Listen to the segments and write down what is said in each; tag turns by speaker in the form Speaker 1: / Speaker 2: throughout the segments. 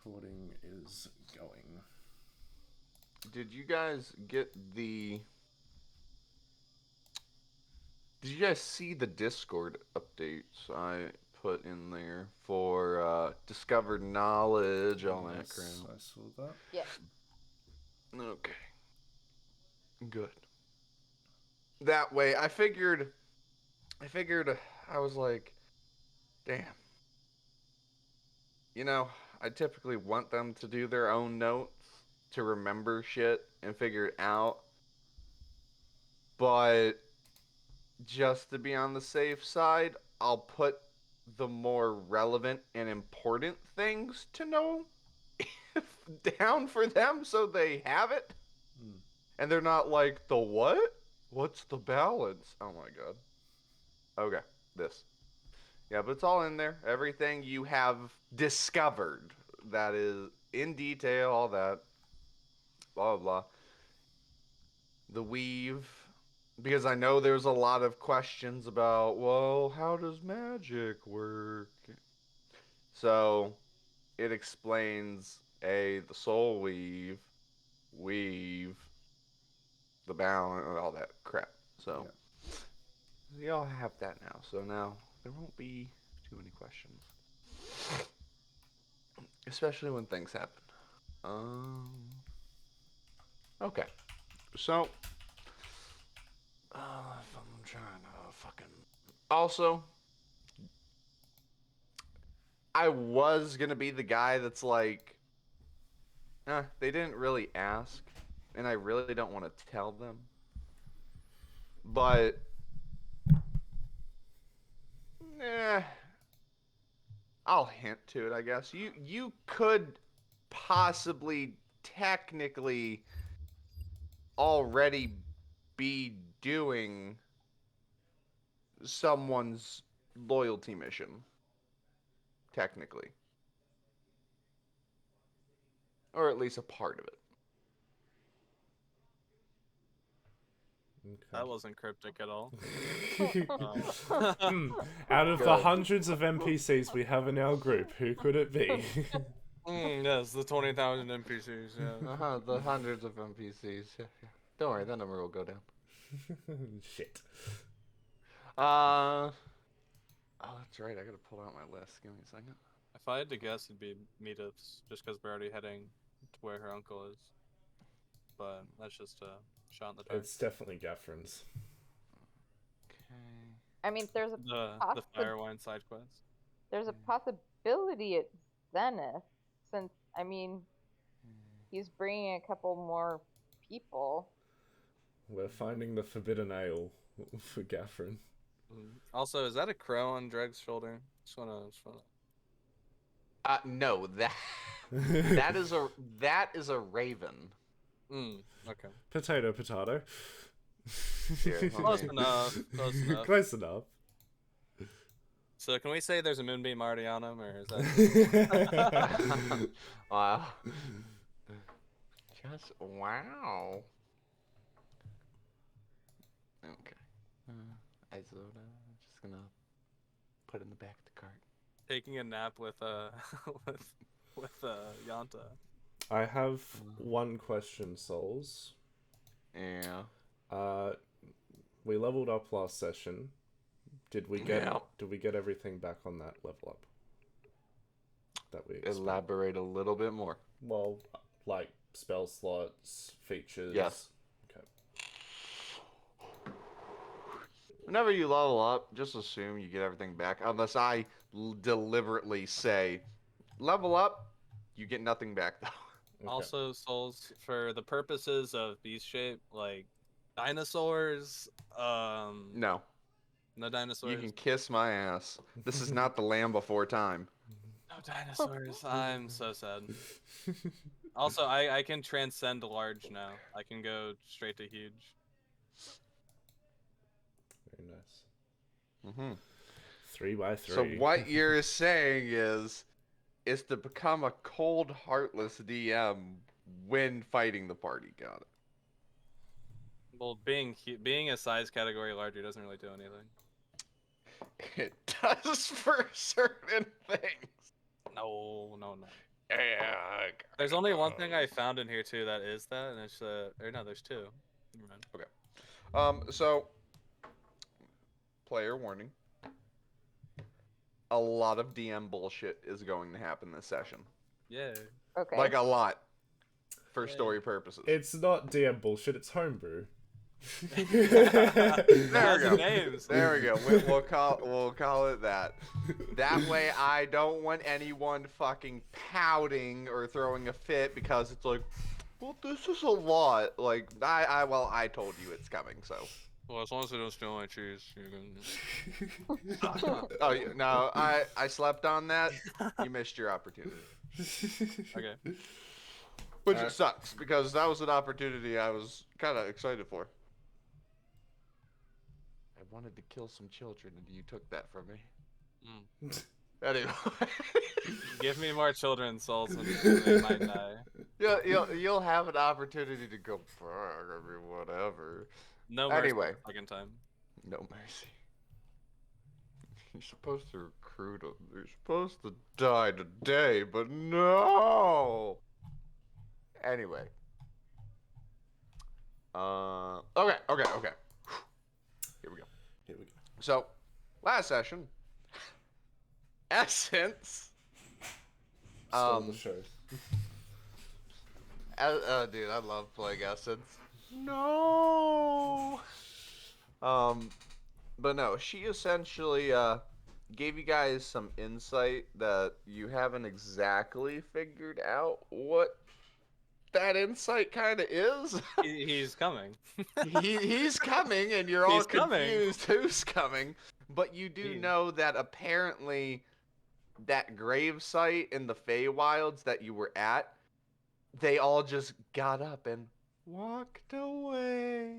Speaker 1: recording is going.
Speaker 2: Did you guys get the... Did you guys see the Discord updates I put in there for discovered knowledge, all that crap?
Speaker 1: I saw that.
Speaker 3: Yeah.
Speaker 2: Okay. Good. That way, I figured, I was like, damn. You know, I typically want them to do their own notes to remember shit and figure it out. But just to be on the safe side, I'll put the more relevant and important things to know down for them so they have it. And they're not like, the what? What's the balance? Oh my god. Okay, this. Yeah, but it's all in there. Everything you have discovered. That is in detail, all that. Blah, blah, blah. The weave. Because I know there's a lot of questions about, well, how does magic work? So, it explains, the soul weave, the balance, and all that crap. So, we all have that now. So now, there won't be too many questions. Especially when things happen. Okay. So, if I'm trying to fucking... Also, I was gonna be the guy that's like, they didn't really ask, and I really don't want to tell them. But, I'll hint to it, I guess. You could possibly, technically, already be doing someone's loyalty mission. Technically. Or at least a part of it.
Speaker 4: Okay.
Speaker 5: That wasn't cryptic at all.
Speaker 4: Out of the hundreds of NPCs we have in our group, who could it be?
Speaker 5: Yes, the 20,000 NPCs, yeah.
Speaker 2: The hundreds of NPCs. Yeah. Don't worry, that number will go down.
Speaker 4: Shit.
Speaker 2: Oh, that's right. I gotta pull out my list. Give me a second.
Speaker 5: If I had to guess, it'd be meetups, just because we're already heading to where her uncle is. But that's just a shot in the dark.
Speaker 4: It's definitely Gaffrin's.
Speaker 2: Okay.
Speaker 3: I mean, there's a
Speaker 5: The Firewine side quest.
Speaker 3: there's a possibility it's Zenith, since I mean, he's bringing a couple more people.
Speaker 4: We're finding the forbidden ale for Gaffrin.
Speaker 5: Also, is that a crow on Dreg's shoulder? Just wanna...
Speaker 2: No, that is a raven.
Speaker 5: Okay.
Speaker 4: Potato.
Speaker 2: Here,
Speaker 5: Close enough. Close enough.
Speaker 4: Close enough.
Speaker 5: So can we say there's a moonbeam already on him, or is that...
Speaker 2: Wow. Just wow. Okay. Isoda, just gonna put in the back of the cart.
Speaker 5: Taking a nap with with Yanta.
Speaker 4: I have one question, Souls.
Speaker 2: Yeah.
Speaker 4: We leveled up last session. Did we get everything back on that level up? That we expect?
Speaker 2: Elaborate a little bit more.
Speaker 4: Well, like spell slots, features.
Speaker 2: Yes.
Speaker 4: Okay.
Speaker 2: Whenever you level up, just assume you get everything back. Unless I deliberately say, level up, you get nothing back though.
Speaker 4: Okay.
Speaker 5: Also, Souls, for the purposes of beast shape, like dinosaurs,
Speaker 2: No.
Speaker 5: no dinosaurs.
Speaker 2: You can kiss my ass. This is not the Land Before Time.
Speaker 5: No dinosaurs. I'm so sad. Also, I can transcend large now. I can go straight to huge.
Speaker 4: Very nice. 3x3.
Speaker 2: So what you're saying is to become a cold, heartless DM when fighting the party. Got it.
Speaker 5: Well, being a size category larger doesn't really do anything.
Speaker 2: It does for certain things.
Speaker 5: No.
Speaker 2: Yeah.
Speaker 5: There's only one thing I found in here too that is that, and it's or no, there's two. Never mind.
Speaker 2: So, player warning. A lot of DM bullshit is going to happen this session.
Speaker 5: Yeah.
Speaker 3: Okay.
Speaker 2: Like a lot. For
Speaker 5: Yeah.
Speaker 2: story purposes.
Speaker 4: It's not DM bullshit. It's homebrew.
Speaker 2: There
Speaker 5: It has
Speaker 2: we
Speaker 5: a
Speaker 2: go.
Speaker 5: name, so-
Speaker 2: There we go. We'll call it that. That way, I don't want anyone fucking pouting or throwing a fit because it's like, well, this is a lot. Like, I told you it's coming, so.
Speaker 5: Well, as long as they don't steal my cheese, you can.
Speaker 2: Oh, no, I slept on that. You missed your opportunity.
Speaker 5: Okay.
Speaker 2: Which sucks because that was an opportunity I was kind of excited for. I wanted to kill some children and you took that from me. Anyway.
Speaker 5: Give me more children's souls and they might die.
Speaker 2: You'll have an opportunity to go back. I mean, whatever.
Speaker 5: No mercy
Speaker 2: Anyway.
Speaker 5: the second time.
Speaker 2: No mercy. You're supposed to recruit them. They're supposed to die today, but no. Anyway. Okay. Here we go.
Speaker 4: Here we go.
Speaker 2: So, last session, Essence.
Speaker 4: Stole the show.
Speaker 2: Dude, I love playing Essence. No. But no, she essentially gave you guys some insight that you haven't exactly figured out what that insight kind of is.
Speaker 5: He's coming.
Speaker 2: He's coming, and you're all
Speaker 5: He's coming.
Speaker 2: confused who's coming. But you do
Speaker 5: He-
Speaker 2: know that apparently that grave site in the Feywilds that you were at, they all just got up and walked away.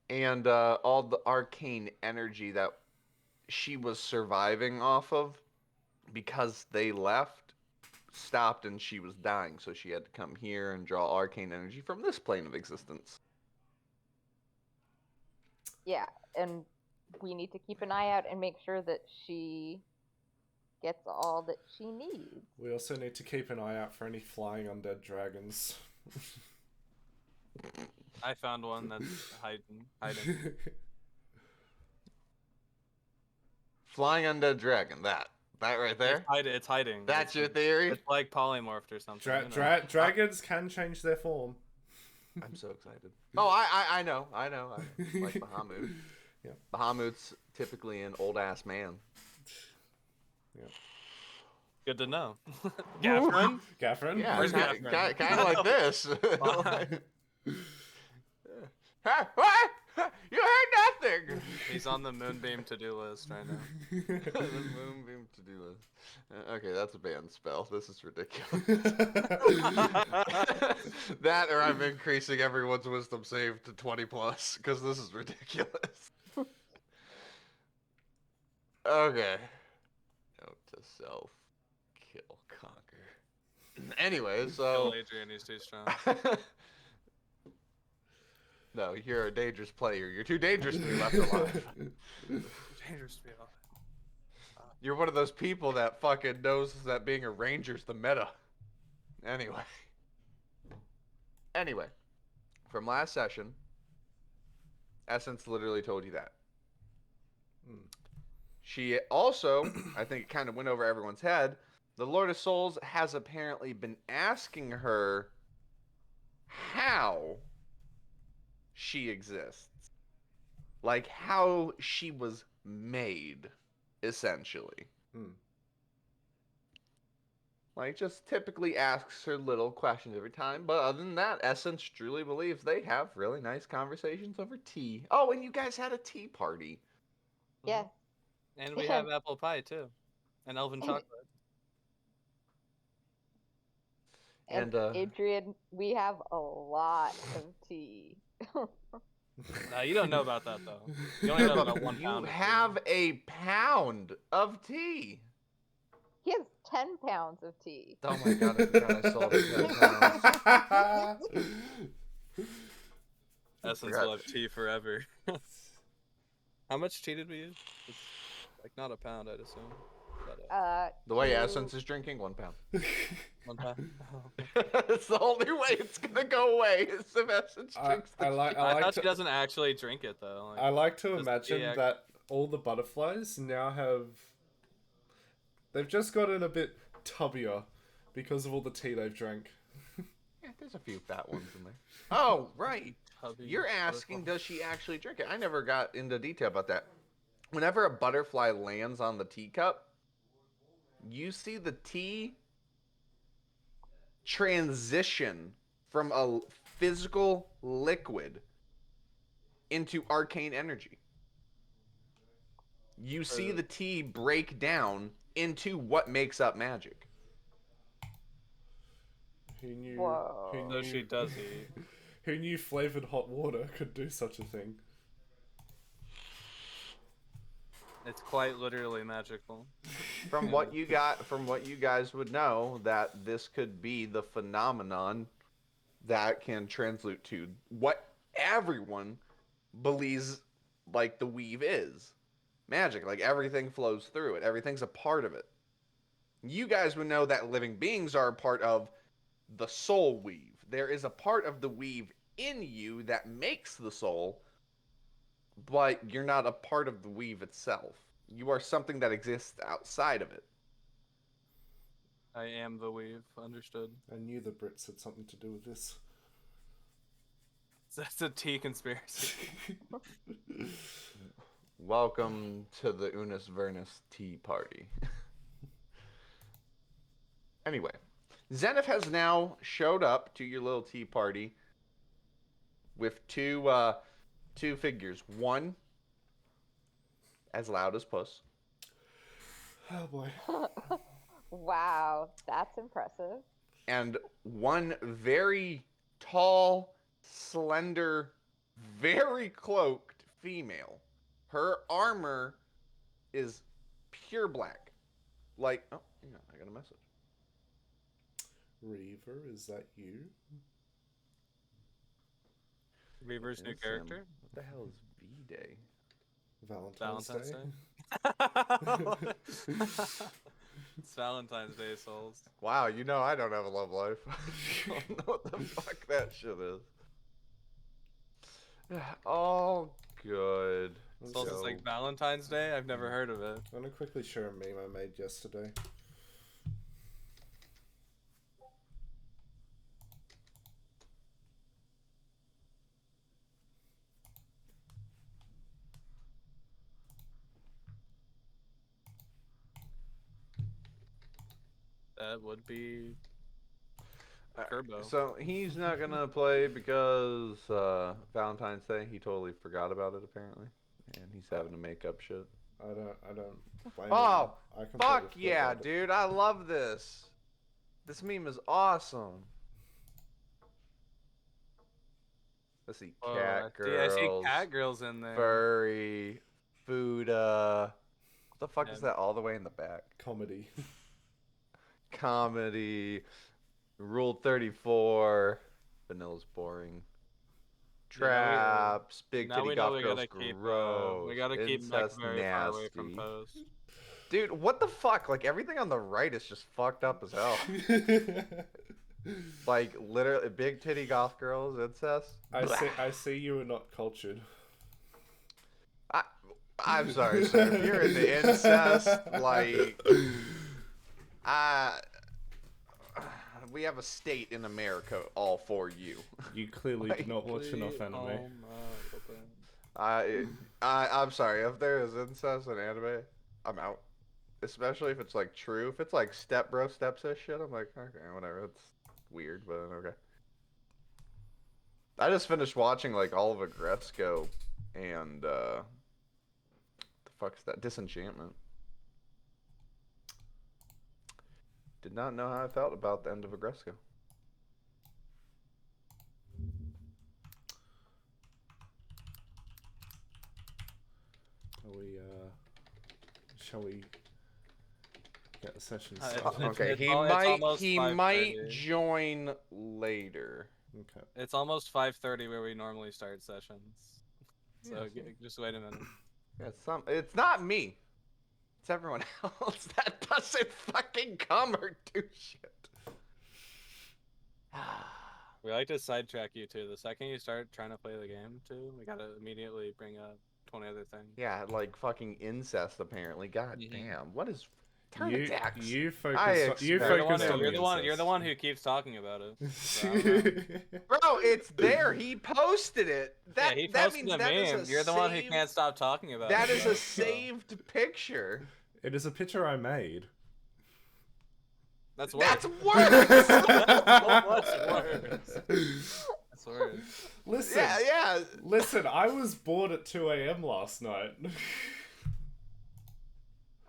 Speaker 2: And all the arcane energy that she was surviving off of, because they left, stopped and she was dying. So she had to come here and draw arcane energy from this plane of existence.
Speaker 3: Yeah, and we need to keep an eye out and make sure that she gets all that she needs.
Speaker 4: We also need to keep an eye out for any flying undead dragons.
Speaker 5: I found one that's hiding.
Speaker 2: Flying undead dragon, that right there.
Speaker 5: It's hiding.
Speaker 2: That's your theory.
Speaker 5: It's like polymorphed or something. you know?
Speaker 4: Dragons can change their form.
Speaker 2: I'm so excited. Oh, I know. I like Bahamut.
Speaker 4: Yeah.
Speaker 2: Bahamut's typically an old ass man.
Speaker 5: Good to know. Gaffron?
Speaker 4: Gaffron?
Speaker 2: Yeah,
Speaker 5: Where's
Speaker 2: kind
Speaker 5: Gaffron?
Speaker 2: of like this. Hey, what? You heard nothing.
Speaker 5: He's on the moonbeam to-do list right now.
Speaker 2: The moonbeam to-do list. Okay, that's a banned spell. This is ridiculous. That, or I'm increasing everyone's wisdom save to 20 plus because this is ridiculous. Okay. Note to self: kill, conquer. Anyway, so.
Speaker 5: Kill Adrian, he's too strong.
Speaker 2: No, you're a dangerous player. You're too dangerous to be left alive.
Speaker 5: Dangerous to be alive.
Speaker 2: You're one of those people that fucking knows that being a ranger's the meta. Anyway, from last session, Essence literally told you that. She also, I think it kind of went over everyone's head, the Lord of Souls has apparently been asking her how she exists. Like how she was made, essentially. Like, just typically asks her little questions every time. But other than that, Essence truly believes they have really nice conversations over tea. Oh, and you guys had a tea party.
Speaker 3: Yeah.
Speaker 5: And we have apple pie too. And elven chocolate.
Speaker 3: And Adrian, we have a lot of tea.
Speaker 5: Nah, you don't know about that though. You only know about 1 pound.
Speaker 2: You
Speaker 5: of tea.
Speaker 2: have a pound of tea.
Speaker 3: He has 10 pounds of tea.
Speaker 2: Oh my god, I forgot I sold it 10 pounds.
Speaker 5: Essence
Speaker 2: Forgot.
Speaker 5: will have tea forever. How much tea did we use? It's like not a pound, I'd assume. But,
Speaker 2: The way
Speaker 3: to-
Speaker 2: Essence is drinking, 1 pound.
Speaker 5: One time.
Speaker 2: It's the only way it's gonna go away is if Essence drinks the
Speaker 4: I like
Speaker 5: I thought
Speaker 4: to
Speaker 5: she doesn't actually drink it though. Like,
Speaker 4: I like to
Speaker 5: does the
Speaker 4: imagine
Speaker 5: tea act-
Speaker 4: that all the butterflies now they've just gotten a bit tubbier because of all the tea they've drank.
Speaker 2: Yeah, there's a few fat ones in there. Oh, right.
Speaker 5: Hubby
Speaker 2: You're asking,
Speaker 5: butterfly.
Speaker 2: does she actually drink it? I never got into detail about that. Whenever a butterfly lands on the teacup, you see the tea transition from a physical liquid into arcane energy. You see the tea break down into what makes up magic.
Speaker 4: Who knew?
Speaker 3: Whoa.
Speaker 4: Who
Speaker 5: So
Speaker 4: knew?
Speaker 5: she does eat.
Speaker 4: Who knew flavored hot water could do such a thing?
Speaker 5: It's quite literally magical.
Speaker 2: From what you guys would know, that this could be the phenomenon that can translate to what everyone believes like the weave is. Magic, like everything flows through it. Everything's a part of it. You guys would know that living beings are a part of the soul weave. There is a part of the weave in you that makes the soul, but you're not a part of the weave itself. You are something that exists outside of it.
Speaker 5: I am the weave. Understood.
Speaker 4: I knew the Brits had something to do with this.
Speaker 5: That's a tea conspiracy.
Speaker 2: Welcome to the Unus Vernus Tea Party. Anyway, Zenith has now showed up to your little tea party with two figures. One as loud as Puss,
Speaker 4: Oh boy.
Speaker 3: Wow, that's impressive.
Speaker 2: and one very tall, slender, very cloaked female. Her armor is pure black. Like, oh, yeah, I got a message.
Speaker 4: Reaver, is that you?
Speaker 5: Reaver's new
Speaker 2: It's,
Speaker 5: character.
Speaker 2: What the hell is V-Day?
Speaker 4: Valentine's,
Speaker 5: Valentine's
Speaker 4: Day?
Speaker 5: Day. It's Valentine's Day, souls.
Speaker 2: Wow, you know I don't have a love life. I don't know what the fuck that shit is. All good.
Speaker 5: Souls is like Valentine's Day. I've never heard of it.
Speaker 4: I'm gonna quickly share a meme I made yesterday.
Speaker 5: That would be Kerbo.
Speaker 2: So he's not gonna play because Valentine's Day. He totally forgot about it apparently, and he's having to make up shit.
Speaker 4: I don't blame
Speaker 2: Oh,
Speaker 4: him. I completely
Speaker 2: fuck
Speaker 4: forgot
Speaker 2: yeah,
Speaker 4: about it.
Speaker 2: dude! I love this. This meme is awesome. Let's see,
Speaker 5: Oh,
Speaker 2: cat
Speaker 5: I see
Speaker 2: girls,
Speaker 5: cat girls in there.
Speaker 2: furry, Fuda. What the fuck
Speaker 5: Yeah.
Speaker 2: is that all the way in the back?
Speaker 4: Comedy.
Speaker 2: Comedy, Rule 34, Vanilla's boring. Traps, big
Speaker 5: Now
Speaker 2: titty
Speaker 5: we know
Speaker 2: golf
Speaker 5: we
Speaker 2: girls,
Speaker 5: gotta keep.
Speaker 2: gross.
Speaker 5: We gotta keep Mech
Speaker 2: Incest,
Speaker 5: very far away from
Speaker 2: nasty.
Speaker 5: post.
Speaker 2: Dude, what the fuck? Like everything on the right is just fucked up as hell. Like literally, big titty golf girls, incest.
Speaker 4: I see you are not cultured.
Speaker 2: I'm sorry, sir. If you're into incest, like, we have a state in America all for you.
Speaker 4: You clearly do not watch enough anime.
Speaker 2: I'm sorry. If there is incest in anime, I'm out. Especially if it's like true. If it's like step bro, step sis shit, I'm like, okay, whatever. It's weird, but okay. I just finished watching like all of Agresco and the fuck's that? Disenchantment. Did not know how I felt about the end of Agresco.
Speaker 4: Shall we get the session
Speaker 5: Uh,
Speaker 4: started?
Speaker 2: Okay,
Speaker 5: it's
Speaker 2: he
Speaker 5: almost
Speaker 2: might
Speaker 5: 5:30.
Speaker 2: join later.
Speaker 4: Okay.
Speaker 5: It's almost 5:30 where we normally start sessions. So
Speaker 2: Yeah,
Speaker 5: just wait a minute.
Speaker 2: Yeah, it's not me. It's everyone else that doesn't fucking come or do shit.
Speaker 5: We like to sidetrack you too. The second you start trying to play the game too, we gotta immediately bring up 20 other things.
Speaker 2: Yeah, like fucking incest apparently. God
Speaker 5: Mhm.
Speaker 2: damn. What is turn attacks?
Speaker 4: You
Speaker 2: I
Speaker 4: focus. You
Speaker 2: expect-
Speaker 4: focus on
Speaker 5: You're the one.
Speaker 4: incest.
Speaker 5: You're the one who keeps talking about it. So I don't know.
Speaker 2: Bro, it's there. He posted it. That
Speaker 5: Yeah, he
Speaker 2: that
Speaker 5: posted
Speaker 2: means
Speaker 5: a
Speaker 2: that is
Speaker 5: meme.
Speaker 2: a
Speaker 5: You're the one who
Speaker 2: saved-
Speaker 5: can't stop talking about
Speaker 2: That
Speaker 5: it.
Speaker 2: is
Speaker 5: though,
Speaker 2: a
Speaker 5: so.
Speaker 2: saved picture.
Speaker 4: It is a picture I made.
Speaker 5: That's worse.
Speaker 2: That's worse.
Speaker 5: That's worse. That's worse.
Speaker 4: Listen,
Speaker 2: yeah.
Speaker 4: listen. I was bored at 2 a.m. last night.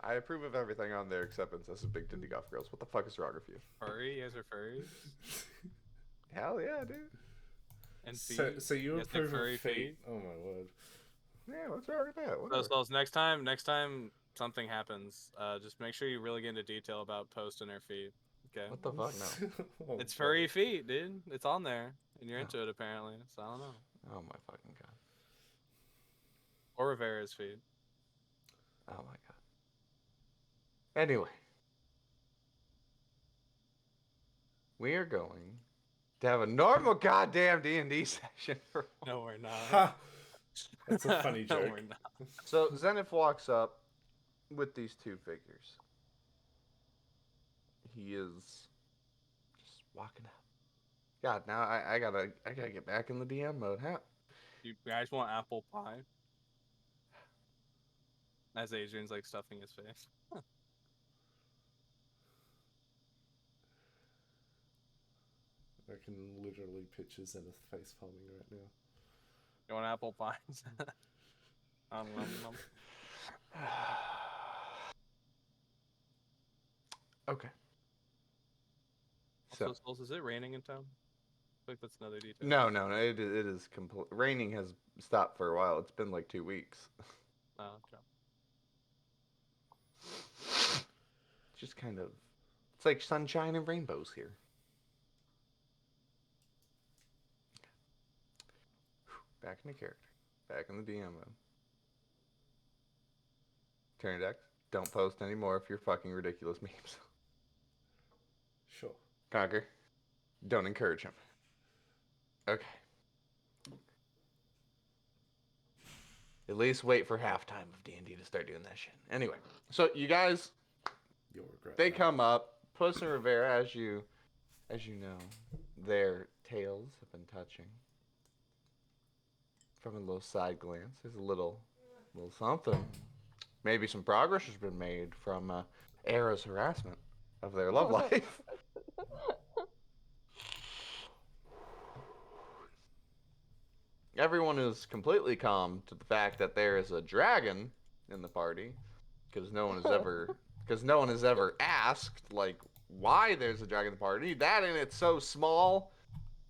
Speaker 2: I approve of everything on there except Incest is big titty golf girls. What the fuck is wrong with you?
Speaker 5: Furry? You guys are furries?
Speaker 2: Hell yeah, dude.
Speaker 5: And
Speaker 4: so
Speaker 5: feet?
Speaker 4: you
Speaker 5: guys like
Speaker 4: approve
Speaker 5: furry
Speaker 4: of feet? Oh my word.
Speaker 2: Yeah, what's wrong with that?
Speaker 5: So,
Speaker 2: Whatever.
Speaker 5: next time something happens, just make sure you really get into detail about posting their feet. Okay.
Speaker 2: What the fuck now?
Speaker 4: Oh,
Speaker 5: It's
Speaker 4: God.
Speaker 5: furry feet, dude. It's on there, and you're
Speaker 2: Oh.
Speaker 5: into it apparently. So I don't know.
Speaker 2: Oh my fucking god.
Speaker 5: Or Rivera's feet.
Speaker 2: Oh my god. Anyway. We are going to have a normal goddamn D&D session for
Speaker 5: No, we're not.
Speaker 4: Ha! That's a funny
Speaker 5: No,
Speaker 4: joke.
Speaker 5: we're not.
Speaker 2: So Zenith walks up with these two figures. He is just walking up. God, now I gotta get back in the DM mode. Huh?
Speaker 5: You guys want apple pie? As Adrian's like stuffing his face.
Speaker 4: I can literally picture Zenith face palming right now.
Speaker 5: You want apple pies? Nom, nom, nom.
Speaker 2: Okay.
Speaker 5: Also,
Speaker 2: So
Speaker 5: Souls, is it raining in town? I feel like that's another detail.
Speaker 2: no, it is complete. Raining has stopped for a while. It's been like 2 weeks.
Speaker 5: Oh, okay.
Speaker 2: It's just kind of, it's like sunshine and rainbows here. Back in the character. Back in the DM mode. Turn deck. Don't post anymore of your fucking ridiculous memes.
Speaker 4: Sure.
Speaker 2: Conquer. Don't encourage him. Okay. At least wait for halftime of D&D to start doing that shit. Anyway, so you guys,
Speaker 4: You'll regret
Speaker 2: they
Speaker 4: that.
Speaker 2: come up. Puss and Rivera, as you know, their tails have been touching. From a little side glance, there's a little something. Maybe some progress has been made from Era's harassment of their love life. Everyone is completely calm to the fact that there is a dragon in the party, because no one has ever asked like why there's a dragon in the party. That and it's so small.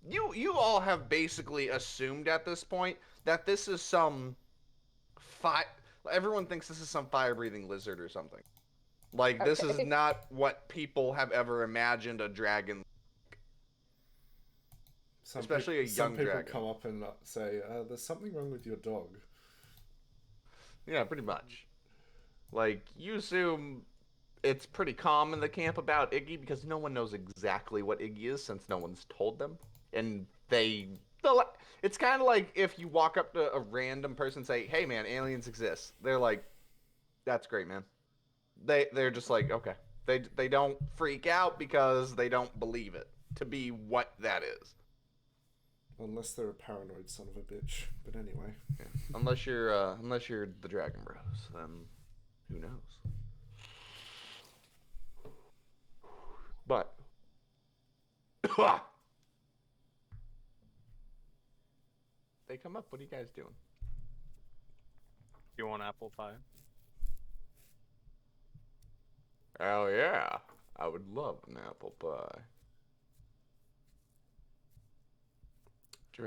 Speaker 2: You all have basically assumed at this point that this is some everyone thinks this is some fire-breathing lizard or something. Like this is
Speaker 3: Okay.
Speaker 2: not what people have ever imagined a dragon. Especially a
Speaker 4: some
Speaker 2: young
Speaker 4: people
Speaker 2: dragon.
Speaker 4: come up and say, "There's something wrong with your dog."
Speaker 2: Yeah, pretty much. Like, you assume it's pretty calm in the camp about Iggy because no one knows exactly what Iggy is since no one's told them. And it's kind of like if you walk up to a random person and say, "Hey man, aliens exist." They're like, "That's great, man." They're just like, "Okay." They don't freak out because they don't believe it to be what that is.
Speaker 4: Unless they're a paranoid son of a bitch. But anyway.
Speaker 2: Unless you're the Dragon Bros, then who knows? But they come up. What are you guys doing?
Speaker 5: You want apple pie?
Speaker 2: Oh yeah, I would love an apple pie.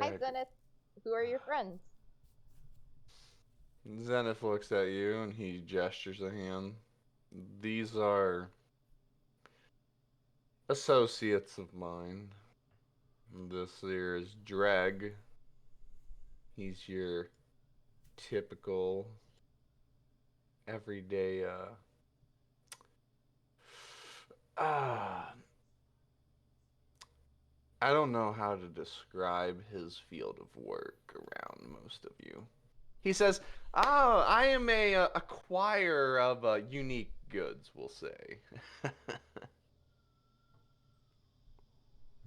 Speaker 3: Hi, Zenith. Who are your friends?
Speaker 2: Zenith looks at you and he gestures a hand. These are associates of mine. This here is Dreg. He's your typical everyday I don't know how to describe his field of work around most of you. He says, "Oh, I am a acquirer of unique goods, we'll say."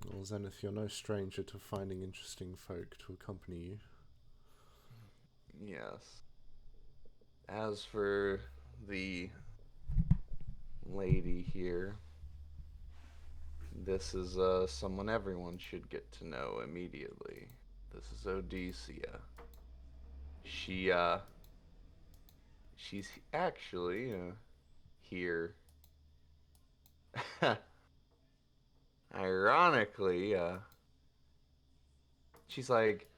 Speaker 4: Well, Zenith, you're no stranger to finding interesting folk to accompany you.
Speaker 2: Yes. As for the lady here, this is someone everyone should get to know immediately. This is Odyssea. She's actually here. Ironically, she's like,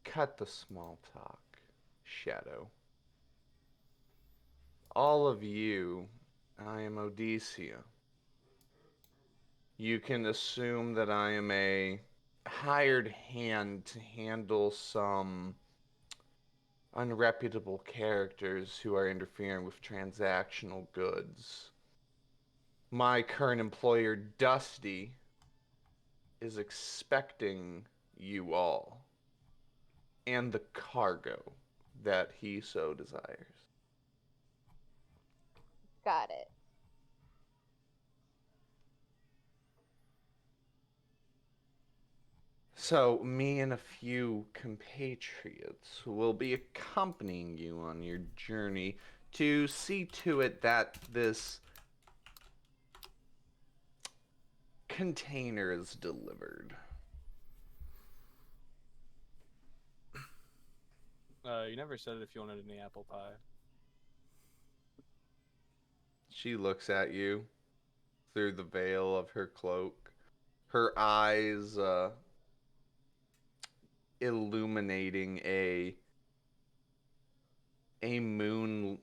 Speaker 2: cut the small talk, Shadow. All of you, I am Odyssea. You can assume that I am a hired hand to handle some unreputable characters who are interfering with transactional goods. My current employer, Dusty, is expecting you all and the cargo that he so desires.
Speaker 3: Got it.
Speaker 2: So, me and a few compatriots will be accompanying you on your journey to see to it that this container is delivered.
Speaker 5: You never said if you wanted any apple pie.
Speaker 2: She looks at you through the veil of her cloak, her eyes illuminating a moon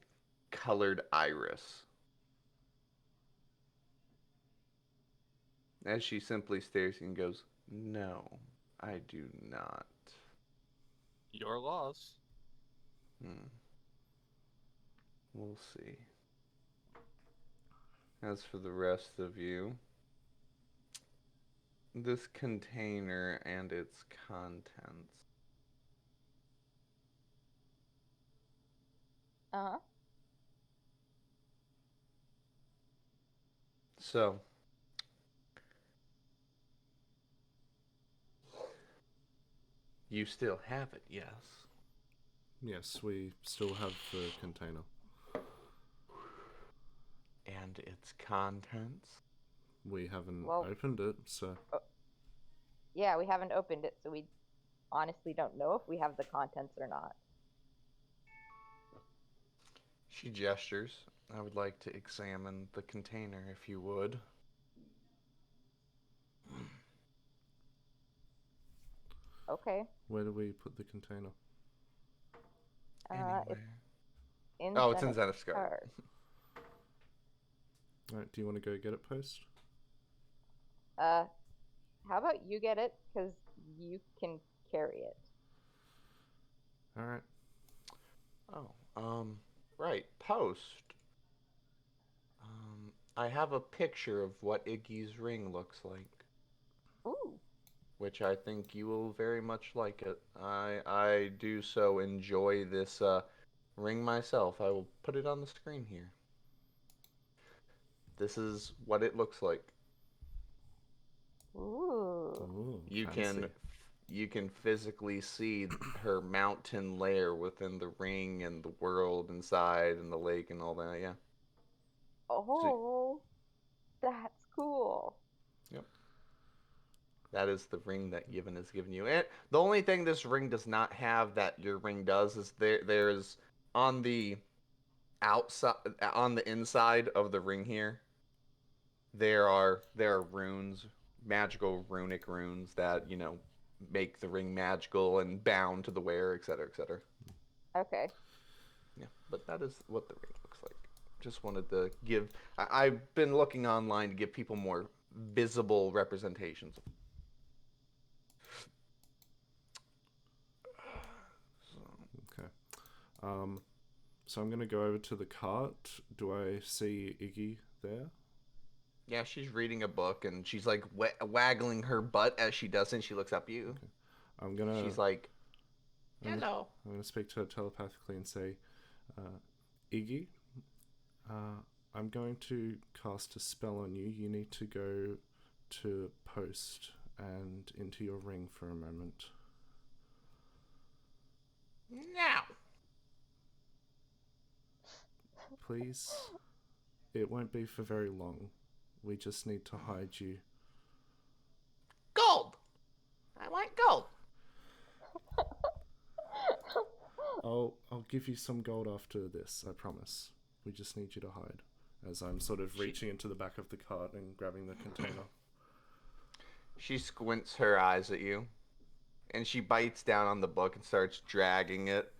Speaker 2: colored iris. As she simply stares and goes, "No, I do not."
Speaker 5: Your loss.
Speaker 2: We'll see. As for the rest of you, this container and its contents.
Speaker 3: Uh-huh.
Speaker 2: So, you still have it, yes?
Speaker 4: Yes, we still have the container.
Speaker 2: And its contents?
Speaker 4: We haven't
Speaker 3: Well-
Speaker 4: opened it, so...
Speaker 3: Yeah, we haven't opened it, so we honestly don't know if we have the contents or not.
Speaker 2: She gestures. I would like to examine the container, if you would.
Speaker 3: Okay.
Speaker 4: Where do we put the container?
Speaker 2: Anywhere.
Speaker 3: It's in
Speaker 2: Oh, it's in
Speaker 3: Zenith's
Speaker 2: Zenith's card.
Speaker 3: card.
Speaker 4: Alright, do you want to go get it, Post?
Speaker 3: How about you get it, because you can carry it.
Speaker 4: Alright.
Speaker 2: Oh, right. Post. I have a picture of what Iggy's ring looks like,
Speaker 3: Ooh.
Speaker 2: which I think you will very much like it. I do so enjoy this ring myself. I will put it on the screen here. This is what it looks like.
Speaker 3: Ooh.
Speaker 4: Ooh,
Speaker 2: You
Speaker 4: fancy.
Speaker 2: can physically see her mountain lair within the ring and the world inside and the lake and all that. Yeah.
Speaker 3: Oh, that's cool.
Speaker 2: Yep. That is the ring that Yevon has given you. And the only thing this ring does not have that your ring does is there's on the outside, on the inside of the ring here, there are runes, magical runic runes that, make the ring magical and bound to the wearer, etc., etc.
Speaker 3: Okay.
Speaker 2: Yeah, but that is what the ring looks like. Just wanted to give. I've been looking online to give people more visible representations.
Speaker 4: Okay. So I'm going to go over to the cart. Do I see Iggy there?
Speaker 2: Yeah, she's reading a book and she's like waggling her butt as she does, and she looks up at you.
Speaker 4: Okay. I'm gonna.
Speaker 2: She's like,
Speaker 4: I'm gonna-
Speaker 2: "Hello."
Speaker 4: I'm gonna speak to her telepathically and say, Iggy, I'm going to cast a spell on you. You need to go to post and into your ring for a moment.
Speaker 2: Now.
Speaker 4: Please. It won't be for very long. We just need to hide you.
Speaker 2: Gold. I want gold.
Speaker 4: I'll give you some gold after this, I promise. We just need you to hide. As I'm sort of reaching into the back of the cart and grabbing the container.
Speaker 2: She squints her eyes at you, and she bites down on the book and starts dragging it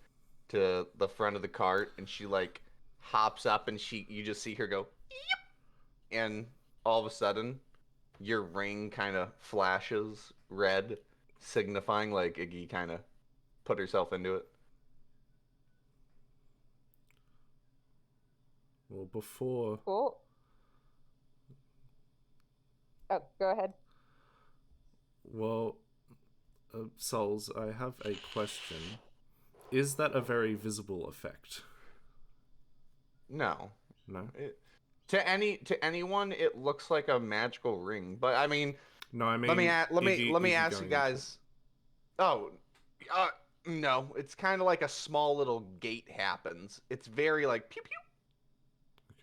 Speaker 2: to the front of the cart, and she like hops up, and you just see her go, "Yep," and all of a sudden, your ring kind of flashes red, signifying like Iggy kind of put herself into it.
Speaker 4: Well, before...
Speaker 3: Cool. Oh, go ahead.
Speaker 4: Well, Souls, I have a question. Is that a very visible effect?
Speaker 2: No.
Speaker 4: No?
Speaker 2: To anyone, it looks like a magical ring. But I mean,
Speaker 4: No, I mean...
Speaker 2: let me
Speaker 4: Iggy
Speaker 2: ask you
Speaker 4: going
Speaker 2: guys. Oh, no, it's kind of like a small little gate happens. It's very like pew pew.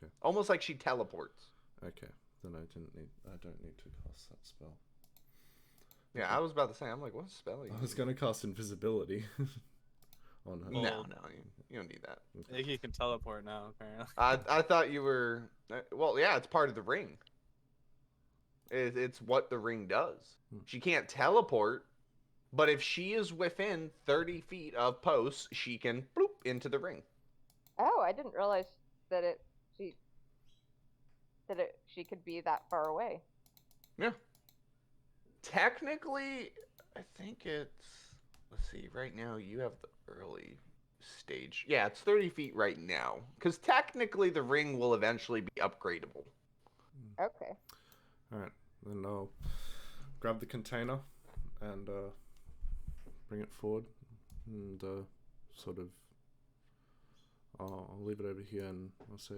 Speaker 4: Okay.
Speaker 2: Almost like she teleports.
Speaker 4: Okay, then I don't need to cast that spell.
Speaker 2: Yeah, I was about to say. I'm like, what spell?
Speaker 4: I was gonna cast invisibility on her.
Speaker 2: No,
Speaker 5: Well-
Speaker 2: you don't need that.
Speaker 5: Iggy can teleport now, apparently.
Speaker 2: I thought you were. Well, yeah, it's part of the ring. It's what the ring does. She can't teleport, but if she is within 30 feet of posts, she can bloop into the ring.
Speaker 3: Oh, I didn't realize that she could be that far away.
Speaker 2: Yeah. Technically, I think it's. Let's see. Right now, you have the early stage. Yeah, it's 30 feet right now. Because technically, the ring will eventually be upgradable.
Speaker 3: Okay.
Speaker 4: Alright, then I'll grab the container and bring it forward and sort of I'll leave it over here and I'll say,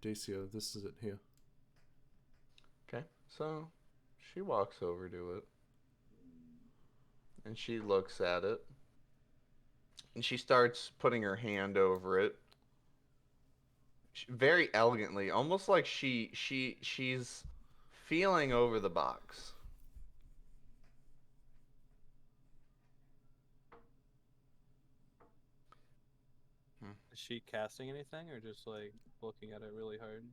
Speaker 4: Dacia, this is it here.
Speaker 2: Okay. So, she walks over to it. And she looks at it. And she starts putting her hand over it. Very elegantly, almost like she's feeling over the box.
Speaker 5: Is she casting anything or just like looking at it really hard?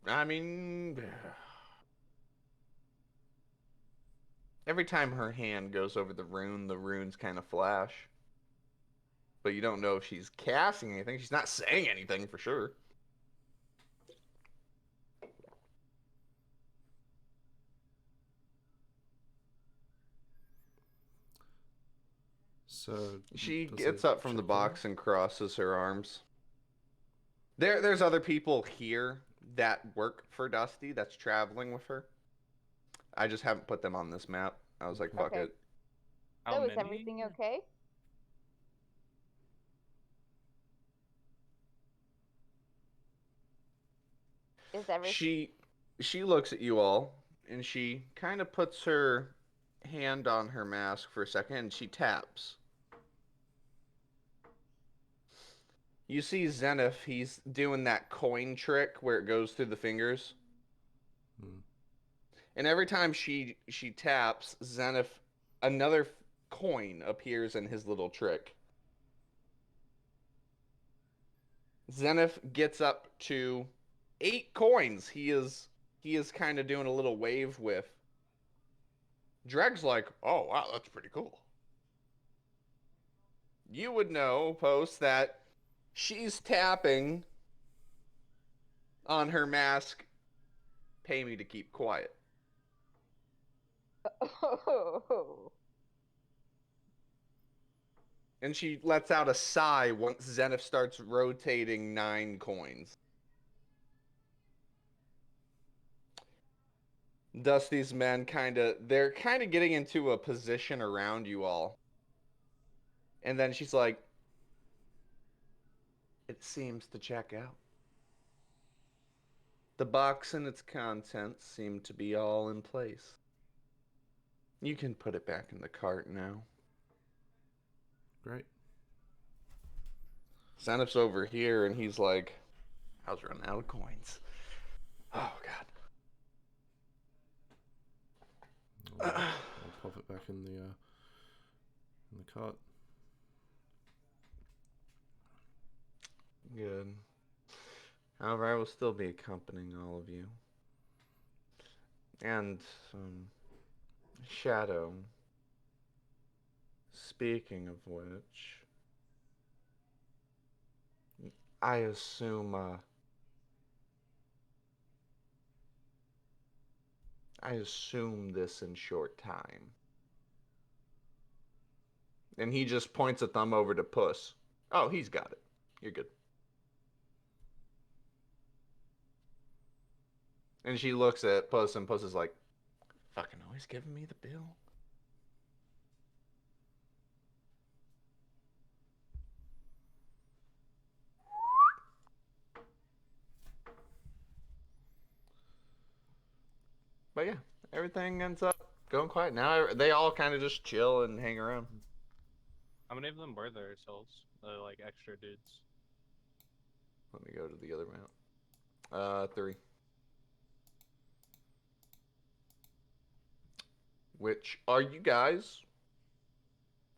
Speaker 2: I mean, every time her hand goes over the runes kind of flash. But you don't know if she's casting anything. She's not saying anything for sure.
Speaker 4: So
Speaker 2: She
Speaker 4: does
Speaker 2: gets
Speaker 4: it
Speaker 2: up from the
Speaker 4: check
Speaker 2: box and crosses her arms. There's other people here that work for Dusty that's traveling with her. I just haven't put them on this map. I was like, fuck
Speaker 3: Okay.
Speaker 2: it.
Speaker 5: How
Speaker 3: So is
Speaker 5: many?
Speaker 3: everything okay? Is everything
Speaker 2: She looks at you all and she kind of puts her hand on her mask for a second and she taps. You see Zenith, he's doing that coin trick where it goes through the fingers.
Speaker 4: Hmm.
Speaker 2: And every time she taps, Zenith, another coin appears in his little trick. Zenith gets up to 8 coins. He is kind of doing a little wave with. Dreg's like, oh wow, that's pretty cool. You would know, Post, that she's tapping on her mask. Pay me to keep quiet.
Speaker 3: Oh.
Speaker 2: And she lets out a sigh once Zenith starts rotating 9 coins. Dusty's men they're kind of getting into a position around you all. And then she's like, it seems to check out. The box and its contents seem to be all in place. You can put it back in the cart now.
Speaker 4: Great.
Speaker 2: Zenith's over here and he's like, I was running out of coins. Oh, God.
Speaker 4: I'll pop it back in the cart.
Speaker 2: Good. However, I will still be accompanying all of you. And, Shadow. Speaking of which, I assume this in short time. And he just points a thumb over to Puss. Oh, he's got it. You're good. And she looks at Puss, and Puss is like, fucking always giving me the bill. But yeah, everything ends up going quiet. Now they all kind of just chill and hang around.
Speaker 5: How many of them were there, Souls? Like extra dudes.
Speaker 2: Let me go to the other map. 3. Which, are you guys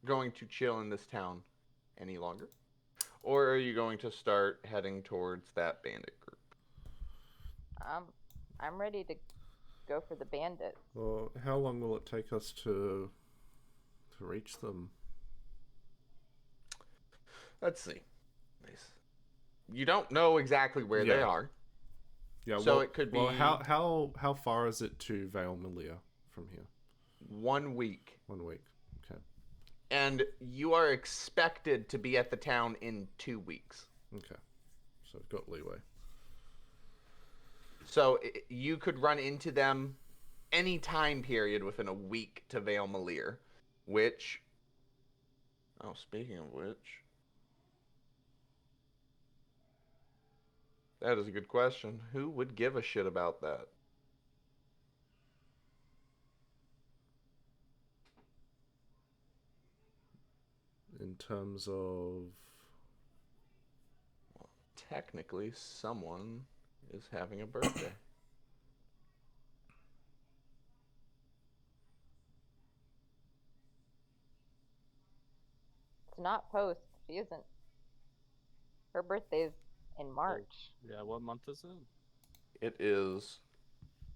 Speaker 2: going to chill in this town any longer? Or are you going to start heading towards that bandit group?
Speaker 3: I'm ready to go for the bandits.
Speaker 4: Well, how long will it take us to reach them?
Speaker 2: Let's see. You don't know exactly where they are.
Speaker 4: Yeah.
Speaker 2: So
Speaker 4: well,
Speaker 2: it could be.
Speaker 4: Well, how far is it to Vale Melia from here?
Speaker 2: 1 week.
Speaker 4: 1 week. Okay.
Speaker 2: And you are expected to be at the town in 2 weeks.
Speaker 4: Okay. So I've got leeway.
Speaker 2: So you could run into them any time period within a week to Vale Melia, which... Oh, speaking of which... That is a good question. Who would give a shit about that?
Speaker 4: In terms of...
Speaker 2: Well, technically, someone is having a birthday.
Speaker 3: It's not Post. She isn't. Her birthday's in March.
Speaker 5: Yeah, what month is it?
Speaker 2: It is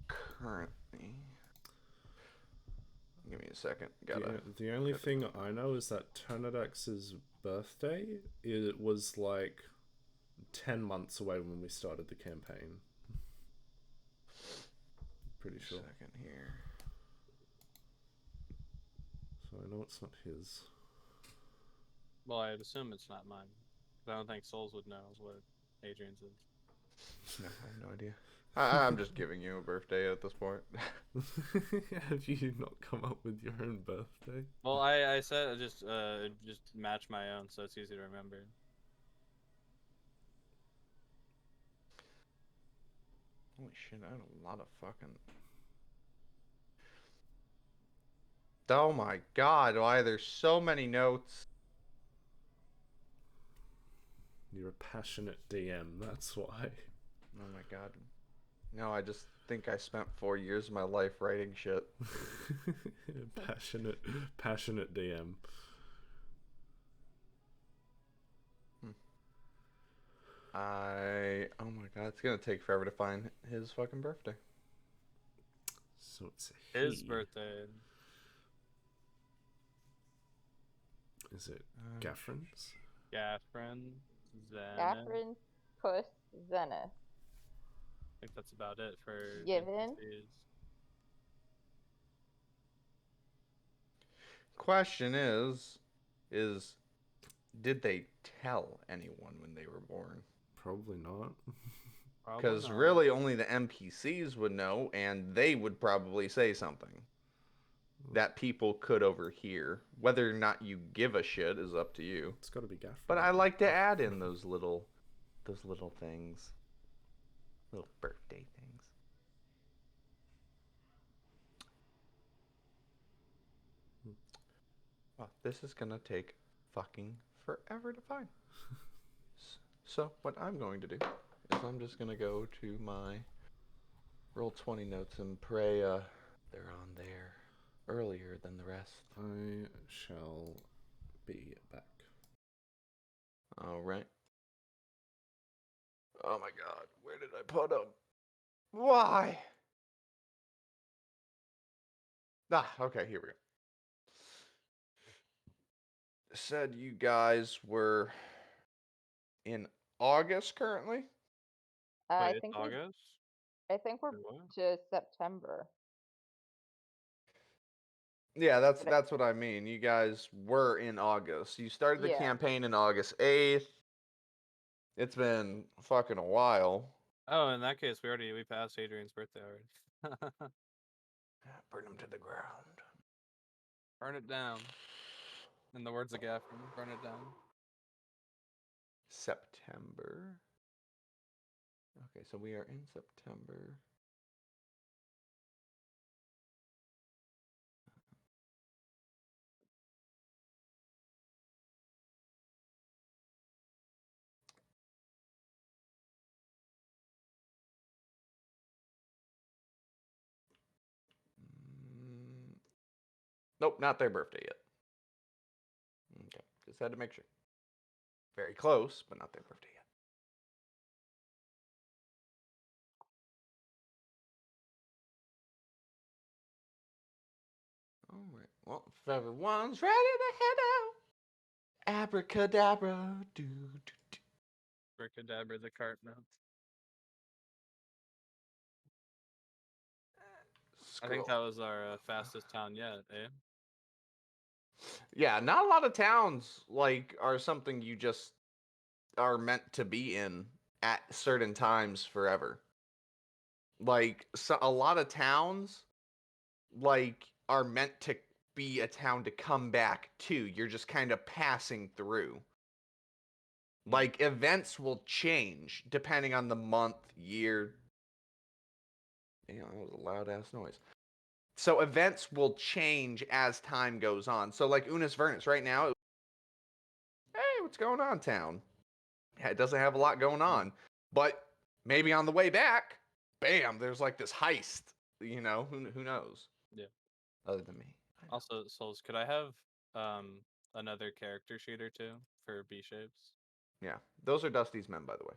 Speaker 2: currently... Give me a second.
Speaker 4: The only thing I know is that Turnidax's birthday, it was like 10 months away when we started the campaign. Pretty sure.
Speaker 2: Second here.
Speaker 4: So I know it's not his.
Speaker 5: Well, I'd assume it's not mine. I don't think Souls would know what Adrian's is.
Speaker 2: No, I have no idea. I'm just giving you a birthday at this point.
Speaker 4: Have you not come up with your own birthday?
Speaker 5: Well, I said I just match my own, so it's easy to remember.
Speaker 2: Holy shit, I have a lot of fucking... Oh my god, why there's so many notes.
Speaker 4: You're a passionate DM, that's why.
Speaker 2: Oh my god. No, I just think I spent 4 years of my life writing shit.
Speaker 4: passionate DM.
Speaker 2: Oh my god, it's gonna take forever to find his fucking birthday.
Speaker 4: So it's
Speaker 5: His
Speaker 4: he.
Speaker 5: birthday.
Speaker 4: Is it Gaffrin's?
Speaker 5: Gaffrin, Zen.
Speaker 3: Catherine, Puss, Zenith.
Speaker 5: I think that's about it for
Speaker 3: Given.
Speaker 5: NPCs.
Speaker 2: Question is did they tell anyone when they were born?
Speaker 4: Probably not.
Speaker 5: Probably
Speaker 2: Because
Speaker 5: not.
Speaker 2: really, only the NPCs would know, and they would probably say something that people could overhear. Whether or not you give a shit is up to you.
Speaker 4: It's got to be gaff.
Speaker 2: But I like to add in those little things, little birthday things. Well, this is gonna take fucking forever to find. So what I'm going to do is I'm just gonna go to my Roll20 notes and pray they're on there earlier than the rest.
Speaker 4: I shall be back.
Speaker 2: All right. Oh my god, where did I put them? Why? Ah, okay, here we go. Said you guys were in August currently?
Speaker 3: I
Speaker 5: Wait, it's
Speaker 3: think
Speaker 5: August?
Speaker 3: I think we're
Speaker 5: Wait, what?
Speaker 3: to September.
Speaker 2: Yeah,
Speaker 3: But
Speaker 2: that's what I mean. You guys were in August. You started the
Speaker 3: Yeah.
Speaker 2: campaign in August 8th. It's been fucking a while.
Speaker 5: Oh, in that case, we passed Adrian's birthday already.
Speaker 2: Burn them to the ground.
Speaker 5: Burn it down. In the words of Gaffron, burn it down.
Speaker 2: September. Okay, so we are in September. Mm, Nope, not their birthday yet. Okay, just had to make sure. Very close, but not their birthday yet. All right. Well, if everyone's ready to head out, abracadabra, do do do.
Speaker 5: Bricadabra the cart now. I think that
Speaker 2: Scroll.
Speaker 5: was our fastest town yet, eh?
Speaker 2: Yeah, not a lot of towns like are something you just are meant to be in at certain times forever. Like so, a lot of towns like are meant to be a town to come back to. You're just kind of passing through. Like events will change depending on the month, year. Damn, that was a loud ass noise. So events will change as time goes on. So like Unis Vernus right now, hey, what's going on, town? Yeah, it doesn't have a lot going on, but maybe on the way back, bam, there's like this heist. You know, who knows?
Speaker 5: Yeah.
Speaker 2: Other than me.
Speaker 5: Also, Souls, could I have another character sheet or two for B shapes?
Speaker 2: Yeah, those are Dusty's men, by the way.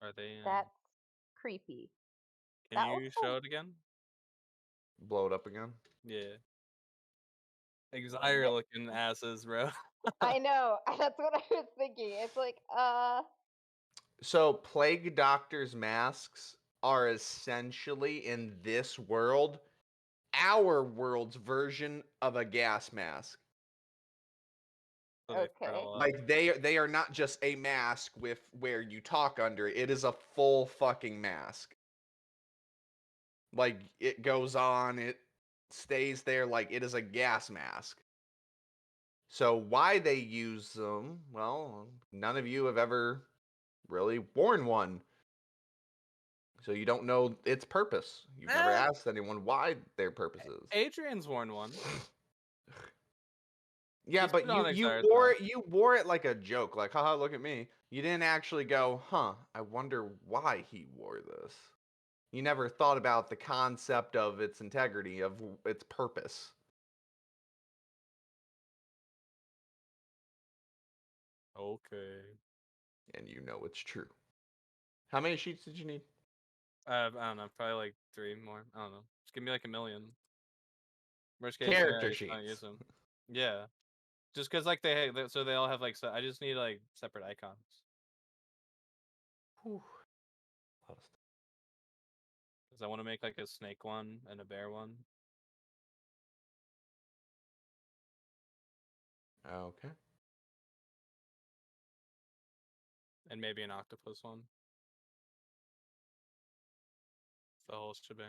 Speaker 5: Are they?
Speaker 3: that's creepy.
Speaker 5: Can
Speaker 3: that
Speaker 5: you
Speaker 3: looks
Speaker 5: show it again?
Speaker 2: Blow it up again.
Speaker 5: Yeah. Exire looking asses, bro.
Speaker 3: I know. That's what I was thinking. It's like,
Speaker 2: So plague doctors' masks are essentially in this world our world's version of a gas mask.
Speaker 5: So they
Speaker 3: Okay.
Speaker 5: curl up.
Speaker 2: Like they are not just a mask with where you talk under it. It is a full fucking mask. Like it goes on, it stays there like it is a gas mask. So why they use them? Well, none of you have ever really worn one. So you don't know its purpose. You've never asked anyone why their purpose is.
Speaker 5: Adrian's worn one.
Speaker 2: Yeah,
Speaker 5: He's
Speaker 2: but
Speaker 5: put on
Speaker 2: you
Speaker 5: Exire
Speaker 2: wore
Speaker 5: though.
Speaker 2: it wore it like a joke, like haha, look at me. You didn't actually go, huh, I wonder why he wore this. You never thought about the concept of its integrity, of its purpose.
Speaker 5: Okay.
Speaker 2: And you know it's true. How many sheets did you need?
Speaker 5: I don't know, probably like 3 more. I don't know. Just give me like 1,000,000. Worst case
Speaker 2: Character
Speaker 5: scenario, I just don't use
Speaker 2: sheets.
Speaker 5: them. Yeah. Just cause like so they all have like I just need like separate icons.
Speaker 2: Whew. A lot of
Speaker 5: Cause I want to make like a snake one and a bear one.
Speaker 2: stuff. Okay.
Speaker 5: and maybe an octopus one. The whole shebang.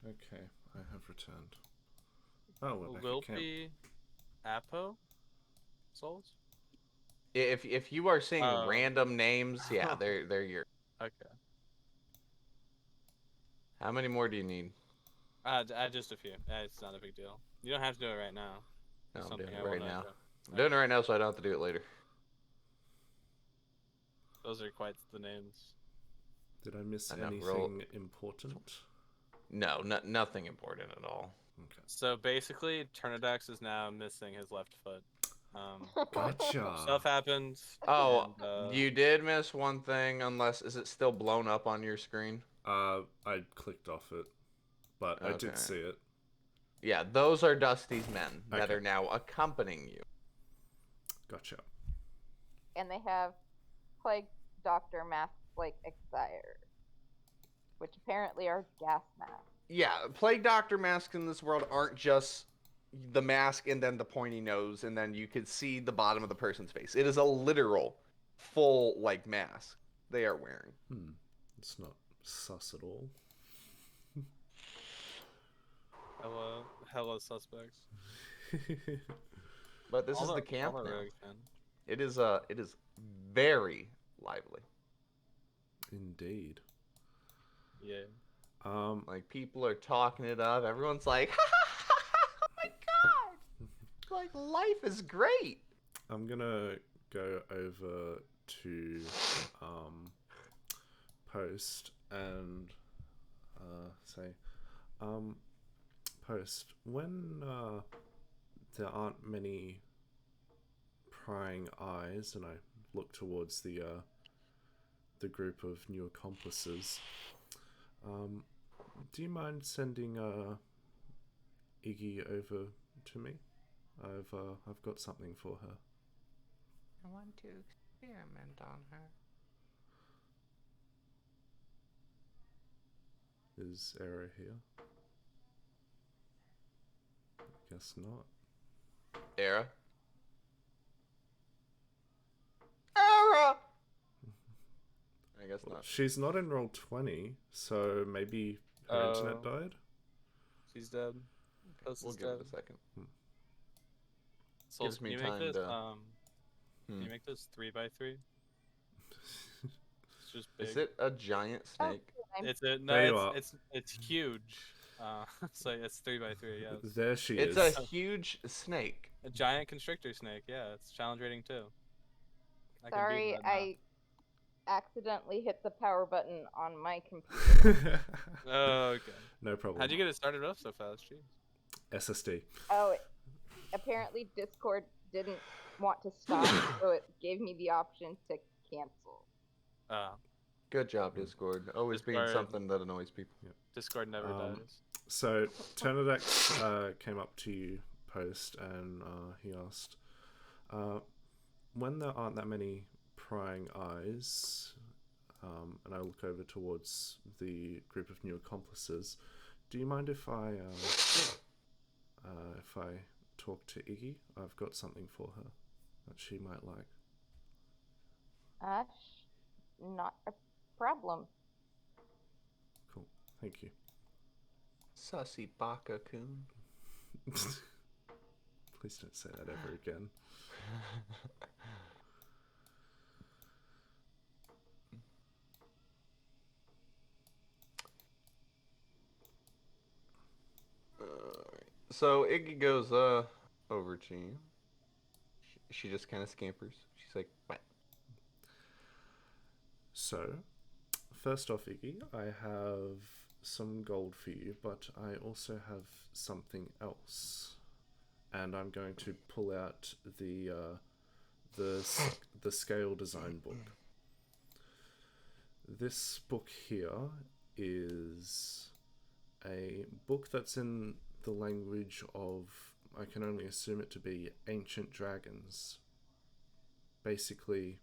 Speaker 4: Okay, I have returned. Oh, we're back at camp.
Speaker 5: Wilpy, Apo, souls.
Speaker 2: If you are seeing
Speaker 5: Oh.
Speaker 2: random names, yeah, they're your.
Speaker 5: Okay.
Speaker 2: How many more do you need?
Speaker 5: Just a few. It's not a big deal. You don't have to do it right now.
Speaker 2: No,
Speaker 5: It's
Speaker 2: I'm doing
Speaker 5: something
Speaker 2: it
Speaker 5: I
Speaker 2: right
Speaker 5: wanna
Speaker 2: now.
Speaker 5: do.
Speaker 2: I'm doing it right now, so I don't have to do it later.
Speaker 5: Those are quite the names.
Speaker 4: Did I miss
Speaker 2: I know,
Speaker 4: anything
Speaker 2: roll-
Speaker 4: important?
Speaker 2: No, nothing important at all.
Speaker 4: Okay.
Speaker 5: So basically, Turnidax is now missing his left foot.
Speaker 4: Gotcha.
Speaker 5: Stuff happened.
Speaker 2: Oh,
Speaker 5: and,
Speaker 2: you did miss one thing. Unless is it still blown up on your screen?
Speaker 4: I clicked off it, but I
Speaker 2: Okay.
Speaker 4: did see it.
Speaker 2: Yeah, those are Dusty's men that
Speaker 4: Okay.
Speaker 2: are now accompanying you.
Speaker 4: Gotcha.
Speaker 3: And they have plague doctor masks like Exire, which apparently are gas masks.
Speaker 2: Yeah, plague doctor masks in this world aren't just the mask and then the pointy nose and then you could see the bottom of the person's face. It is a literal full like mask they are wearing.
Speaker 4: It's not sus at all.
Speaker 5: Hello, suspects.
Speaker 2: But this
Speaker 5: All
Speaker 2: is the camp
Speaker 5: all the
Speaker 2: now.
Speaker 5: rogues, man.
Speaker 2: It is very lively.
Speaker 4: Indeed.
Speaker 5: Yeah.
Speaker 2: Like people are talking it up. Everyone's like, "Oh my god!" Like life is great.
Speaker 4: I'm gonna go over to Post and say, Post, when there aren't many prying eyes, and I look towards the group of new accomplices, do you mind sending Iggy over to me? I've got something for her.
Speaker 2: I want to experiment on her.
Speaker 4: Is Era here? Guess not.
Speaker 2: Era. Era. I guess not.
Speaker 4: She's not in roll 20, so maybe her internet died?
Speaker 5: She's dead. Post
Speaker 2: We'll
Speaker 5: is
Speaker 2: give
Speaker 5: dead.
Speaker 2: it a second.
Speaker 5: Souls,
Speaker 2: Gives me
Speaker 5: can you make
Speaker 2: time
Speaker 5: this?
Speaker 2: to-
Speaker 5: Can you make this 3x3? It's just big.
Speaker 2: Is it a giant snake?
Speaker 5: It's a
Speaker 4: There
Speaker 5: no.
Speaker 4: you are.
Speaker 5: It's huge. So it's 3x3. Yes.
Speaker 4: There she
Speaker 2: It's
Speaker 4: is.
Speaker 2: a huge snake.
Speaker 5: A giant constrictor snake. Yeah, it's challenge rating 2. I can
Speaker 3: Sorry,
Speaker 5: beat that now.
Speaker 3: I accidentally hit the power button on my computer.
Speaker 5: Oh, okay.
Speaker 4: No problem.
Speaker 5: How'd you get it started up so fast? Jeez.
Speaker 4: SSD.
Speaker 3: Oh, apparently Discord didn't want to stop, so it gave me the option to cancel.
Speaker 2: Good job, Discord. Always being
Speaker 5: Discord.
Speaker 2: something that annoys people.
Speaker 5: Discord never dies.
Speaker 4: So Turnidax came up to you, Post, and he asked, when there aren't that many prying eyes, and I look over towards the group of new accomplices, do you mind if I talk to Iggy? I've got something for her that she might like.
Speaker 3: Not a problem.
Speaker 4: Cool. Thank you.
Speaker 2: Sussy Baka-kun.
Speaker 4: Please don't say that ever again.
Speaker 2: So Iggy goes over to you. She just kind of scampers. She's like, "What?"
Speaker 4: So, first off, Iggy, I have some gold for you, but I also have something else, and I'm going to pull out the scale design book. This book here is a book that's in the language of, I can only assume it to be, ancient dragons. Basically,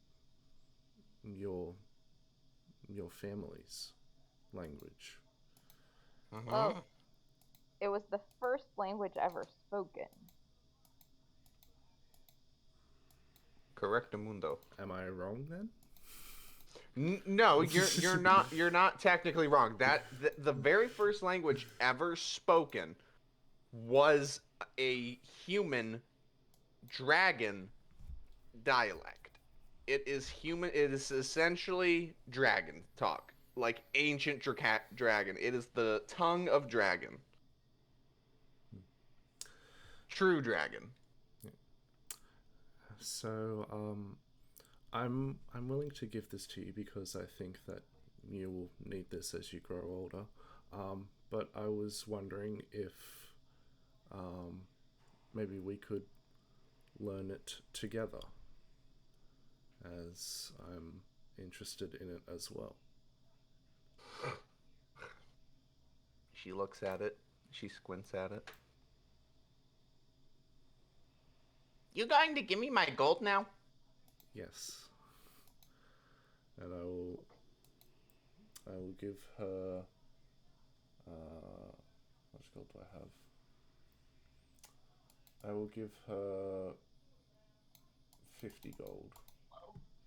Speaker 4: your family's language.
Speaker 3: Well, it was the first language ever spoken.
Speaker 2: Correctamundo.
Speaker 4: Am I wrong then?
Speaker 2: No, you're not technically wrong. That the very first language ever spoken was a human dragon dialect. It is human. It is essentially dragon talk, like ancient dragon. It is the tongue of dragon. True dragon.
Speaker 4: So, I'm willing to give this to you because I think that you will need this as you grow older. But I was wondering if maybe we could learn it together, as I'm interested in it as well.
Speaker 2: She looks at it. She squints at it. You going to give me my gold now?
Speaker 4: Yes. And I will give her how much gold do I have? I will give her 50 gold.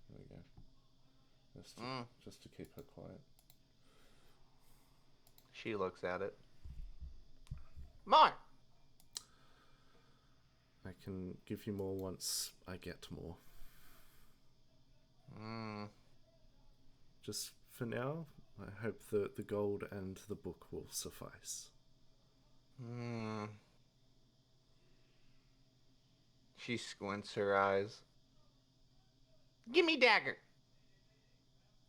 Speaker 4: There we go. Just to keep her quiet.
Speaker 2: She looks at it. More.
Speaker 4: I can give you more once I get more. Just for now, I hope that the gold and the book will suffice.
Speaker 2: She squints her eyes. Give me dagger.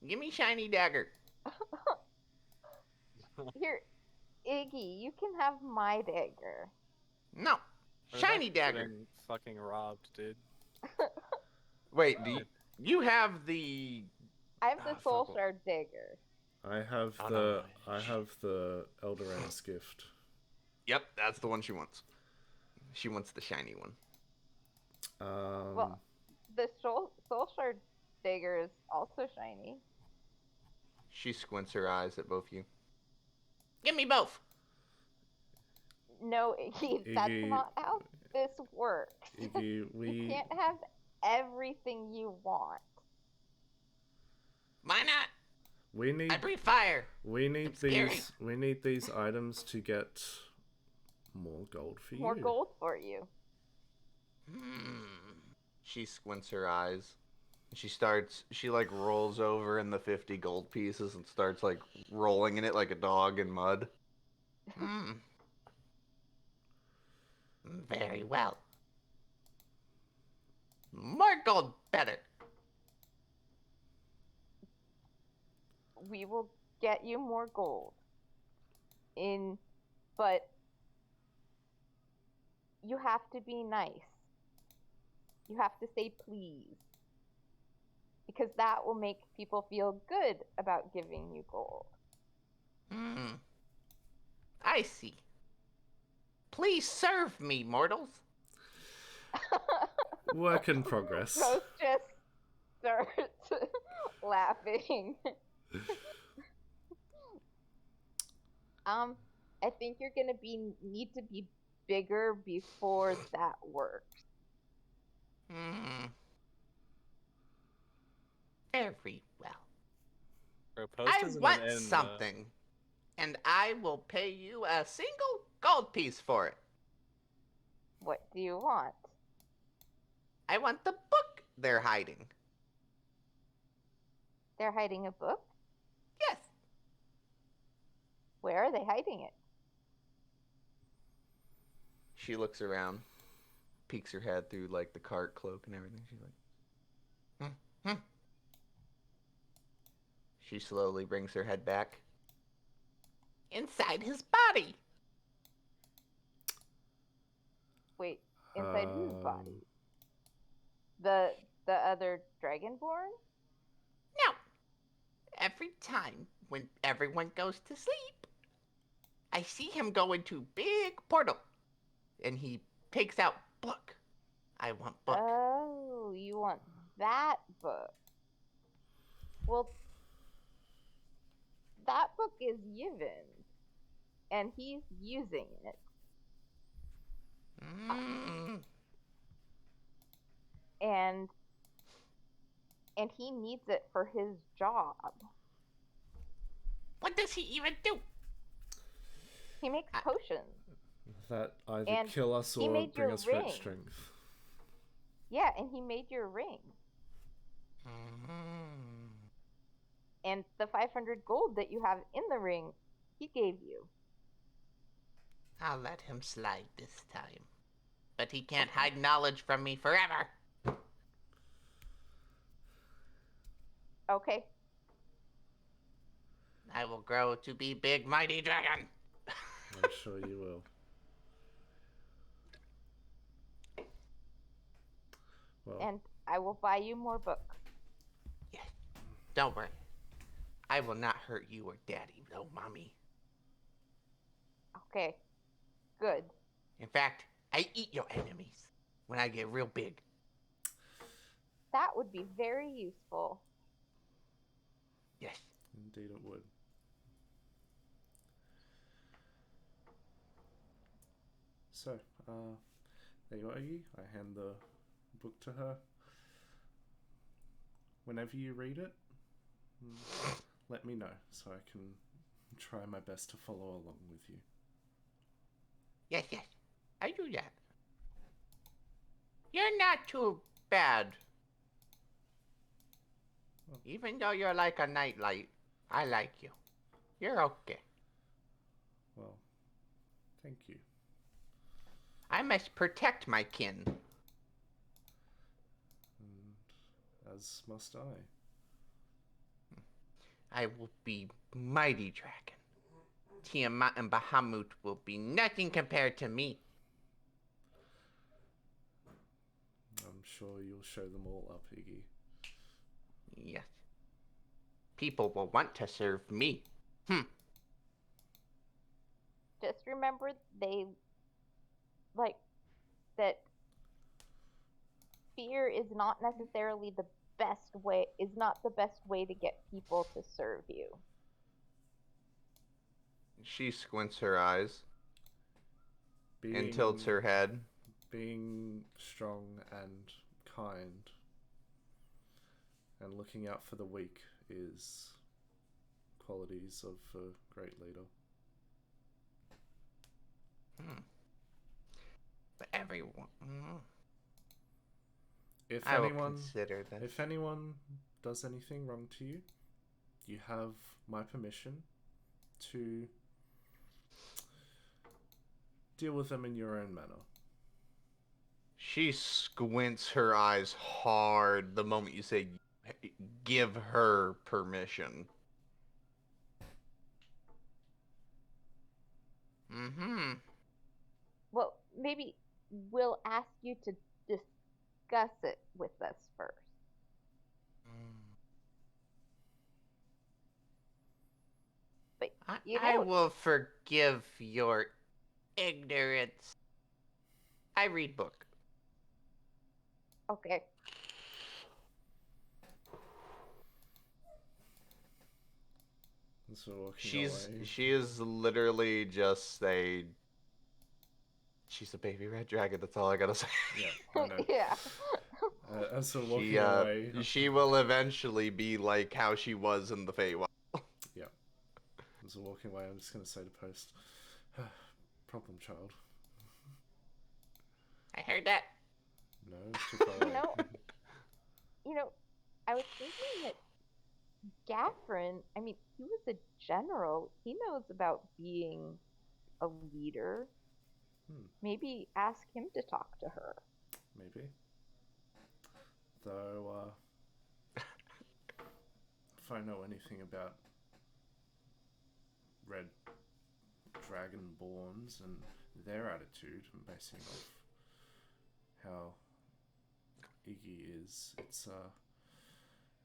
Speaker 2: Give me shiny dagger.
Speaker 3: Here, Iggy, you can have my dagger.
Speaker 2: No.
Speaker 5: We're
Speaker 2: Shiny
Speaker 5: not
Speaker 2: dagger.
Speaker 5: getting fucking robbed, dude.
Speaker 2: Wait, do you have the...
Speaker 3: I have the
Speaker 2: Ah,
Speaker 3: soul
Speaker 2: fuck.
Speaker 3: shard dagger.
Speaker 4: I have
Speaker 2: Oh,
Speaker 4: the
Speaker 2: no.
Speaker 4: I have the Eldoran's gift.
Speaker 2: Yep, that's the one she wants. She wants the shiny one.
Speaker 3: Well, the soul shard dagger is also shiny.
Speaker 2: She squints her eyes at both of you. Give me both.
Speaker 3: No, Iggy, that's
Speaker 4: Iggy-
Speaker 3: not how this works.
Speaker 4: Iggy,
Speaker 3: You
Speaker 4: we
Speaker 3: can't have everything you want.
Speaker 2: Why not?
Speaker 4: we need
Speaker 2: I breathe fire.
Speaker 4: we need
Speaker 2: It's scary.
Speaker 4: these items to get more gold for
Speaker 3: More
Speaker 4: you.
Speaker 3: gold for you.
Speaker 2: She squints her eyes. She like rolls over in the 50 gold pieces and starts like rolling in it like a dog in mud. Very well. More gold better.
Speaker 3: We will get you more gold. But you have to be nice. You have to say please. Because that will make people feel good about giving you gold.
Speaker 2: I see. Please serve me, mortals.
Speaker 4: Work in progress.
Speaker 3: Rose just starts laughing. I think you're gonna need to be bigger before that works.
Speaker 2: Very well.
Speaker 5: Bro, Post
Speaker 2: I
Speaker 5: isn't
Speaker 2: want
Speaker 5: in,
Speaker 2: something, and I will pay you a single gold piece for it.
Speaker 3: What do you want?
Speaker 2: I want the book they're hiding.
Speaker 3: They're hiding a book?
Speaker 2: Yes.
Speaker 3: Where are they hiding it?
Speaker 2: She looks around, peeks her head through like the cart cloak and everything. She's like, She slowly brings her head back. Inside his body.
Speaker 3: Wait, inside whose body? The other Dragonborn?
Speaker 2: No. Every time when everyone goes to sleep, I see him go into big portal, and he takes out book. I want book.
Speaker 3: Oh, you want that book. Well, that book is Yivin, and he's using it. And and he needs it for his job.
Speaker 6: What does he even do?
Speaker 3: He makes potions.
Speaker 4: That either
Speaker 3: And
Speaker 4: kill us
Speaker 3: he
Speaker 4: or
Speaker 3: made
Speaker 4: bring
Speaker 3: your
Speaker 4: us great
Speaker 3: ring.
Speaker 4: strength.
Speaker 3: Yeah, and he made your ring. And the 500 gold that you have in the ring, he gave you.
Speaker 6: I'll let him slide this time. But he can't hide knowledge from me forever.
Speaker 3: Okay.
Speaker 6: I will grow to be big mighty dragon.
Speaker 4: I'm sure you will. Well,
Speaker 3: And I will buy you more books.
Speaker 6: Yes. Don't worry. I will not hurt you or Daddy, though, Mommy.
Speaker 3: Okay. Good.
Speaker 6: In fact, I eat your enemies when I get real big.
Speaker 3: That would be very useful.
Speaker 6: Yes.
Speaker 4: indeed it would. So, there you are, Iggy. I hand the book to her. Whenever you read it, let me know so I can try my best to follow along with you.
Speaker 6: Yes, yes. I do that. You're not too bad.
Speaker 4: Oh.
Speaker 6: Even though you're like a nightlight, I like you. You're okay.
Speaker 4: Well, thank you.
Speaker 6: I must protect my kin.
Speaker 4: And as must I.
Speaker 6: I will be mighty dragon. Tiamat and Bahamut will be nothing compared to me.
Speaker 4: I'm sure you'll show them all up, Iggy.
Speaker 6: Yes. People will want to serve me.
Speaker 3: Just remember that fear is not necessarily the best way to get people to serve you.
Speaker 2: She squints her eyes
Speaker 4: Being,
Speaker 2: and tilts her head.
Speaker 4: Being strong and kind and looking out for the weak is qualities of a great leader.
Speaker 6: But everyone...
Speaker 4: If
Speaker 6: I will
Speaker 4: anyone
Speaker 6: consider this.
Speaker 4: If anyone does anything wrong to you, you have my permission to deal with them in your own manner.
Speaker 2: She squints her eyes hard the moment you say give her permission.
Speaker 3: Well, maybe we'll ask you to discuss it with us first. But
Speaker 6: I will forgive your ignorance. I read book.
Speaker 3: Okay.
Speaker 4: So walking away.
Speaker 2: She is literally just she's a baby red dragon. That's all I gotta say.
Speaker 4: Yeah, I know.
Speaker 3: Yeah.
Speaker 4: As we're walking away,
Speaker 2: She will eventually be like how she was in the Feywild.
Speaker 4: yeah. As we're walking away, I'm just gonna say to Post, problem child.
Speaker 6: I heard that.
Speaker 4: No, it's too far away.
Speaker 3: I was thinking that Gaffrin, he was a general. He knows about being a leader. Maybe ask him to talk to her.
Speaker 4: Maybe. Though, if I know anything about red dragonborns and their attitude, basing off how Iggy is, it's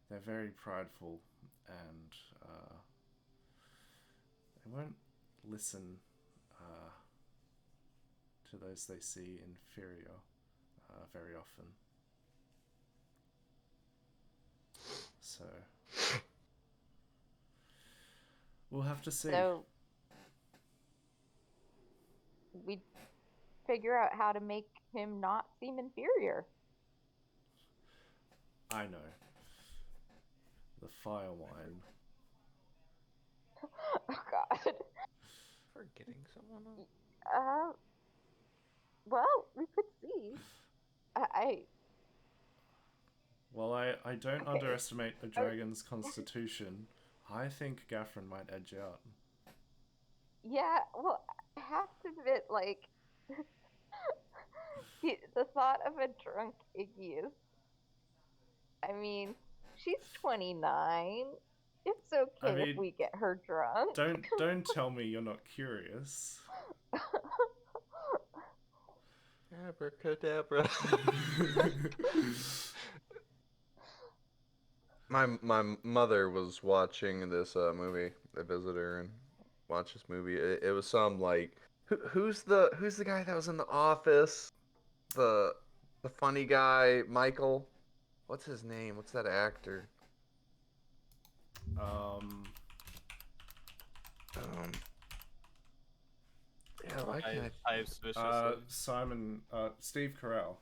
Speaker 4: they're very prideful and they won't listen to those they see inferior very often. So we'll have to see.
Speaker 3: So we figure out how to make him not seem inferior.
Speaker 4: I know. the fire wine.
Speaker 3: Oh God.
Speaker 2: Forgetting someone else.
Speaker 3: Well, we could see. I
Speaker 4: Well, I don't
Speaker 3: Okay.
Speaker 4: underestimate a dragon's constitution. I think Gaffron might edge out.
Speaker 3: Yeah, well, I have to admit, like, the thought of a drunk Iggy is, I mean, she's 29. It's okay
Speaker 4: I
Speaker 3: if
Speaker 4: mean,
Speaker 3: we get her drunk.
Speaker 4: Don't tell me you're not curious.
Speaker 2: Abracadabra. My mother was watching this movie. I visited her and watched this movie. It was some like who's the guy that was in The Office? The funny guy, Michael. What's his name? What's that actor? Yeah, why can't I?
Speaker 5: I suspiciously.
Speaker 4: Steve Carell.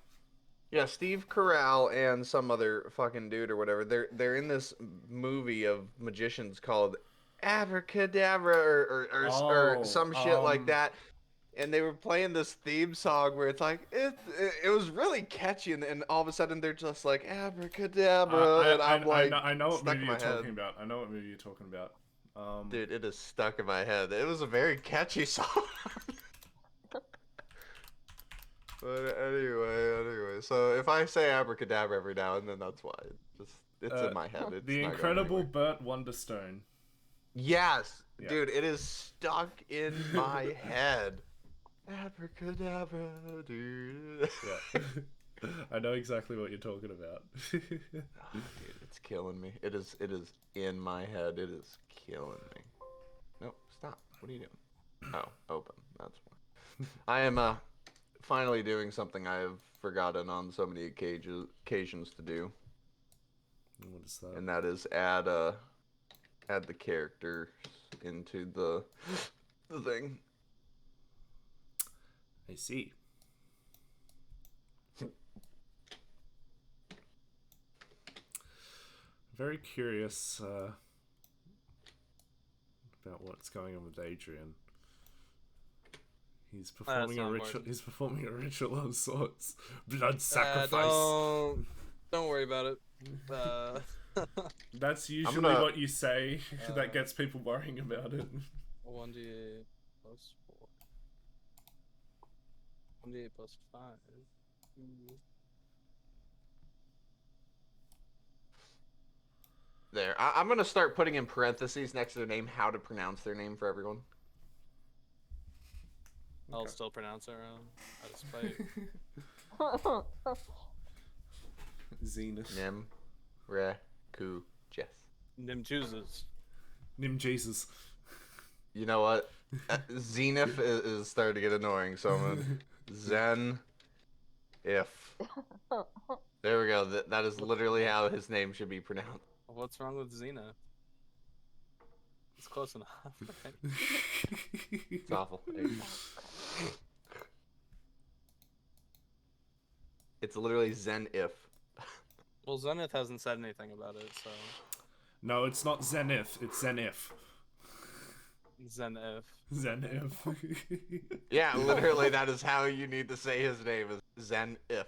Speaker 2: Yeah, Steve Carell and some other fucking dude or whatever. They're in this movie of magicians called Abracadabra or some shit like that. And they were playing this theme song where it's like it was really catchy, and all of a sudden they're just like Abracadabra, and I'm like,
Speaker 4: I know what
Speaker 2: stuck
Speaker 4: movie
Speaker 2: in
Speaker 4: you're
Speaker 2: my head.
Speaker 4: talking about. I know what movie you're talking about.
Speaker 2: Dude, it is stuck in my head. It was a very catchy song. But anyway, so if I say abracadabra every now and then, that's why. It's in my head. It's
Speaker 4: The
Speaker 2: not going
Speaker 4: Incredible
Speaker 2: anywhere.
Speaker 4: Burt Wonderstone.
Speaker 2: Yes,
Speaker 4: Yeah.
Speaker 2: dude, it is stuck in my head. Abracadabra, dude.
Speaker 4: Yeah. I know exactly what you're talking about.
Speaker 2: Oh, dude, it's killing me. It is in my head. It is killing me. Nope, stop. What are you doing? Oh, open. That's why. I am finally doing something I have forgotten on so many occasions to do,
Speaker 4: What is that?
Speaker 2: and that is add the characters into the thing.
Speaker 4: I see. Very curious about what's going on with Adrian. He's performing a
Speaker 5: not
Speaker 4: ritual.
Speaker 5: important.
Speaker 4: He's performing a ritual of sorts. Blood sacrifice.
Speaker 5: Don't worry about it.
Speaker 4: That's usually
Speaker 2: gonna-
Speaker 4: what you say that gets people worrying about it.
Speaker 5: 1d8 plus 4. 1d8 plus 5.
Speaker 2: There. I'm gonna start putting in parentheses next to their name how to pronounce their name for everyone.
Speaker 5: I'll
Speaker 4: Okay.
Speaker 5: still pronounce it out of spite.
Speaker 4: Zenith.
Speaker 2: Nim, Re, Ku, Jess.
Speaker 5: Nim chooses.
Speaker 4: Nim Jesus.
Speaker 2: You know what? Zenith is starting to get annoying, so I'm gonna Zen if. There we go. That is literally how his name should be pronounced.
Speaker 5: What's wrong with Xena? It's close enough. Right?
Speaker 2: It's awful. It's literally Zen if.
Speaker 5: Well, Zenith hasn't said anything about it, so
Speaker 4: No, it's not Zenith. It's Zenith.
Speaker 5: Zenith.
Speaker 4: Zenith.
Speaker 2: Yeah, literally that is how you need to say his name is Zen if.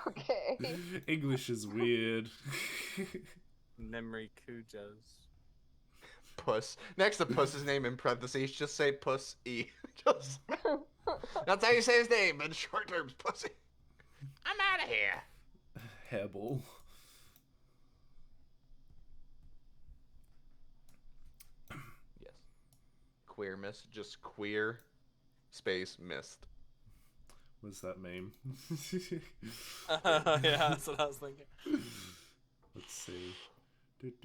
Speaker 3: Okay.
Speaker 4: English is weird.
Speaker 5: Nimri Kujas.
Speaker 2: Puss. Next to Puss's name in parentheses, just say Puss E. Just that's how you say his name in short terms, Pussy. I'm out of here.
Speaker 4: Hairball.
Speaker 2: Yes. Queer mist, just queer space mist.
Speaker 4: What's that meme?
Speaker 5: Yeah, that's what I was thinking.
Speaker 4: Let's see. It's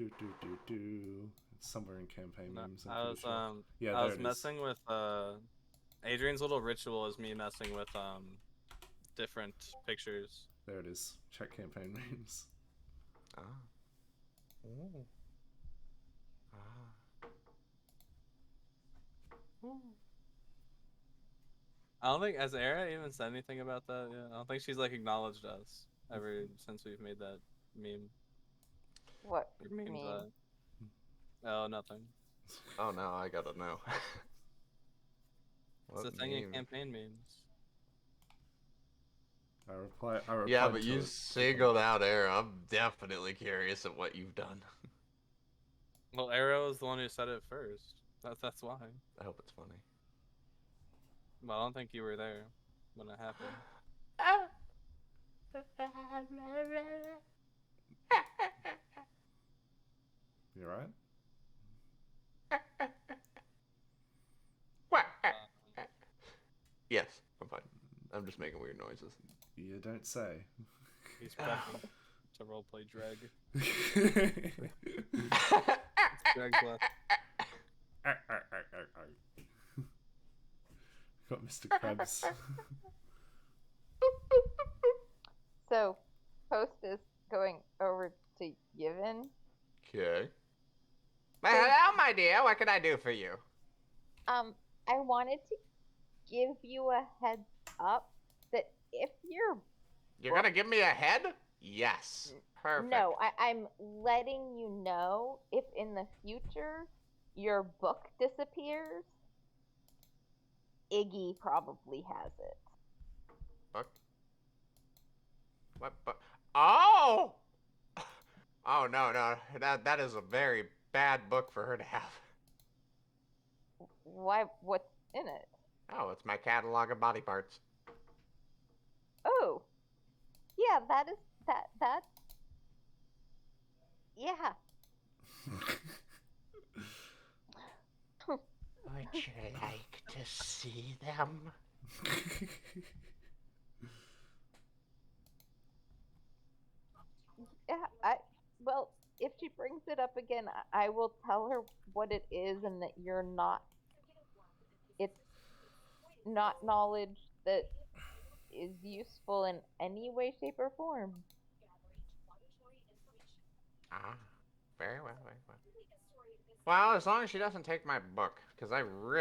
Speaker 4: somewhere in campaign
Speaker 5: No,
Speaker 4: memes. I'm
Speaker 5: I
Speaker 4: pretty
Speaker 5: was
Speaker 4: sure. Yeah,
Speaker 5: I
Speaker 4: there
Speaker 5: was
Speaker 4: it is.
Speaker 5: messing with Adrian's little ritual is me messing with different pictures.
Speaker 4: There it is. Check campaign memes.
Speaker 2: Ah. Ooh. Ah. Ooh.
Speaker 5: I don't think has Era even said anything about that yet. I don't think she's like acknowledged us ever since we've made that meme.
Speaker 3: What
Speaker 5: Your
Speaker 3: you
Speaker 5: memes,
Speaker 3: mean?
Speaker 5: Oh, nothing.
Speaker 2: Oh no, I gotta know.
Speaker 5: It's the
Speaker 2: What
Speaker 5: thing in
Speaker 2: meme?
Speaker 5: campaign memes.
Speaker 4: I replied. I replied
Speaker 2: Yeah, but
Speaker 4: to
Speaker 2: you
Speaker 4: it.
Speaker 2: singled out Arrow. I'm definitely curious at what you've done.
Speaker 5: Well, Arrow is the one who said it first. That's why.
Speaker 2: I hope it's funny.
Speaker 5: But I don't think you were there when it happened.
Speaker 4: You right?
Speaker 2: Yes, I'm fine. I'm just making weird noises.
Speaker 4: You don't say.
Speaker 5: He's prepping to roleplay Dreg. Dreg's left.
Speaker 4: Got Mr. Krabs.
Speaker 3: So, Post is going over to Yevon.
Speaker 2: Okay.
Speaker 6: Hello, my dear. What can I do for you?
Speaker 3: I wanted to give you a heads up that if you're
Speaker 6: You're gonna give me a head? Yes. Perfect.
Speaker 3: no, I'm letting you know if in the future your book disappears, Iggy probably has it.
Speaker 6: Book? What book? Oh! Oh no, no. That is a very bad book for her to have.
Speaker 3: Why? What's in it?
Speaker 6: Oh, it's my catalog of body parts.
Speaker 3: Oh, yeah, that is that. Yeah.
Speaker 6: Would you like to see them?
Speaker 3: Yeah, well, if she brings it up again, I will tell her what it is and that it's not knowledge that is useful in any way, shape, or form.
Speaker 6: Ah, very well, very well. Well, as long as she doesn't take my book, because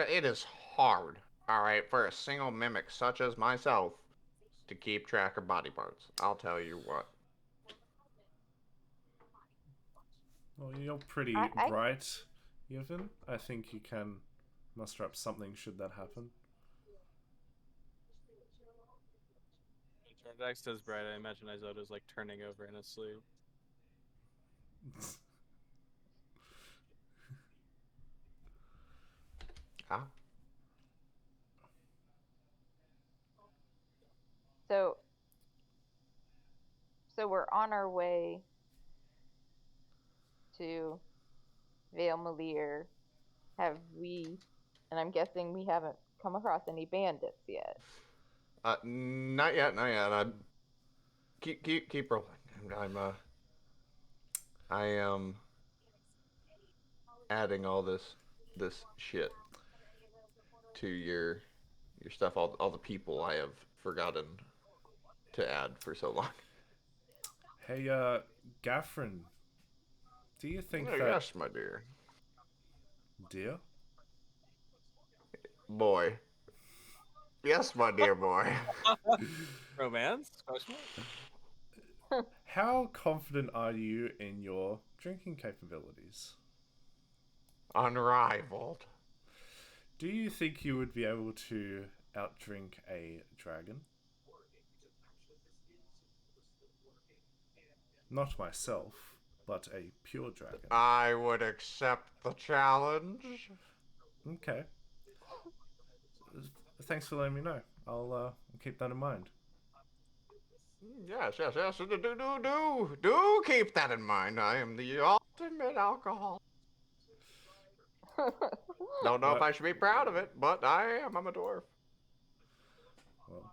Speaker 6: it is hard, all right, for a single mimic such as myself to keep track of body parts. I'll tell you what.
Speaker 4: Well, you're pretty
Speaker 3: I-
Speaker 4: bright, Yevon. I think you can muster up something should that happen.
Speaker 5: Jordax says bright. I imagine Isota's like turning over in his sleep.
Speaker 6: Ah,
Speaker 3: So we're on our way to Vale Malir. Have we? And I'm guessing we haven't come across any bandits yet.
Speaker 2: Not yet, not yet. Keep rolling. I am adding all this shit to your stuff. All the people I have forgotten to add for so long.
Speaker 4: Hey, Gaffrin, do you think
Speaker 2: Oh,
Speaker 4: that
Speaker 2: yes, my dear
Speaker 4: dear?
Speaker 2: boy. Yes, my dear boy.
Speaker 5: Romance? Question mark?
Speaker 4: How confident are you in your drinking capabilities?
Speaker 2: Unrivaled.
Speaker 4: Do you think you would be able to outdrink a dragon? Not myself, but a pure dragon.
Speaker 2: I would accept the challenge.
Speaker 4: Okay. Thanks for letting me know. I'll keep that in mind.
Speaker 2: Yes. Do keep that in mind. I am the ultimate alcohol. Don't know if I should be proud of it, but I am. I'm a dwarf.
Speaker 4: Well,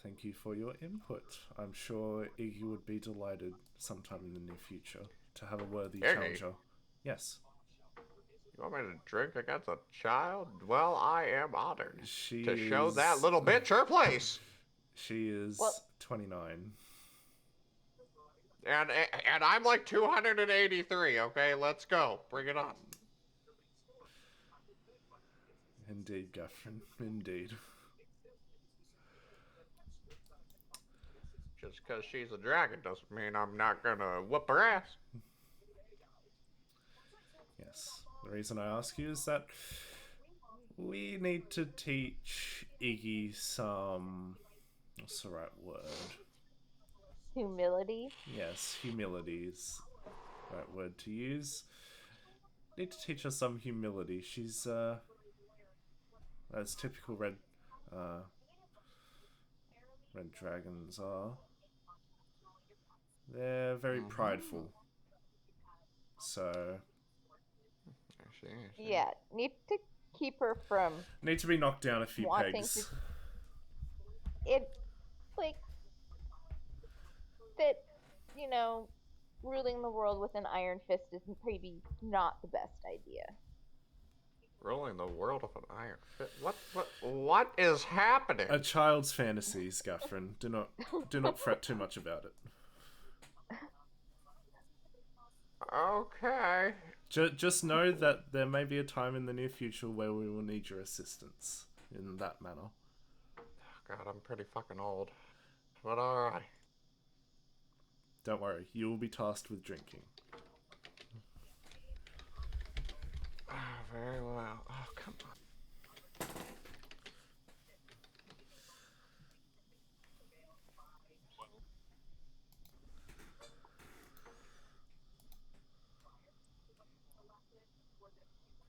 Speaker 4: thank you for your input. I'm sure Iggy would be delighted sometime in the near future to have a worthy
Speaker 2: Iggy?
Speaker 4: challenger. Yes.
Speaker 2: You want me to drink against a child? Well, I am honored
Speaker 4: She
Speaker 2: to show
Speaker 4: is-
Speaker 2: that little bitch her place.
Speaker 4: She is
Speaker 3: Well-
Speaker 4: 29.
Speaker 2: And I'm like 283. Okay, let's go. Bring it on.
Speaker 6: Just because she's a dragon doesn't mean I'm not gonna whoop her ass.
Speaker 4: Yes. The reason I ask you is that we need to teach Iggy some. What's the right word?
Speaker 3: Humility.
Speaker 4: Yes, humility is the right word to use. Need to teach her some humility. She's, as typical red dragons are. They're very prideful. So.
Speaker 6: I see.
Speaker 3: Yeah, need to keep her from
Speaker 4: Need to be knocked down a few
Speaker 3: wanting
Speaker 4: pegs.
Speaker 3: it, like, that, you know, ruling the world with an iron fist is maybe not the best idea.
Speaker 6: Ruling the world with an iron fist. What is happening?
Speaker 4: A child's fantasies, Gaffrin. Do not fret too much about it.
Speaker 6: Okay.
Speaker 4: Just know that there may be a time in the near future where we will need your assistance in that manner.
Speaker 6: God, I'm pretty fucking old. But alright.
Speaker 4: Don't worry, you will be tasked with drinking.
Speaker 6: Very well. Oh, come on.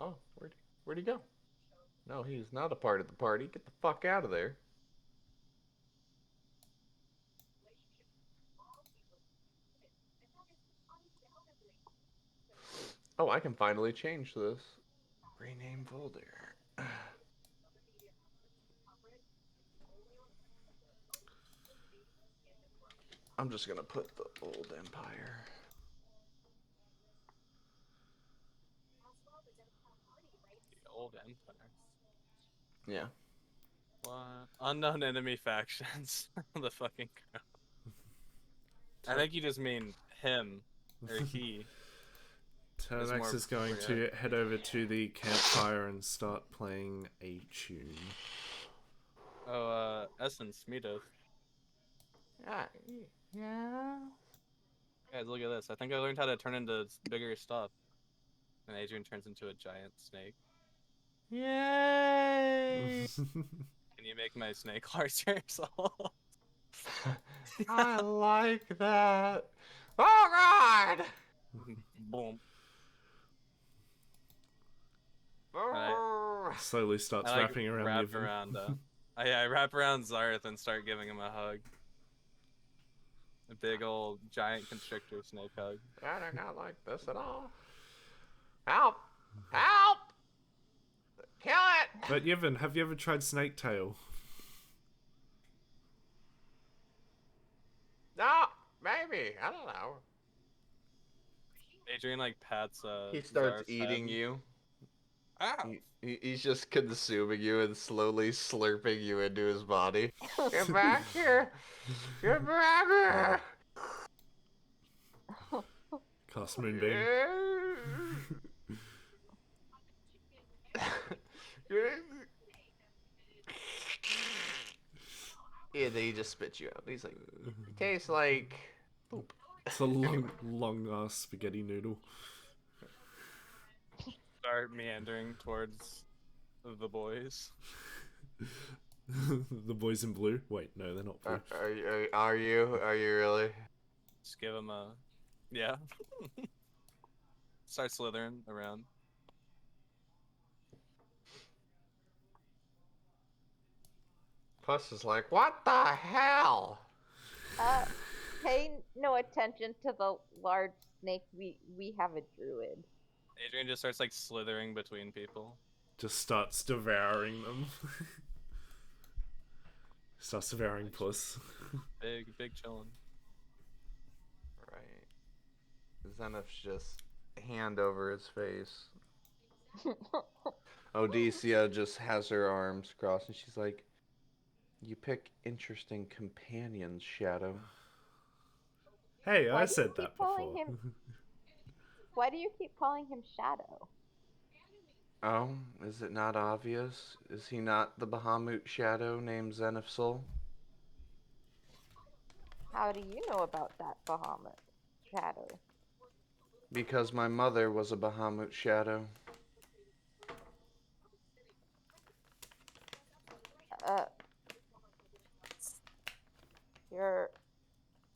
Speaker 6: Oh, where'd he go? No, he's not a part of the party. Get the fuck out of there. Oh, I can finally change this. Rename folder. I'm just gonna put the old empire.
Speaker 5: The old empire.
Speaker 6: Yeah.
Speaker 5: What? Unknown enemy factions. The fucking girl. I think you just mean him or he.
Speaker 4: Termax
Speaker 5: more
Speaker 4: is going to head over to the campfire and start playing a tune.
Speaker 5: Oh, Essence, Meadow.
Speaker 6: Yeah.
Speaker 5: Guys, look at this. I think I learned how to turn into bigger stuff. And Adrian turns into a giant snake.
Speaker 6: Yay!
Speaker 5: Can you make my snake larger? So
Speaker 6: I like that. Oh God!
Speaker 5: boom.
Speaker 6: Oh.
Speaker 4: Slowly starts
Speaker 5: I like
Speaker 4: wrapping around
Speaker 5: wrap
Speaker 4: Niven.
Speaker 5: around. I wrap around Zareth and start giving him a hug. A big old giant constrictor snake hug.
Speaker 6: I do not like this at all. Help! Help! Kill it!
Speaker 4: But Yevon, have you ever tried Snake Tail?
Speaker 6: No, maybe. I don't know.
Speaker 5: Adrian like pats
Speaker 6: He starts
Speaker 5: Zareth's
Speaker 6: eating
Speaker 5: head.
Speaker 6: you.
Speaker 5: Ow!
Speaker 6: He's just consuming you and slowly slurping you into his body. Get back here! Get back here!
Speaker 4: Cast Moonbeam.
Speaker 6: Yeah, then he just spits you out. He's like, it tastes like poop.
Speaker 4: It's a long ass spaghetti noodle.
Speaker 5: Start meandering towards the boys.
Speaker 4: The boys in blue? Wait, no, they're not blue.
Speaker 6: Are you really?
Speaker 5: Just give him a yeah. Start slithering around.
Speaker 6: Puss is like, what the hell?
Speaker 3: Pay no attention to the large snake. We have a druid.
Speaker 5: Adrian just starts like slithering between people.
Speaker 4: Just starts devouring them. Starts devouring Puss.
Speaker 5: Big chillin'.
Speaker 6: Right. Zenith's just hand over his face. Odysseia just has her arms crossed and she's like, you pick interesting companions, Shadow.
Speaker 4: Hey,
Speaker 3: Why
Speaker 4: I
Speaker 3: do you
Speaker 4: said
Speaker 3: keep
Speaker 4: that
Speaker 3: calling
Speaker 4: before.
Speaker 3: him- Why do you keep calling him Shadow?
Speaker 6: Oh, is it not obvious? Is he not the Bahamut Shadow named Zenith Soul?
Speaker 3: How do you know about that Bahamut shadow?
Speaker 2: Because my mother was a Bahamut shadow.
Speaker 3: Uh, you're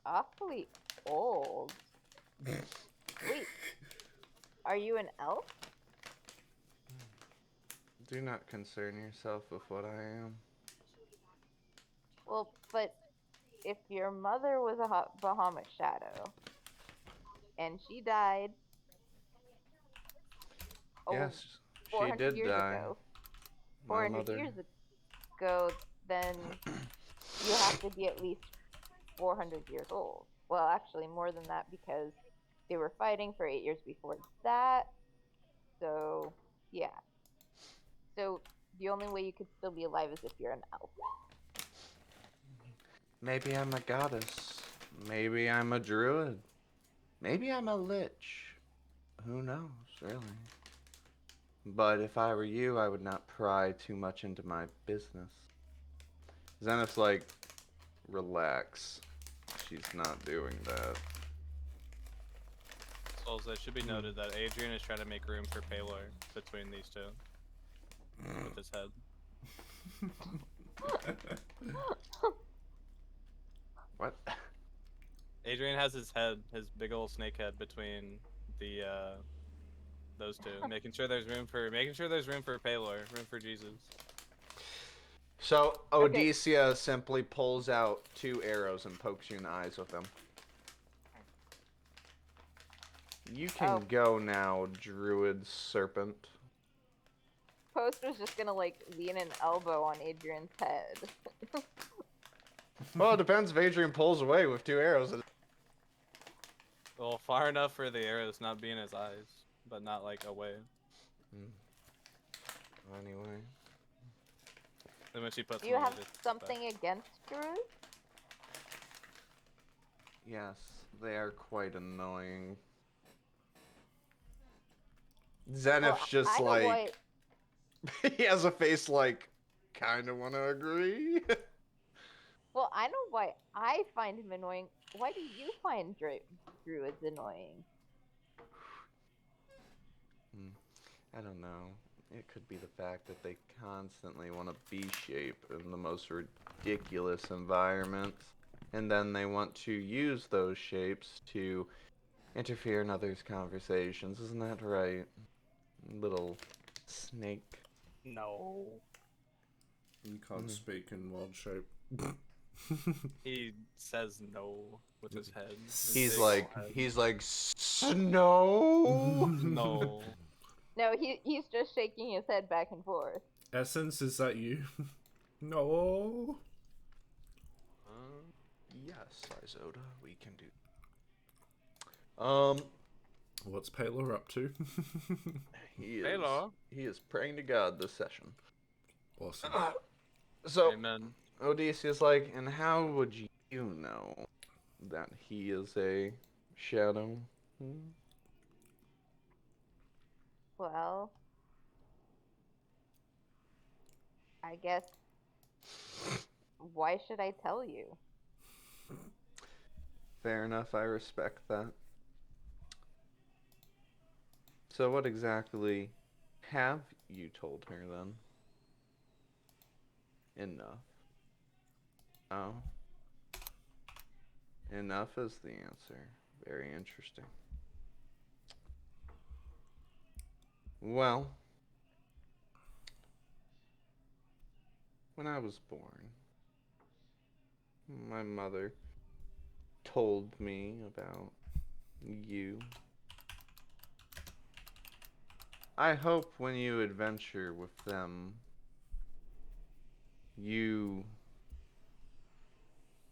Speaker 3: awfully old. Wait, are you an elf?
Speaker 2: Do not concern yourself with what I am.
Speaker 3: Well, but if your mother was a Bahamut shadow and she died
Speaker 2: Yes, she
Speaker 3: 400
Speaker 2: did
Speaker 3: years
Speaker 2: die.
Speaker 3: ago,
Speaker 2: My
Speaker 3: 400
Speaker 2: mother.
Speaker 3: years ago, then you have to be at least 400 years old. Well, actually, more than that because they were fighting for 8 years before that. So, yeah. So, the only way you could still be alive is if you're an elf.
Speaker 2: Maybe I'm a goddess. Maybe I'm a druid. Maybe I'm a lich. Who knows, really? But if I were you, I would not pry too much into my business. Zenith's like, relax. She's not doing that.
Speaker 5: Souls, it should be noted that Adrian is trying to make room for Paylor between these two. With his head.
Speaker 2: What?
Speaker 5: Adrian has his head, his big old snake head between the those two, making sure there's room for Paylor, room for Jesus.
Speaker 2: So
Speaker 3: Okay.
Speaker 2: Odysseia simply pulls out 2 arrows and pokes you in the eyes with them. You can
Speaker 3: Oh.
Speaker 2: go now, druid serpent.
Speaker 3: Post was just gonna like lean an elbow on Adrian's head.
Speaker 2: Well, it depends if Adrian pulls away with 2 arrows.
Speaker 5: Well, far enough for the arrows not be in his eyes, but not like away.
Speaker 2: Anyway.
Speaker 5: Then when she puts
Speaker 3: Do you
Speaker 5: them
Speaker 3: have
Speaker 5: away, just-
Speaker 3: something against druids?
Speaker 2: Yes, they are quite annoying. Zenith's just
Speaker 3: I know
Speaker 2: like... he has a face like, kinda wanna agree.
Speaker 3: Well, I know why I find him annoying. Why do you find druids annoying?
Speaker 2: I don't know. It could be the fact that they constantly want to B-shape in the most ridiculous environments. And then they want to use those shapes to interfere in others' conversations. Isn't that right? Little snake.
Speaker 5: No.
Speaker 4: You can't speak in wild shape.
Speaker 5: He says no with his head. His
Speaker 2: He's
Speaker 5: big
Speaker 2: like,
Speaker 5: old head.
Speaker 2: snow.
Speaker 5: No.
Speaker 3: No, he's just shaking his head back and forth.
Speaker 4: Essence, is that you? No.
Speaker 2: Yes, Isoda, we can do.
Speaker 4: What's Paylor up to?
Speaker 2: He is praying to God this session.
Speaker 4: Awesome.
Speaker 2: So,
Speaker 5: Amen.
Speaker 2: Odysseus like, and how would you know that he is a shadow?
Speaker 3: Well, I guess. Why should I tell you?
Speaker 2: Fair enough, I respect that. So what exactly have you told her then? Enough. Oh. Enough is the answer. Very interesting. Well, when I was born, my mother told me about you. I hope when you adventure with them, you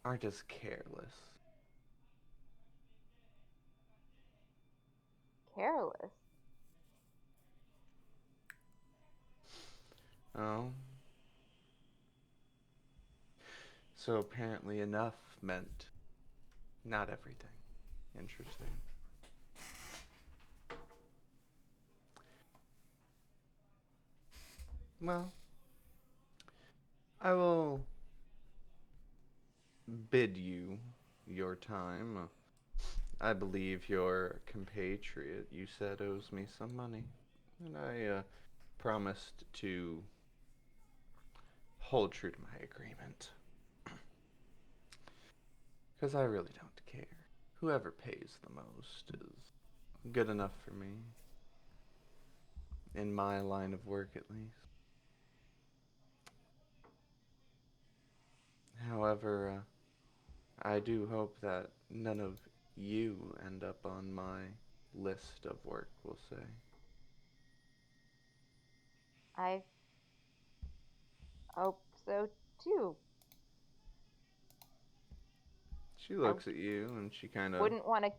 Speaker 2: aren't as careless.
Speaker 3: Careless.
Speaker 2: Oh. So apparently enough meant not everything. Interesting. Well, I will bid you your time. I believe your compatriot, you said, owes me some money. And I promised to hold true to my agreement. Because I really don't care. Whoever pays the most is good enough for me. In my line of work, at least. However, I do hope that none of you end up on my list of work, we'll say.
Speaker 3: I hope so too.
Speaker 2: She looks at you and she kind of...
Speaker 3: Wouldn't want to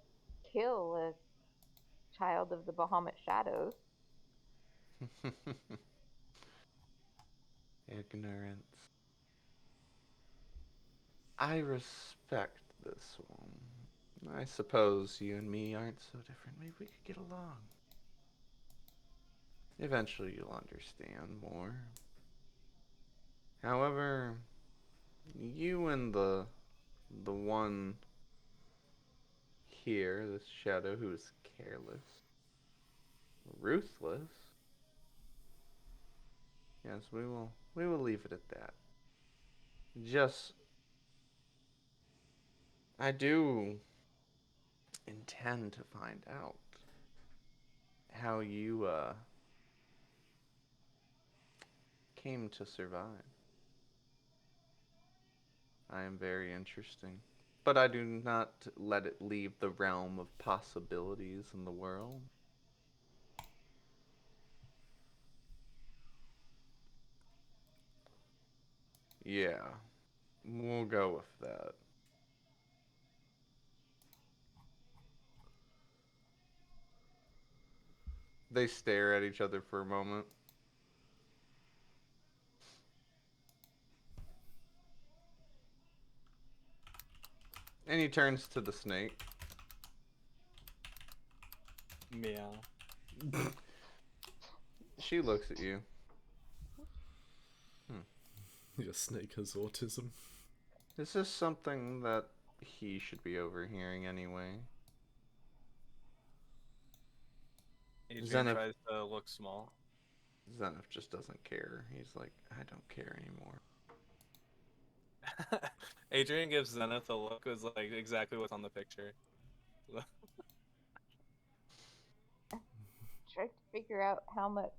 Speaker 3: kill a child of the Bahamut Shadows.
Speaker 2: Ignorance. I respect this one. I suppose you and me aren't so different. Maybe we could get along. Eventually you'll understand more. However, you and the one here, this shadow who is careless, ruthless. Yes, we will leave it at that. Just, I do intend to find out how you came to survive. I am very interesting. But I do not let it leave the realm of possibilities in the world. Yeah, we'll go with that. They stare at each other for a moment. And he turns to the snake.
Speaker 5: Meow.
Speaker 2: She looks at you.
Speaker 4: Your snake has autism.
Speaker 2: Is this something that he should be overhearing anyway?
Speaker 5: Adrian
Speaker 2: Zenith-
Speaker 5: tries to look small.
Speaker 2: Zenith just doesn't care. He's like, I don't care anymore.
Speaker 5: Adrian gives Zenith a look was like exactly what's on the picture.
Speaker 3: Try to figure out how much.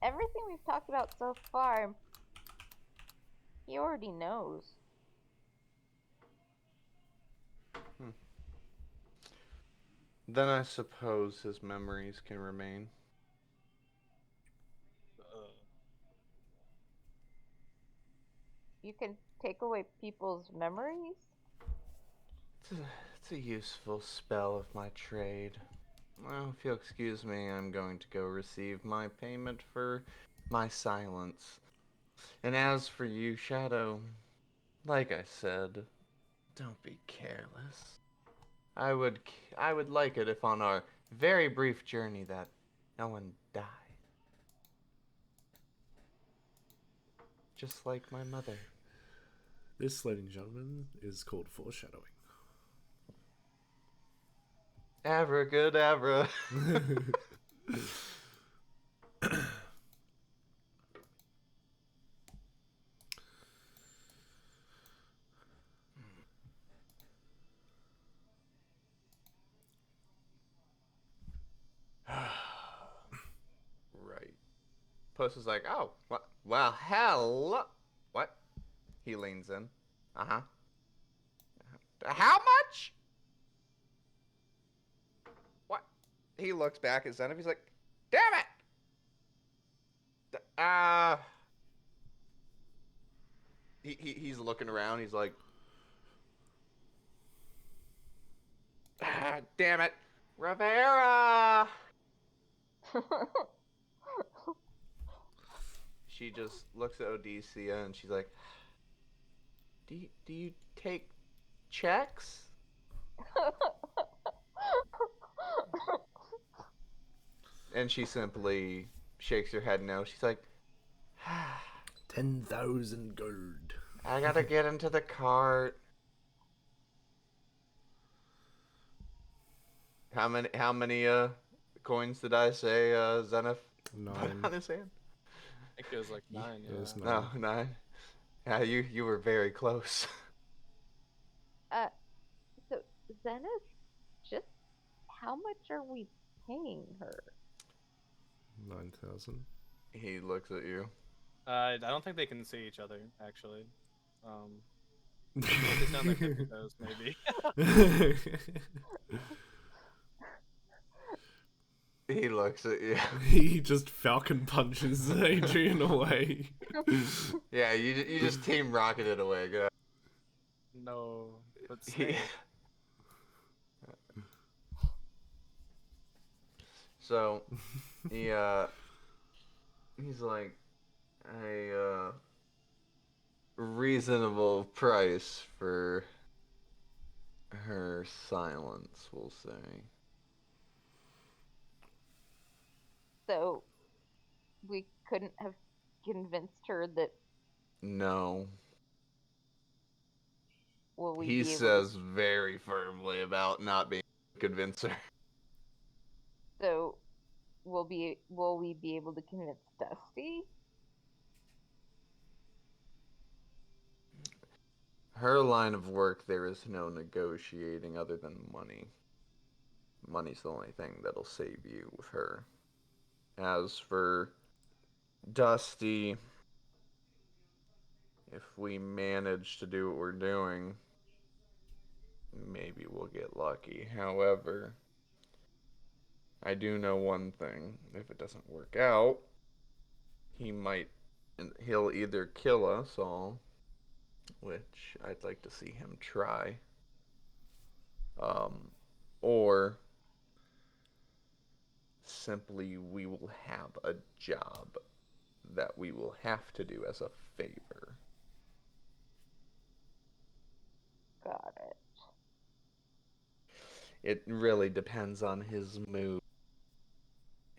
Speaker 3: Everything we've talked about so far, he already knows.
Speaker 2: Then I suppose his memories can remain.
Speaker 3: You can take away people's memories?
Speaker 2: It's a useful spell of my trade. Well, if you'll excuse me, I'm going to go receive my payment for my silence. And as for you, Shadow, like I said, don't be careless. I would like it if on our very brief journey that no one died. Just like my mother.
Speaker 4: This, ladies and gentlemen, is called foreshadowing.
Speaker 2: Abracadabra. Right. Puss is like, oh, what? Well, hell. What? He leans in. Uh-huh. How much? What? He looks back at Zenith. He's like, damn it! He's looking around. He's like, damn it. Rivera! She just looks at Odysseus and she's like, do you take checks? And she simply shakes her head no. She's like,
Speaker 4: 10,000 gold.
Speaker 6: I gotta get into the cart. How many coins did I say Zenith put
Speaker 4: 9.
Speaker 6: on his hand?
Speaker 5: I think it was like 9.
Speaker 4: It was
Speaker 5: Yeah.
Speaker 4: 9.
Speaker 6: No, 9. Yeah, you were very close.
Speaker 3: So Zenith, just how much are we paying her?
Speaker 4: 9,000.
Speaker 6: He looks at you.
Speaker 5: I don't think they can see each other actually. If they sound their tippy toes, maybe.
Speaker 6: He looks at you.
Speaker 4: He just falcon punches Adrian away.
Speaker 6: Yeah, you just team rocketed away. Good.
Speaker 5: No, but
Speaker 6: He-
Speaker 5: Snake.
Speaker 6: So he's like a reasonable price for her silence, we'll say.
Speaker 3: So we couldn't have convinced her that
Speaker 6: No.
Speaker 3: will we
Speaker 6: He
Speaker 3: be able
Speaker 6: says very firmly about not being able to convince her.
Speaker 3: So will we be able to convince Dusty?
Speaker 6: Her line of work, there is no negotiating other than money. Money's the only thing that'll save you with her. As for Dusty, if we manage to do what we're doing, maybe we'll get lucky. However, I do know one thing. If it doesn't work out, he'll either kill us all, which I'd like to see him try, or simply we will have a job that we will have to do as a favor.
Speaker 3: Got it.
Speaker 6: It really depends on his mood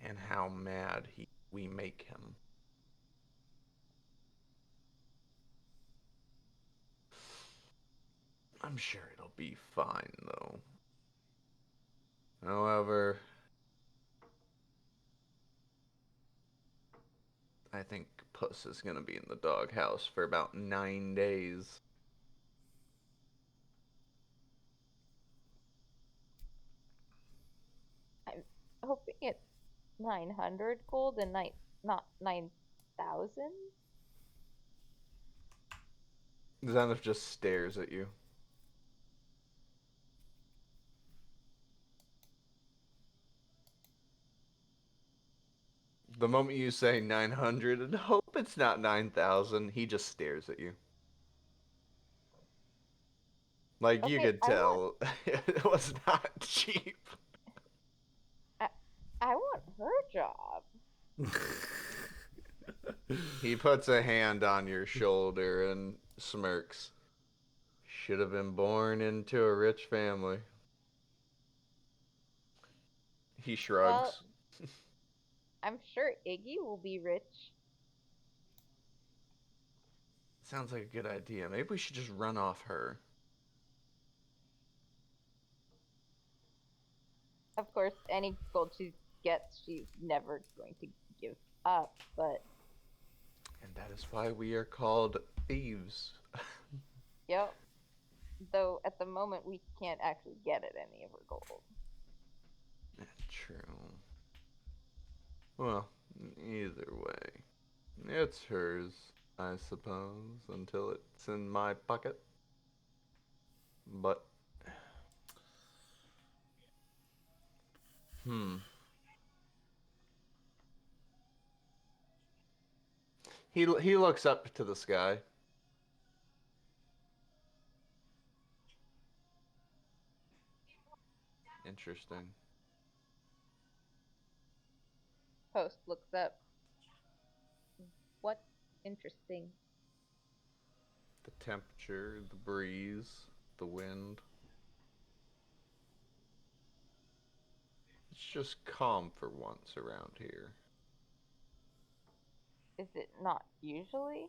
Speaker 6: and how mad we make him. I'm sure it'll be fine, though. However, I think Puss is gonna be in the doghouse for about 9 days.
Speaker 3: I'm hoping it's 900 gold and not 9,000.
Speaker 6: Zenith just stares at you. The moment you say 900 and hope it's not 9,000, he just stares at you. Like, you
Speaker 3: Okay,
Speaker 6: could tell it was not cheap.
Speaker 3: I want her job.
Speaker 6: He puts a hand on your shoulder and smirks. Should have been born into a rich family. He shrugs.
Speaker 3: I'm sure Iggy will be rich.
Speaker 6: Sounds like a good idea. Maybe we should just run off her.
Speaker 3: Of course, any gold she gets, she's never going to give up, but
Speaker 6: And that is why we are called thieves.
Speaker 3: yep. Though at the moment we can't actually get at any of her gold.
Speaker 6: True. Well, either way, it's hers, I suppose, until it's in my pocket. But, He looks up to the sky. Interesting.
Speaker 3: Post looks up. What's interesting?
Speaker 6: The temperature, the breeze, the wind. It's just calm for once around here.
Speaker 3: Is it not usually?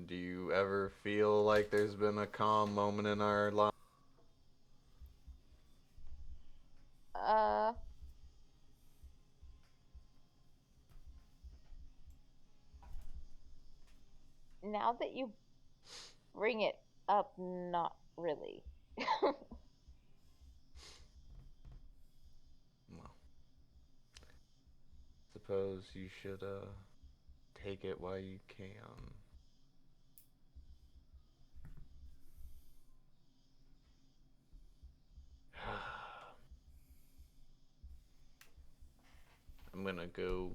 Speaker 2: Do you ever feel like there's been a calm moment in our life?
Speaker 3: Uh, now that you bring it up, not really.
Speaker 2: Well, suppose you should take it while you can. I'm gonna go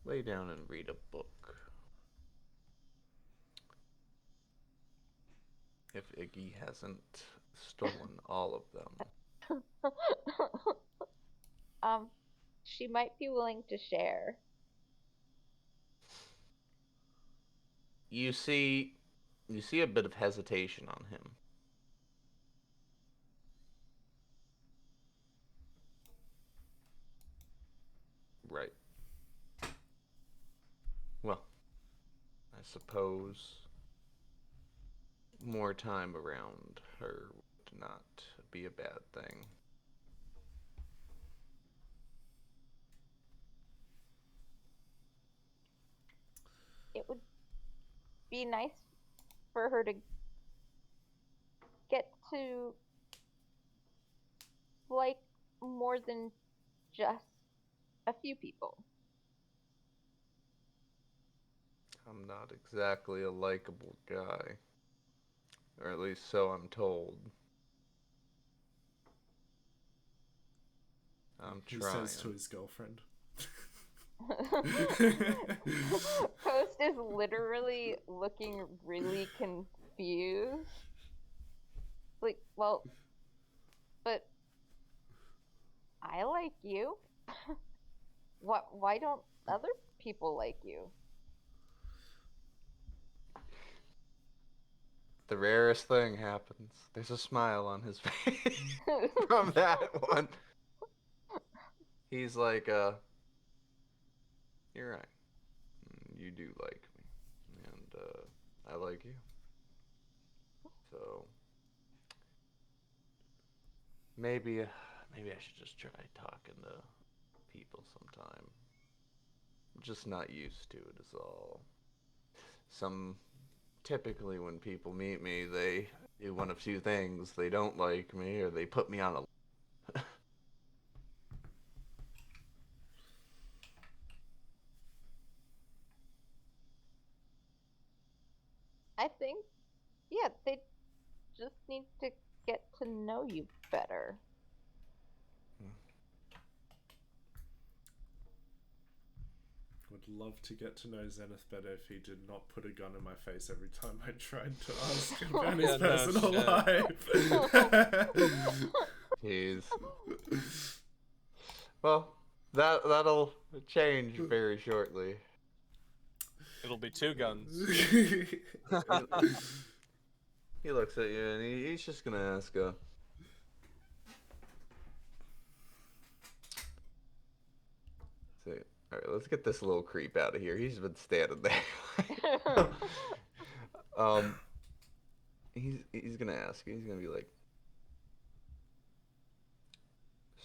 Speaker 2: lay down and read a book. If Iggy hasn't stolen all of them.
Speaker 3: She might be willing to share.
Speaker 2: You see a bit of hesitation on him. Right. Well, I suppose more time around her would not be a bad thing.
Speaker 3: It would be nice for her to get to like more than just a few people.
Speaker 2: I'm not exactly a likable guy. Or at least so I'm told. I'm
Speaker 4: He
Speaker 2: trying.
Speaker 4: says to his girlfriend.
Speaker 3: Post is literally looking really confused. Like, well, but I like you. Why don't other people like you?
Speaker 2: The rarest thing happens. There's a smile on his face from that one. He's like, you're right. You do like me. And, I like you. So, maybe I should just try talking to people sometime. I'm just not used to it is all. Typically when people meet me, they do one of two things. They don't like me or they put me on a
Speaker 3: I think, yeah, they just need to get to know you better.
Speaker 4: Would love to get to know Zenith better if he did not put a gun in my face every time I tried to ask him about his
Speaker 5: Yeah, no
Speaker 4: personal
Speaker 5: shit.
Speaker 4: life.
Speaker 2: Jeez. Well, that'll change very shortly.
Speaker 5: It'll be 2 guns.
Speaker 2: He looks at you and he's just gonna ask, say, all right, let's get this little creep out of here. He's been standing there. He's gonna ask you. He's gonna be like,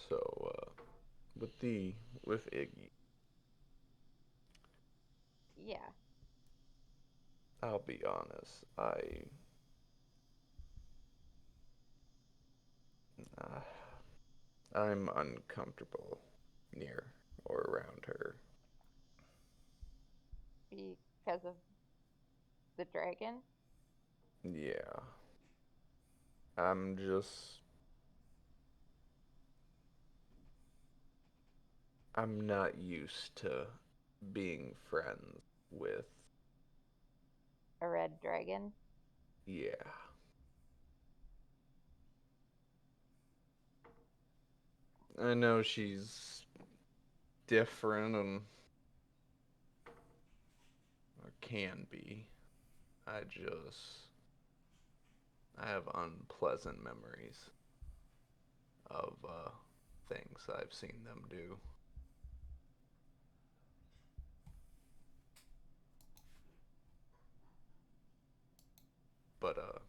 Speaker 2: so, with Iggy,
Speaker 3: Yeah.
Speaker 2: I'll be honest. I'm uncomfortable near or around her.
Speaker 3: Because of the dragon?
Speaker 2: Yeah. I'm not used to being friends with,
Speaker 3: A red dragon?
Speaker 2: yeah. I know she's different and or can be. I have unpleasant memories of things I've seen them do. but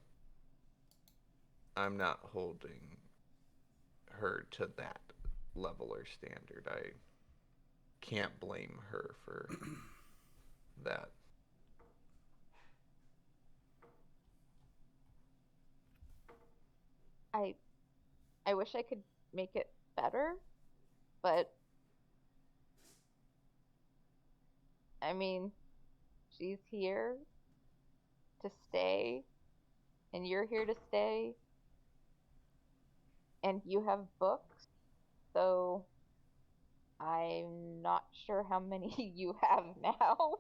Speaker 2: I'm not holding her to that level or standard. I can't blame her for that.
Speaker 3: I wish I could make it better, but I mean, she's here to stay, and you're here to stay, and you have books, so I'm not sure how many you have now.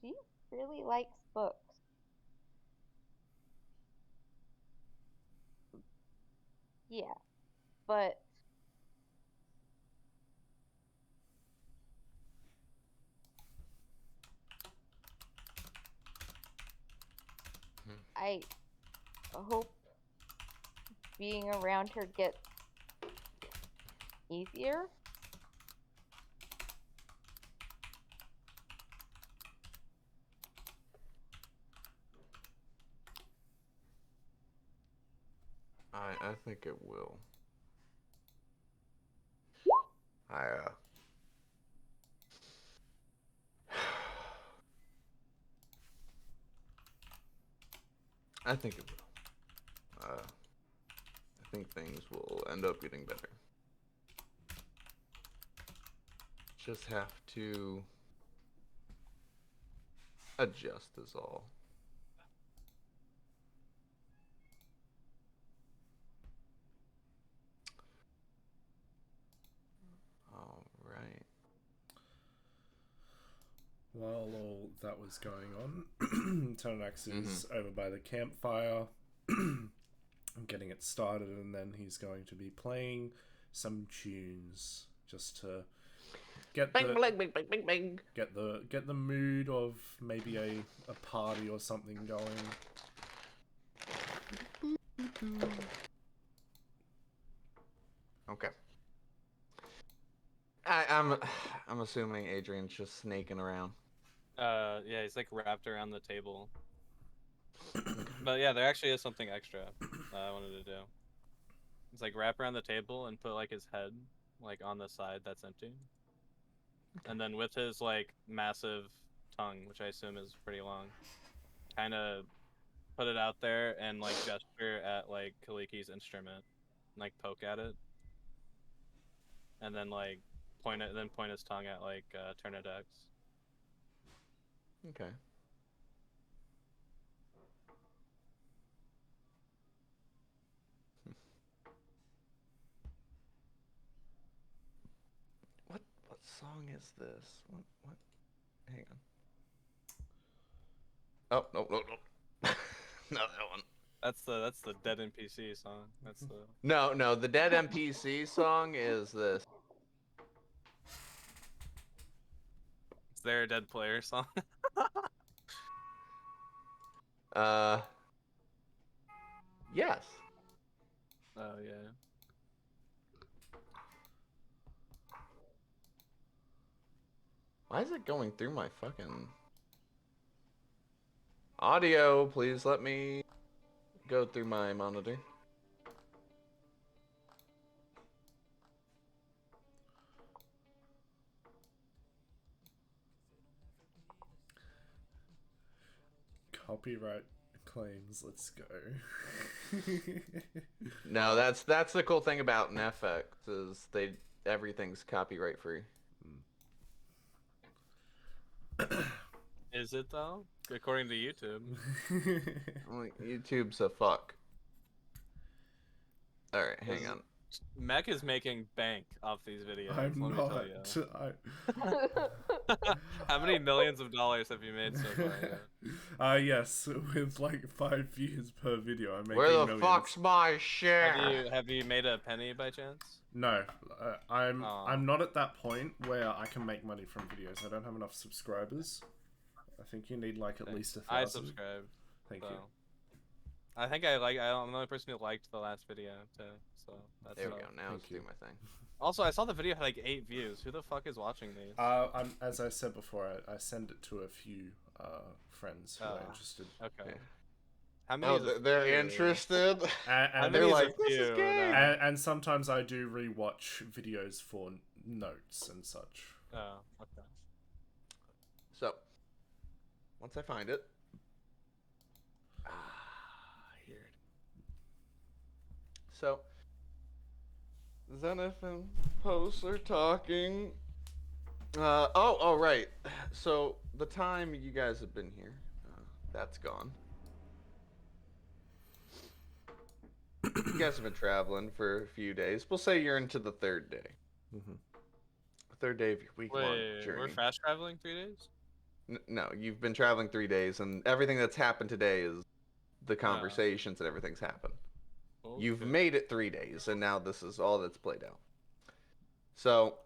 Speaker 3: She really likes books. Yeah, but I hope being around her gets easier.
Speaker 2: I think it will. I think it will. I think things will end up getting better. Just have to adjust is all. All right.
Speaker 4: While all that was going on, Tonax is over by the campfire, getting it started, and then he's going to be playing some tunes just to get
Speaker 6: Bing,
Speaker 4: the
Speaker 6: bing, bing, bing, bing, bing.
Speaker 4: get the mood of maybe a party or something going.
Speaker 2: Okay. I'm assuming Adrian's just snaking around.
Speaker 5: Yeah, he's like wrapped around the table. But yeah, there actually is something extra I wanted to do. It's like wrap around the table and put like his head like on the side that's empty. And then with his like massive tongue, which I assume is pretty long, kind of put it out there and like gesture at like Kaliki's instrument, like poke at it. And then like point his tongue at like Turnidex.
Speaker 2: Okay. What song is this? What? Hang on. Oh, no. Not that one.
Speaker 5: That's the Dead NPC song. That's the
Speaker 2: No, the Dead NPC song is this.
Speaker 5: Is there a Dead Player song?
Speaker 2: Yes.
Speaker 5: Oh yeah.
Speaker 2: Why is it going through my fucking audio? Please let me go through my monitor.
Speaker 4: Copyright claims, let's go.
Speaker 2: No, that's the cool thing about NFX is everything's copyright free.
Speaker 5: Is it though? According to YouTube.
Speaker 2: Like, YouTube's a fuck. Alright, hang on.
Speaker 5: Mech is making bank off these videos.
Speaker 4: I'm
Speaker 5: let
Speaker 4: not.
Speaker 5: me tell you. How many millions of dollars have you made so far?
Speaker 4: Yes, with like 5 views per video, I'm making
Speaker 6: Where the
Speaker 4: millions.
Speaker 6: fuck's my share?
Speaker 5: Have you made a penny by chance?
Speaker 4: No, I'm
Speaker 5: Aw.
Speaker 4: not at that point where I can make money from videos. I don't have enough subscribers. I think you need like at least 1,000.
Speaker 5: I subscribed.
Speaker 4: Thank
Speaker 5: so.
Speaker 4: you.
Speaker 5: I think I'm the only person who liked the last video too. So that's
Speaker 2: There we
Speaker 5: all.
Speaker 2: go. Now let's do my thing.
Speaker 5: Also, I saw the video had like 8 views. Who the fuck is watching these?
Speaker 4: As I said before, I send it to a few friends who are
Speaker 5: Ah.
Speaker 4: interested.
Speaker 5: Okay.
Speaker 2: Yeah.
Speaker 5: How many?
Speaker 2: Oh,
Speaker 5: is it?
Speaker 2: they're
Speaker 5: Two?
Speaker 2: interested.
Speaker 4: And,
Speaker 5: How
Speaker 4: and,
Speaker 2: They're
Speaker 5: many is
Speaker 2: like,
Speaker 5: a
Speaker 2: this is
Speaker 5: few
Speaker 2: gay.
Speaker 5: now?
Speaker 4: and sometimes I do rewatch videos for notes and such.
Speaker 5: Oh, okay.
Speaker 2: So, once I find it, here. So, Zenith and Post are talking. Oh, right. So the time you guys have been here, that's gone. You guys have been traveling for a few days. We'll say you're into the third day.
Speaker 4: Mhm.
Speaker 2: Third day of your week-long
Speaker 5: Wait,
Speaker 2: journey.
Speaker 5: we're fast traveling 3 days?
Speaker 2: No, you've been traveling 3 days, and everything that's happened today is the conversations and everything's happened. You've
Speaker 5: Okay.
Speaker 2: made it 3 days, and now this is all that's played out. So,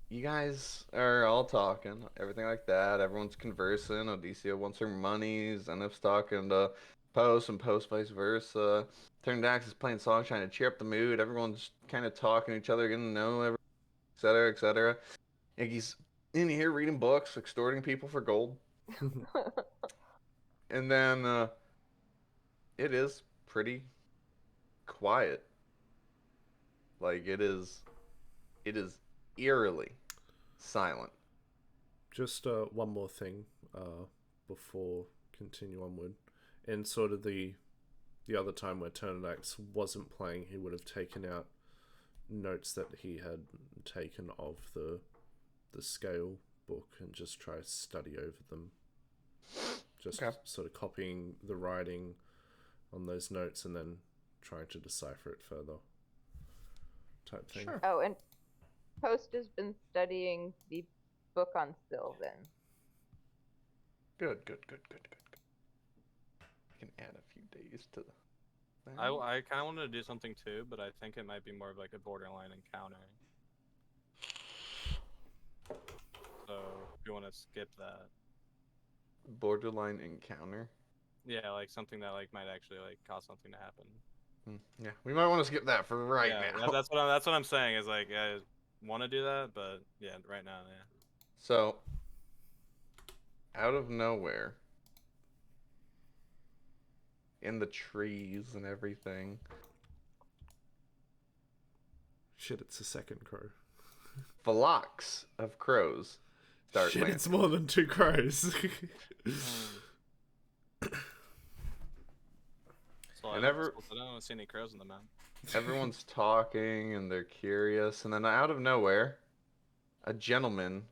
Speaker 2: you guys are all talking, everything like that. Everyone's conversing. Odysseus wants her money. Zenith's talking to Post, and Post vice versa. Turndax is playing songs, trying to cheer up the mood. Everyone's kind of talking to each other, getting to know everyone, etc., etc. Iggy's in here reading books, extorting people for gold. And then it is pretty quiet. Like it is eerily silent.
Speaker 4: Just one more thing before continue onward. In sort of the other time where Turnidax wasn't playing, he would have taken out notes that he had taken of the scale book and just try to study over them. Just
Speaker 2: Okay.
Speaker 4: sort of copying the writing on those notes and then trying to decipher it further. Type thing.
Speaker 2: Sure.
Speaker 3: Oh, and Post has been studying the book on Sylvan.
Speaker 2: Good. I can add a few days to that.
Speaker 5: I kind of wanted to do something too, but I think it might be more of like a borderline encounter. So if you want to skip that,
Speaker 2: Borderline encounter.
Speaker 5: yeah, like something that like might actually like cause something to happen.
Speaker 2: Yeah, we might want to skip that for right
Speaker 5: Yeah,
Speaker 2: now.
Speaker 5: that's what I'm saying is like I want to do that, but yeah, right now, yeah.
Speaker 2: So, out of nowhere, in the trees and everything,
Speaker 4: Shit, it's a second crow.
Speaker 2: flocks of crows start
Speaker 4: Shit,
Speaker 2: landing.
Speaker 4: it's more than 2 crows.
Speaker 5: So
Speaker 2: And
Speaker 5: I don't see any crows in the mountain.
Speaker 2: Everyone's talking and they're curious, and then out of nowhere, a gentleman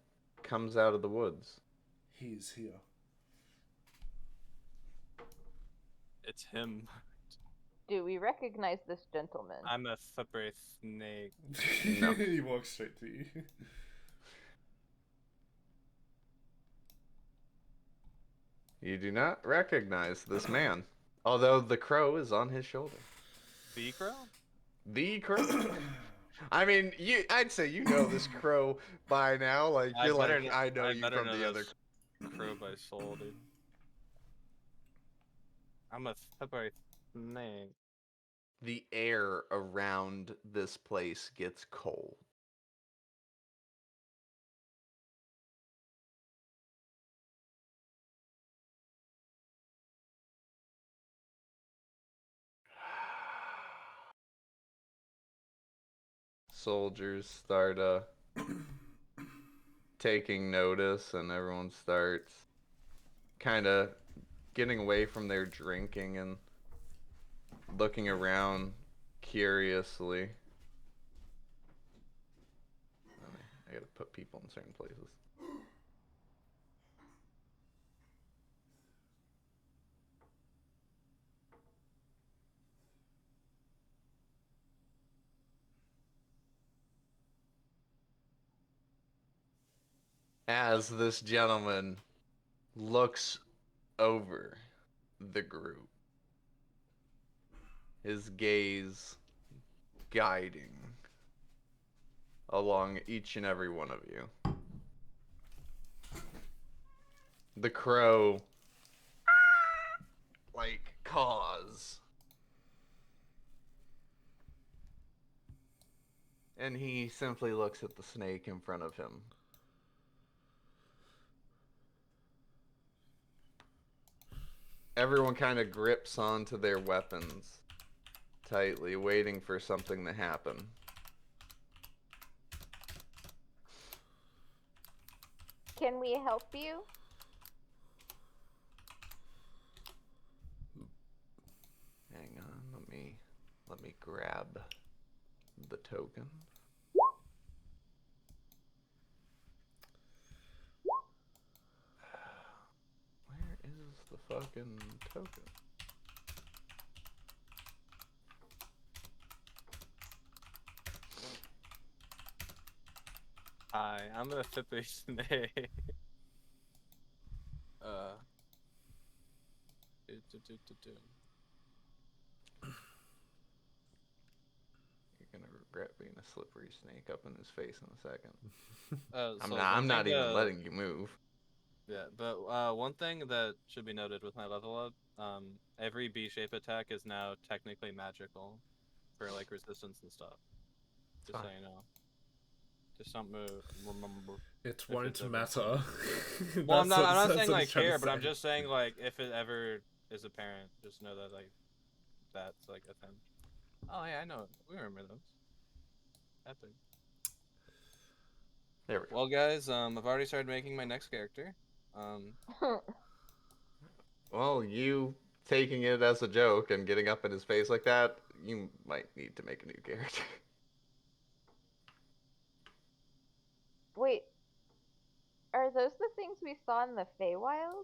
Speaker 2: comes out of the woods.
Speaker 4: He's here.
Speaker 5: It's him.
Speaker 3: Do we recognize this gentleman?
Speaker 5: I'm a separate snake.
Speaker 2: No.
Speaker 4: He walks straight to you.
Speaker 2: You do not recognize this man, although the crow is on his shoulder.
Speaker 5: The crow?
Speaker 2: The crow. I mean, I'd say you know this crow by now. Like you're like, I know you from the other.
Speaker 5: Crow by soul, dude. I'm a separate snake.
Speaker 2: The air around this place gets cold. Soldiers start taking notice, and everyone starts kind of getting away from their drinking and looking around curiously. I gotta put people in certain places. As this gentleman looks over the group, his gaze guiding along each and every one of you. The crow, like, caws. And he simply looks at the snake in front of him. Everyone kind of grips onto their weapons tightly, waiting for something to happen.
Speaker 3: Can we help you?
Speaker 2: Hang on, let me grab the token. Where is the fucking token?
Speaker 5: Hi, I'm a Fippy Snake. uh. do.
Speaker 2: You're gonna regret being a slippery snake up in his face in a second.
Speaker 5: So
Speaker 2: I'm
Speaker 5: one
Speaker 2: not
Speaker 5: thing
Speaker 2: even
Speaker 5: to-
Speaker 2: letting you move.
Speaker 5: Yeah, but one thing that should be noted with my level up, every B shape attack is now technically magical for like resistance and stuff. Just so
Speaker 2: Fine.
Speaker 5: you know. Just something to remember.
Speaker 4: It
Speaker 5: If
Speaker 4: won't
Speaker 5: it's ever-
Speaker 4: matter.
Speaker 5: Well, I'm
Speaker 4: That's
Speaker 5: not.
Speaker 4: what-
Speaker 5: I'm not
Speaker 4: that's
Speaker 5: saying
Speaker 4: what
Speaker 5: like
Speaker 4: he's trying to
Speaker 5: care, but I'm
Speaker 4: say.
Speaker 5: just saying like if it ever is apparent, just know that like that's like a thing. Oh yeah, I know. We remember those. Epic.
Speaker 2: There we go.
Speaker 5: Well, guys, I've already started making my next character.
Speaker 2: Well, you taking it as a joke and getting up in his face like that, you might need to make a new character.
Speaker 3: Wait, are those the things we saw in the Feywild?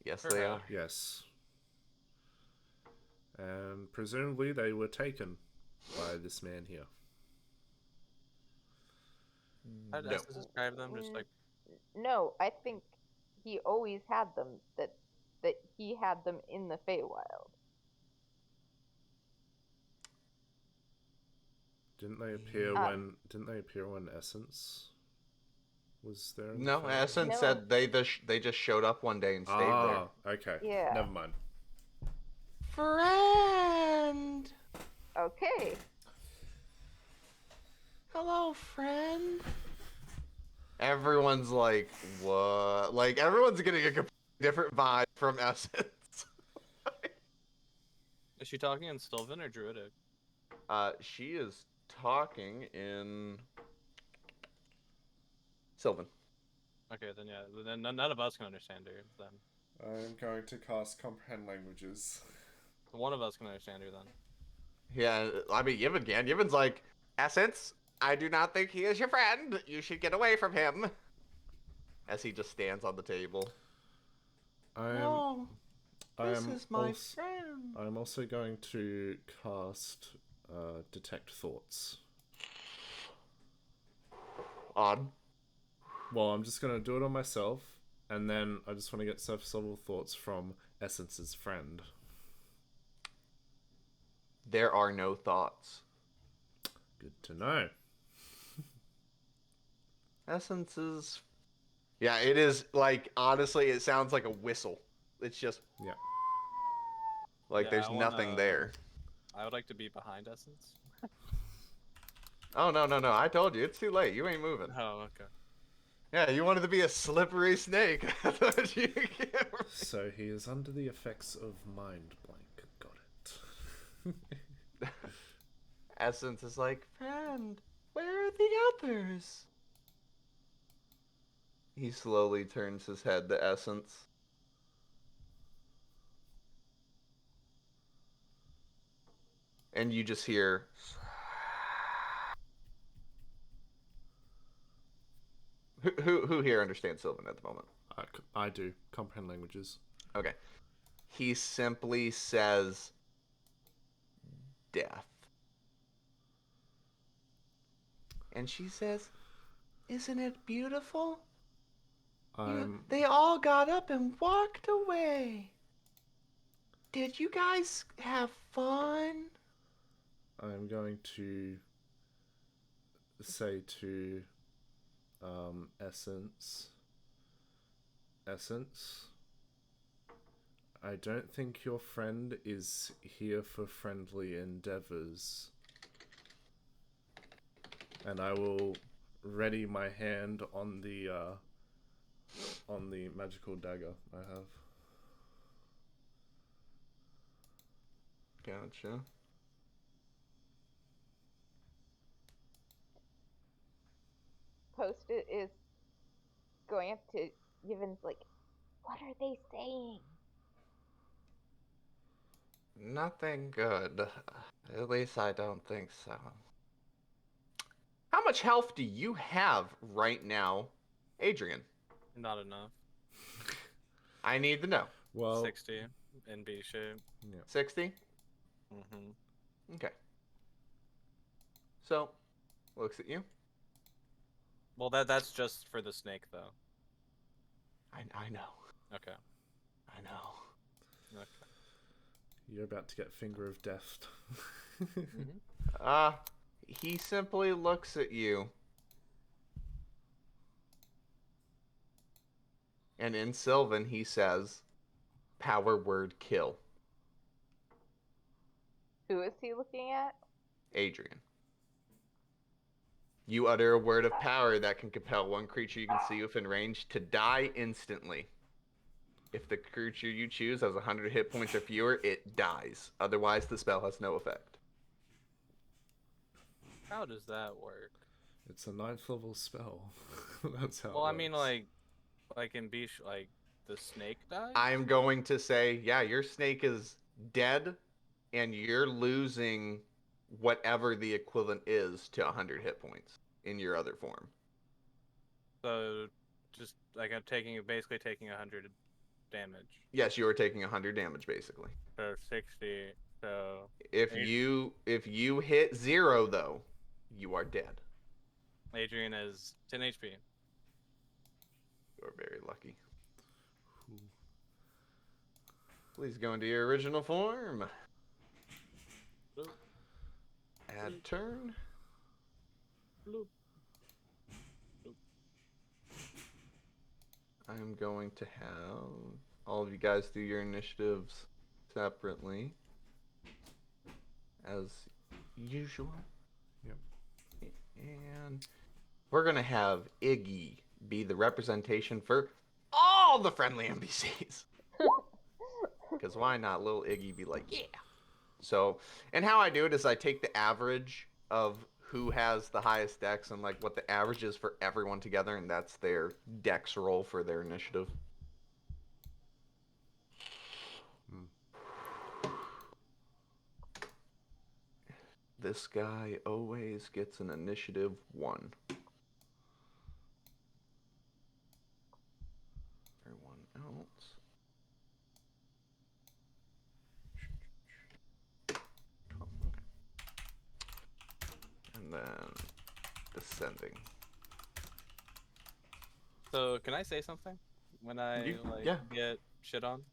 Speaker 2: Yes, they are.
Speaker 4: Yes. And presumably they were taken by this man here.
Speaker 5: How does this describe them? Just like
Speaker 3: No, I think he always had them. That he had them in the Feywild.
Speaker 4: Didn't they appear when Essence was there? In the
Speaker 2: No,
Speaker 4: film?
Speaker 2: Essence
Speaker 3: No.
Speaker 2: said they just showed up one day and stayed
Speaker 4: Ah, okay.
Speaker 3: Yeah.
Speaker 4: Never mind.
Speaker 2: there. Friend!
Speaker 3: Okay.
Speaker 2: Hello, friend. Everyone's like, what? Like, everyone's getting a completely different vibe from Essence.
Speaker 5: is she talking in Sylvan or Druidic?
Speaker 2: She is talking in Sylvan.
Speaker 5: Okay, then yeah, then none of us can understand her. Then
Speaker 4: I'm going to cast Comprehend Languages.
Speaker 5: one of us can understand her. Then
Speaker 2: Yeah, I mean, Yevon can. Yevon's like, Essence, I do not think he is your friend. You should get away from him. As he just stands on the table.
Speaker 4: I'm
Speaker 2: friend.
Speaker 4: I'm also going to cast Detect Thoughts.
Speaker 2: Odd.
Speaker 4: Well, I'm just going to do it on myself, and then I just want to get surface level thoughts from Essence's friend.
Speaker 2: There are no thoughts.
Speaker 4: Good to know.
Speaker 2: Essence's... Yeah, it is, like, honestly, it sounds like a whistle. It's just...
Speaker 4: Yeah.
Speaker 2: Like,
Speaker 5: Yeah,
Speaker 2: there's
Speaker 5: I wanna-
Speaker 2: nothing there.
Speaker 5: I would like to be behind Essence.
Speaker 2: Oh, no. I told you, it's too late. You ain't moving.
Speaker 5: Oh, okay.
Speaker 2: Yeah, you wanted to be a slippery snake. That's what you get.
Speaker 4: So he is under the effects of mind blank. Got it.
Speaker 2: Essence is like, friend, where are the others? He slowly turns his head to Essence. And you just hear... Who here understands Sylvan at the moment?
Speaker 4: I do. Comprehend Languages.
Speaker 2: Okay. He simply says... death. And she says, isn't it beautiful? They all got up and walked away. Did you guys have fun?
Speaker 4: I'm going to say to Essence, I don't think your friend is here for friendly endeavors. And I will ready my hand on the magical dagger I have.
Speaker 2: Gotcha.
Speaker 3: Post-it is going up to Yevon's like, what are they saying?
Speaker 2: Nothing good. At least I don't think so. How much health do you have right now, Adrian?
Speaker 5: Not enough.
Speaker 2: I need to know.
Speaker 4: Well,
Speaker 5: 60 in B shape.
Speaker 2: 60?
Speaker 5: Mm-hmm.
Speaker 2: Okay. So, looks at you.
Speaker 5: Well, that's just for the snake, though.
Speaker 2: I know.
Speaker 5: Okay.
Speaker 2: I know.
Speaker 5: Okay.
Speaker 4: you're about to get finger of death.
Speaker 2: He simply looks at you. And in Sylvan, he says, power word kill.
Speaker 3: Who is he looking at?
Speaker 2: Adrian. You utter a word of power that can compel one creature you can see within range to die instantly. If the creature you choose has 100 hit points or fewer, it dies. Otherwise, the spell has no effect.
Speaker 5: How does that work?
Speaker 4: It's a 9th level spell. That's how.
Speaker 5: Well,
Speaker 4: it
Speaker 5: I mean,
Speaker 4: works.
Speaker 5: like in B, like the snake dies.
Speaker 2: I'm going to say, yeah, your snake is dead, and you're losing whatever the equivalent is to 100 hit points in your other form.
Speaker 5: So, just like I'm basically taking 100 damage.
Speaker 2: Yes, you are taking 100 damage, basically.
Speaker 5: So 60. So
Speaker 2: If you hit 0, though, you are dead.
Speaker 5: Adrian is 10 HP.
Speaker 2: You're very lucky. Please go into your original form.
Speaker 5: Bloop.
Speaker 2: Add turn.
Speaker 5: Bloop.
Speaker 2: I'm going to have all of you guys do your initiatives separately, as usual.
Speaker 4: Yep.
Speaker 2: And we're going to have Iggy be the representation for all the friendly NPCs. Because why not little Iggy be like, yeah. So, and how I do it is I take the average of who has the highest dex and like what the average is for everyone together, and that's their dex roll for their initiative. This guy always gets an initiative 1. Everyone else. And then descending.
Speaker 5: So can I say something when I
Speaker 2: Yeah.
Speaker 5: get shit on?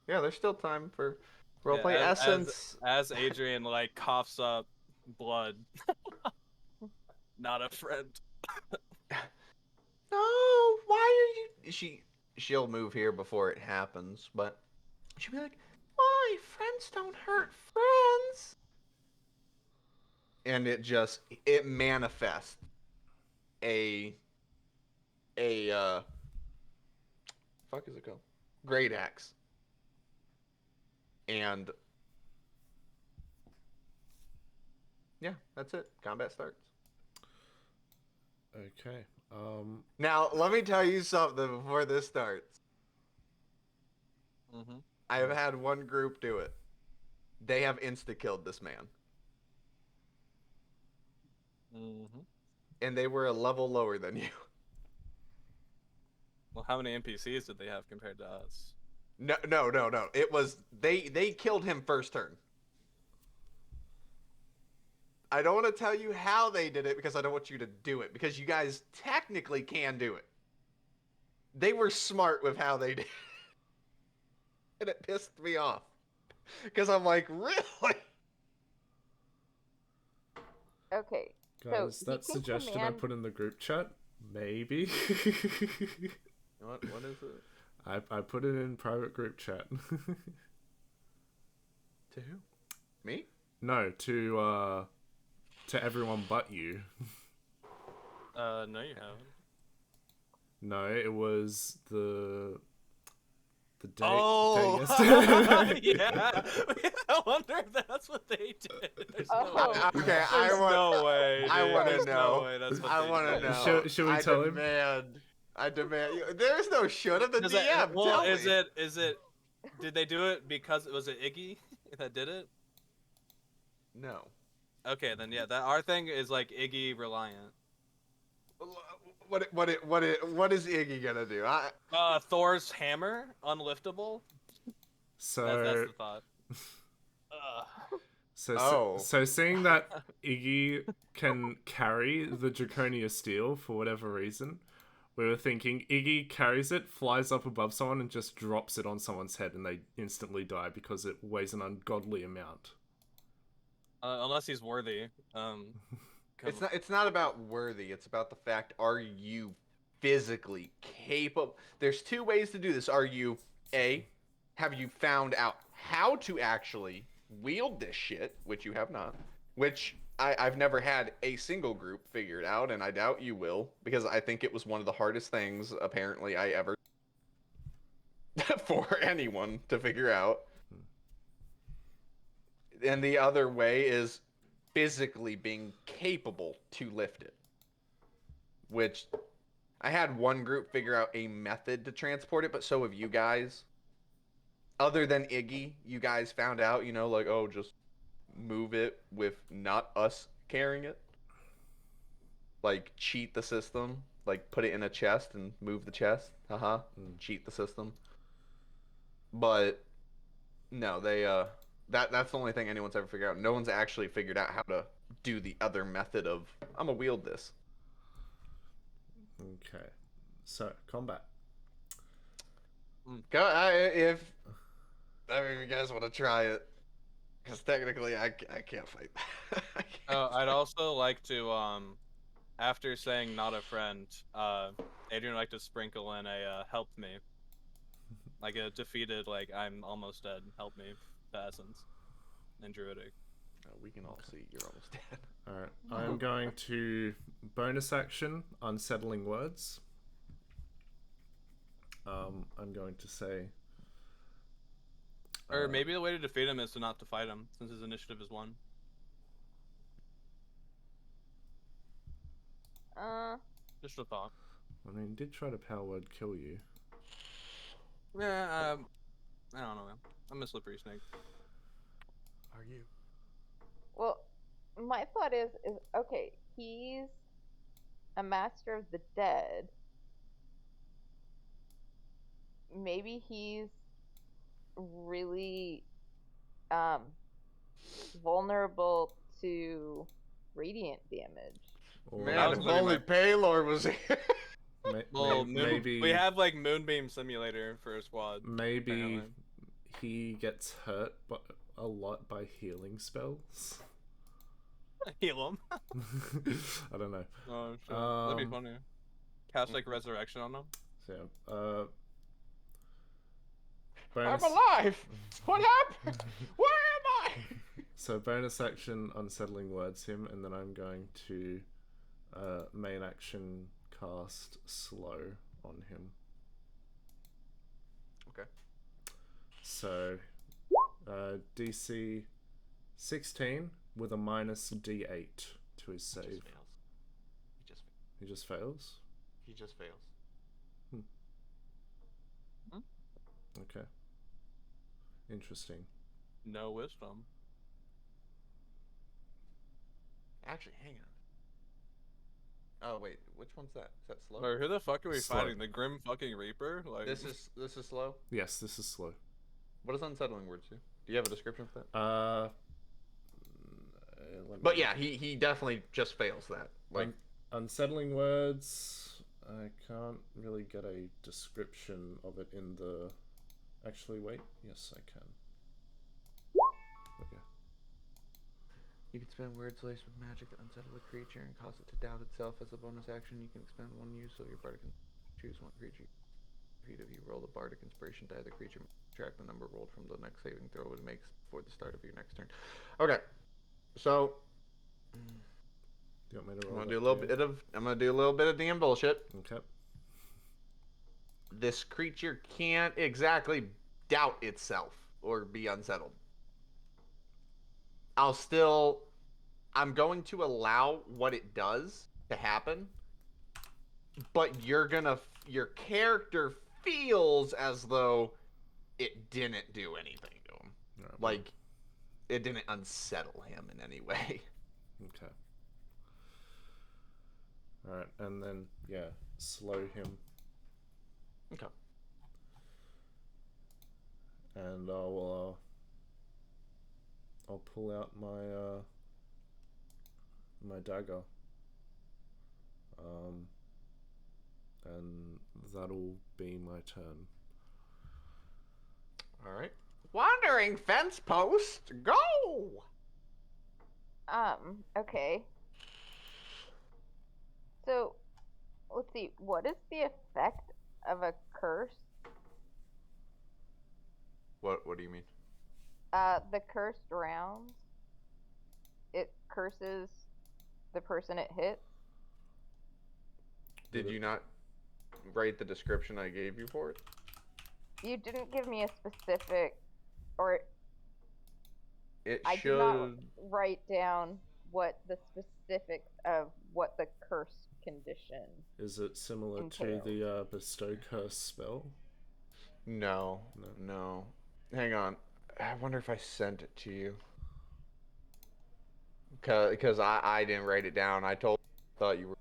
Speaker 2: Yeah, there's still time for roleplay.
Speaker 5: Yeah,
Speaker 2: Essence.
Speaker 5: As Adrian like coughs up blood. Not a friend.
Speaker 2: No, why are you? She'll move here before it happens, but she'll be like, "Why? Friends don't hurt friends." And it manifests a fuck is it called? Great axe. And yeah, that's it. Combat starts.
Speaker 4: Okay.
Speaker 2: Now, let me tell you something before this starts.
Speaker 5: Mm-hmm.
Speaker 2: I have had one group do it. They have insta-killed this man.
Speaker 5: Mm-hmm.
Speaker 2: And they were a level lower than you.
Speaker 5: Well, how many NPCs did they have compared to us?
Speaker 2: No. It was they killed him first turn. I don't want to tell you how they did it because I don't want you to do it because you guys technically can do it. They were smart with how they did it. And it pissed me off. Because I'm like, really?
Speaker 3: Okay.
Speaker 4: Guys,
Speaker 3: so
Speaker 4: that suggestion I put in the group chat, maybe.
Speaker 2: What is it?
Speaker 4: I put it in private group chat.
Speaker 2: To who? Me?
Speaker 4: No, to everyone but you.
Speaker 5: No, you haven't.
Speaker 4: No, it was the The day.
Speaker 5: Oh,
Speaker 4: day
Speaker 5: yeah. I wonder if that's what they did. There's no
Speaker 3: Oh.
Speaker 5: way.
Speaker 2: Okay,
Speaker 5: There's no way.
Speaker 2: I
Speaker 5: dude.
Speaker 2: wanna
Speaker 5: There's
Speaker 2: know.
Speaker 5: No way that's what
Speaker 2: I
Speaker 5: they
Speaker 2: want to
Speaker 5: did.
Speaker 2: know.
Speaker 4: Should we tell him?
Speaker 2: I demand. There's no should of the
Speaker 5: Does
Speaker 2: DM.
Speaker 5: it, well,
Speaker 2: tell
Speaker 5: is
Speaker 2: me.
Speaker 5: it? Did they do it because was it Iggy that did it?
Speaker 2: No.
Speaker 5: Okay, then yeah, that our thing is like Iggy reliant.
Speaker 2: What is Iggy gonna do?
Speaker 5: Thor's hammer, unliftable.
Speaker 4: So
Speaker 5: That's the thought. Ugh.
Speaker 4: So seeing that Iggy can carry the Draconia Steel for whatever reason, we were thinking Iggy carries it, flies up above someone, and just drops it on someone's head, and they instantly die because it weighs an ungodly amount.
Speaker 5: Unless he's worthy.
Speaker 2: It's not about worthy. It's about the fact: are you physically capable? There's two ways to do this. Are you have you found out how to actually wield this shit, which you have not, which I've never had a single group figured out, and I doubt you will, because I think it was one of the hardest things apparently I ever for anyone to figure out. And the other way is physically being capable to lift it, which I had one group figure out a method to transport it, but so have you guys. Other than Iggy, you guys found out, like, oh, just move it with not us carrying it. Like, cheat the system. Like, put it in a chest and move the chest. Cheat the system. But, no, they, that's the only thing anyone's ever figured out. No one's actually figured out how to do the other method of, I'm gonna wield this.
Speaker 4: Okay. So, combat.
Speaker 2: If you guys want to try it, because technically I can't fight.
Speaker 5: I'd also like to, after saying not a friend, Adrian would like to sprinkle in a help me. Like a defeated, like, I'm almost dead, help me, to Essence. In Druidic.
Speaker 2: We can all see you're almost dead.
Speaker 4: Alright, I'm going to bonus action, unsettling words. I'm going to say...
Speaker 5: Or maybe the way to defeat him is to not to fight him, since his initiative is 1. Just a thought.
Speaker 4: I mean, he did try to power word kill you.
Speaker 5: Yeah, I don't know, man. I'm a slippery snake.
Speaker 2: Are you?
Speaker 3: Well, my thought is okay, he's a master of the dead. Maybe he's really vulnerable to radiant damage.
Speaker 4: Or
Speaker 2: Man, if only Paylor was here.
Speaker 5: Well,
Speaker 4: maybe
Speaker 5: we have like Moonbeam Simulator for a squad.
Speaker 4: maybe
Speaker 5: apparently.
Speaker 4: he gets hurt a lot by healing spells.
Speaker 5: Heal him.
Speaker 4: I don't know.
Speaker 5: Oh shit, that'd be funny. Cast like resurrection on him.
Speaker 4: So, bonus,
Speaker 2: I'm alive. What happened? Where am I?
Speaker 4: so bonus action unsettling words him, and then I'm going to main action cast slow on him.
Speaker 2: Okay.
Speaker 4: So DC 16 with a minus D8 to his save. He just fails.
Speaker 2: He just fails.
Speaker 4: Okay. Interesting.
Speaker 5: No wisdom.
Speaker 2: Actually, hang on. Oh wait, which one's that? Is that slow?
Speaker 5: Or who the fuck are we
Speaker 4: Slow.
Speaker 5: fighting? The Grim fucking Reaper? Like
Speaker 2: This is slow.
Speaker 4: Yes, this is slow.
Speaker 2: What does unsettling words do? Do you have a description for that?
Speaker 4: Let me-
Speaker 2: But yeah, he definitely just fails that. Like,
Speaker 4: unsettling words. I can't really get a description of it in the. Actually, wait. Yes, I can. Okay.
Speaker 2: you can spend words laced with magic to unsettle a creature and cause it to doubt itself. As a bonus action, you can expend one use so your bardic can choose one creature. If you roll the bardic inspiration die, the creature track the number rolled from the next saving throw it makes before the start of your next turn. Okay, so
Speaker 4: Do you want me to
Speaker 2: I'm
Speaker 4: roll
Speaker 2: gonna
Speaker 4: that
Speaker 2: do a little
Speaker 4: for you?
Speaker 2: bit of DM bullshit.
Speaker 4: Okay.
Speaker 2: this creature can't exactly doubt itself or be unsettled. I'm going to allow what it does to happen, but your character feels as though it didn't do anything to him.
Speaker 4: Right,
Speaker 2: Like, it didn't unsettle him in any way.
Speaker 4: Okay. Alright, and then, yeah, slow him.
Speaker 2: Okay.
Speaker 4: And I'll pull out my, my dagger. And that'll be my turn.
Speaker 2: Alright. Wandering fence post, go!
Speaker 3: Okay. So, let's see, what is the effect of a curse?
Speaker 2: What do you mean?
Speaker 3: The cursed rounds. It curses the person it hits.
Speaker 2: Did you not write the description I gave you for it?
Speaker 3: You didn't give me a specific, or
Speaker 2: It
Speaker 3: I
Speaker 2: should.
Speaker 3: did not write down what the specifics of what the curse condition.
Speaker 4: Is it similar
Speaker 3: Entails.
Speaker 4: to the Bestow Curse spell?
Speaker 2: No.
Speaker 4: No.
Speaker 2: No. Hang on. I wonder if I sent it to you. Because I didn't write it down. Thought you were.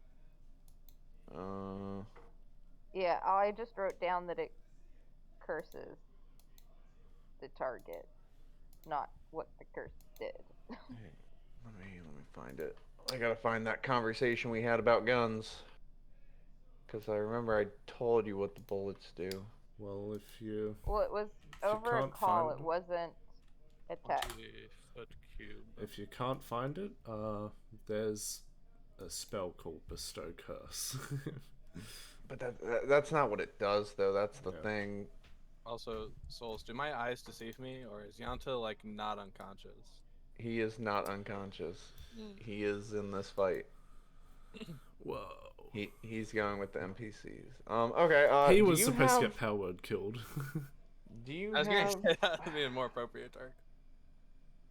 Speaker 3: Yeah, I just wrote down that it curses the target, not what the curse did.
Speaker 2: Hey, let me find it. I gotta find that conversation we had about guns. Because I remember I told you what the bullets do.
Speaker 4: Well, if you...
Speaker 3: Well, it was
Speaker 4: you
Speaker 3: over a
Speaker 4: can't
Speaker 3: call.
Speaker 4: find-
Speaker 3: It wasn't a text.
Speaker 5: 20-foot cube.
Speaker 4: If you can't find it, there's a spell called Bestow Curse.
Speaker 2: But that's not what it does, though. That's the
Speaker 4: Yeah.
Speaker 2: thing.
Speaker 5: Also, Souls, do my eyes deceive me, or is Yanta like not unconscious?
Speaker 2: He is not unconscious. He is in this fight.
Speaker 4: Whoa.
Speaker 2: He's going with the NPCs. Okay.
Speaker 4: He
Speaker 2: do
Speaker 4: was
Speaker 2: you
Speaker 4: supposed
Speaker 2: have,
Speaker 4: to get Power Word killed.
Speaker 2: Do you
Speaker 5: I was
Speaker 2: have?
Speaker 5: gonna say that would be a more appropriate target.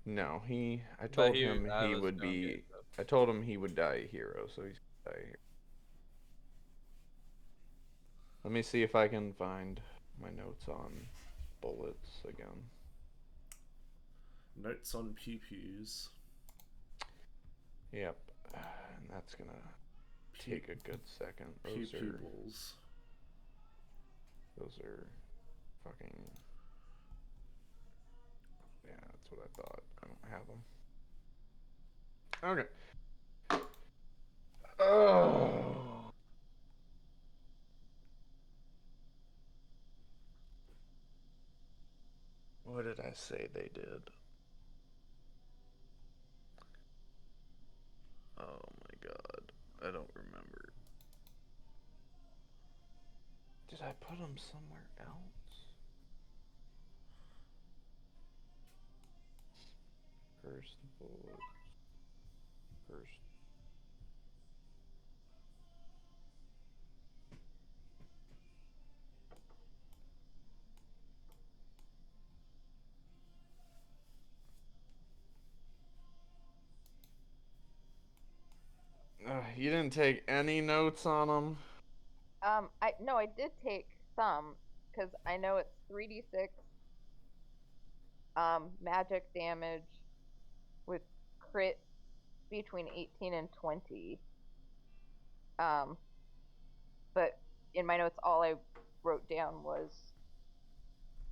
Speaker 2: No, I told him
Speaker 5: I
Speaker 2: he
Speaker 5: was
Speaker 2: would
Speaker 5: joking,
Speaker 2: be.
Speaker 5: so.
Speaker 2: I told him he would die a hero, so he's gonna die a hero. Let me see if I can find my notes on bullets again.
Speaker 4: Notes on pew-pews.
Speaker 2: Yep, and that's gonna take a good second.
Speaker 4: Pew-pew balls.
Speaker 2: Those are fucking. Yeah, that's what I thought. I don't have them. Okay. Oh. What did I say they did? Oh my god. I don't remember. Did I put them somewhere else? First bullets. First. You didn't take any notes on them?
Speaker 3: I did take some, because I know it's 3d6 magic damage with crit between 18 and 20. But in my notes, all I wrote down was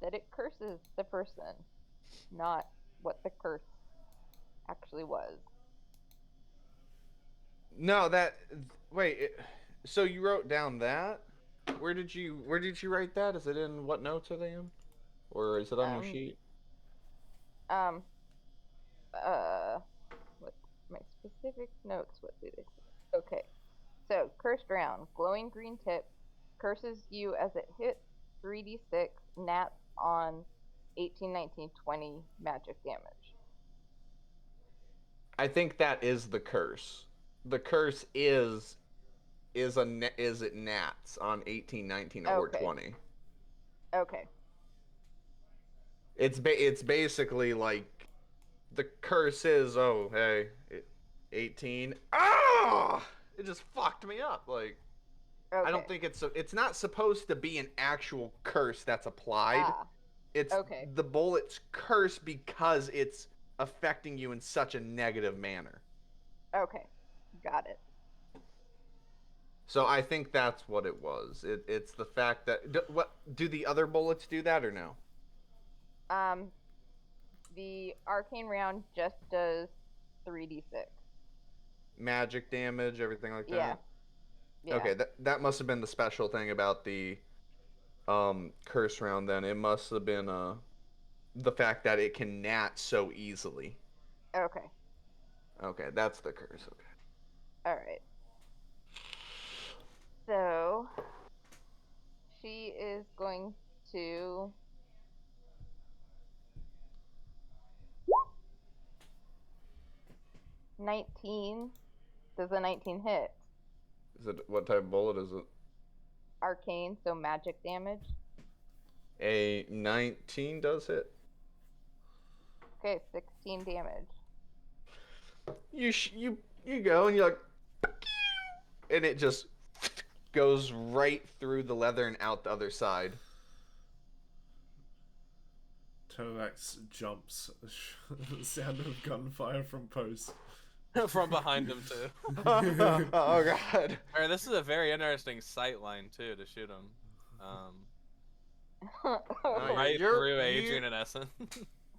Speaker 3: that it curses the person, not what the curse actually was.
Speaker 2: No, wait. So you wrote down that? Where did you write that? Is it in what notes are they in? Or is it on your sheet?
Speaker 3: What my specific notes? What do they say? Okay, so cursed round, glowing green tip, curses you as it hits 3d6 nats on 18, 19, 20 magic damage.
Speaker 2: I think that is the curse. The curse is is it nats on 18, 19, or
Speaker 3: Okay.
Speaker 2: 20.
Speaker 3: Okay.
Speaker 2: It's basically like the curse is, oh hey, 18. Ah! It just fucked me up. Like
Speaker 3: Okay.
Speaker 2: I don't think it's not supposed to be an actual curse that's applied.
Speaker 3: Ah,
Speaker 2: It's
Speaker 3: okay.
Speaker 2: the bullet's curse because it's affecting you in such a negative manner.
Speaker 3: okay. Got it.
Speaker 2: So I think that's what it was. It's the fact that what do the other bullets do that or no?
Speaker 3: The arcane round just does 3d6.
Speaker 2: Magic damage, everything like that.
Speaker 3: Yeah. Yeah.
Speaker 2: Okay, that must have been the special thing about the curse round then. It must have been the fact that it can nat so easily.
Speaker 3: Okay.
Speaker 2: Okay, that's the curse. Okay.
Speaker 3: All right. So she is going to Does a 19 hit?
Speaker 2: Is it what type of bullet is it?
Speaker 3: Arcane, so magic damage.
Speaker 2: A 19 does hit.
Speaker 3: Okay, 16 damage.
Speaker 2: You go and you're like, and it just goes right through the leather and out the other side.
Speaker 4: Tovax jumps. The sound of gunfire from post.
Speaker 5: From behind him too.
Speaker 2: Oh god.
Speaker 5: Alright, this is a very interesting sight line too to shoot him. Right
Speaker 2: You're-
Speaker 5: through
Speaker 2: you-
Speaker 5: Adrian and Essen.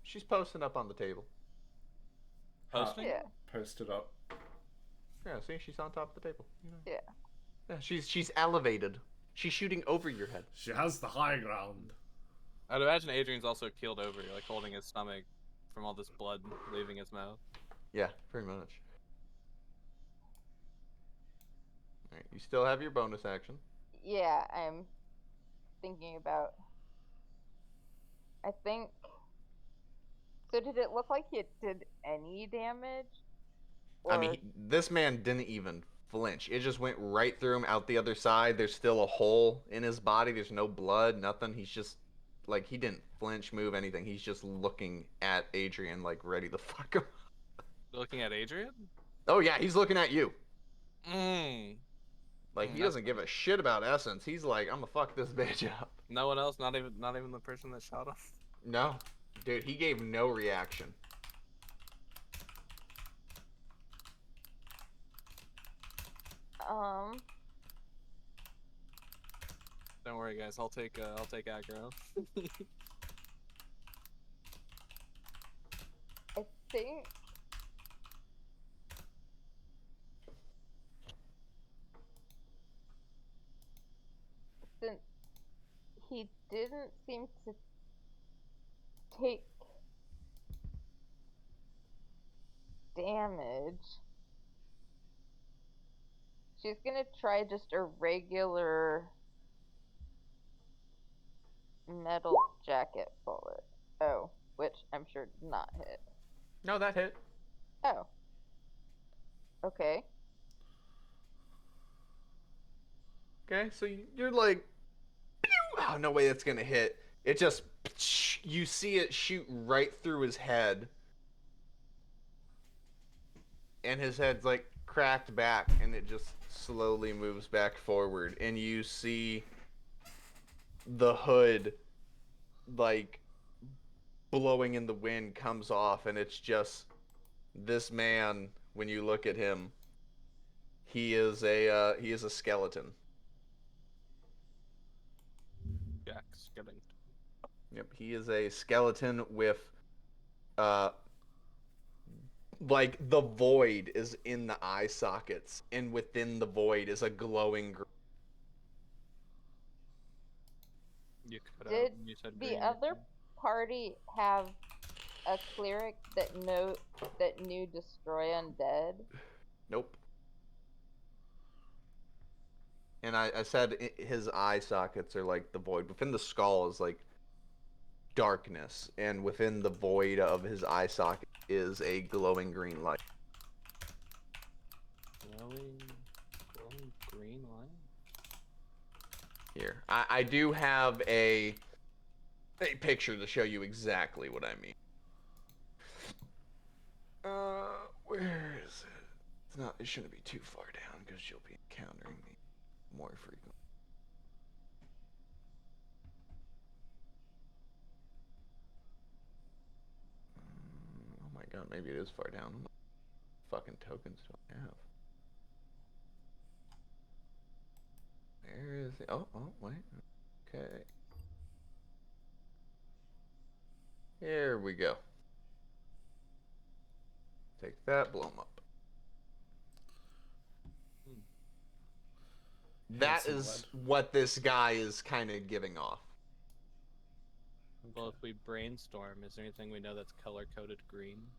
Speaker 2: She's posting up on the table.
Speaker 5: Posting?
Speaker 3: Yeah.
Speaker 4: Posted up.
Speaker 2: Yeah, see, she's on top of the table.
Speaker 3: Yeah.
Speaker 2: Yeah, she's elevated. She's shooting over your head.
Speaker 4: She has the high ground.
Speaker 5: I'd imagine Adrian's also keeled over, like holding his stomach from all this blood leaving his mouth.
Speaker 2: Yeah, pretty much. Alright, you still have your bonus action.
Speaker 3: Yeah, I'm thinking about. I think. So did it look like it did any damage?
Speaker 2: I mean, this man didn't even flinch. It just went right through him out the other side. There's still a hole in his body. There's no blood, nothing. He's just like he didn't flinch, move anything. He's just looking at Adrian like ready to fuck him.
Speaker 5: Looking at Adrian?
Speaker 2: Oh yeah, he's looking at you.
Speaker 5: Mmm.
Speaker 2: Like he
Speaker 5: That's
Speaker 2: doesn't give a shit about Essence. He's like, I'm gonna fuck this bitch up.
Speaker 5: No one else, not even the person that shot him.
Speaker 2: No, dude, he gave no reaction.
Speaker 5: Don't worry, guys. I'll take aggro.
Speaker 3: I think. Since he didn't seem to take damage, she's gonna try just a regular metal jacket bullet. Oh, which I'm sure did not hit.
Speaker 2: No, that hit.
Speaker 3: Oh. Okay.
Speaker 2: Okay, so you're like, pew! Oh, no way that's gonna hit. It just, you see it shoot right through his head. And his head's like cracked back, and it just slowly moves back forward. And you see the hood, like, blowing in the wind comes off, and it's just this man, when you look at him, he is a skeleton.
Speaker 5: Jack's getting.
Speaker 2: Yep, he is a skeleton with, like the void is in the eye sockets, and within the void is a glowing.
Speaker 5: You cut out.
Speaker 3: Did
Speaker 5: You said
Speaker 3: the
Speaker 5: green.
Speaker 3: other party have a cleric that knew destroy undead?
Speaker 2: Nope. And I said his eye sockets are like the void. Within the skull is like darkness, and within the void of his eye socket is a glowing green light.
Speaker 5: Glowing green. green line.
Speaker 2: Here, I do have a picture to show you exactly what I mean. Where is it? It's not. It shouldn't be too far down because you'll be encountering me more frequently. Oh my god, maybe it is far down. What fucking tokens do I have? Where is it? Oh, wait. Okay. Here we go. Take that, blow 'em up. That
Speaker 4: Handsome
Speaker 2: is
Speaker 4: lad.
Speaker 2: what this guy is kind of giving off.
Speaker 5: Well, if we brainstorm, is there anything we know that's color coded green?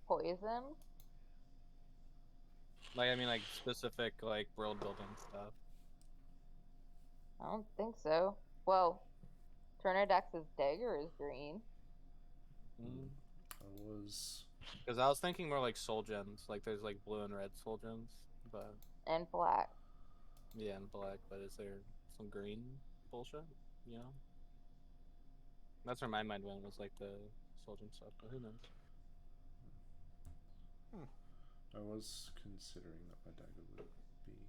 Speaker 3: Poison?
Speaker 5: Like, I mean, like specific, like world building stuff.
Speaker 3: I don't think so. Well, Turnidax's dagger is green.
Speaker 1: I was.
Speaker 5: Because I was thinking more like soul gems. Like, there's like blue and red soul gems, but
Speaker 3: And black.
Speaker 5: yeah, and black. But is there some green bullshit? You know, that's where my mind went, was like the soul gem stuff. But who knows?
Speaker 1: I was considering that my dagger would be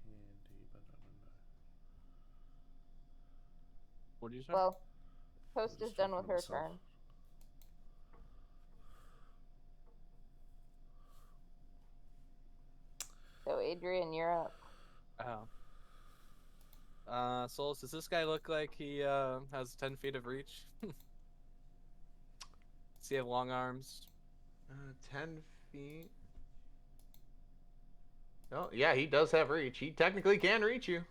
Speaker 1: handy, but I don't know.
Speaker 5: What do you say?
Speaker 3: Well, Post is
Speaker 1: Just
Speaker 3: done
Speaker 1: talking
Speaker 3: with
Speaker 1: to
Speaker 3: her
Speaker 1: myself.
Speaker 3: turn. So Adrian, you're up.
Speaker 5: Oh. Souls, does this guy look like he has 10 feet of reach? Does he have long arms?
Speaker 2: 10 feet. Oh, yeah, he does have reach. He technically can reach you.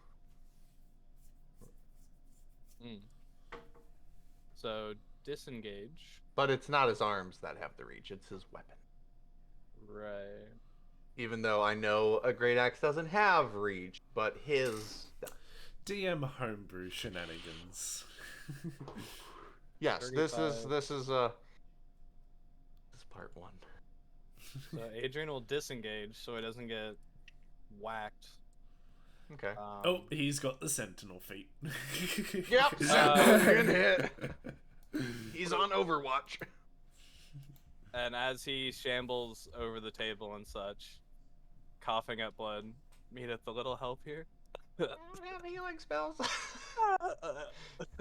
Speaker 5: So disengage.
Speaker 2: But it's not his arms that have the reach, it's his weapon.
Speaker 5: Right.
Speaker 2: Even though I know a great axe doesn't have reach, but his does.
Speaker 1: DM homebrew shenanigans.
Speaker 2: Yes,
Speaker 5: 35.
Speaker 2: this is part 1.
Speaker 5: So Adrian will disengage so he doesn't get whacked.
Speaker 2: Okay.
Speaker 1: Oh, he's got the sentinel feet.
Speaker 2: Yep, good hit. He's on Overwatch.
Speaker 5: And as he shambles over the table and such, coughing up blood, Meeteth, a little help here.
Speaker 2: I don't have healing spells.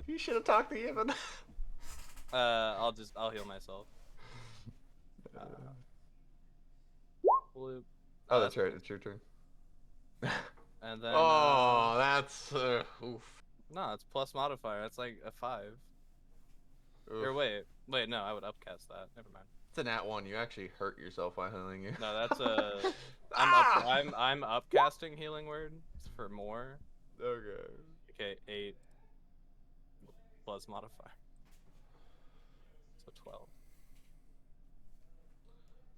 Speaker 2: You should have talked to Evan.
Speaker 5: I'll heal myself. Bloop.
Speaker 2: Oh, that's right. It's your turn.
Speaker 5: And then.
Speaker 2: Oh, that's oof.
Speaker 5: No, it's plus modifier. That's like a 5.
Speaker 2: Oof.
Speaker 5: Or wait, no, I would upcast that. Never mind.
Speaker 2: It's a nat 1. You actually hurt yourself while healing you.
Speaker 5: No, that's a.
Speaker 2: Ah!
Speaker 5: I'm upcasting healing word for more.
Speaker 2: Okay.
Speaker 5: Okay, 8 plus modifier. So 12.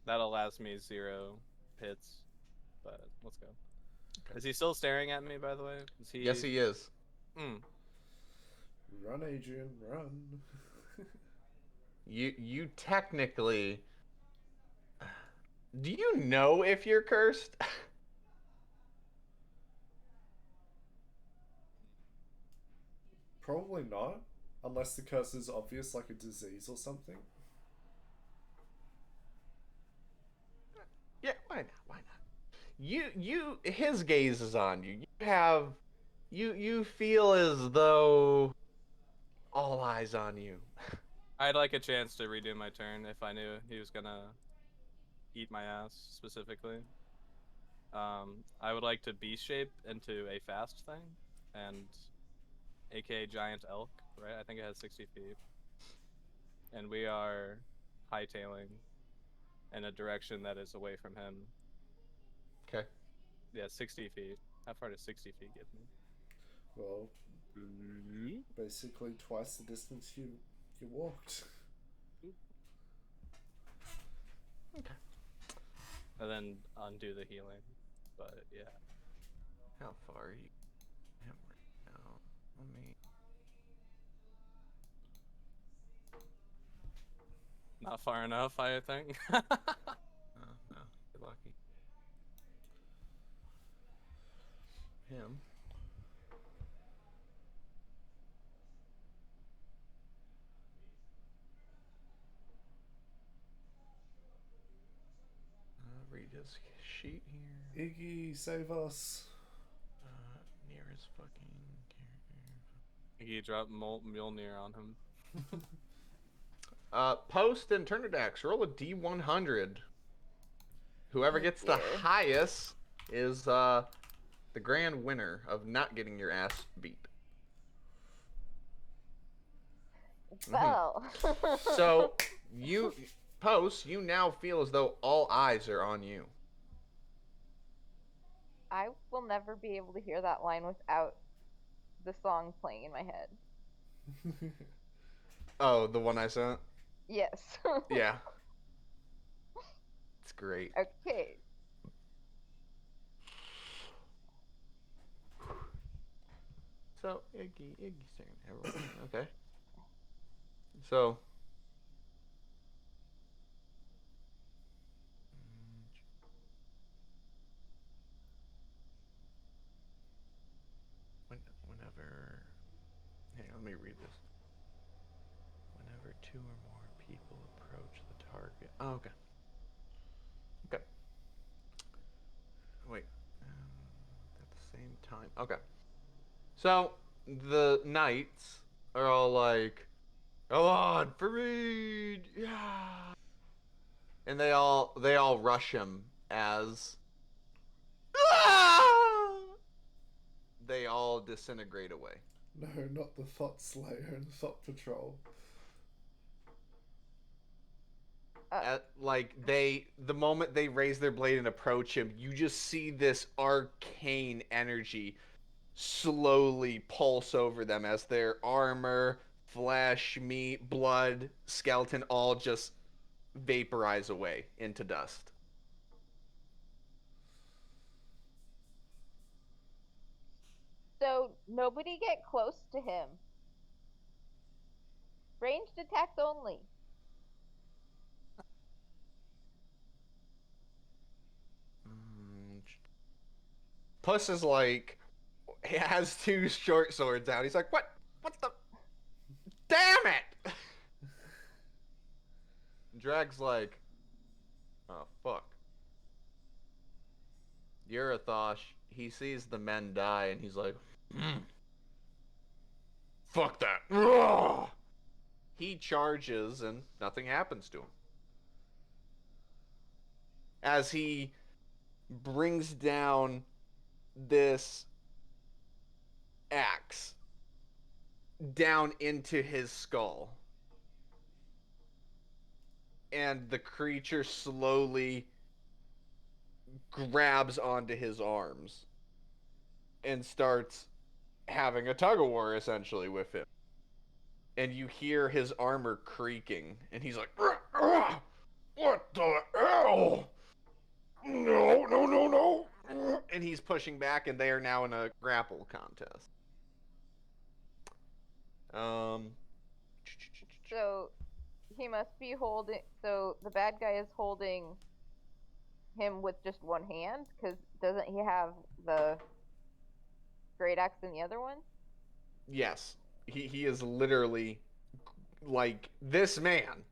Speaker 5: That'll last me 0 hits. But let's go.
Speaker 2: Okay.
Speaker 5: Is he still staring at me, by the way? Is he?
Speaker 2: Yes, he is.
Speaker 1: Run, Adrian, run.
Speaker 2: You technically. Do you know if you're cursed?
Speaker 1: Probably not, unless the curse is obvious, like a disease or something.
Speaker 2: Yeah, why not? Why not? His gaze is on you. You feel as though all eyes on you.
Speaker 5: I'd like a chance to redo my turn if I knew he was gonna eat my ass specifically. I would like to beast shape into a fast thing, and aka giant elk, right? I think it has 60 feet, and we are hightailing in a direction that is away from him.
Speaker 2: Okay.
Speaker 5: Yeah, 60 feet. How far does 60 feet get me?
Speaker 1: Well, basically twice the distance you walked.
Speaker 2: Okay.
Speaker 5: And then undo the healing. But yeah.
Speaker 2: How far are you at right now? Let me.
Speaker 5: Not far enough, I think.
Speaker 2: Oh, no, you're lucky. him. Read his sheet here.
Speaker 4: Iggy, save us.
Speaker 2: Near his fucking.
Speaker 5: He dropped Mjolnir on him.
Speaker 2: Post and Turnidax, roll a D100. Whoever gets the
Speaker 3: dear.
Speaker 2: highest is the grand winner of not getting your ass beat.
Speaker 3: Well.
Speaker 2: So you, Post, you now feel as though all eyes are on you.
Speaker 3: I will never be able to hear that line without the song playing in my head.
Speaker 2: Oh, the one I sent?
Speaker 3: Yes.
Speaker 2: Yeah. It's great.
Speaker 3: Okay.
Speaker 2: So, Iggy's turn. Everyone. Okay. So. Whenever. Hang on, let me read this. Whenever 2 or more people approach the target. Oh, okay. Okay. Wait. At the same time. Okay. So, the knights are all like, "Come on, Fareed! Yeah!" And they all rush him as they all disintegrate away.
Speaker 4: No, not the Thought Slayer and Thought Patrol.
Speaker 2: The moment they raise their blade and approach him, you just see this arcane energy slowly pulse over them as their armor, flesh, meat, blood, skeleton all just vaporize away into dust.
Speaker 3: So nobody get close to him. Ranged attacks only.
Speaker 2: Puss is like, he has 2 short swords out. He's like, what the? Damn it! Drag's like, oh, fuck. Yurathosh, he sees the men die and he's like, fuck that. Ugh! He charges and nothing happens to him. As he brings down this axe down into his skull. And the creature slowly grabs onto his arms and starts having a tug of war essentially with him. And you hear his armor creaking, and he's like, what the hell? No. And he's pushing back, and they are now in a grapple contest.
Speaker 3: So he must be holding. So the bad guy is holding him with just one hand, because doesn't he have the great axe in the other one?
Speaker 2: Yes, he is literally like this man,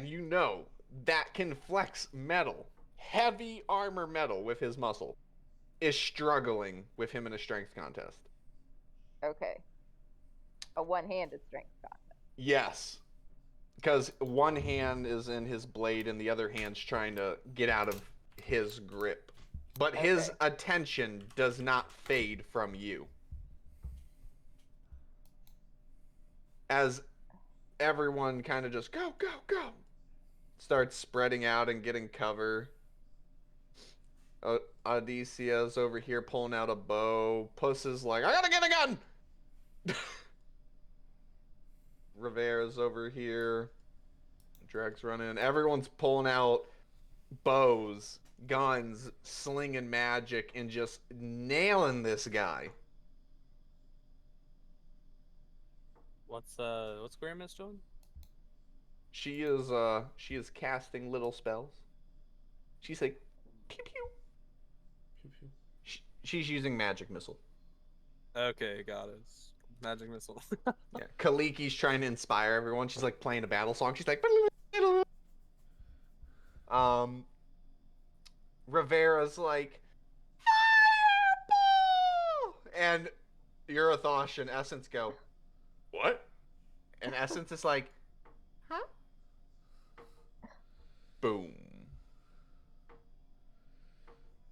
Speaker 2: you know, that can flex metal, heavy armor metal with his muscle, is struggling with him in a strength contest.
Speaker 3: Okay. A one-handed strength contest.
Speaker 2: Yes, because one hand is in his blade and the other hand's trying to get out of his grip. But his attention does not fade from you. As everyone kind of just go, starts spreading out and getting cover. Odyssea's over here pulling out a bow. Puss is like, I gotta get a gun! Rivera's over here. Drag's running. Everyone's pulling out bows, guns, slinging magic, and just nailing this guy.
Speaker 5: What's Grimace doing?
Speaker 2: She is casting little spells. She's like, pew pew.
Speaker 4: Pew pew.
Speaker 2: She's using magic missile.
Speaker 5: Okay, got it. Magic missile.
Speaker 2: Yeah. Kaliki's trying to inspire everyone. She's like playing a battle song. She's like, Rivera's like, fireball! And Urathosh and Essence go, what? And Essence is like, huh? Boom.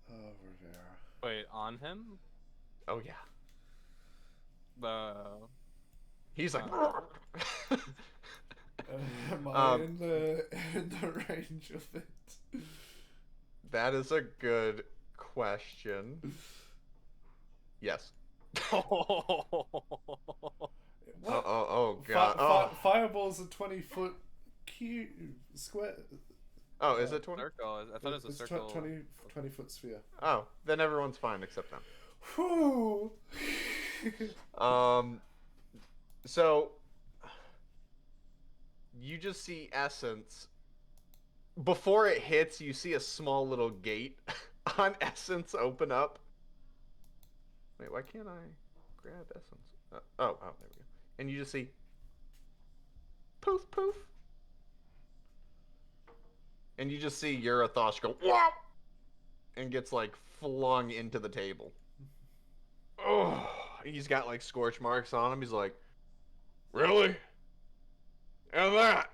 Speaker 1: Oh, Rivera.
Speaker 5: Wait, on him?
Speaker 2: Oh yeah. He's like,
Speaker 1: Am I
Speaker 2: Um,
Speaker 1: in the range of it?
Speaker 2: that is a good question. Yes.
Speaker 1: What?
Speaker 2: Oh god. Oh.
Speaker 1: Fireball's a 20-foot cube square.
Speaker 2: Oh, is it 20?
Speaker 5: Circle. I thought it was a
Speaker 1: It's
Speaker 5: circle.
Speaker 1: 20-foot sphere.
Speaker 2: Oh, then everyone's fine except them.
Speaker 1: Whew.
Speaker 2: So you just see Essence. Before it hits, you see a small little gate on Essence open up. Wait, why can't I grab Essence? Oh, there we go. And you just see poof, poof. And you just see Urathosh go, whop! And gets like flung into the table. Oh, he's got like scorch marks on him. He's like, really? And that?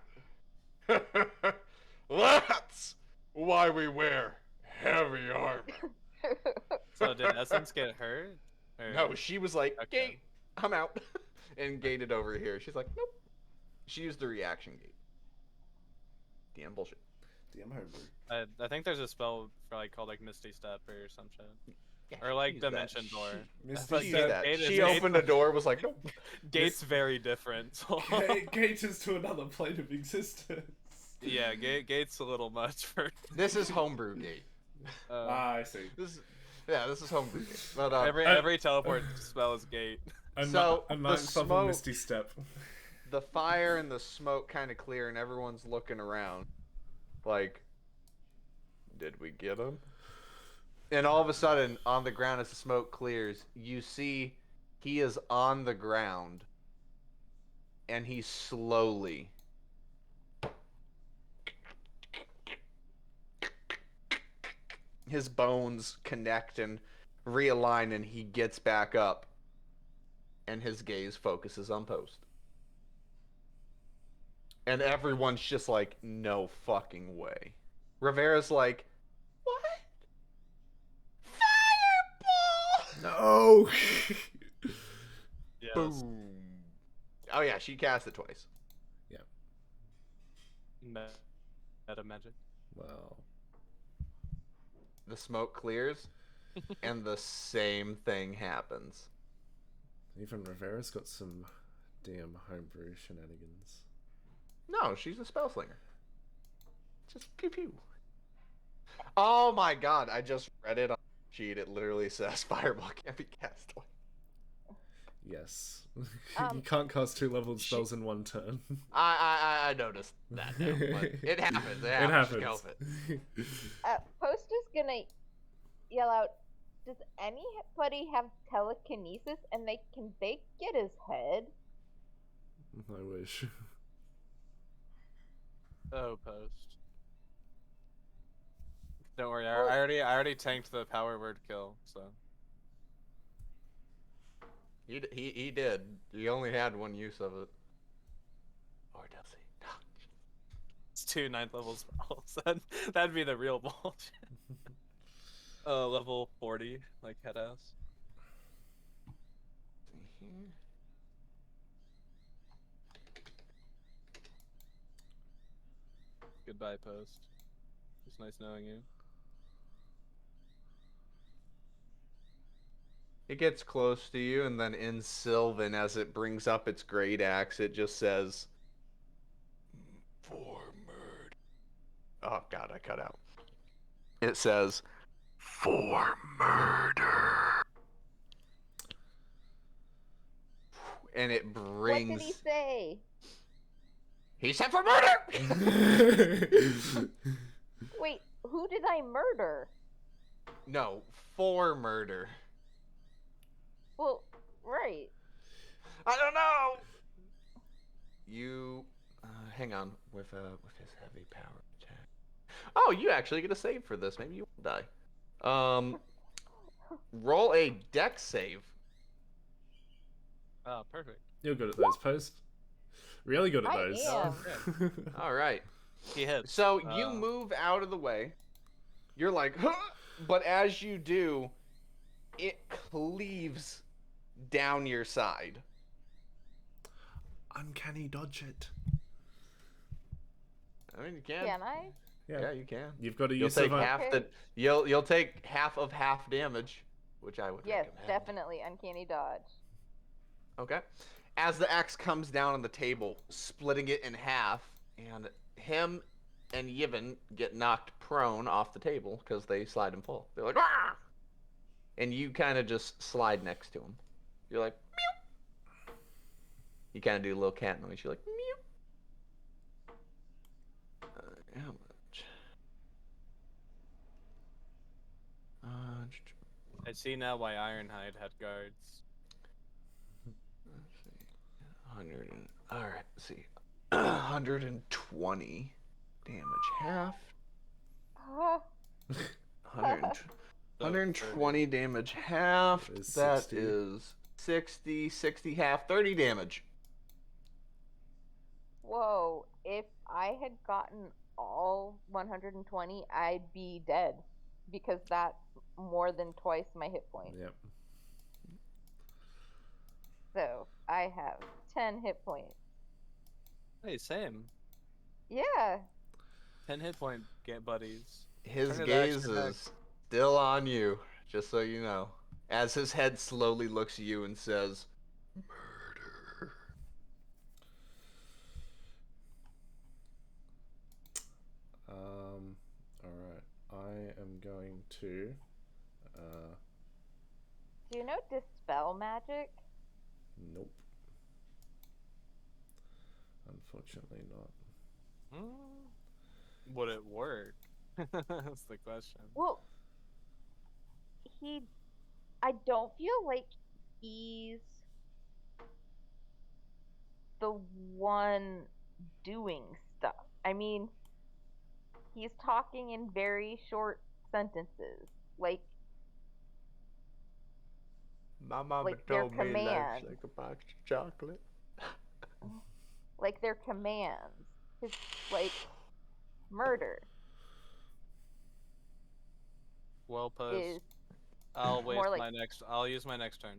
Speaker 2: That's why we wear heavy armor.
Speaker 5: So did Essence get hurt? Or...
Speaker 2: No, she was like,
Speaker 5: Okay.
Speaker 2: gate, I'm out. And gated over here. She's like, nope. She used the reaction gate. DM bullshit.
Speaker 1: DM homebrew.
Speaker 5: I think there's a spell for like called like Misty Step or some shit.
Speaker 2: Yeah,
Speaker 5: Or like
Speaker 2: she used that.
Speaker 5: Dimension Door.
Speaker 1: Misty
Speaker 2: She used
Speaker 1: Step.
Speaker 2: that.
Speaker 5: Gate is-
Speaker 2: She
Speaker 5: Gate-
Speaker 2: opened the door, was like, nope.
Speaker 5: Gate's very different. So...
Speaker 1: Gate is to another plane of existence.
Speaker 5: yeah, Gate's a little much for.
Speaker 2: This is homebrew gate.
Speaker 1: I see.
Speaker 2: This is homebrew gate. But
Speaker 5: every teleport spell is Gate.
Speaker 2: So,
Speaker 1: a
Speaker 2: the
Speaker 1: ninth level
Speaker 2: smoke-
Speaker 1: Misty Step.
Speaker 2: the fire and the smoke kind of clear, and everyone's looking around, like, did we get him? And all of a sudden, on the ground, as the smoke clears, you see he is on the ground, and he's slowly his bones connect and realign, and he gets back up, and his gaze focuses on Post. And everyone's just like, no fucking way. Rivera's like, what? Fireball!
Speaker 1: No.
Speaker 5: Yes.
Speaker 2: Boom. Oh yeah, she cast it twice.
Speaker 5: Meta magic.
Speaker 1: Well.
Speaker 2: The smoke clears, and the same thing happens.
Speaker 1: Even Rivera's got some damn homebrew shenanigans.
Speaker 2: No, she's a spell slinger. Just pew pew. Oh my god, I just read it on the sheet. It literally says Fireball can't be cast twice.
Speaker 1: Yes.
Speaker 3: Um,
Speaker 1: You can't cast 2 leveled
Speaker 2: she-
Speaker 1: spells in one turn.
Speaker 2: I noticed that now, but it happens. It
Speaker 1: It
Speaker 2: happens.
Speaker 1: happens.
Speaker 3: Post is gonna yell out, "Does anybody have telekinesis? And can they get his head?"
Speaker 1: I wish.
Speaker 5: Oh, Post. Don't worry, I already tanked the power word kill, so.
Speaker 2: He did. He only had one use of it. Or does he?
Speaker 5: It's 2 9th level spells. That'd be the real bullshit. Level 40, like head ass. Goodbye, Post. It's nice knowing you.
Speaker 2: It gets close to you, and then in Sylvan, as it brings up its great axe, it just says, "For murder." Oh god, I cut out. It says, "For murder." And it brings.
Speaker 3: What did he say?
Speaker 2: He said for murder!
Speaker 3: Wait, who did I murder?
Speaker 2: No, for murder.
Speaker 3: Well, right.
Speaker 2: I don't know. You hang on with his heavy power attack. Oh, you actually get a save for this. Maybe you won't die. Roll a dex save.
Speaker 5: Oh, perfect.
Speaker 4: You're good at those posts. Really good at
Speaker 3: I
Speaker 4: those.
Speaker 3: am.
Speaker 2: All right.
Speaker 5: He hits.
Speaker 2: So you move out of the way. You're like, huh! But as you do, it cleaves down your side.
Speaker 4: Uncanny dodge it.
Speaker 2: I mean, you can.
Speaker 3: Can I?
Speaker 2: Yeah, you can.
Speaker 4: You've got to
Speaker 2: You'll
Speaker 4: use
Speaker 2: take
Speaker 4: survival.
Speaker 2: half
Speaker 3: Okay.
Speaker 2: the. You'll take half of half damage, which I would
Speaker 3: Yes,
Speaker 2: recommend.
Speaker 3: definitely uncanny dodge.
Speaker 2: Okay. As the axe comes down on the table, splitting it in half, and him and Yivin get knocked prone off the table because they slide and fall. They're like, "Rah!" And you kind of just slide next to him. You're like, meow. You kind of do a little cat noise. You're like, meow. How much?
Speaker 5: I see now why Ironhide had guards.
Speaker 2: Let's see. 100 and, all right, let's see. 120 damage half. 100, 120 damage half.
Speaker 4: That is
Speaker 2: That
Speaker 4: 60.
Speaker 2: is 60, 60 half, 30 damage.
Speaker 3: Whoa, if I had gotten all 120, I'd be dead. Because that's more than twice my hit points.
Speaker 4: Yep.
Speaker 3: So, I have 10 hit points.
Speaker 5: Hey, same.
Speaker 3: Yeah.
Speaker 5: 10 hit point buddies.
Speaker 2: His
Speaker 5: Turn it
Speaker 2: gaze
Speaker 5: extra back.
Speaker 2: is still on you, just so you know. As his head slowly looks at you and says, murder.
Speaker 4: Alright. I am going to
Speaker 3: Do you know Dispel Magic?
Speaker 4: nope. Unfortunately not.
Speaker 5: Would it work? That's the question.
Speaker 3: Well, I don't feel like he's the one doing stuff. I mean, he's talking in very short sentences. Like
Speaker 2: My mama
Speaker 3: Like their
Speaker 2: told me life's
Speaker 3: command.
Speaker 2: like a box of chocolate.
Speaker 3: like their commands. His like murder
Speaker 5: Well posed.
Speaker 3: is
Speaker 5: I'll waste
Speaker 3: more like-
Speaker 5: my next. I'll use my next turn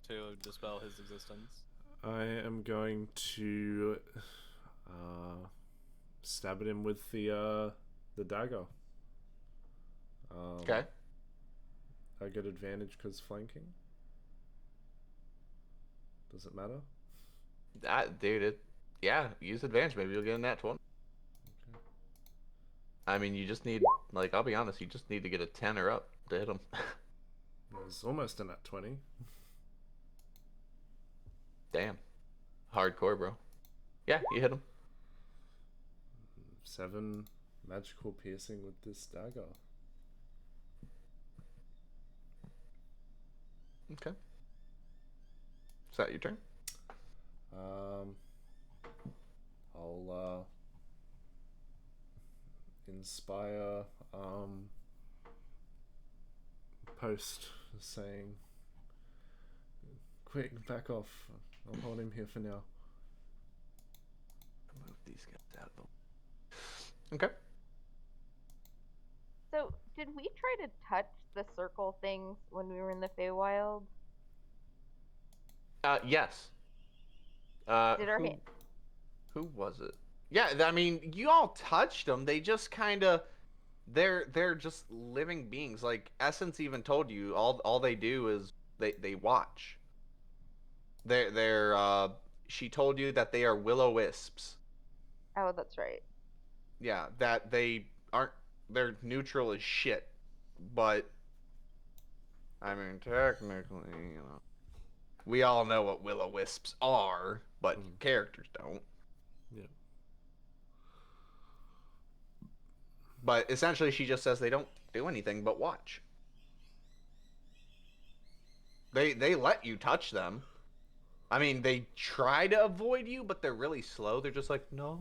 Speaker 5: to dispel his existence.
Speaker 4: I am going to stab at him with the dagger.
Speaker 2: Okay.
Speaker 4: I get advantage because flanking. Does it matter?
Speaker 2: Dude, yeah, use advantage. Maybe you'll get in that 20.
Speaker 4: Okay.
Speaker 2: I mean, you just need, like, I'll be honest, you just need to get a 10 or up to hit him.
Speaker 4: It was almost in at 20.
Speaker 2: Damn. Hardcore, bro. Yeah, you hit him.
Speaker 4: 7 magical piercing with this dagger.
Speaker 2: Okay. Is that your turn?
Speaker 4: I'll inspire post saying, quick, back off. I'll hold him here for now.
Speaker 2: Move these guys out of the way. Okay.
Speaker 3: So, did we try to touch the circle things when we were in the Feywild?
Speaker 2: Yes.
Speaker 3: Did our
Speaker 2: who,
Speaker 3: hand-
Speaker 2: who was it? Yeah, I mean, you all touched them. They just kind of, they're just living beings. Like Essence even told you, all they do is they watch. She told you that they are will-o-wisps.
Speaker 3: Oh, that's right.
Speaker 2: Yeah, that they aren't. They're neutral as shit. But I mean, technically, you know, we all know what will-o-wisps are, but characters don't.
Speaker 4: Yeah.
Speaker 2: But essentially, she just says they don't do anything but watch. They let you touch them. I mean, they try to avoid you, but they're really slow. They're just like, no.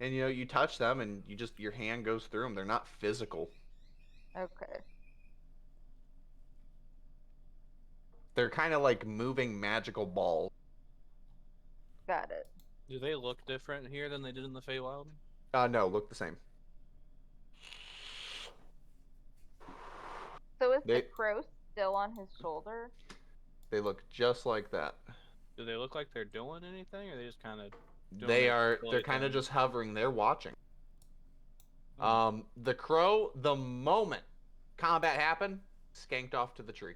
Speaker 2: And you know, you touch them, and your hand goes through them. They're not physical.
Speaker 3: Okay.
Speaker 2: They're kind of like moving magical balls.
Speaker 3: Got it.
Speaker 5: Do they look different here than they did in the Feywild?
Speaker 2: No, look the same.
Speaker 3: So is
Speaker 2: They-
Speaker 3: the crow still on his shoulder?
Speaker 2: They look just like that.
Speaker 5: Do they look like they're doing anything, or are they just kind of?
Speaker 2: They're kind of just hovering. They're watching.
Speaker 5: Hmm.
Speaker 2: The crow, the moment combat happened, skanked off to the tree.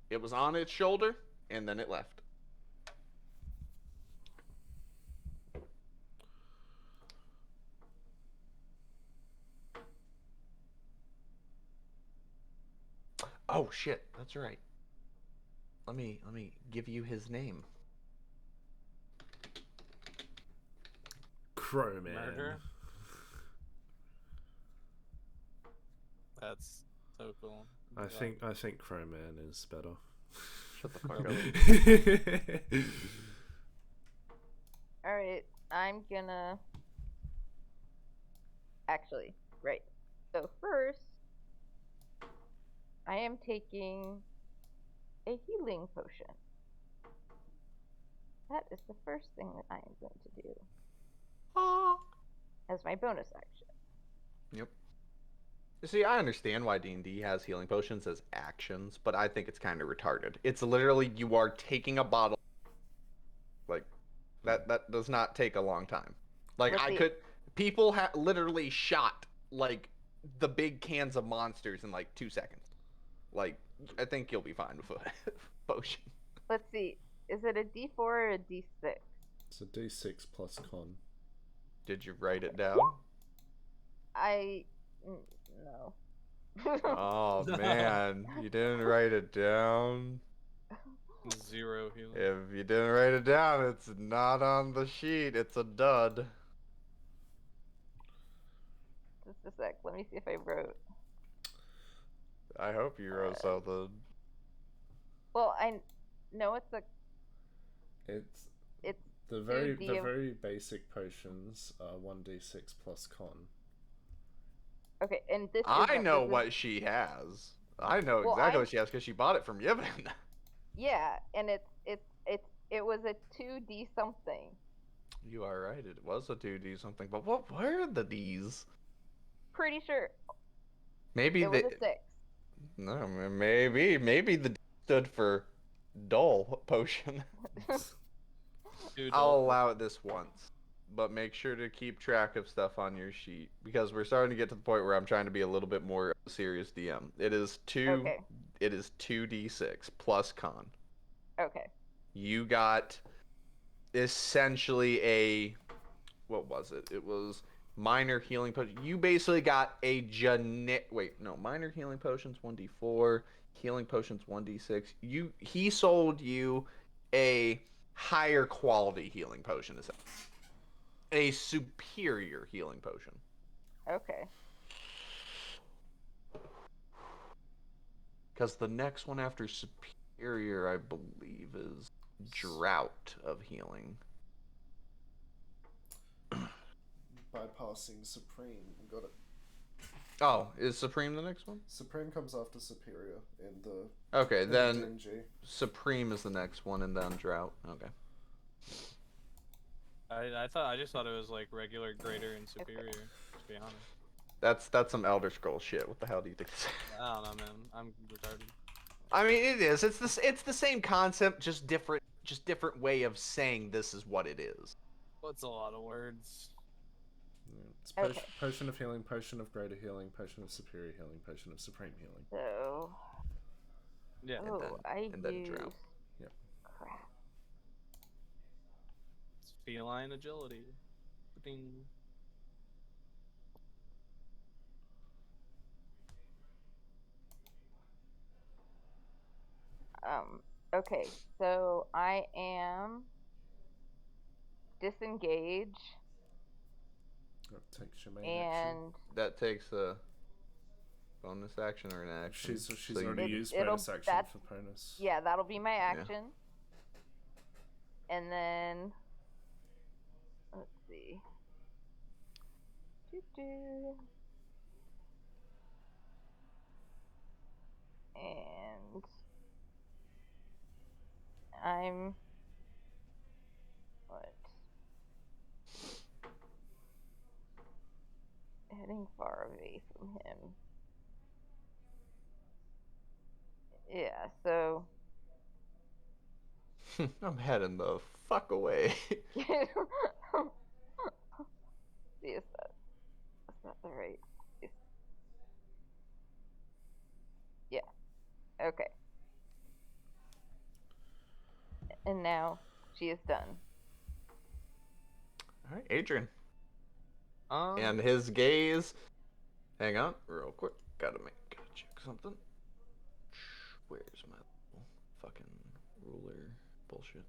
Speaker 2: It was on its shoulder, and then it left. Oh shit, that's right. Let me give you his name.
Speaker 4: Crowman.
Speaker 5: Murder? That's so cool.
Speaker 4: I think Crowman is better.
Speaker 2: Shut the fuck up.
Speaker 3: Alright, I'm gonna... Actually, right. So first, I am taking a healing potion. That is the first thing that I am going to do as my bonus action.
Speaker 2: Yep. You see, I understand why D&D has healing potions as actions, but I think it's kind of retarded. It's literally you are taking a bottle. Like, that does not take a long time. Like, people literally shot, like, the big cans of monsters in, like, 2 seconds. Like, I think you'll be fine with a potion.
Speaker 3: Let's see. Is it a D4 or a D6?
Speaker 1: It's a D6 plus con.
Speaker 2: Did you write it down?
Speaker 3: No.
Speaker 2: Oh, man. You didn't write it down.
Speaker 5: 0 healing.
Speaker 2: If you didn't write it down, it's not on the sheet. It's a dud.
Speaker 3: Just a sec. Let me see if I wrote.
Speaker 2: I hope you wrote something.
Speaker 3: Well, I know it's a.
Speaker 1: It's
Speaker 3: It's
Speaker 1: the
Speaker 3: 2D of-
Speaker 1: very basic potions are 1d6 plus con.
Speaker 3: Okay, and this.
Speaker 2: I
Speaker 3: isn't-
Speaker 2: know
Speaker 3: this is-
Speaker 2: what she has. I know
Speaker 3: Well,
Speaker 2: exactly what she has because she bought it from Yevon.
Speaker 3: Yeah, and it was a 2D something.
Speaker 2: You are right. It was a 2D something. But what were the D's?
Speaker 3: Pretty sure
Speaker 2: Maybe
Speaker 3: it was a 6.
Speaker 2: No, maybe the D stood for dull potion.
Speaker 5: Dude,
Speaker 2: I'll allow it this once, but make sure to keep track of stuff on your sheet because we're starting to get to the point where I'm trying to be a little bit more serious DM. It is
Speaker 3: Okay.
Speaker 2: It is 2d6 plus con.
Speaker 3: Okay.
Speaker 2: You got essentially what was it? It was minor healing potion. You basically got a minor healing potions 1d4, healing potions 1d6. He sold you a higher quality healing potion, a superior healing potion.
Speaker 3: Okay.
Speaker 2: Because the next one after superior, I believe, is drought of healing.
Speaker 1: Bypassing Supreme. Got it.
Speaker 2: Oh, is supreme the next one?
Speaker 1: Supreme comes after Superior in the.
Speaker 2: Okay, then
Speaker 1: DMG.
Speaker 2: supreme is the next one, and then drought. Okay.
Speaker 5: I just thought it was like regular, greater, and superior. To be honest,
Speaker 2: That's some Elder Scrolls shit. What the hell do you think?
Speaker 5: I don't know, man. I'm retarded.
Speaker 2: I mean, it is. It's the same concept, just different way of saying this is what it is.
Speaker 5: What's a lot of words?
Speaker 1: Yeah, it's
Speaker 3: Okay.
Speaker 1: potion of healing, potion of greater healing, potion of superior healing, potion of supreme healing.
Speaker 3: So.
Speaker 5: Yeah.
Speaker 3: Oh,
Speaker 2: and then drought.
Speaker 3: used.
Speaker 1: Yep.
Speaker 3: Crap.
Speaker 5: It's feline agility. Ding.
Speaker 3: Okay, so I am disengage
Speaker 1: That takes your main action.
Speaker 3: and
Speaker 2: That takes a. bonus action or an action?
Speaker 1: She's
Speaker 2: So you-
Speaker 1: already
Speaker 3: It-
Speaker 1: used
Speaker 3: it'll-
Speaker 1: bonus action
Speaker 3: that's-
Speaker 1: for bonus.
Speaker 3: Yeah, that'll be my action. And then let's see. Doo-doo. And I'm what? Heading far away from him. Yeah, so
Speaker 2: I'm heading the fuck away.
Speaker 3: see if that's not the right. Yeah. Okay. And now she is done.
Speaker 2: All right, Adrian.
Speaker 5: Um,
Speaker 2: And his gaze. Hang on, real quick. Gotta check something. Where's my little fucking ruler bullshit?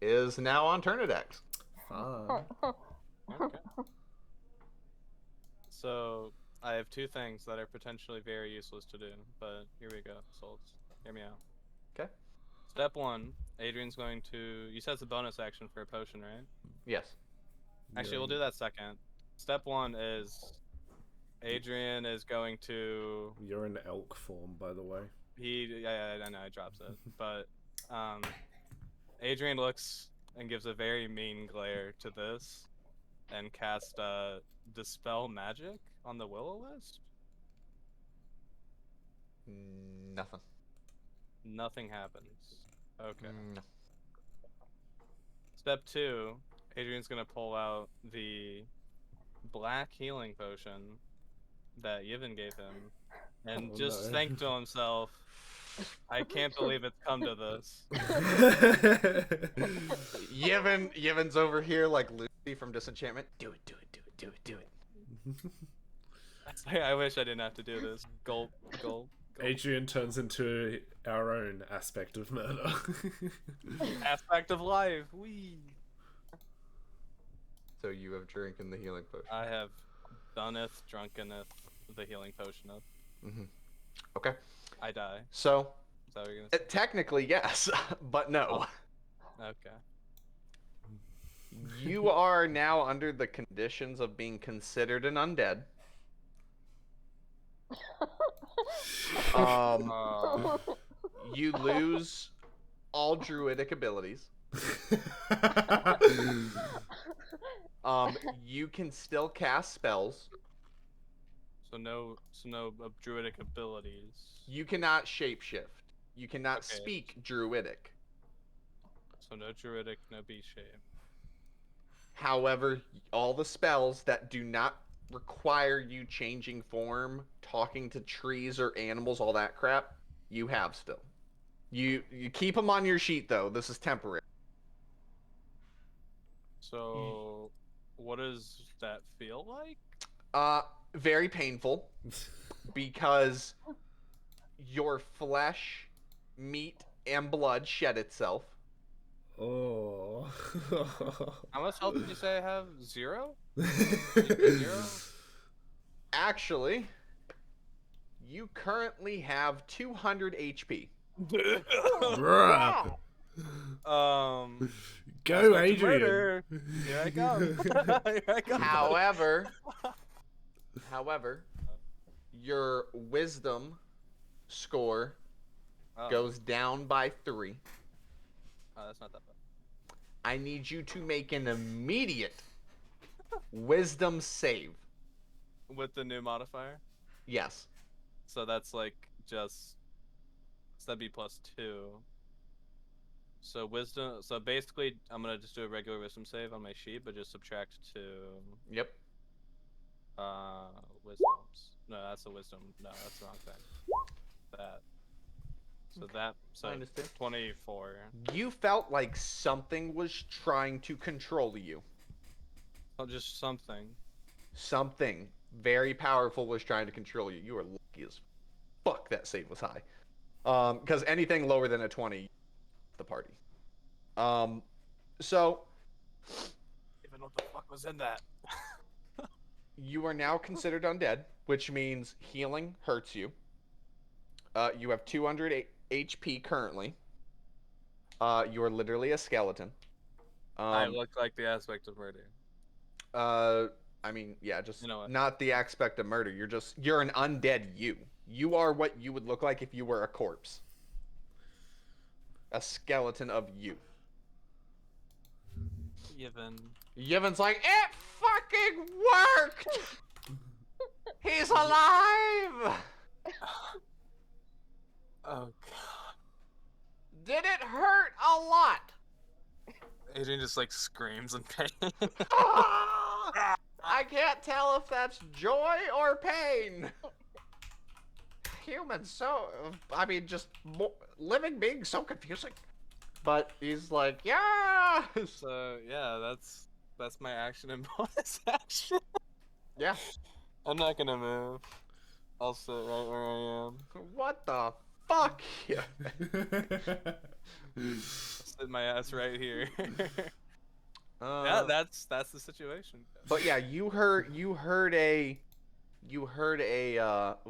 Speaker 2: Is now on Turnidex.
Speaker 4: Fun.
Speaker 5: Okay. So I have two things that are potentially very useless to do, but here we go, Souls. Hear me out.
Speaker 2: 'Kay.
Speaker 5: Step one, Adrian's going to. You said it's a bonus action for a potion, right?
Speaker 2: Yes.
Speaker 5: Actually, we'll do that second. Step one is Adrian is going to.
Speaker 4: You're in elk form, by the way.
Speaker 5: Yeah, I know he drops it, but Adrian looks and gives a very mean glare to this, and cast Dispel Magic on the Will-O-Wisp.
Speaker 2: Nothing.
Speaker 5: Nothing happens. Okay.
Speaker 2: No.
Speaker 5: Step two, Adrian's gonna pull out the black healing potion that Yevon gave him, and
Speaker 4: Oh,
Speaker 5: just
Speaker 4: no.
Speaker 5: think to himself, I can't believe it's come to this.
Speaker 2: Yevon's over here like Lucy from Disenchantment. Do it.
Speaker 5: I wish I didn't have to do this. Gulp, gulp, gulp.
Speaker 4: Adrian turns into our own aspect of murder.
Speaker 5: Aspect of life. Wee.
Speaker 2: So you have drinking the healing potion.
Speaker 5: I have doneth, drunkeneth, the healing potion up.
Speaker 2: Okay.
Speaker 5: I die.
Speaker 2: So
Speaker 5: Is that what you're gonna say?
Speaker 2: technically yes, but no.
Speaker 5: Okay.
Speaker 2: You are now under the conditions of being considered an undead. You lose all druidic abilities. You can still cast spells.
Speaker 5: So no druidic abilities.
Speaker 2: You cannot shapeshift. You cannot
Speaker 5: Okay.
Speaker 2: speak druidic.
Speaker 5: So no druidic, no beast shape.
Speaker 2: However, all the spells that do not require you changing form, talking to trees or animals, all that crap, you have still. You keep them on your sheet though. This is temporary.
Speaker 5: So what does that feel like?
Speaker 2: Very painful because your flesh, meat, and blood shed itself.
Speaker 4: Oh.
Speaker 5: How much health did you say I have? 0? 0?
Speaker 2: Actually, you currently have 200 HP.
Speaker 4: Bruh. Go,
Speaker 5: Aspect of
Speaker 4: Adrian.
Speaker 5: murder. Here I come. Here I come.
Speaker 2: However, your wisdom score
Speaker 5: Oh.
Speaker 2: goes down by 3.
Speaker 5: Oh, that's not that bad.
Speaker 2: I need you to make an immediate wisdom save.
Speaker 5: With the new modifier?
Speaker 2: Yes.
Speaker 5: So that's like just. So that'd be +2. So wisdom. So basically, I'm gonna just do a regular wisdom save on my sheet, but just subtract 2.
Speaker 2: Yep.
Speaker 5: Wisdoms. No, that's a wisdom. No, that's the wrong thing. That. So that. So
Speaker 2: I understand.
Speaker 5: 24.
Speaker 2: You felt like something was trying to control you.
Speaker 5: Oh, just something.
Speaker 2: Something very powerful was trying to control you. You were lucky as fuck that save was high. Because anything lower than a 20, the party. So
Speaker 5: Even what the fuck was in that?
Speaker 2: You are now considered undead, which means healing hurts you. You have 200 HP currently. You are literally a skeleton.
Speaker 5: I look like the aspect of murder.
Speaker 2: I mean, yeah, just
Speaker 5: You know what?
Speaker 2: not the aspect of murder. You're an undead you. You are what you would look like if you were a corpse. A skeleton of you.
Speaker 5: Yevon.
Speaker 2: Yevon's like, it fucking worked! He's alive!
Speaker 5: Oh god.
Speaker 2: Did it hurt a lot?
Speaker 5: Adrian just like screams in pain.
Speaker 2: I can't tell if that's joy or pain. Humans, just living beings, so confusing. But he's like, yeah.
Speaker 5: So yeah, that's my action and bonus action.
Speaker 2: Yeah.
Speaker 5: I'm not gonna move. I'll sit right where I am.
Speaker 2: What the fuck? Yeah.
Speaker 5: I'll sit my ass right here.
Speaker 2: Uh,
Speaker 5: Yeah, that's the situation.
Speaker 2: But yeah, you heard a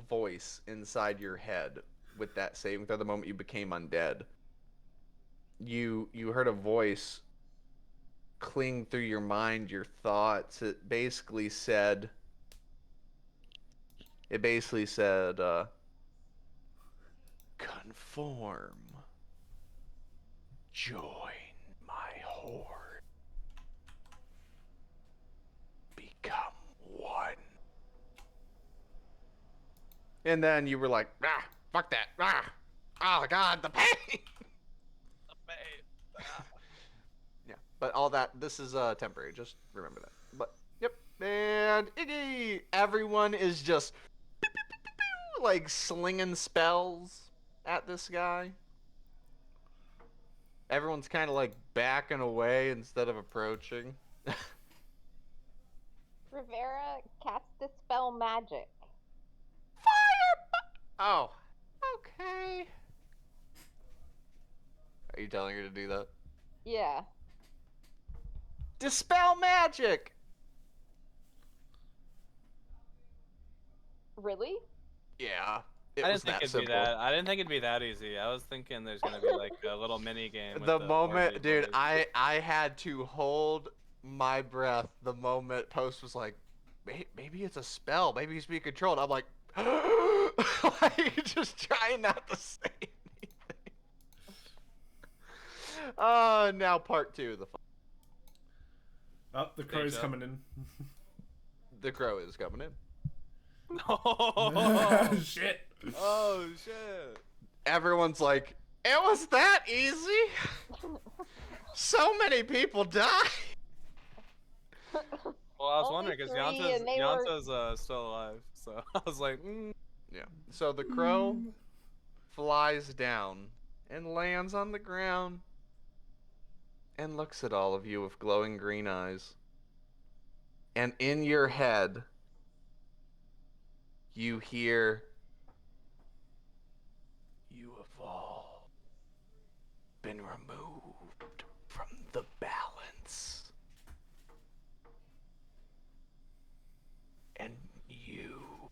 Speaker 2: voice inside your head with that saving throw the moment you became undead. You heard a voice cling through your mind, your thoughts. It basically said, conform, join my horde, become one. And then you were like, ah, fuck that, ah, oh god, the pain. Yeah, but all that, this is temporary, just remember that. But yep, and Iggy, everyone is just like slinging spells at this guy. Everyone's kind of like backing away instead of approaching.
Speaker 3: Rivera cast Dispel Magic.
Speaker 2: Oh, okay. Are you telling her to do that?
Speaker 3: Yeah.
Speaker 2: Dispel magic.
Speaker 3: Really?
Speaker 2: Yeah, it
Speaker 5: I
Speaker 2: was
Speaker 5: didn't think
Speaker 2: that
Speaker 5: it'd
Speaker 2: simple.
Speaker 5: be that. I didn't think it'd be that easy. I was thinking there's gonna be like a little mini game. With
Speaker 2: The
Speaker 5: the
Speaker 2: moment,
Speaker 5: Warblade
Speaker 2: dude,
Speaker 5: boys.
Speaker 2: I had to hold my breath the moment Post was like, maybe it's a spell, maybe he's being controlled. I'm like, like just trying not to say anything. Now part 2 of the
Speaker 1: Oh, the crow's
Speaker 5: Joe.
Speaker 1: coming in.
Speaker 2: the crow is coming in.
Speaker 5: No.
Speaker 1: Shit.
Speaker 5: Oh shit.
Speaker 2: Everyone's like, it was that easy? So many people die.
Speaker 5: Well, I was
Speaker 3: Only
Speaker 5: wondering because
Speaker 3: 3
Speaker 5: Yanta's
Speaker 3: and they were-
Speaker 5: still alive, so I was like,
Speaker 2: Yeah. So the crow flies down and lands on the ground and looks at all of you with glowing green eyes. And in your head, you hear, you have all been removed from the balance. And you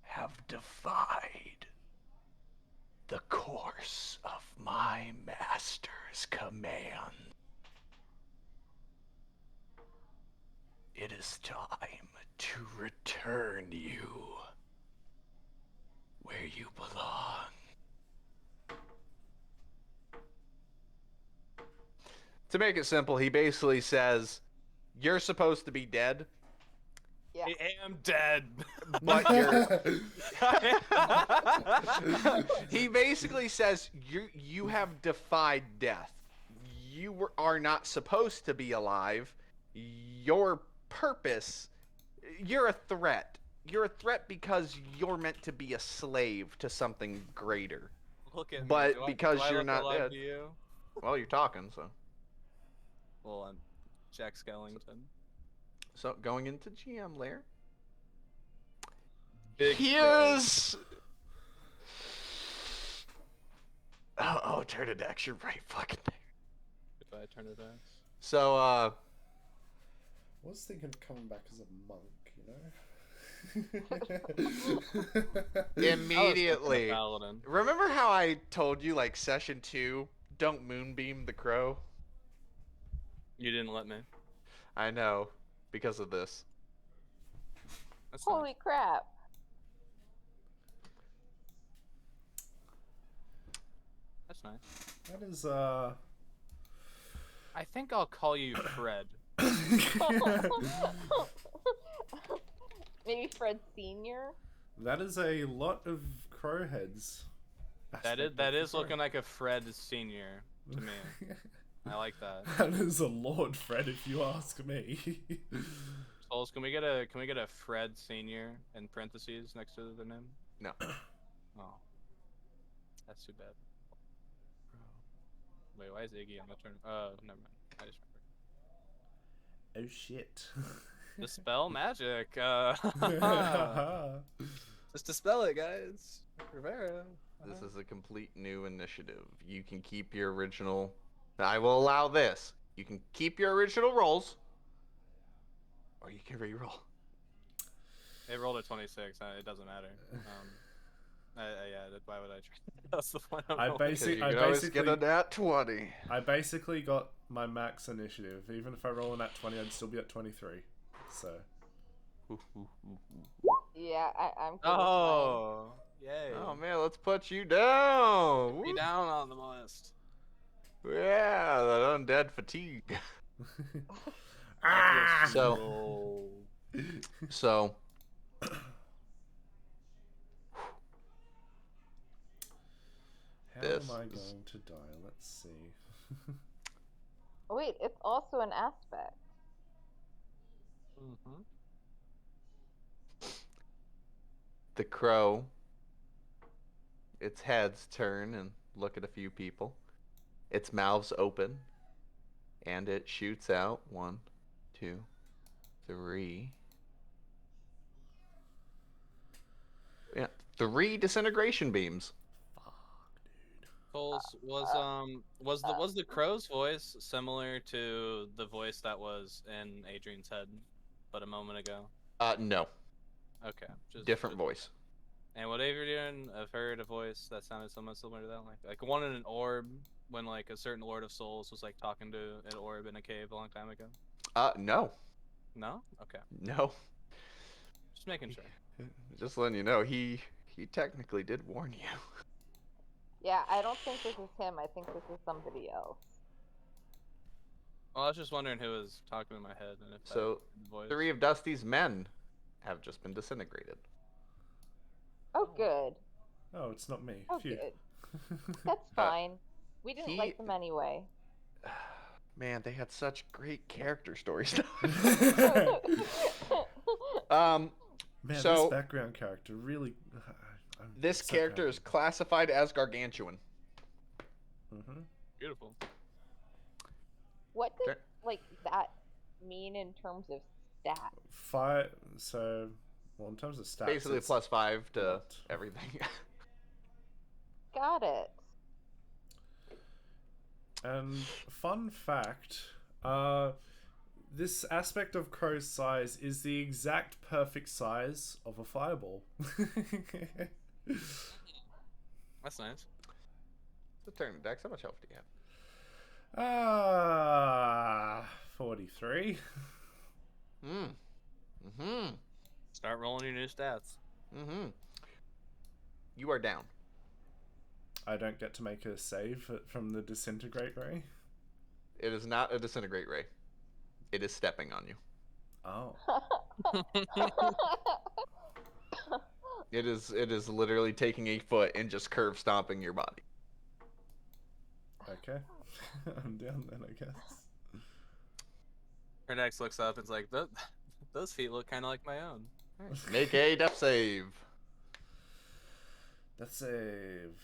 Speaker 2: have defied the course of my master's command. It is time to return you where you belong. To make it simple, he basically says, you're supposed to be dead,
Speaker 3: Yeah.
Speaker 5: I am dead.
Speaker 2: but you're... He basically says you have defied death. You are not supposed to be alive. Your purpose, you're a threat. You're a threat because you're meant to be a slave to something greater.
Speaker 5: Look at me.
Speaker 2: But
Speaker 5: Do I-
Speaker 2: because
Speaker 5: do I
Speaker 2: you're
Speaker 5: look
Speaker 2: not
Speaker 5: alive
Speaker 2: dead-
Speaker 5: to you?
Speaker 2: Well, you're talking, so.
Speaker 5: Well, I'm Jack Skellington.
Speaker 2: So going into GM lair.
Speaker 5: Big
Speaker 2: Here's. Oh, turn it X. You're right, fucking there.
Speaker 5: If I turn it back.
Speaker 2: So,
Speaker 1: was thinking of coming back as a monk, you know?
Speaker 2: Immediately.
Speaker 5: Paladin.
Speaker 2: Remember how I told you, like, session 2, don't moonbeam the crow?
Speaker 5: You didn't let me.
Speaker 2: I know, because of this.
Speaker 5: That's
Speaker 3: Holy crap.
Speaker 5: That's nice.
Speaker 1: That is,
Speaker 5: I think I'll call you Fred.
Speaker 3: Maybe Fred Sr.?
Speaker 1: that is a lot of crow heads.
Speaker 5: That
Speaker 1: aspect
Speaker 5: is
Speaker 1: of the
Speaker 5: looking
Speaker 1: crow.
Speaker 5: like a Fred Senior to me. I like that.
Speaker 1: That is a Lord Fred, if you ask me.
Speaker 5: Souls, can we get a Fred Senior in parentheses next to the name?
Speaker 2: No.
Speaker 5: Oh, that's too bad. Wait, why is Iggy on the turn? Never mind. I just remembered.
Speaker 1: Oh shit.
Speaker 5: Dispel magic.
Speaker 1: Haha.
Speaker 5: Just dispel it, guys. Rivera.
Speaker 2: This is a complete new initiative. You can keep your original... I will allow this. You can keep your original rolls, or you can re-roll.
Speaker 5: It rolled a 26. It doesn't matter. Yeah. Why would I try? That's the point.
Speaker 1: I
Speaker 5: rolling.
Speaker 2: Because you
Speaker 1: Basi- I
Speaker 2: can always get a
Speaker 1: basically-
Speaker 2: nat 20.
Speaker 1: I basically got my max initiative. Even if I roll an at 20, I'd still be at 23. So.
Speaker 3: Yeah, I'm good with
Speaker 5: Oh, yay.
Speaker 2: Oh man, let's put you down.
Speaker 5: Be down on the list.
Speaker 2: Yeah, that undead fatigue.
Speaker 1: Ah!
Speaker 2: So, so
Speaker 1: How
Speaker 2: this
Speaker 1: am I
Speaker 2: is-
Speaker 1: going to die? Let's see.
Speaker 3: mine. Wait, it's also an aspect.
Speaker 5: Mm-hmm.
Speaker 2: the crow, its heads turn and look at a few people. Its mouth's open, and it shoots out 1, 2, 3. Yeah, 3 disintegration beams.
Speaker 5: Souls, was the crow's voice similar to the voice that was in Adrian's head, but a moment ago?
Speaker 2: No,
Speaker 5: Okay, just
Speaker 2: different voice.
Speaker 5: And would Adrian have heard a voice that sounded somewhat similar to that, like one in an orb, when like a certain Lord of Souls was like talking to an orb in a cave a long time ago?
Speaker 2: No,
Speaker 5: No. Okay,
Speaker 2: no.
Speaker 5: just making sure.
Speaker 2: Just letting you know, he technically did warn you.
Speaker 3: Yeah, I don't think this is him. I think this is somebody else.
Speaker 5: Well, I was just wondering who was talking in my head and if that
Speaker 2: So,
Speaker 5: voice.
Speaker 2: 3 of Dusty's men have just been disintegrated.
Speaker 3: Oh, good.
Speaker 1: Oh, it's not me.
Speaker 3: Oh,
Speaker 1: Phew.
Speaker 3: good. That's fine. We didn't
Speaker 2: he-
Speaker 3: like them anyway.
Speaker 2: Man, they had such great character stories.
Speaker 1: Man,
Speaker 2: So-
Speaker 1: this background character really. I'm
Speaker 2: This
Speaker 1: so
Speaker 2: character
Speaker 1: happy.
Speaker 2: is classified as gargantuan.
Speaker 1: Mhm.
Speaker 5: Beautiful.
Speaker 3: What does
Speaker 2: Okay.
Speaker 3: like that mean in terms of stats?
Speaker 1: So, well, in terms of stats,
Speaker 2: Basically,
Speaker 1: it's
Speaker 2: +5 to
Speaker 1: what?
Speaker 2: everything.
Speaker 3: Got it.
Speaker 1: And fun fact, this aspect of Crow's size is the exact perfect size of a fireball.
Speaker 5: That's nice.
Speaker 2: It's a turn, Dex. How much health do you have?
Speaker 1: 43.
Speaker 5: Start rolling your new stats.
Speaker 2: You are down.
Speaker 1: I don't get to make a save from the disintegrate ray.
Speaker 2: It is not a disintegrate ray. It is stepping on you.
Speaker 1: Oh.
Speaker 2: It is literally taking a foot and just curve stomping your body.
Speaker 1: Okay. I'm down then, I guess.
Speaker 5: Herdex looks up and is like, those feet look kind of like my own.
Speaker 2: Make a death save.
Speaker 1: Death save.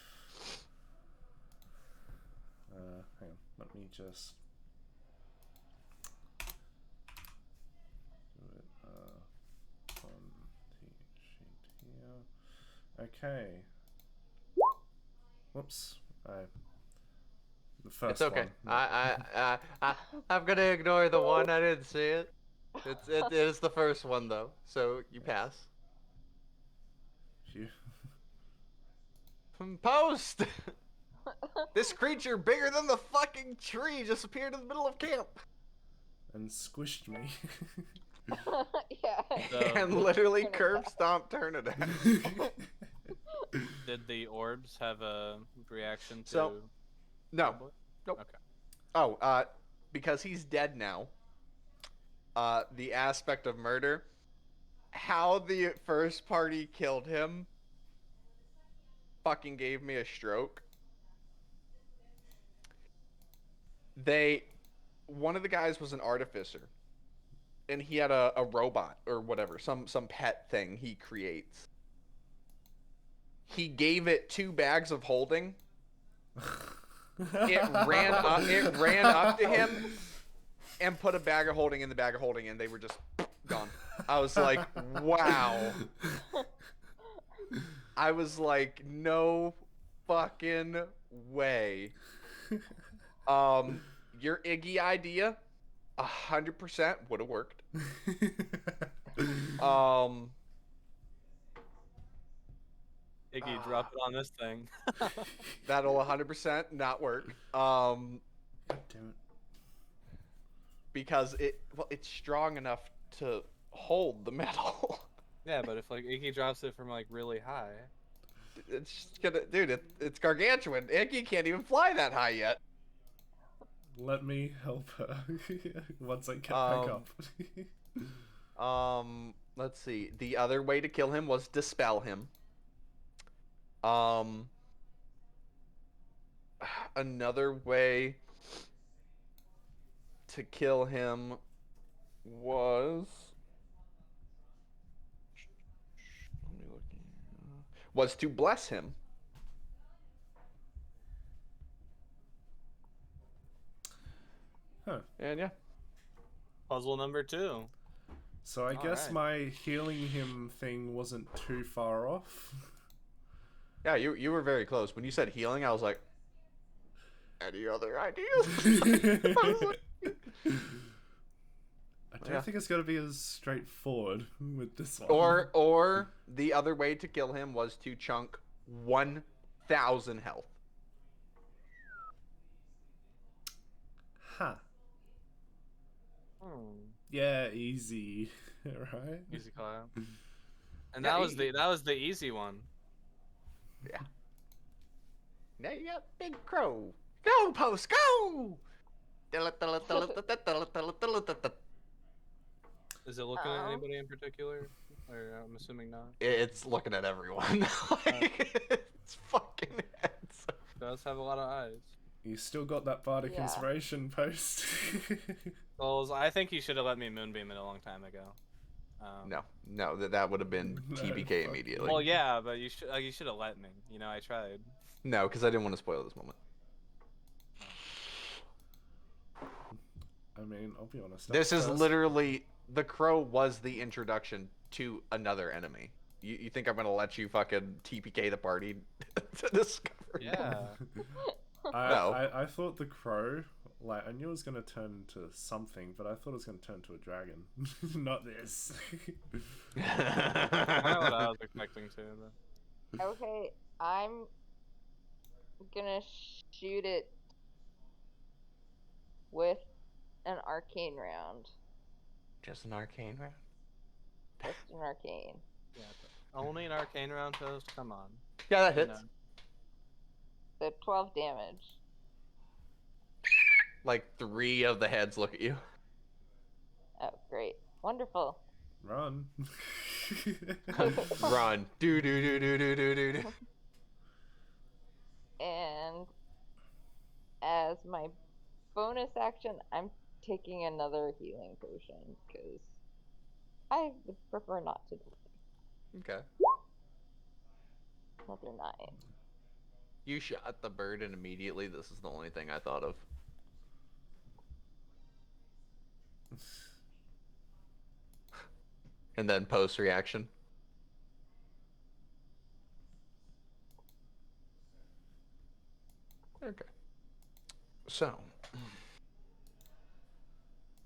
Speaker 1: Hang on. Let me just do it on the sheet here. Okay. Whoops. The first
Speaker 2: It's okay.
Speaker 1: one.
Speaker 2: I'm gonna ignore the one. I didn't see it. It is the first one though, so you pass.
Speaker 1: Phew.
Speaker 2: Post. This creature bigger than the fucking tree just appeared in the middle of camp
Speaker 1: And squished me.
Speaker 3: Yeah.
Speaker 5: So-
Speaker 2: and literally curb stomp Turnitin.
Speaker 5: Did the orbs have a reaction to?
Speaker 2: So- No.
Speaker 5: Cowboy?
Speaker 2: Nope.
Speaker 5: Okay.
Speaker 2: Oh, because he's dead now. The aspect of murder, how the first party killed him, fucking gave me a stroke. One of the guys was an artificer, and he had a robot or whatever, some pet thing he creates. He gave it 2 bags of holding. It ran up to him and put a bag of holding in the bag of holding, and they were just gone. I was like, wow. I was like, no fucking way. Your Iggy idea, 100% would have worked.
Speaker 5: Iggy, drop it on this thing.
Speaker 2: That'll 100% not work.
Speaker 1: God damn it.
Speaker 2: Because it's strong enough to hold the metal.
Speaker 5: Yeah, but if like Iggy drops it from like really high.
Speaker 2: It's just gonna, dude. It's gargantuan. Iggy can't even fly that high yet.
Speaker 1: Let me help her once I get back up.
Speaker 2: Let's see. The other way to kill him was dispel him. Another way to kill him was to bless him.
Speaker 1: Huh.
Speaker 2: And yeah.
Speaker 5: Puzzle number 2.
Speaker 1: So I guess
Speaker 5: Alright.
Speaker 1: my healing him thing wasn't too far off.
Speaker 2: Yeah, you were very close. When you said healing, I was like, any other ideas?
Speaker 1: I don't
Speaker 2: Yeah.
Speaker 1: think it's gonna be as straightforward with this one.
Speaker 2: Or the other way to kill him was to chunk 1,000 health.
Speaker 1: Huh. Yeah, easy. Right?
Speaker 5: Easy call out. And
Speaker 2: Yeah,
Speaker 5: that was the easy one.
Speaker 2: Yeah. Now you got Big Crow. Go, Post, go!
Speaker 5: Is it looking at anybody in particular? Or I'm assuming not.
Speaker 2: It's looking at everyone. Like, it's fucking heads.
Speaker 5: It does have a lot of eyes.
Speaker 1: You still got that bardic
Speaker 3: Yeah.
Speaker 1: inspiration post.
Speaker 5: Well, I think you should have let me moonbeam it a long time ago.
Speaker 2: No, that would have been
Speaker 1: No,
Speaker 2: TBK
Speaker 1: fuck
Speaker 2: immediately.
Speaker 5: Well, yeah, but you should have let me. You know, I tried.
Speaker 2: No, because I didn't want to spoil this moment.
Speaker 1: I mean, I'll be honest.
Speaker 2: This
Speaker 1: at
Speaker 2: is
Speaker 1: first-
Speaker 2: literally, the crow was the introduction to another enemy. You think I'm gonna let you fucking TPK the party to discover?
Speaker 5: Yeah.
Speaker 1: I thought the crow, like, I knew it was gonna turn into something, but I thought it was gonna turn into a dragon. Not this.
Speaker 5: Kind of what I was expecting to. But...
Speaker 3: Okay, I'm gonna shoot it with an arcane round.
Speaker 2: Just an arcane round.
Speaker 3: Just an arcane.
Speaker 5: Yeah, but only an arcane round toast. Come on.
Speaker 2: Yeah, that
Speaker 5: You
Speaker 2: hits.
Speaker 5: know.
Speaker 3: So 12 damage.
Speaker 2: Like 3 of the heads look at you.
Speaker 3: Oh, great. Wonderful.
Speaker 1: Run.
Speaker 2: Run. Do do do do do do do do.
Speaker 3: And as my bonus action, I'm taking another healing potion because I would prefer not to do it.
Speaker 2: Okay.
Speaker 3: Another 9.
Speaker 2: You shot the bird, and immediately this is the only thing I thought of. And then post reaction. Okay. So,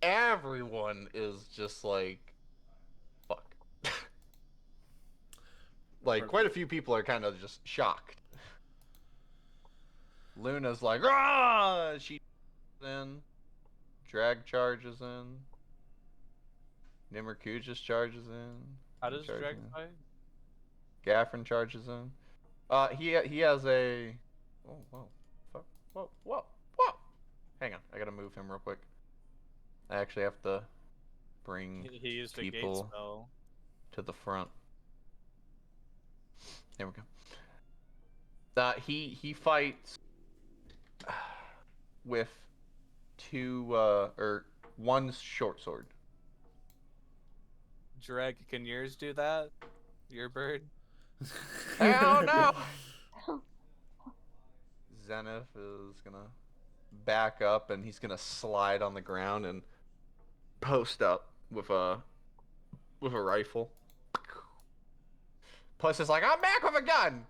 Speaker 2: everyone is just like, fuck. Like, quite a few people are kind of just shocked. Luna's like, ah! She in. Drag charges in. Nimmerku just charges in.
Speaker 5: How does
Speaker 2: Charges
Speaker 5: Drag
Speaker 2: in.
Speaker 5: fight?
Speaker 2: Gaffron charges in. He has a. Oh, whoa, fuck, whoa. Hang on, I gotta move him real quick. I actually have to bring
Speaker 5: He used a gate
Speaker 2: people
Speaker 5: spell.
Speaker 2: to the front. There we go. He fights with one short sword.
Speaker 5: Drag, can yours do that? Your bird?
Speaker 2: Hell no! Zenith is gonna back up and he's gonna slide on the ground and post up with a rifle. Plus, it's like, I'm back with a gun.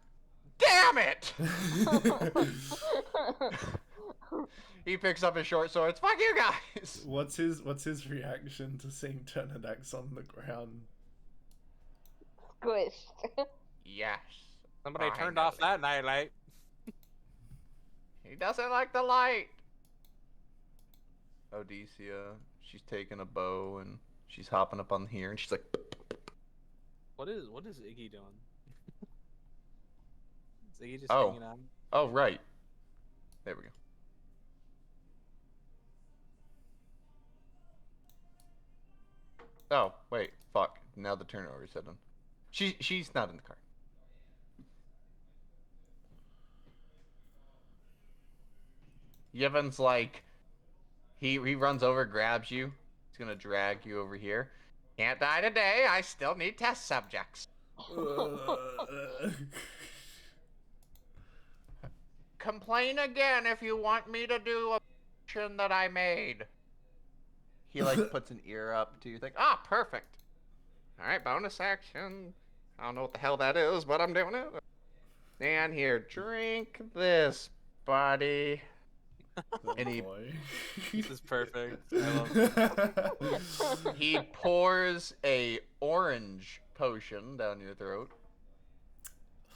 Speaker 2: Damn it! He picks up his short swords. Fuck you guys!
Speaker 1: What's his reaction to seeing Terminax on the ground?
Speaker 3: Squished.
Speaker 6: Yes.
Speaker 5: Somebody
Speaker 6: I
Speaker 5: turned
Speaker 6: know
Speaker 5: off that nightlight.
Speaker 6: He doesn't like the light.
Speaker 2: Odesia, she's taking a bow and she's hopping up on here and she's like,
Speaker 5: What is Iggy doing? Is Iggy just
Speaker 2: Oh.
Speaker 5: hanging out?
Speaker 2: oh right. There we go. Oh, wait, fuck. Now the turnover is done. She's not in the car. Yevon's like, he runs over, grabs you. He's gonna drag you over here.
Speaker 6: Can't die today. I still need test subjects. Complain again if you want me to do a mission that I made.
Speaker 2: He like puts an ear up to you. Like,
Speaker 6: Ah, perfect. Alright, bonus action. I don't know what the hell that is, but I'm doing it. And here, drink this, buddy.
Speaker 2: And he-
Speaker 1: boy.
Speaker 5: This is perfect. I love
Speaker 2: he pours a orange potion down your throat.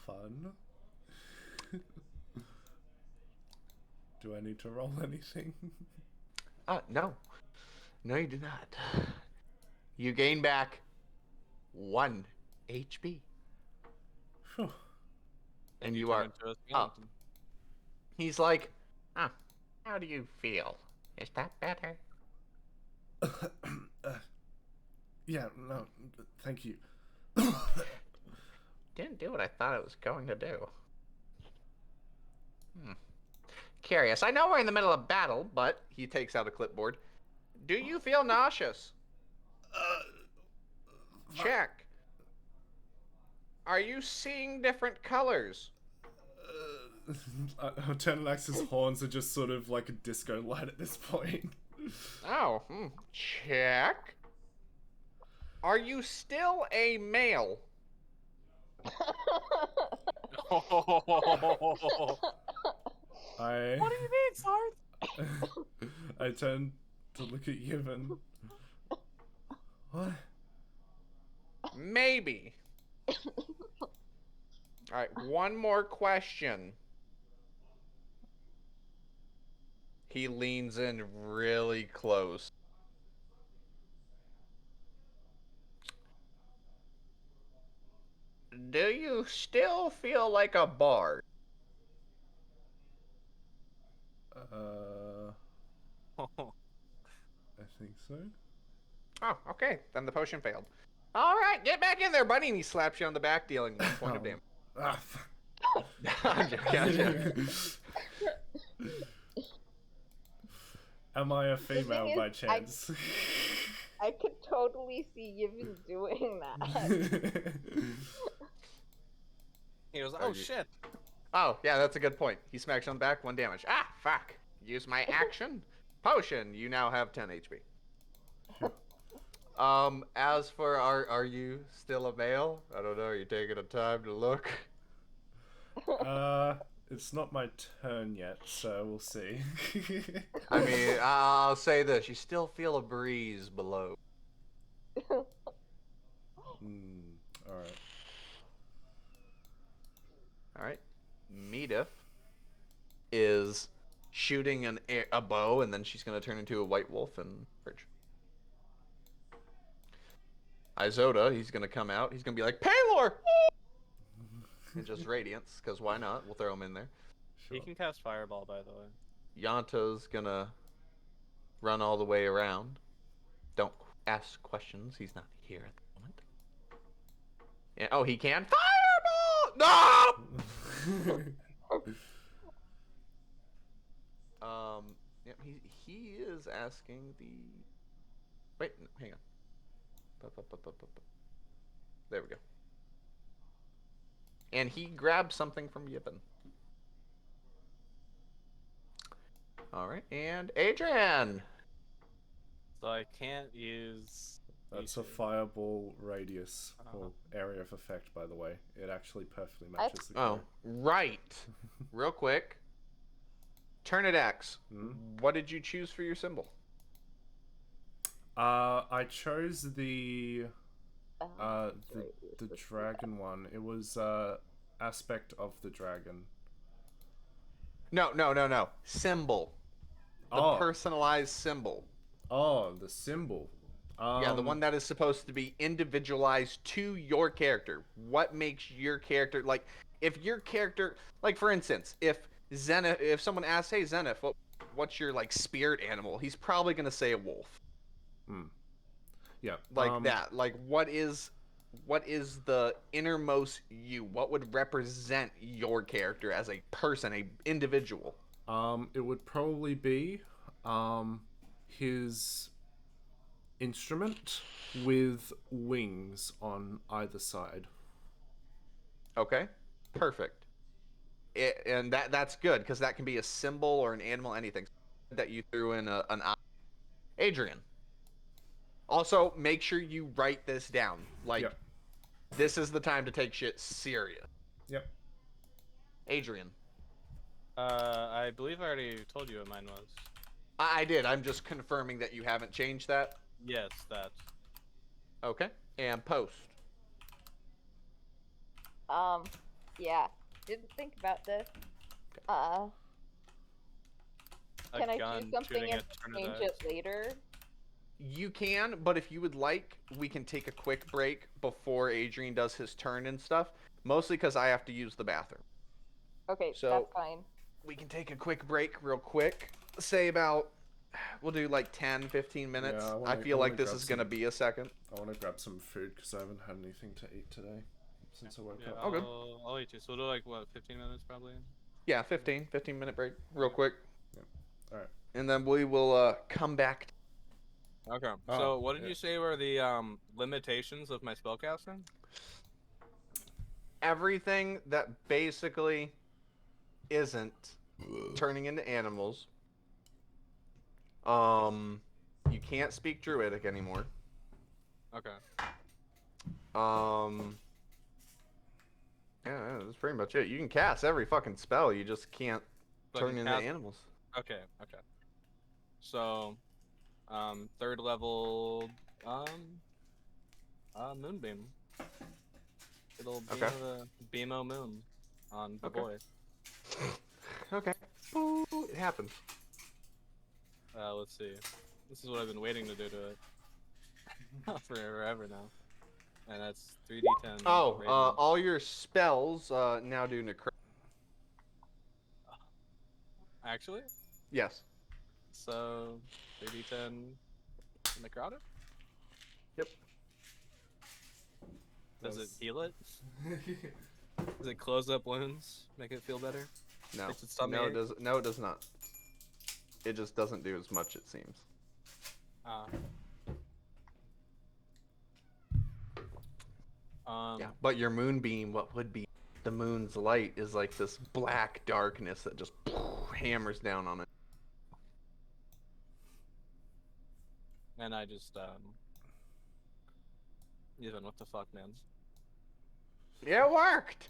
Speaker 1: Fun. Do I need to roll anything?
Speaker 2: No. No, you do not. You gain back 1 HP.
Speaker 1: Phew.
Speaker 2: And you
Speaker 5: turn
Speaker 2: are
Speaker 5: into a
Speaker 2: up.
Speaker 5: skeleton.
Speaker 2: He's like,
Speaker 6: How do you feel? Is that better?
Speaker 1: Yeah, no, thank you.
Speaker 6: Didn't do what I thought it was going to do. Curious. I know we're in the middle of battle, but
Speaker 2: he takes out a clipboard.
Speaker 6: do you feel nauseous? Check. Are you seeing different colors?
Speaker 1: Terminax's horns are just sort of like a disco light at this point.
Speaker 6: Oh, check. Are you still a male?
Speaker 1: I
Speaker 5: What do you mean, Sarth?
Speaker 1: I turn to look at Yevon. What?
Speaker 6: Maybe. Alright, one more question.
Speaker 2: He leans in really close.
Speaker 6: Do you still feel like a bard?
Speaker 1: I think so.
Speaker 6: Oh, okay. Then the potion failed. Alright, get back in there, buddy.
Speaker 2: And he slaps you on the back, dealing 1 point of
Speaker 1: Oh.
Speaker 2: damage.
Speaker 1: Ah, fuck.
Speaker 2: I'm joking, I'm joking.
Speaker 1: Am I a female
Speaker 3: thing
Speaker 1: by
Speaker 3: is,
Speaker 1: chance?
Speaker 3: I could totally see Yevon doing that.
Speaker 5: He goes,
Speaker 2: Are
Speaker 5: oh
Speaker 2: you-
Speaker 5: shit.
Speaker 2: Oh, yeah, that's a good point. He smacks you on the back, 1 damage.
Speaker 6: Ah, fuck. Use my action.
Speaker 2: Potion, you now have 10 HP. As for are you still a male? I don't know, are you taking the time to look?
Speaker 1: It's not my turn yet, so we'll see.
Speaker 2: I mean, I'll say this: you still feel a breeze below.
Speaker 1: All right.
Speaker 2: All right. Medif is shooting a bow, and then she's gonna turn into a white wolf and bridge. Isoda, he's gonna come out. He's gonna be like, Paylor! And just Radiance, because why not? We'll throw him in there.
Speaker 5: He can cast Fireball, by the way.
Speaker 2: Yanto's gonna run all the way around. Don't ask questions. He's not here at the moment. Yeah, oh, he can? Fireball! No! Yep, he is asking the... Wait, no, hang on. There we go. And he grabbed something from Yibbon. Alright, and Adrian!
Speaker 5: So I can't use.
Speaker 1: That's a fireball radius or area of effect, by the way. It actually perfectly matches the
Speaker 2: Oh, right. Real quick. Turnidax, what did you choose for your symbol?
Speaker 1: I chose the dragon one. It was aspect of the dragon.
Speaker 2: No. Symbol. The personalized symbol.
Speaker 1: Oh, the symbol.
Speaker 2: Yeah, the one that is supposed to be individualized to your character. What makes your character, like, if your character, like, for instance, if someone asks, hey, Zenith, what's your, like, spirit animal? He's probably going to say a wolf.
Speaker 1: Yeah.
Speaker 2: Like that. Like, what is the innermost you? What would represent your character as a person, a individual?
Speaker 1: It would probably be his instrument with wings on either side.
Speaker 2: Okay, perfect. And that's good, because that can be a symbol or an animal, anything that you threw in an eye. Adrian. Also, make sure you write this down. Like, This is the time to take shit serious.
Speaker 1: Yep.
Speaker 2: Adrian.
Speaker 5: I believe I already told you what mine was.
Speaker 2: I did. I'm just confirming that you haven't changed that.
Speaker 5: Yes, that.
Speaker 2: Okay. And Post.
Speaker 3: Yeah. Didn't think about this. Can I
Speaker 5: gun
Speaker 3: do something
Speaker 5: shooting
Speaker 3: and
Speaker 5: at
Speaker 3: change
Speaker 5: Turnidax.
Speaker 3: it later?
Speaker 2: You can, but if you would like, we can take a quick break before Adrian does his turn and stuff. Mostly because I have to use the bathroom.
Speaker 3: Okay,
Speaker 2: So-
Speaker 3: that's fine.
Speaker 2: We can take a quick break real quick. Say about, we'll do like 10, 15 minutes.
Speaker 1: Yeah,
Speaker 2: I feel like this is going to be a second.
Speaker 1: I want to grab some food because I haven't had anything to eat today since I woke
Speaker 5: Yeah,
Speaker 1: up.
Speaker 2: Oh, good.
Speaker 5: I'll eat you. So we'll do like, what, 15 minutes probably?
Speaker 2: Yeah, 15 minute break real quick.
Speaker 1: Alright.
Speaker 2: And then we will come back.
Speaker 5: Okay.
Speaker 1: Oh,
Speaker 5: So what did
Speaker 1: yeah.
Speaker 5: you say were the limitations of my spellcasting?
Speaker 2: Everything that basically isn't turning into animals. You can't speak Druidic anymore.
Speaker 5: Okay.
Speaker 2: Yeah, that's pretty much it. You can cast every fucking spell, you just can't
Speaker 5: But
Speaker 2: turn
Speaker 5: you
Speaker 2: into
Speaker 5: cast-
Speaker 2: animals.
Speaker 5: Okay. So, third level, Moonbeam. It'll beam
Speaker 2: Okay.
Speaker 5: the Beamo Moon on the
Speaker 2: Okay.
Speaker 5: boy.
Speaker 2: Okay. Ooh, it happens.
Speaker 5: Let's see. This is what I've been waiting to do to it. Forever now. And that's 3d10.
Speaker 2: Oh,
Speaker 5: radiant.
Speaker 2: all your spells now do necro.
Speaker 5: Actually?
Speaker 2: Yes.
Speaker 5: So, 3d10 necrotic?
Speaker 2: Yep.
Speaker 5: Does it heal it? Does it close up wounds? Make it feel better?
Speaker 2: No.
Speaker 5: Makes it stop
Speaker 2: No,
Speaker 5: me?
Speaker 2: it does. No, it does not. It just doesn't do as much. It seems. Yeah. But your moonbeam, what would be the moon's light, is like this black darkness that just hammers down on it.
Speaker 5: And I just, even what the fuck, man?
Speaker 2: Yeah, it worked.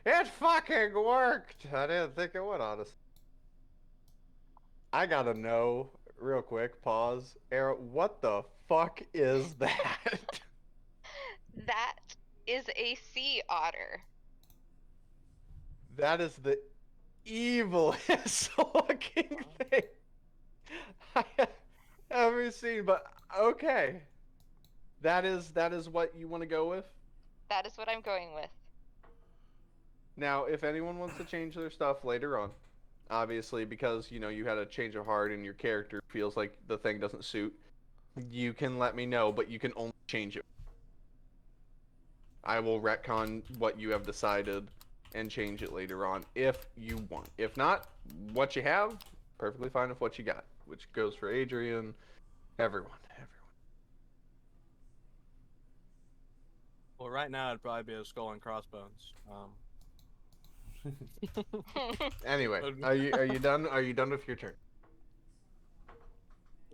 Speaker 2: It fucking worked! I didn't think it would, honestly. I gotta know, real quick, pause. Arrow, what the fuck is that?
Speaker 7: That is a sea otter.
Speaker 2: That is the evilest looking thing I have ever seen, but okay. That is what you want to go with?
Speaker 7: That is what I'm going with.
Speaker 2: Now, if anyone wants to change their stuff later on, obviously, because, you know, you had a change of heart and your character feels like the thing doesn't suit, you can let me know, but you can only change it. I will retcon what you have decided and change it later on if you want. If not, what you have, perfectly fine with what you got, which goes for Adrian, everyone.
Speaker 5: Well, right now it'd probably be a skull and crossbones.
Speaker 2: Anyway, are you done? Are you done with your turn?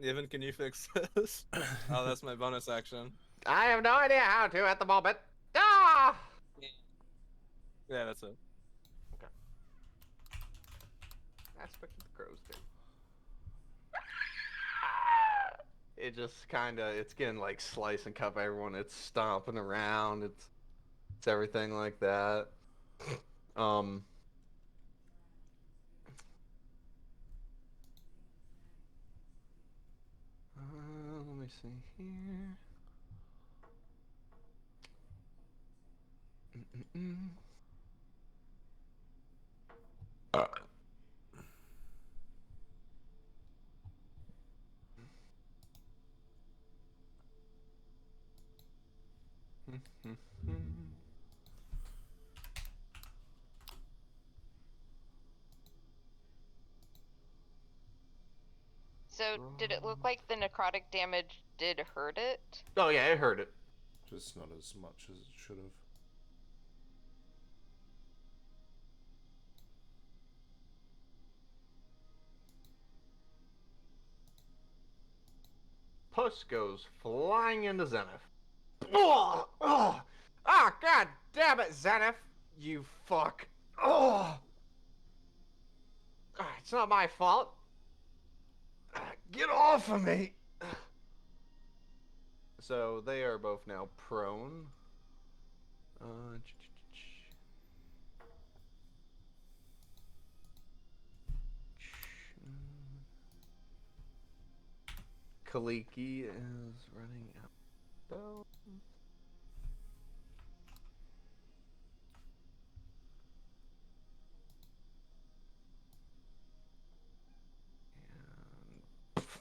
Speaker 5: Evan, can you fix this? Oh, that's my bonus action.
Speaker 6: I have no idea how to at the moment. Ah!
Speaker 5: Yeah, that's it.
Speaker 2: Aspect of the crows thing. It just kind of, it's getting like slice and cup everyone. It's stomping around. It's everything like that. Let me see here.
Speaker 7: So, did it look like the necrotic damage did hurt it?
Speaker 2: Oh yeah, it hurt it.
Speaker 4: Just not as much as it should have.
Speaker 2: Puss goes flying into Zenith. Oh, oh, ah, god damn it, Zenith, you fuck. Oh, it's not my fault. Get off of me. So they are both now prone. Kaliki is running out. Bow. And...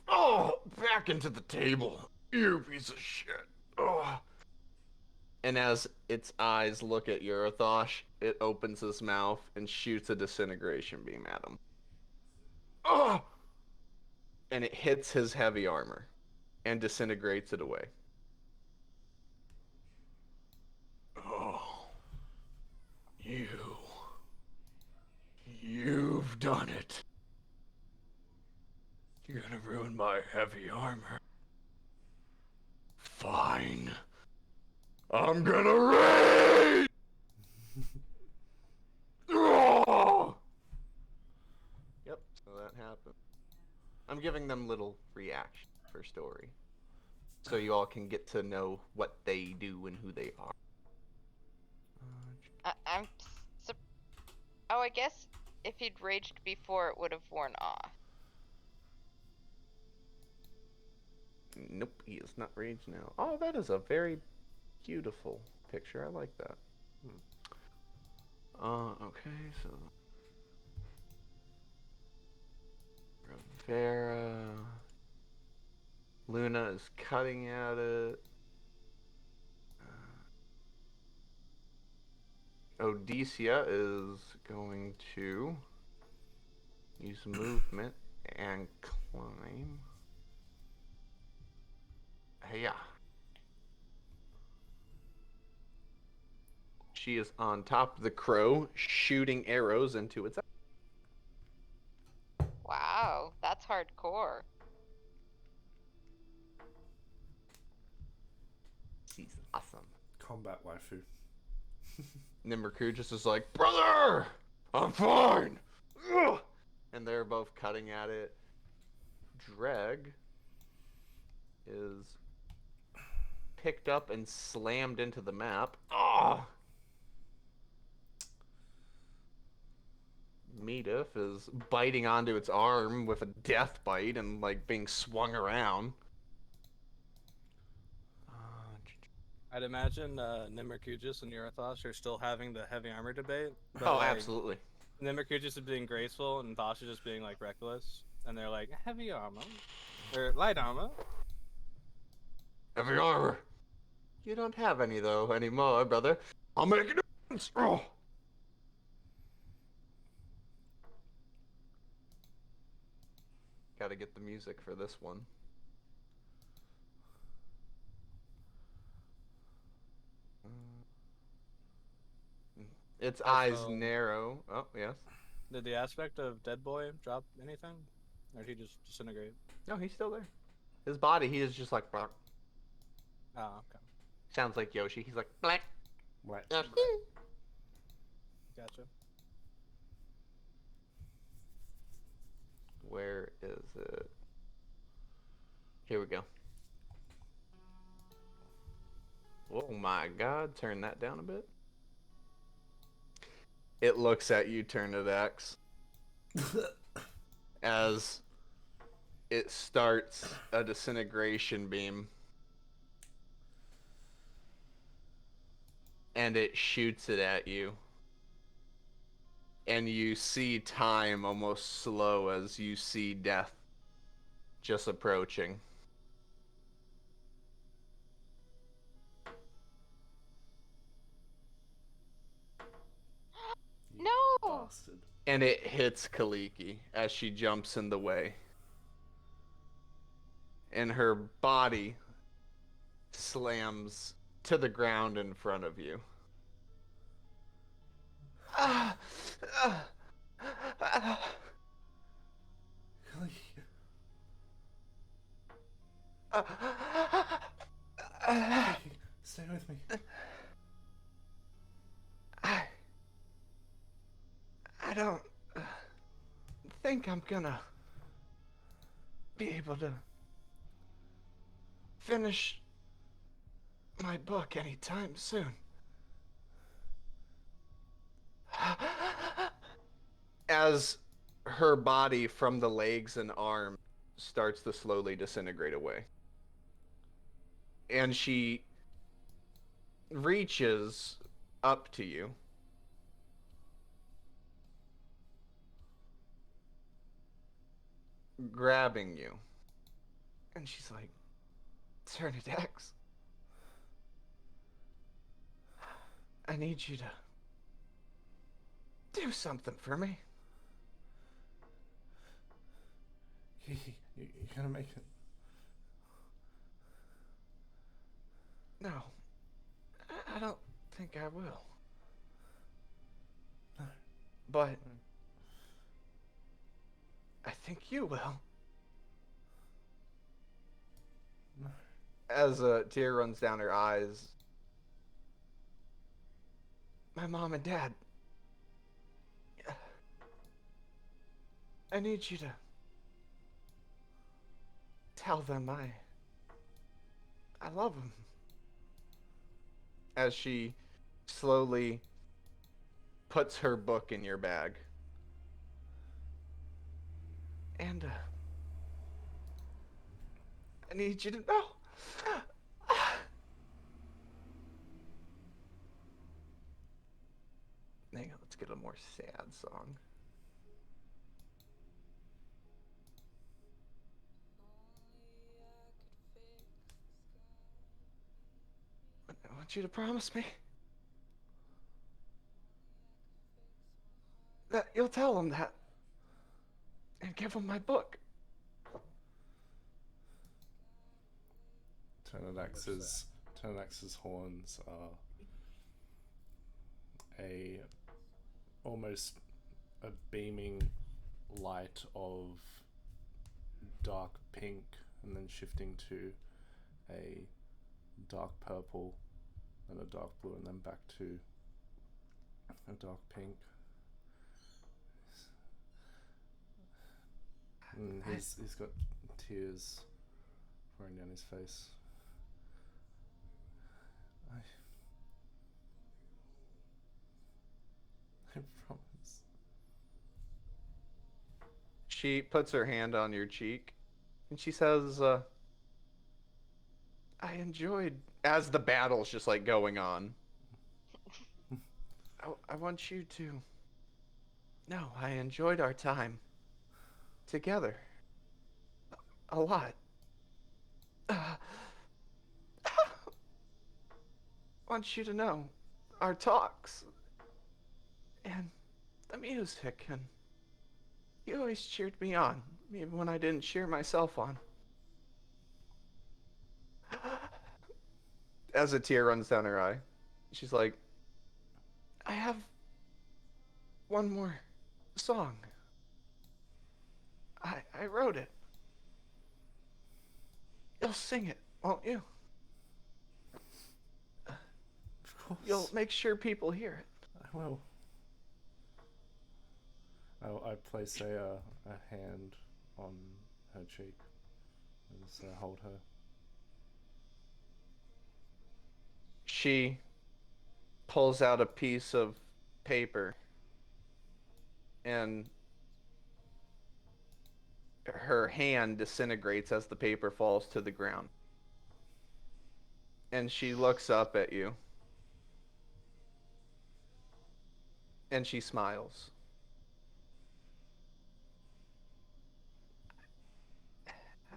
Speaker 2: oh, back into the table, you piece of shit. Oh. And as its eyes look at Eurythosh, it opens its mouth and shoots a disintegration beam at him. Oh! And it hits his heavy armor and disintegrates it away. Oh, you've done it. You're gonna ruin my heavy armor. Fine. I'm gonna rage! Oh! Yep, so that happened. I'm giving them little reaction for story, so you all can get to know what they do and who they are.
Speaker 7: Oh, I guess if he'd raged before, it would have worn off.
Speaker 2: Nope, he is not raged now. Oh, that is a very beautiful picture. I like that. Okay, so Rivera. Luna is cutting at it. Odysseus is going to use movement and climb. Yeah. She is on top of the crow, shooting arrows into its.
Speaker 7: Wow, that's hardcore.
Speaker 2: She's awesome.
Speaker 4: Combat waifu.
Speaker 2: Nimmerku just is like, brother, I'm fine. Ugh! And they're both cutting at it. Dreg is picked up and slammed into the map. Ah! Medivh is biting onto its arm with a death bite and like being swung around.
Speaker 5: I'd imagine Nimmerkugis and Eurythos are still having the heavy armor debate. But,
Speaker 2: Oh,
Speaker 5: like,
Speaker 2: absolutely.
Speaker 5: Nimmerkugis is being graceful and Thasha just being like reckless. And they're like, heavy armor? Or light armor?
Speaker 2: Heavy armor. You don't have any though anymore, brother. I'll make it. Oh. Gotta get the music for this one. Its eyes narrow. Oh, yes.
Speaker 5: Did the aspect of Dead Boy drop anything? Or did he just disintegrate?
Speaker 2: No, he's still there. His body, he is just like. Bark.
Speaker 5: Oh, okay.
Speaker 2: Sounds like Yoshi. He's like. Black.
Speaker 4: What?
Speaker 5: Gotcha.
Speaker 2: Where is it? Here we go. Oh my god, turn that down a bit. It looks at you, Turnidax, as it starts a disintegration beam. And it shoots it at you. And you see time almost slow as you see death just approaching.
Speaker 7: No!
Speaker 4: Bastard.
Speaker 2: And it hits Kaliki as she jumps in the way. And her body slams to the ground in front of you.
Speaker 4: Stay with me.
Speaker 2: I don't think I'm gonna be able to finish my book anytime soon. As her body from the legs and arms starts to slowly disintegrate away. And she reaches up to you. Grabbing you. And she's like, Turnidax, I need you to do something for me.
Speaker 4: You're gonna make it.
Speaker 2: No, I don't think I will.
Speaker 4: No.
Speaker 2: But I think you will.
Speaker 4: No.
Speaker 2: As a tear runs down her eyes, my mom and dad, I need you to tell them I love them. As she slowly puts her book in your bag. And I need you to know. Hang on, let's get a more sad song. I want you to promise me that you'll tell them that and give them my book.
Speaker 4: Turnidax's horns are almost a beaming light of dark pink and then shifting to a dark purple and a dark blue and then back to a dark pink. And he's got tears pouring down his face. I promise.
Speaker 2: She puts her hand on your cheek and she says, I enjoyed, as the battle's just like going on, I want you to know I enjoyed our time together a lot. I want you to know our talks and the music, and you always cheered me on, even when I didn't cheer myself on. As a tear runs down her eye, she's like, I have one more song. I wrote it. You'll sing it, won't you?
Speaker 4: Of course.
Speaker 2: You'll make sure people hear it.
Speaker 4: I will. I place a hand on her cheek as I hold her.
Speaker 2: She pulls out a piece of paper and her hand disintegrates as the paper falls to the ground. And she looks up at you. And she smiles.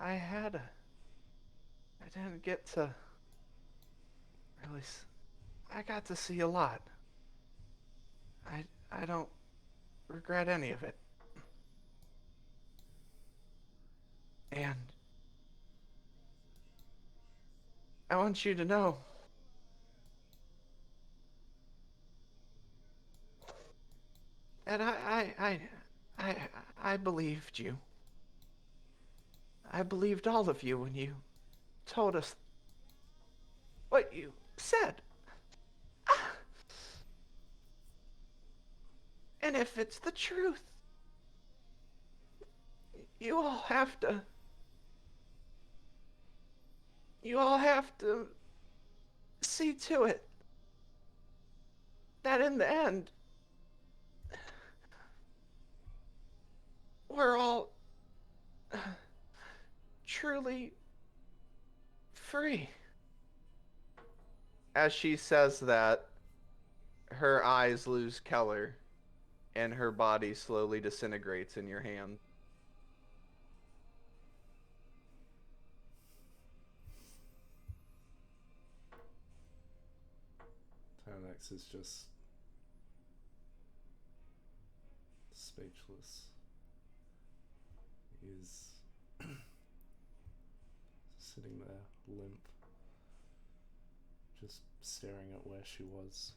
Speaker 2: I didn't get to really, I got to see a lot. I don't regret any of it. And I want you to know that I believed you. I believed all of you when you told us what you said. And if it's the truth, you all have to see to it that in the end, we're all truly free. As she says that, her eyes lose color and her body slowly disintegrates in your hand.
Speaker 4: Tyranex is just speechless. He's sitting there, limp, just staring at where she was.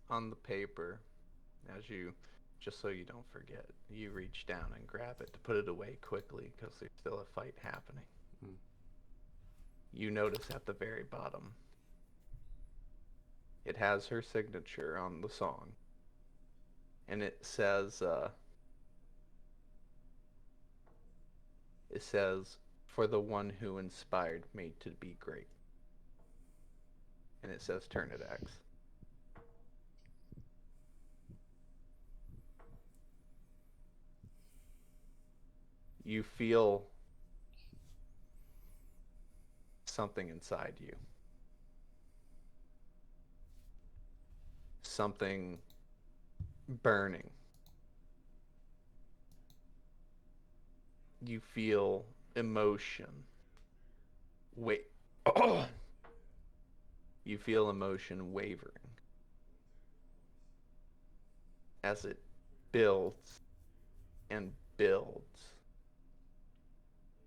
Speaker 2: On the paper, as you, just so you don't forget, you reach down and grab it to put it away quickly because there's still a fight happening. You notice at the very bottom, it has her signature on the song. And it says, for the one who inspired me to be great. And it says Turnidax. You feel something inside you. Something burning. You feel emotion. Wait. You feel emotion wavering as it builds and builds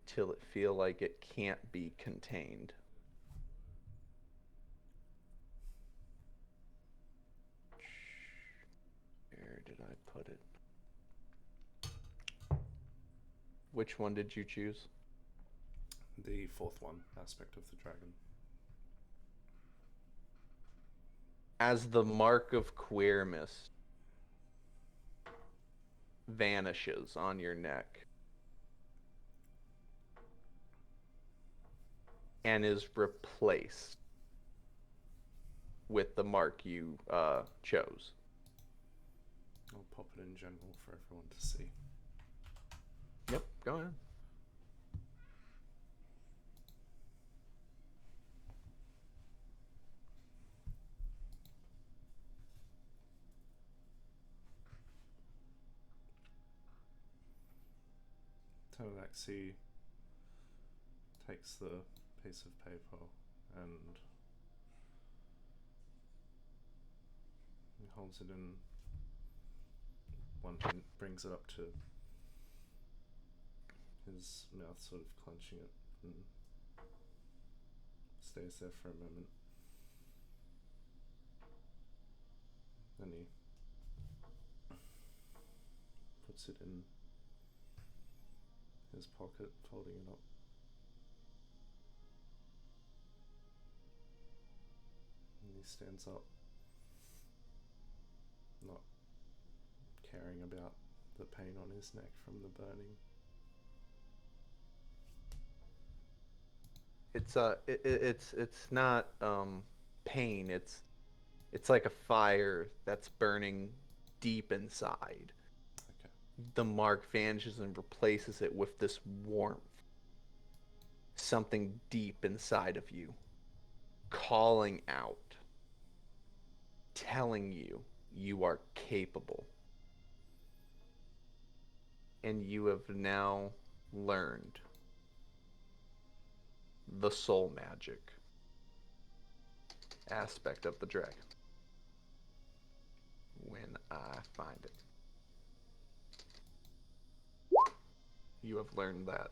Speaker 2: till it feel like it can't be contained. Where did I put it? Which one did you choose?
Speaker 4: The fourth one, aspect of the dragon.
Speaker 2: As the mark of Queermist vanishes on your neck and is replaced with the mark you chose.
Speaker 4: I'll pop it in general for everyone to see.
Speaker 2: Yep, go ahead.
Speaker 4: Tanaxi takes the piece of paper and he holds it in one hand, brings it up to his mouth, sort of clenching it, and stays there for a moment. Then he puts it in his pocket, folding it up. And he stands up, not caring about the pain on his neck from the burning.
Speaker 2: It's not pain. It's like a fire that's burning deep inside.
Speaker 4: Okay.
Speaker 2: The mark vanishes and replaces it with this warmth. Something deep inside of you, calling out, telling you you are capable. And you have now learned the soul magic aspect of the dragon. When I find it. You have learned that.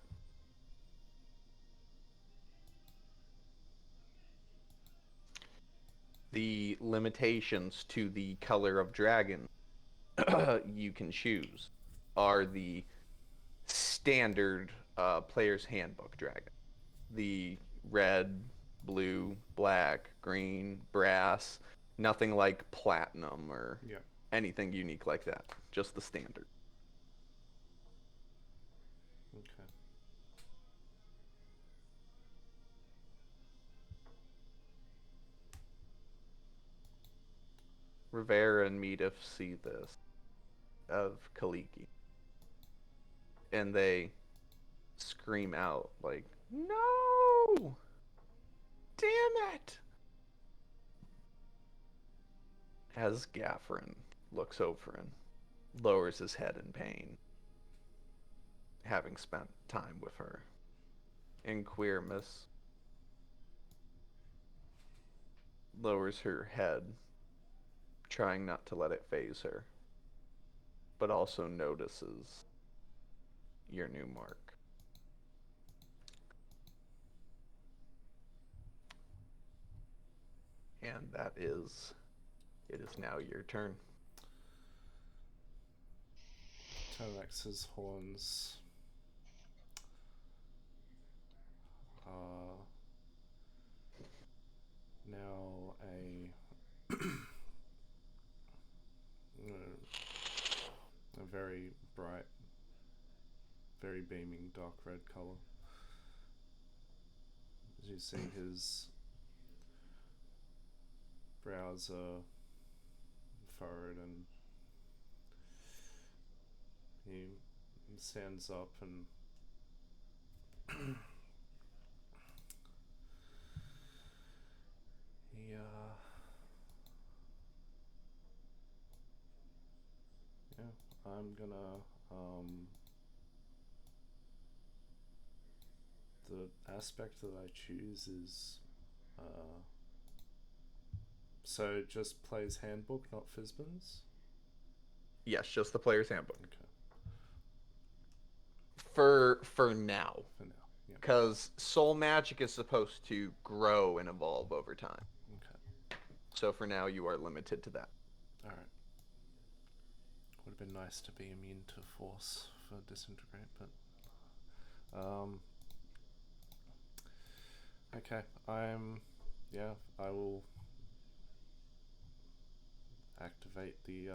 Speaker 2: The limitations to the color of dragon you can choose are the standard player's handbook dragon. The red, blue, black, green, brass, nothing like platinum or anything unique like that. Just the standard.
Speaker 4: Okay.
Speaker 2: Rivera and Medivh see this of Kaliki. And they scream out like, "No! Damn it!" As Gaffrin looks over and lowers his head in pain, having spent time with her. And Queermist lowers her head, trying not to let it faze her, but also notices your new mark. And it is now your turn.
Speaker 4: Tanax's horns are now a very bright, very beaming dark red color. As you see, his brows are furrowed and he stands up and he I'm gonna the aspect that I choose is so it just plays handbook, not Fizban's?
Speaker 2: Yes, just the player's handbook.
Speaker 4: Okay.
Speaker 2: For now.
Speaker 4: For now, yeah.
Speaker 2: Because soul magic is supposed to grow and evolve over time.
Speaker 4: Okay.
Speaker 2: So for now, you are limited to that.
Speaker 4: Alright. Would have been nice to be immune to force for disintegrate, but Okay, yeah, I will activate the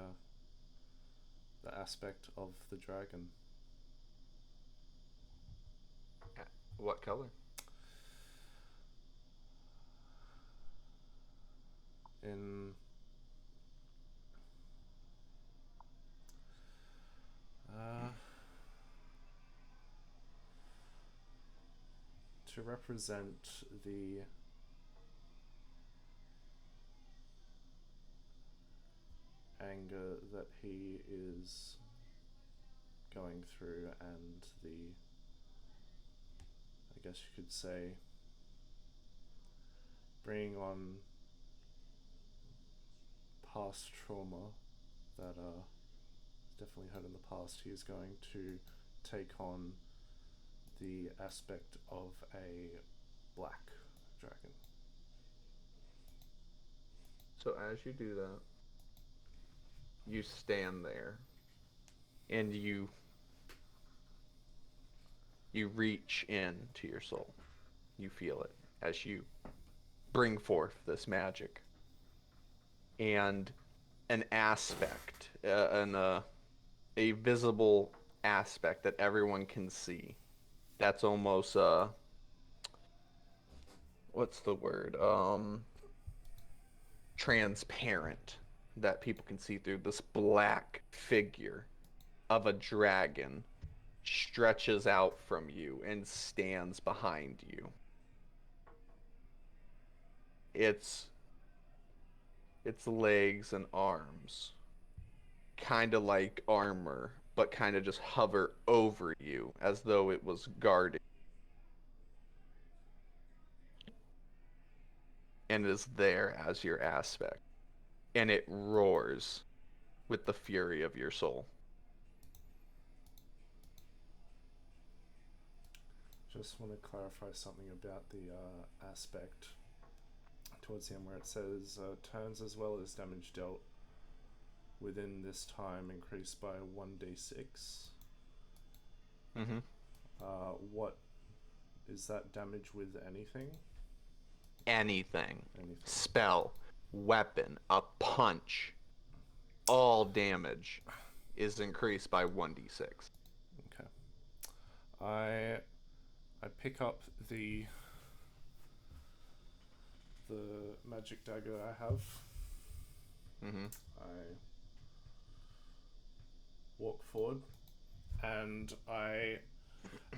Speaker 4: aspect of the dragon.
Speaker 2: What color?
Speaker 4: In to represent the anger that he is going through, and the, I guess you could say, bringing on past trauma that he's definitely had in the past. He is going to take on the aspect of a black dragon.
Speaker 2: So as you do that, you stand there and you reach into your soul. You feel it as you bring forth this magic. And an aspect, a visible aspect that everyone can see. That's almost what's the word? Transparent, that people can see through. This black figure of a dragon stretches out from you and stands behind you. Its legs and arms, kind of like armor, but kind of just hover over you as though it was guarding. And is there as your aspect. And it roars with the fury of your soul.
Speaker 4: Just want to clarify something about the aspect towards the end where it says turns as well as damage dealt within this time increased by 1d6.
Speaker 2: Mm-hmm.
Speaker 4: What is that damage with anything?
Speaker 2: Anything. Spell, weapon, a punch, all damage is increased by 1d6.
Speaker 4: Okay. I pick up the magic dagger I have.
Speaker 2: Mm-hmm.
Speaker 4: I walk forward and I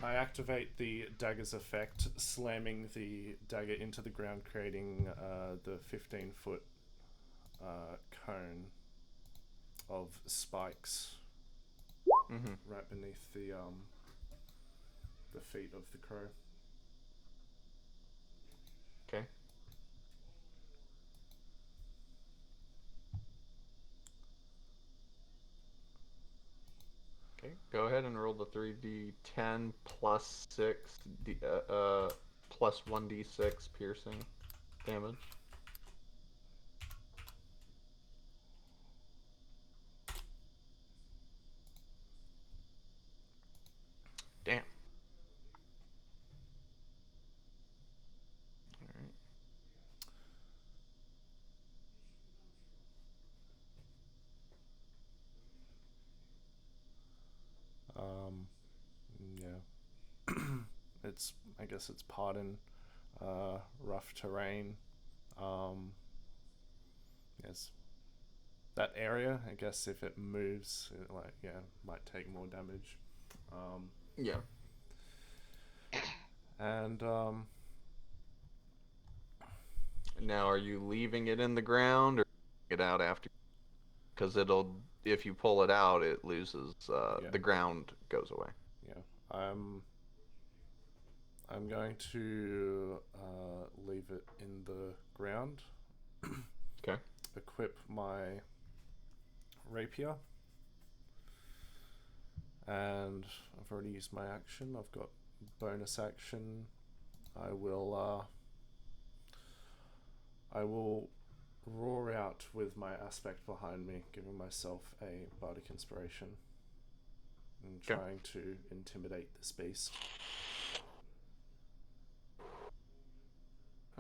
Speaker 4: activate the dagger's effect, slamming the dagger into the ground, creating the 15-foot cone of spikes right beneath the feet of the crow.
Speaker 2: Okay. Okay, go ahead and roll the 3d10 plus 6 plus 1d6 piercing damage. Damn.
Speaker 4: Yeah. I guess it's pardon, rough terrain. Yes. That area, I guess if it moves, it might take more damage.
Speaker 2: Yeah.
Speaker 4: And
Speaker 2: now, are you leaving it in the ground or it out after? Because if you pull it out, it loses. The ground goes away.
Speaker 4: Yeah. I'm going to leave it in the ground.
Speaker 2: Okay.
Speaker 4: Equip my rapier. And I've already used my action. I've got bonus action. I will roar out with my aspect behind me, giving myself a bardic inspiration and trying to intimidate this beast.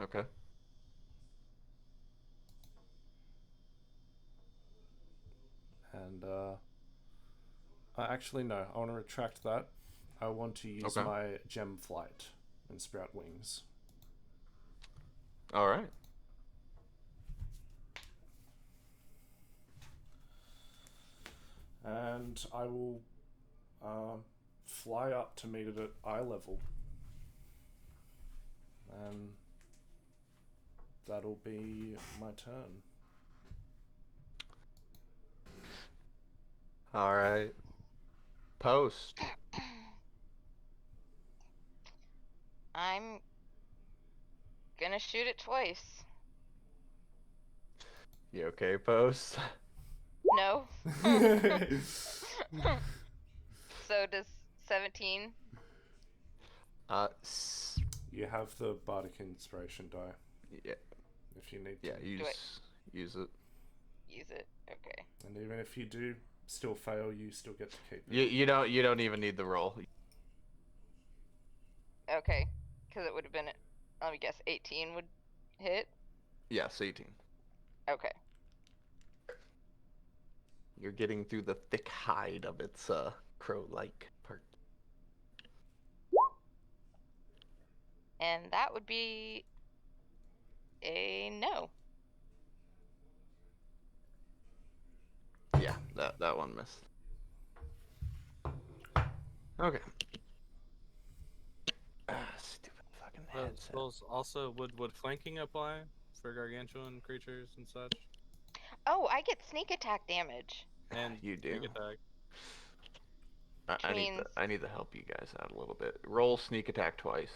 Speaker 2: Okay.
Speaker 4: And actually no, I want to retract that. I want to use
Speaker 2: Okay.
Speaker 4: my gem flight and sprout wings.
Speaker 2: All right.
Speaker 4: And I will fly up to meet it at eye level. And that'll be my turn.
Speaker 2: All right. Post.
Speaker 7: I'm gonna shoot it twice.
Speaker 2: You okay, Post?
Speaker 7: No. So does 17?
Speaker 4: You have the Bardic Inspiration die
Speaker 2: Yeah.
Speaker 4: if you need to.
Speaker 2: Yeah. Use it.
Speaker 7: Use it. Okay.
Speaker 4: And even if you do still fail, you still get to keep it.
Speaker 2: You don't even need the roll.
Speaker 7: Okay. Because it would have been, let me guess, 18 would hit?
Speaker 2: Yes, 18.
Speaker 7: Okay.
Speaker 2: You're getting through the thick hide of its crow-like part.
Speaker 7: And that would be a no.
Speaker 2: Yeah, that one missed. Okay. Stupid fucking headset.
Speaker 5: Suppose also would flanking apply for gargantuan creatures and such?
Speaker 7: Oh, I get sneak attack damage.
Speaker 5: And
Speaker 2: You do.
Speaker 5: sneak attack.
Speaker 2: I need to help you guys out a little bit. Roll sneak attack twice.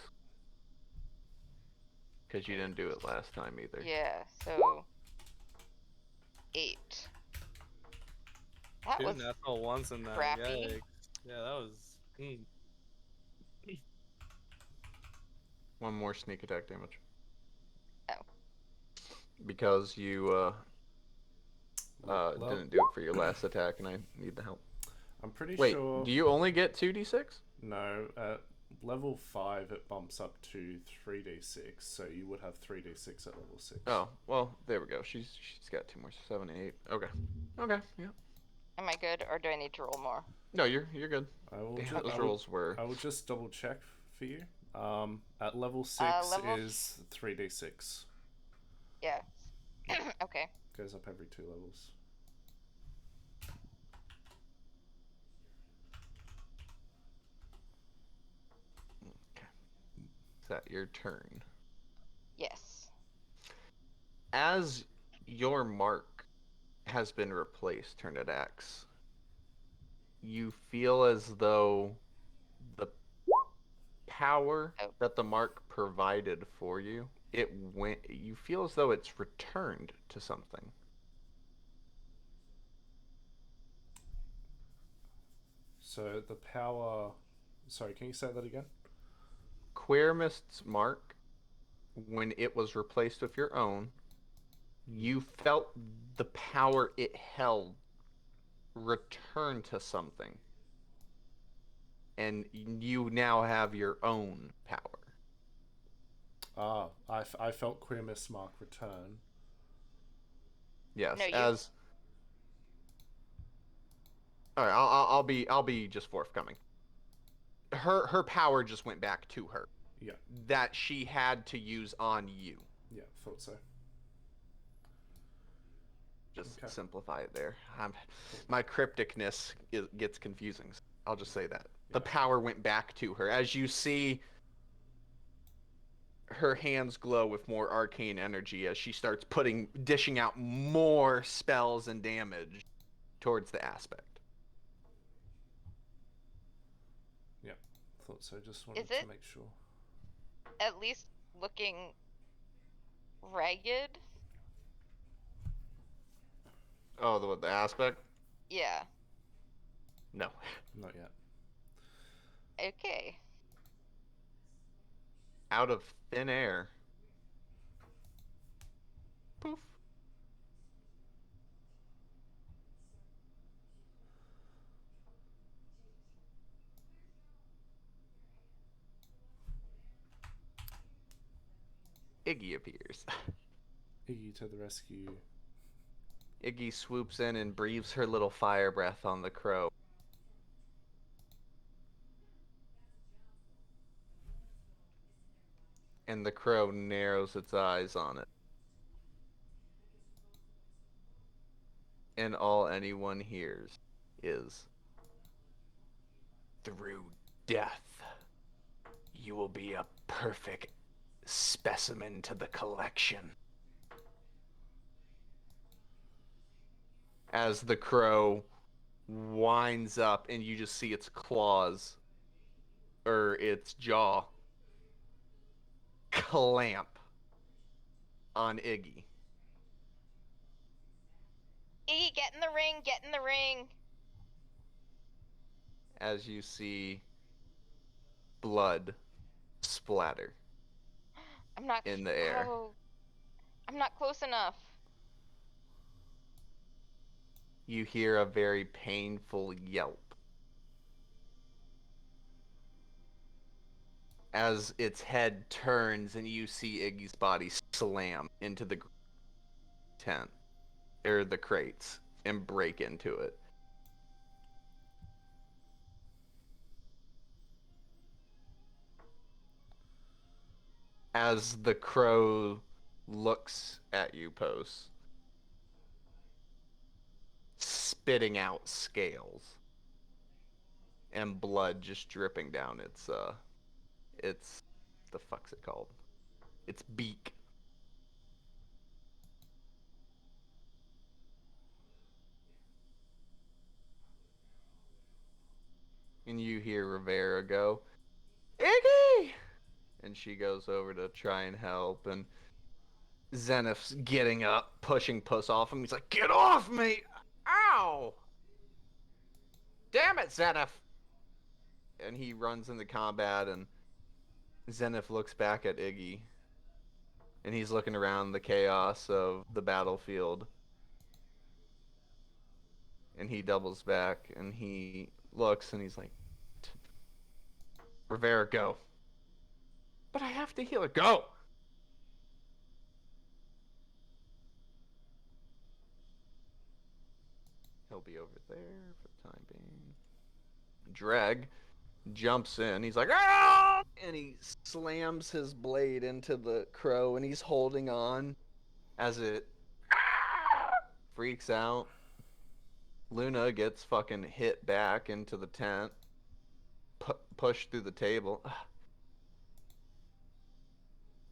Speaker 2: Because you didn't do it last time either.
Speaker 7: Yeah, so 8. That
Speaker 5: Two
Speaker 7: was
Speaker 5: natural ones in that.
Speaker 7: crappy.
Speaker 5: Yikes. Yeah, that was.
Speaker 2: One more sneak attack damage.
Speaker 7: Oh.
Speaker 2: Because you didn't do it for your last attack, and I need the help.
Speaker 4: I'm pretty
Speaker 2: Wait,
Speaker 4: sure.
Speaker 2: do you only get 2d6?
Speaker 4: No, at level 5 it bumps up to 3d6, so you would have 3d6 at level 6.
Speaker 2: Oh, well, there we go. She's got 2 more, 7 and 8. Okay. Okay, yeah.
Speaker 7: Am I good, or do I need to roll more?
Speaker 2: No, you're good.
Speaker 4: I will
Speaker 2: Damn, those rolls were.
Speaker 4: I will just double check for you. At level 6 is 3d6.
Speaker 7: Yeah. Okay.
Speaker 4: Goes up every 2 levels.
Speaker 2: Is that your turn?
Speaker 7: Yes.
Speaker 2: As your mark has been replaced, Turnidax, you feel as though the power that the mark provided for you, you feel as though it's returned to something.
Speaker 4: So the power... Sorry, can you say that again?
Speaker 2: Queermist's mark, when it was replaced with your own, you felt the power it held return to something. And you now have your own power.
Speaker 4: I felt Queermist's mark return.
Speaker 2: Yes,
Speaker 7: No, you-
Speaker 2: as... Alright, I'll be just forthcoming. Her power just went back to her.
Speaker 4: Yeah.
Speaker 2: That she had to use on you.
Speaker 4: Yeah, thought so.
Speaker 2: Just
Speaker 4: Okay.
Speaker 2: simplify it there. My crypticness gets confusing. I'll just say that. The
Speaker 4: Yeah.
Speaker 2: power went back to her. As you see her hands glow with more arcane energy as she starts dishing out more spells and damage towards the aspect.
Speaker 4: Yeah, thought so. Just wanted
Speaker 7: Is
Speaker 4: to
Speaker 7: it-
Speaker 4: make sure.
Speaker 7: At least looking ragged?
Speaker 2: Oh, the aspect?
Speaker 7: Yeah.
Speaker 2: No.
Speaker 4: Not yet.
Speaker 7: Okay.
Speaker 2: Out of thin air. Poof. Iggy appears.
Speaker 4: Iggy to the rescue.
Speaker 2: Iggy swoops in and breathes her little fire breath on the crow. And the crow narrows its eyes on it. And all anyone hears is, "Through death, you will be a perfect specimen to the collection." As the crow winds up and you just see its claws, or its jaw, clamp on Iggy.
Speaker 7: Iggy, get in the ring, get in the ring.
Speaker 2: As you see blood splatter
Speaker 7: I'm not
Speaker 2: in the air.
Speaker 7: Oh, I'm not close enough.
Speaker 2: You hear a very painful yelp as its head turns and you see Iggy's body slam into the tent, or the crates, and break into it. As the crow looks at you, Post, spitting out scales and blood just dripping down its the fuck's it called? Its beak. And you hear Rivera go, "Iggy!" And she goes over to try and help, and Zenith's getting up, pushing Puss off him. He's like, "Get off me!"
Speaker 6: Ow! Damn it, Zenith!
Speaker 2: And he runs into combat, and Zenith looks back at Iggy. And he's looking around the chaos of the battlefield. And he doubles back, and he looks, and he's like, "Rivera, go." "But I have to heal her." "Go!" He'll be over there for the time being. Dreg jumps in. He's like, "Ah!" And he slams his blade into the crow, and he's holding on as it freaks out. Luna gets fucking hit back into the tent, pushed through the table.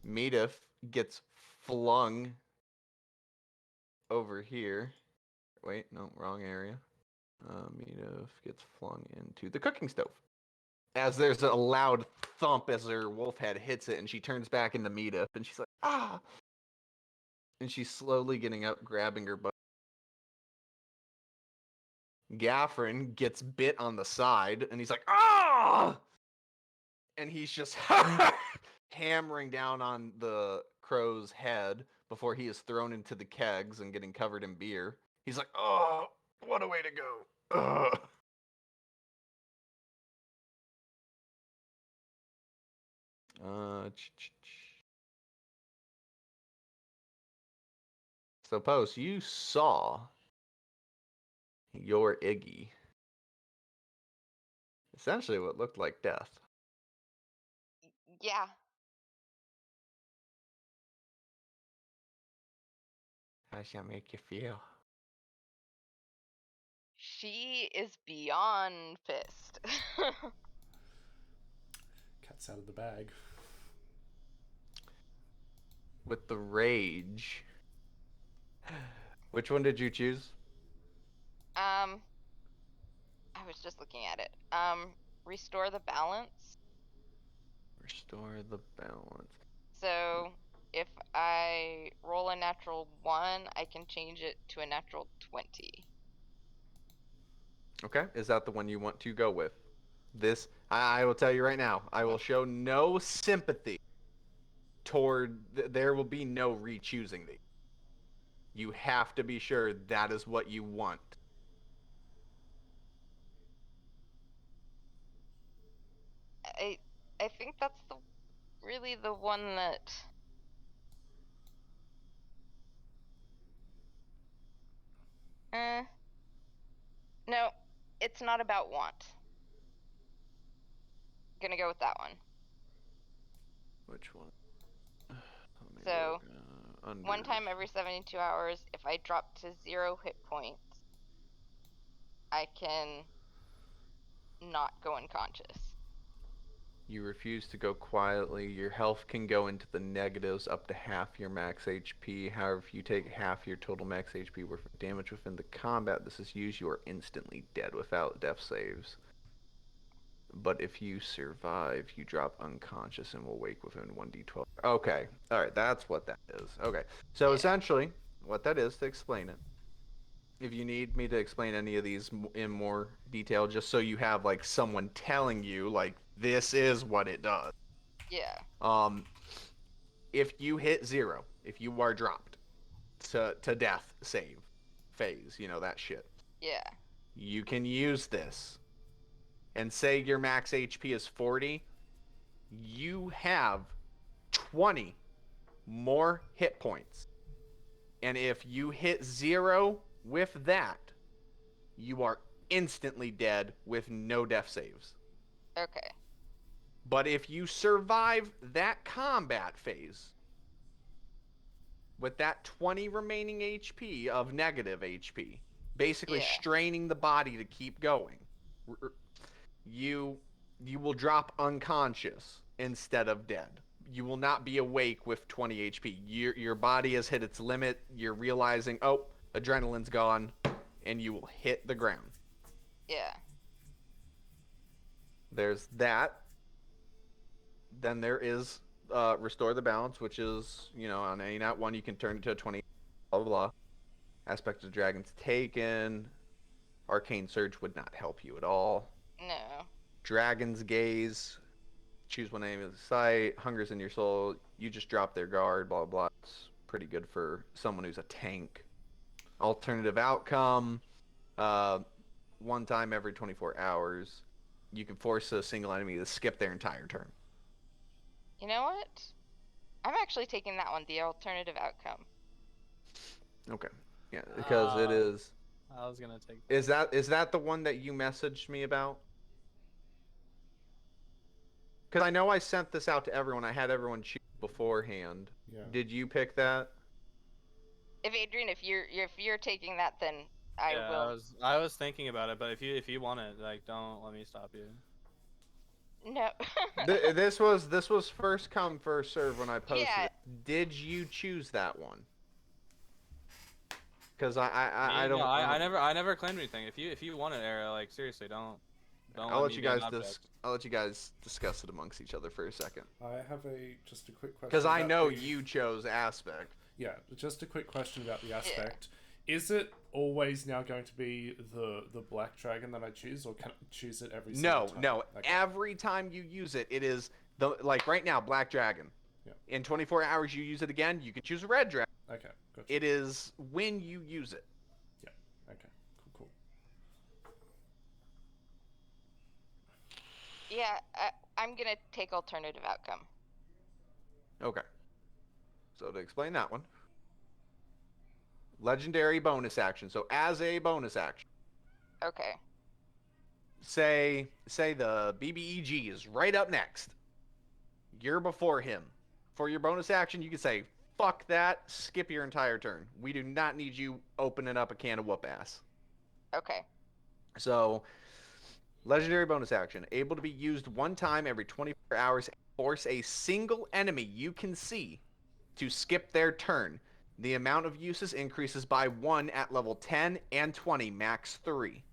Speaker 2: Medif gets flung over here. Wait, no, wrong area. Medif gets flung into the cooking stove. As there's a loud thump as her wolf head hits it, and she turns back into Medif, and she's like, "Ah!" And she's slowly getting up, grabbing her butt. Gaffrin gets bit on the side, and he's like, "Ah!" And he's just hammering down on the crow's head before he is thrown into the kegs and getting covered in beer. He's like, "Oh, what a way to go." Ugh. So, Post, you saw your Iggy essentially what looked like death.
Speaker 7: Yeah.
Speaker 2: How's that make you feel?
Speaker 7: She is beyond pissed.
Speaker 4: Cat's out of the bag.
Speaker 2: With the rage, which one did you choose?
Speaker 7: I was just looking at it. Restore the balance.
Speaker 2: Restore the balance.
Speaker 7: So if I roll a natural 1, I can change it to a natural 20.
Speaker 2: Okay, is that the one you want to go with? This, I will tell you right now, I will show no sympathy toward, there will be no re-choosing these. You have to be sure that is what you want.
Speaker 7: I think that's really the one that it's not about want. Gonna go with that one.
Speaker 2: Which one? Let me
Speaker 7: So,
Speaker 2: look,
Speaker 7: one time every 72 hours, if I drop to 0 hit points, I can not go unconscious.
Speaker 2: You refuse to go quietly. Your health can go into the negatives up to half your max HP. However, if you take half your total max HP worth of damage within the combat this is used, you are instantly dead without death saves. But if you survive, you drop unconscious and will wake within 1d12. Okay. Alright, that's what that is. Okay. So essentially, what that is, to explain it, if you need me to explain any of these in more detail, just so you have, like, someone telling you, like, this is what it does.
Speaker 7: Yeah.
Speaker 2: If you hit 0, if you are dropped to death save phase, you know, that shit.
Speaker 7: Yeah.
Speaker 2: You can use this. And say your max HP is 40, you have 20 more hit points. And if you hit 0 with that, you are instantly dead with no death saves.
Speaker 7: Okay.
Speaker 2: But if you survive that combat phase with that 20 remaining HP of negative HP, basically straining the body to keep going, you will drop unconscious instead of dead. You will not be awake with 20 HP. Your body has hit its limit. You're realizing, oh, adrenaline's gone, and you will hit the ground.
Speaker 7: Yeah.
Speaker 2: There's that. Then there is Restore the Balance, which is, you know, on any nat 1 you can turn it to a 20, blah, blah, blah. Aspect of the Dragon's taken. Arcane Surge would not help you at all.
Speaker 7: No.
Speaker 2: Dragon's Gaze. Choose one aim of the sight. Hunger's in your soul. You just drop their guard, blah, blah, blah. It's pretty good for someone who's a tank. Alternative Outcome. One time every 24 hours. You can force a single enemy to skip their entire turn.
Speaker 7: You know what? I'm actually taking that one, the alternative outcome.
Speaker 2: Okay. Yeah, because it is...
Speaker 5: I was gonna take...
Speaker 2: Is that the one that you messaged me about? Because I know I sent this out to everyone. I had everyone choose beforehand.
Speaker 4: Yeah.
Speaker 2: Did you pick that?
Speaker 7: If Adrian, if you're taking that, then I will.
Speaker 5: I was thinking about it, but if you want it, like, don't let me stop you.
Speaker 7: No.
Speaker 2: This was first come first serve when I posted
Speaker 7: Yeah.
Speaker 2: it. Did you choose that one? Because I don't.
Speaker 5: I never claimed anything. If you want it, Era, like, seriously, don't.
Speaker 2: I'll let you guys discuss it amongst each other for a second.
Speaker 4: I have just a quick question.
Speaker 2: Because I know you chose Aspect.
Speaker 4: Yeah, just a quick question about the Aspect. Yeah. Is it always now going to be the Black Dragon that I choose, or can I choose it every single time?
Speaker 2: No. Okay. Every time you use it, it is like right now, Black Dragon.
Speaker 4: Yeah.
Speaker 2: In 24 hours, you use it again. You can choose a Red Dragon.
Speaker 4: Okay, gotcha.
Speaker 2: It is when you use it.
Speaker 4: Yeah. Okay. Cool.
Speaker 7: Yeah, I'm gonna take alternative outcome.
Speaker 2: Okay. So to explain that one, legendary bonus action. So as a bonus action.
Speaker 7: Okay.
Speaker 2: Say the BBEG is right up next. You're before him. For your bonus action, you can say, fuck that, skip your entire turn. We do not need you opening up a can of whoop ass.
Speaker 7: Okay.
Speaker 2: So, legendary bonus action. Able to be used one time every 24 hours. Force a single enemy you can see to skip their turn. The amount of uses increases by 1 at level 10 and 20, max 3.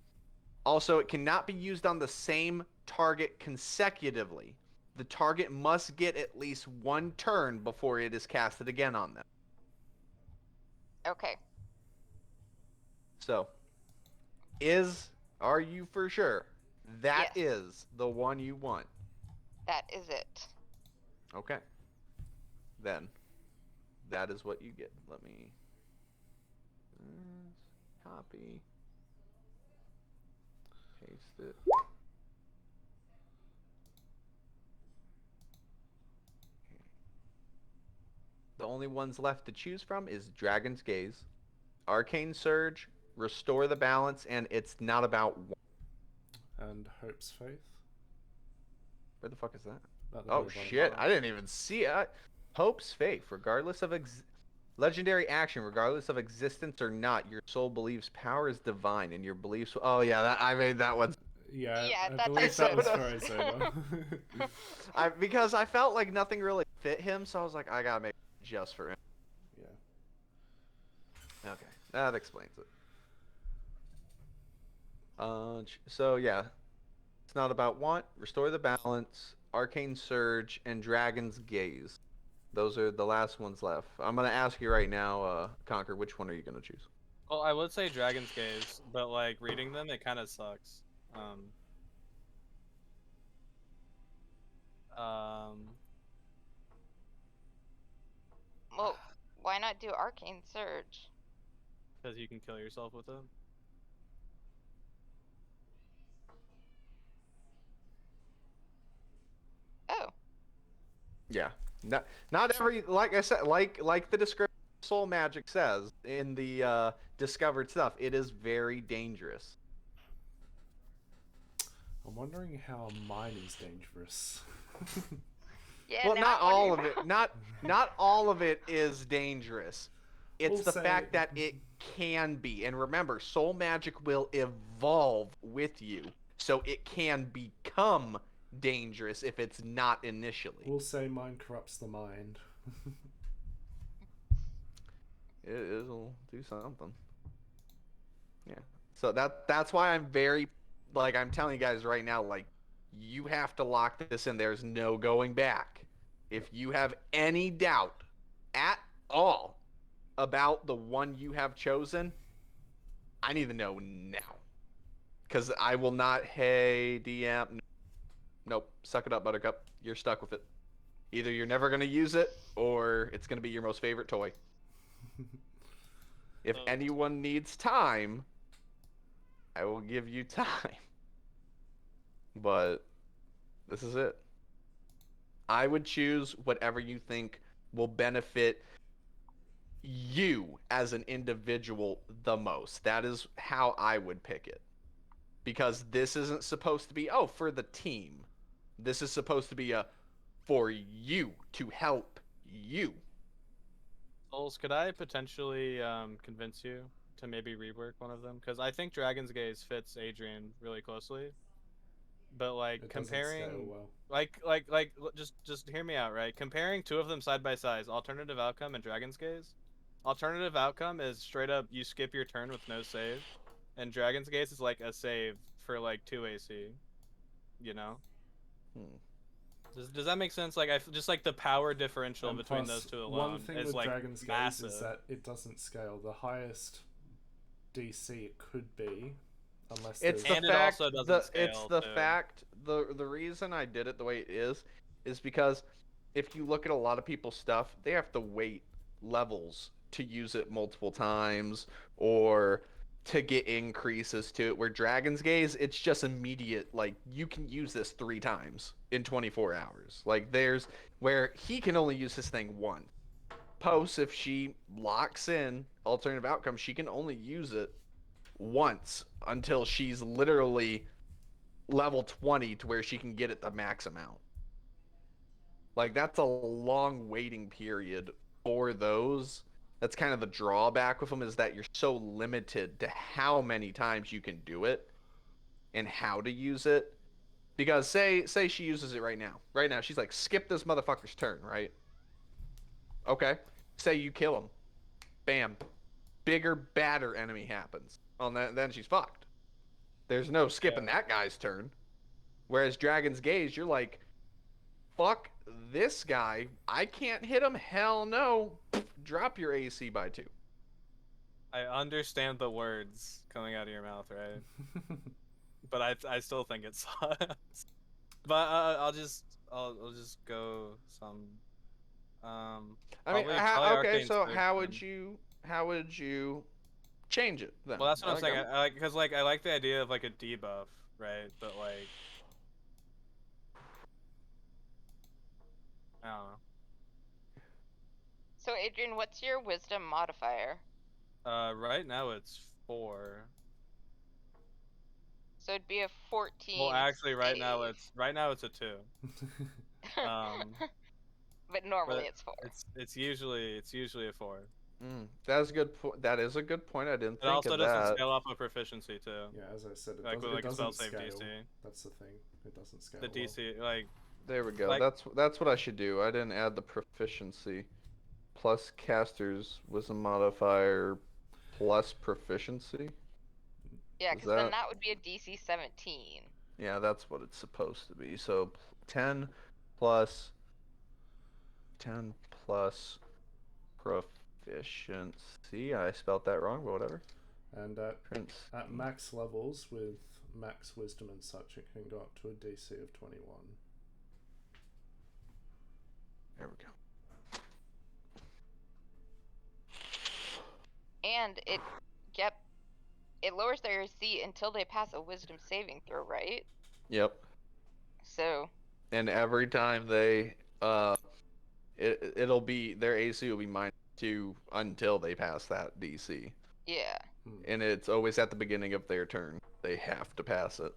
Speaker 2: Also, it cannot be used on the same target consecutively. The target must get at least one turn before it is casted again on them.
Speaker 7: Okay.
Speaker 2: So, are you for sure? That is the one you want.
Speaker 7: That is it.
Speaker 2: Okay. Then, that is what you get. Let me copy. Paste it. The only ones left to choose from is Dragon's Gaze, Arcane Surge, Restore the Balance, and It's Not About One.
Speaker 4: and Hope's Faith.
Speaker 2: Where the fuck is that?
Speaker 4: At the
Speaker 2: Oh
Speaker 4: very bottom.
Speaker 2: shit! I didn't even see it. Hope's faith, regardless of legendary action, regardless of existence or not, your soul believes power is divine, and your beliefs. Oh yeah, I made that one.
Speaker 4: Yeah,
Speaker 7: Yeah,
Speaker 4: I
Speaker 7: that's
Speaker 4: believe that was
Speaker 2: Isona.
Speaker 4: for Isona.
Speaker 2: Because I felt like nothing really fit him, so I was like, I gotta make it just for him.
Speaker 4: Yeah.
Speaker 2: Okay, that explains it. So yeah, it's not about want. Restore the balance. Arcane Surge and Dragon's Gaze. Those are the last ones left. I'm gonna ask you right now, Conquer, which one are you gonna choose?
Speaker 5: Well, I would say Dragon's Gaze, but like reading them, it kind of sucks.
Speaker 7: Well, why not do Arcane Surge?
Speaker 5: Because you can kill yourself with it.
Speaker 7: Oh,
Speaker 2: Yeah. Not every, like I said, like the description of Soul Magic says in the discovered stuff, it is very dangerous.
Speaker 4: I'm wondering how mine is dangerous.
Speaker 7: yeah.
Speaker 2: Well,
Speaker 7: now
Speaker 2: not
Speaker 7: I'm
Speaker 2: all of
Speaker 7: wondering-
Speaker 2: it. Not all of it is dangerous. It's
Speaker 4: We'll
Speaker 2: the
Speaker 4: say-
Speaker 2: fact that it can be. And remember, Soul Magic will evolve with you, so it can become dangerous if it's not initially.
Speaker 4: We'll say mine corrupts the mind.
Speaker 2: It'll do something. Yeah. So that's why I'm very, like, I'm telling you guys right now, like, you have to lock this in. There's no going back. If you have any doubt at all about the one you have chosen, I need to know now. Because I will not, hey, DM. Nope. Suck it up, Buttercup. You're stuck with it. Either you're never going to use it, or it's going to be your most favorite toy. If anyone needs time, I will give you time. But this is it. I would choose whatever you think will benefit you as an individual the most. That is how I would pick it. Because this isn't supposed to be, oh, for the team. This is supposed to be a for you, to help you.
Speaker 5: Souls, could I potentially convince you to maybe rework one of them? Because I think Dragon's Gaze fits Adrian really closely. But like
Speaker 4: It doesn't
Speaker 5: comparing,
Speaker 4: scale well.
Speaker 5: just hear me out, right? Comparing two of them side by side, Alternative Outcome and Dragon's Gaze. Alternative Outcome is straight up you skip your turn with no save, and Dragon's Gaze is like a save for like 2 AC. You know? Does that make sense? Like just like the power differential
Speaker 4: And
Speaker 5: between
Speaker 4: plus,
Speaker 5: those two alone
Speaker 4: one thing
Speaker 5: is
Speaker 4: with
Speaker 5: like
Speaker 4: Dragon's Gaze
Speaker 5: massive.
Speaker 4: is that it doesn't scale. The highest DC it could be, unless
Speaker 2: It's
Speaker 4: there's...
Speaker 2: the
Speaker 5: And it
Speaker 2: fact.
Speaker 5: also doesn't
Speaker 2: It's
Speaker 5: scale,
Speaker 2: the
Speaker 5: too.
Speaker 2: fact. The reason I did it the way it is because if you look at a lot of people's stuff, they have to wait levels to use it multiple times or to get increases to it. Where Dragon's Gaze, it's just immediate. Like, you can use this 3 times in 24 hours. Like, there's where he can only use his thing once. Post, if she locks in Alternative Outcome, she can only use it once until she's literally level 20 to where she can get it the max amount. Like, that's a long waiting period for those. That's kind of the drawback with them, is that you're so limited to how many times you can do it and how to use it. Because say she uses it right now. Right now, she's like, skip this motherfucker's turn, right? Okay. Say you kill him. Bam. Bigger, badder enemy happens. Well, then she's fucked. There's no skipping that guy's turn. Whereas Dragon's Gaze, you're like, fuck this guy. I can't hit him. Hell no. Drop your AC by 2.
Speaker 5: I understand the words coming out of your mouth, right? But I still think it sucks. But I'll just go some.
Speaker 2: I mean,
Speaker 5: probably
Speaker 2: okay.
Speaker 5: Arcane
Speaker 2: So
Speaker 5: Surge
Speaker 2: how
Speaker 5: then.
Speaker 2: would you change it then?
Speaker 5: Well, that's what I'm saying.
Speaker 2: Okay.
Speaker 5: I like because I like the idea of like a debuff, right? But like, I don't know.
Speaker 7: So Adrian, what's your wisdom modifier?
Speaker 5: Right now it's 4.
Speaker 7: So it'd be a 14.
Speaker 5: Well, actually, right now
Speaker 7: save.
Speaker 5: it's a 2. Um,
Speaker 7: But normally
Speaker 5: but
Speaker 7: it's 4.
Speaker 5: it's usually a 4.
Speaker 2: That's a good point. That is a good point. I didn't
Speaker 5: It
Speaker 2: think
Speaker 5: also
Speaker 2: of
Speaker 5: doesn't
Speaker 2: that.
Speaker 5: scale off of proficiency too.
Speaker 4: Yeah, as I said,
Speaker 5: Like with
Speaker 4: it
Speaker 5: like a spell
Speaker 4: doesn't
Speaker 5: save
Speaker 4: scale.
Speaker 5: DC.
Speaker 4: That's the thing. It doesn't scale.
Speaker 5: The DC, like
Speaker 2: There we go.
Speaker 5: Like-
Speaker 2: That's what I should do. I didn't add the proficiency plus caster's wisdom modifier plus proficiency.
Speaker 7: Yeah,
Speaker 2: Is
Speaker 7: because then
Speaker 2: that-
Speaker 7: that would be a DC 17.
Speaker 2: Yeah, that's what it's supposed to be. So 10 plus proficiency. I spelled that wrong, but whatever.
Speaker 4: And
Speaker 2: Prince.
Speaker 4: at max levels with max wisdom and such, it can go up to a DC of 21.
Speaker 2: There we go.
Speaker 7: And it lowers their AC until they pass a wisdom saving throw, right?
Speaker 2: Yep.
Speaker 7: So
Speaker 2: And every time they it'll be their AC will be -2 until they pass that DC.
Speaker 7: yeah.
Speaker 2: And it's always at the beginning of their turn. They have to pass it.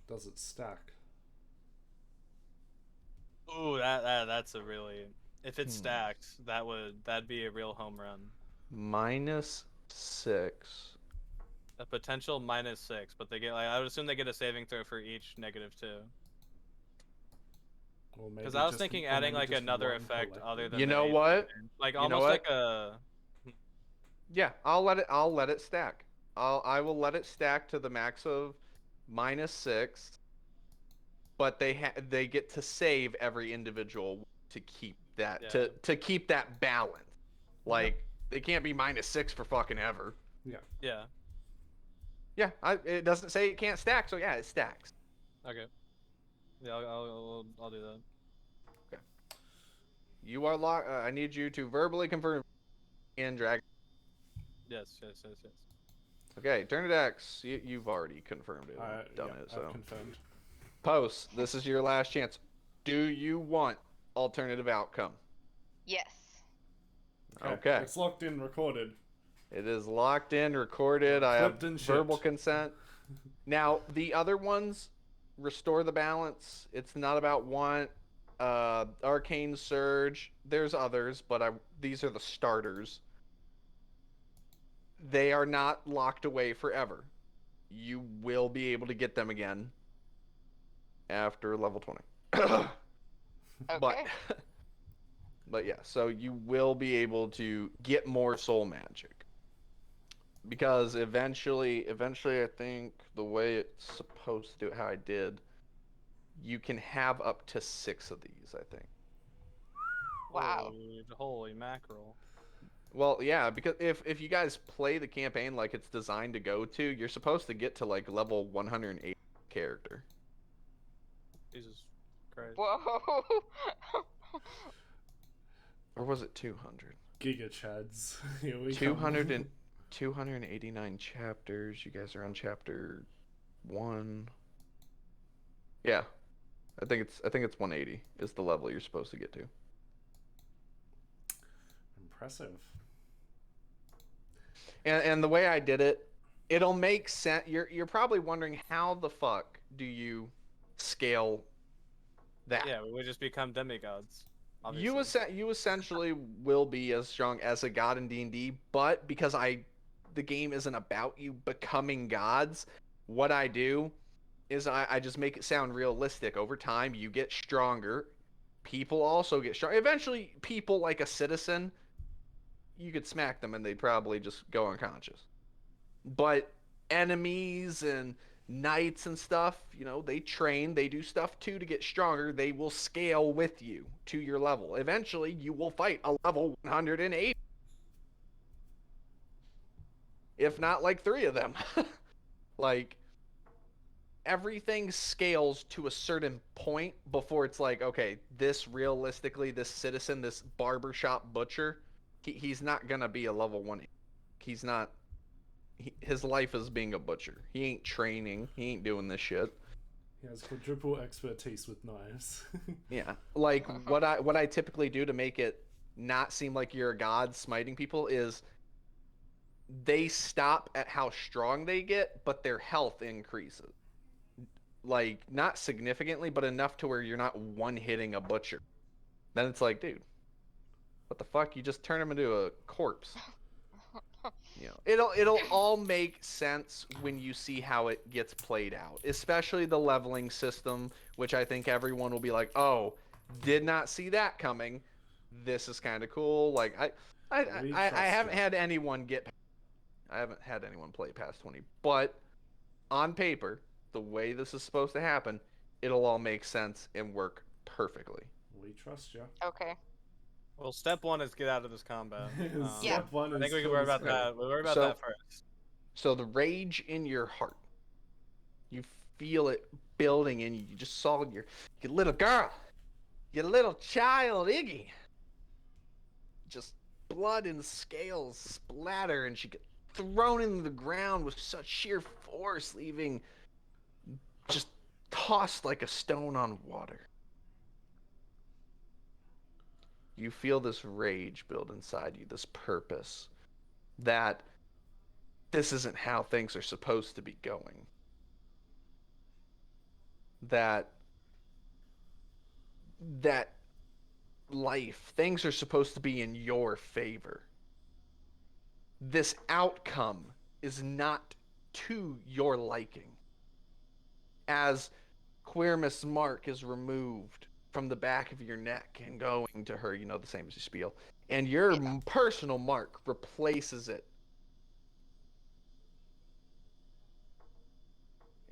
Speaker 4: Does it stack?
Speaker 5: ooh, that's a really if it's stacked, that'd be a real home run.
Speaker 2: -6.
Speaker 5: A potential -6, but they get like I would assume they get a saving throw for each -2.
Speaker 4: Or maybe
Speaker 5: Because I was
Speaker 4: just-
Speaker 5: thinking
Speaker 4: or
Speaker 5: adding
Speaker 4: maybe
Speaker 5: like
Speaker 4: just
Speaker 5: another
Speaker 4: one
Speaker 5: effect
Speaker 4: collective.
Speaker 5: other than
Speaker 2: You
Speaker 5: the
Speaker 2: know
Speaker 5: main
Speaker 2: what?
Speaker 5: one. Like
Speaker 2: You know
Speaker 5: almost
Speaker 2: what?
Speaker 5: like a
Speaker 2: Yeah, I'll let it stack. I will let it stack to the max of -6. But they get to save every individual to keep that
Speaker 5: Yeah.
Speaker 2: to keep that balance. Like they can't be -6 for fucking ever.
Speaker 5: yeah.
Speaker 2: Yeah, it doesn't say it can't stack, so yeah, it stacks.
Speaker 5: Okay. Yeah, I'll do that.
Speaker 2: You are locked. I need you to verbally confirm in Dragon.
Speaker 5: Yes.
Speaker 2: Okay, turn it X. You've already confirmed it. Done
Speaker 4: Yeah,
Speaker 2: it. So
Speaker 4: I've confirmed.
Speaker 2: Post. This is your last chance. Do you want alternative outcome?
Speaker 7: Yes.
Speaker 2: Okay.
Speaker 4: It's locked in, recorded.
Speaker 2: It is locked in, recorded. I have
Speaker 4: Clipped and
Speaker 2: verbal
Speaker 4: shipped.
Speaker 2: consent. Now the other ones, restore the balance. It's not about want. Arcane Surge. There's others, but these are the starters. They are not locked away forever. You will be able to get them again after level 20.
Speaker 7: Okay.
Speaker 2: But yeah, so you will be able to get more soul magic. Because eventually I think the way it's supposed to do it, how I did, you can have up to 6 of these, I think.
Speaker 7: Wow.
Speaker 5: Holy mackerel.
Speaker 2: Well, yeah, because if you guys play the campaign like it's designed to go to, you're supposed to get to like level 108 character.
Speaker 5: Jesus Christ.
Speaker 7: Whoa.
Speaker 2: Or was it 200?
Speaker 4: Giga Chads. Here we
Speaker 2: 200
Speaker 4: come.
Speaker 2: and 289 chapters. You guys are on chapter 1. Yeah. I think it's 180 is the level you're supposed to get to.
Speaker 4: Impressive.
Speaker 2: And the way I did it, it'll make sense. You're probably wondering how the fuck do you scale that?
Speaker 5: Yeah, we would just become demigods. Obviously.
Speaker 2: You essentially will be as strong as a god in D&D, but because the game isn't about you becoming gods, what I do is I just make it sound realistic. Over time, you get stronger. People also get strong. Eventually, people like a citizen, you could smack them and they'd probably just go unconscious. But enemies and knights and stuff, they train, they do stuff too to get stronger. They will scale with you to your level. Eventually, you will fight a level 180. If not like 3 of them. Like, everything scales to a certain point before it's like, okay, this realistically, this citizen, this barbershop butcher, he's not gonna be a level 1. He's not. His life is being a butcher. He ain't training. He ain't doing this shit.
Speaker 4: He has quadruple expertise with knives.
Speaker 2: Yeah, like what I typically do to make it not seem like you're a god smiting people is they stop at how strong they get, but their health increases. Like, not significantly, but enough to where you're not one-hitting a butcher. Then it's like, dude, what the fuck? You just turn him into a corpse. You know, it'll all make sense when you see how it gets played out, especially the leveling system, which I think everyone will be like, "Oh, did not see that coming. This is kind of cool." Like I haven't had anyone I haven't had anyone play past 20, but on paper, the way this is supposed to happen, it'll all make sense and work perfectly.
Speaker 4: We trust you.
Speaker 7: Okay.
Speaker 5: Well, step one is get out of this combat.
Speaker 7: Yeah.
Speaker 4: Step one
Speaker 5: I think
Speaker 4: is
Speaker 5: we can
Speaker 4: kill
Speaker 5: worry
Speaker 4: this
Speaker 5: about
Speaker 4: guy.
Speaker 5: that. We'll worry about
Speaker 2: So-
Speaker 5: that first.
Speaker 2: So the rage in your heart, you feel it building in you. You just saw your little girl, your little child, Iggy. Just blood and scales splatter, and she gets thrown into the ground with such sheer force, leaving just tossed like a stone on water. You feel this rage build inside you, this purpose that this isn't how things are supposed to be going. That life, things are supposed to be in your favor. This outcome is not to your liking. As Quirmus' mark is removed from the back of your neck and going to her, you know, the same as your spiel, and your personal mark replaces it.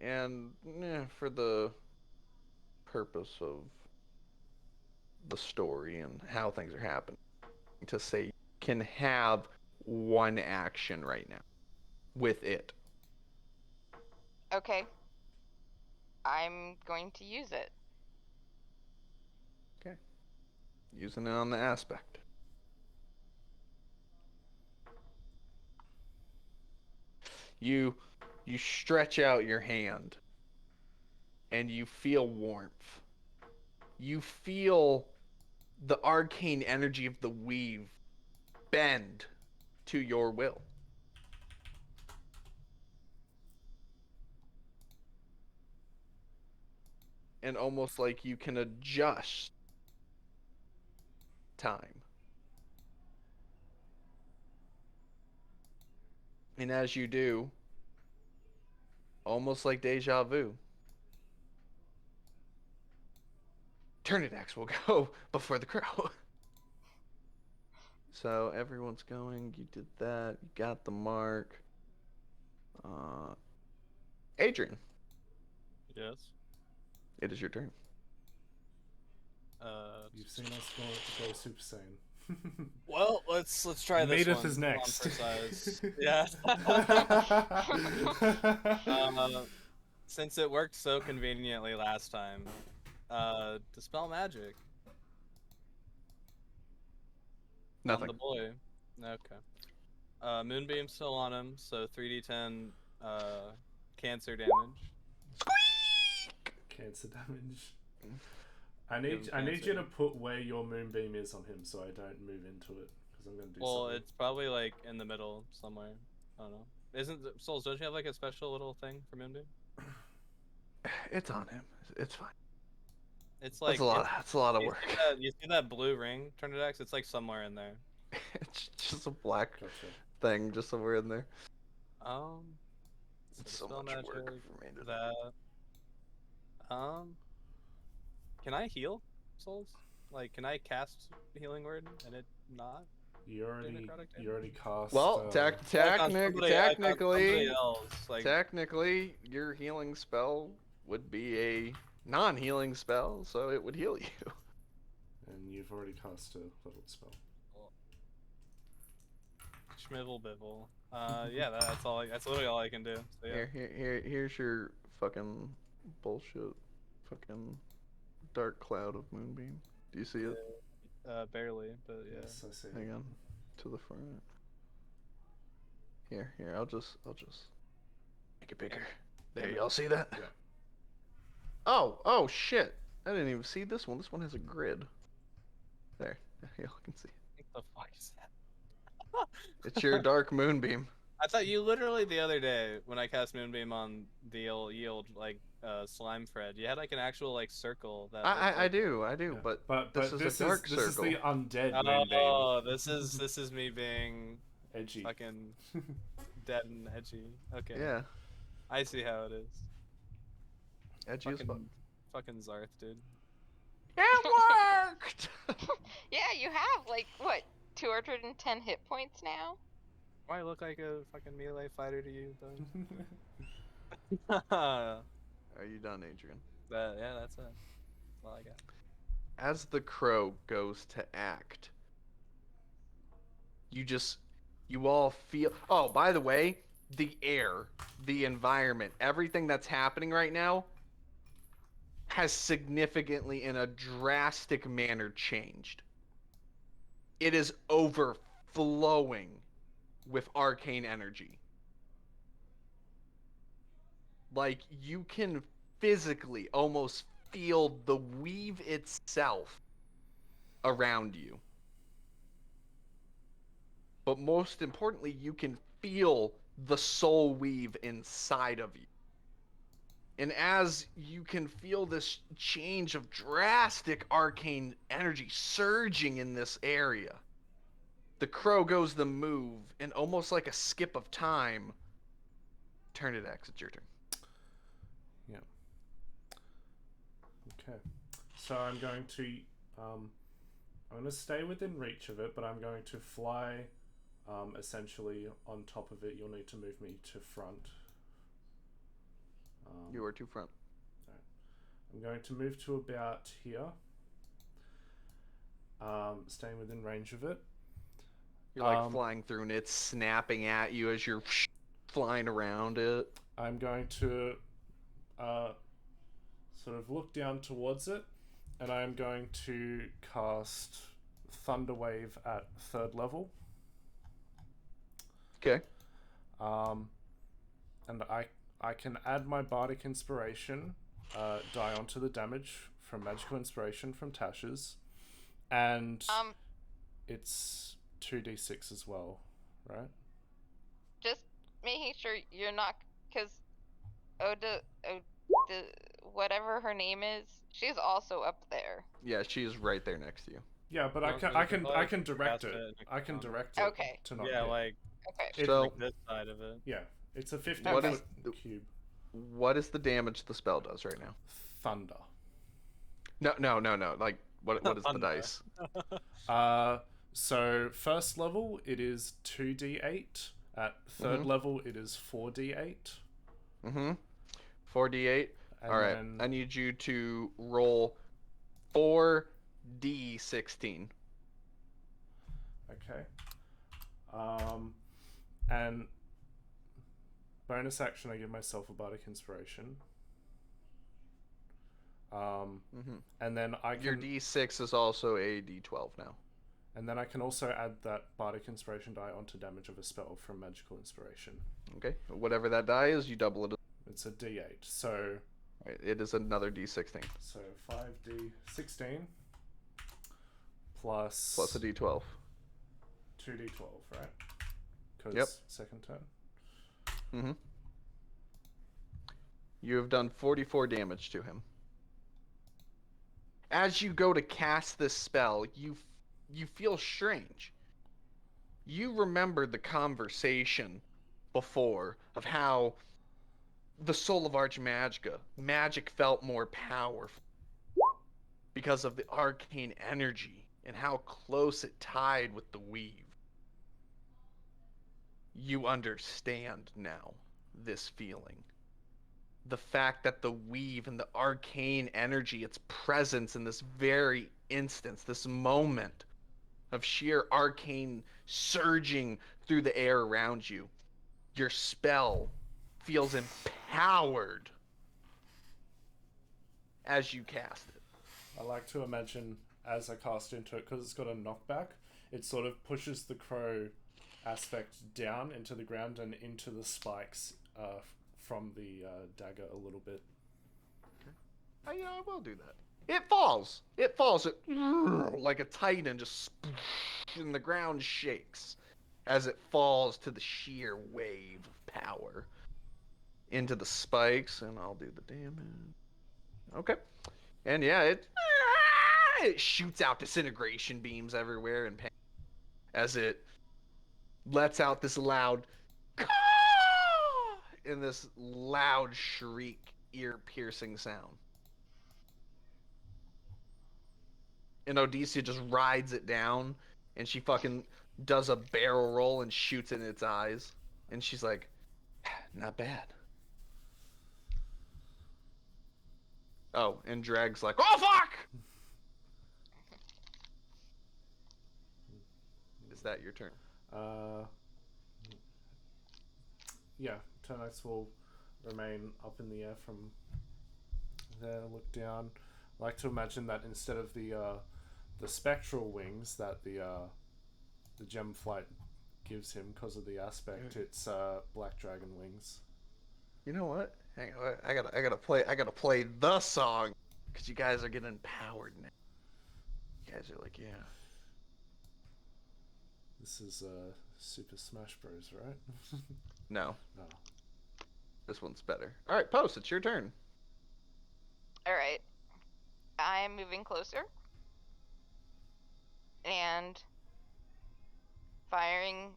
Speaker 2: And for the purpose of the story and how things are happening, to say can have one action right now with it.
Speaker 7: Okay. I'm going to use it.
Speaker 2: Okay. Using it on the aspect. You stretch out your hand and you feel warmth. You feel the arcane energy of the weave bend to your will. And almost like you can adjust time. And as you do, almost like deja vu, Turnidax will go before the crow. So everyone's going. You did that. You got the mark. Adrian,
Speaker 5: Yes.
Speaker 2: it is your turn.
Speaker 4: You've seen us go Super Saiyan.
Speaker 5: Well, let's try this
Speaker 4: Meredith
Speaker 5: one.
Speaker 4: is next.
Speaker 5: Precise. Yeah. Since it worked so conveniently last time, dispel magic.
Speaker 2: Nothing.
Speaker 5: On the boy. Okay. Moonbeam's still on him, so 3d10 cancer damage.
Speaker 4: Cancer damage. I
Speaker 5: Give him
Speaker 4: need you
Speaker 5: cancer.
Speaker 4: to put where your moonbeam is on him so I don't move into it because I'm gonna do
Speaker 5: Well,
Speaker 4: something.
Speaker 5: it's probably like in the middle somewhere. I don't know. Souls, don't you have like a special little thing for Moonbeam?
Speaker 2: It's on him. It's fine.
Speaker 5: It's like
Speaker 2: That's a lot of
Speaker 5: you
Speaker 2: work.
Speaker 5: see you see that blue ring, Turnidax? It's like somewhere in there.
Speaker 2: It's just a black
Speaker 4: Gotcha.
Speaker 2: thing just somewhere in there. It's so
Speaker 5: dispel
Speaker 2: much work
Speaker 5: magic,
Speaker 2: for me to
Speaker 5: that. Can I heal souls? Like, can I cast Healing Word and it not?
Speaker 4: You already cast.
Speaker 2: Well,
Speaker 5: Like, on somebody
Speaker 2: technically,
Speaker 5: else, like,
Speaker 2: technically, your healing spell would be a non-healing spell, so it would heal you.
Speaker 4: and you've already cast a level spell.
Speaker 5: Schmivel Bibble. Yeah, that's all. That's literally all I can do. So, yeah.
Speaker 2: Here's your fucking bullshit, fucking dark cloud of moonbeam. Do you see it?
Speaker 5: Barely, but yeah.
Speaker 4: Yes, I see.
Speaker 2: Hang on, to the front. Here, I'll just make it bigger. There, y'all see that?
Speaker 4: Yeah.
Speaker 2: Oh shit! I didn't even see this one. This one has a grid. There, y'all can see.
Speaker 5: What the fuck is that?
Speaker 2: It's your dark moonbeam.
Speaker 5: I thought you literally the other day when I cast Moonbeam on the old like slime Fred, you had like an actual like circle that. looked
Speaker 6: I
Speaker 5: like...
Speaker 6: do,
Speaker 1: Yeah.
Speaker 6: but this is a dark
Speaker 1: this is
Speaker 6: circle.
Speaker 1: the undead Moonbeam.
Speaker 5: Oh, this is me being
Speaker 1: Edgy.
Speaker 5: fucking dead and edgy. Okay.
Speaker 6: Yeah,
Speaker 5: I see how it is.
Speaker 6: edgy as fuck.
Speaker 5: Fucking Zarth, dude.
Speaker 6: It worked.
Speaker 7: Yeah, you have like what 210 hit points now.
Speaker 5: Why look like a fucking melee fighter to you, though?
Speaker 6: Are you done, Adrian?
Speaker 5: Yeah, that's it. That's all I got.
Speaker 6: As the crow goes to act, you all feel. Oh, by the way, the air, the environment, everything that's happening right now has significantly, in a drastic manner, changed. It is overflowing with arcane energy. Like, you can physically almost feel the weave itself around you. But most importantly, you can feel the soul weave inside of you. And as you can feel this change of drastic arcane energy surging in this area, the crow goes to move, and almost like a skip of time, turn it X, it's your turn.
Speaker 1: Yeah. Okay. So I'm going to stay within reach of it, but I'm going to fly essentially on top of it. You'll need to move me to front.
Speaker 6: You are to front.
Speaker 1: Right. I'm going to move to about here. Staying within range of it.
Speaker 6: You're like flying through, and it's snapping at you as you're flying around it.
Speaker 1: I'm going to sort of look down towards it, and I'm going to cast Thunder Wave at 3rd level.
Speaker 6: Okay.
Speaker 1: And I can add my Bardic Inspiration die onto the damage from Magical Inspiration from Tasha's, and it's 2d6 as well, right?
Speaker 7: Just making sure you're not, because Oda, whatever her name is, she's also up there.
Speaker 6: Yeah, she's right there next to you.
Speaker 1: Yeah, but
Speaker 5: No,
Speaker 1: I can direct
Speaker 5: cast
Speaker 1: it.
Speaker 5: it
Speaker 1: I can direct it
Speaker 7: Okay.
Speaker 1: to not
Speaker 5: Yeah,
Speaker 1: hit.
Speaker 5: like
Speaker 7: Okay.
Speaker 6: So,
Speaker 5: like this side of it.
Speaker 1: Yeah, it's a 50
Speaker 6: What
Speaker 1: foot
Speaker 6: is the-
Speaker 1: cube.
Speaker 6: what is the damage the spell does right now?
Speaker 1: Thunder.
Speaker 6: No. Like, what is the
Speaker 5: Thunder.
Speaker 6: dice?
Speaker 1: So 1st level it is 2d8. At 3rd level it is 4d8.
Speaker 6: Mm-hmm. 4d8.
Speaker 1: And
Speaker 6: All right.
Speaker 1: then-
Speaker 6: I need you to roll 4d16.
Speaker 1: Okay. And bonus action, I give myself a Bardic Inspiration. And then I
Speaker 6: Your
Speaker 1: can,
Speaker 6: d6 is also a d12 now.
Speaker 1: and then I can also add that Bardic Inspiration die onto damage of a spell from Magical Inspiration.
Speaker 6: Okay. Whatever that die is, you double it.
Speaker 1: It's a D8, so
Speaker 6: Right, it is another d16
Speaker 1: so 5d16 plus
Speaker 6: plus a d12.
Speaker 1: 2d12, right? Because
Speaker 6: Yep.
Speaker 1: second turn.
Speaker 6: Mm-hmm. You have done 44 damage to him. As you go to cast this spell, you feel strange. You remember the conversation before of how the soul of Archmagica, magic felt more powerful because of the arcane energy and how close it tied with the weave. You understand now this feeling. The fact that the weave and the arcane energy, its presence in this very instance, this moment of sheer arcane surging through the air around you, your spell feels empowered as you cast it.
Speaker 1: I like to imagine as I cast into it, because it's got a knockback, it sort of pushes the crow aspect down into the ground and into the spikes from the dagger a little bit.
Speaker 6: I will do that. It falls. It falls like a titan, just and the ground shakes.
Speaker 2: as it falls to the sheer wave of power into the spikes, and I'll do the damage. Okay. And yeah, it shoots out disintegration beams everywhere and as it lets out this loud in this loud shriek, ear-piercing sound. And Odysseus just rides it down, and she fucking does a barrel roll and shoots it in its eyes. And she's like, not bad. Oh, and Drag's like, oh fuck! Is that your turn?
Speaker 1: Yeah, Turnites will remain up in the air from there, look down. I like to imagine that instead of the spectral wings that the gem flight gives him because of the aspect, it's black dragon wings.
Speaker 2: You know what? Hang on, I gotta play the song because you guys are getting powered now. You guys are like, yeah.
Speaker 1: This is Super Smash Bros, right?
Speaker 2: No.
Speaker 1: No.
Speaker 2: This one's better. All right, Post, it's your turn.
Speaker 7: All right. I'm moving closer and firing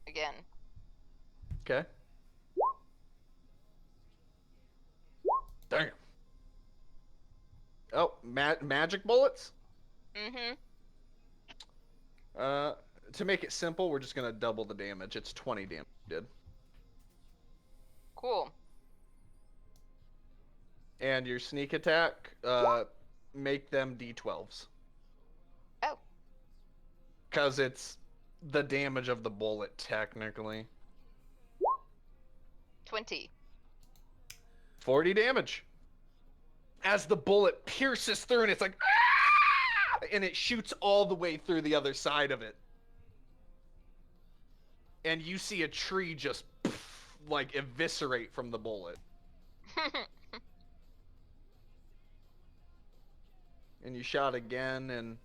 Speaker 7: again.
Speaker 2: Okay. Damn. Oh, magic bullets?
Speaker 7: Mm-hmm.
Speaker 2: To make it simple, we're just gonna double the damage. It's 20 damage you did.
Speaker 7: Cool.
Speaker 2: And your sneak attack, make them D12s.
Speaker 7: Oh.
Speaker 2: Because it's the damage of the bullet, technically.
Speaker 7: 20.
Speaker 2: 40 damage. As the bullet pierces through and it's like, ah! And it shoots all the way through the other side of it. And you see a tree just, like, eviscerate from the bullet. And you shot again and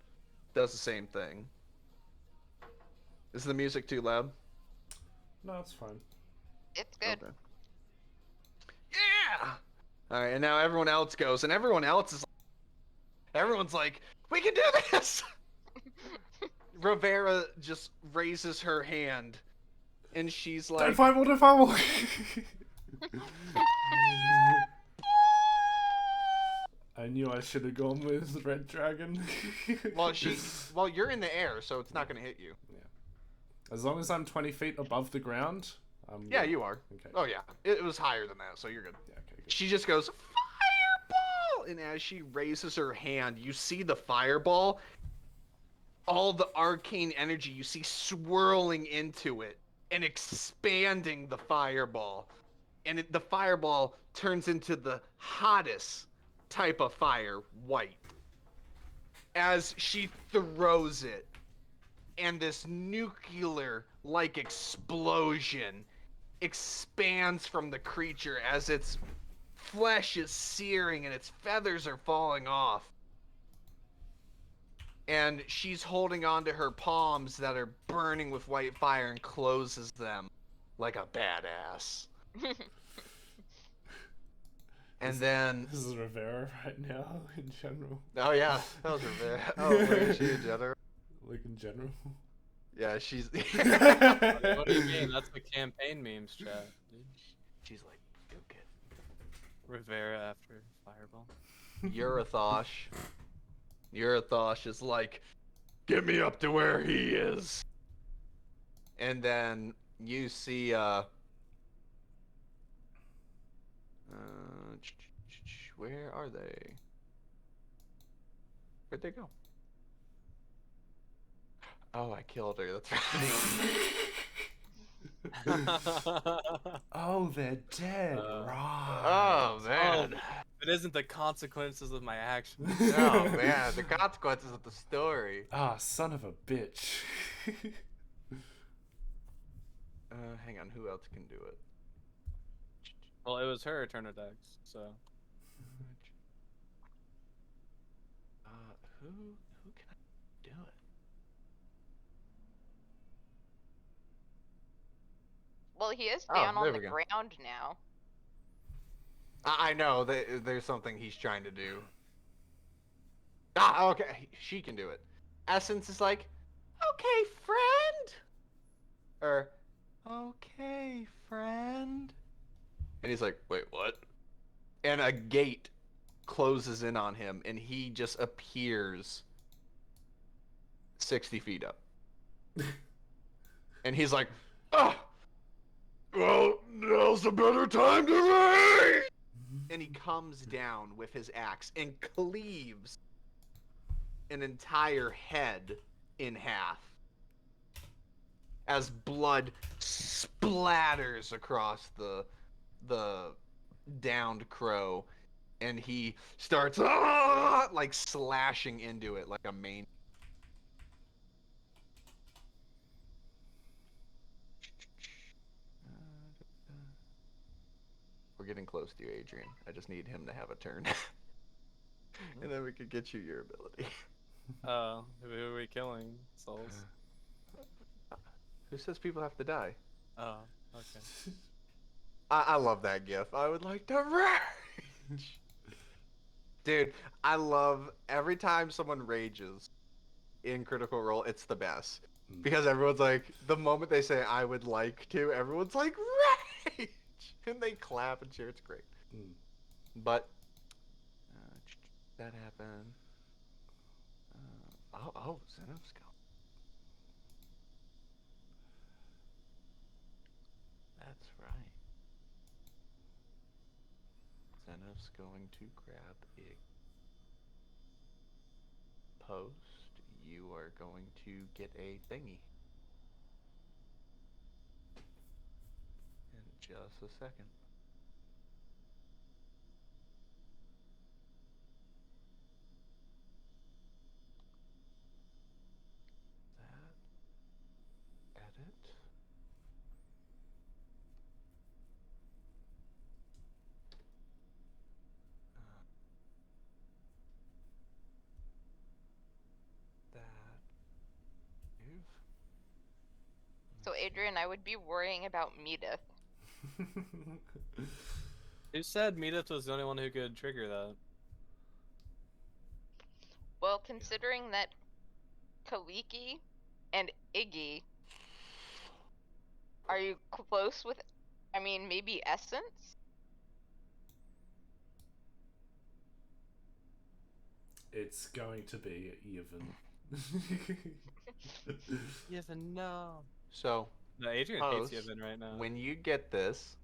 Speaker 2: does the same thing. Is the music too loud?
Speaker 1: No, it's fine.
Speaker 7: It's good.
Speaker 2: Okay. Yeah! Alright, and now everyone else goes, and everyone else is everyone's like, we can do this! Rivera just raises her hand, and she's like,
Speaker 1: Don't fight more, don't fight more! I knew I should have gone with Red Dragon.
Speaker 2: well, you're in the air, so it's not gonna hit you.
Speaker 1: Yeah. As long as I'm 20 feet above the ground,
Speaker 2: yeah, you are.
Speaker 1: Okay.
Speaker 2: Oh yeah, it was higher than that, so you're good.
Speaker 1: Yeah, okay, good.
Speaker 2: She just goes, fireball! And as she raises her hand, you see the fireball, all the arcane energy you see swirling into it and expanding the fireball. And the fireball turns into the hottest type of fire, white. As she throws it, and this nuclear-like explosion expands from the creature as its flesh is searing and its feathers are falling off. And she's holding on to her palms that are burning with white fire and closes them like a badass. And then...
Speaker 1: This is Rivera right now, in general.
Speaker 2: Oh yeah, that was Rivera. Oh, where is she in general?
Speaker 1: Like, in general?
Speaker 2: Yeah, she's...
Speaker 5: What do you mean? That's the campaign memes, chat.
Speaker 2: She's like, go get
Speaker 5: Rivera after Fireball.
Speaker 2: Eurythosh is like, get me up to where he is. And then you see, where are they? Where'd they go? Oh, I killed her. That's right.
Speaker 1: Oh, they're dead. Right.
Speaker 2: Oh, man.
Speaker 5: It isn't the consequences of my actions.
Speaker 2: Oh, man. The consequences of the story.
Speaker 1: Ah, son of a bitch.
Speaker 2: Hang on. Who else can do it?
Speaker 5: Well, it was her turn of decks, so.
Speaker 2: Who can do it?
Speaker 7: Well, he is
Speaker 6: Oh,
Speaker 7: down
Speaker 6: there
Speaker 7: on the
Speaker 6: we go.
Speaker 7: ground now.
Speaker 6: I know there's something he's trying to do. Ah, okay, she can do it. Essence is like, okay, friend. Or, okay, friend. And he's like, wait, what? And a gate closes in on him, and he just appears 60 feet up. And he's like, oh, well, now's a better time to raid! And he comes down with his axe and cleaves an entire head in half as blood splatters across the downed crow, and he starts like slashing into it like a main. We're getting close to you, Adrian. I just need him to have a turn. And then we could get you your ability.
Speaker 5: Who are we killing? Souls?
Speaker 2: Who says people have to die?
Speaker 5: Oh, okay.
Speaker 2: I love that gif. I would like to rage. Dude, I love every time someone rages in Critical Role, it's the best. Because everyone's like, the moment they say I would like to, everyone's like, rage! And they clap and cheer. It's great. But that happened. Oh, Zenith's gone. That's right. Zenith's going to grab Ig. Post, you are going to get a thingy. In just a second. That. Edit. That. Move.
Speaker 7: So, Adrian, I would be worrying about Medith.
Speaker 5: Who said Medith was the only one who could trigger that?
Speaker 7: Well, considering that Kaliki and Iggy, are you close with, I mean, maybe Essence?
Speaker 1: It's going to be even.
Speaker 5: Yevon, no.
Speaker 2: So,
Speaker 5: No, Adrian hates Yevon right now.
Speaker 2: when you get this,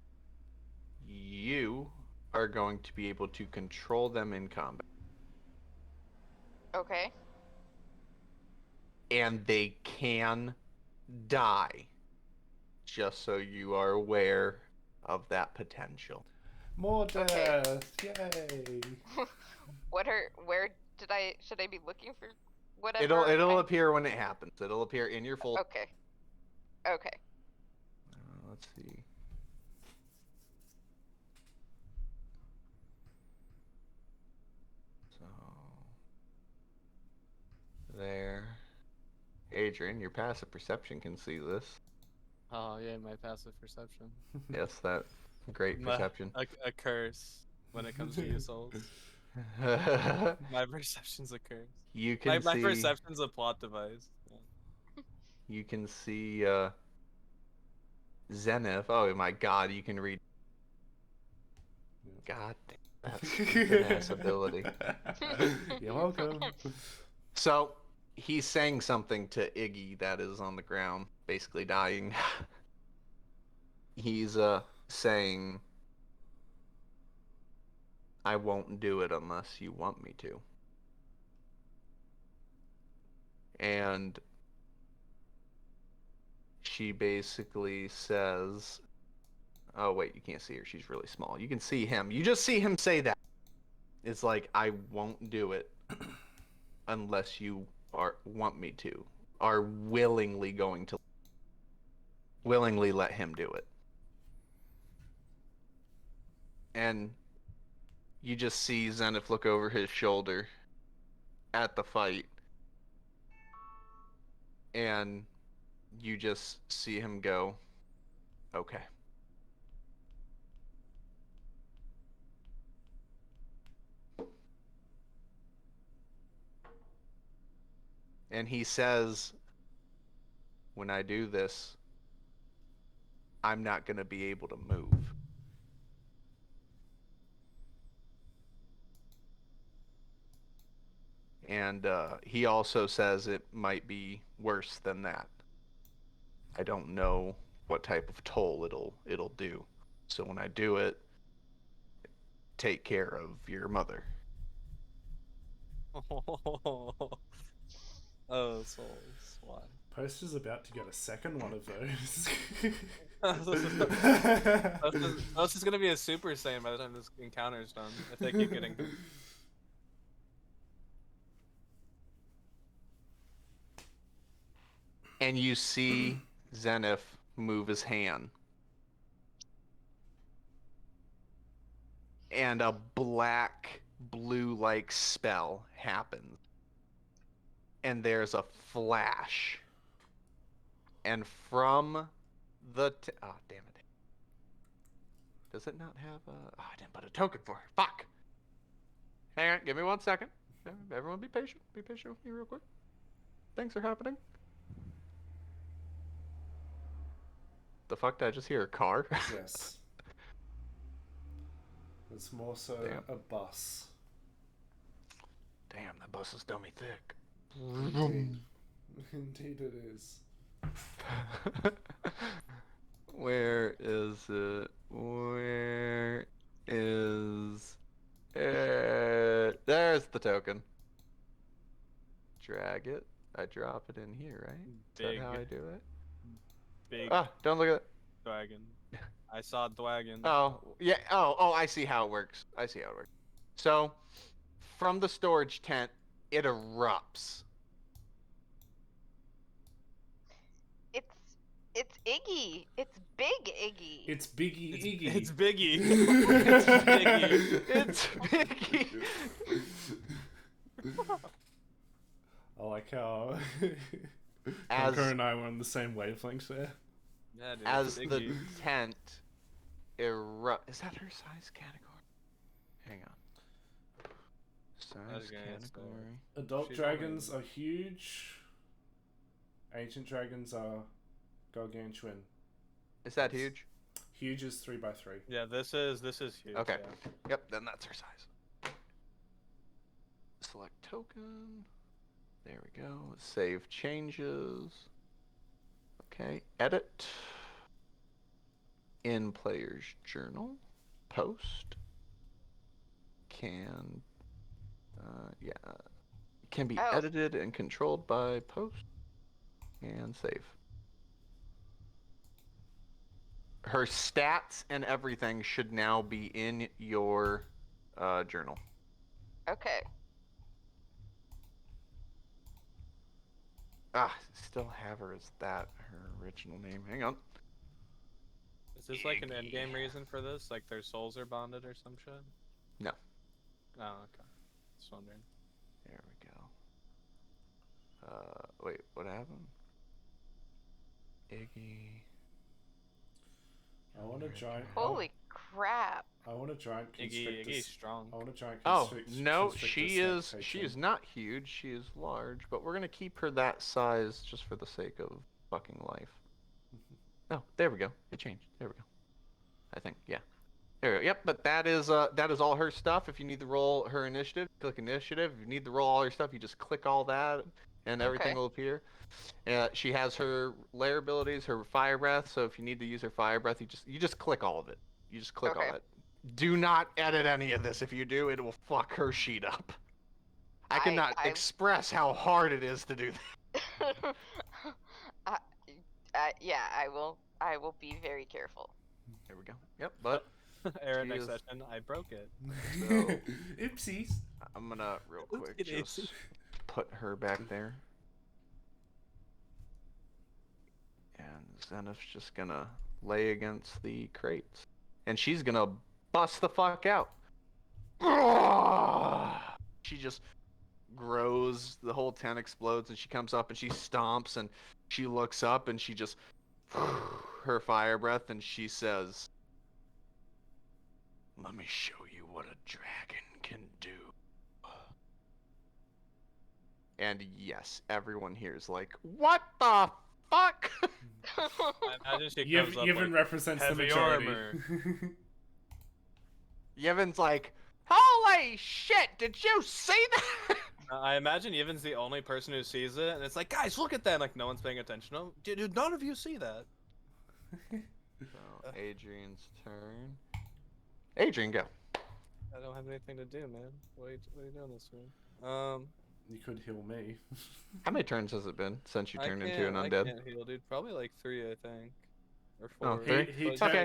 Speaker 2: you are going to be able to control them in combat.
Speaker 7: Okay.
Speaker 2: And they can die. Just so you are aware of that potential.
Speaker 1: More death!
Speaker 7: Okay.
Speaker 1: Yay!
Speaker 7: Where should I be looking for whatever?
Speaker 2: It'll appear when it happens. It'll appear in your folder.
Speaker 7: Okay. Okay.
Speaker 2: Let's see. So there. Adrian, your passive perception can see this.
Speaker 5: Oh, yeah, my passive perception.
Speaker 2: Yes, that great perception.
Speaker 5: A curse when it comes to you souls. My perception's a curse.
Speaker 2: You can
Speaker 5: my
Speaker 2: see.
Speaker 5: perception's a plot device. Yeah.
Speaker 2: You can see Zenith. Oh my God, you can read. God damn, that's an ass ability.
Speaker 1: You're welcome.
Speaker 2: So he's saying something to Iggy that is on the ground, basically dying. He's saying, I won't do it unless you want me to. And she basically says, oh wait, you can't see her, she's really small. You can see him. You just see him say that. It's like, I won't do it unless you want me to. Are willingly going to willingly let him do it. And you just see Zenith look over his shoulder at the fight. And you just see him go, Okay. And he says, when I do this, I'm not going to be able to move. And he also says it might be worse than that. I don't know what type of toll it'll do. So when I do it, take care of your mother.
Speaker 5: Oh, souls. Why?
Speaker 1: Poster's about to get a second one of those.
Speaker 5: This is gonna be a Super Saiyan by the time this encounter is done. If they keep getting.
Speaker 2: And you see Zenith move his hand. And a black, blue-like spell happens. And there's a flash. And from the... oh, damn it. Does it not have a... oh, I didn't put a token for it. Fuck! Hang on, give me 1 second. Everyone be patient. Be patient with me real quick. Things are happening. The fuck did I just hear? A car?
Speaker 1: Yes. It's more so a bus.
Speaker 2: Damn, that bus is dummy thick.
Speaker 1: Indeed. Indeed it is.
Speaker 2: Where is it? Where is it? There's the token. Drag it. I drop it in here, right? Is that how I do it?
Speaker 5: Big
Speaker 2: Ah, don't look at it.
Speaker 5: dragon. I saw Dwagon.
Speaker 2: Oh, yeah. Oh, I see how it works. I see how it works. So, from the storage tent, it erupts.
Speaker 7: It's Iggy. It's Big Iggy.
Speaker 1: It's Biggie Iggy.
Speaker 5: It's Biggie.
Speaker 2: It's Biggie.
Speaker 1: I like how
Speaker 2: As-
Speaker 1: Conker and I were on the same wavelength there.
Speaker 5: Yeah, dude,
Speaker 2: As
Speaker 5: it's
Speaker 2: the
Speaker 5: Biggie.
Speaker 2: tent erupts. Is that her size category? Hang on. Size
Speaker 5: Okay, it's the-
Speaker 2: category.
Speaker 1: Adult
Speaker 5: She's
Speaker 1: dragons are huge. Ancient dragons are gargantuan.
Speaker 2: Is that huge?
Speaker 1: Huge is 3x3.
Speaker 5: Yeah, this is huge.
Speaker 2: Okay.
Speaker 5: Yeah.
Speaker 2: Yep, then that's her size. Select token. There we go. Save changes. Okay. Edit. In player's journal. Post. Can. Yeah. Can be
Speaker 7: Oh.
Speaker 2: edited and controlled by post. And save. Her stats and everything should now be in your journal.
Speaker 7: Okay.
Speaker 2: Ah, still have her as that, her original name. Hang on.
Speaker 5: Is this like an endgame reason for this? Like their souls are bonded or some shit?
Speaker 2: No.
Speaker 5: Oh, okay. Just wondering.
Speaker 2: There we go. Wait, what happened? Iggy.
Speaker 1: I want a giant.
Speaker 7: Holy crap.
Speaker 1: I want a giant constrictor.
Speaker 5: Iggy's strong.
Speaker 1: I want a giant
Speaker 2: Oh,
Speaker 1: constrictor.
Speaker 2: no, she is not huge. She is large, but we're going to keep her that size just for the sake of fucking life. Oh, there we go. It changed. There we go. I think, yeah. There we go. Yep, but that is all her stuff. If you need to roll her initiative, click initiative. If you need to roll all her stuff, you just click all that, and everything
Speaker 7: Okay.
Speaker 2: will appear. She has her lair abilities, her fire breath. So if you need to use her fire breath, you just click all of it. You just click all
Speaker 7: Okay.
Speaker 2: it. Do not edit any of this. If you do, it will fuck her sheet up. I cannot
Speaker 7: I-
Speaker 2: express how hard it is to do that.
Speaker 7: Yeah, I will be very careful.
Speaker 2: There we go. Yep, but
Speaker 5: Aaron,
Speaker 2: She
Speaker 5: next
Speaker 2: is-
Speaker 5: session, I broke it.
Speaker 2: So-
Speaker 1: Oopsies.
Speaker 2: I'm gonna real quick
Speaker 5: Oopsie-daisy.
Speaker 2: just put her back there. And Zenith's just gonna lay against the crates. And she's gonna bust the fuck out. She just grows, the whole tent explodes, and she comes up and she stomps and she looks up and she just her fire breath and she says, "Let me show you what a dragon can do." And yes, everyone here is like, "What the fuck?"
Speaker 5: I imagine she comes up
Speaker 1: Yevon
Speaker 5: like,
Speaker 1: represents the
Speaker 5: heavy
Speaker 1: majority.
Speaker 5: armor.
Speaker 2: Yevon's like, "Holy shit, did you see that?"
Speaker 5: I imagine Yevon's the only person who sees it, and it's like, guys, look at that. Like, no one's paying attention. No, dude, none of you see that.
Speaker 2: So, Adrian's turn. Adrian, go.
Speaker 5: I don't have anything to do, man. What are you doing this week?
Speaker 1: You could heal me.
Speaker 2: How many turns has it been since you
Speaker 5: I
Speaker 2: turned into an
Speaker 5: can't-
Speaker 2: undead?
Speaker 5: I can't heal, dude. Probably like 3, I think, or 4.
Speaker 2: Oh, three?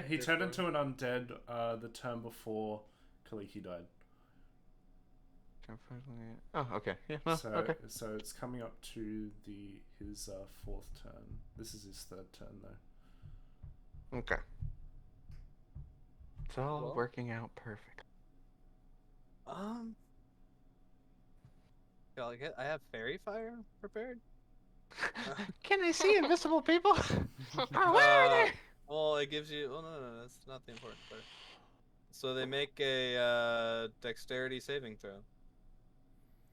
Speaker 1: He turned into an undead the turn before Kaliki died.
Speaker 2: Oh, okay. Yeah. No,
Speaker 1: So
Speaker 2: okay.
Speaker 1: so it's coming up to his 4th turn. This is his 3rd turn though.
Speaker 2: Okay. It's all
Speaker 5: Well.
Speaker 2: working out perfect.
Speaker 5: Yeah, I have fairy fire prepared.
Speaker 2: Can I see invisible people? Where are they?
Speaker 5: Well, it gives you. Oh no, that's not the important part. So they make a dexterity saving throw,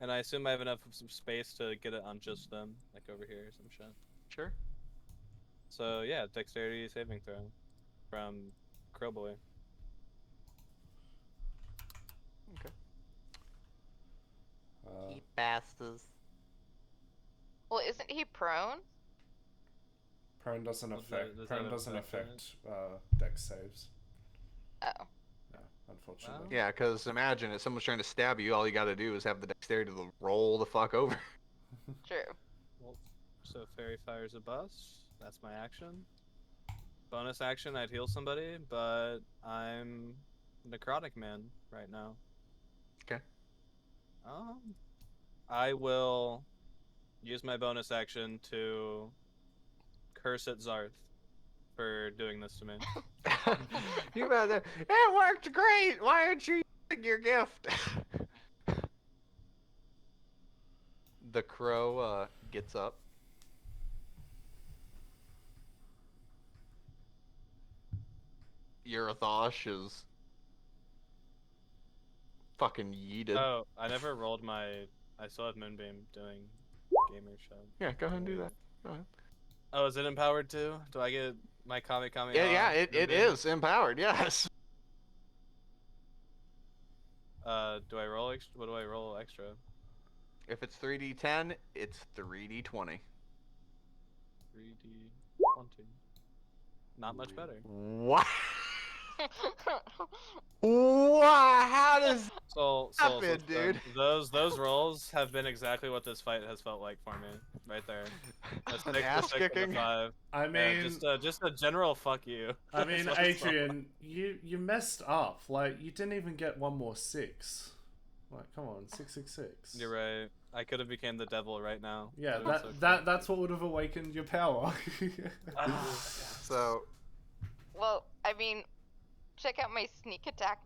Speaker 5: and I assume I have enough of some space to get it on just them, like over here or some shit.
Speaker 2: Sure.
Speaker 5: So yeah, dexterity saving throw from Crowboy.
Speaker 2: Okay.
Speaker 6: Bastards.
Speaker 7: Well, isn't he prone?
Speaker 1: Prone doesn't
Speaker 5: Does
Speaker 1: affect.
Speaker 5: that
Speaker 1: Prone doesn't
Speaker 5: affect
Speaker 1: affect dex saves.
Speaker 7: Oh.
Speaker 1: Yeah, unfortunately.
Speaker 2: Yeah, because imagine if someone's trying to stab you, all you got to do is have the dexterity to roll the fuck over.
Speaker 7: True.
Speaker 5: Well, so fairy fire's a bust. That's my action. Bonus action, I'd heal somebody, but I'm necrotic man right now.
Speaker 2: Okay.
Speaker 5: I will use my bonus action to curse at Zarth for doing this to me.
Speaker 2: You better. It worked great. Why aren't you using your gift? The crow gets up. Urathosh is fucking yeeted.
Speaker 5: Oh, I never rolled my. I still have Moonbeam doing gamer show.
Speaker 2: Yeah, go ahead and do that. Go ahead.
Speaker 5: Oh, is it empowered too? Do I get my Kami?
Speaker 2: Yeah, it is empowered. Yes.
Speaker 5: Do I roll? What do I roll extra?
Speaker 2: If it's 3d10, it's 3d20.
Speaker 5: 3d20. Not much better.
Speaker 2: What? Wow, how does happen, dude?
Speaker 5: Those rolls have been exactly what this fight has felt like for me, right there. A 6,
Speaker 2: ass
Speaker 5: a 6,
Speaker 2: kicking?
Speaker 5: and a 5.
Speaker 1: I mean,
Speaker 5: just a general fuck you.
Speaker 1: I mean,
Speaker 5: That's what it's
Speaker 1: Adrian, you messed up. Like, you didn't even get one more 6. Like, come on, 666.
Speaker 5: You're right. I could have became the devil right now.
Speaker 1: Yeah,
Speaker 5: But it's
Speaker 1: that's what would have awakened your power.
Speaker 2: So,
Speaker 7: Well, I mean, check out my sneak attack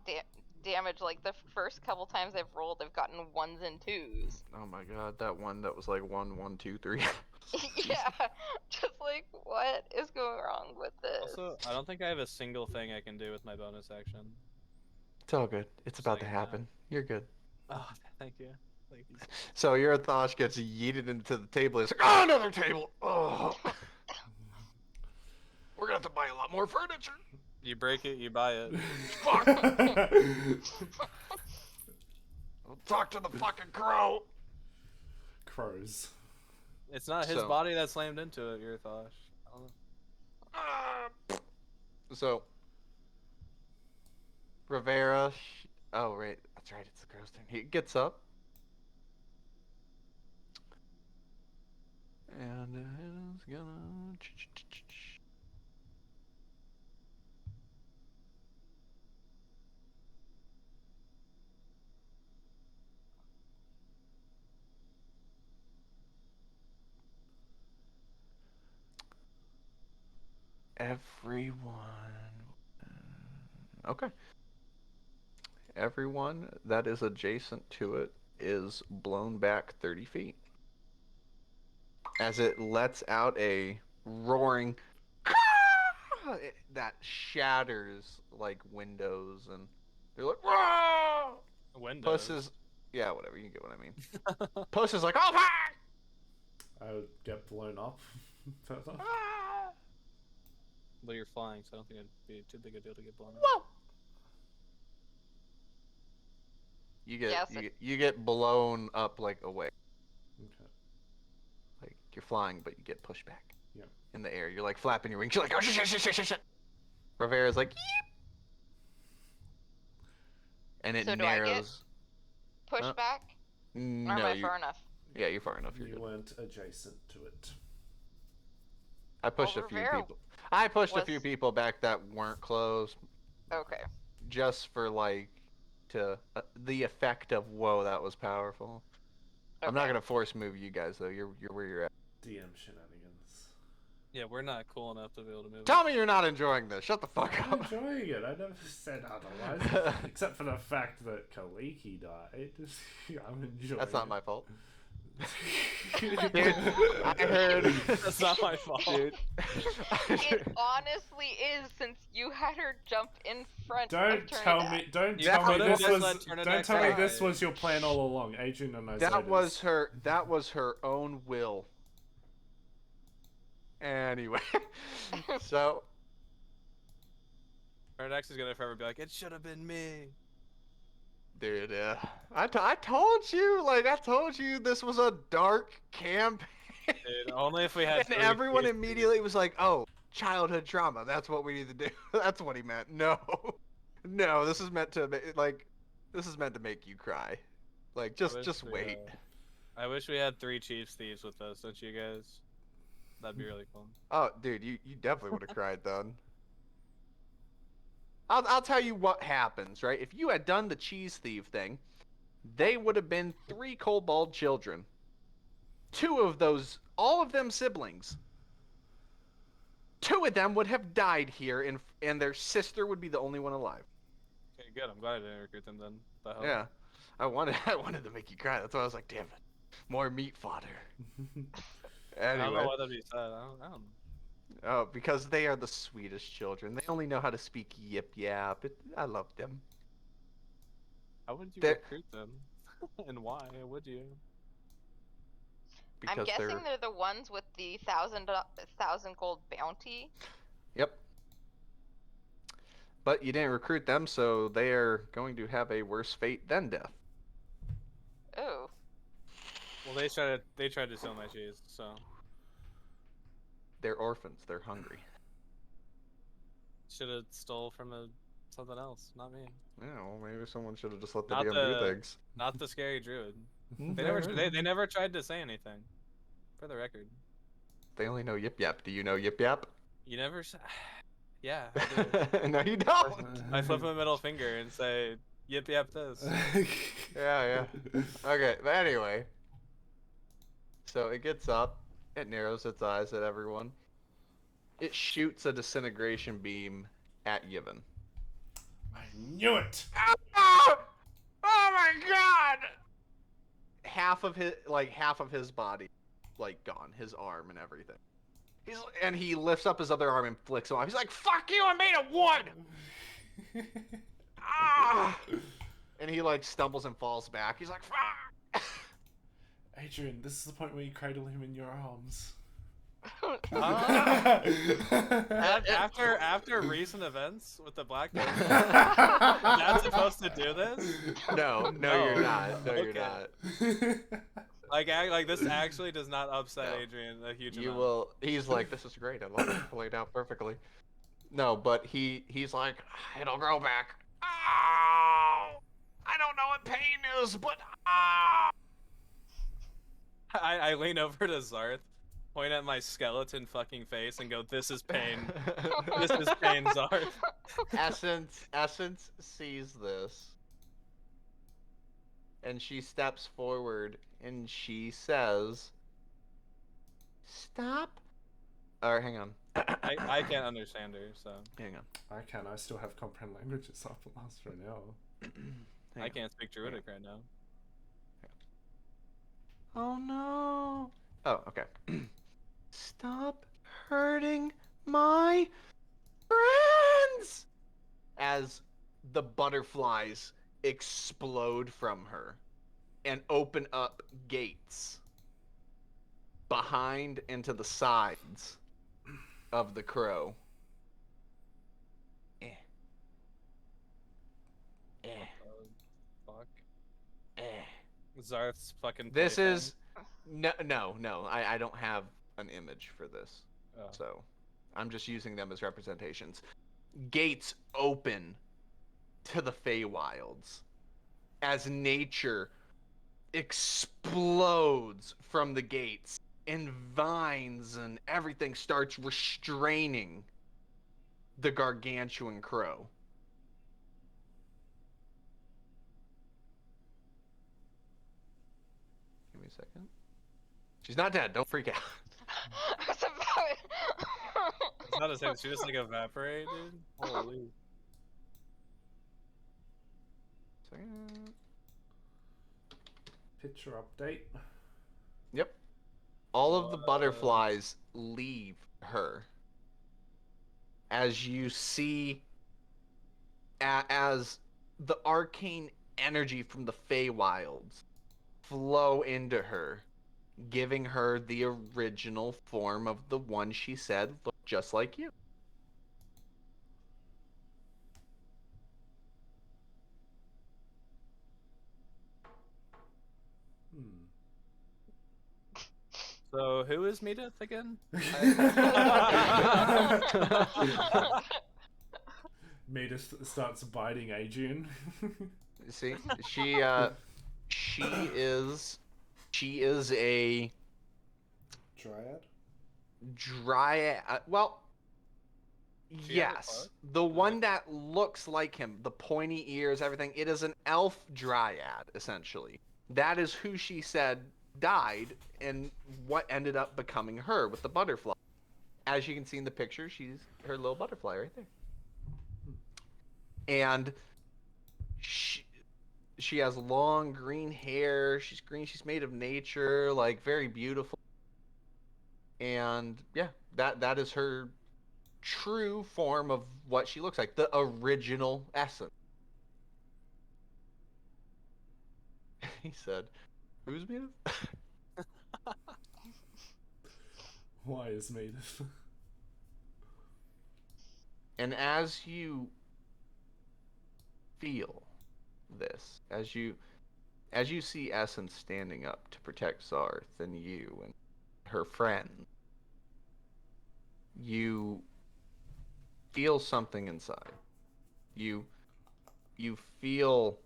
Speaker 7: damage. Like the first couple times I've rolled, I've gotten 1s and 2s.
Speaker 2: oh my god, that one that was like 1, 1, 2, 3.
Speaker 7: Yeah, just like what is going wrong with this?
Speaker 5: Also, I don't think I have a single thing I can do with my bonus action.
Speaker 2: It's all good. It's about to
Speaker 5: Saying that.
Speaker 2: happen. You're good.
Speaker 5: Oh, thank you. Thank you.
Speaker 2: So Urathosh gets yeeted into the table. He's like, oh, another table. Oh. We're gonna have to buy a lot more furniture.
Speaker 5: You break it, you buy it.
Speaker 2: Fuck. I'll talk to the fucking crow.
Speaker 1: Crows.
Speaker 5: It's not his
Speaker 2: So-
Speaker 5: body that slammed into it, Urathosh. I don't know.
Speaker 2: So, Rivera. Oh, right. That's right. It's the crow's turn. He gets up. And is gonna. Everyone. Okay. Everyone that is adjacent to it is blown back 30 feet. As it lets out a roaring that shatters like windows, and they're like, "Whoa!"
Speaker 5: Windows.
Speaker 2: Puss is, yeah, whatever. You get what I mean. Puss is like, "Oh fuck!"
Speaker 4: I would get blown up further.
Speaker 5: But you're flying, so I don't think it'd be too big a deal to get blown up.
Speaker 2: Whoa! You get blown up like away.
Speaker 4: Okay.
Speaker 2: Like you're flying, but you get pushed back.
Speaker 4: Yeah.
Speaker 2: In the air, you're like flapping your wings. You're like, oh shit. Rivera's like, yeep. And it
Speaker 7: So do I get
Speaker 2: narrows.
Speaker 7: Push back? Or am
Speaker 2: No,
Speaker 7: I far enough?
Speaker 2: yeah, you're far enough. You're
Speaker 4: You
Speaker 2: good.
Speaker 4: weren't adjacent to it.
Speaker 2: I pushed
Speaker 7: Well,
Speaker 2: a few
Speaker 7: Rivera
Speaker 2: people. I pushed a
Speaker 7: was-
Speaker 2: few people back that weren't close,
Speaker 7: Okay.
Speaker 2: just for like to the effect of whoa, that was powerful. I'm not
Speaker 7: Okay.
Speaker 2: gonna force move you guys though. You're where you're at.
Speaker 4: DM shenanigans.
Speaker 5: Yeah, we're not cool enough to be able to move.
Speaker 2: Tell me you're not enjoying this. Shut the fuck
Speaker 4: I'm
Speaker 2: up.
Speaker 4: enjoying it. I never said otherwise. Except for the fact that Kaliki died. I'm enjoying
Speaker 2: That's not
Speaker 4: it.
Speaker 2: my fault.
Speaker 4: Dude,
Speaker 2: I heard.
Speaker 5: That's not my fault.
Speaker 2: Dude.
Speaker 7: It honestly is, since you had her jump in front.
Speaker 4: Don't
Speaker 7: of
Speaker 4: tell
Speaker 7: Trinidad.
Speaker 4: me. Don't
Speaker 5: You
Speaker 4: tell me
Speaker 5: could've
Speaker 4: this
Speaker 5: just
Speaker 4: was.
Speaker 5: let Trinidad
Speaker 4: Don't tell me
Speaker 5: cry.
Speaker 4: this was your plan all along. Adrian and I.
Speaker 2: That was her. That was her own will. Anyway, so
Speaker 5: Paradox is gonna forever be like, it should have been me.
Speaker 2: dude, I told you, like I told you, this was a dark campaign.
Speaker 5: Dude, only if we had.
Speaker 2: And
Speaker 5: three
Speaker 2: everyone
Speaker 5: cases.
Speaker 2: immediately was like, "Oh, childhood trauma. That's what we need to do." That's what he meant. No, no, this is meant to this is meant to make you cry. Like,
Speaker 5: I wish
Speaker 2: just
Speaker 5: we,
Speaker 2: wait.
Speaker 5: I wish we had 3 Chiefs Thieves with us, don't you guys? That'd be really cool.
Speaker 2: Oh, dude, you definitely would have cried then. I'll tell you what happens, right? If you had done the cheese thief thing, they would have been 3 kobold children. 2 of those, all of them siblings. 2 of them would have died here, and their sister would be the only one alive.
Speaker 5: Okay, good. I'm glad I didn't recruit them then. The hell?
Speaker 2: Yeah, I wanted to make you cry. That's why I was like, damn it, more meat fodder.
Speaker 5: I don't know
Speaker 2: Anyway,
Speaker 5: why that'd be sad. I don't.
Speaker 2: oh, because they are the sweetest children. They only know how to speak yip yap. I love them.
Speaker 5: How would you
Speaker 2: They're-
Speaker 5: recruit them? And why would you?
Speaker 7: I'm
Speaker 2: Because
Speaker 7: guessing they're the ones with the 1,000 gold bounty.
Speaker 2: Yep. But you didn't recruit them, so they are going to have a worse fate than death.
Speaker 7: Oh.
Speaker 5: Well, they tried to steal my cheese, so
Speaker 2: They're orphans. They're hungry.
Speaker 5: should have stole from something else, not me.
Speaker 2: Yeah, well, maybe someone should have just let the
Speaker 5: Not
Speaker 2: DM do
Speaker 5: the-
Speaker 2: things.
Speaker 5: Not the scary druid. They never tried to say anything. For the record,
Speaker 2: They only know yip yap. Do you know yip yap?
Speaker 5: you never. Yeah, I do.
Speaker 2: No, you don't.
Speaker 5: I flip him a middle finger and say, "Yip yap this."
Speaker 2: Yeah. Okay, but anyway. So it gets up. It narrows its eyes at everyone. It shoots a disintegration beam at Yevon.
Speaker 4: I knew it.
Speaker 2: Oh my god! Half of his body, like gone, his arm and everything. And he lifts up his other arm and flicks him off. He's like, "Fuck you! I'm made of wood." Ah! And he like stumbles and falls back. He's like, "Fuck!"
Speaker 4: Adrian, this is the point where you cradle him in your arms.
Speaker 5: After recent events with the Black Ghost, not supposed to do this.
Speaker 2: No,
Speaker 5: No.
Speaker 2: you're not. No, you're
Speaker 5: Okay.
Speaker 2: not.
Speaker 5: Like this actually does not upset
Speaker 2: No.
Speaker 5: Adrian a huge
Speaker 2: You
Speaker 5: amount.
Speaker 2: will. He's like, "This is great. I love it. Played out perfectly." No, but he's like, "It'll grow back." Oh, I don't know what pain is, but ah.
Speaker 5: I lean over to Zarth, point at my skeleton fucking face, and go, "This is pain. This is pain, Zarth."
Speaker 2: Essence sees this, and she steps forward and she says, "Stop." Or hang on.
Speaker 5: I can't understand her, so
Speaker 2: Hang on.
Speaker 4: I can. I still have comprehend languages up last for an hour.
Speaker 2: Hang
Speaker 5: I
Speaker 2: on.
Speaker 5: can't speak Druidic right now.
Speaker 2: Oh no. Oh, okay. Stop hurting my friends! As the butterflies explode from her and open up gates behind and to the sides of the crow.
Speaker 5: Fuck. Zarth's fucking.
Speaker 2: This
Speaker 5: plaything.
Speaker 2: is no. I don't have an image for this, so I'm just using them as representations. Gates open to the Feywilds as nature explodes from the gates, and vines and everything starts restraining the gargantuan crow. Give me a second. She's not dead. Don't freak out.
Speaker 7: I was about.
Speaker 5: It's not a second. She just like evaporated. Holy.
Speaker 2: Second.
Speaker 1: Picture update.
Speaker 2: Yep. All of the butterflies leave her. As you see, as the arcane energy from the Feywilds flow into her, giving her the original form of the one she said looked just like you.
Speaker 5: So who is Medith again?
Speaker 1: Medith starts biting Adrian.
Speaker 2: See, she is a dryad. Well, yes, the one that looks like him, the pointy ears, everything. It is an elf dryad, essentially. That is who she said died, and what ended up becoming her with the butterfly. As you can see in the picture, she's her little butterfly right there. And she has long green hair. She's green. She's made of nature, like very beautiful. And yeah, that is her true form of what she looks like, the original essence. He said, "Who's Medith?"
Speaker 1: Why is Medith?
Speaker 2: And as you feel this, as you see Essence standing up to protect Zarth and you and her friend, you feel something inside. You feel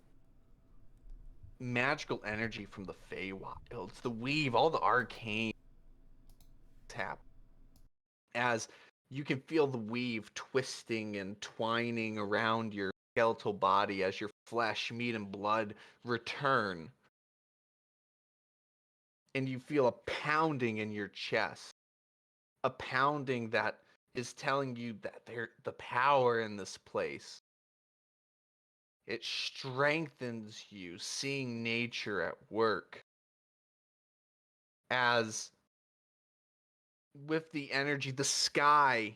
Speaker 2: magical energy from the Feywilds, the weave, all the arcane tap. As you can feel the weave twisting and twining around your skeletal body as your flesh, meat, and blood return. And you feel a pounding in your chest. A pounding that is telling you that the power in this place. It strengthens you, seeing nature at work. As with the energy, the sky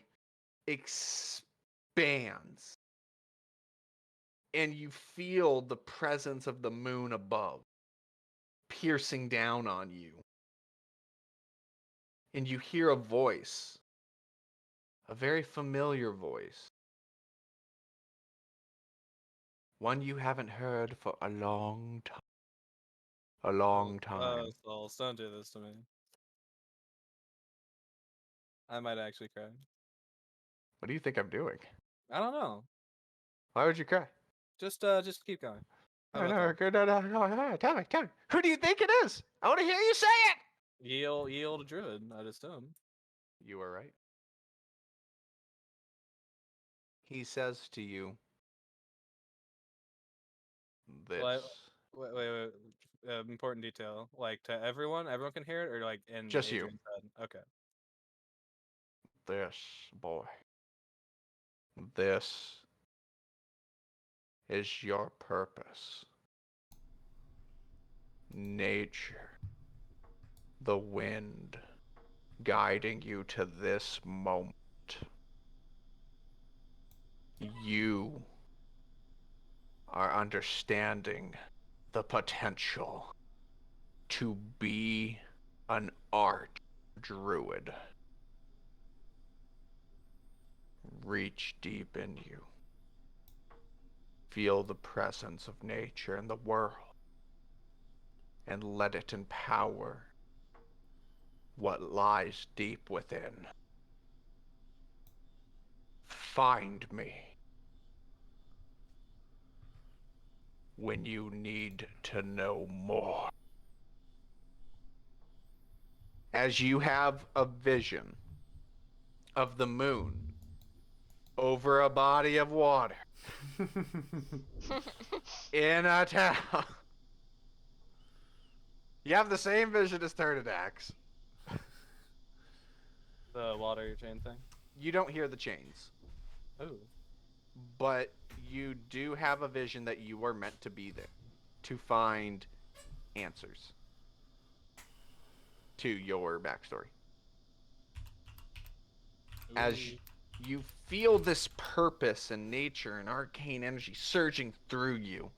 Speaker 2: expands. And you feel the presence of the moon above, piercing down on you. And you hear a voice, a very familiar voice. One you haven't heard for a long time. A long time.
Speaker 5: Souls, don't do this to me. I might actually cry.
Speaker 2: What do you think I'm doing?
Speaker 5: I don't know.
Speaker 2: Why would you cry?
Speaker 5: Just keep going.
Speaker 2: No, tell me. Who do you think it is? I want to hear you say it!
Speaker 5: Yield Druid, I'd assume.
Speaker 2: You are right. He says to you, this.
Speaker 5: Wait. Important detail. Like to everyone? Everyone can hear it? Or like in
Speaker 2: just
Speaker 5: Adrian's
Speaker 2: you.
Speaker 5: head? Okay.
Speaker 2: This, boy. This is your purpose. Nature. The wind guiding you to this moment. understanding the potential to be an arch druid. Reach deep in you. Feel the presence of nature in the world, and let it empower what lies deep within. Find me when you need to know more. As you have a vision of the moon over a body of water in a town. You have the same vision as Turnidax.
Speaker 5: The water chain thing.
Speaker 2: You don't hear the chains.
Speaker 5: Ooh.
Speaker 2: But you do have a vision that you are meant to be there to find answers to your backstory.
Speaker 5: Ooh.
Speaker 2: As you feel this purpose and nature and arcane energy surging through you,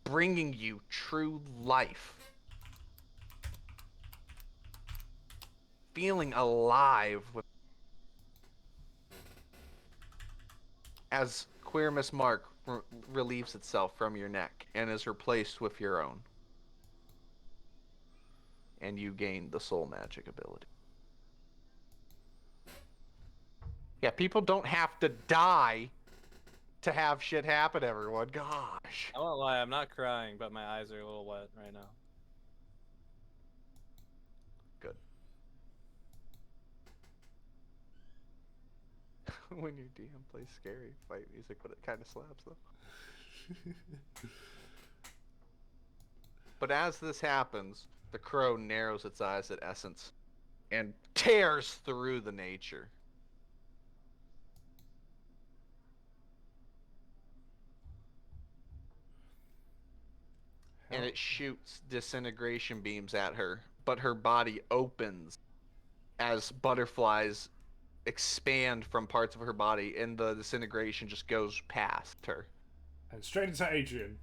Speaker 2: bringing you true life, feeling alive with, as Queer Miss Mark relieves itself from your neck and is replaced with your own. And you gain the soul magic ability. Yeah, people don't have to die to have shit happen, everyone. Gosh.
Speaker 5: I won't lie, I'm not crying, but my eyes are a little wet right now.
Speaker 2: Good. When your DM plays scary fight music, but it kind of slaps though. But as this happens, the crow narrows its eyes at Essence and tears through the nature. And it shoots disintegration beams at her, but her body opens as butterflies expand from parts of her body, and the disintegration just goes past her.
Speaker 1: And straight into Adrian.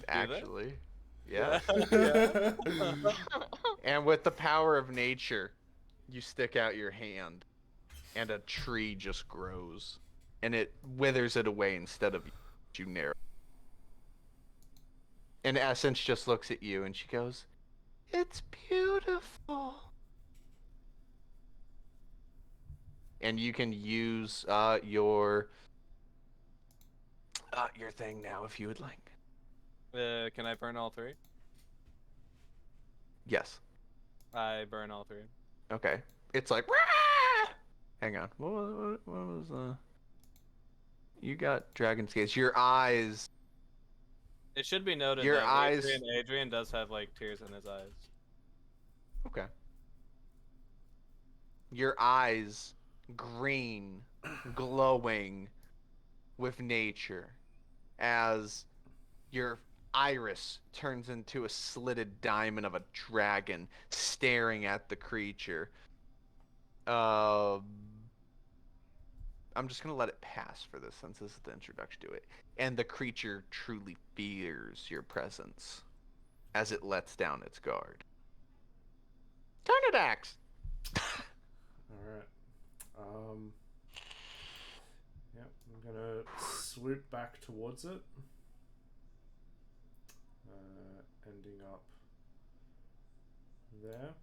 Speaker 2: Actually, yeah.
Speaker 5: Yeah.
Speaker 2: And with the power of nature, you stick out your hand, and a tree just grows, and it withers it away instead of you narrow. And Essence just looks at you, and she goes, "It's beautiful." And you can use your thing now if you would like.
Speaker 5: Can I burn all three?
Speaker 2: Yes.
Speaker 5: I burn all three.
Speaker 2: Okay. It's like, "Rah!" Hang on. What was You got dragon scales. Your eyes.
Speaker 5: It should be noted
Speaker 2: Your
Speaker 5: that
Speaker 2: eyes.
Speaker 5: Adrian does have like tears in his eyes.
Speaker 2: Okay. Your eyes green, glowing with nature as your iris turns into a slitted diamond of a dragon staring at the creature. I'm just going to let it pass for this since this is the introduction to it. And the creature truly fears your presence as it lets down its guard. Turnidax!
Speaker 1: Alright. Yep, I'm gonna swoop back towards it. Ending up there.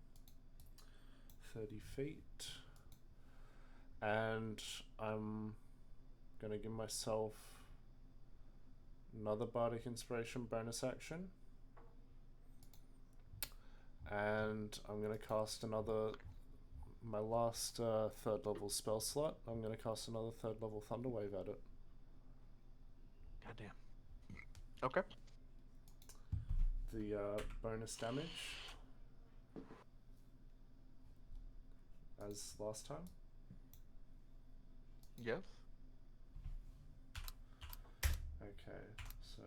Speaker 1: 30 feet. And I'm gonna give myself another Bardic Inspiration bonus action. And I'm gonna cast my last third level spell slot. I'm gonna cast another third level Thunder Wave at it.
Speaker 2: Goddamn. Okay.
Speaker 1: The bonus damage as last time.
Speaker 2: Yes.
Speaker 1: Okay, so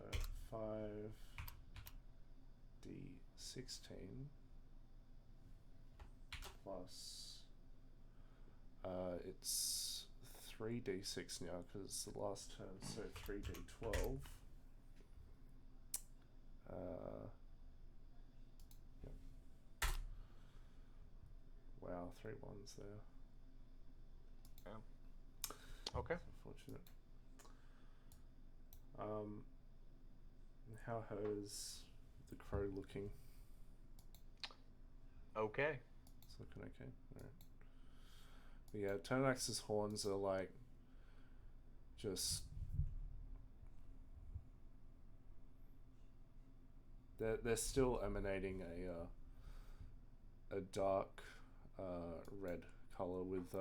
Speaker 1: 5d16 plus It's 3d6 now because it's the last turn, so 3d12. Yep. Wow, 3 1s there.
Speaker 2: Yeah. Okay.
Speaker 1: That's unfortunate. How is the crow looking?
Speaker 2: Okay.
Speaker 1: It's looking okay. Alright. But yeah, Tonax's horns are like just they're still emanating a dark red color with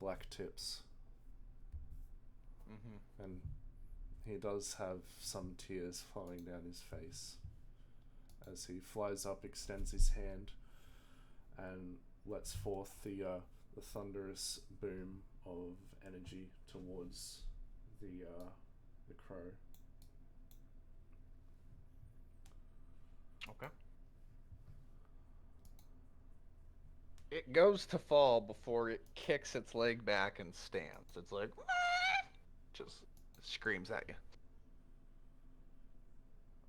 Speaker 1: black tips.
Speaker 2: Mm-hmm.
Speaker 1: And he does have some tears flowing down his face as he flies up, extends his hand, and lets forth the thunderous boom of energy towards the crow.
Speaker 2: Okay. It goes to fall before it kicks its leg back and stands. It's like, just screams at you.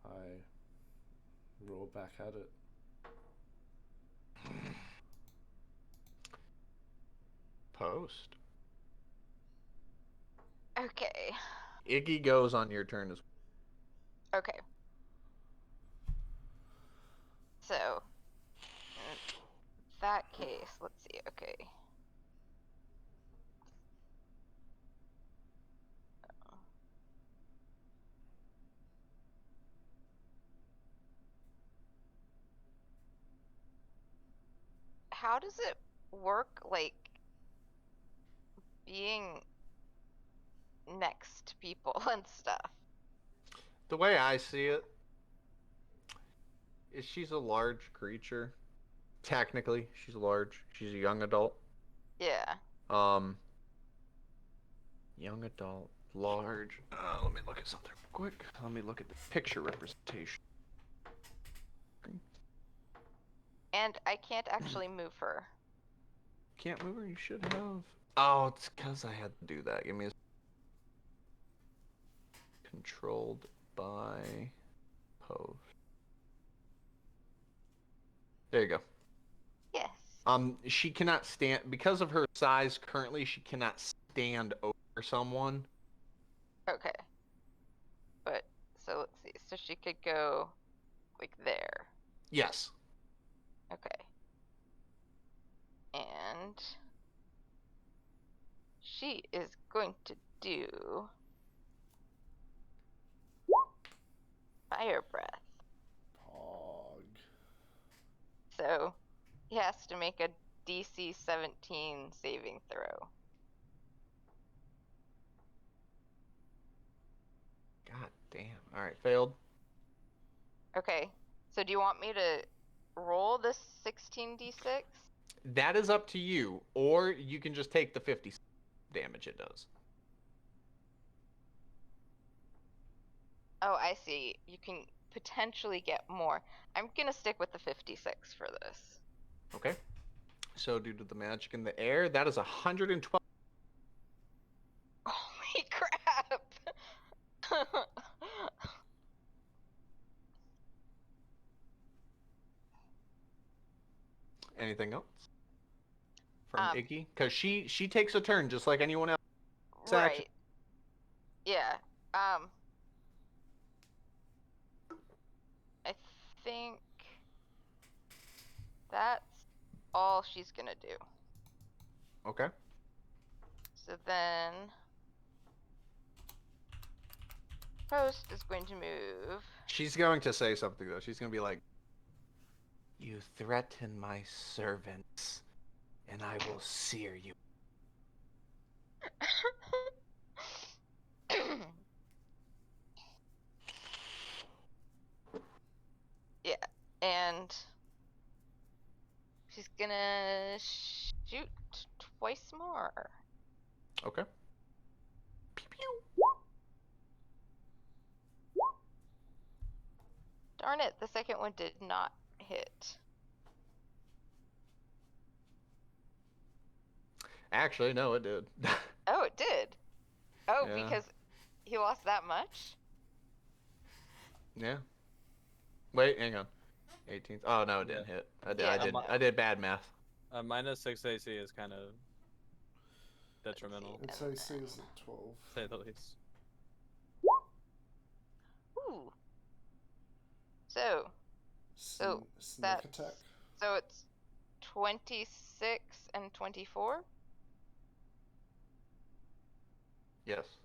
Speaker 1: I roar back at it.
Speaker 2: Post.
Speaker 7: Okay.
Speaker 2: Iggy goes on your turn as well.
Speaker 7: Okay. So, in that case, let's see. Okay. How does it work, like, being next to people and stuff?
Speaker 2: The way I see it is she's a large creature. Technically, she's large. She's a young adult.
Speaker 7: Yeah.
Speaker 2: Young adult, large. Let me look at something quick. Let me look at the picture representation.
Speaker 7: And I can't actually move her.
Speaker 2: Can't move her? You should have. Oh, it's because I had to do that. Give me a... Controlled by post. There you go.
Speaker 7: Yes.
Speaker 2: She cannot stand because of her size currently. She cannot stand over someone.
Speaker 7: Okay. But, so let's see. So she could go, like, there.
Speaker 2: Yes.
Speaker 7: Okay. And she is going to do fire breath.
Speaker 1: Pog.
Speaker 7: So he has to make a DC 17 saving throw.
Speaker 2: God damn. All right, failed.
Speaker 7: Okay. So do you want me to roll this 16d6?
Speaker 2: That is up to you, or you can just take the 50 damage it does.
Speaker 7: Oh, I see. You can potentially get more. I'm gonna stick with the 56 for this.
Speaker 2: Okay. So due to the magic in the air, that is 112.
Speaker 7: Holy crap!
Speaker 2: Anything else from Iggy? Because she takes a turn just like anyone else.
Speaker 7: Right. Yeah. I think that's all she's gonna do.
Speaker 2: Okay.
Speaker 7: So then Post is going to move.
Speaker 2: She's going to say something though. She's going to be like, "You threaten my servants, and I will sear you."
Speaker 7: Yeah, and she's gonna shoot twice more.
Speaker 2: Okay.
Speaker 7: Pew pew. Darn it, the second one did not hit.
Speaker 2: Actually, no, it did.
Speaker 7: Oh, it did. Oh,
Speaker 2: Yeah.
Speaker 7: because he lost that much?
Speaker 2: Yeah. Wait, hang on. 18th. Oh no, it didn't hit.
Speaker 7: Yeah.
Speaker 2: I did bad math.
Speaker 5: Minus 6 AC is kind of detrimental,
Speaker 1: Its AC is at 12.
Speaker 5: to say the least.
Speaker 7: Ooh. So
Speaker 1: Sneak
Speaker 7: that's
Speaker 1: attack.
Speaker 7: so it's 26 and 24.
Speaker 2: Yes.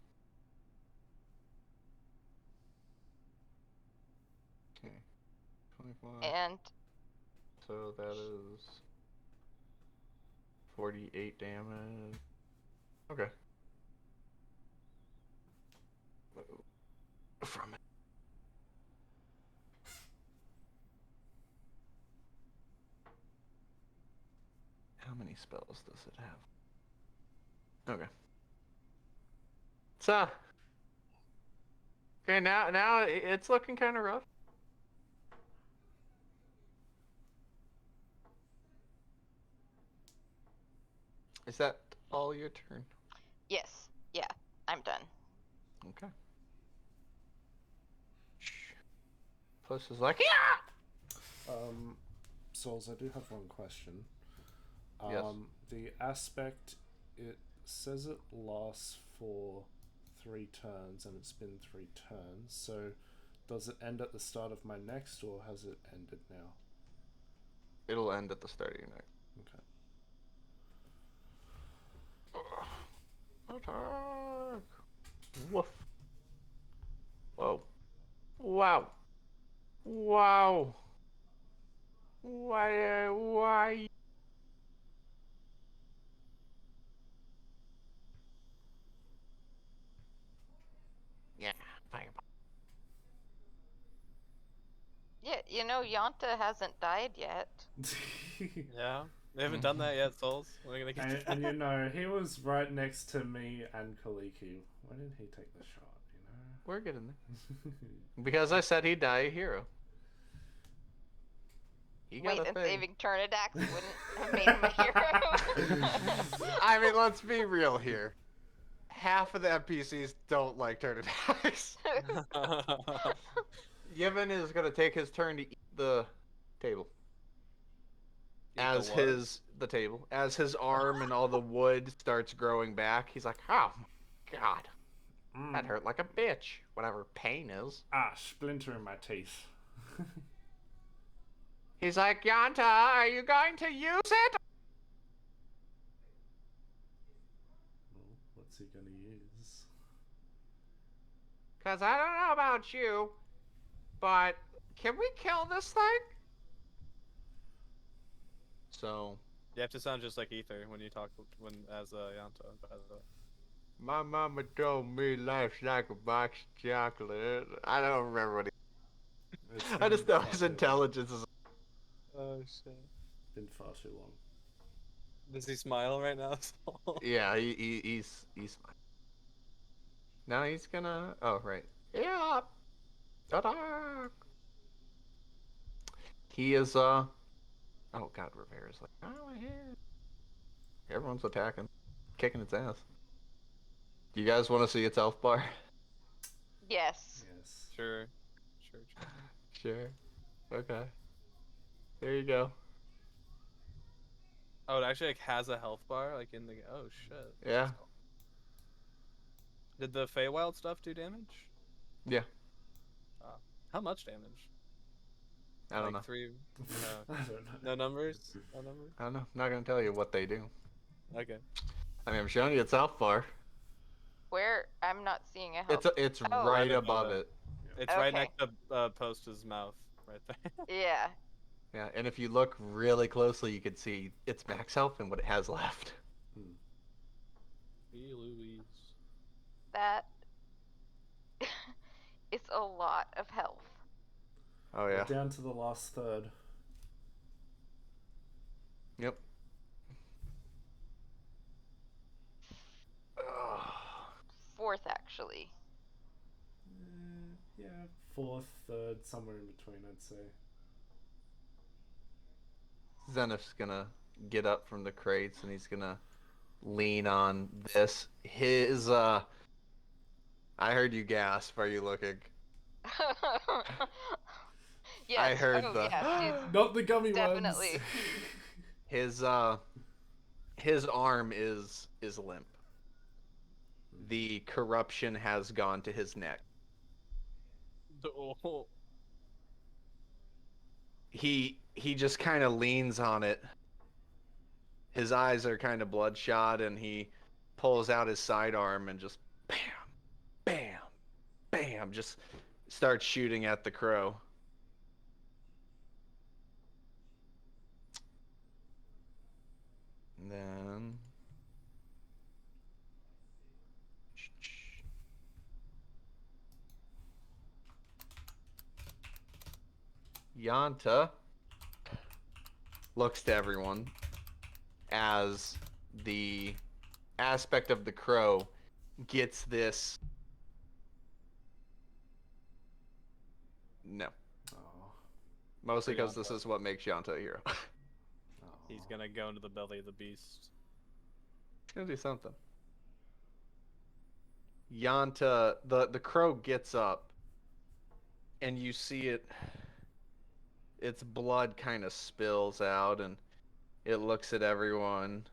Speaker 2: Okay. 25.
Speaker 7: And
Speaker 2: So that is 48 damage. Okay. From it. How many spells does it have? Okay. So. Okay, now it's looking kind of rough. Is that all your turn?
Speaker 7: yes, yeah, I'm done.
Speaker 2: Okay. Plus is like, yeah!
Speaker 1: Souls, I do have one question.
Speaker 2: Yes.
Speaker 1: The aspect, it says it lasts for 3 turns, and it's been 3 turns, so does it end at the start of my next, or has it ended now?
Speaker 2: It'll end at the start of your next.
Speaker 1: Okay.
Speaker 2: Attack! Woof. Whoa. Wow. Wow. Why? Yeah, fireball.
Speaker 7: Yeah, you know, Yanta hasn't died yet.
Speaker 5: Yeah, we haven't done that yet, Souls. We're gonna get to that.
Speaker 1: And you know, he was right next to me and Kaliki. Why didn't he take the shot, you know?
Speaker 2: We're getting there. Because I said he'd die a hero. He got
Speaker 7: Wait,
Speaker 2: a
Speaker 7: and
Speaker 2: thing.
Speaker 7: saving Turnidax wouldn't have made him a hero.
Speaker 2: I mean, let's be real here. Half of the NPCs don't like Turnidax. Yevon is gonna take his turn to eat the table. The table. As his arm and all the wood starts growing back, he's like, oh my god. That hurt like a bitch. Whatever pain is.
Speaker 1: Ah, splinter in my teeth.
Speaker 2: He's like, Yanta, are you going to use it?
Speaker 1: Well, what's he gonna use?
Speaker 2: Because I don't know about you, but can we kill this thing? So.
Speaker 5: You have to sound just like Ether when you talk as Yanta, by the way.
Speaker 2: My mama told me life's like a box of chocolate. I don't remember what he. I just know his intelligence is.
Speaker 5: Oh shit.
Speaker 1: Been far too long.
Speaker 5: Does he smile right now?
Speaker 2: Yeah, he's smiling. Now he's gonna. Oh right. Yeah. Attack. He is Oh god, Rivera's like, oh here. Everyone's attacking, kicking its ass. Do you guys want to see its health bar?
Speaker 7: Yes.
Speaker 1: Yes.
Speaker 5: Sure.
Speaker 2: Sure. Okay. There you go.
Speaker 5: Oh, it actually like has a health bar like in the. Oh shit.
Speaker 2: Yeah.
Speaker 5: Did the Feywild stuff do damage?
Speaker 2: Yeah.
Speaker 5: How much damage?
Speaker 2: I don't know.
Speaker 5: 3.
Speaker 1: I don't know.
Speaker 5: No numbers. No numbers.
Speaker 2: I don't know. I'm not gonna tell you what they do.
Speaker 5: Okay.
Speaker 2: I mean, I'm showing you its health bar.
Speaker 7: Where? I'm not seeing a health.
Speaker 2: It's
Speaker 7: Oh.
Speaker 2: right above it.
Speaker 5: It's right
Speaker 7: Okay.
Speaker 5: next to Post's mouth, right there.
Speaker 7: Yeah.
Speaker 2: Yeah, and if you look really closely, you can see its max health and what it has left.
Speaker 5: Hey, Louise.
Speaker 7: That is a lot of health.
Speaker 2: Oh yeah.
Speaker 1: We're down to the last third.
Speaker 2: Yep.
Speaker 7: Fourth, actually.
Speaker 1: Yeah, fourth, third, somewhere in between, I'd say.
Speaker 2: Zenith's gonna get up from the crates and he's gonna lean on this. His I heard you gasp. Are you looking?
Speaker 7: Yes.
Speaker 2: I heard
Speaker 7: oh,
Speaker 2: the
Speaker 7: yes. He's
Speaker 1: Not the gummy
Speaker 7: definitely.
Speaker 1: ones.
Speaker 2: his arm is limp. The corruption has gone to his neck.
Speaker 5: Oh.
Speaker 2: He just kind of leans on it. His eyes are kind of bloodshot, and he pulls out his sidearm and just bam, bam, bam, just starts shooting at the crow. And then Yanta looks to everyone as the aspect of the crow gets this. No.
Speaker 1: Oh,
Speaker 2: Mostly because this
Speaker 5: Yanta.
Speaker 2: is what makes Yanta a hero.
Speaker 5: He's gonna go into the belly of the beast.
Speaker 2: He's gonna do something. Yanta, the crow gets up, and you see it. Its blood kind of spills out, and it looks at everyone,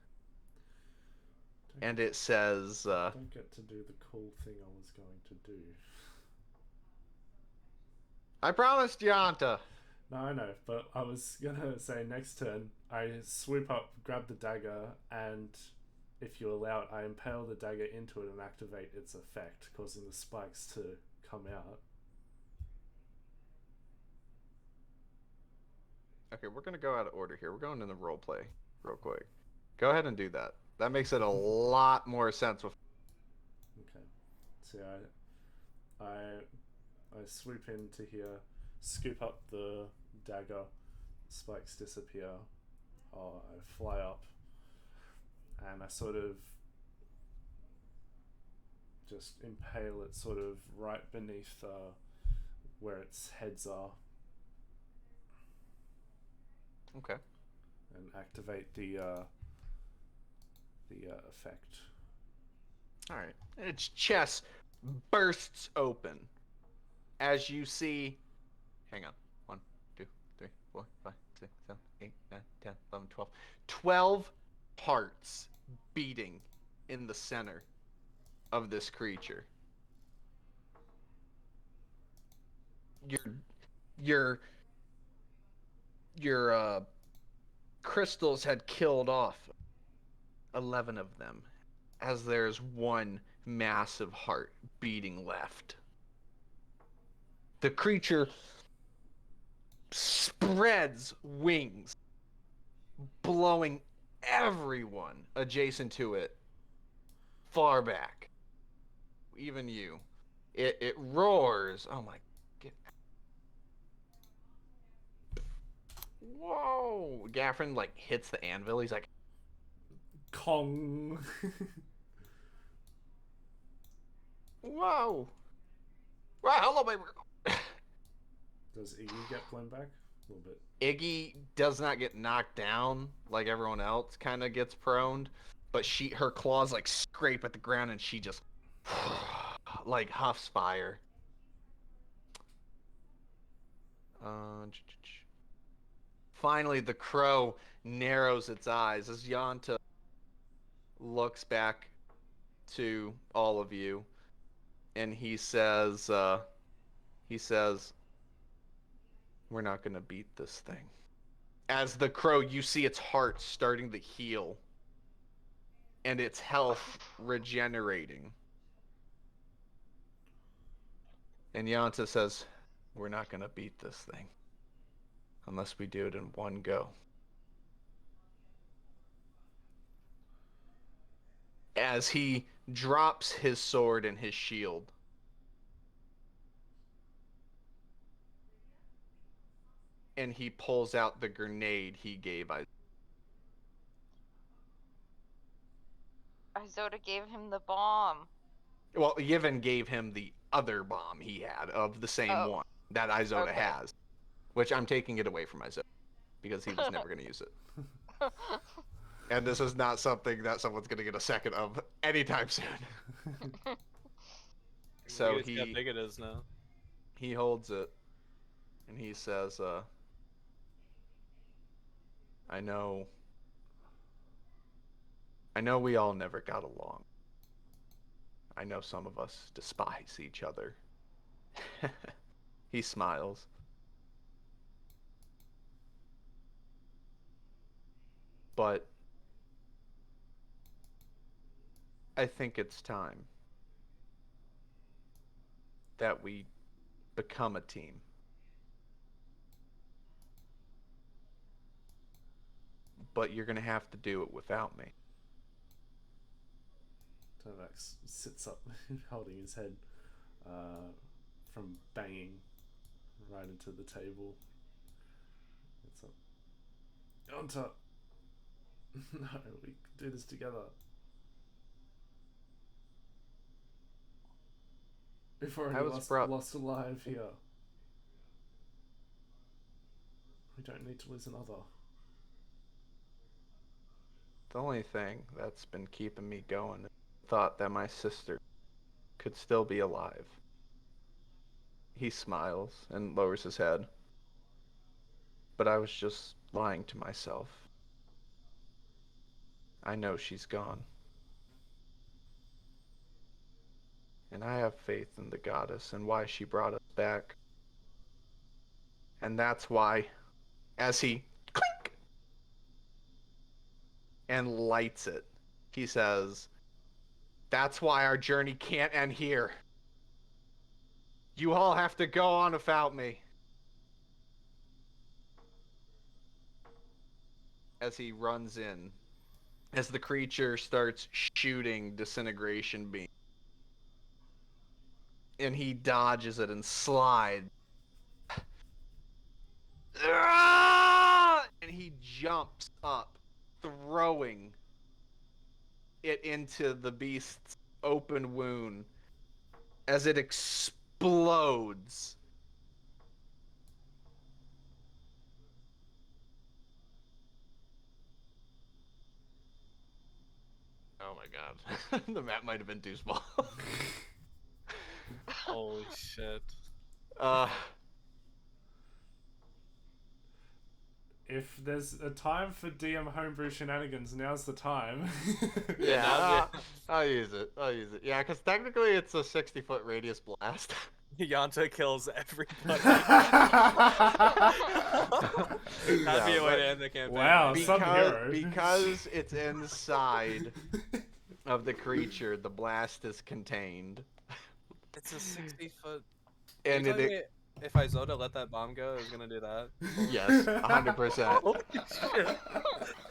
Speaker 2: and it says,
Speaker 1: don't get to do the cool thing I was going to do.
Speaker 2: "I promised Yanta."
Speaker 1: No, I know, but I was gonna say next turn, I swoop up, grab the dagger, and if you allow it, I impale the dagger into it and activate its effect, causing the spikes to come out.
Speaker 2: Okay, we're gonna go out of order here. We're going in the role play real quick. Go ahead and do that. That makes it a lot more sense with.
Speaker 1: Okay, so I swoop into here, scoop up the dagger, spikes disappear. I fly up, and I sort of just impale it sort of right beneath where its heads are.
Speaker 2: Okay.
Speaker 1: And activate the effect.
Speaker 2: All right. And its chest bursts open as you see. Hang on. 1, 2, 3, 4, 5, 6, 7, 8, 9, 10, 11, 12. 12 hearts beating in the center of this creature. Your crystals had killed off 11 of them, as there's one massive heart beating left. The creature spreads wings, blowing everyone adjacent to it far back. Even you. It roars. Oh my. Whoa! Gaffrin like hits the anvil. He's like,
Speaker 1: Kong.
Speaker 2: whoa! Wow, hello, baby.
Speaker 1: Does Iggy get blown back? A little bit.
Speaker 2: Iggy does not get knocked down like everyone else kind of gets proned, but her claws like scrape at the ground and she just like huffs fire. Finally, the crow narrows its eyes as Yanta looks back to all of you, and he says, "We're not gonna beat this thing." As the crow, you see its heart starting to heal, and its health regenerating. And Yanta says, "We're not gonna beat this thing unless we do it in one go." As he drops his sword and his shield, and he pulls out the grenade he gave
Speaker 7: Isoda gave him the bomb.
Speaker 2: Well, Yivin gave him the other bomb he had of the same one that Isoda has, which I'm taking it away from Isoda because he was never going to use it. And this is not something that someone's gonna get a second of anytime soon. So
Speaker 5: Look at how big it is now.
Speaker 2: he holds it, and he says, I know we all never got along. I know some of us despise each other. He smiles. But I think it's time that we become a team. But you're gonna have to do it without me.
Speaker 1: Tovax sits up, holding his head from banging right into the table. It's up. Yonta! No, we can do this together. We've already lost a life here. We don't need to lose another.
Speaker 2: The only thing that's been keeping me going is the thought that my sister could still be alive. He smiles and lowers his head. But I was just lying to myself. I know she's gone. And I have faith in the goddess and why she brought us back. And that's why, as he clink and lights it, he says, that's why our journey can't end here. You all have to go on without me. As he runs in, as the creature starts shooting disintegration beams, and he dodges it and slides. And he jumps up, throwing it into the beast's open wound as it explodes. Oh my god. The map might have been too small.
Speaker 5: Holy shit.
Speaker 1: If there's a time for DM homebrew shenanigans, now's the time.
Speaker 2: Yeah, I'll use it. Yeah, because technically it's a 60-foot radius blast.
Speaker 5: Yonta kills everybody. That'd be a way to end the campaign.
Speaker 1: Wow, some hero.
Speaker 2: Because it's inside of the creature, the blast is contained.
Speaker 5: It's a 60-foot.
Speaker 2: And
Speaker 5: if Isoda let that bomb go, it was gonna do that.
Speaker 2: Yes, 100%.
Speaker 5: Holy shit.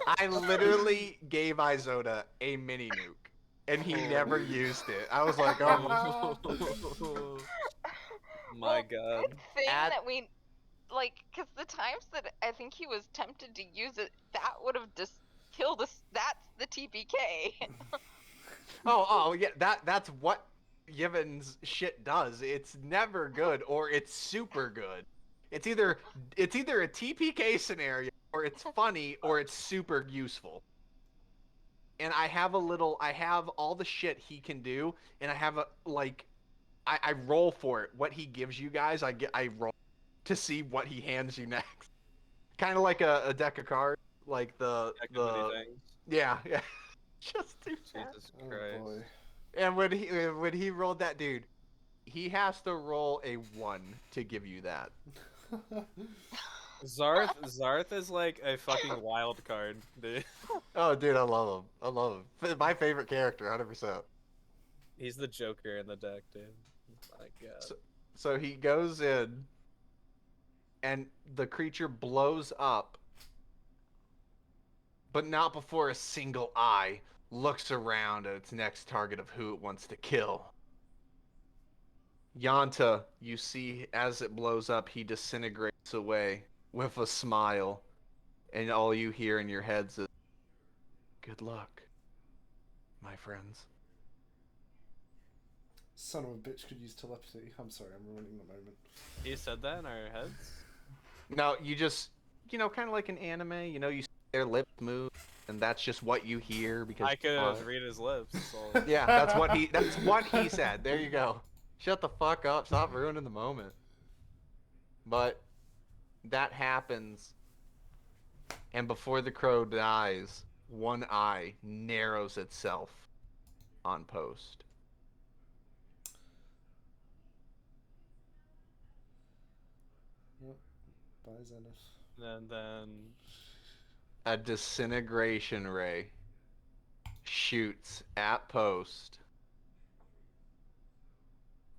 Speaker 2: I literally gave Isoda a mini nuke, and he never used it. I was like, oh.
Speaker 5: My god.
Speaker 7: Good thing that we, like, because the times that I think he was tempted to use it, that would have just killed us. That's the TPK.
Speaker 2: Oh, yeah, that's what Yivon's shit does. It's never good or it's super good. It's either a TPK scenario or it's funny or it's super useful. And I have all the shit he can do, and I have I roll for it. What he gives you guys, I roll to see what he hands you next. Kind of like a deck of cards, like the yeah. Just do that.
Speaker 5: Jesus Christ.
Speaker 1: Oh boy.
Speaker 2: And when he rolled that, dude, he has to roll a 1 to give you that.
Speaker 5: Zarth is like a fucking wild card, dude.
Speaker 2: Oh, dude, I love him. My favorite character, 100%.
Speaker 5: He's the Joker in the deck, dude. My god.
Speaker 2: So he goes in, and the creature blows up, but not before a single eye looks around at its next target of who it wants to kill. Yonta, you see as it blows up, he disintegrates away with a smile, and all you hear in your heads is, good luck, my friends.
Speaker 1: Son of a bitch could use telepathy. I'm sorry, I'm ruining the moment.
Speaker 5: You said that in our heads?
Speaker 2: No, you just, kind of like an anime, you see their lips move, and that's just what you hear because
Speaker 5: I could read his lips. So.
Speaker 2: yeah, that's what he said. There you go. Shut the fuck up. Stop ruining the moment. But that happens, and before the crow dies, one eye narrows itself on Post.
Speaker 1: Bye, Zenith.
Speaker 5: And then
Speaker 2: A disintegration ray shoots at Post.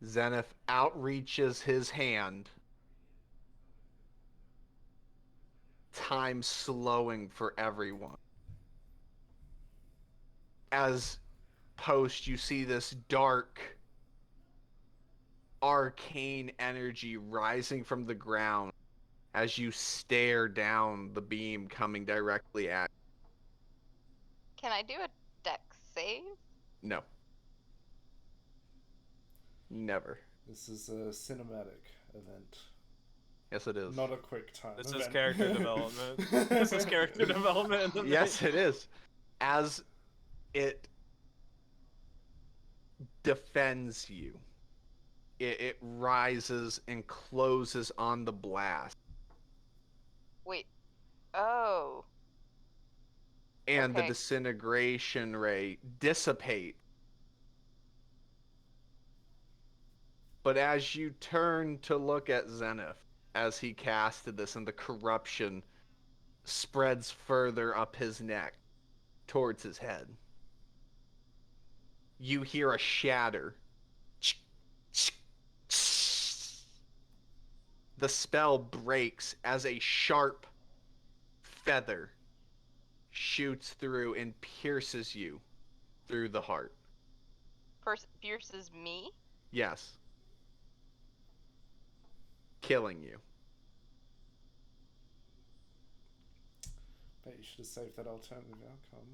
Speaker 2: Zenith outreaches his hand. Time slowing for everyone. As Post, you see this dark, arcane energy rising from the ground as you stare down the beam coming directly at you.
Speaker 7: Can I do a dex save?
Speaker 2: No. Never.
Speaker 1: This is a cinematic event.
Speaker 2: Yes, it is.
Speaker 1: Not a quick time.
Speaker 5: this
Speaker 1: event.
Speaker 5: is character development. This is character development. In the
Speaker 2: Yes, it is. As it defends you, it rises and closes on the blast.
Speaker 7: Wait. Oh.
Speaker 2: And the
Speaker 7: Okay.
Speaker 2: disintegration ray dissipates. But as you turn to look at Zenith, as he casted this, and the corruption spreads further up his neck towards his head, you hear a shatter. The spell breaks as a sharp feather shoots through and pierces you through the heart.
Speaker 7: Pierces me?
Speaker 2: Yes. Killing you.
Speaker 1: Bet you should have saved that alternative outcome.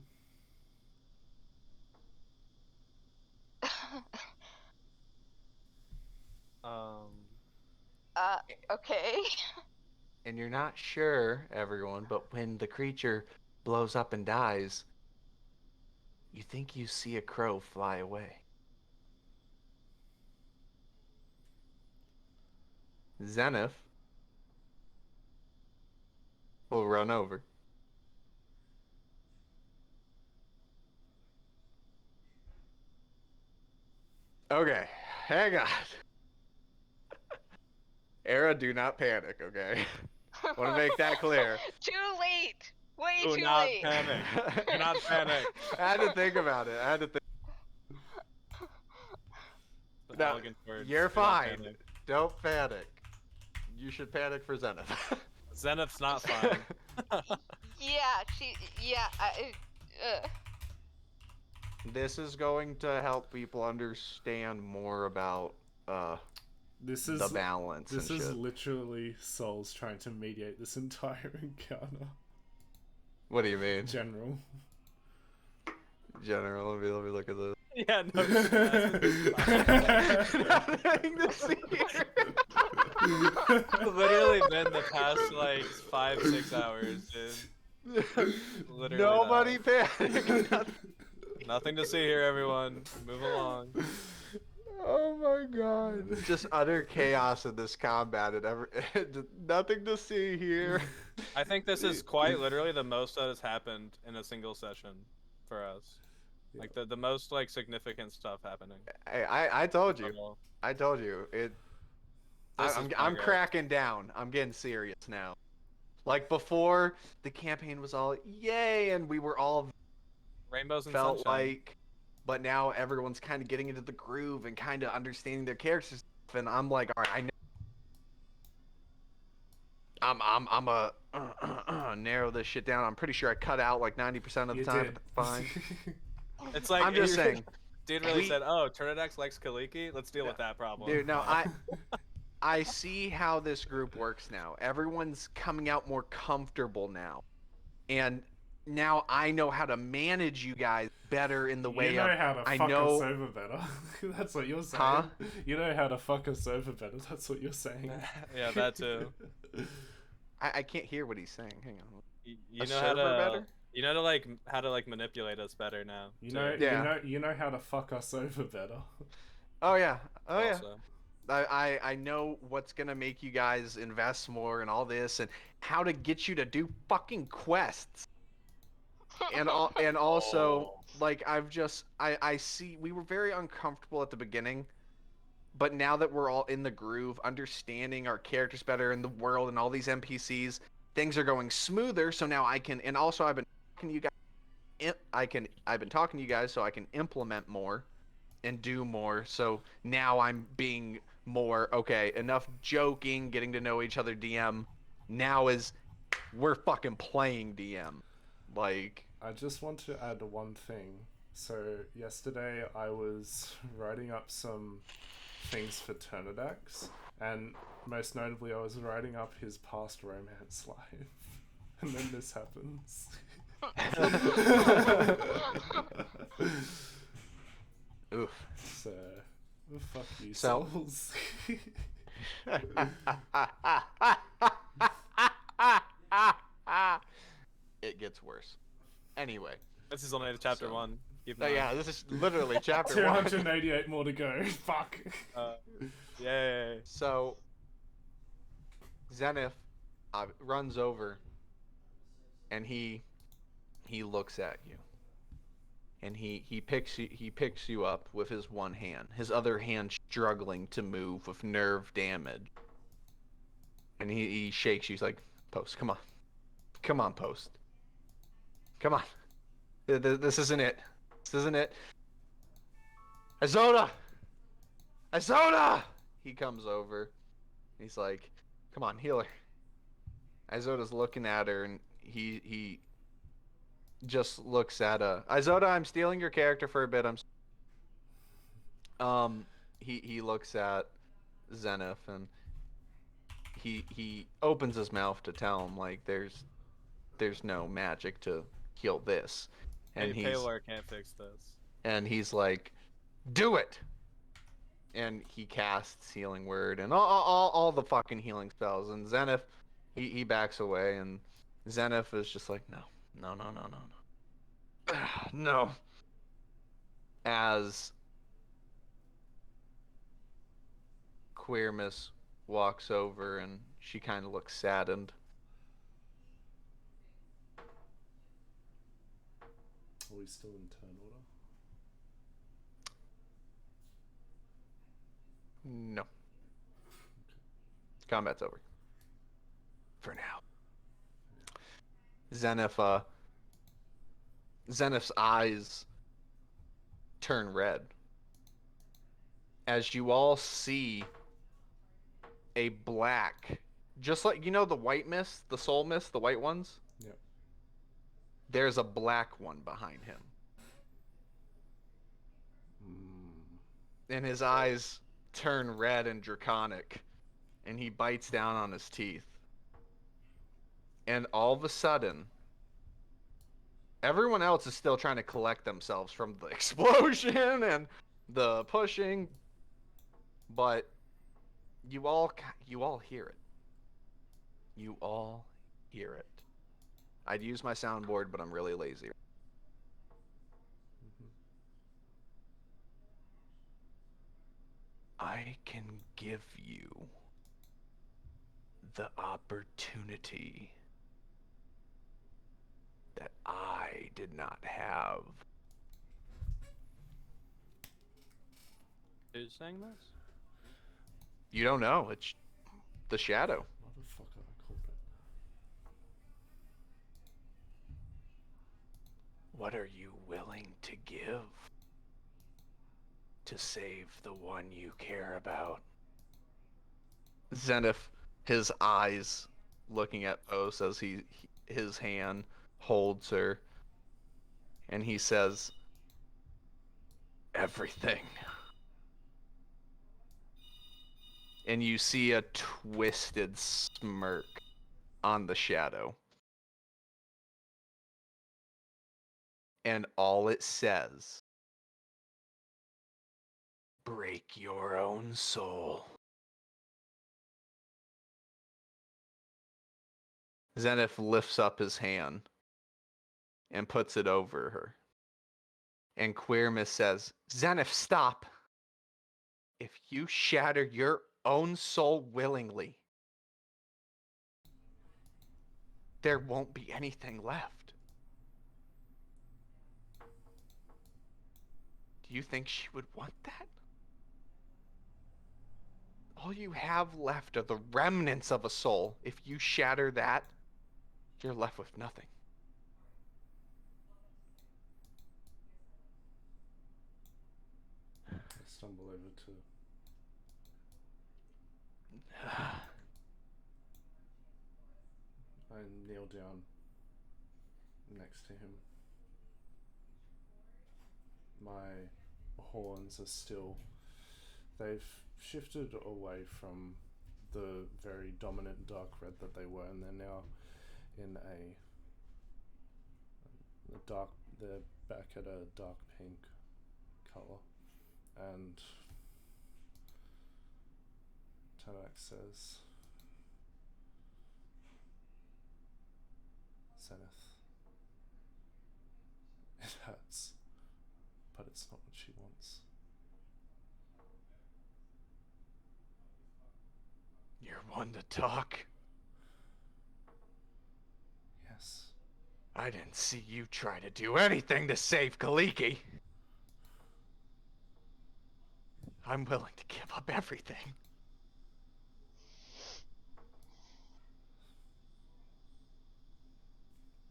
Speaker 7: Okay.
Speaker 2: And you're not sure, everyone, but when the creature blows up and dies, you think you see a crow fly away. Zenith will run over. Okay, hang on. Era, do not panic, okay? Want to make that clear.
Speaker 7: Too late. Way
Speaker 5: Do
Speaker 7: too
Speaker 5: not
Speaker 7: late.
Speaker 5: panic. Do not panic.
Speaker 2: I had to think about it. I had to think.
Speaker 5: The
Speaker 2: No,
Speaker 5: elegant words,
Speaker 2: you're
Speaker 5: do not
Speaker 2: fine.
Speaker 5: panic.
Speaker 2: Don't panic. You should panic for Zenith.
Speaker 5: Zenith's not fine.
Speaker 2: This is going to help people understand more about
Speaker 1: This is
Speaker 2: the balance.
Speaker 1: This
Speaker 2: and
Speaker 1: is
Speaker 2: shit.
Speaker 1: literally Souls trying to mediate this entire encounter.
Speaker 2: What do you mean?
Speaker 1: General.
Speaker 2: General, let me look at this.
Speaker 5: Yeah, no.
Speaker 2: Nothing to see here.
Speaker 5: Literally been the past like 5-6 hours, dude. Literally
Speaker 2: Nobody
Speaker 5: that.
Speaker 2: panic.
Speaker 5: Nothing to see here, everyone. Move along.
Speaker 2: Oh my god. Just utter chaos in this combat and nothing to see here.
Speaker 5: I think this is quite literally the most that has happened in a single session for us. Like the most like significant stuff happening.
Speaker 2: I told you.
Speaker 5: Total.
Speaker 2: I told you. I'm
Speaker 5: progress.
Speaker 2: cracking down. I'm getting serious now. Like before, the campaign was all yay, and we were all
Speaker 5: Rainbows and
Speaker 2: felt
Speaker 5: sunshine.
Speaker 2: like, but now everyone's kind of getting into the groove and kind of understanding their characters. And I'm like, all right, I know. I'm a narrow this shit down. I'm pretty sure I cut out like 90% of the
Speaker 1: You
Speaker 2: time.
Speaker 1: did.
Speaker 2: But fine.
Speaker 5: It's like
Speaker 2: I'm just saying.
Speaker 5: Dude really
Speaker 2: we-
Speaker 5: said, "Oh, Turnidex likes Kaliki. Let's deal with that problem."
Speaker 2: Dude, no, I see how this group works now. Everyone's coming out more comfortable now. And now I know how to manage you guys better in the way
Speaker 1: you know
Speaker 2: of
Speaker 1: how to
Speaker 2: I
Speaker 1: fuck
Speaker 2: know
Speaker 1: us over better. That's what you're saying.
Speaker 2: Huh?
Speaker 1: You know how to fuck us over better. That's what you're saying.
Speaker 5: Yeah, that too.
Speaker 2: I can't hear what he's saying. Hang on.
Speaker 5: You
Speaker 2: A
Speaker 5: know how
Speaker 2: server
Speaker 5: to
Speaker 2: better?
Speaker 5: You know how to manipulate us better now.
Speaker 1: You know how to fuck us over better.
Speaker 2: Oh yeah. Oh yeah.
Speaker 5: Also.
Speaker 2: I know what's gonna make you guys invest more and all this, and how to get you to do fucking quests. And also like I see we were very uncomfortable at the beginning, but now that we're all in the groove, understanding our characters better in the world and all these NPCs, things are going smoother. So now I can, and also I've been talking to you guys. I've been talking to you guys so I can implement more and do more. So now I'm being more okay. Enough joking, getting to know each other. DM now is we're fucking playing DM. Like
Speaker 1: I just want to add one thing. So yesterday I was writing up some things for Turnidax, and most notably I was writing up his past romance life, and then this happens.
Speaker 2: Oof.
Speaker 1: So, fuck you,
Speaker 2: So?
Speaker 1: souls.
Speaker 2: It gets worse. Anyway.
Speaker 5: This is only chapter 1.
Speaker 2: Yeah, this is literally chapter 1.
Speaker 1: 288 more to go. Fuck.
Speaker 5: Yay.
Speaker 2: So, Zenith runs over, and he looks at you, and he picks you up with his one hand, his other hand struggling to move with nerve damage, and he shakes you. He's like, "Post, come on, Post, come on. This isn't it. This isn't it. Isoda! He comes over. He's like, "Come on, heal her." Isoda's looking at her, and he just looks at Isoda, I'm stealing your character for a bit. He looks at Zenith, and he opens his mouth to tell him like there's no magic to heal this, and
Speaker 5: Paylor can't fix this.
Speaker 2: And he's like, "Do it!" And he casts Healing Word and all the fucking healing spells. And Zenith, he backs away, and Zenith is just like, no. No. As Queermiss walks over, and she kind of looks saddened.
Speaker 1: Are we still in turn order?
Speaker 2: No. Okay. Combat's over. For now. Zenith's eyes turn red as you all see a black, just like, the white mist, the soul mist, the white ones?
Speaker 1: Yep.
Speaker 2: There's a black one behind him. And his eyes turn red and draconic, and he bites down on his teeth. And all of a sudden, everyone else is still trying to collect themselves from the explosion and the pushing, but you all hear it. You all hear it. I'd use my soundboard, but I'm really lazy. I can give you the opportunity that I did not have.
Speaker 5: Who's saying this?
Speaker 2: You don't know. It's the Shadow.
Speaker 1: Motherfucker, I called it.
Speaker 2: What are you willing to give to save the one you care about? Zenith, his eyes looking at Os as his hand holds her, and he says, "Everything." And you see a twisted smirk on the Shadow. And all it says, "Break your own soul." Zenith lifts up his hand, and puts it over her. And Queermus says, Zenith, stop. If you shatter your own soul willingly, there won't be anything left. Do you think she would want that? All you have left are the remnants of a soul. If you shatter that, you're left with nothing.
Speaker 4: I stumble over to... I kneel down next to him. My horns are still... They've shifted away from the very dominant dark red that they were, and they're now in a dark... They're back at a dark pink color. And Tanak says, Zenith, it hurts, but it's not what she wants.
Speaker 2: You're one to talk.
Speaker 4: Yes.
Speaker 2: I didn't see you try to do anything to save Kaliki. I'm willing to give up everything.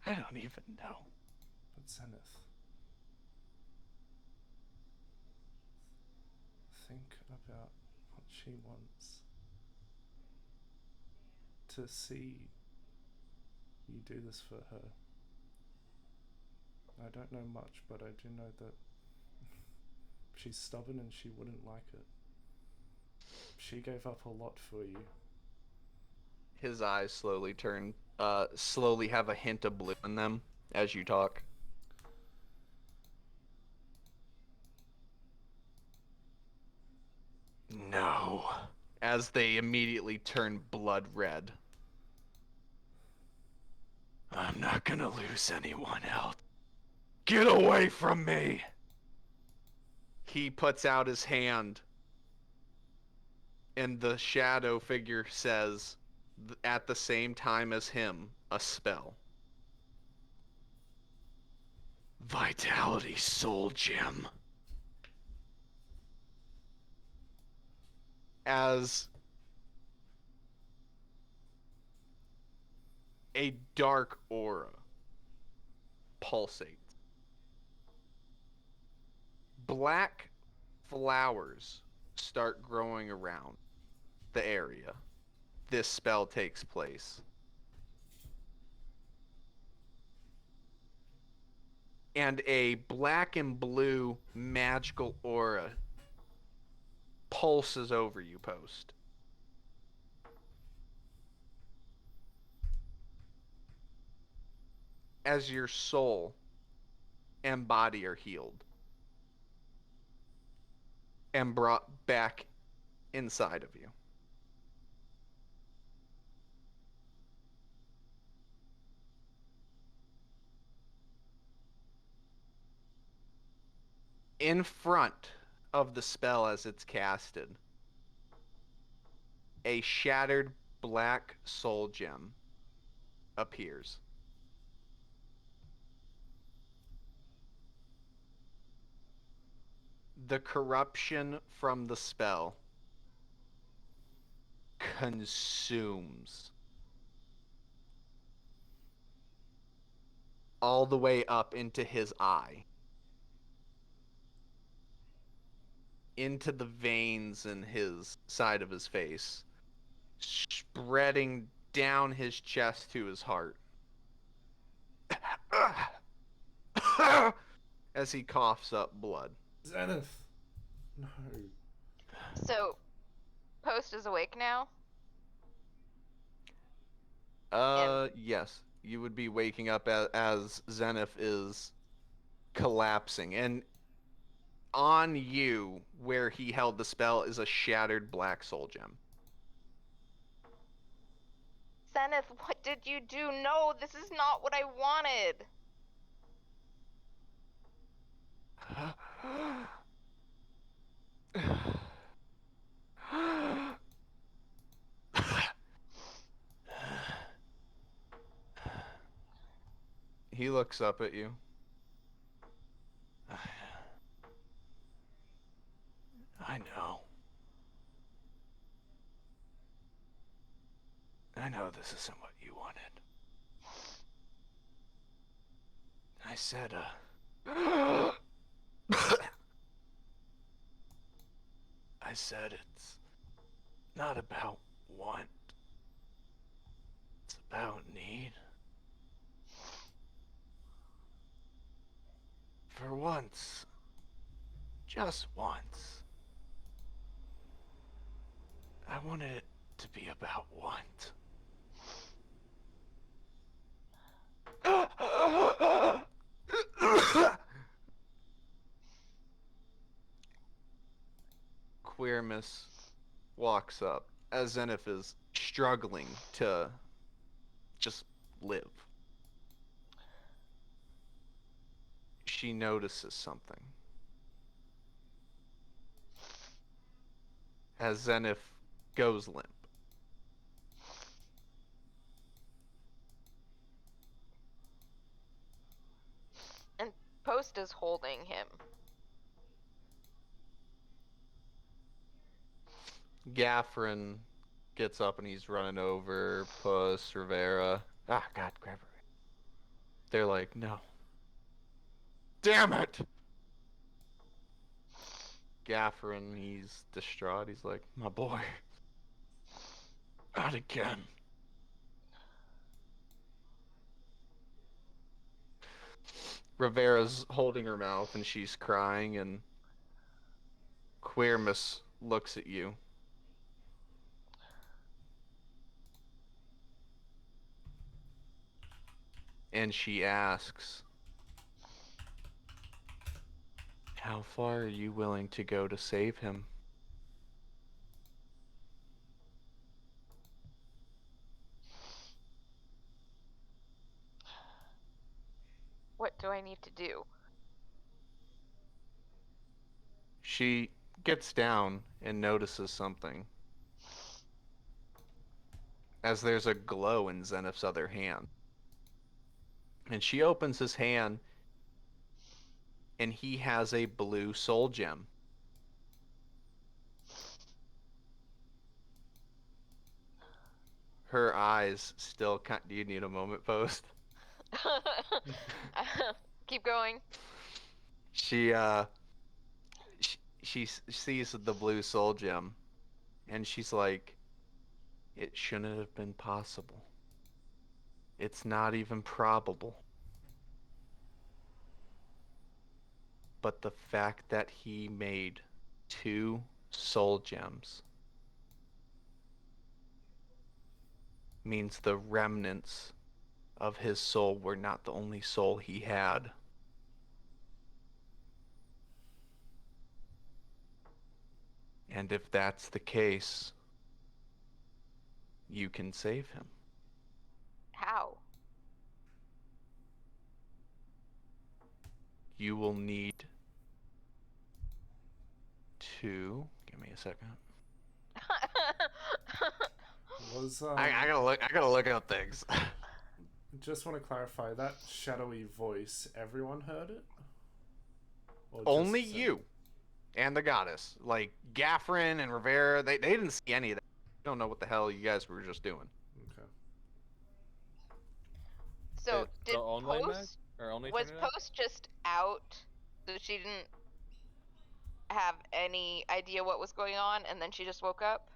Speaker 2: I don't even know.
Speaker 4: But Zenith, think about what she wants. To see you do this for her. I don't know much, but I do know that she's stubborn and she wouldn't like it. She gave up a lot for you.
Speaker 2: His eyes slowly turn, slowly have a hint of blue in them as you talk. No. As they immediately turn blood red. I'm not gonna lose anyone else. Get away from me! He puts out his hand, and the shadow figure says, at the same time as him, a spell. Vitality Soul Gem. As a dark aura pulsates. Black flowers start growing around the area this spell takes place. And a black and blue magical aura pulses over you, Post. As your soul and body are healed and brought back inside of you. In front of the spell as it's casted, a shattered black soul gem appears. The corruption from the spell consumes all the way up into his eye, into the veins in his side of his face, spreading down his chest to his heart. As he coughs up blood.
Speaker 4: Zenith! No.
Speaker 7: So, Post is awake now?
Speaker 2: Yes. You would be waking up as Zenith is collapsing. And on you, where he held the spell, is a shattered black soul gem.
Speaker 7: Zenith, what did you do? No, this is not what I wanted.
Speaker 2: looks up at you. I know. I know this isn't what you wanted. I said, I said it's not about want. It's about need. For once, just once, I wanted it to be about want. Queermus walks up as Zenith is struggling to just live. She notices something. As Zenith goes limp.
Speaker 7: And Post is holding him.
Speaker 2: Gaffrin gets up and he's running over Puss, Rivera. Ah, God, grab her. They're like, no. Damn it! Gaffrin, he's distraught. He's like, my boy. Not again. Rivera's holding her mouth and she's crying, and Queermus looks at you. And she asks, how far are you willing to go to save him?
Speaker 7: What do I need to do?
Speaker 2: She gets down and notices something. As there's a glow in Zenith's other hand. And she opens his hand, and he has a blue soul gem. Her eyes still do you need a moment, Post?
Speaker 7: Keep going.
Speaker 2: She sees the blue soul gem, and she's like, it shouldn't have been possible. It's not even probable. But the fact that he made 2 soul gems means the remnants of his soul were not the only soul he had. And if that's the case, you can save him.
Speaker 7: How?
Speaker 2: You will need to give me a second.
Speaker 1: Was
Speaker 2: I gotta look up things.
Speaker 1: Just want to clarify that shadowy voice. Everyone heard it. Or
Speaker 2: Only
Speaker 1: just
Speaker 2: you and the goddess. Like Gaffrin and Rivera, they didn't see any of that. I don't know what the hell you guys were just doing.
Speaker 1: Okay.
Speaker 7: So did
Speaker 5: only
Speaker 7: Post
Speaker 5: only
Speaker 7: was
Speaker 5: turn it on?
Speaker 7: Post just out, so she didn't have any idea what was going on, and then she just woke up?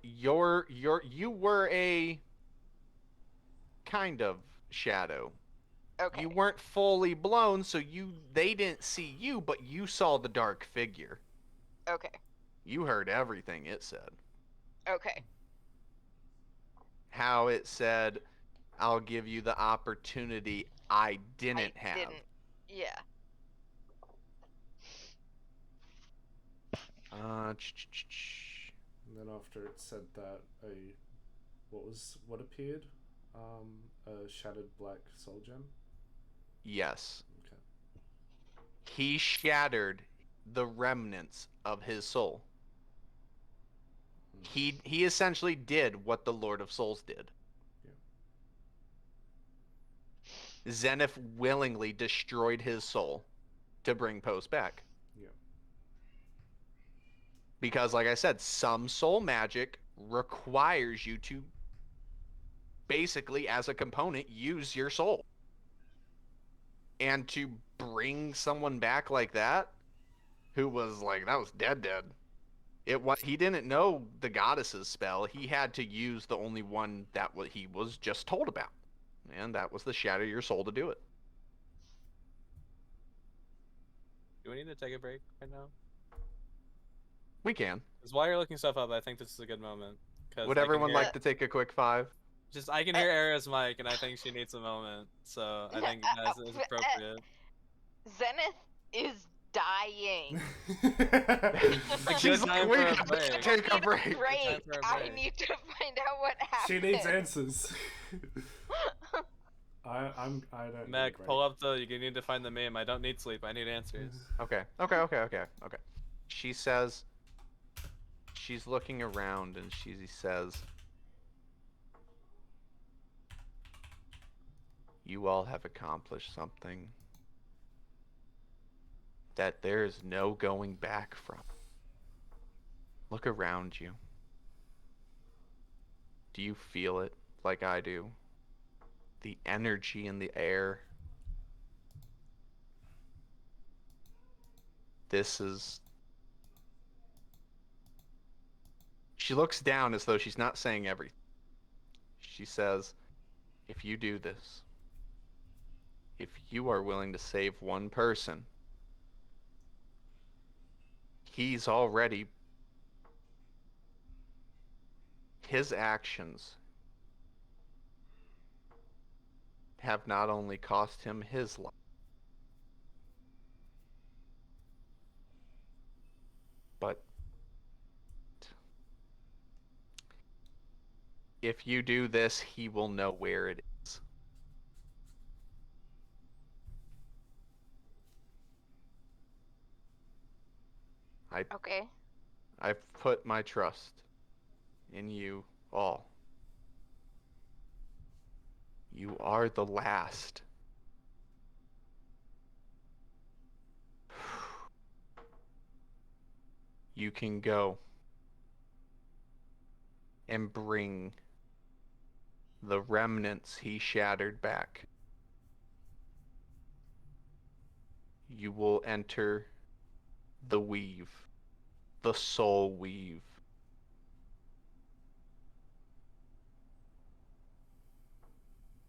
Speaker 2: You were a kind of shadow.
Speaker 7: Okay.
Speaker 2: You weren't fully blown, so they didn't see you, but you saw the dark figure.
Speaker 7: Okay.
Speaker 2: You heard everything it said.
Speaker 7: Okay.
Speaker 2: How it said, I'll give you the opportunity I didn't have.
Speaker 7: Yeah.
Speaker 1: And then after it said that, what appeared? A shattered black soul gem?
Speaker 2: Yes.
Speaker 1: Okay.
Speaker 2: He shattered the remnants of his soul. He essentially did what the Lord of Souls did.
Speaker 1: Yeah.
Speaker 2: Zenith willingly destroyed his soul to bring Post back.
Speaker 1: Yeah.
Speaker 2: Because, like I said, some soul magic requires you to basically, as a component, use your soul. And to bring someone back like that, who was like, that was dead. He didn't know the goddess's spell. He had to use the only one that he was just told about. And that was the shatter your soul to do it.
Speaker 5: Do we need to take a break right now?
Speaker 2: We can.
Speaker 5: Because while you're looking stuff up, I think this is a good moment.
Speaker 2: Would everyone like to take a quick 5?
Speaker 5: Just I can hear Ara's mic, and I think she needs a moment, so I think that is appropriate.
Speaker 7: Zenith is dying.
Speaker 2: She's like, we can take a break.
Speaker 7: I need to find out what happened.
Speaker 1: She needs answers. I don't.
Speaker 5: Meg, pull up you need to find the meme. I don't need sleep. I need answers.
Speaker 2: Okay. She says, she's looking around and she says, you all have accomplished something that there is no going back from. Look around you. Do you feel it like I do? The energy in the air. This is... She looks down as though she's not saying everything. She says, if you do this, if you are willing to save one person, he's already... His actions have not only cost him his life, but if you do this, he will know where it is.
Speaker 7: Okay.
Speaker 2: I've put my trust in you all. You are the last. You can go and bring the remnants he shattered back. You will enter the weave, the soul weave.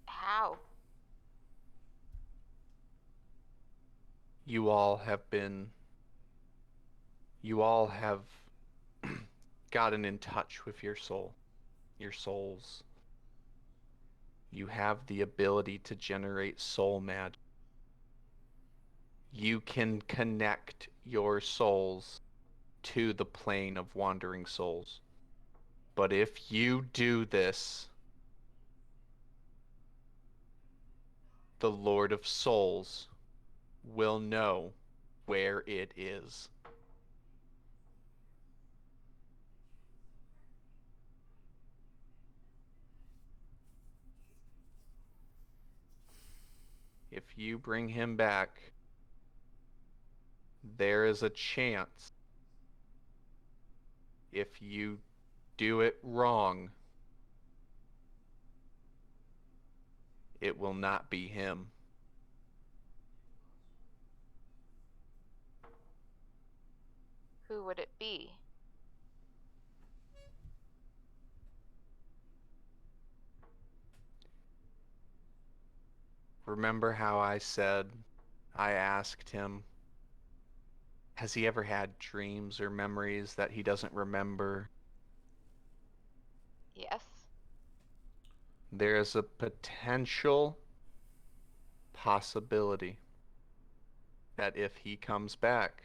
Speaker 7: How?
Speaker 2: You all have gotten in touch with your soul, your souls. You have the ability to generate soul magic. You can connect your souls to the plane of wandering souls. But if you do this, the Lord of Souls will know where it is. If you bring him back, there is a chance. If you do it wrong, it will not be him.
Speaker 7: Who would it be?
Speaker 2: Remember how I asked him, has he ever had dreams or memories that he doesn't remember?
Speaker 7: Yes.
Speaker 2: There is a potential possibility that if he comes back,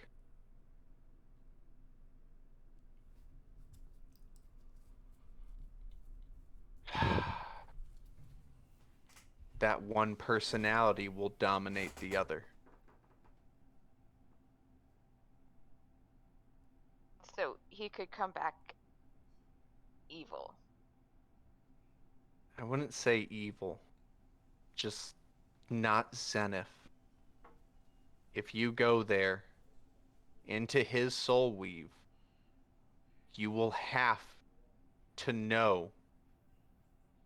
Speaker 2: that one personality will dominate the other.
Speaker 7: So he could come back evil.
Speaker 2: I wouldn't say evil, just not Zenith. If you go there, into his soul weave, you will have to know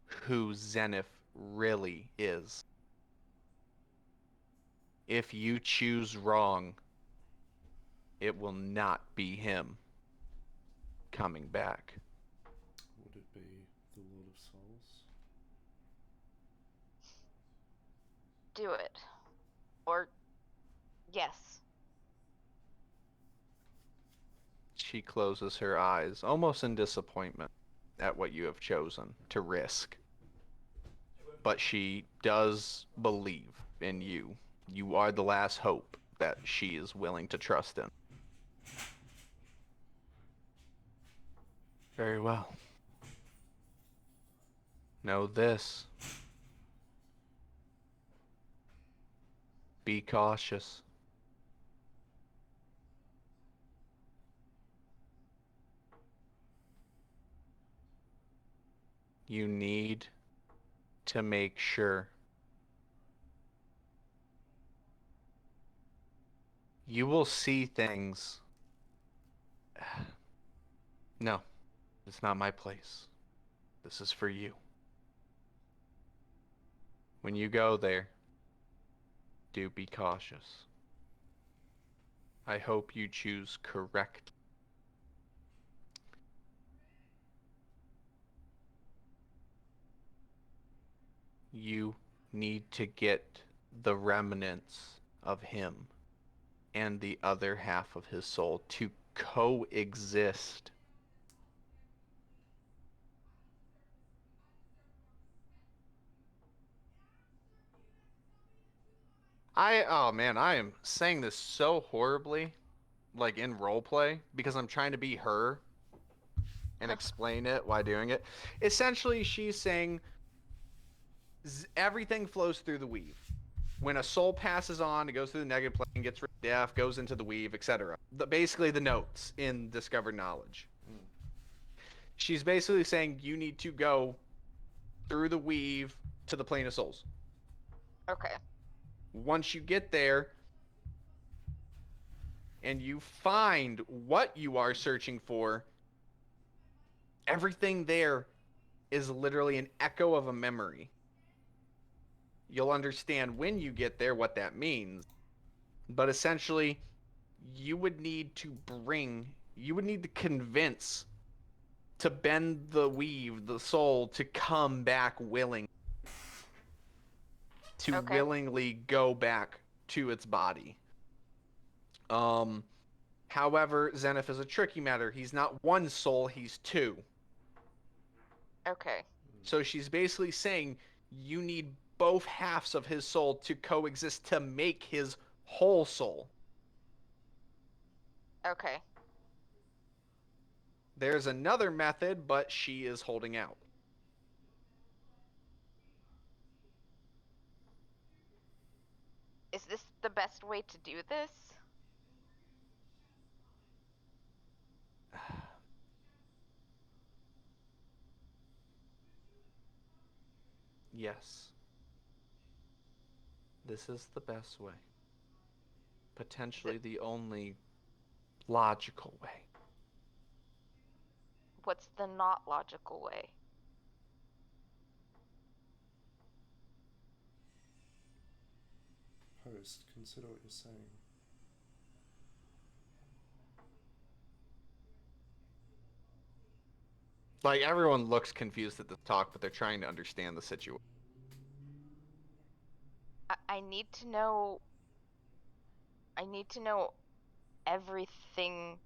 Speaker 2: who Zenith really is. If you choose wrong, it will not be him coming back.
Speaker 4: Would it be the Lord of Souls?
Speaker 7: Do it. Or, yes.
Speaker 2: She closes her eyes, almost in disappointment at what you have chosen to risk. But she does believe in you. You are the last hope that she is willing to trust in. Very well. Know this. Be cautious. You need to make sure you will see things. No, it's not my place. This is for you. When you go there, do be cautious. I hope you choose correct. You need to get the remnants of him and the other half of his soul to coexist. Oh man, I am saying this so horribly, like in roleplay, because I'm trying to be her and explain it while doing it. Essentially, she's saying everything flows through the weave. When a soul passes on, it goes through the negative plane, gets rid of death, goes into the weave, etc. Basically, the notes in Discovered Knowledge. She's basically saying you need to go through the weave to the plane of souls.
Speaker 7: Okay.
Speaker 2: Once you get there and you find what you are searching for, everything there is literally an echo of a memory. You'll understand when you get there what that means. But essentially, you would need to convince, to bend the weave, the soul, to come back willing. To willingly go back to its body. However, Zenith is a tricky matter. He's not one soul, he's two.
Speaker 7: Okay.
Speaker 2: So she's basically saying you need both halves of his soul to coexist to make his whole soul.
Speaker 7: Okay.
Speaker 2: There's another method, but she is holding out.
Speaker 7: Is this the best way to do this?
Speaker 2: Yes. This is the best way. Potentially the only logical way.
Speaker 7: What's the not logical way?
Speaker 4: Post, consider what you're saying.
Speaker 2: Like, everyone looks confused at the talk, but they're trying to understand the situation.
Speaker 7: I need to know. I need to know everything.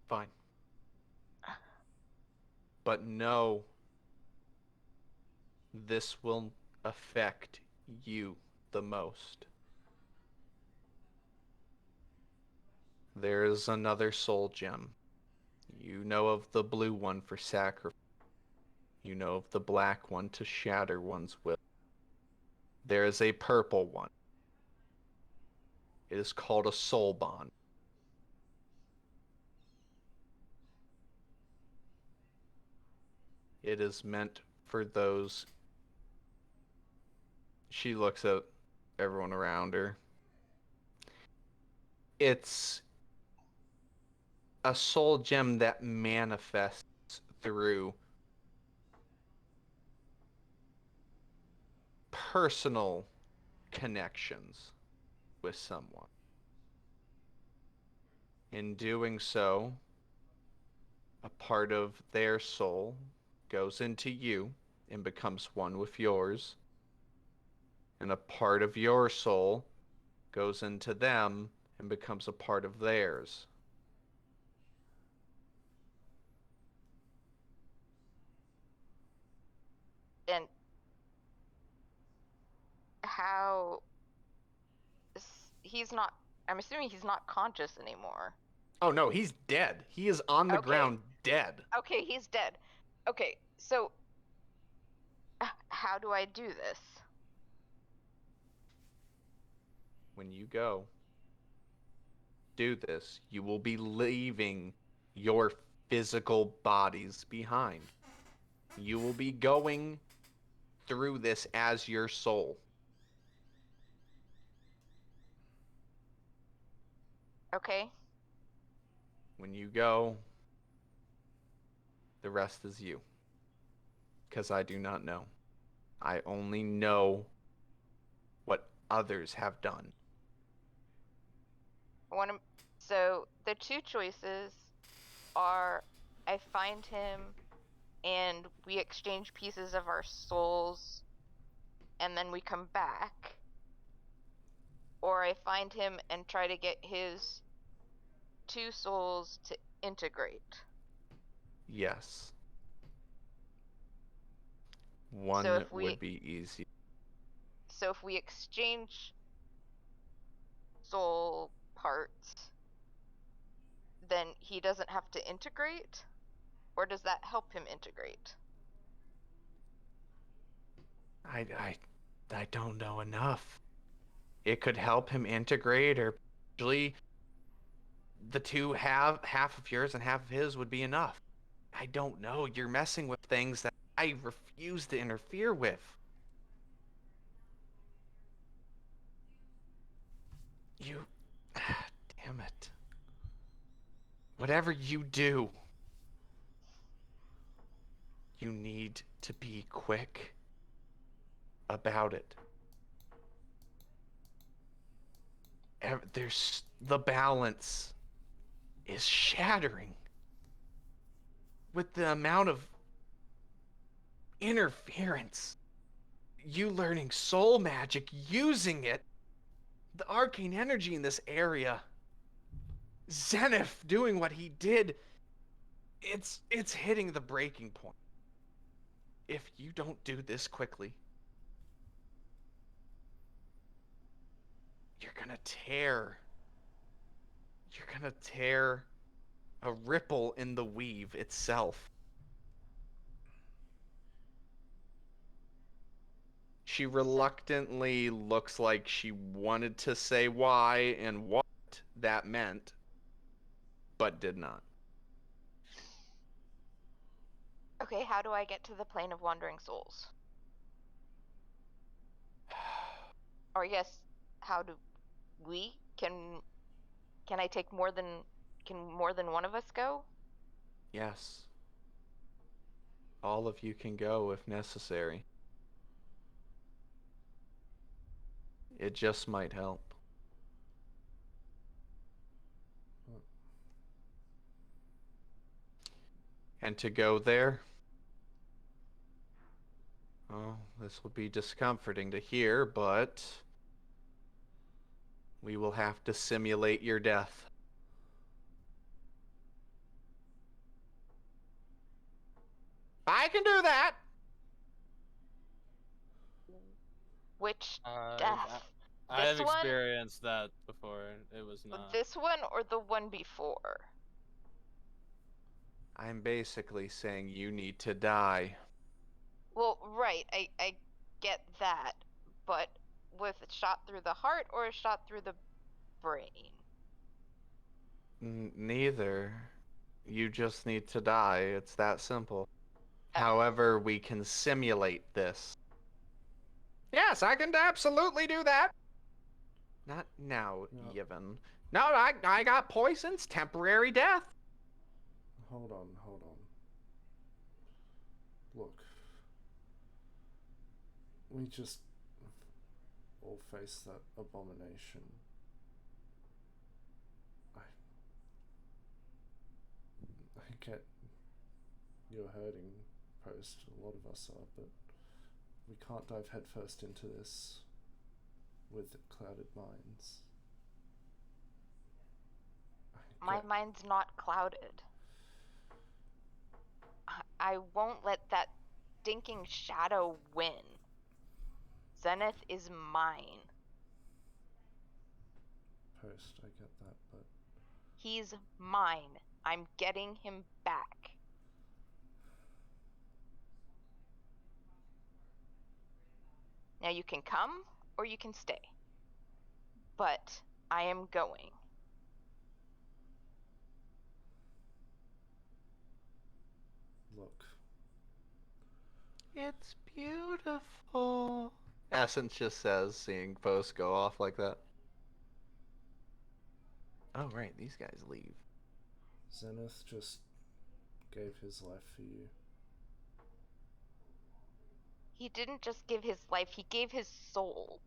Speaker 2: Fine. But no, this will affect you the most. There is another soul gem. You know of the blue one for sacrifice. You know of the black one to shatter one's will. There is a purple one. It is called a soul bond. It is meant for those She looks at everyone around her. It's a soul gem that manifests through personal connections with someone. In doing so, a part of their soul goes into you and becomes one with yours, and a part of your soul goes into them and becomes a part of theirs.
Speaker 7: And how he's not, I'm assuming he's not conscious anymore.
Speaker 2: Oh no, he's dead. He is on the ground dead.
Speaker 7: Okay, he's dead. Okay, so how do I do this?
Speaker 2: When you go do this, you will be leaving your physical bodies behind. You will be going through this as your soul.
Speaker 7: Okay.
Speaker 2: When you go, the rest is you. Because I do not know. I only know what others have done.
Speaker 7: So the two choices are I find him and we exchange pieces of our souls and then we come back, or I find him and try to get his two souls to integrate.
Speaker 2: Yes. One would be easy.
Speaker 7: So if we exchange soul parts, then he doesn't have to integrate? Or does that help him integrate?
Speaker 2: I don't know enough. It could help him integrate, or actually the two have half of yours and half of his would be enough. I don't know. You're messing with things that I refuse to interfere with. You... Damn it. Whatever you do, you need to be quick about it. There's... The balance is shattering. With the amount of interference, you learning soul magic, using it, the arcane energy in this area, Zenith doing what he did, it's hitting the breaking point. If you don't do this quickly, you're gonna tear a ripple in the weave itself. She reluctantly looks like she wanted to say why and what that meant, but did not.
Speaker 7: Okay, how do I get to the plane of wandering souls? Or I guess, how do we? Can I take more than... Can more than one of us go?
Speaker 2: Yes. All of you can go if necessary. It just might help. And to go there, oh, this will be discomforting to hear, but we will have to simulate your death. I can do that!
Speaker 7: Which death?
Speaker 5: I have experienced that before. It was not.
Speaker 7: This one or the one before?
Speaker 2: I'm basically saying you need to die.
Speaker 7: Well, right, I get that, but with a shot through the heart or a shot through the brain?
Speaker 2: Neither. You just need to die. It's that simple. However, we can simulate this.
Speaker 6: Yes, I can absolutely do that. Not now,
Speaker 4: Yep.
Speaker 6: even. No, I got poisons, temporary death.
Speaker 4: Hold on. Look. We just all face that abomination. I get you're hurting, Post. A lot of us are, but we can't dive headfirst into this with clouded minds.
Speaker 7: My mind's not clouded. I won't let that stinking shadow win. Zenith is mine.
Speaker 4: Post, I get that, but...
Speaker 7: He's mine. I'm getting him back. Now you can come or you can stay. But I am going.
Speaker 4: Look.
Speaker 2: It's beautiful. Essence just says, seeing Post go off like that. Oh, right, these guys leave.
Speaker 4: Zenith just gave his life for you.
Speaker 7: He didn't just give his life, he gave his soul.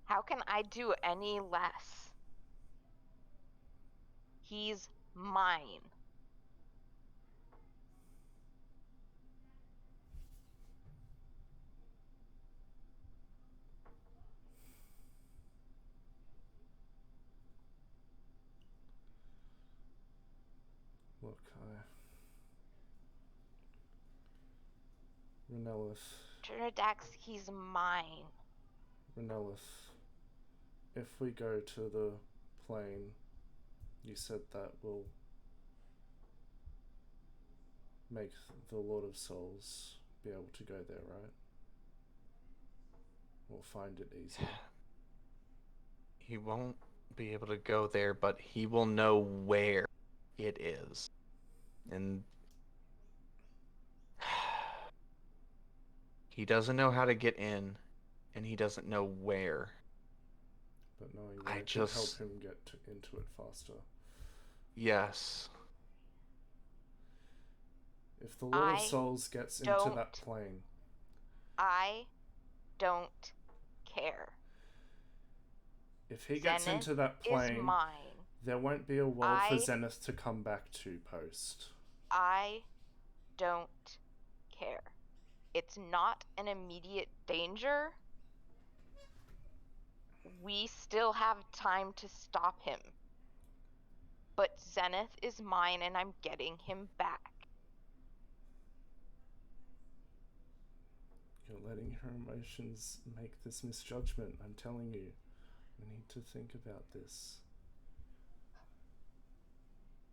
Speaker 7: How can I do any less? He's mine.
Speaker 4: Look, Renelith.
Speaker 7: Trinadax, he's mine.
Speaker 4: Renelith, if we go to the plane, you said that will make the Lord of Souls be able to go there, right? We'll find it easy.
Speaker 2: He won't be able to go there, but he will know where it is. And he doesn't know how to get in, and he doesn't know where.
Speaker 4: But knowing where can help him get into it faster.
Speaker 2: Yes.
Speaker 4: If the Lord of Souls gets into that plane...
Speaker 7: I don't care.
Speaker 4: If he gets into that plane,
Speaker 7: is mine.
Speaker 4: There won't be a world for Zenith to come back to, Post.
Speaker 7: I don't care. It's not an immediate danger. We still have time to stop him. But Zenith is mine and I'm getting him back.
Speaker 4: You're letting her emotions make this misjudgment. I'm telling you. We need to think about this.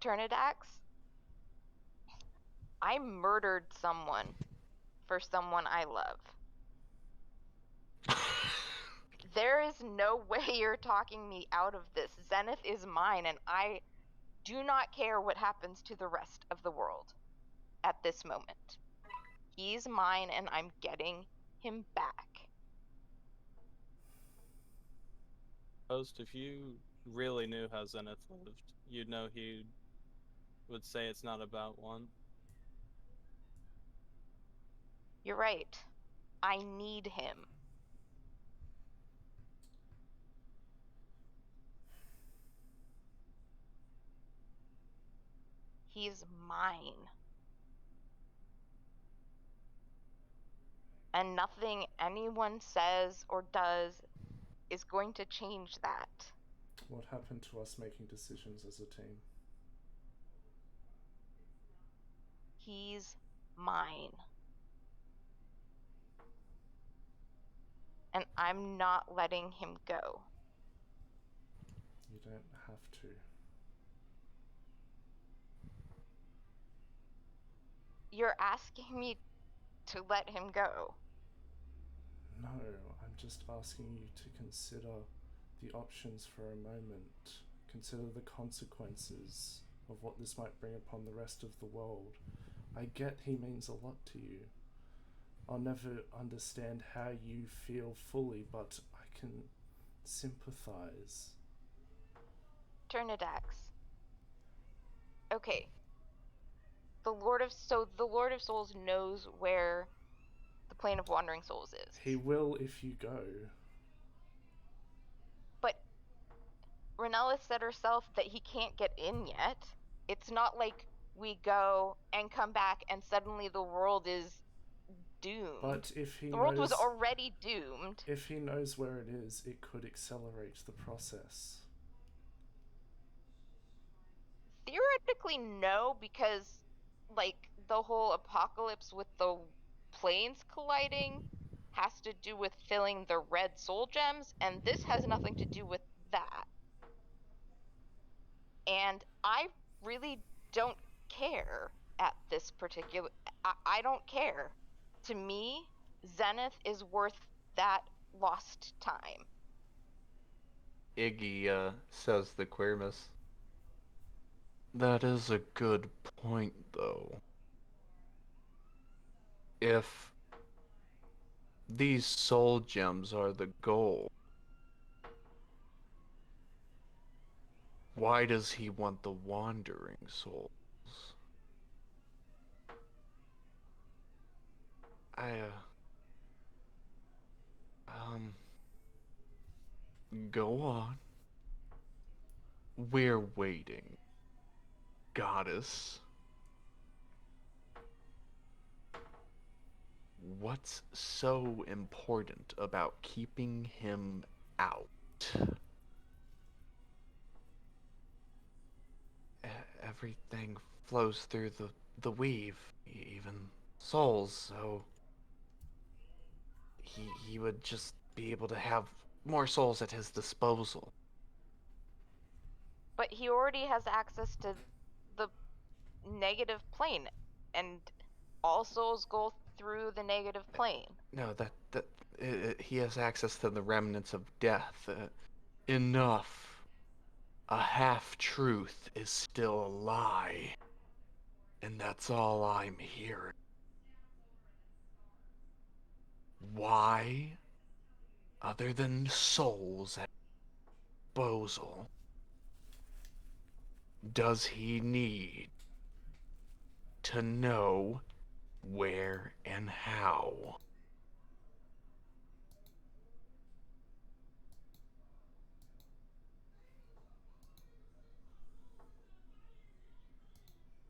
Speaker 7: Turnidax, I murdered someone for someone I love. There is no way you're talking me out of this. Zenith is mine, and I do not care what happens to the rest of the world at this moment. He's mine, and I'm getting him back.
Speaker 5: Post, if you really knew how Zenith lived, you'd know he would say it's not about one.
Speaker 7: You're right. I need him. He's mine. And nothing anyone says or does is going to change that.
Speaker 4: What happened to us making decisions as a team?
Speaker 7: He's mine. And I'm not letting him go.
Speaker 4: You don't have to.
Speaker 7: You're asking me to let him go.
Speaker 4: No, I'm just asking you to consider the options for a moment. Consider the consequences of what this might bring upon the rest of the world. I get he means a lot to you,
Speaker 1: I'll never understand how you feel fully, but I can sympathize.
Speaker 7: Turnidax. Okay. The Lord of Souls knows where the Plane of Wandering Souls is.
Speaker 1: He will if you go.
Speaker 7: But Renella said herself that he can't get in yet. It's not like we go and come back and suddenly the world is doomed.
Speaker 1: But if he
Speaker 7: the world was already doomed.
Speaker 1: If he knows where it is, it could accelerate the process.
Speaker 7: Theoretically, no, because like the whole apocalypse with the planes colliding has to do with filling the red soul gems, and this has nothing to do with that. And I really don't care at this particular... I don't care. To me, Zenith is worth that lost time.
Speaker 2: Iggy says the Quermus. That is a good point, though. If these soul gems are the goal, why does he want the wandering souls? Go on. We're waiting, goddess. What's so important about keeping him out? Everything flows through the weave, even souls, so he would just be able to have more souls at his disposal.
Speaker 7: But he already has access to the negative plane, and all souls go through the negative plane.
Speaker 2: No, he has access to the remnants of death. Enough. A half-truth is still a lie. And that's all I'm hearing. Why, other than souls at disposal, does he need to know where and how?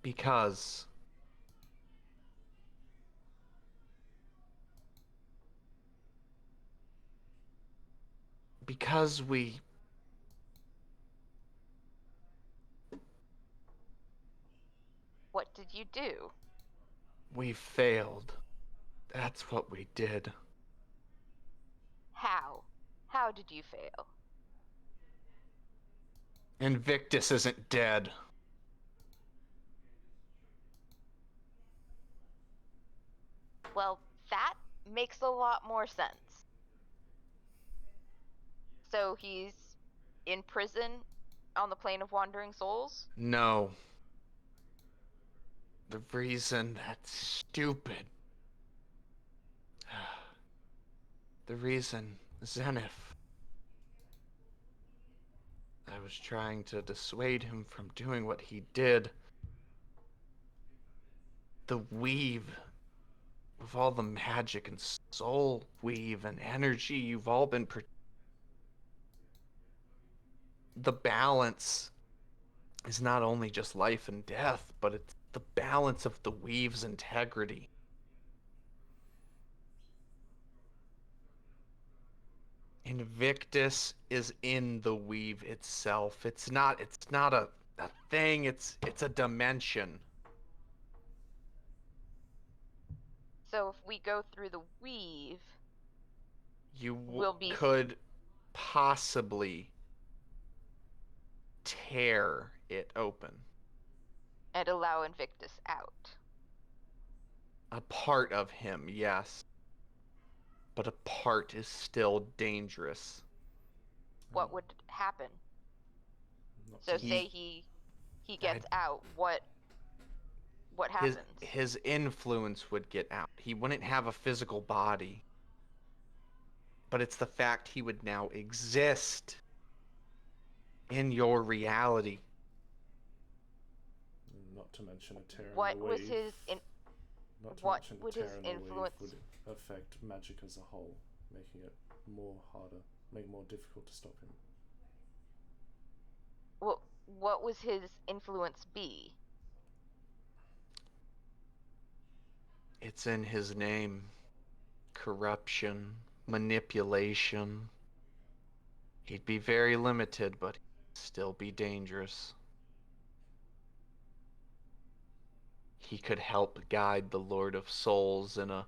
Speaker 2: Because we
Speaker 7: What did you do?
Speaker 2: We failed. That's what we did.
Speaker 7: How? How did you fail?
Speaker 2: Invictus isn't dead.
Speaker 7: Well, that makes a lot more sense. So he's in prison on the Plane of Wandering Souls?
Speaker 2: No. The reason that's stupid. The reason Zenith. I was trying to dissuade him from doing what he did. The weave, with all the magic and soul weave and energy you've all been the balance is not only just life and death, but it's the balance of the weave's integrity. Invictus is in the weave itself. It's not a thing, it's a dimension.
Speaker 7: So if we go through the weave,
Speaker 2: you could possibly tear it open
Speaker 7: and allow Invictus out.
Speaker 2: A part of him, yes. But a part is still dangerous.
Speaker 7: What would happen? So say he gets out, what what happens?
Speaker 2: His influence would get out. He wouldn't have a physical body. But it's the fact he would now exist in your reality.
Speaker 1: Not to mention a tear
Speaker 7: What
Speaker 1: in the
Speaker 7: was
Speaker 1: weave.
Speaker 7: his
Speaker 1: Not to
Speaker 7: what
Speaker 1: mention
Speaker 7: would
Speaker 1: a tear
Speaker 7: his
Speaker 1: in the
Speaker 7: influence
Speaker 1: weave would affect magic as a whole, making it more harder, make it more difficult to stop him.
Speaker 7: what was his influence be?
Speaker 2: It's in his name. Corruption, manipulation. He'd be very limited, but he'd still be dangerous. He could help guide the Lord of Souls in a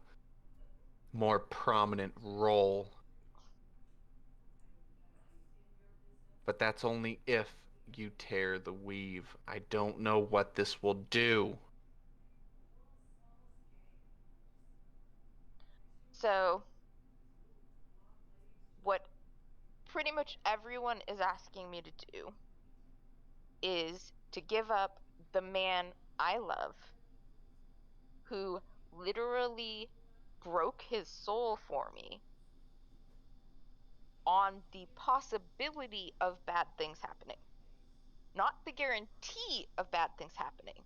Speaker 2: more prominent role. But that's only if you tear the weave. I don't know what this will do.
Speaker 7: So, what pretty much everyone is asking me to do is to give up the man I love, who literally broke his soul for me, on the possibility of bad things happening. Not the guarantee of bad things happening.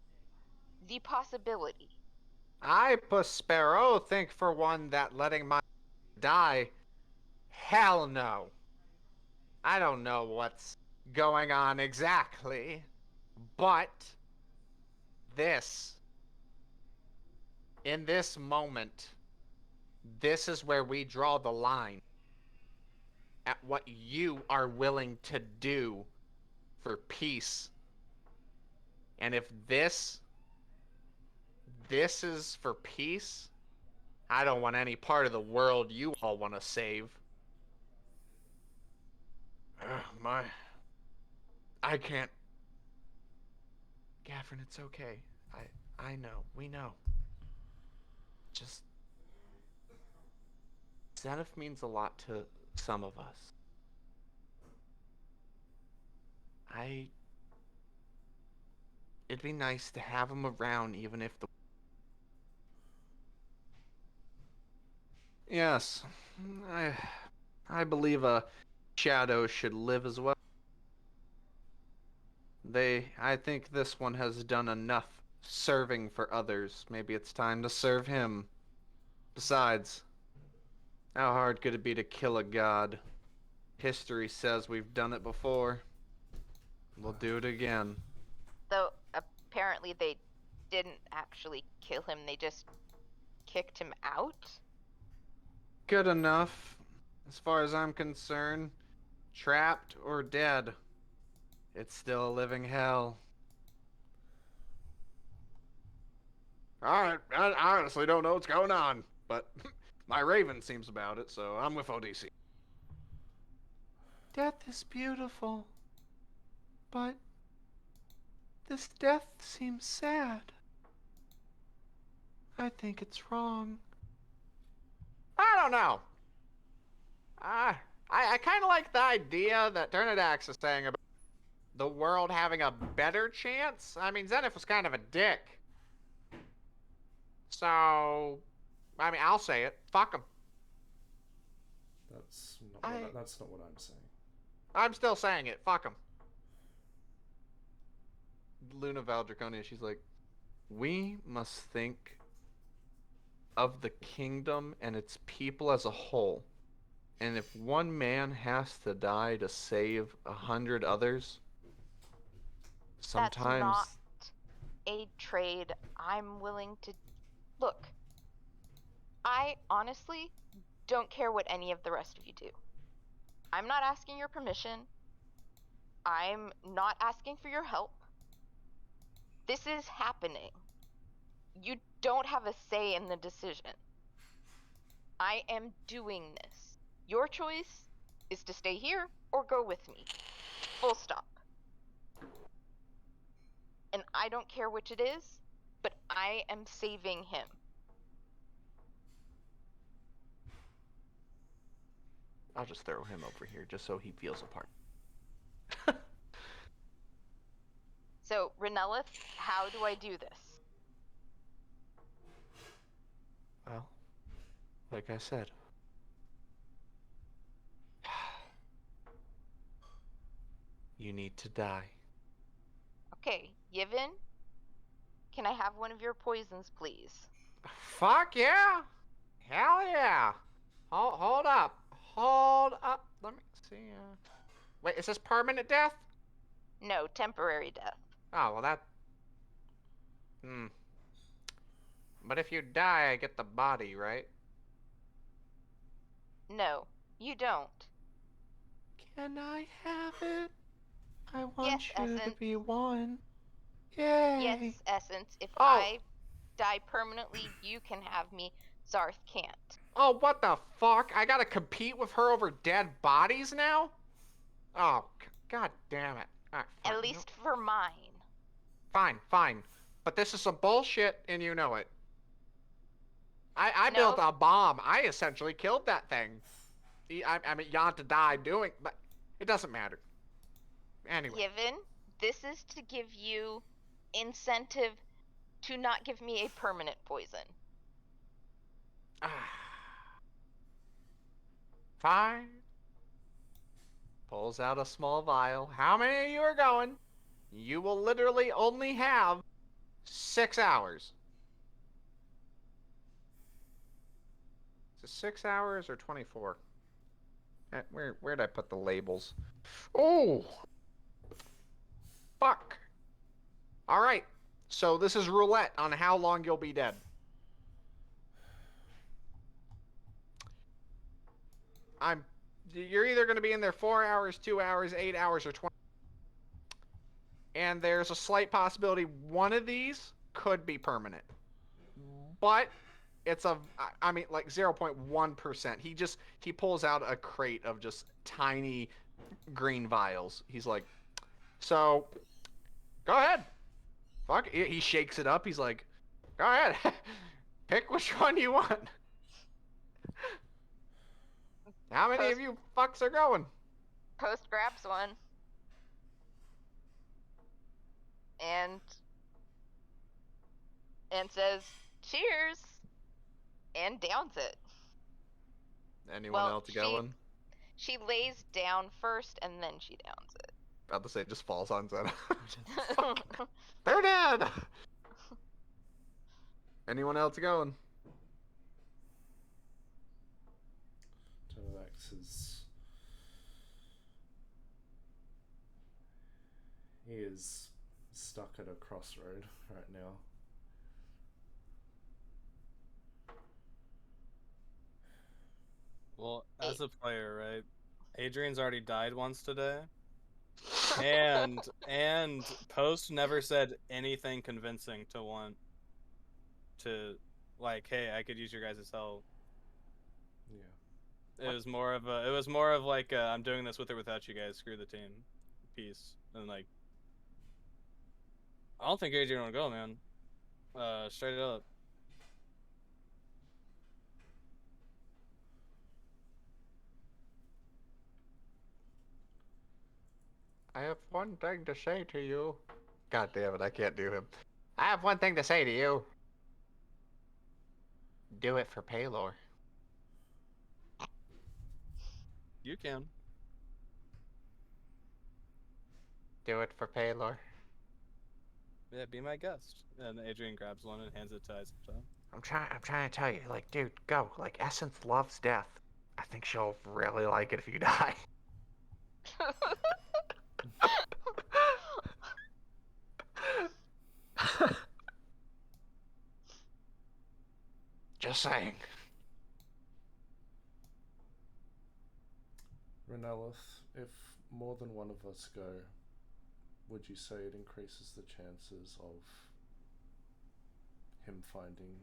Speaker 7: The possibility.
Speaker 6: I, Prospero, think for one that letting my die, hell no. I don't know what's going on exactly, but in this moment, this is where we draw the line at what you are willing to do for peace. And if this is for peace, I don't want any part of the world you all want to save. I can't. Gavin, it's okay. I know. We know. Just. Zenith means a lot to some of us. It'd be nice to have him around even if the... Yes. I believe a shadow should live as well. I think this one has done enough serving for others. Maybe it's time to serve him. Besides, how hard could it be to kill a god? History says we've done it before. We'll do it again.
Speaker 7: Though apparently they didn't actually kill him, they just kicked him out.
Speaker 2: Good enough. As far as I'm concerned, trapped or dead, it's still a living hell.
Speaker 6: Alright, I honestly don't know what's going on, but my raven seems about it, so I'm with ODC.
Speaker 2: Death is beautiful, but this death seems sad. I think it's wrong.
Speaker 6: I don't know. I kind of like the idea that Turnidax is saying about the world having a better chance. I mean, Zenith was kind of a dick. So, I mean, I'll say it. Fuck him.
Speaker 1: That's not what I'm saying.
Speaker 6: I'm still saying it. Fuck him.
Speaker 2: Luna Valdraconia, she's like, we must think of the kingdom and its people as a whole. And if one man has to die to save 100 others, sometimes...
Speaker 7: That's not a trade I'm willing to... Look, I honestly don't care what any of the rest of you do. I'm not asking your permission. I'm not asking for your help. This is happening. You don't have a say in the decision. I am doing this. Your choice is to stay here or go with me. Full stop. And I don't care which it is, but I am saving him.
Speaker 2: I'll just throw him over here just so he feels a part.
Speaker 7: So, Renellith, how do I do this?
Speaker 2: like I said. You need to die.
Speaker 7: Okay, Yivin, can I have one of your poisons, please?
Speaker 6: Fuck yeah! Hell yeah! Hold up. Hold up. Let me see. Wait, is this permanent death?
Speaker 7: No, temporary death.
Speaker 6: Oh, well that... But if you die, I get the body, right?
Speaker 7: No, you don't.
Speaker 2: Can I have it? I
Speaker 7: Yes,
Speaker 2: want you to
Speaker 7: Essence.
Speaker 2: be one. Yay!
Speaker 7: Yes, Essence. If
Speaker 6: Oh.
Speaker 7: I die permanently, you can have me. Zarth can't.
Speaker 6: Oh, what the fuck? I gotta compete with her over dead bodies now? Oh, god damn it. Alright, fine.
Speaker 7: At least for mine.
Speaker 6: Fine. But this is some bullshit, and you know it. I
Speaker 7: No.
Speaker 6: built a bomb. I essentially killed that thing. I mean, Yanta died doing, but it doesn't matter. Anyway.
Speaker 7: Yivin, this is to give you incentive to not give me a permanent poison.
Speaker 6: Fine. Pulls out a small vial. How many of you are going? You will literally only have 6 hours. Is it 6 hours or 24? Where'd I put the labels? Oh! Fuck. Alright. So this is roulette on how long you'll be dead. You're either going to be in there 4 hours, 2 hours, 8 hours, or 20. And there's a slight possibility one of these could be permanent. But it's like 0.1%. He pulls out a crate of just tiny green vials. He's like, so, go ahead. Fuck. He shakes it up. He's like, go ahead. Pick which one you want. How many of you fucks are going?
Speaker 7: Post grabs one. And says, cheers! And downs it.
Speaker 2: Anyone else going?
Speaker 7: She lays down first and then she downs it.
Speaker 2: About to say, it just falls on Zena. They're dead! Anyone else going?
Speaker 1: Televax he is stuck at a crossroad right now.
Speaker 5: Well, as a player, right? Adrian's already died once today. And Post never said anything convincing to want to, like, hey, I could use your guys' help.
Speaker 1: Yeah.
Speaker 5: It was more of like I'm doing this with or without you guys. Screw the team. Peace. And like, I don't think Adrian will go, man. Straight up.
Speaker 6: I have one thing to say to you. God damn it, I can't do him. I have one thing to say to you. Do it for Paylor.
Speaker 5: You can.
Speaker 6: Do it for Paylor.
Speaker 5: Yeah, be my guest. And Adrian grabs one and hands it to Isabel.
Speaker 6: I'm trying to tell you, like, dude, go. Like, Essence loves death. I think she'll really like it if you die. Just saying.
Speaker 1: Renellith, if more than one of us go, would you say it increases the chances of him finding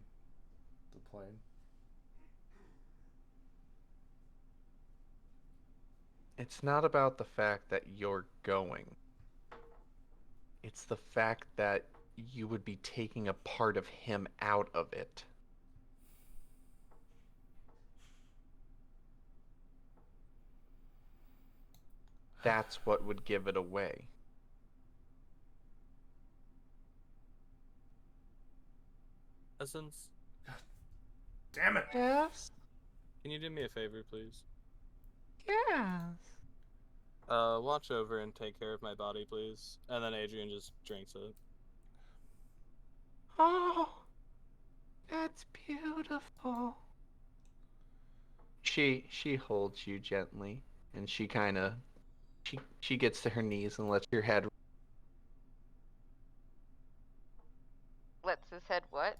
Speaker 1: the plane?
Speaker 2: It's not about the fact that you're going. It's the fact that you would be taking a part of him out of it. That's what would give it away.
Speaker 5: Essence?
Speaker 1: Damn it!
Speaker 2: Yes?
Speaker 5: Can you do me a favor, please?
Speaker 6: Yes.
Speaker 5: Watch over and take care of my body, please. And then Adrian just drinks it.
Speaker 6: Oh, that's beautiful. She holds you gently, and she kind of she gets to her knees and lets your head.
Speaker 7: Lets his head what?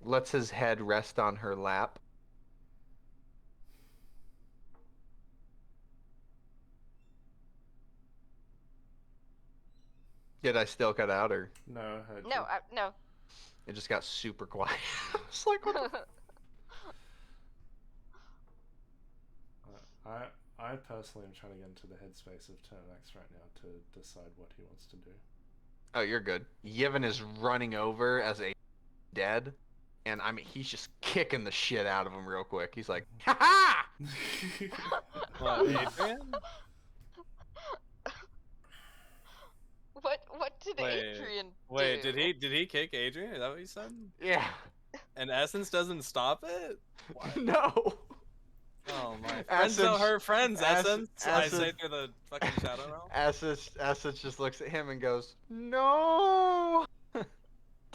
Speaker 6: Lets his head rest on her lap. Did I still cut out, or
Speaker 1: No, I heard
Speaker 7: No,
Speaker 1: you.
Speaker 7: no.
Speaker 6: it just got super quiet? I was like, what the
Speaker 1: I personally am trying to get into the headspace of Turnax right now to decide what he wants to do.
Speaker 6: Oh, you're good. Yevon is running over as a dead, and I mean, he's just kicking the shit out of him real quick. He's like, ha ha!
Speaker 5: What, Adrian?
Speaker 7: What did Adrian do?
Speaker 5: Wait, did he kick Adrian? Is that what you said?
Speaker 6: Yeah.
Speaker 5: And Essence doesn't stop it? What?
Speaker 6: No.
Speaker 5: Oh my! Friends don't hurt friends, Essence. I say through the fucking shadow realm.
Speaker 6: Essence just looks at him and goes, "No,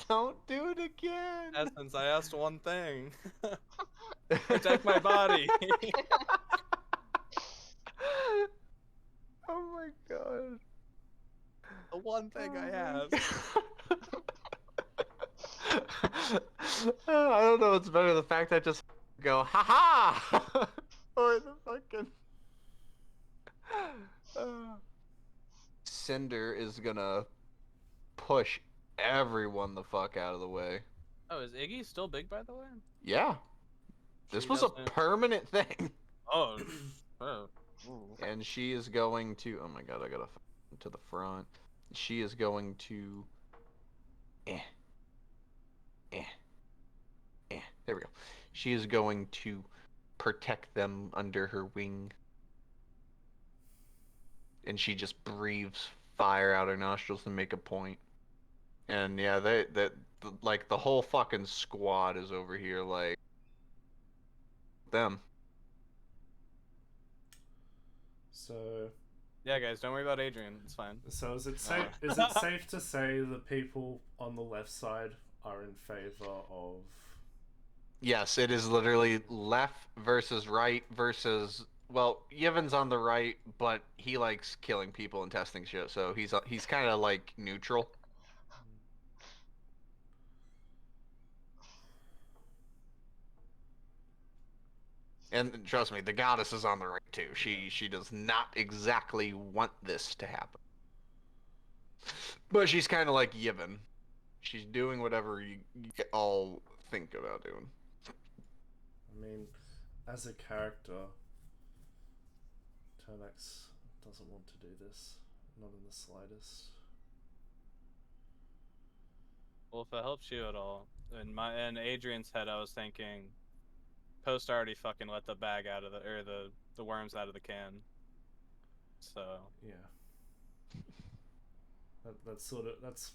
Speaker 6: don't do it again."
Speaker 5: Essence, I asked one thing: protect my body.
Speaker 6: Oh my god.
Speaker 5: The one thing I asked.
Speaker 6: I don't know what's better, the fact I just go, ha ha! Or the fucking. Cinder is gonna push everyone the fuck out of the way.
Speaker 5: Oh, is Iggy still big, by the way?
Speaker 6: Yeah. This
Speaker 5: She
Speaker 6: was a
Speaker 5: doesn't-
Speaker 6: permanent thing.
Speaker 5: Oh. Oh. Ooh.
Speaker 6: And she is going to. Oh my god, I gotta to the front. She is going to. There we go. She is going to protect them under her wing. And she just breathes fire out her nostrils to make a point. And yeah, like the whole fucking squad is over here, like them.
Speaker 1: So
Speaker 5: Yeah, guys, don't worry about Adrian. It's fine.
Speaker 1: So is it safe? Is it safe to say the people on the left side are in favor of?
Speaker 6: Yes, it is literally left versus right versus. Well, Yevon's on the right, but he likes killing people and testing shit, so he's kind of like neutral. And trust me, the goddess is on the right too. She does not exactly want this to happen, but she's kind of like Yevon. She's doing whatever you all think about doing.
Speaker 1: I mean, as a character, Turnax doesn't want to do this, not in the slightest.
Speaker 5: Well, if it helps you at all, in Adrian's head, I was thinking, Post already fucking let the bag out of the worms out of the can. So
Speaker 1: yeah, that's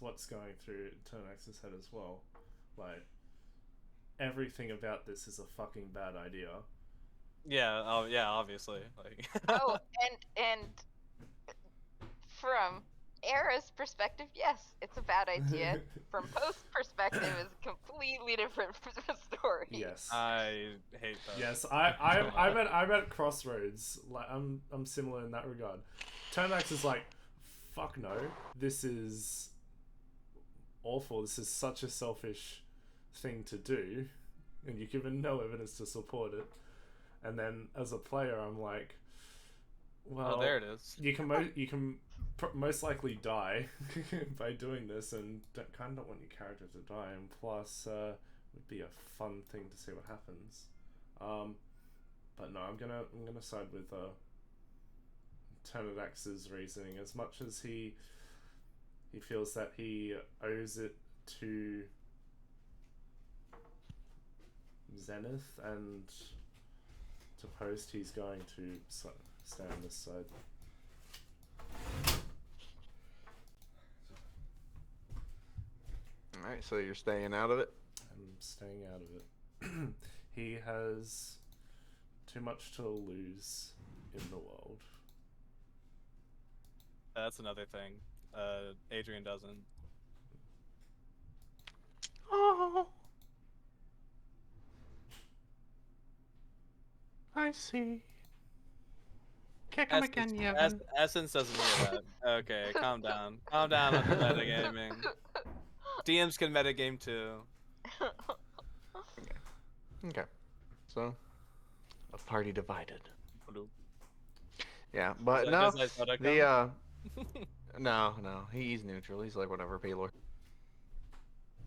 Speaker 1: what's going through Turnax's head as well. Like, everything about this is a fucking bad idea.
Speaker 5: yeah, yeah, obviously. Like.
Speaker 7: Oh, and from Era's perspective, yes, it's a bad idea. From Post's perspective, it's a completely different story.
Speaker 1: Yes.
Speaker 5: I hate that.
Speaker 1: Yes, I'm at crossroads. Like, I'm similar in that regard. Turnax is like, fuck no, this is awful. This is such a selfish thing to do, and you've given no evidence to support it. And then as a player, I'm like, well,
Speaker 5: oh, there it is.
Speaker 1: You can most likely die by doing this, and kind of don't want your character to die. And plus, it would be a fun thing to see what happens. But no, I'm gonna side with Turnax's reasoning. As much as he feels that he owes it to Zenith and to Post, he's going to stay on this side.
Speaker 6: Alright, so you're staying out of it?
Speaker 1: I'm staying out of it. He has too much to lose in the world.
Speaker 5: That's another thing. Adrian doesn't.
Speaker 2: Oh, I see. Kick him again, Yevon.
Speaker 5: Essence doesn't hear that. Okay, calm down. Calm down on the metagaming. DMs can metagame too.
Speaker 2: Okay. So, a party divided. Yeah, but no, no, he's neutral. He's like whatever, Paylor.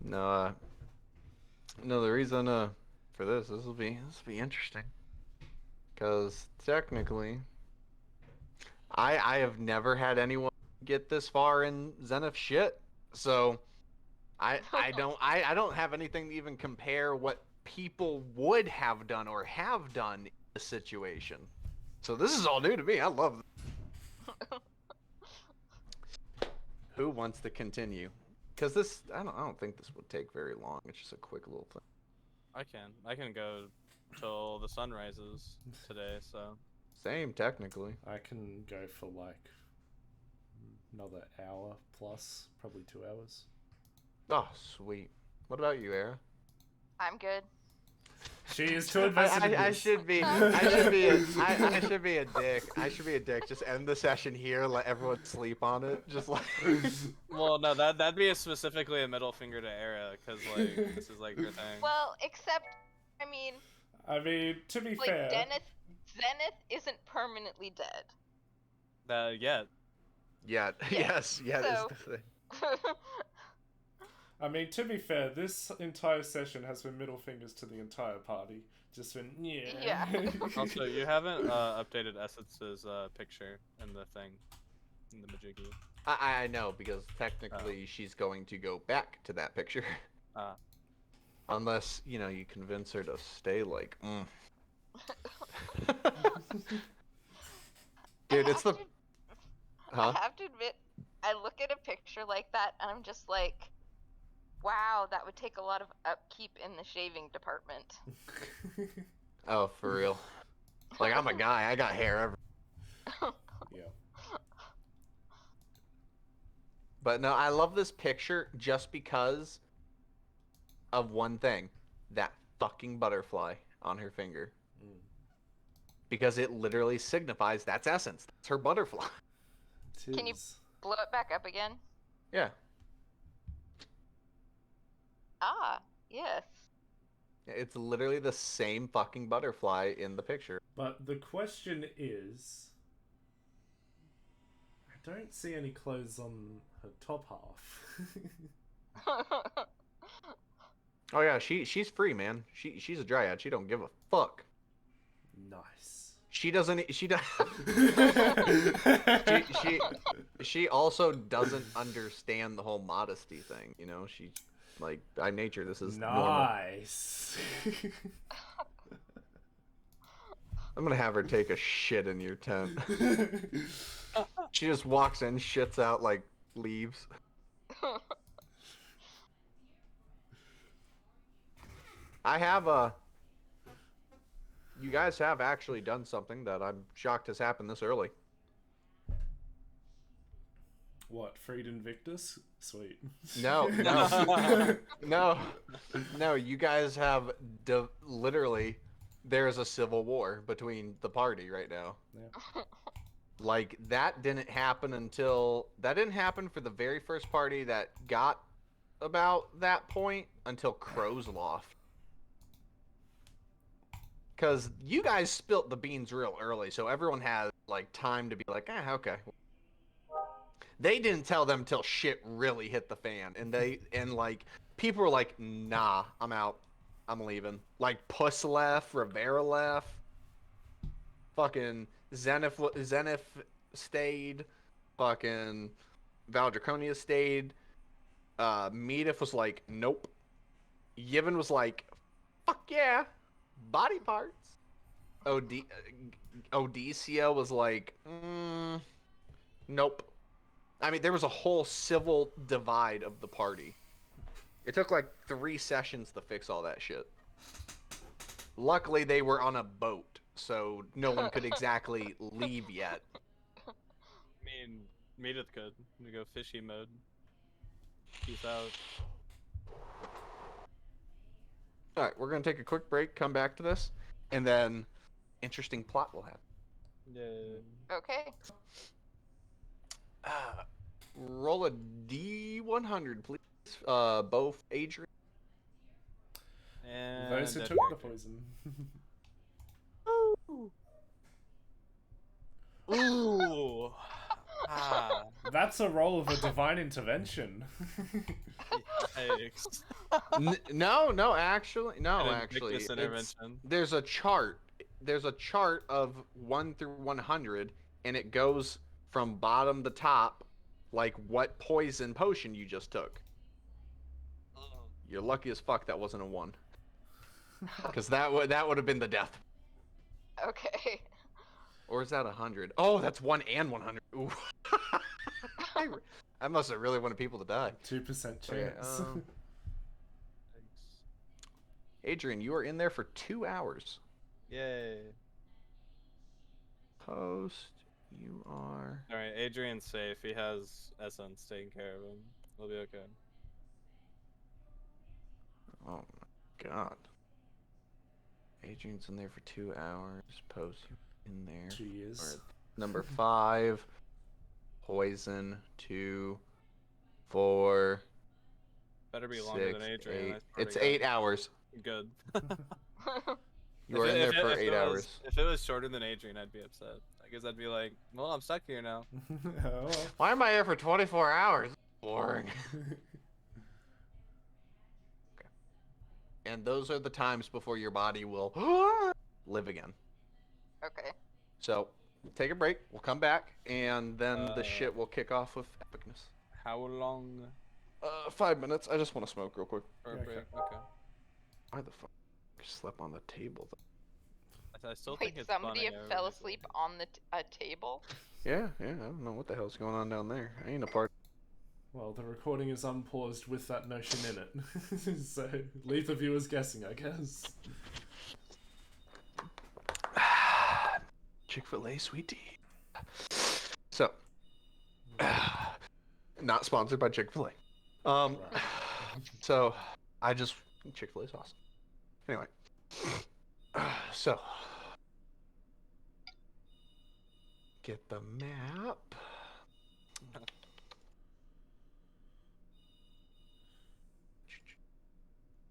Speaker 2: No, the reason for this will be interesting, because technically, I have never had anyone get this far in Zenith shit, so I don't have anything to even compare what people would have done or have done in this situation. So this is all new to me. I love this. Who wants to continue? Because this, I don't think this would take very long. It's just a quick little thing.
Speaker 5: I can go till the sun rises today. So
Speaker 2: same technically.
Speaker 1: I can go for like another hour plus, probably 2 hours.
Speaker 2: Oh, sweet. What about you, Era?
Speaker 7: I'm good.
Speaker 1: She is too invested in
Speaker 2: I
Speaker 1: this.
Speaker 2: should be a dick. I should be a dick. Just end the session here. Let everyone sleep on it. Just like.
Speaker 5: Well, no, that'd be specifically a middle finger to Era, because like this is like your thing.
Speaker 7: Well, except, I mean,
Speaker 1: to be
Speaker 7: like
Speaker 1: fair,
Speaker 7: Zenith isn't permanently dead.
Speaker 5: Yet.
Speaker 2: Yeah. Yes. Yeah.
Speaker 7: So...
Speaker 2: Is the thing.
Speaker 1: to be fair, this entire session has been middle fingers to the entire party. Just been, yeah.
Speaker 5: Also, you haven't updated Essence's picture in the thing, in the Majiggy.
Speaker 2: I know, because technically she's going to go back to that picture. Unless, you convince her to stay like, Dude, it's the... Huh?
Speaker 7: I have to admit, I look at a picture like that and I'm just like, wow, that would take a lot of upkeep in the shaving department.
Speaker 2: Oh, for real. Like, I'm a guy. I got hair everywhere.
Speaker 1: Yeah.
Speaker 2: But no, I love this picture just because of one thing. That fucking butterfly on her finger. Because it literally signifies that's Essence. That's her butterfly.
Speaker 7: Can you blow it back up again?
Speaker 2: Yeah.
Speaker 7: Ah, yes.
Speaker 2: It's literally the same fucking butterfly in the picture.
Speaker 1: But the question is, I don't see any clothes on her top half.
Speaker 2: Oh yeah, she's free, man. She's a dryad. She don't give a fuck.
Speaker 1: Nice.
Speaker 2: She doesn't. She also doesn't understand the whole modesty thing. She, like, by nature, this is
Speaker 1: nice.
Speaker 2: I'm gonna have her take a shit in your tent. She just walks in, shits out like leaves. I have you guys have actually done something that I'm shocked has happened this early.
Speaker 1: What, freed Invictus? Sweet.
Speaker 2: No. You guys have literally. There's a civil war between the party right now.
Speaker 1: Yeah.
Speaker 2: Like, that didn't happen for the very first party that got about that point until Crow's Loft. Because you guys spilt the beans real early, so everyone has, like, time to be like, okay. They didn't tell them till shit really hit the fan, and like, people were like, nah, I'm out. I'm leaving. Like, Puss left, Rivera left, fucking Zenith stayed, fucking Val Draconia stayed, Medivh was like, nope. Yevon was like, fuck yeah, body parts. Odysseus was like, nope. I mean, there was a whole civil divide of the party. It took like 3 sessions to fix all that shit. Luckily, they were on a boat, so no one could exactly leave yet.
Speaker 5: I mean, Meredith could. We go fishy mode. Peace out.
Speaker 2: All right, we're gonna take a quick break, come back to this, and then interesting plot will happen.
Speaker 5: Yeah.
Speaker 7: Okay.
Speaker 2: Roll a D100, please. Both Adrian.
Speaker 5: And
Speaker 1: Those who
Speaker 5: dead
Speaker 1: took the
Speaker 5: character.
Speaker 1: poison.
Speaker 5: Ooh. Ah.
Speaker 1: That's a roll of a divine intervention.
Speaker 5: Yikes.
Speaker 2: No, actually, no,
Speaker 5: I didn't
Speaker 2: actually,
Speaker 5: make this intervention.
Speaker 2: there's a chart. There's a chart of 1 through 100, and it goes from bottom to top, like what poison potion you just took. You're lucky as fuck that wasn't a 1, because that would have been the death.
Speaker 7: Okay.
Speaker 2: Or is that 100? Oh, that's 1 and 100. Ooh. I must have really wanted people to die.
Speaker 1: 2% chance.
Speaker 2: Okay, Adrian, you are in there for 2 hours.
Speaker 5: Yay.
Speaker 2: Post, you are...
Speaker 5: Alright, Adrian's safe. He has Essence taking care of him. He'll be okay.
Speaker 2: Oh my god. Adrian's in there for 2 hours. Post, you in there.
Speaker 1: 2 years.
Speaker 2: Or number 5. Poison, 2, 4,
Speaker 5: Better be longer
Speaker 2: 6,
Speaker 5: than Adrian.
Speaker 2: 8.
Speaker 5: I swear
Speaker 2: It's
Speaker 5: to God.
Speaker 2: 8 hours.
Speaker 5: Good.
Speaker 2: You are in there for 8 hours.
Speaker 5: If it was shorter than Adrian, I'd be upset. I guess I'd be like, well, I'm stuck here now.
Speaker 1: Oh.
Speaker 6: Why am I here for 24 hours? Boring.
Speaker 2: And those are the times before your body will live again.
Speaker 7: Okay.
Speaker 2: So, take a break. We'll come back, and then the shit will kick off with epicness.
Speaker 5: How long?
Speaker 2: 5 minutes. I just want to smoke real quick.
Speaker 5: Okay.
Speaker 2: Why the fuck? I slept on the table.
Speaker 5: I still
Speaker 7: Wait,
Speaker 5: think it's
Speaker 7: somebody
Speaker 5: funny, I
Speaker 7: fell
Speaker 5: really
Speaker 7: asleep on the a table?
Speaker 2: Yeah. I don't know what the hell's going on down there. I ain't a part.
Speaker 1: Well, the recording is unpaused with that notion in it. So, leave the viewers guessing, I guess.
Speaker 2: Chick-fil-A sweet tea. So, not sponsored by Chick-fil-A.
Speaker 1: Right.
Speaker 2: So, I just Chick-fil-A's awesome. Anyway, so get the map.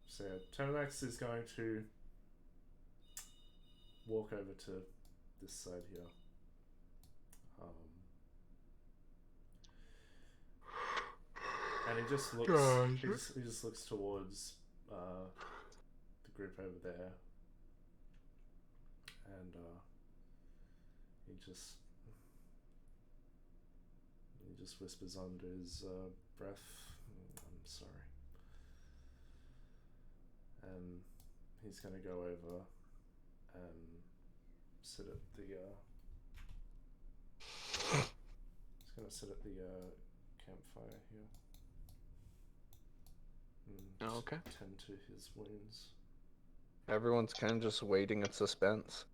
Speaker 1: So, Terminax is going to walk over to this side here. And he just looks. He just looks towards the group over there, and he just whispers under his breath, "I'm sorry." And he's gonna go over and sit at the. He's gonna sit at the campfire here.
Speaker 2: Oh, okay.
Speaker 1: Tend to his wounds.
Speaker 2: Everyone's kind of just waiting in suspense.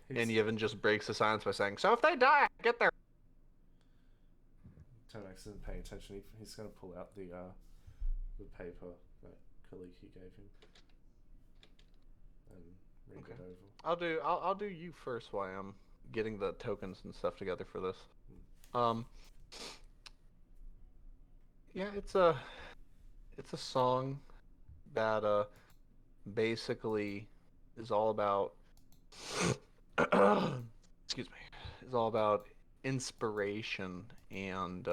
Speaker 1: He's,
Speaker 2: And Yevon just breaks the silence by saying, "So if they die, get there."
Speaker 1: Terminax isn't paying attention. He's going to pull out the paper that Kaliki gave him and read
Speaker 2: Okay.
Speaker 1: it over.
Speaker 2: I'll do you first while I'm getting the tokens and stuff together for this. Yeah, it's a song that basically is all about excuse me, is all about inspiration and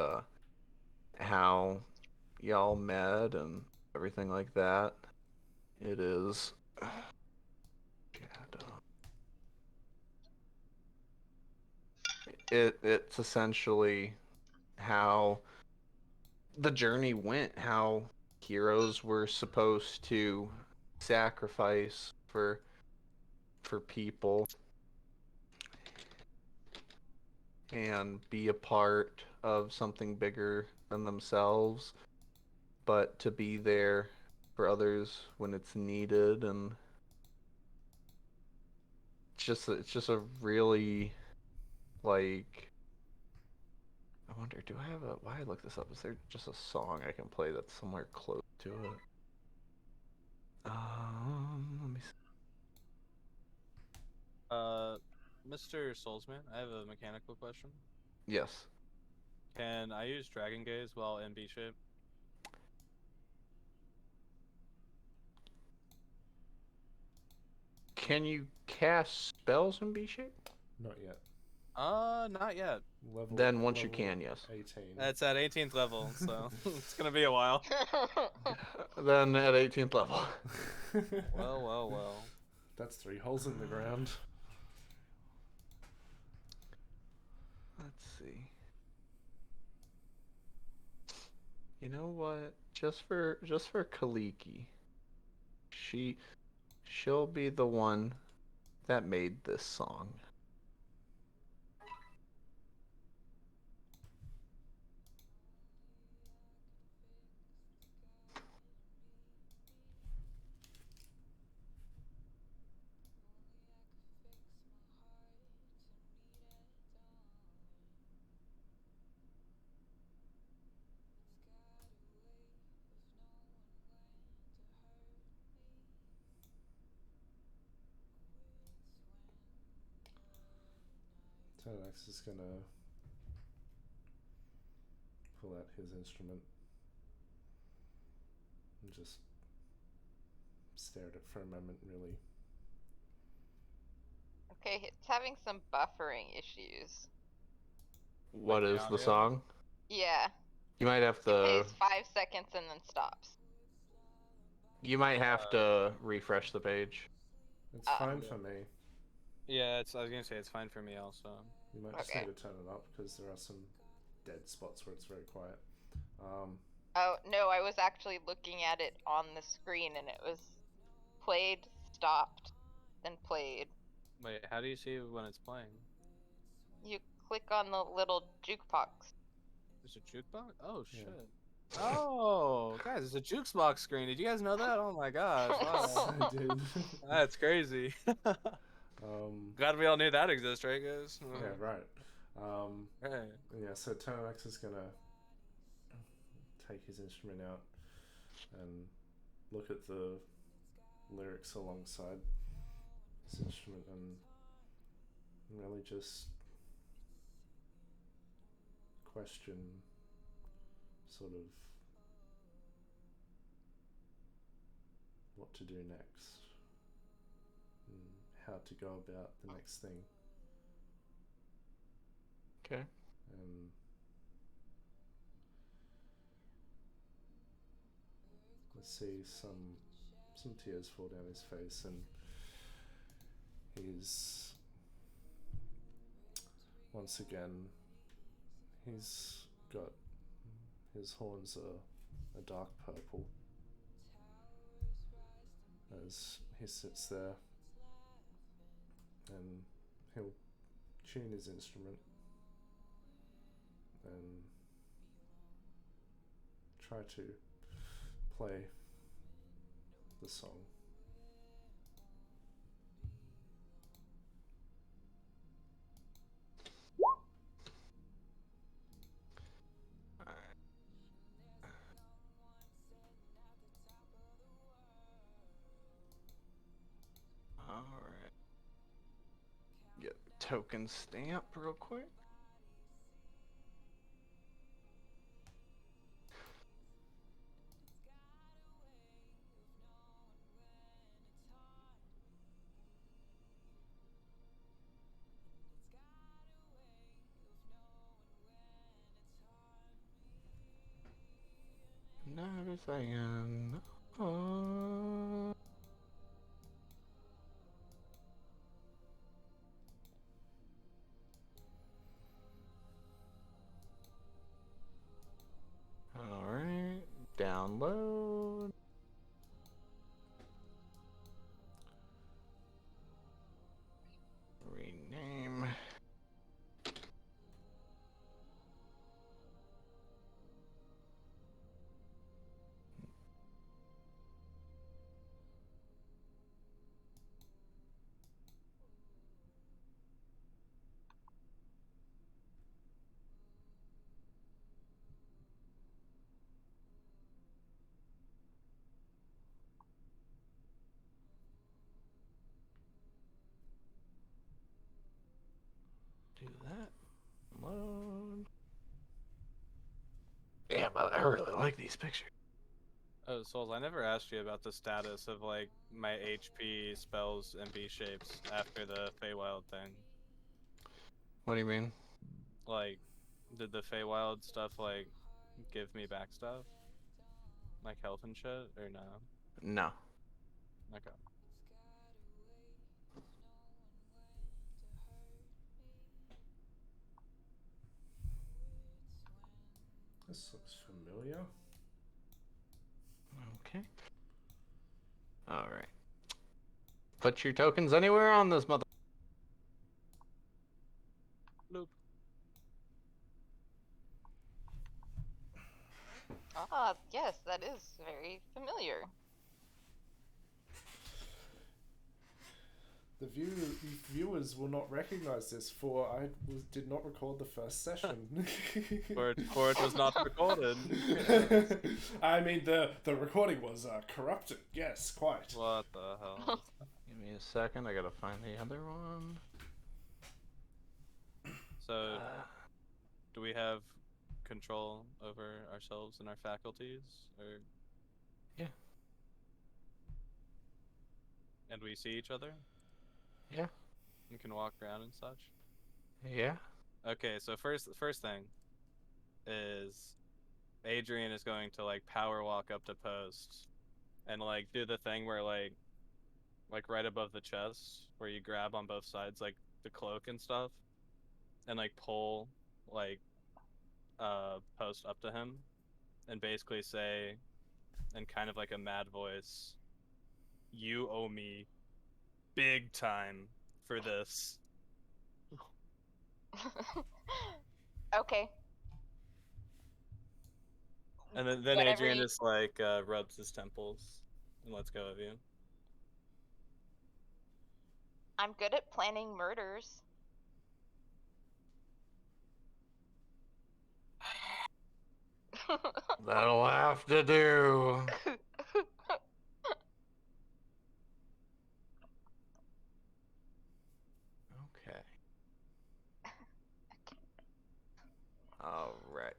Speaker 2: how y'all met and everything like that. It is it's essentially how the journey went, how heroes were supposed to sacrifice for people and be a part of something bigger than themselves, but to be there for others when it's needed, and it's just a really like. I wonder, do I have a? Why I look this up? Is there just a song I can play that's somewhere close to it? Let me see.
Speaker 5: Mr. Soulsman, I have a mechanical question.
Speaker 2: Yes.
Speaker 5: Can I use Dragon Gaze while in B shape?
Speaker 2: Can you cast spells in B shape?
Speaker 1: Not yet.
Speaker 5: Not yet.
Speaker 2: Then once you can, yes.
Speaker 1: 18.
Speaker 5: It's at 18th level, so it's gonna be a while.
Speaker 2: Then at 18th level.
Speaker 5: Well.
Speaker 1: That's 3 holes in the ground.
Speaker 2: Let's see. You know what? Just for Kaliki, she'll be the one that made this song.
Speaker 1: Tonax is gonna pull out his instrument and just stare at it for a moment, really.
Speaker 7: Okay, it's having some buffering issues.
Speaker 2: What
Speaker 5: Like
Speaker 2: is the
Speaker 5: audio?
Speaker 2: song?
Speaker 7: Yeah.
Speaker 2: You might have
Speaker 7: It
Speaker 2: to.
Speaker 7: plays 5 seconds and then stops.
Speaker 2: You might have to refresh the page.
Speaker 1: It's fine for me.
Speaker 5: Yeah, I was gonna say it's fine for me also.
Speaker 1: You might just
Speaker 7: Okay.
Speaker 1: need to turn it up because there are some dead spots where it's very quiet.
Speaker 7: Oh, no, I was actually looking at it on the screen and it was played, stopped, then played.
Speaker 5: Wait, how do you see when it's playing?
Speaker 7: You click on the little jukebox.
Speaker 5: There's a jukebox? Oh
Speaker 1: Yeah.
Speaker 5: shit. Oh, guys, it's a jukebox screen. Did you guys know that? Oh my gosh. Wow.
Speaker 1: I did.
Speaker 5: That's crazy. Glad we all knew that exists, right, guys?
Speaker 1: Yeah, right.
Speaker 5: Hey.
Speaker 1: Yeah, so Tonax is gonna take his instrument out and look at the lyrics alongside his instrument and really just question sort of what to do next and how to go about the next thing.
Speaker 2: Okay.
Speaker 1: And I see some tears fall down his face, and he's once again he's got his horns are a dark purple as he sits there, and he'll tune his instrument and try to play the song.
Speaker 2: Alright. Get the token stamp real quick. Never saying. Alright, download. Rename.
Speaker 6: really like these pictures.
Speaker 5: Oh, Souls, I never asked you about the status of like my HP spells and B shapes after the Feywild thing.
Speaker 6: What do you mean?
Speaker 5: Like, did the Feywild stuff like give me back stuff? Like health and shit, or no?
Speaker 6: No.
Speaker 5: Okay.
Speaker 1: This looks familiar.
Speaker 6: Okay. All right. Put your tokens anywhere on this mother.
Speaker 5: Loop.
Speaker 7: Ah, yes, that is very familiar.
Speaker 1: The viewers will not recognize this, for I did not record the first session.
Speaker 5: For it was not recorded.
Speaker 1: I mean, the recording was corrupted. Yes, quite.
Speaker 5: What the hell?
Speaker 6: Give me a second. I gotta find the other one.
Speaker 5: So, do we have control over ourselves and our faculties, or?
Speaker 6: Yeah.
Speaker 5: And we see each other?
Speaker 6: Yeah.
Speaker 5: You can walk around and such?
Speaker 6: Yeah.
Speaker 5: Okay, so first thing is Adrian is going to like power walk up to post and like do the thing where like right above the chest where you grab on both sides like the cloak and stuff and like pull like post up to him and basically say in kind of like a mad voice, "You owe me big time for this."
Speaker 7: Okay.
Speaker 5: And then
Speaker 7: Whatever
Speaker 5: Adrian
Speaker 7: you-
Speaker 5: just like rubs his temples and lets go of you.
Speaker 7: I'm good at planning murders.
Speaker 6: That'll have to do. Okay. All right.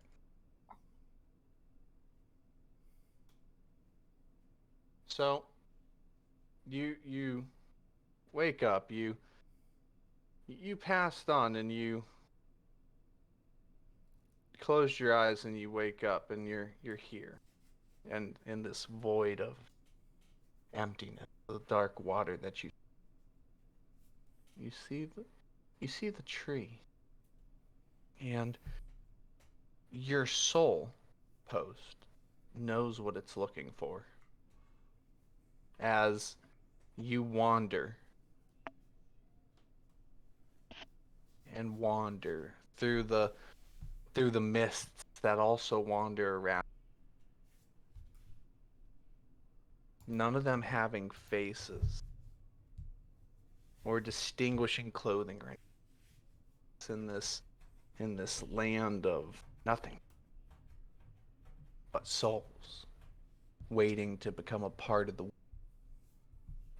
Speaker 6: So, you wake up. You passed on, and you close your eyes, and you wake up, and you're here, and in this void of emptiness, the dark water that you see the tree, and your soul post knows what it's looking for as you wander and wander through the mists that also wander around, none of them having faces or distinguishing clothing right it's in this land of nothing but souls waiting to become a part of the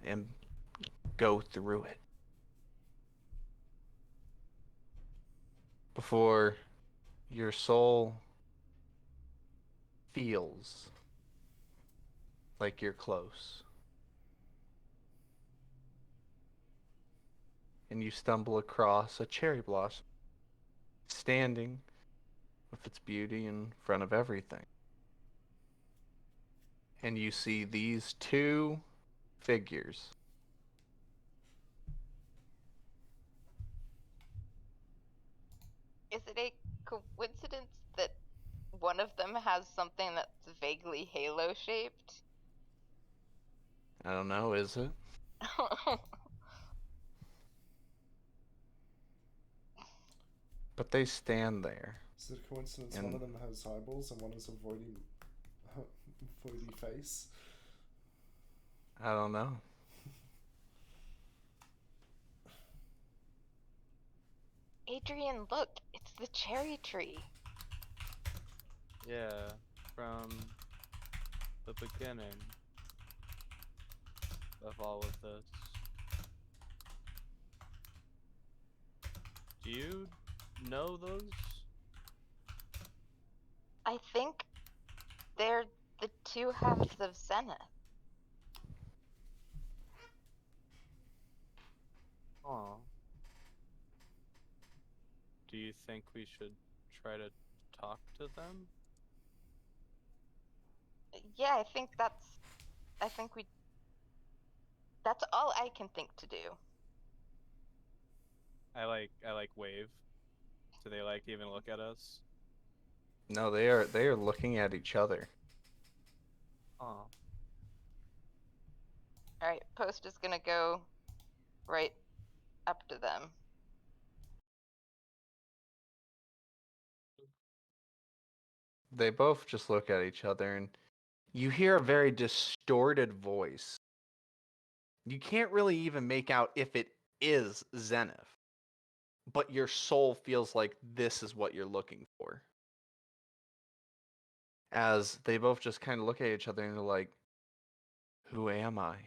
Speaker 6: and go through it before your soul feels like you're close. And you stumble across a cherry blossom standing with its beauty in front of everything. And you see these two figures.
Speaker 7: Is it a coincidence that one of them has something that's vaguely halo shaped?
Speaker 6: I don't know, is it? But they stand there.
Speaker 1: Is it a coincidence one of them has eyeballs and one is a voidy face?
Speaker 6: I don't know.
Speaker 7: Adrian, look, it's the cherry tree.
Speaker 5: Yeah, from the beginning of all of this. Do you know those?
Speaker 7: I think They're the two halves of Zenith.
Speaker 5: Aw. Do you think we should try to talk to them?
Speaker 7: Yeah, I think that's all I can think to do.
Speaker 5: I like wave. Do they like even look at us?
Speaker 2: No, they are looking at each other.
Speaker 5: Aw.
Speaker 7: Alright, Post is gonna go right up to them.
Speaker 2: They both just look at each other, and you hear a very distorted voice. You can't really even make out if it is Zenith, but your soul feels like this is what you're looking for. As they both just kind of look at each other and they're like, who am I?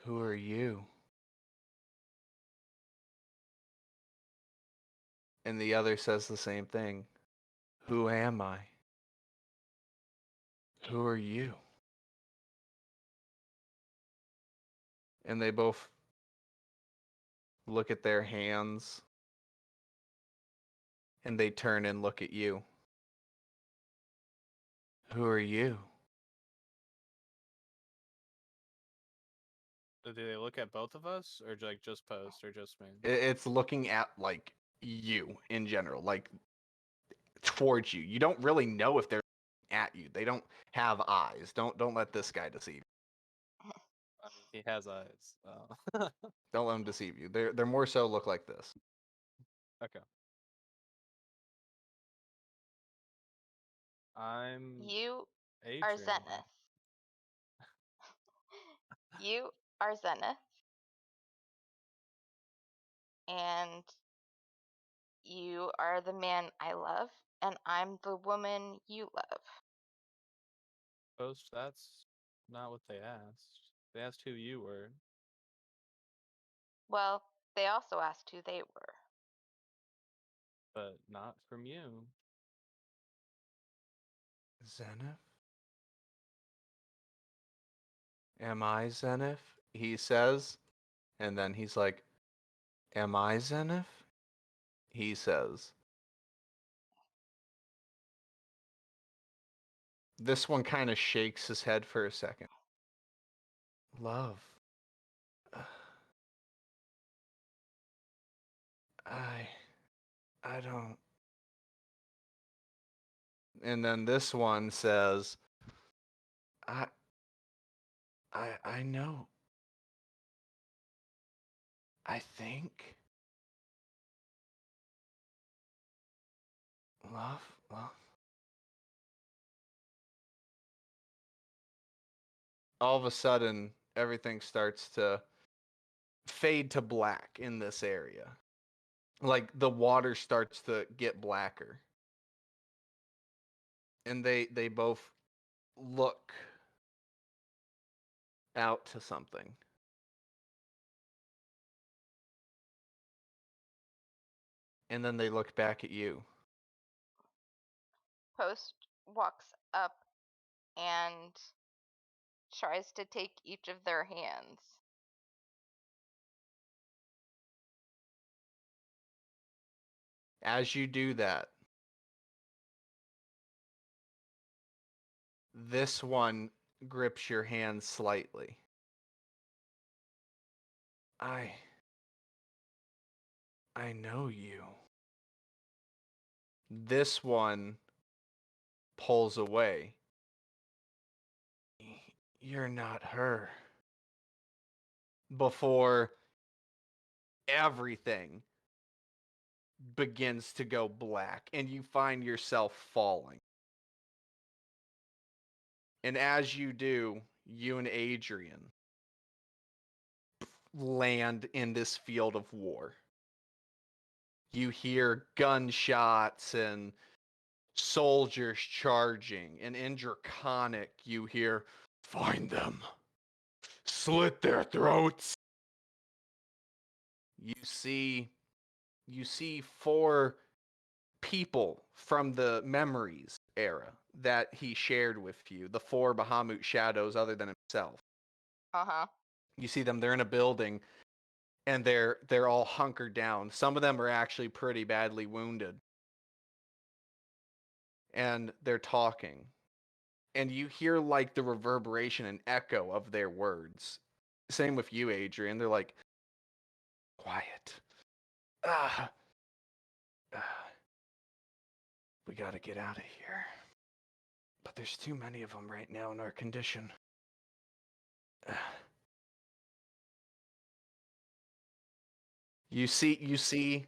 Speaker 2: Who are you? And the other says the same thing. Who am I? Who are you? And they both look at their hands and they turn and look at you. Who are you?
Speaker 5: Do they look at both of us, or like just Post, or just me?
Speaker 2: It's looking at like you in general, like towards you. You don't really know if they're at you. They don't have eyes. Don't let this guy deceive you.
Speaker 5: He has eyes. Oh.
Speaker 2: Don't let him deceive you. They're more so look like this.
Speaker 5: Okay.
Speaker 7: You
Speaker 5: Adrian.
Speaker 7: are Zenith. You are Zenith. And you are the man I love, and I'm the woman you love.
Speaker 5: Post, that's not what they asked. They asked who you were.
Speaker 7: Well, they also asked who they were.
Speaker 5: But not from you.
Speaker 2: Zenith? Am I Zenith? He says. And then he's like, am I Zenith? He says. This one kind of shakes his head for a second. Love. I don't. And then this one says, I know. I think. Love. All of a sudden, everything starts to fade to black in this area. Like the water starts to get blacker. And they both look out to something. And then they look back at you.
Speaker 7: Post walks up and tries to take each of their hands.
Speaker 2: As you do that, this one grips your hand slightly. I know you. This one pulls away. You're not her. Before everything begins to go black and you find yourself falling. And as you do, you and Adrian land in this field of war. You hear gunshots and soldiers charging, and in Draconic you hear, find them, slit their throats. You see you see 4 people from the memories era that he shared with you, the 4 Bahamut shadows other than himself.
Speaker 7: Uh-huh.
Speaker 2: You see them, they're in a building, and they're all hunkered down. Some of them are actually pretty badly wounded. And they're talking. And you hear like the reverberation and echo of their words. Same with you, Adrian. They're like, quiet. We gotta get out of here. But there's too many of them right now in our condition. You see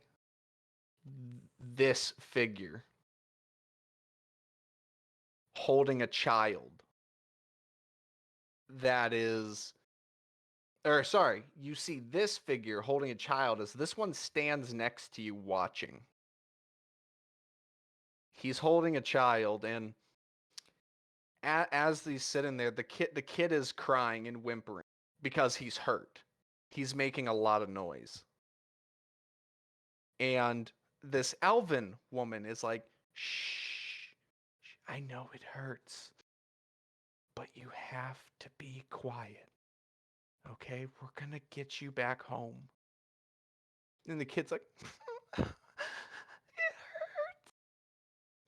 Speaker 2: this figure holding a child that is, or sorry, you see this figure holding a child as this one stands next to you watching. He's holding a child, and as he's sitting there, the kid is crying and whimpering because he's hurt. He's making a lot of noise. And this elven woman is like, shh, I know it hurts, but you have to be quiet. Okay, we're gonna get you back home. And the kid's like, it hurts.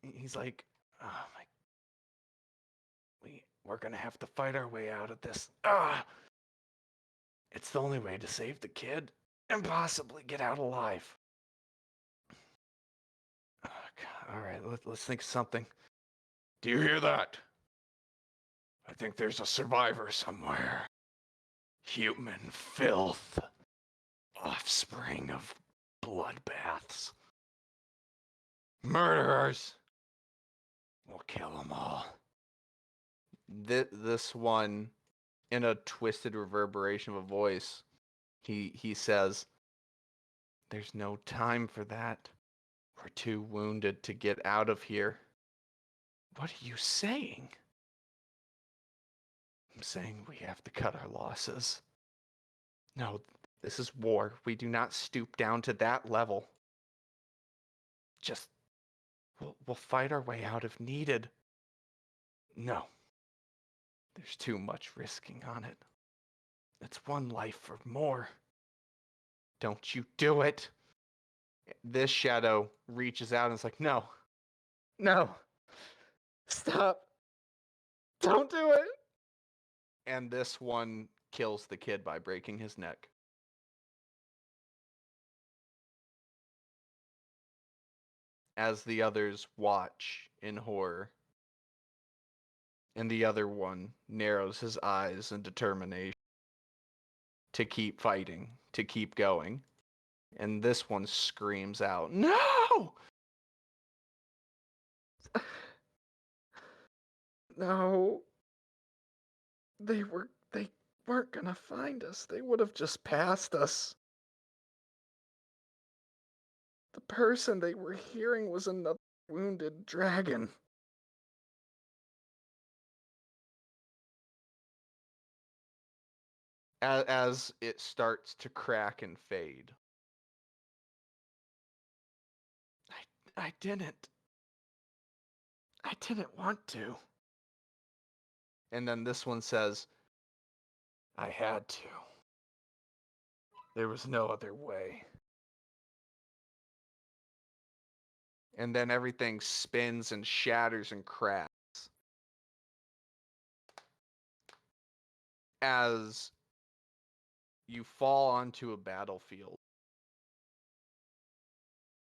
Speaker 2: He's like, oh my, we're gonna have to fight our way out of this. It's the only way to save the kid and possibly get out alive. All right, let's think of something. Do you hear that? I think there's a survivor somewhere. Human filth. Offspring of bloodbaths. Murderers. We'll kill them all. This one, in a twisted reverberation of a voice, he says, there's no time for that. We're too wounded to get out of here. What are you saying? I'm saying we have to cut our losses. No, this is war. We do not stoop down to that level. Just, we'll fight our way out if needed. No. There's too much risking on it. It's one life or more. Don't you do it. This shadow reaches out and is like, no. No. Stop. Don't do it. And this one kills the kid by breaking his neck. As the others watch in horror. And the other one narrows his eyes in determination to keep fighting, to keep going. And this one screams out, no! No. They weren't gonna find us. They would have just passed us. The person they were hearing was another wounded dragon. As it starts to crack and fade. I didn't want to. And then this one says, I had to. There was no other way. And then everything spins and shatters and cracks. As you fall onto a battlefield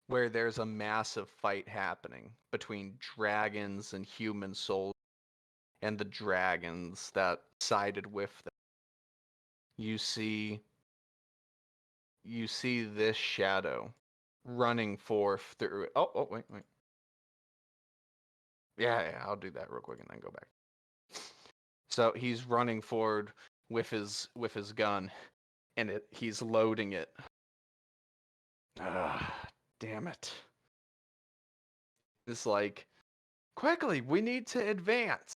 Speaker 2: where there's a massive fight happening between dragons and human souls, and the dragons that sided with them. You see this shadow running forth through it. Oh, wait. Yeah, I'll do that real quick and then go back. So he's running forward with his gun, and he's loading it. Damn it. It's like, quickly, we need to advance.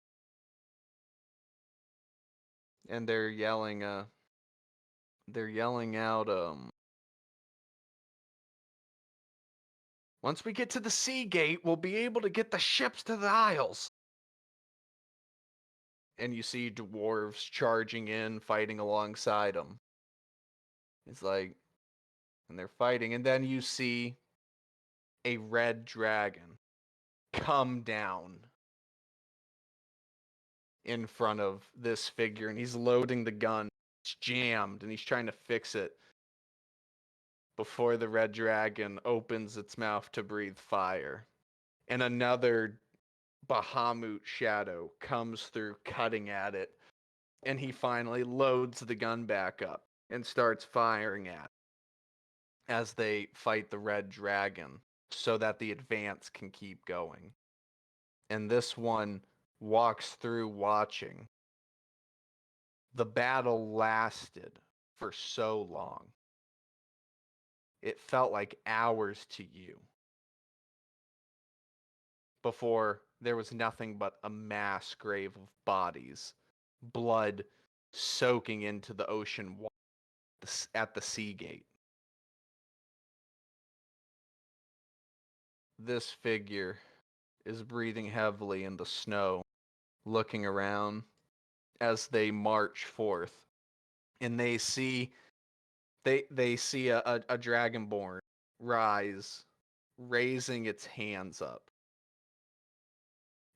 Speaker 2: And they're yelling out, Once we get to the sea gate, we'll be able to get the ships to the Isles. And you see dwarves charging in, fighting alongside them. It's like, and they're fighting, and then you see a red dragon come down in front of this figure, and he's loading the gun. It's jammed, and he's trying to fix it before the red dragon opens its mouth to breathe fire. And another Bahamut shadow comes through, cutting at it, and he finally loads the gun back up and starts firing at it as they fight the red dragon so that the advance can keep going. And this one walks through watching. The battle lasted for so long. It felt like hours to you. Before there was nothing but a mass grave of bodies, blood soaking into the ocean at the sea gate. This figure is breathing heavily in the snow, looking around as they march forth, and they see a dragonborn rise, raising its hands up.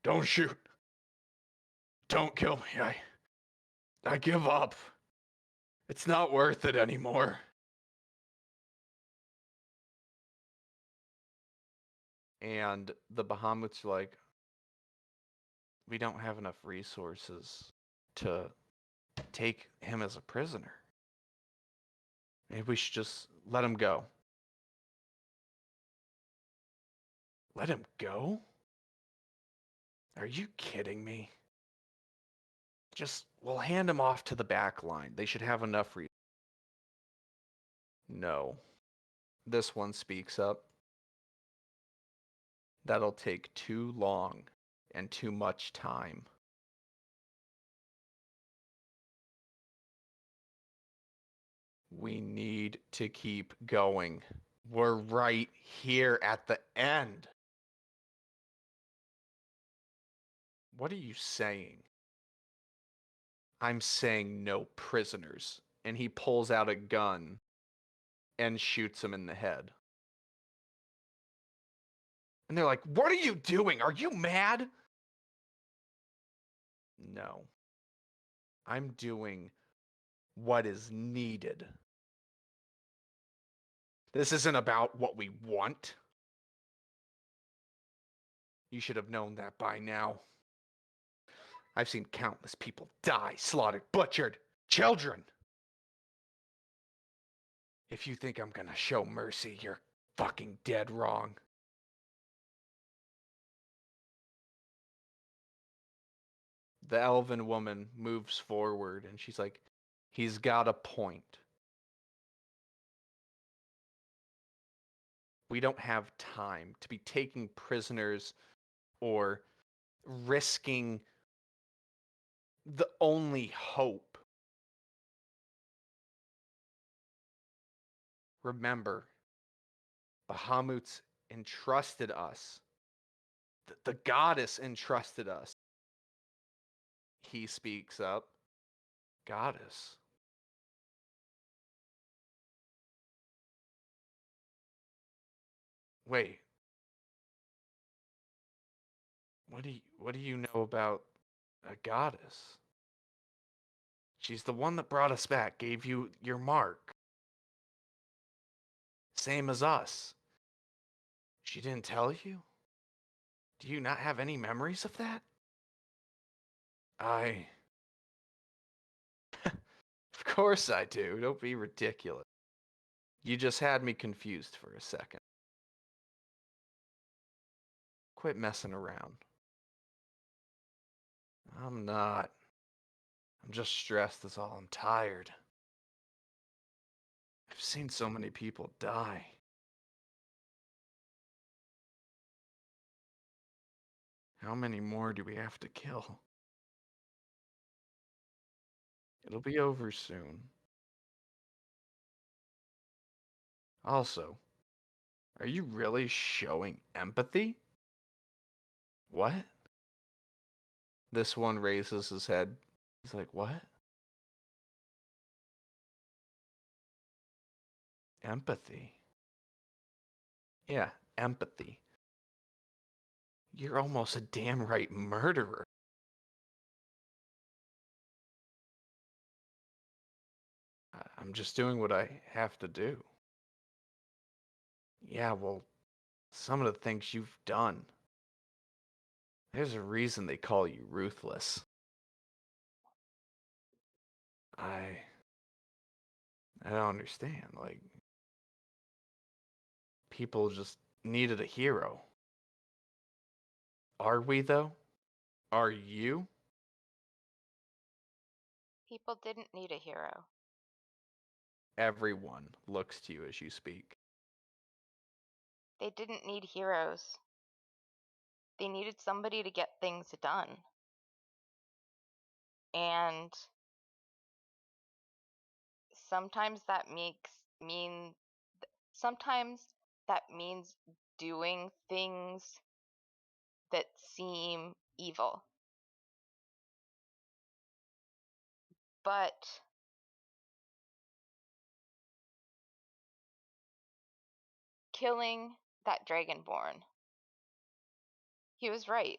Speaker 2: Don't shoot. Don't kill me. I give up. It's not worth it anymore. And the Bahamuts are like, we don't have enough resources to take him as a prisoner. Maybe we should just let him go. Let him go? Are you kidding me? We'll hand him off to the back line. They should have enough resources. No. This one speaks up. That'll take too long and too much time. We need to keep going. We're right here at the end. What are you saying? I'm saying no prisoners. And he pulls out a gun and shoots him in the head. And they're like, what are you doing? Are you mad? No. I'm doing what is needed. This isn't about what we want. You should have known that by now. I've seen countless people die, slaughtered, butchered, children. If you think I'm gonna show mercy, you're fucking dead wrong. The elven woman moves forward and she's like, he's got a point. We don't have time to be taking prisoners or risking the only hope. Remember, Bahamut's entrusted us. The goddess entrusted us. He speaks up. Goddess. Wait. What do you know about a goddess? She's the one that brought us back, gave you your mark. Same as us. She didn't tell you? Do you not have any memories of that? Of course I do. Don't be ridiculous. You just had me confused for a second. Quit messing around. I'm not. I'm just stressed as all. I'm tired. I've seen so many people die. How many more do we have to kill? It'll be over soon. Also, Are you really showing empathy? What? This one raises his head. He's like, what? Empathy? Yeah, empathy. You're almost a damn right murderer. I'm just doing what I have to do. Yeah, well, some of the things you've done. There's a reason they call you ruthless. I don't understand. Like, people just needed a hero. Are we, though? Are you?
Speaker 7: People didn't need a hero.
Speaker 2: Everyone looks to you as you speak.
Speaker 7: They didn't need heroes. They needed somebody to get things done. And sometimes that sometimes that means doing things that seem evil. But killing that Dragonborn, he was right.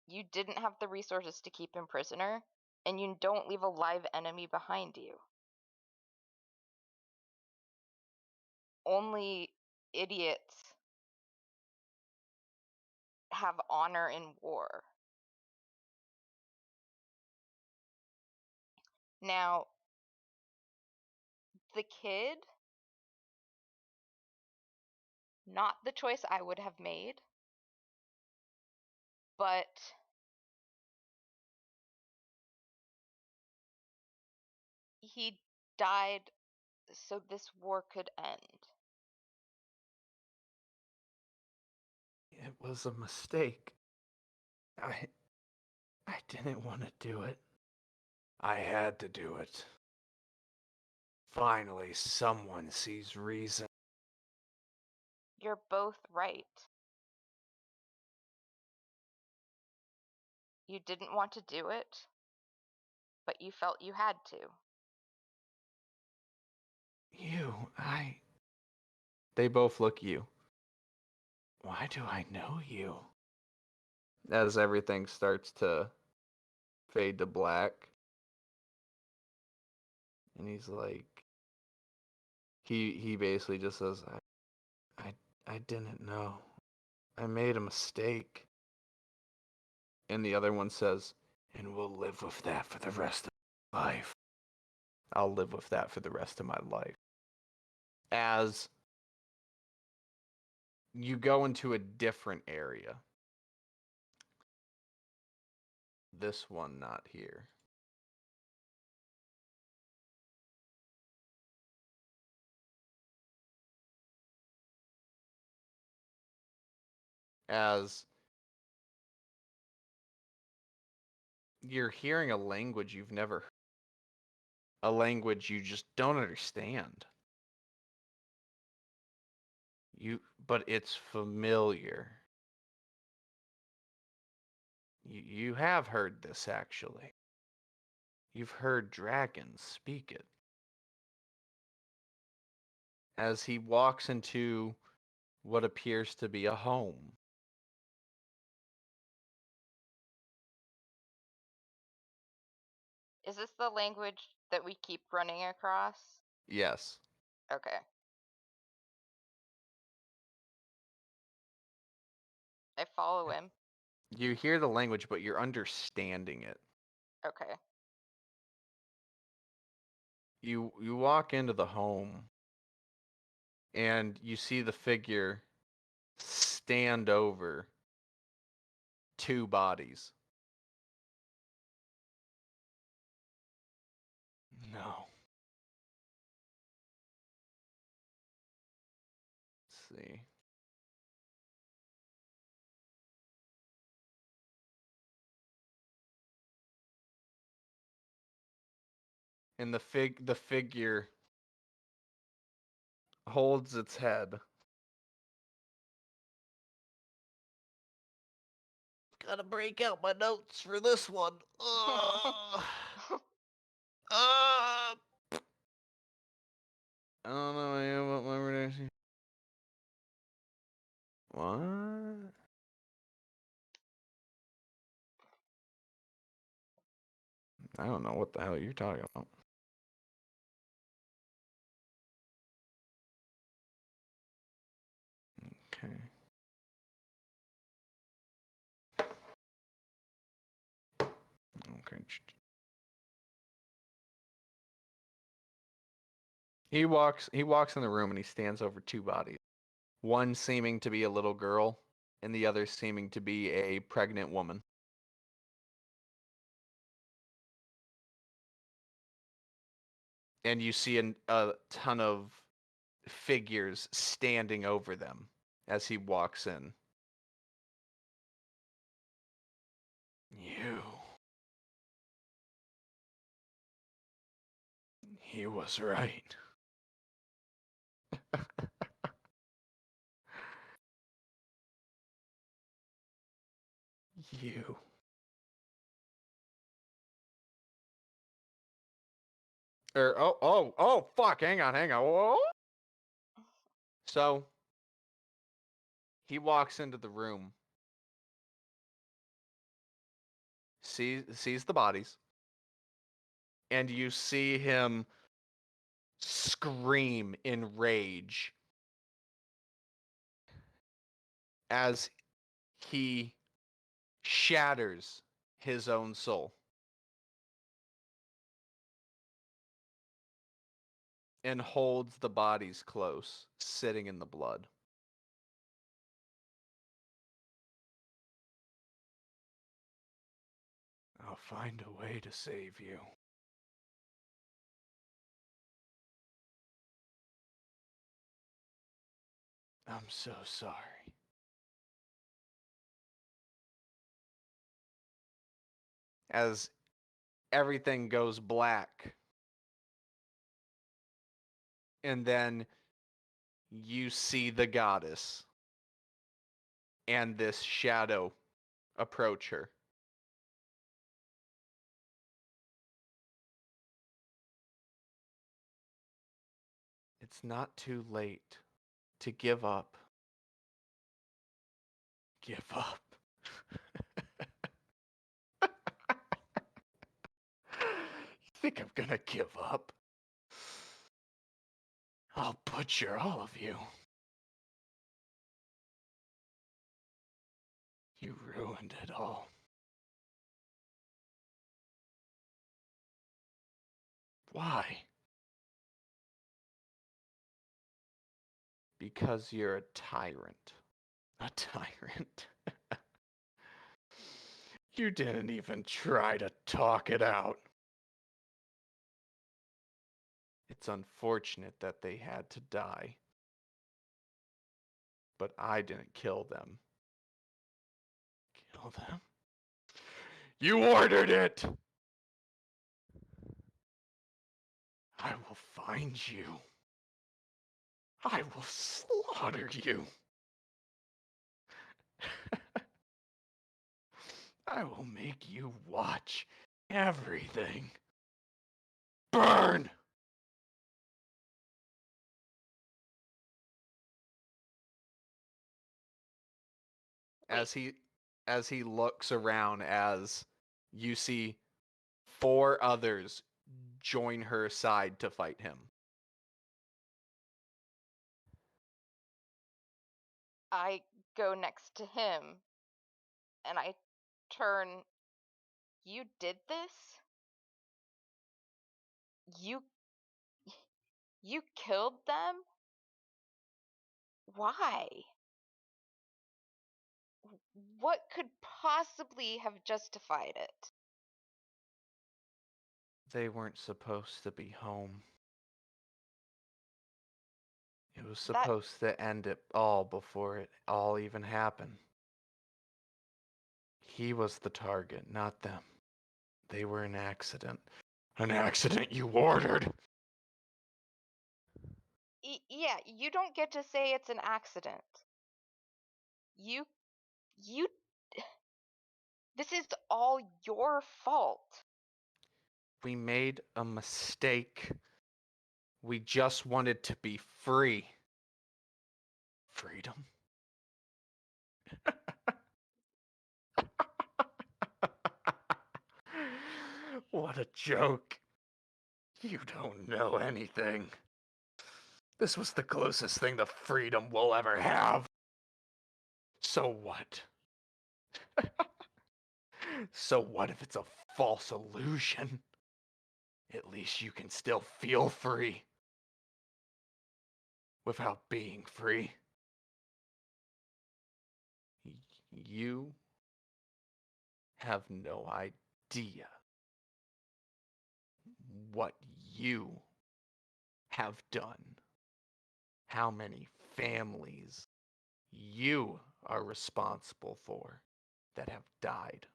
Speaker 7: You didn't have the resources to keep him prisoner, and you don't leave a live enemy behind you. Only idiots have honor in war. Now, the kid, not the choice I would have made, but he died so this war could end.
Speaker 2: It was a mistake. I didn't want to do it. I had to do it. Finally, someone sees reason.
Speaker 7: You're both right. You didn't want to do it, but you felt you had to.
Speaker 2: They both look you. Why do I know you? As everything starts to fade to black. And he's like, he basically just says, I didn't know. I made a mistake. And the other one says, and we'll live with that for the rest of my life. I'll live with that for the rest of my life. As you go into a different area. This one not here. As you're hearing a language you've never heard. A language you just don't understand. But it's familiar. You have heard this, actually. You've heard dragons speak it. As he walks into what appears to be a home.
Speaker 7: Is this the language that we keep running across?
Speaker 2: Yes.
Speaker 7: Okay. I follow him.
Speaker 2: You hear the language, but you're understanding it.
Speaker 7: Okay.
Speaker 2: You walk into the home, and you see the figure stand over two bodies. No. Let's see. And the figure holds its head. Gotta break out my notes for this one. I don't know what my relation. What? I don't know what the hell you're talking about. Okay. Okay. He walks in the room and he stands over two bodies. One seeming to be a little girl and the other seeming to be a pregnant woman. And you see a ton of figures standing over them as he walks in. You. He was right. You. Oh, fuck, hang on. Whoa. So, he walks into the room, sees the bodies, and you see him scream in rage as he shatters his own soul and holds the bodies close, sitting in the blood. I'll find a way to save you. I'm so sorry. As everything goes black, and then you see the goddess and this shadow approach her. It's not too late to give up. Give up. You think I'm gonna give up? I'll butcher all of you. You ruined it all. Why? Because you're a tyrant. A tyrant. You didn't even try to talk it out. It's unfortunate that they had to die. But I didn't kill them. Kill them? You ordered it! I will find you. I will slaughter you. I will make you watch everything burn. As he looks around, as you see 4 others join her side to fight him.
Speaker 7: I go next to him and I turn. You did this? You killed them? Why? What could possibly have justified it?
Speaker 2: They weren't supposed to be home. It was supposed to end it all before it all even happened. He was the target, not them. They were an accident. An accident you ordered!
Speaker 7: Yeah, you don't get to say it's an accident. You this is all your fault.
Speaker 2: We made a mistake. We just wanted to be free. Freedom? What a joke. You don't know anything. This was the closest thing to freedom we'll ever have. So what? So what if it's a false illusion? At least you can still feel free. Without being free. You have no idea what you have done. How many families you are responsible for that have died.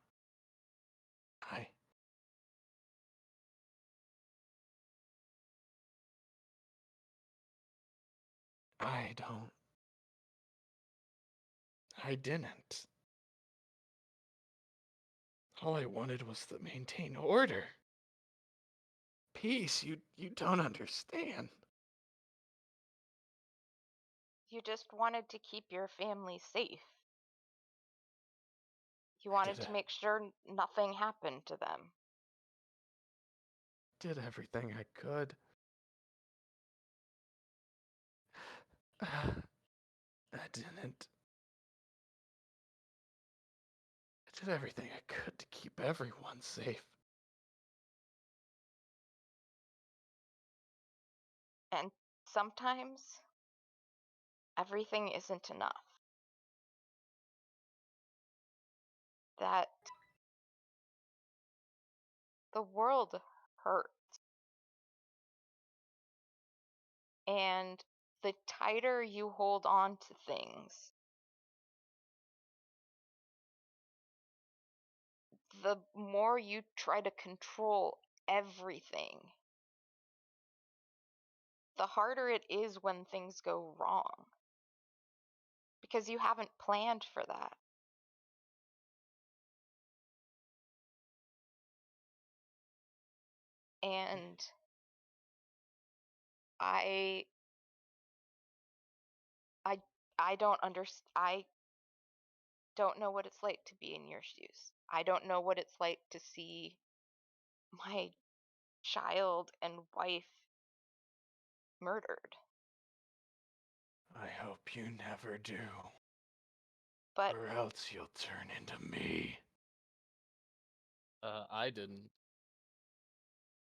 Speaker 2: I didn't. All I wanted was to maintain order. Peace, you don't understand.
Speaker 7: You just wanted to keep your family safe. You wanted to make sure nothing happened to them.
Speaker 2: Did everything I could. I didn't. I did everything I could to keep everyone safe.
Speaker 7: And sometimes everything isn't enough. That the world hurts. And the tighter you hold on to things, the more you try to control everything, the harder it is when things go wrong. Because you haven't planned for that. And I don't I don't know what it's like to be in your shoes. I don't know what it's like to see my child and wife murdered.
Speaker 2: I hope you never do.
Speaker 7: But
Speaker 2: or else you'll turn into me.
Speaker 5: I didn't.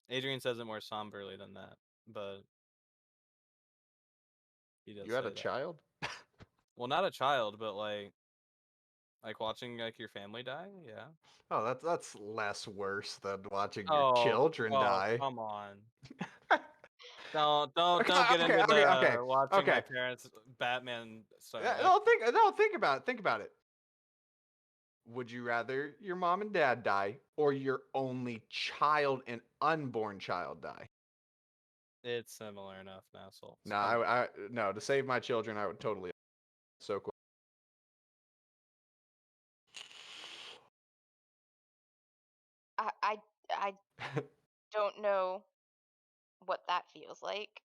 Speaker 5: Adrian says it more somberly than that, but he does.
Speaker 2: You had
Speaker 5: say
Speaker 2: a
Speaker 5: that.
Speaker 2: child?
Speaker 5: Well, not a child, but like watching like your family die. Yeah.
Speaker 2: Oh, that's less worse than watching your children die.
Speaker 5: Come on. Don't get
Speaker 2: Okay,
Speaker 5: into the
Speaker 2: okay,
Speaker 5: watching my
Speaker 2: okay.
Speaker 5: parents Batman stuff.
Speaker 2: No, think about it. Think about it. Would you rather your mom and dad die or your only child and unborn child die?
Speaker 5: It's similar enough now, so.
Speaker 2: No, no, to save my children, I would totally. So cool.
Speaker 7: I don't know what that feels like.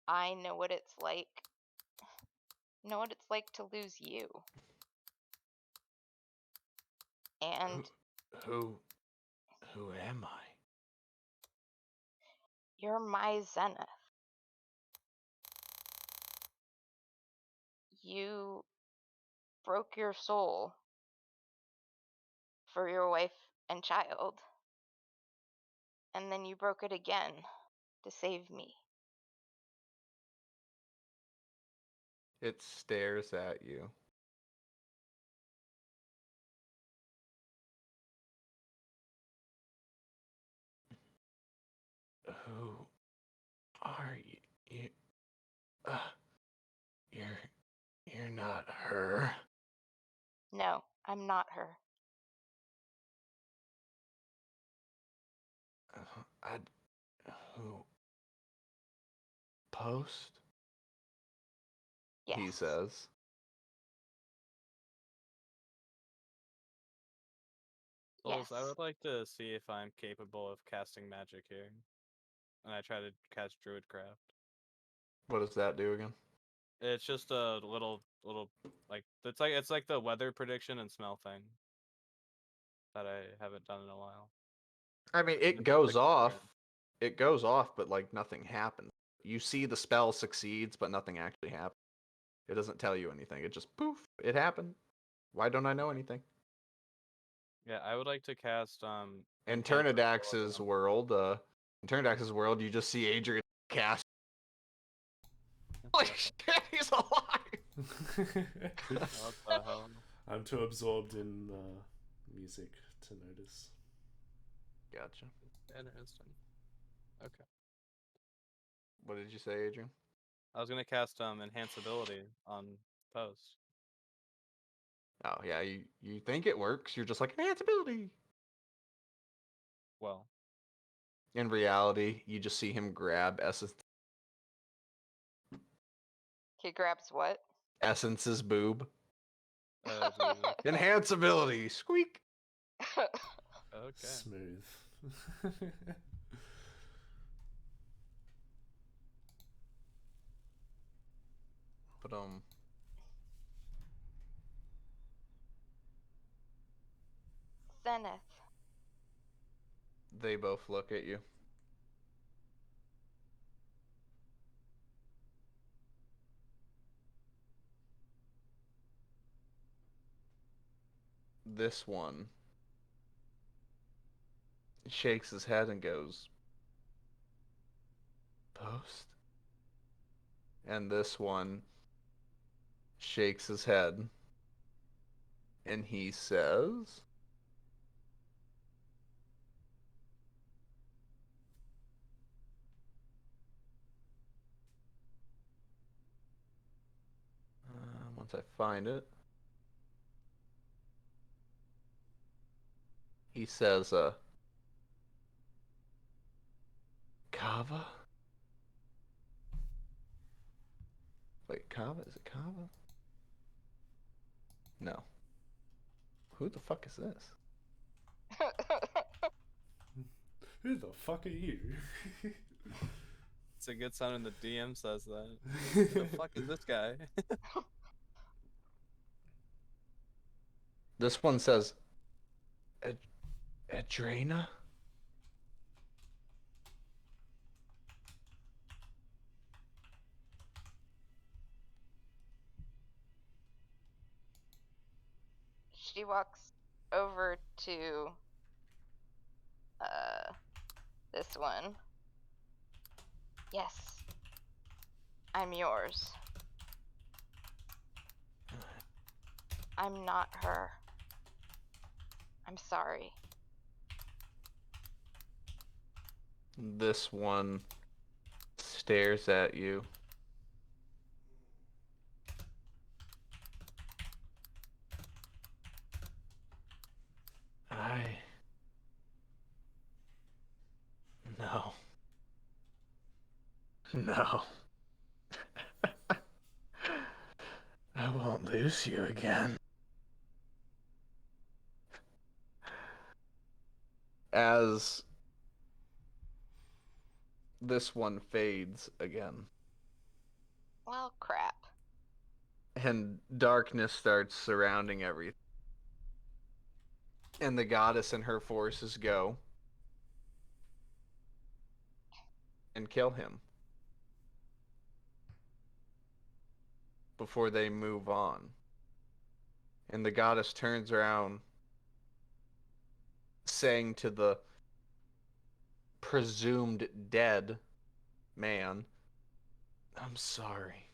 Speaker 7: I know what it's like. Know what it's like to lose you. And
Speaker 2: who am I?
Speaker 7: You're my Zenith. You broke your soul for your wife and child. And then you broke it again to save me.
Speaker 2: It stares at you. Who are you? You're not her.
Speaker 7: No, I'm not her.
Speaker 2: Who? Post? he
Speaker 7: Yes.
Speaker 2: says.
Speaker 5: Souls, I
Speaker 7: Yes.
Speaker 5: would like to see if I'm capable of casting magic here. And I try to cast Druidcraft.
Speaker 2: What does that do again?
Speaker 5: It's just a little like it's like the weather prediction and smell thing that I haven't done in a while.
Speaker 2: I mean, it
Speaker 5: It's
Speaker 2: goes
Speaker 5: like
Speaker 2: off.
Speaker 5: different.
Speaker 2: It goes off, but like nothing happens. You see the spell succeeds, but nothing actually happens. It doesn't tell you anything. It just poof, it happened. Why don't I know anything?
Speaker 5: Yeah, I would like to cast
Speaker 2: In
Speaker 5: Enhance
Speaker 2: Turnidax's
Speaker 5: Ability.
Speaker 2: world, you just see Adrian cast. Holy shit, he's alive!
Speaker 5: What the hell?
Speaker 1: I'm too absorbed in music to notice.
Speaker 2: Gotcha.
Speaker 5: Interesting. Okay.
Speaker 2: What did you say, Adrian?
Speaker 5: I was gonna cast Enhance Ability on Post.
Speaker 2: Oh yeah, you think it works? You're just like enhance ability.
Speaker 5: Well,
Speaker 2: In reality, you just see him grab
Speaker 7: He grabs what?
Speaker 2: Essence's boob.
Speaker 5: Jesus.
Speaker 2: Enhance ability. Squeak.
Speaker 5: Okay.
Speaker 1: Smooth.
Speaker 2: But
Speaker 7: Zenith.
Speaker 2: they both look at you. This one shakes his head and goes, Post. And this one shakes his head and he says, once I find it, he says, Kava? Wait, Kava? Is it Kava? No. Who the fuck is this?
Speaker 1: Who the fuck are you?
Speaker 5: It's a good sign when the DM says that. Who the fuck is this guy?
Speaker 2: This one says, Adrena?
Speaker 7: She walks over to this one. Yes. I'm yours. I'm not her. I'm sorry.
Speaker 2: This one stares at you. No. No. I won't lose you again. As this one fades again.
Speaker 7: Well, crap.
Speaker 2: And darkness starts surrounding everything. And the goddess and her forces go and kill him before they move on. And the goddess turns around, saying to the presumed dead man, I'm sorry,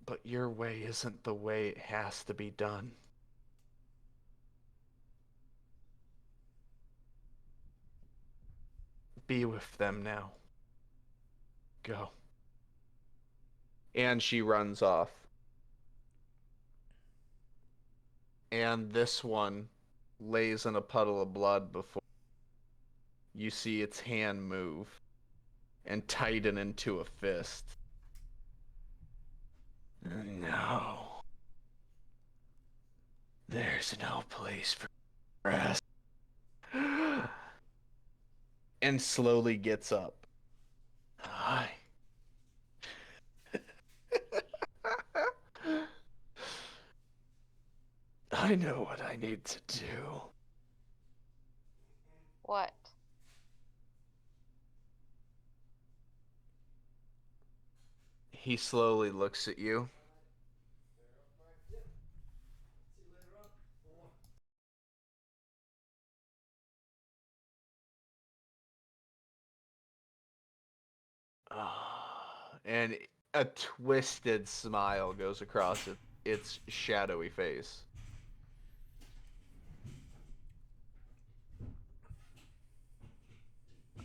Speaker 2: but your way isn't the way it has to be done. Be with them now. Go. And she runs off. And this one lays in a puddle of blood before you see its hand move and tighten into a fist. No. There's no place for rest. And slowly gets up. I. I know what I need to do.
Speaker 7: What?
Speaker 2: He slowly looks at you. And a twisted smile goes across its shadowy face.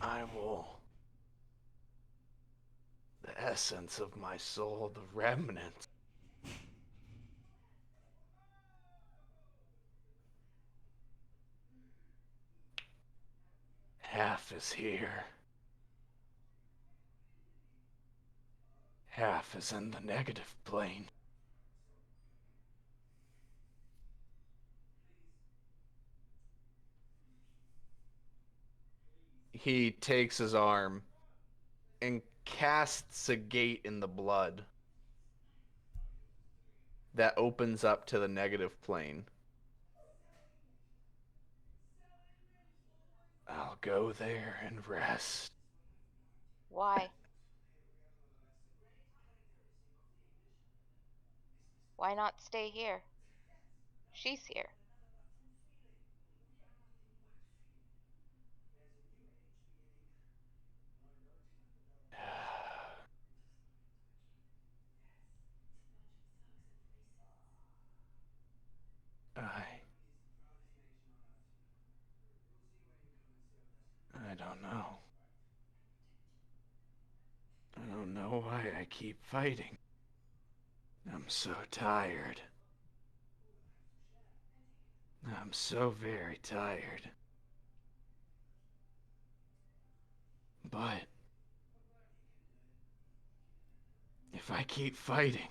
Speaker 2: I will. The essence of my soul, the remnant. Half is here. Half is in the negative plane. He takes his arm and casts a gate in the blood that opens up to the negative plane. I'll go there and rest.
Speaker 7: Why? Why not stay here? She's here.
Speaker 2: I don't know. I don't know why I keep fighting. I'm so tired. I'm so very tired. But if I keep fighting,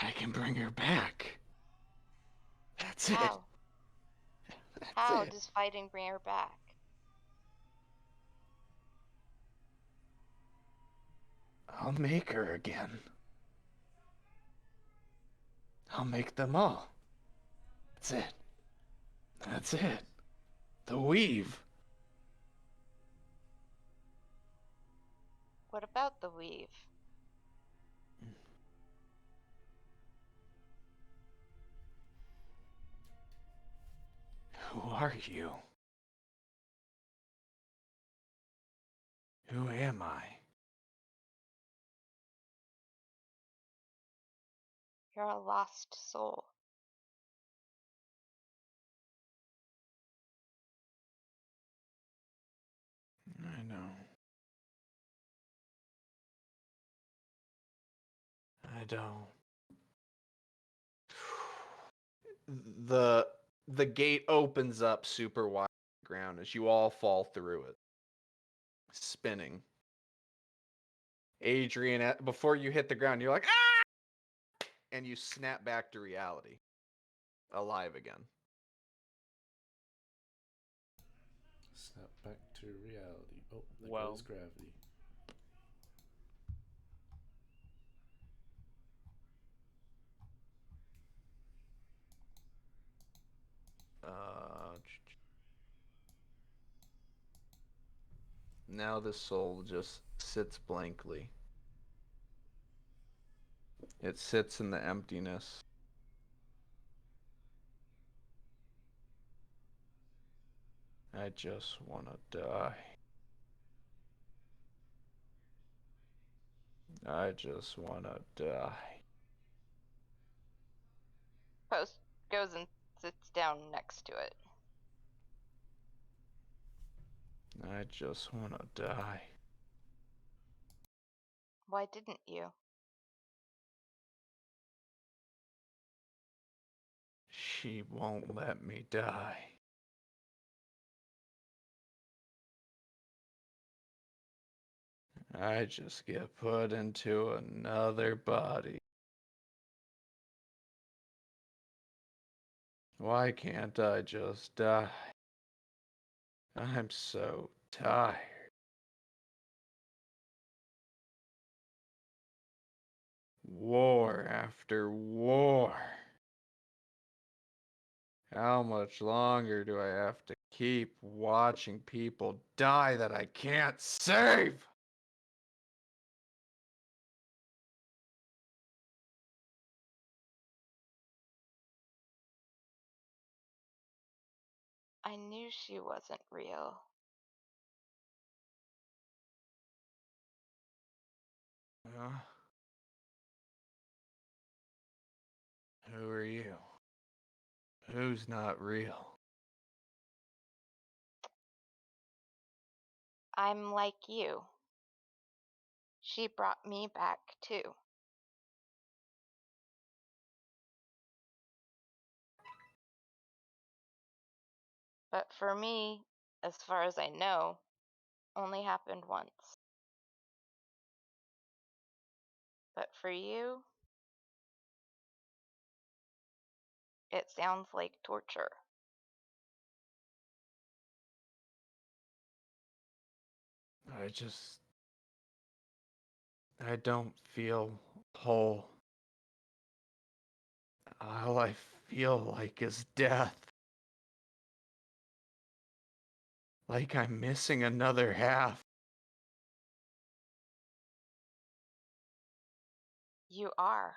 Speaker 2: I can bring her back. That's it.
Speaker 7: How?
Speaker 2: That's
Speaker 7: How
Speaker 2: it.
Speaker 7: does fighting bring her back?
Speaker 2: I'll make her again. I'll make them all. That's it. That's it. The weave.
Speaker 7: What about the weave?
Speaker 2: Who are you? Who am I?
Speaker 7: You're a lost soul.
Speaker 2: I know. I don't. The gate opens up super wide on the ground as you all fall through it, spinning. Adrian, before you hit the ground, you're like, ah! And you snap back to reality, alive again.
Speaker 1: Snap back to reality. Oh, there
Speaker 5: Well.
Speaker 1: goes gravity.
Speaker 2: Now this soul just sits blankly. It sits in the emptiness. I just want to die. I just want to die.
Speaker 7: Post goes and sits down next to it.
Speaker 2: I just want to die.
Speaker 7: Why didn't you?
Speaker 2: She won't let me die. I just get put into another body. Why can't I just die? I'm so tired. War after war. How much longer do I have to keep watching people die that I can't save?
Speaker 7: I knew she wasn't real.
Speaker 2: Huh? Who are you? Who's not real?
Speaker 7: I'm like you. She brought me back too. But for me, as far as I know, only happened once. But for you, it sounds like torture.
Speaker 2: I don't feel whole. All I feel like is death. Like I'm missing another half.
Speaker 7: You are.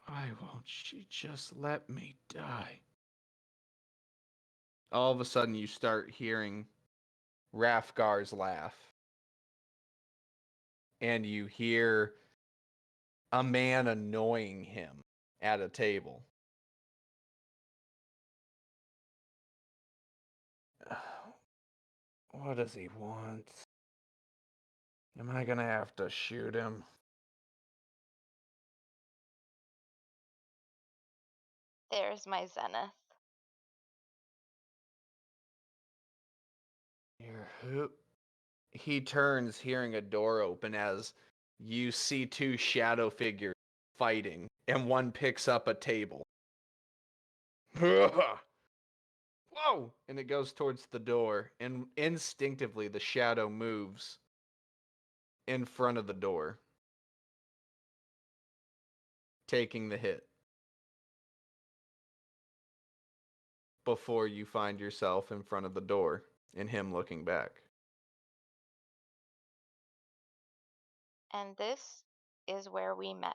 Speaker 2: Why won't she just let me die? All of a sudden, you start hearing Rafgar's laugh. And you hear a man annoying him at a table. What does he want? Am I gonna have to shoot him?
Speaker 7: There's my Zenith.
Speaker 2: You're who? He turns, hearing a door open as you see two shadow figures fighting, and one picks up a table. Whoa! And it goes towards the door, and instinctively the shadow moves in front of the door, taking the hit. Before you find yourself in front of the door and him looking back.
Speaker 7: And this is where we met.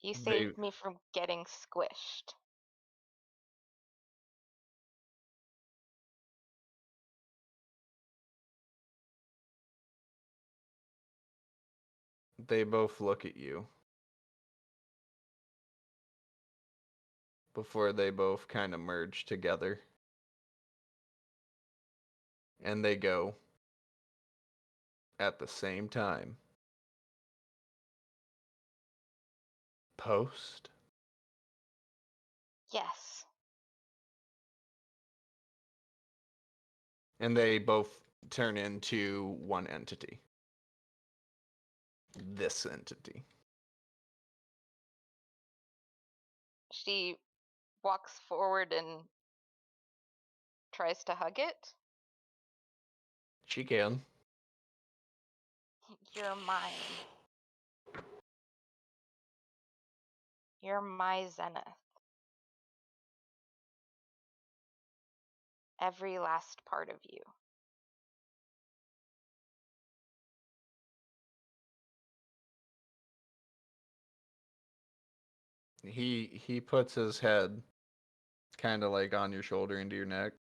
Speaker 7: You saved me from getting squished.
Speaker 2: They both look at you before they both kind of merge together. And they go at the same time. Post?
Speaker 7: Yes.
Speaker 2: And they both turn into one entity. This entity.
Speaker 7: She walks forward and tries to hug it.
Speaker 2: She can.
Speaker 7: You're mine. You're my Zenith. Every last part of you.
Speaker 2: He puts his head kind of like on your shoulder into your neck.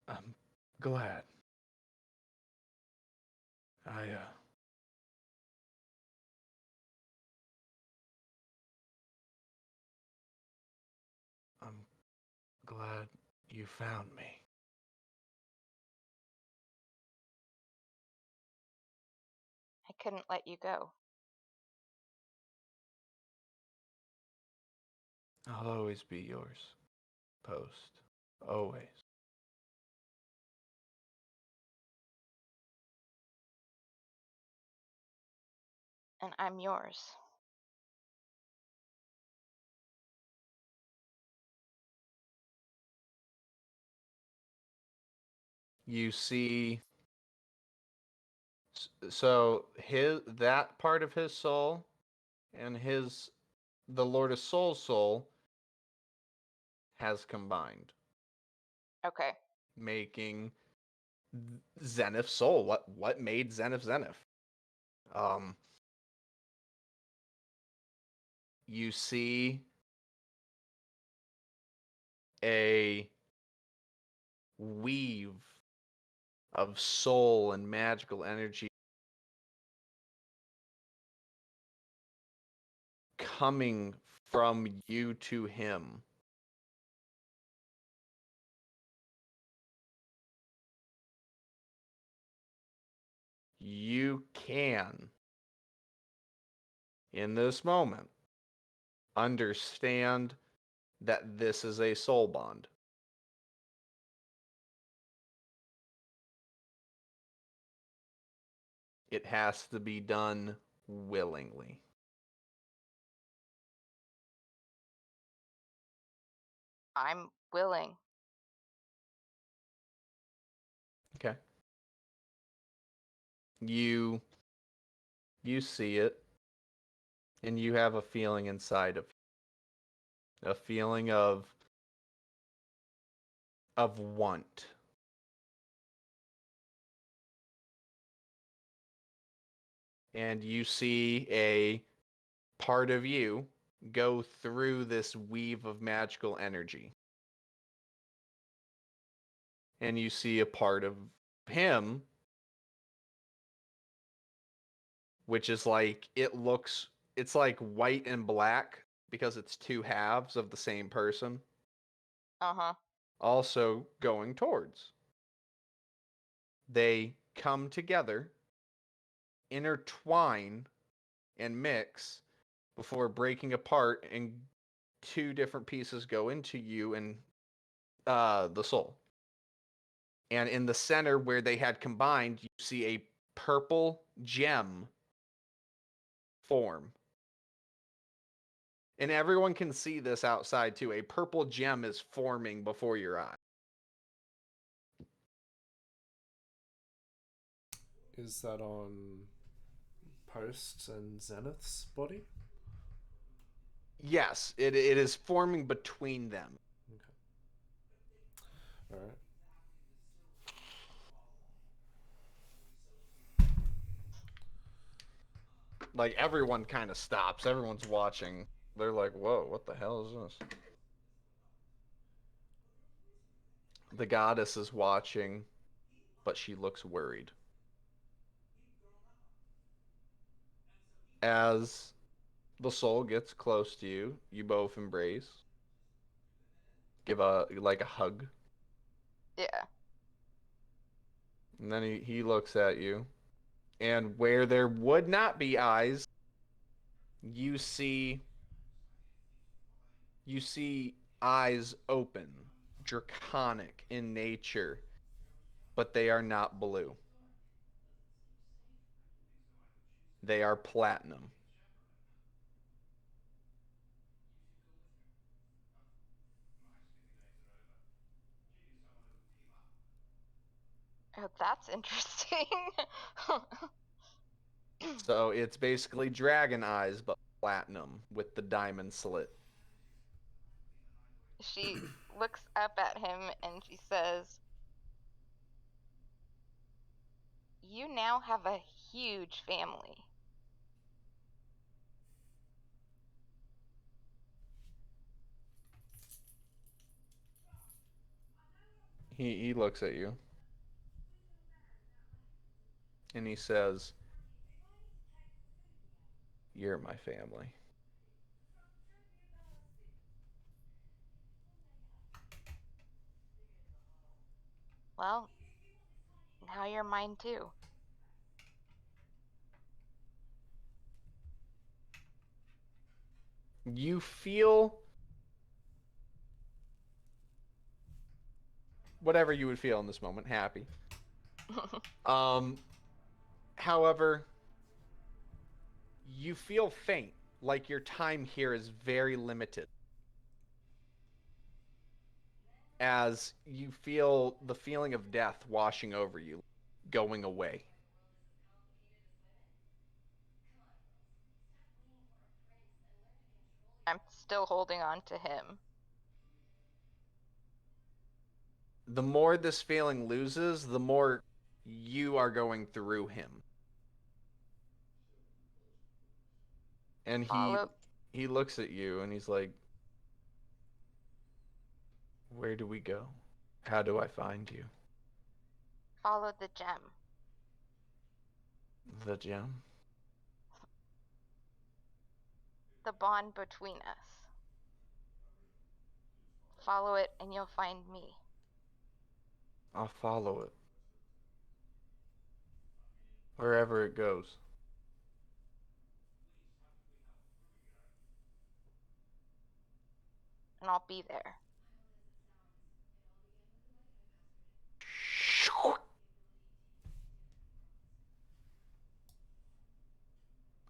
Speaker 2: I'm glad. I'm glad you found me.
Speaker 7: couldn't let you go.
Speaker 2: I'll always be yours. Post. Always.
Speaker 7: And I'm yours.
Speaker 2: You see, so that part of his soul and the Lord of Soul's soul has combined,
Speaker 7: Okay.
Speaker 2: making Zenith's soul. What made Zenith Zenith? You see a weave of soul and magical energy coming from you to him. You can, in this moment, understand that this is a soul bond. It has to be done willingly.
Speaker 7: I'm willing.
Speaker 2: Okay. You see it, and you have a feeling inside of you. A feeling of want. And you see a part of you go through this weave of magical energy. And you see a part of him, which is like, it's like white and black because it's two halves of the same person.
Speaker 7: Uh-huh.
Speaker 2: Also going towards. They come together, intertwine, and mix before breaking apart, and two different pieces go into you and the soul. And in the center where they had combined, you see a purple gem form. And everyone can see this outside too. A purple gem is forming before your eye.
Speaker 1: Is that on Post and Zenith's body?
Speaker 2: Yes, it is forming between them.
Speaker 1: Okay. Alright.
Speaker 2: Like, everyone kind of stops. Everyone's watching. They're like, whoa, what the hell is this? The goddess is watching, but she looks worried. As the soul gets close to you, you both embrace. Give a hug.
Speaker 7: Yeah.
Speaker 2: And then he looks at you. And where there would not be eyes, you see eyes open, draconic in nature, but they are not blue. They are platinum.
Speaker 7: Oh, that's interesting.
Speaker 2: So it's basically dragon eyes, but platinum with the diamond slit.
Speaker 7: She looks up at him and she says, "You now have a huge family."
Speaker 2: He looks at you. And he says, "You're my family."
Speaker 7: Well, now you're mine too.
Speaker 2: You feel whatever you would feel in this moment, happy. However, you feel faint, like your time here is very limited. As you feel the feeling of death washing over you, going away.
Speaker 7: I'm still holding on to him.
Speaker 2: The more this feeling loses, the more you are going through him. And he looks at you and he's like, where do we go? How do I find you?
Speaker 7: Follow the gem.
Speaker 2: The gem?
Speaker 7: The bond between us. Follow it and you'll find me.
Speaker 2: I'll follow it. Wherever it goes.
Speaker 7: And I'll be there.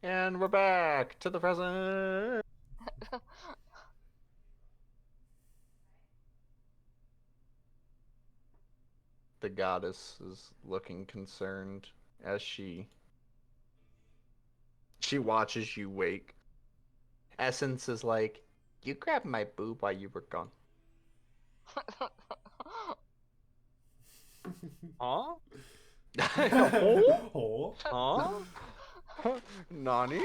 Speaker 2: And we're back to the present. The goddess is looking concerned as she watches you wake. Essence is like, you grabbed my boob while you were gone.
Speaker 5: Huh?
Speaker 1: Oh.
Speaker 5: Huh?
Speaker 2: Nani?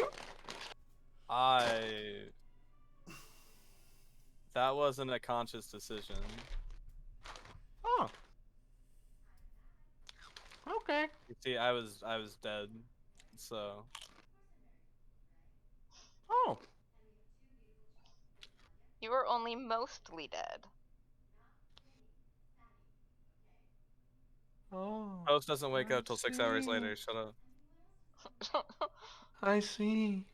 Speaker 5: That wasn't a conscious decision.
Speaker 2: Oh. Okay.
Speaker 5: You see, I was dead, so.
Speaker 2: Oh.
Speaker 7: You were only mostly dead.
Speaker 2: Oh.
Speaker 5: Host doesn't wake up till 6 hours later. Shut up.
Speaker 2: I see.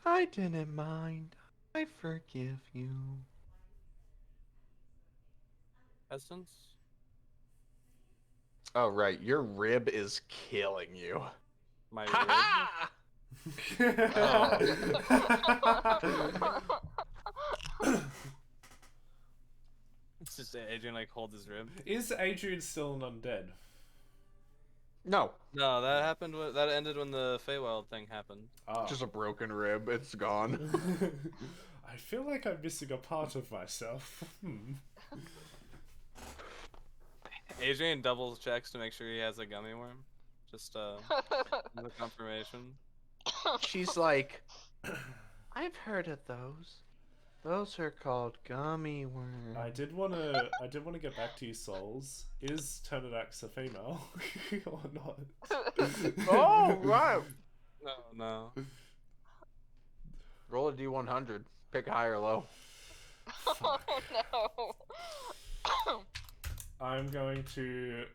Speaker 2: I didn't mind. I forgive you.
Speaker 5: Essence?
Speaker 2: Oh, right. Your rib is killing you.
Speaker 5: My
Speaker 2: Ha
Speaker 5: rib? It's just Adrian like hold his rib.
Speaker 1: Is Adrian still an undead?
Speaker 2: No.
Speaker 5: No, that happened. That ended when the Feywild thing happened.
Speaker 1: Oh.
Speaker 2: Just a broken rib. It's gone.
Speaker 1: I feel like I'm missing a part of myself.
Speaker 5: Adrian double checks to make sure he has a gummy worm. Just the confirmation.
Speaker 2: She's like, I've heard of those. Those are called gummy worms.
Speaker 1: I did wanna get back to you, souls. Is Turnidax a female or not?
Speaker 2: Oh, right.
Speaker 5: No.
Speaker 2: Roll a D100. Pick high or low.
Speaker 7: Oh no.
Speaker 1: I'm going to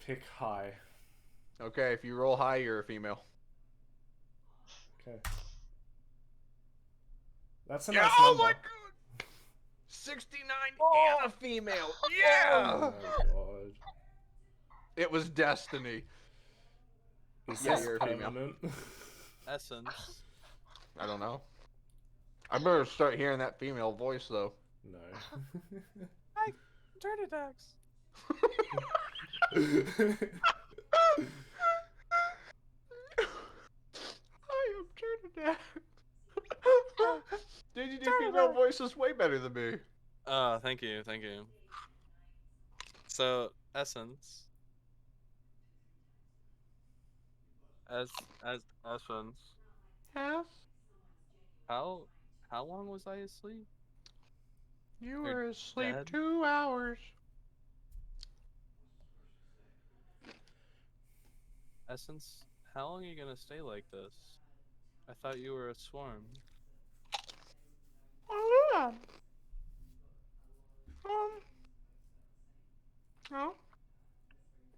Speaker 1: pick high.
Speaker 2: Okay, if you roll high, you're a female.
Speaker 1: Okay. That's a nice number.
Speaker 2: Oh my god! 69 and a female. Yeah!
Speaker 1: Oh my god.
Speaker 2: It was destiny.
Speaker 1: Is
Speaker 2: Yeah,
Speaker 1: this
Speaker 2: you're a female.
Speaker 1: permanent?
Speaker 5: Essence.
Speaker 2: I don't know. I better start hearing that female voice though.
Speaker 1: No.
Speaker 5: Hi, Turnidax.
Speaker 2: I am Turnidax. Dude, you do female voices way better than me.
Speaker 5: Thank you. So, Essence. As Essence.
Speaker 2: Yes?
Speaker 5: How long was I asleep?
Speaker 2: You
Speaker 5: You're
Speaker 2: were asleep
Speaker 5: dead?
Speaker 2: 2 hours.
Speaker 5: Essence, how long are you gonna stay like this? I thought you were a swarm.
Speaker 2: Oh, yeah. Oh.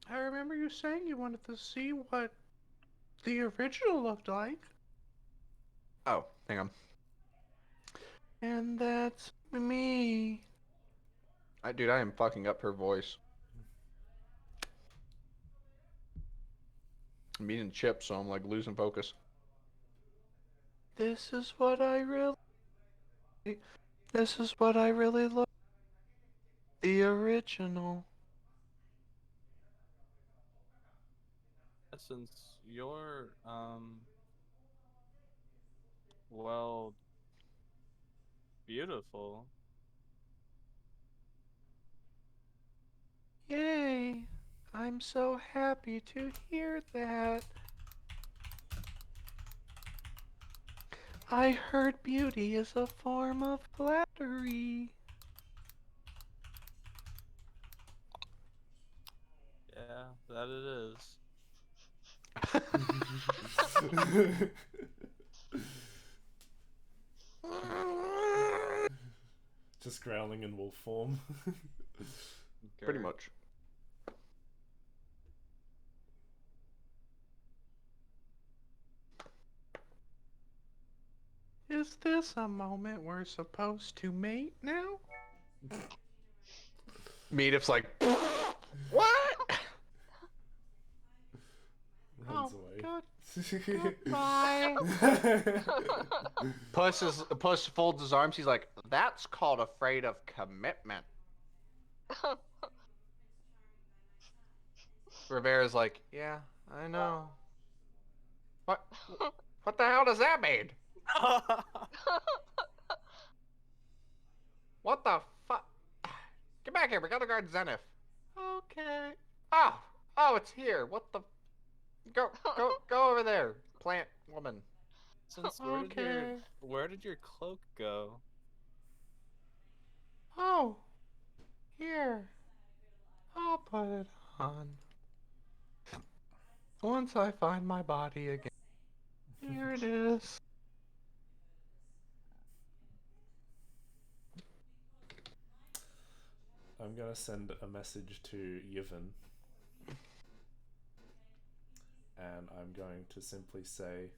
Speaker 2: I remember you saying you wanted to see what the original looked like. Oh, hang on. And that's me. Dude, I am fucking up her voice. I'm eating chips, so I'm like losing focus. This is what I really love. The original.
Speaker 5: Since you're well, beautiful.
Speaker 2: Yay! I'm so happy to hear that. I heard beauty is a form of flattery.
Speaker 5: Yeah, that it is.
Speaker 1: Just growling in wolf form.
Speaker 2: Pretty much. Is this a moment we're supposed to mate now? Meadif's like, what?
Speaker 1: Runs away.
Speaker 2: God. Goodbye. Puss folds his arms. He's like, that's called afraid of commitment. Rivera's like, yeah, I know. What the hell does that mean? What the fuck? Get back here. We gotta guard Zenith. Okay. Oh, it's here. What the? Go over there, plant woman.
Speaker 5: Since where did your cloak go?
Speaker 2: Oh, here. I'll put it on. Once I find my body again. Here it is.
Speaker 1: I'm gonna send a message to Yevon. And I'm going to simply say,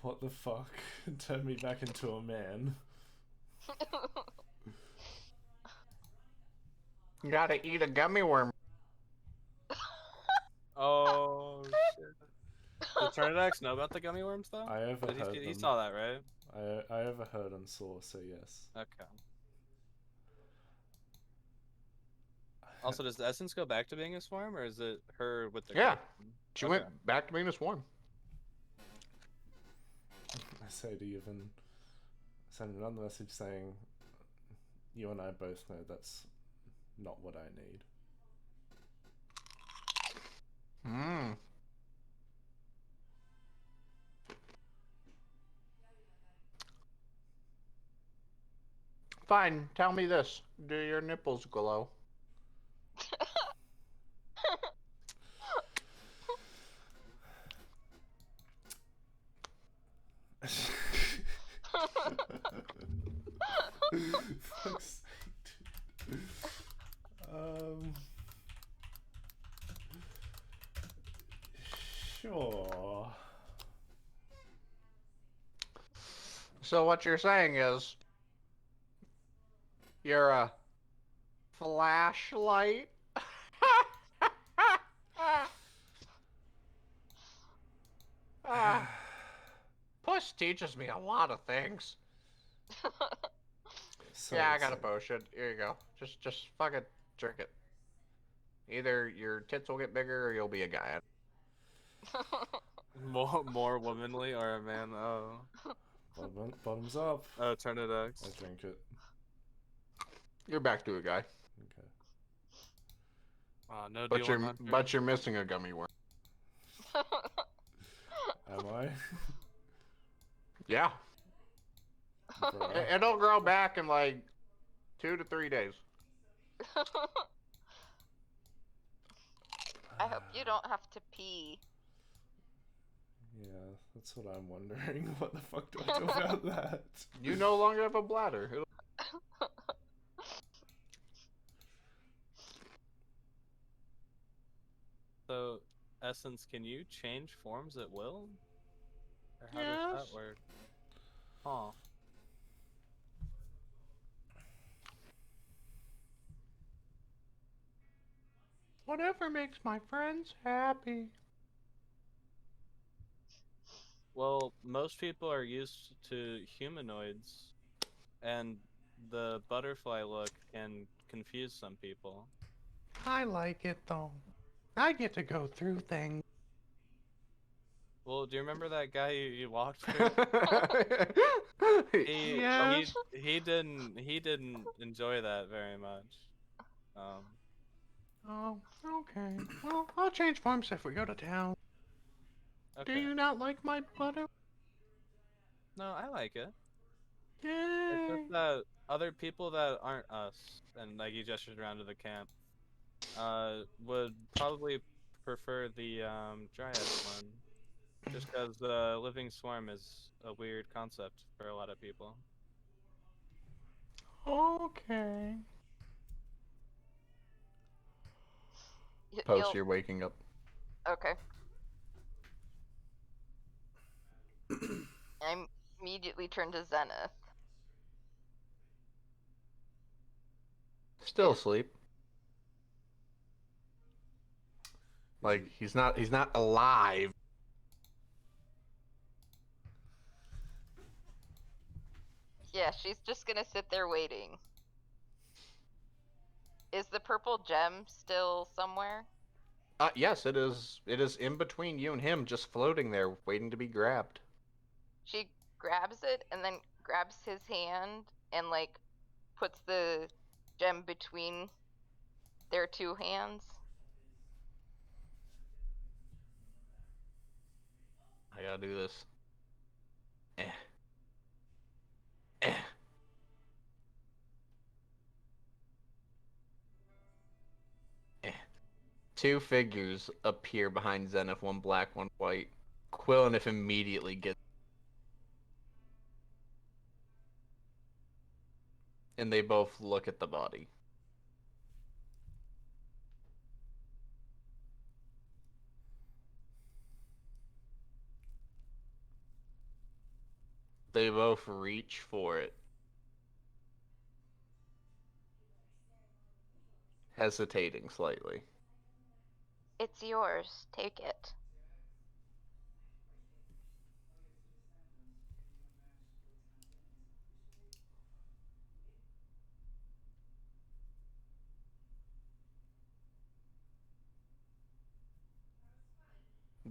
Speaker 1: what the fuck? Turn me back into a man.
Speaker 2: You gotta eat a gummy worm.
Speaker 5: Oh shit! Did Turnidax know about the gummy worms though?
Speaker 1: I overheard
Speaker 5: he
Speaker 1: them.
Speaker 5: saw that, right?
Speaker 1: I overheard and saw, so yes.
Speaker 5: Okay. Also, does the essence go back to being a swarm, or is it her with the?
Speaker 2: Yeah, she
Speaker 5: Okay.
Speaker 2: went back to being a swarm.
Speaker 1: I say to Yevon, send another message saying, you and I both know that's not what I need.
Speaker 2: Fine, tell me this. Do your nipples glow?
Speaker 1: Fuck's sake, dude. Sure.
Speaker 2: So what you're saying is, you're a flashlight? Puss teaches me a lot of things.
Speaker 1: So
Speaker 2: yeah, I got a potion. Here you go. Just fucking drink it. Either your tits will get bigger or you'll be a guy.
Speaker 5: More womanly or a man? Oh.
Speaker 1: Bottoms up.
Speaker 5: Oh, Turnidax.
Speaker 1: I drink it.
Speaker 2: You're back to a guy.
Speaker 1: Okay.
Speaker 5: No
Speaker 2: deal. But you're missing a gummy worm.
Speaker 1: Am I?
Speaker 2: Yeah. It'll grow back in like 2 to 3 days.
Speaker 7: I hope you don't have to pee.
Speaker 1: Yeah, that's what I'm wondering. What the fuck do I do about that?
Speaker 2: You no longer have a bladder.
Speaker 5: So, Essence, can you change forms at will? Or how does that work? Huh.
Speaker 6: Whatever makes my friends happy.
Speaker 5: Well, most people are used to humanoids, and the butterfly look can confuse some people.
Speaker 6: I like it though. I get to go through things.
Speaker 5: Well, do you remember that guy you walked through?
Speaker 6: Yes.
Speaker 5: He didn't enjoy that very much.
Speaker 6: Oh, okay. Well, I'll change forms if we go to town. Do
Speaker 5: Okay.
Speaker 6: you not like my butter?
Speaker 5: No, I like it. It's
Speaker 6: Yay.
Speaker 5: just that other people that aren't us, and like you gestured around to the camp, would probably prefer the Dryad one. Just because the living swarm is a weird concept for a lot of people.
Speaker 6: Okay.
Speaker 2: Post, you're waking up.
Speaker 7: Okay. I immediately turn to Zenith.
Speaker 2: Still asleep. Like he's not alive.
Speaker 7: Yeah, she's just gonna sit there waiting. Is the purple gem still somewhere?
Speaker 2: Yes, it is. It is in between you and him, just floating there, waiting to be grabbed.
Speaker 7: She grabs it and then grabs his hand and like puts the gem between their two hands.
Speaker 2: I gotta do this. Eh. Eh. Eh. Two figures appear behind Zenith, one black, one white. Quillenif immediately gets. And they both look at the body. They both reach for it. Hesitating slightly.
Speaker 7: It's yours. Take it.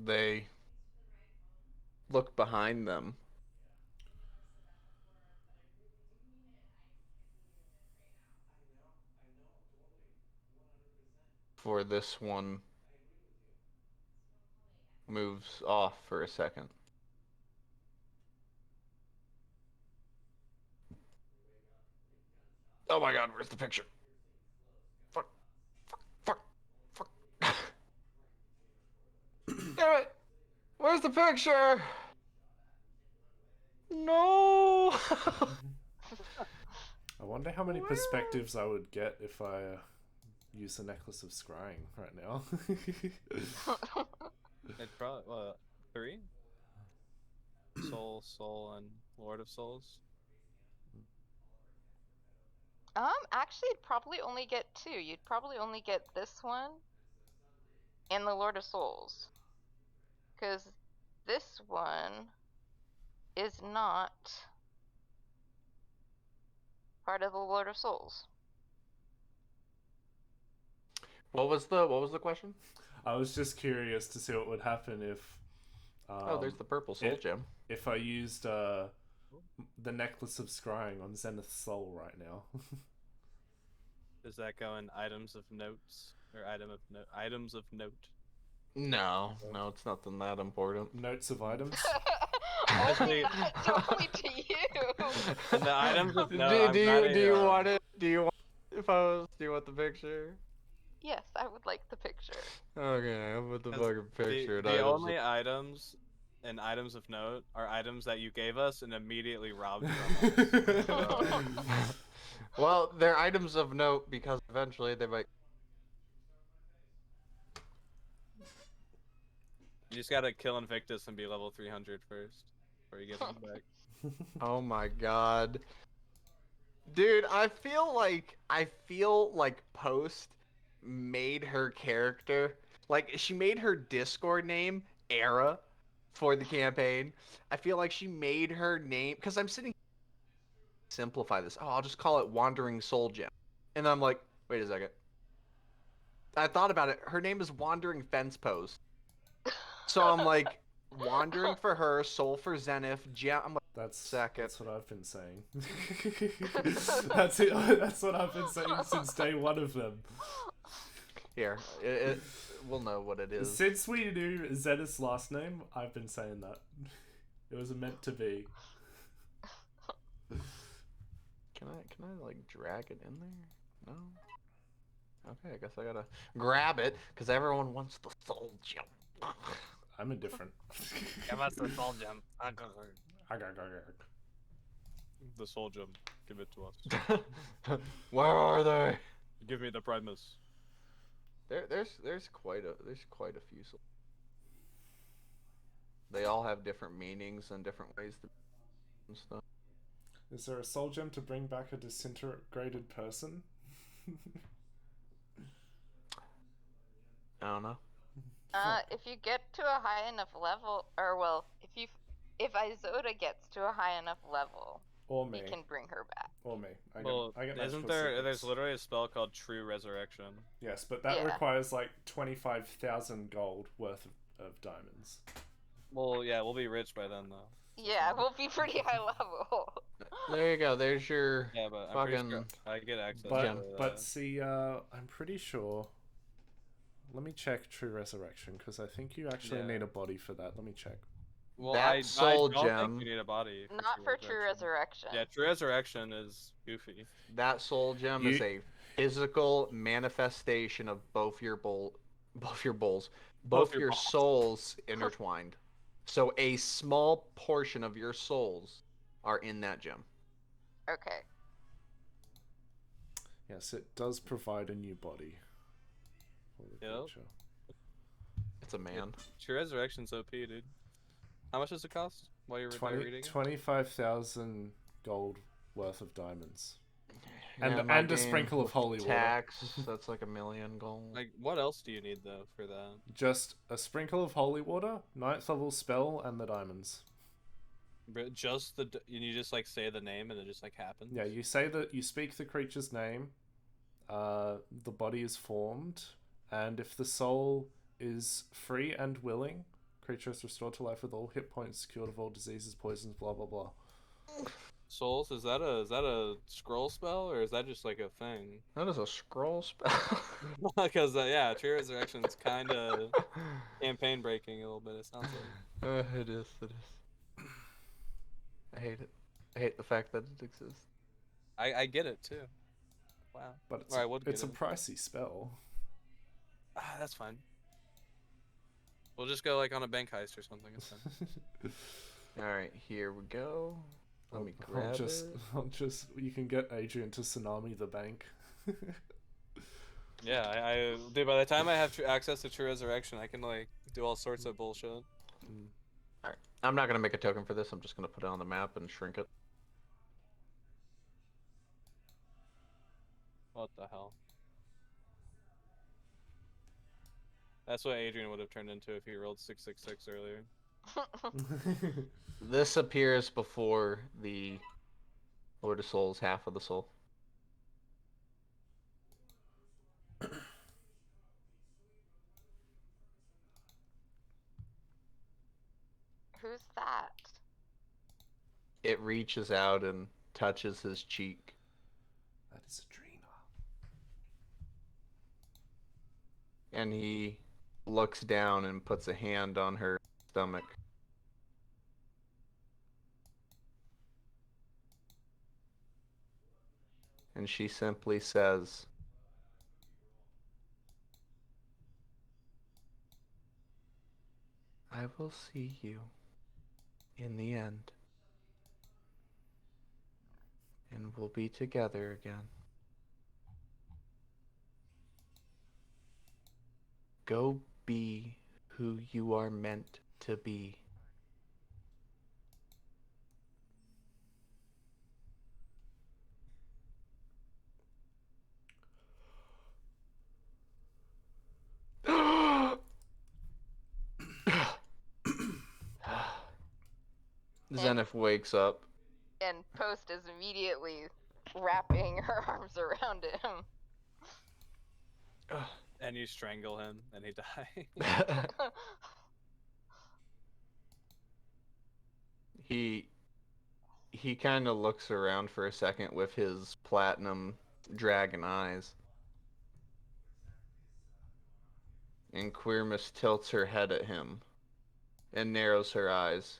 Speaker 2: They look behind them. For this one moves off for a second. Oh my god, where's the picture? Fuck. Fuck. Fuck. Fuck. Damn it! Where's the picture? No!
Speaker 1: I wonder how many perspectives I would get if I use the Necklace of Scrying right now.
Speaker 5: It's probably 3. Soul, and Lord of Souls.
Speaker 7: Actually, you'd probably only get 2. You'd probably only get this one and the Lord of Souls. Because this one is not part of the Lord of Souls.
Speaker 2: What was the question?
Speaker 1: I was just curious to see what would happen if
Speaker 2: Oh, there's the purple soul gem.
Speaker 1: if I used the Necklace of Scrying on Zenith's soul right now.
Speaker 5: Does that go in items of notes or items of note?
Speaker 2: No, it's nothing that important.
Speaker 1: Notes of items?
Speaker 7: Only to you.
Speaker 5: And the items of note.
Speaker 2: Do you want it? Do you want the picture?
Speaker 7: Yes, I would like the picture.
Speaker 2: Okay, I'll put the fucking picture.
Speaker 5: The only items and items of note are items that you gave us and immediately robbed from us.
Speaker 2: Well, they're items of note because eventually they might.
Speaker 5: You just gotta kill Invictus and be level 300 first. before you give them back.
Speaker 2: Oh my god. Dude, I feel like Post made her character, like she made her Discord name Era for the campaign. I feel like she made her name because I'm sitting simplify this. Oh, I'll just call it Wandering Soul Gem. And I'm like, wait a second. I thought about it. Her name is Wandering Fence Post. So I'm like, Wandering for her, Soul for Zenith, Gem. I'm like,
Speaker 4: That's what I've been saying. That's it. That's what I've been saying since day one of them.
Speaker 2: here, we'll know what it is.
Speaker 4: Since we knew Zenith's last name, I've been saying that. It was meant to be.
Speaker 2: Can I like drag it in there? No. Okay, I guess I gotta grab it because everyone wants the soul gem.
Speaker 4: I'm indifferent.
Speaker 5: Give us the soul gem. The soul gem. Give it to us.
Speaker 2: Where are they?
Speaker 5: Give me the Primus.
Speaker 2: There's quite a few souls. They all have different meanings and different ways to and stuff.
Speaker 4: Is there a soul gem to bring back a disintegrated person?
Speaker 2: I don't know.
Speaker 7: If you get to a high enough level, or well, if Isoda gets to a high enough level,
Speaker 4: Or me.
Speaker 7: you can bring her back.
Speaker 4: Or me. I get
Speaker 5: isn't there? There's literally a spell called True Resurrection.
Speaker 4: Yes, but that requires like 25,000 gold worth of diamonds.
Speaker 5: Well, yeah, we'll be rich by then, though.
Speaker 7: Yeah, we'll be pretty high level.
Speaker 2: There you go. There's your
Speaker 5: but I'm
Speaker 2: fucking.
Speaker 5: pretty sure I get access.
Speaker 4: But see, I'm pretty sure. Let me check True Resurrection because I think you actually need a body for that. Let me check.
Speaker 5: Well,
Speaker 2: that soul
Speaker 5: I don't
Speaker 2: gem.
Speaker 5: think you need a body.
Speaker 7: Not for True Resurrection.
Speaker 5: Yeah, True Resurrection is goofy.
Speaker 2: That soul gem is a physical manifestation of both your souls intertwined. So a small portion of your souls are in that gem.
Speaker 7: Okay.
Speaker 4: Yes, it does provide a new body.
Speaker 5: Yep.
Speaker 2: It's a man.
Speaker 5: True Resurrection's OP, dude. How much does it cost while you're reading?
Speaker 4: 25,000 gold worth of diamonds.
Speaker 2: Yeah,
Speaker 4: and a sprinkle of holy
Speaker 2: tax,
Speaker 4: water.
Speaker 2: That's like 1 million gold.
Speaker 5: Like, what else do you need, though, for that?
Speaker 4: Just a sprinkle of holy water, 9th level spell, and the diamonds.
Speaker 5: Just you just like say the name and it just like happens?
Speaker 4: Yeah, you speak the creature's name, the body is formed, and if the soul is free and willing, creature is restored to life with all hit points, cured of all diseases, poisons, blah blah blah.
Speaker 5: Souls, is that a scroll spell or is that just like a thing?
Speaker 2: That is a scroll spell.
Speaker 5: Because yeah, True Resurrection's kind of campaign breaking a little bit. It sounds like.
Speaker 2: It is. I hate it. I hate the fact that it exists.
Speaker 5: I get it too. Wow.
Speaker 4: But it's a pricey spell.
Speaker 5: That's fine. We'll just go like on a bank heist or something. It's fine.
Speaker 2: All right, here we go. Let me grab it.
Speaker 4: You can get Adrian to tsunami the bank.
Speaker 5: Yeah, dude, by the time I have access to True Resurrection, I can like do all sorts of bullshit.
Speaker 2: Alright, I'm not gonna make a token for this. I'm just gonna put it on the map and shrink it.
Speaker 5: What the hell? That's what Adrian would have turned into if he rolled 666 earlier.
Speaker 2: This appears before the Lord of Souls, half of the soul.
Speaker 7: Who's that?
Speaker 2: It reaches out and touches his cheek.
Speaker 4: That is Adrena.
Speaker 2: And he looks down and puts a hand on her stomach. And she simply says, I will see you in the end. And we'll be together again. Go be who you are meant to be. Zenith wakes up.
Speaker 7: And Post is immediately wrapping her arms around him.
Speaker 5: And you strangle him, and he dies.
Speaker 2: He kind of looks around for a second with his platinum dragon eyes. And Queermus tilts her head at him and narrows her eyes.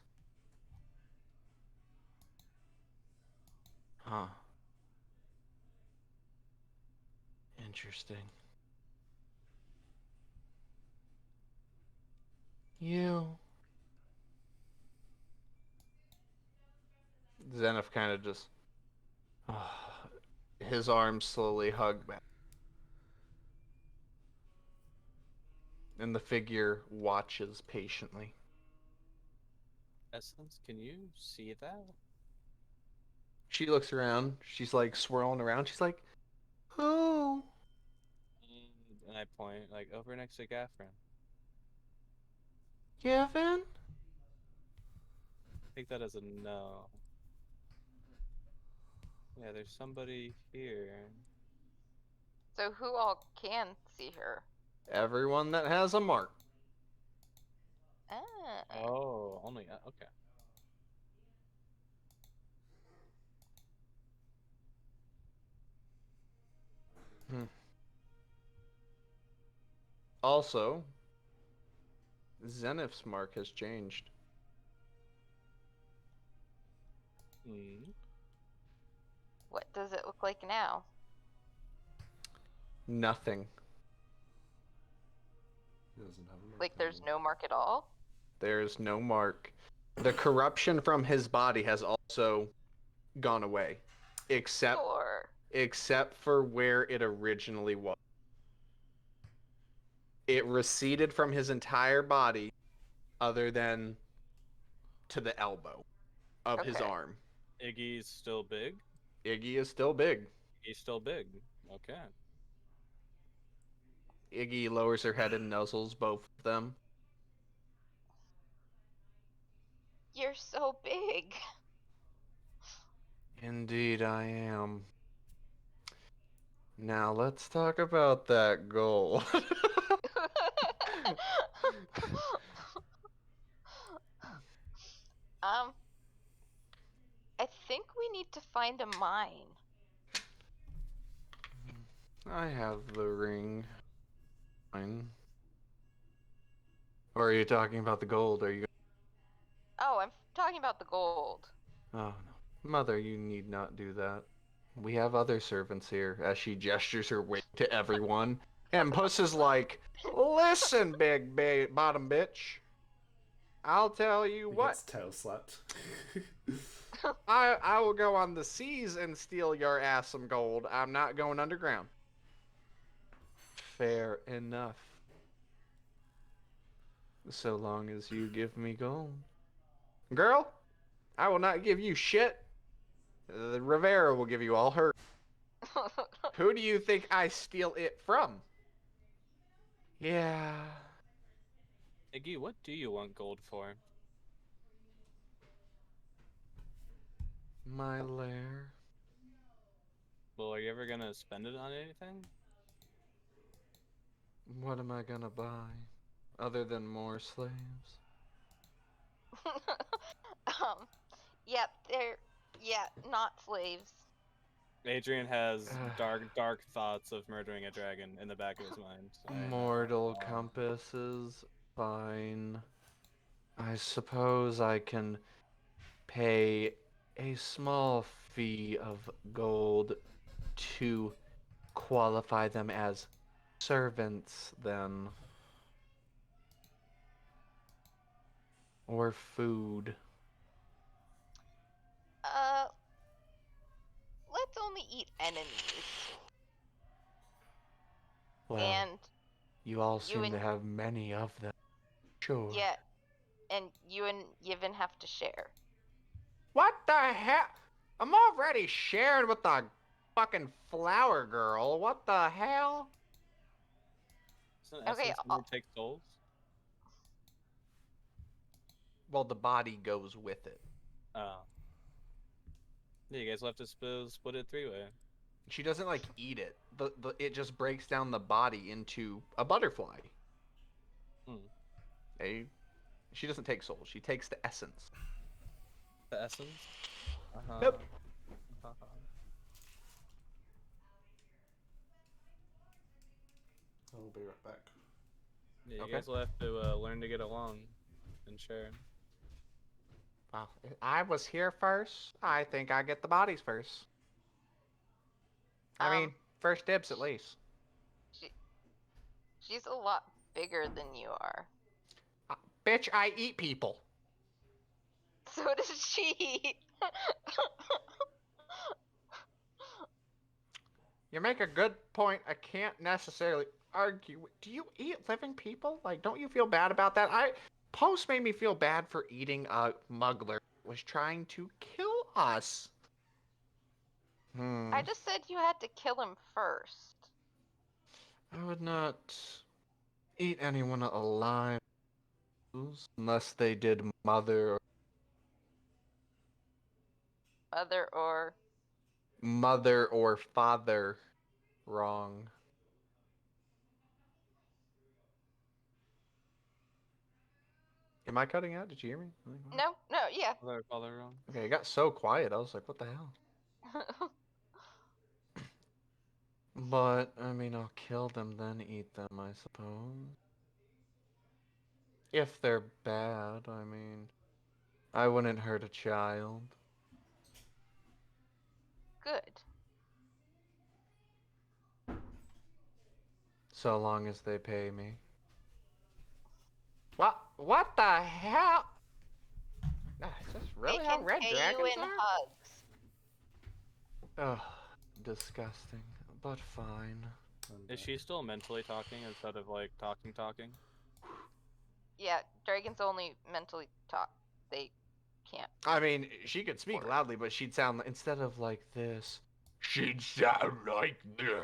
Speaker 2: Huh. Interesting. You. Zenith kind of just. His arms slowly hug back. And the figure watches patiently.
Speaker 5: Essence, can you see that?
Speaker 2: She looks around. She's like swirling around. She's like, oh.
Speaker 5: And I point, like, over next to Gaffron.
Speaker 2: Gavin?
Speaker 5: Take that as a no. Yeah, there's somebody here.
Speaker 7: So who all can see her?
Speaker 2: Everyone that has a mark.
Speaker 7: Ah.
Speaker 5: Oh, only, okay.
Speaker 2: Also, Zenith's mark has changed.
Speaker 7: What does it look like now?
Speaker 2: Nothing.
Speaker 4: He doesn't have a mark
Speaker 7: Like there's
Speaker 4: anymore.
Speaker 7: no mark at all?
Speaker 2: There's no mark. The corruption from his body has also gone away, except for where it originally was. It receded from his entire body, other than to the elbow of his arm.
Speaker 5: Iggy's still big?
Speaker 2: Iggy is still big.
Speaker 5: He's still big. Okay.
Speaker 2: Iggy lowers her head and nuzzles both of them.
Speaker 7: You're so big.
Speaker 2: Indeed, I am. Now let's talk about that goal.
Speaker 7: I think we need to find a mine.
Speaker 2: I have the ring. Fine. Or are you talking about the gold? Are you?
Speaker 7: Oh, I'm talking about the gold.
Speaker 2: Oh no, Mother, you need not do that. We have other servants here. As she gestures her way to everyone, and Puss is like, "Listen, big bottom bitch. I'll tell you
Speaker 4: He
Speaker 2: what.
Speaker 4: gets tail slapped.
Speaker 2: I will go on the seas and steal your ass some gold. I'm not going underground." Fair enough. So long as you give me gold. Girl, I will not give you shit. Rivera will give you all her. Who do you think I steal it from? Yeah.
Speaker 5: Iggy, what do you want gold for?
Speaker 2: My lair.
Speaker 5: Well, are you ever gonna spend it on anything?
Speaker 2: What am I gonna buy? Other than more slaves?
Speaker 7: Yep, not slaves.
Speaker 5: Adrian has dark thoughts of murdering a dragon in the back of his mind. So.
Speaker 2: Mortal compasses. Fine. I suppose I can pay a small fee of gold to qualify them as servants, then. Or food.
Speaker 7: Let's only eat enemies.
Speaker 2: Well,
Speaker 7: and
Speaker 2: you all seem to have many of them. Sure.
Speaker 7: Yeah, and you and Yevon have to share.
Speaker 6: What the hell? I'm already shared with the fucking flower girl. What the hell?
Speaker 5: Doesn't Essence only take souls?
Speaker 2: Well, the body goes with it.
Speaker 5: Oh. Yeah, you guys will have to split it 3-way.
Speaker 2: She doesn't like eat it. It just breaks down the body into a butterfly. She doesn't take soul. She takes the essence.
Speaker 5: The essence?
Speaker 2: Yep.
Speaker 4: I'll be right back.
Speaker 5: Yeah, you
Speaker 2: Okay.
Speaker 5: guys will have to learn to get along and share.
Speaker 6: Well, I was here first. I think I get the bodies first. I mean, first dibs at least.
Speaker 7: She's a lot bigger than you are.
Speaker 6: Bitch, I eat people.
Speaker 7: So does she.
Speaker 6: You make a good point. I can't necessarily argue. Do you eat living people? Like, don't you feel bad about that? Post made me feel bad for eating a muggler who was trying to kill us.
Speaker 7: I just said you had to kill him first.
Speaker 2: I would not eat anyone alive unless they did mother or father wrong. Am I cutting out? Did you hear me?
Speaker 7: No, yeah.
Speaker 5: Father wrong.
Speaker 2: Okay, it got so quiet. I was like, what the hell? But, I mean, I'll kill them, then eat them, I suppose. If they're bad, I mean, I wouldn't hurt a child.
Speaker 7: Good.
Speaker 2: So long as they pay me.
Speaker 6: What the hell? Is this really how red
Speaker 7: They can pay
Speaker 6: dragons
Speaker 7: you in
Speaker 6: are?
Speaker 7: hugs.
Speaker 2: Ugh, disgusting, but fine.
Speaker 5: Is she still mentally talking instead of like talking?
Speaker 7: Yeah, dragons only mentally talk. They can't.
Speaker 2: I mean, she could speak loudly, but she'd sound, instead of like this, she'd sound like this.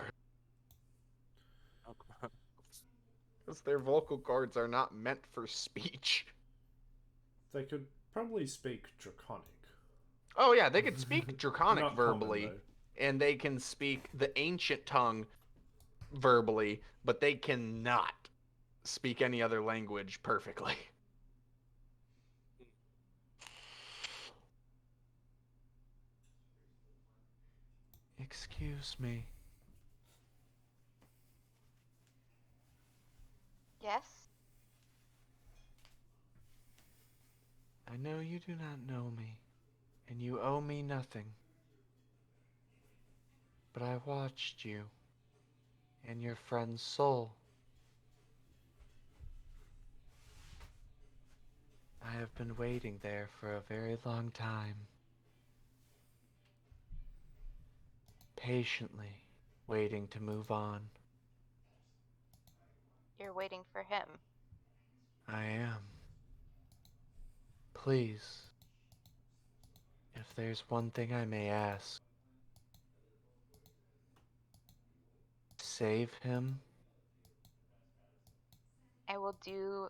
Speaker 2: Because their vocal cords are not meant for speech.
Speaker 1: They could probably speak Draconic.
Speaker 2: Oh yeah, they could speak Draconic
Speaker 1: Not
Speaker 2: verbally,
Speaker 1: common,
Speaker 2: and they can speak the ancient tongue verbally, but they cannot speak any other language perfectly. Excuse me.
Speaker 7: Yes?
Speaker 2: I know you do not know me, and you owe me nothing. But I watched you and your friend's soul. I have been waiting there for a very long time. Patiently waiting to move on.
Speaker 7: You're waiting for him.
Speaker 2: I am. Please, if there's one thing I may ask, save him.
Speaker 7: I will do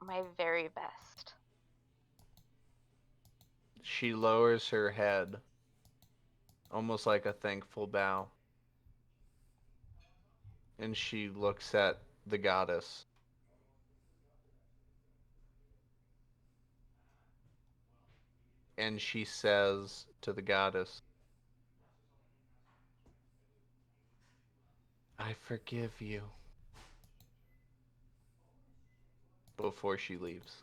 Speaker 7: my very best.
Speaker 2: She lowers her head, almost like a thankful bow. And she looks at the goddess. And she says to the goddess, I forgive you. Before she leaves.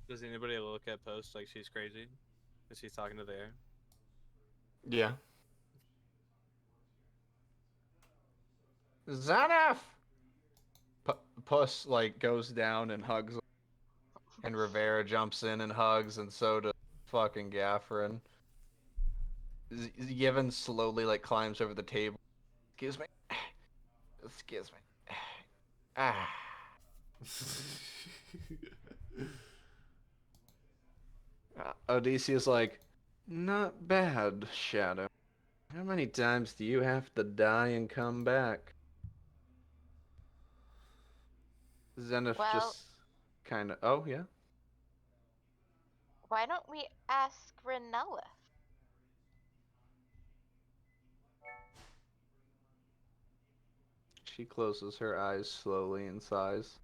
Speaker 5: Does anybody look at Post like she's crazy? Is she talking to the air?
Speaker 2: Yeah.
Speaker 6: Zanef!
Speaker 2: Puss, like, goes down and hugs him. And Rivera jumps in and hugs, and so does fucking Gaffrin. Yevon slowly, like, climbs over the table. Excuse me. Excuse me. Ah. Odysseus like, not bad, Shadow. How many times do you have to die and come back? Zenith
Speaker 7: Well-
Speaker 2: just kind of. Oh, yeah?
Speaker 7: Why don't we ask Renella?
Speaker 2: She closes her eyes slowly and sighs.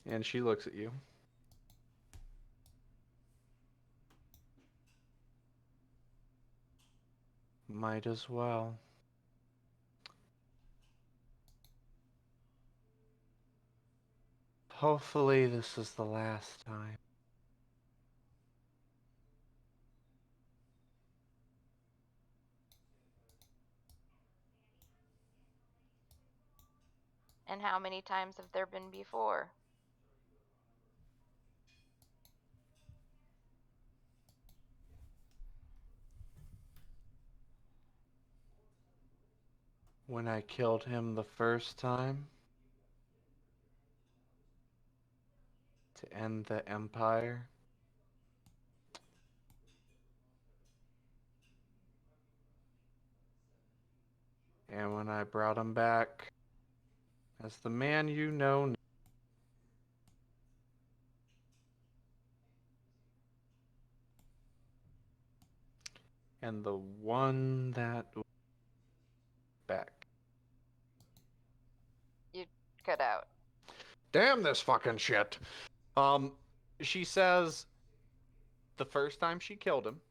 Speaker 2: And she looks at you. Might as well. Hopefully this is the last time.
Speaker 7: And how many times have there been before?
Speaker 2: When I killed him the first time to end the Empire. And when I brought him back as the man you know now. And the one that back.
Speaker 7: You cut out.
Speaker 2: Damn this fucking shit. She says the first time she killed him,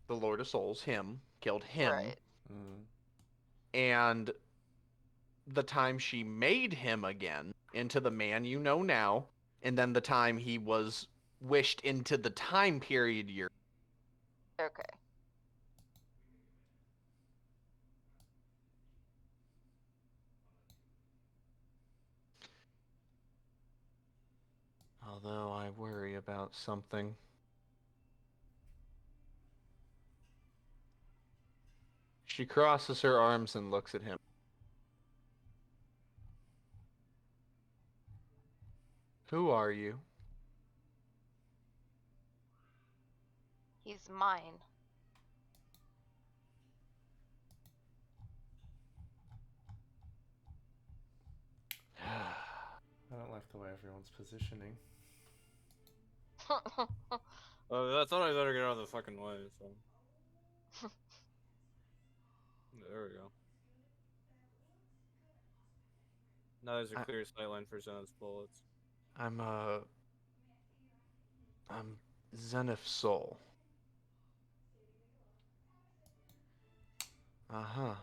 Speaker 2: the Lord of Souls, him, killed him.
Speaker 7: Right.
Speaker 2: And the time she made him again into the man you know now, and then the time he was wished into the time period you're.
Speaker 7: Okay.
Speaker 2: Although I worry about something. She crosses her arms and looks at him. Who are you?
Speaker 7: He's mine.
Speaker 1: I don't like the way everyone's positioning.
Speaker 5: Oh, I thought I better get out of the fucking way, so. There we go. Now there's a clear sight line for Zenith's bullets.
Speaker 2: I'm Zenith Soul. Uh-huh.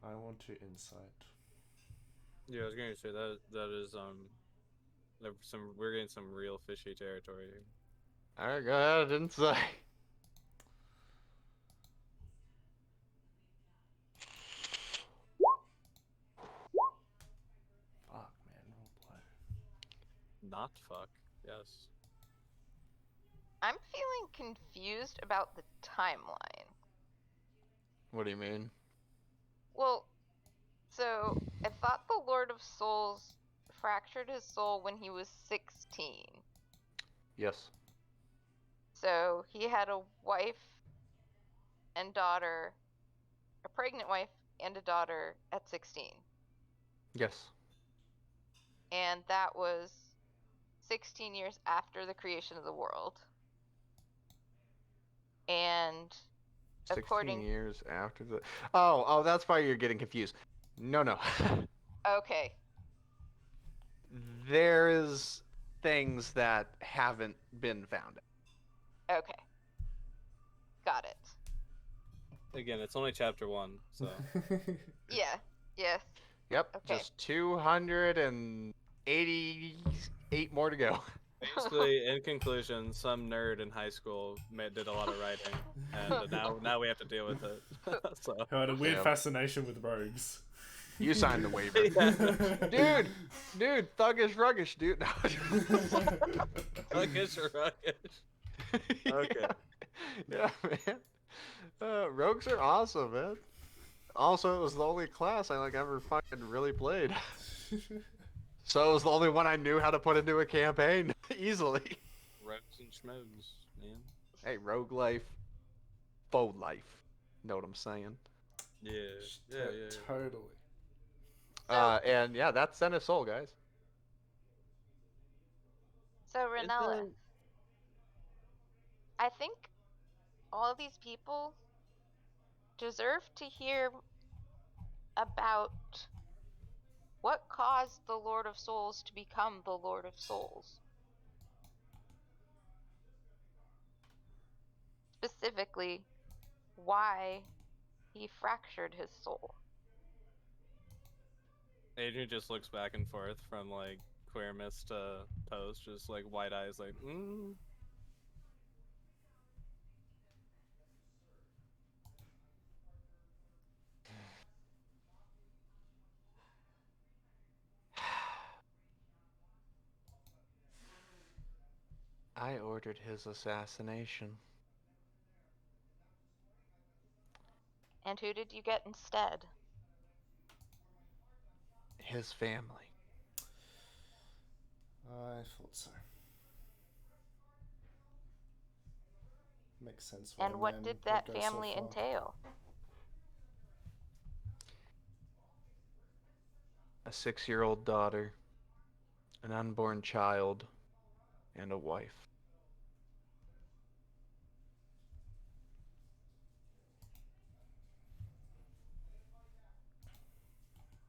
Speaker 1: I want to insight.
Speaker 5: Yeah, I was gonna say that is we're getting some real fishy territory here.
Speaker 2: Alright, go ahead, insight.
Speaker 1: Fuck, man, roleplay.
Speaker 5: Not fuck. Yes.
Speaker 7: I'm feeling confused about the timeline.
Speaker 2: What do you mean?
Speaker 7: Well, so I thought the Lord of Souls fractured his soul when he was 16.
Speaker 2: Yes.
Speaker 7: So he had a wife and daughter, a pregnant wife and a daughter at 16.
Speaker 2: Yes.
Speaker 7: And that was 16 years after the creation of the world. And
Speaker 2: 16
Speaker 7: according...
Speaker 2: years after the... Oh, that's why you're getting confused. No.
Speaker 7: Okay.
Speaker 2: There's things that haven't been found.
Speaker 7: Okay. Got it.
Speaker 5: Again, it's only chapter 1, so.
Speaker 7: Yeah. Yes.
Speaker 2: Yep,
Speaker 7: Okay.
Speaker 2: just 288 more to go.
Speaker 5: Basically, in conclusion, some nerd in high school did a lot of writing, and now we have to deal with it. So.
Speaker 1: Who had a weird
Speaker 2: Yeah.
Speaker 1: fascination with rogues.
Speaker 2: You signed the waiver. Dude, thuggish ruggish, dude. No.
Speaker 5: Thuggish or ruggish? Okay.
Speaker 2: Yeah, man. Rogues are awesome, man.
Speaker 6: Also, it was the only class I like ever fucking really played. So it was the only one I knew how to put into a campaign easily.
Speaker 5: Rogues and schmoes, man.
Speaker 6: Hey, rogue life, faux life. Know what I'm saying?
Speaker 5: Yeah, yeah.
Speaker 1: Totally.
Speaker 6: And yeah, that's Zenith Soul, guys.
Speaker 7: So Ranella, I think all these people deserve to hear about what caused the Lord of Souls to become the Lord of Souls. Specifically, why he fractured his soul.
Speaker 5: Adrian just looks back and forth from like Queer Mist to Post, just like wide eyes, like,
Speaker 6: I ordered his assassination.
Speaker 7: And who did you get instead?
Speaker 6: His family.
Speaker 1: I thought so. Makes sense.
Speaker 7: And what did that family entail?
Speaker 6: A 6-year-old daughter, an unborn child, and a wife.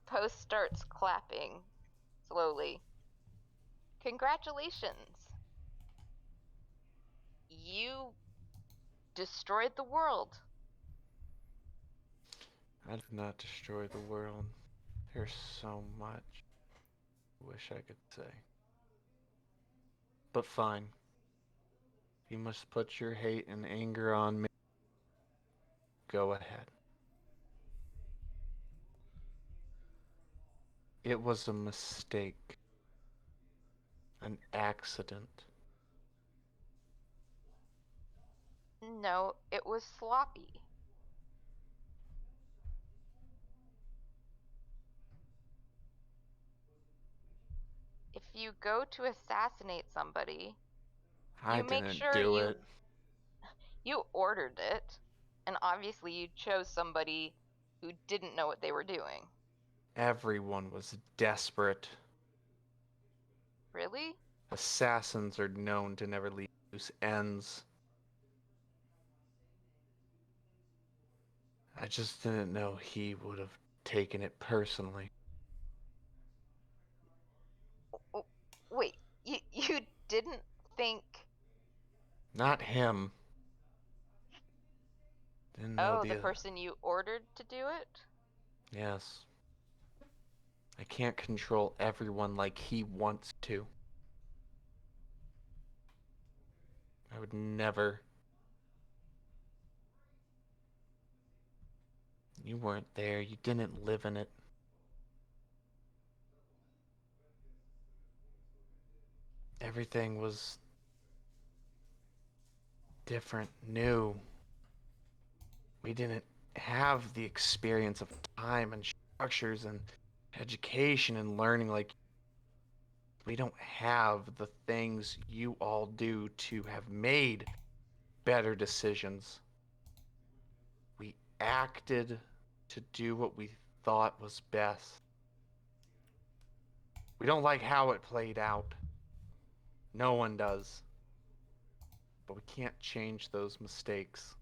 Speaker 7: Post starts clapping slowly. Congratulations! You destroyed the world.
Speaker 6: I did not destroy the world. There's so much I wish I could say. But fine. You must put your hate and anger on me. Go ahead. It was a mistake. An accident.
Speaker 7: No, it was sloppy. If you go to assassinate somebody,
Speaker 6: I
Speaker 7: make
Speaker 6: didn't
Speaker 7: sure
Speaker 6: do it.
Speaker 7: You ordered it, and obviously you chose somebody who didn't know what they were doing.
Speaker 6: Everyone was desperate.
Speaker 7: Really?
Speaker 6: Assassins are known to never leave loose ends. I just didn't know he would have taken it personally.
Speaker 7: Wait, you didn't think...
Speaker 6: Not him. Didn't know
Speaker 7: the person you ordered to do it?
Speaker 6: Yes. I can't control everyone like he wants to. I would never. You weren't there. You didn't live in it. Everything was different, new. We didn't have the experience of time and structures and education and learning like we don't have the things you all do to have made better decisions. We acted to do what we thought was best. We don't like how it played out. No one does. But we can't change those mistakes.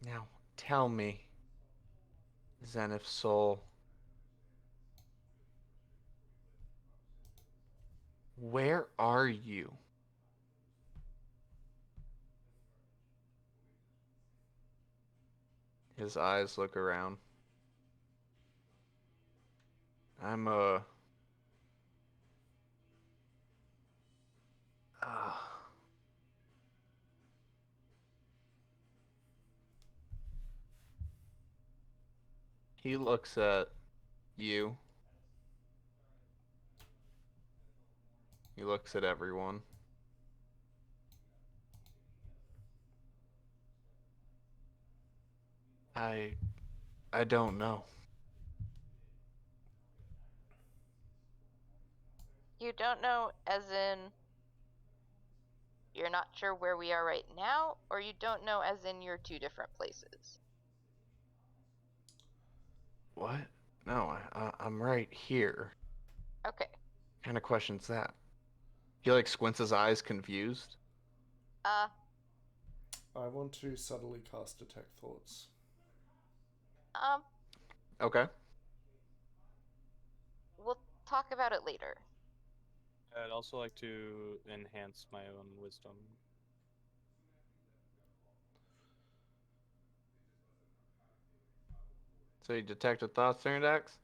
Speaker 6: Now, tell me, Zenith Soul, where are you? His eyes look around. He looks at you.
Speaker 2: He looks at everyone. I don't know.
Speaker 7: You don't know as in you're not sure where we are right now, or you don't know as in you're two different places?
Speaker 2: What? No, I'm right here.
Speaker 7: Okay.
Speaker 2: What kind of question's that? He like squints his eyes, confused.
Speaker 1: I want to subtly cast Detect Thoughts.
Speaker 2: Okay.
Speaker 7: We'll talk about it later.
Speaker 5: I'd also like to enhance my own wisdom.
Speaker 2: So you detected thoughts, Thorndax?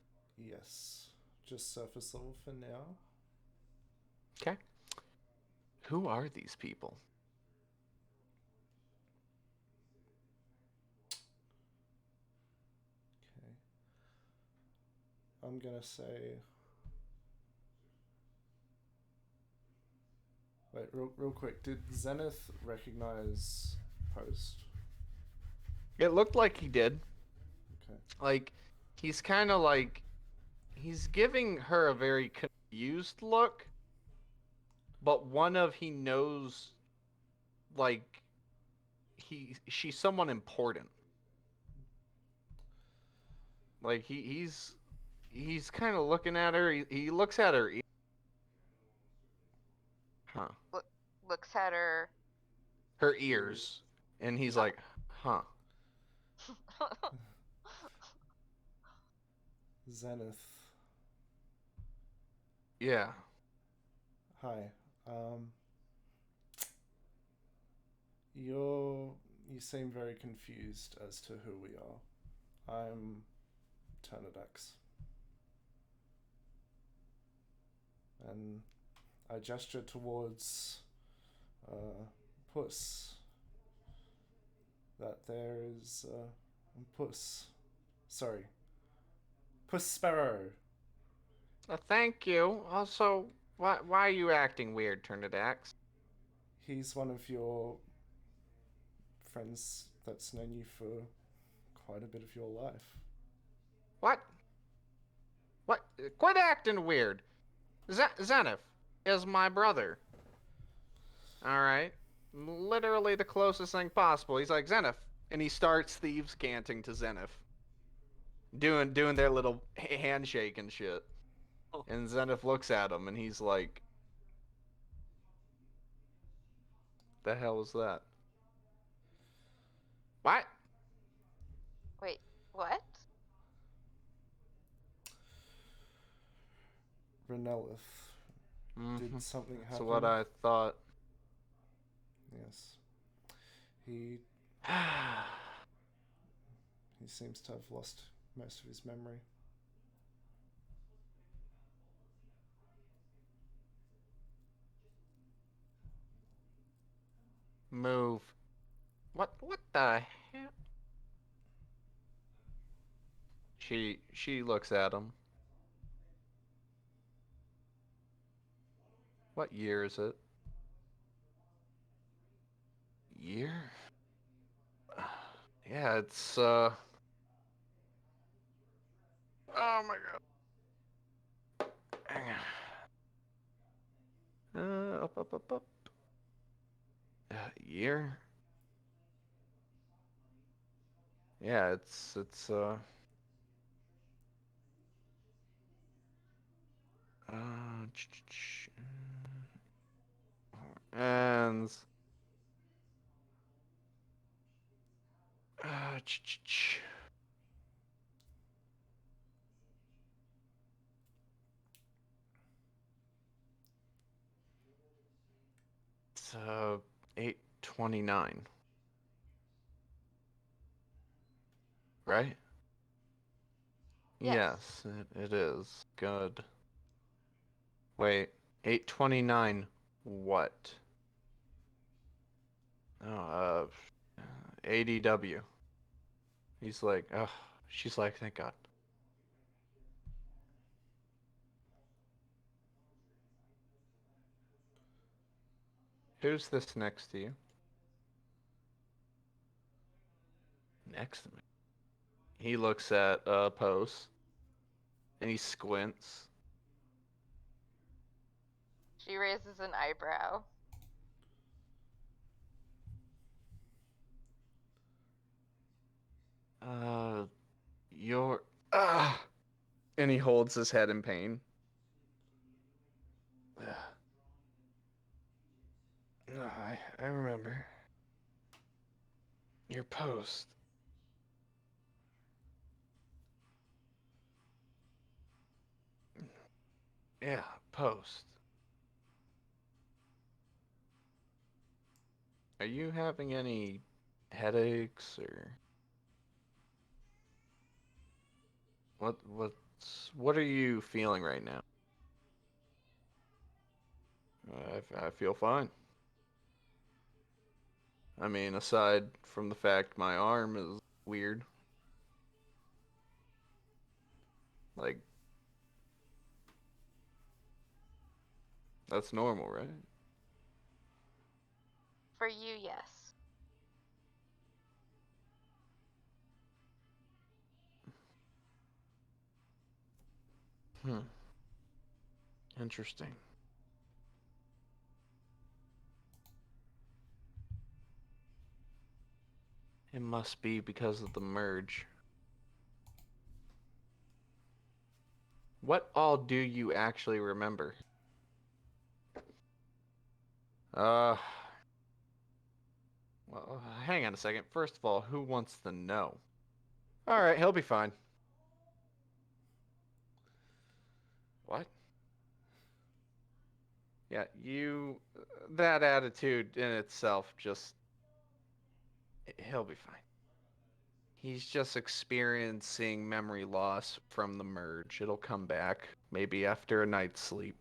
Speaker 1: Yes. Just surface level for now.
Speaker 2: Okay. Who are these people?
Speaker 1: Okay. I'm gonna say... Wait, real quick. Did Zenith recognize Post?
Speaker 2: It looked like he did.
Speaker 1: Okay.
Speaker 2: Like, he's kind of like... He's giving her a very confused look. But he knows... Like... She's someone important. Like, he's kind of looking at her. He looks at her. Huh.
Speaker 7: Looks at her.
Speaker 2: Her ears. And he's like, huh.
Speaker 1: Zenith.
Speaker 2: Yeah.
Speaker 1: Hi. You seem very confused as to who we are. I'm Turnidax. And I gesture towards Puss. That there is Puss. Sorry. Puss Sparrow.
Speaker 2: Thank you. Also, why are you acting weird, Turnidax?
Speaker 1: He's one of your friends that's known you for quite a bit of your life.
Speaker 2: What? What? Quit acting weird. Zenith is my brother. Alright? Literally the closest thing possible. He's like, Zenith. And he starts thieves canting to Zenith. Doing their little handshake and shit. And Zenith looks at him and he's like, the hell was that? What?
Speaker 7: Wait, what?
Speaker 1: Renelith. Did something happen?
Speaker 2: That's what I thought.
Speaker 1: Yes. He seems to have lost most of his memory.
Speaker 2: Move. What the hell? She looks at him. What year is it? Year? Yeah, it's oh my god. Hang on. Up. Year? Yeah, it's and it's 8/29. Right?
Speaker 7: Yes.
Speaker 2: Yes, it is. Good. Wait, 8/29 what? Oh, ADW. He's like, oh, she's like, thank God. Who's this next to you? Next to me. He looks at Post, and he squints.
Speaker 7: She raises an eyebrow.
Speaker 2: You're and he holds his head in pain. No, I remember. Your Post. Yeah, Post. Are you having any headaches or what are you feeling right now? I feel fine. I mean, aside from the fact my arm is weird. Like, that's normal, right?
Speaker 7: For you, yes.
Speaker 2: Interesting. It must be because of the merge. What all do you actually remember? Well, hang on a second. First of all, who wants to know? All right, he'll be fine. What? Yeah, that attitude in itself just, he'll be fine. He's just experiencing memory loss from the merge. It'll come back, maybe after a night's sleep.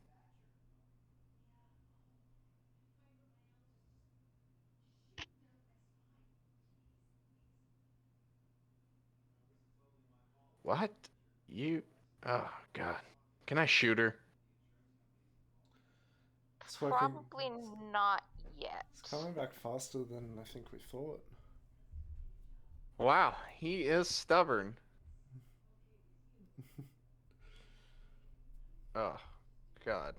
Speaker 2: What? Oh, God. Can I shoot her?
Speaker 1: It's working.
Speaker 7: Probably not yet.
Speaker 1: It's coming back faster than I think we thought.
Speaker 2: Wow, he is stubborn. Oh, God.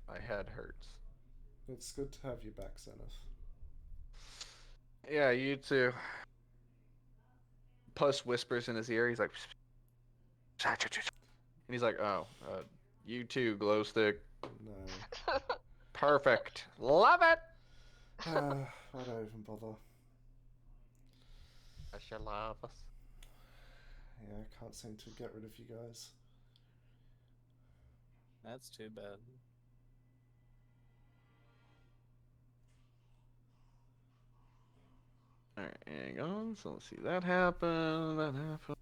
Speaker 2: My head hurts.
Speaker 1: It's good to have you back, Zenith.
Speaker 2: Yeah, you too. Puss whispers in his ear. He's like, and he's like, oh, you too, glow stick.
Speaker 1: No.
Speaker 2: Perfect. Love it.
Speaker 1: I don't even bother.
Speaker 2: I shall love us.
Speaker 1: Yeah, I can't seem to get rid of you guys.
Speaker 5: That's too bad.
Speaker 2: Alright, hang on. So let's see. That happened. That happened.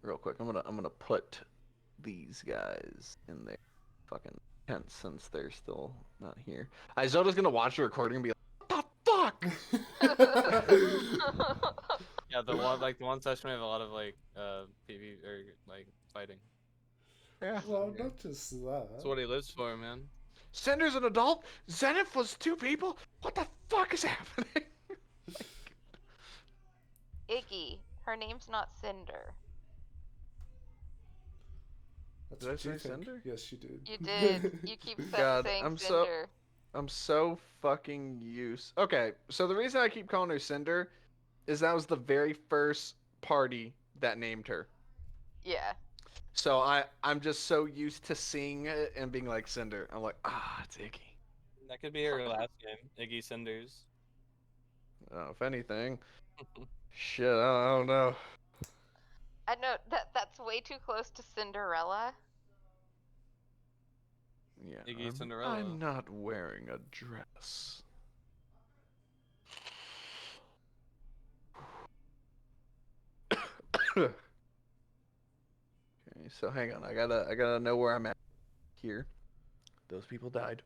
Speaker 2: Real quick, I'm gonna put these guys in their fucking tent since they're still not here. Isoda's gonna watch the recording and be like, what the fuck?
Speaker 5: Yeah, the one session we have a lot of like PV or like fighting.
Speaker 2: Yeah.
Speaker 1: Well, not just that.
Speaker 5: That's what he lives for, man.
Speaker 2: Cinder's an adult. Zenith was 2 people. What the fuck is happening?
Speaker 7: Iggy. Her name's not Cinder.
Speaker 1: That's
Speaker 2: Did I
Speaker 1: what you
Speaker 2: say
Speaker 1: think.
Speaker 2: Cinder?
Speaker 1: Yes, you did.
Speaker 7: You did. You keep
Speaker 2: God,
Speaker 7: saying Cinder.
Speaker 2: I'm so fucking used. Okay, so the reason I keep calling her Cinder is that was the very first party that named her.
Speaker 7: Yeah.
Speaker 2: So I'm just so used to seeing it and being like Cinder. I'm like, it's Iggy.
Speaker 5: That could be her last name, Iggy Cinders.
Speaker 2: Oh, if anything. Shit, I don't know.
Speaker 7: I know that's way too close to Cinderella.
Speaker 2: Yeah,
Speaker 5: Iggy Cinderella.
Speaker 2: I'm not wearing a dress. Okay, so hang on. I gotta know where I'm at here. Those people died.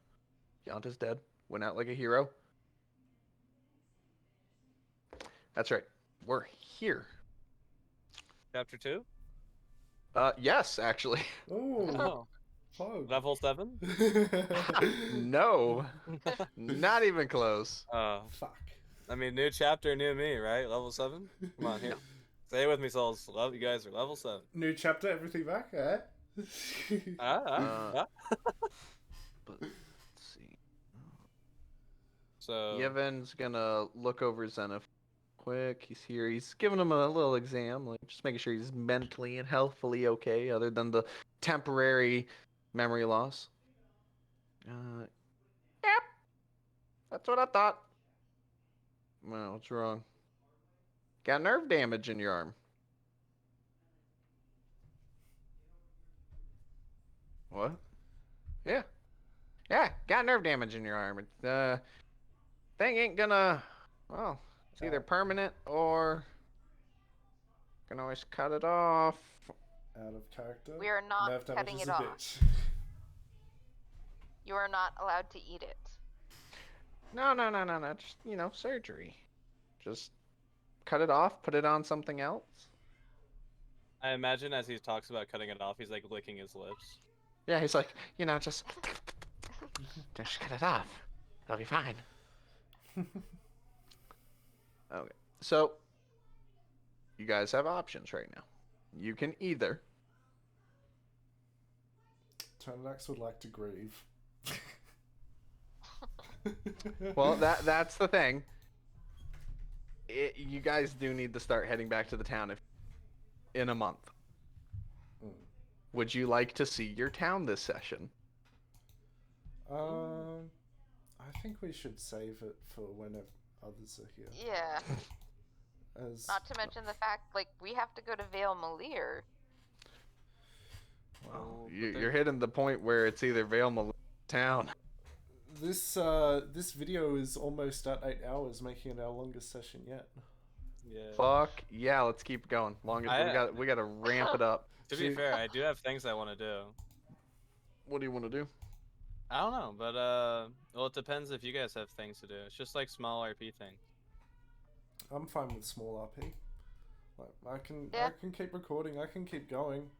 Speaker 2: Yanta's dead. Went out like a hero. That's right. We're here.
Speaker 5: Chapter 2?
Speaker 2: Yes, actually.
Speaker 1: Oh. Pog.
Speaker 5: Level 7?
Speaker 2: No, not even close.
Speaker 5: Oh,
Speaker 1: Fuck.
Speaker 5: I mean, new chapter, new me, right? Level 7? Come on, here. Say it with me, souls. Love you guys are level 7.
Speaker 1: New chapter, everything back, eh?
Speaker 2: But let's see.
Speaker 5: So
Speaker 2: Yevon's gonna look over Zenith quick. He's here. He's giving him a little exam, like just making sure he's mentally and healthfully okay, other than the temporary memory loss. Yep, that's what I thought. Well, what's wrong? Got nerve damage in your arm. What? Yeah. Yeah, got nerve damage in your arm. Thing ain't gonna, well, it's either permanent or can always cut it off.
Speaker 1: Out of character.
Speaker 7: We are not
Speaker 1: Nerve damage
Speaker 7: cutting
Speaker 1: is
Speaker 7: it
Speaker 1: a
Speaker 7: off.
Speaker 1: bitch.
Speaker 7: You are not allowed to eat it.
Speaker 2: No. Just, surgery. Just cut it off, put it on something else.
Speaker 5: I imagine as he talks about cutting it off, he's like licking his lips.
Speaker 2: Yeah, he's like, just cut it off. It'll be fine. Okay. So, you guys have options right now. You can either
Speaker 1: Tonadax would like to grieve.
Speaker 2: well, that's the thing. You guys do need to start heading back to the town in a month.
Speaker 1: Mm.
Speaker 2: Would you like to see your town this session?
Speaker 1: I think we should save it for when others are here.
Speaker 7: Yeah. Not to mention the fact, like, we have to go to Vale Malir.
Speaker 2: Well, you're hitting the point where it's either Vale Malir town.
Speaker 1: This video is almost at 8 hours, making it our longest session yet.
Speaker 5: Yeah.
Speaker 2: Fuck yeah, let's keep going. We gotta ramp it up.
Speaker 5: To be fair, I do have things I want to do.
Speaker 2: What do you want to do?
Speaker 5: I don't know, but well, it depends if you guys have things to do. It's just like small RP things.
Speaker 1: I'm fine with small RP. Like, I can keep recording. I can keep going.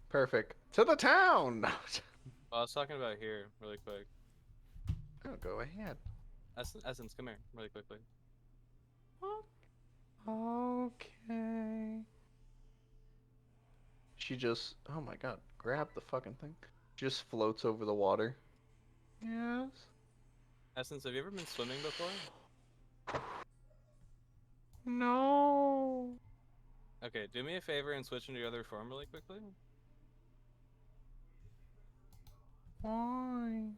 Speaker 2: Perfect. To the town.
Speaker 5: Well, I was talking about here really quick.
Speaker 2: Oh, go ahead.
Speaker 5: Essence, come here really quickly.
Speaker 2: Okay. She just, oh my god, grab the fucking thing. Just floats over the water. Yes.
Speaker 5: Essence, have you ever been swimming before?
Speaker 2: No.
Speaker 5: Okay, do me a favor and switch into your other form really quickly.
Speaker 2: Why?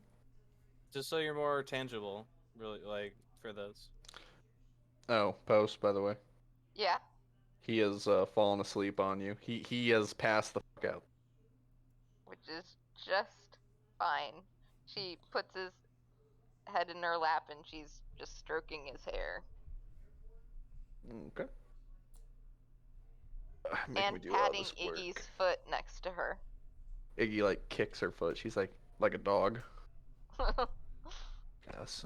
Speaker 5: Just so you're more tangible, really, like, for this.
Speaker 2: Oh, Post, by the way.
Speaker 7: Yeah.
Speaker 2: He has fallen asleep on you. He has passed the fuck out.
Speaker 7: Which is just fine. She puts his head in her lap and she's just stroking his hair.
Speaker 2: Okay.
Speaker 7: And patting Iggy's foot next to her.
Speaker 2: Iggy, like, kicks her foot. She's like a dog. Yes.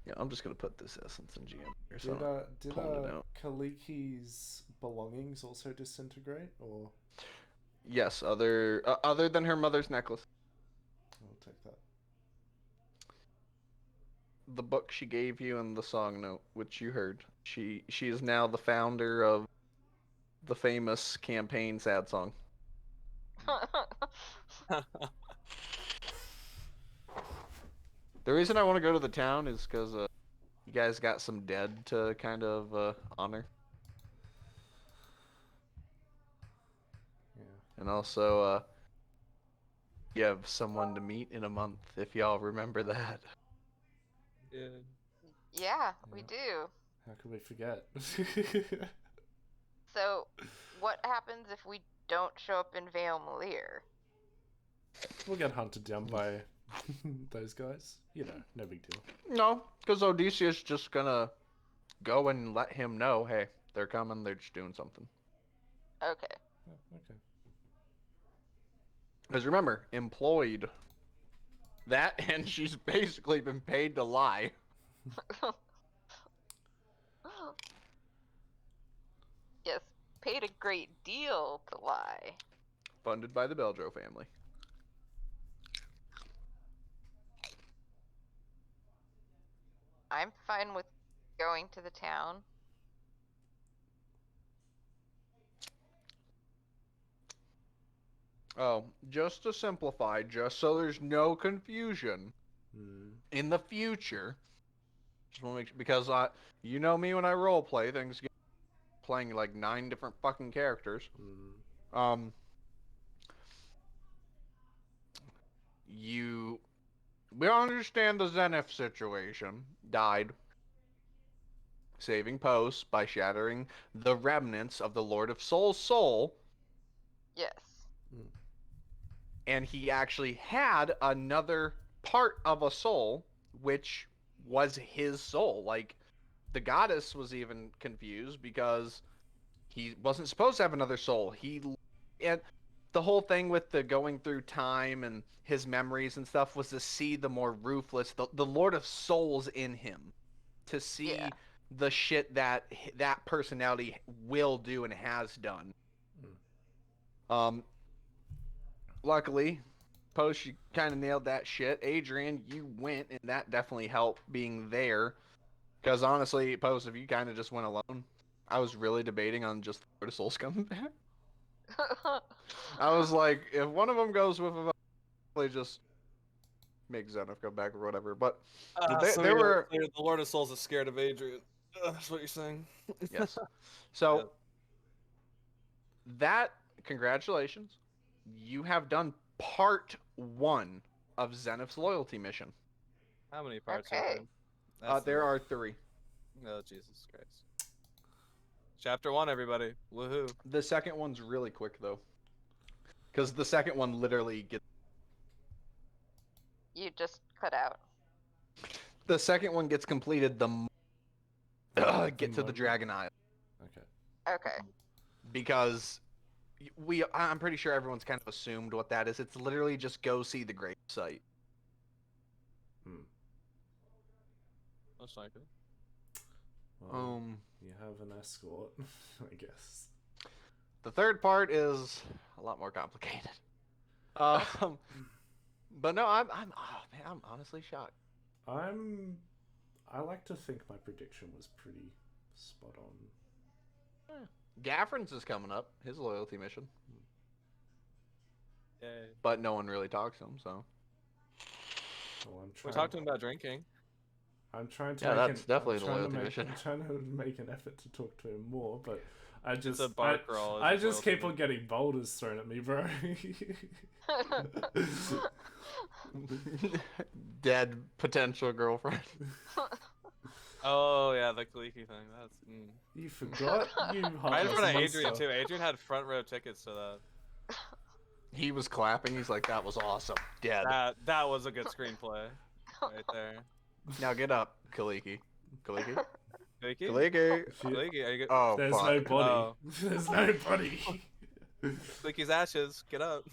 Speaker 2: Yeah, I'm just gonna put this essence in GM here. So
Speaker 1: Did Kaliki's belongings also disintegrate, or?
Speaker 2: Yes, other than her mother's necklace.
Speaker 1: I'll take that.
Speaker 2: The book she gave you and the song note, which you heard. She is now the founder of the famous campaign Sad Song. The reason I want to go to the town is because you guys got some dead to kind of honor.
Speaker 1: Yeah.
Speaker 2: And also, you have someone to meet in a month, if y'all remember that.
Speaker 5: Yeah.
Speaker 7: Yeah, we do.
Speaker 1: How could we forget?
Speaker 7: So, what happens if we don't show up in Vale Malir?
Speaker 1: We'll get hunted down by those guys. No big deal.
Speaker 2: No, because Odysseus just gonna go and let him know, hey, they're coming, they're just doing something.
Speaker 7: Okay.
Speaker 1: Oh, okay.
Speaker 2: Because remember, employed. That, and she's basically been paid to lie.
Speaker 7: Yes, paid a great deal to lie.
Speaker 2: funded by the Beldro family.
Speaker 7: I'm fine with going to the town.
Speaker 2: Oh, just to simplify, just so there's no confusion in the future. Just want to make sure, because you know me when I role play, things get playing like 9 different fucking characters. We understand the Zenith situation. Died saving Post by shattering the remnants of the Lord of Soul's soul.
Speaker 7: Yes.
Speaker 2: And he actually had another part of a soul, which was his soul. Like, the goddess was even confused because he wasn't supposed to have another soul. And the whole thing with the going through time and his memories and stuff was to see the more ruthless, the Lord of Souls in him, to see the shit that personality will do and has done. Luckily, Post, you kind of nailed that shit. Adrian, you went, and that definitely helped being there. Because honestly, Post, if you kind of just went alone, I was really debating on just the Lord of Souls coming back. I was like, if one of them goes with him, they just make Zenith come back or whatever. But there were
Speaker 8: the Lord of Souls is scared of Adrian. That's what you're saying.
Speaker 2: Yes. So that, congratulations, you have done part 1 of Zenith's loyalty mission.
Speaker 5: How many parts
Speaker 7: Okay.
Speaker 5: are
Speaker 2: There are 3.
Speaker 5: Oh, Jesus Christ. Chapter 1, everybody. Woohoo.
Speaker 2: The second one's really quick, though. Because the second one literally gets...
Speaker 7: You just cut out.
Speaker 2: The second one gets completed get to the Dragon Isle.
Speaker 7: Okay.
Speaker 2: Because I'm pretty sure everyone's kind of assumed what that is. It's literally just go see the grave site.
Speaker 5: Most likely.
Speaker 1: Well, you have an escort, I guess.
Speaker 2: The third part is a lot more complicated. But no, I'm honestly shocked.
Speaker 1: I like to think my prediction was pretty spot on.
Speaker 2: Gaffrin's is coming up, his loyalty mission.
Speaker 5: Yay.
Speaker 2: But no one really talks to him, so.
Speaker 1: Well,
Speaker 5: We talked to him about drinking.
Speaker 1: I'm trying to.
Speaker 2: Yeah, that's definitely the loyalty mission.
Speaker 1: I'm trying to make an effort to talk to him more, but I just
Speaker 5: It's a bar crawl.
Speaker 1: I just keep on getting boulders thrown at me, bro.
Speaker 2: Dead potential girlfriend.
Speaker 5: Oh yeah, the Kaliki thing. That's.
Speaker 1: You forgot. You
Speaker 5: right in front of
Speaker 1: monster.
Speaker 5: Adrian too. Adrian had front row tickets to that.
Speaker 2: He was clapping. He's like, "That was awesome." Dead.
Speaker 5: That was a good screenplay, right there.
Speaker 2: Now get up, Kaliki. Kaliki.
Speaker 5: Kaliki.
Speaker 2: Kaliki.
Speaker 5: Kaliki, are you good?
Speaker 2: Oh,
Speaker 1: There's
Speaker 2: fuck.
Speaker 1: no body.
Speaker 5: Oh.
Speaker 1: There's no body.
Speaker 5: Kaliki's ashes. Get up.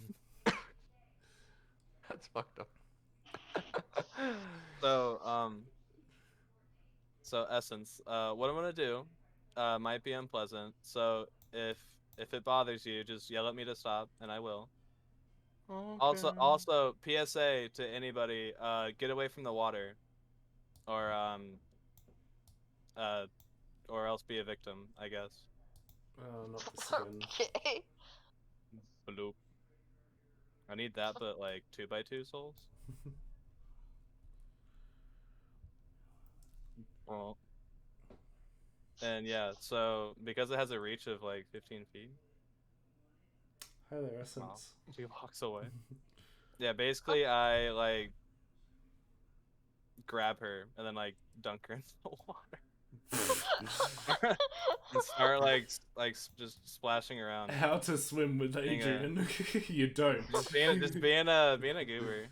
Speaker 2: That's fucked up.
Speaker 5: So Essence, what I'm gonna do, might be unpleasant. So if it bothers you, just yell at me to stop, and I will.
Speaker 2: Okay.
Speaker 5: Also, PSA to anybody, get away from the water, or else be a victim, I guess.
Speaker 1: Not this again.
Speaker 7: Okay.
Speaker 5: Bloop. I need that, but like 2x2 souls. Well, and yeah, so because it has a reach of like 15 feet.
Speaker 1: Hi there, Essence.
Speaker 5: Wow. She walks away. Yeah, basically I like grab her and then like dunk her into the water. And start like just splashing around.
Speaker 1: How to swim with Adrian? You don't.
Speaker 5: Just being a goober.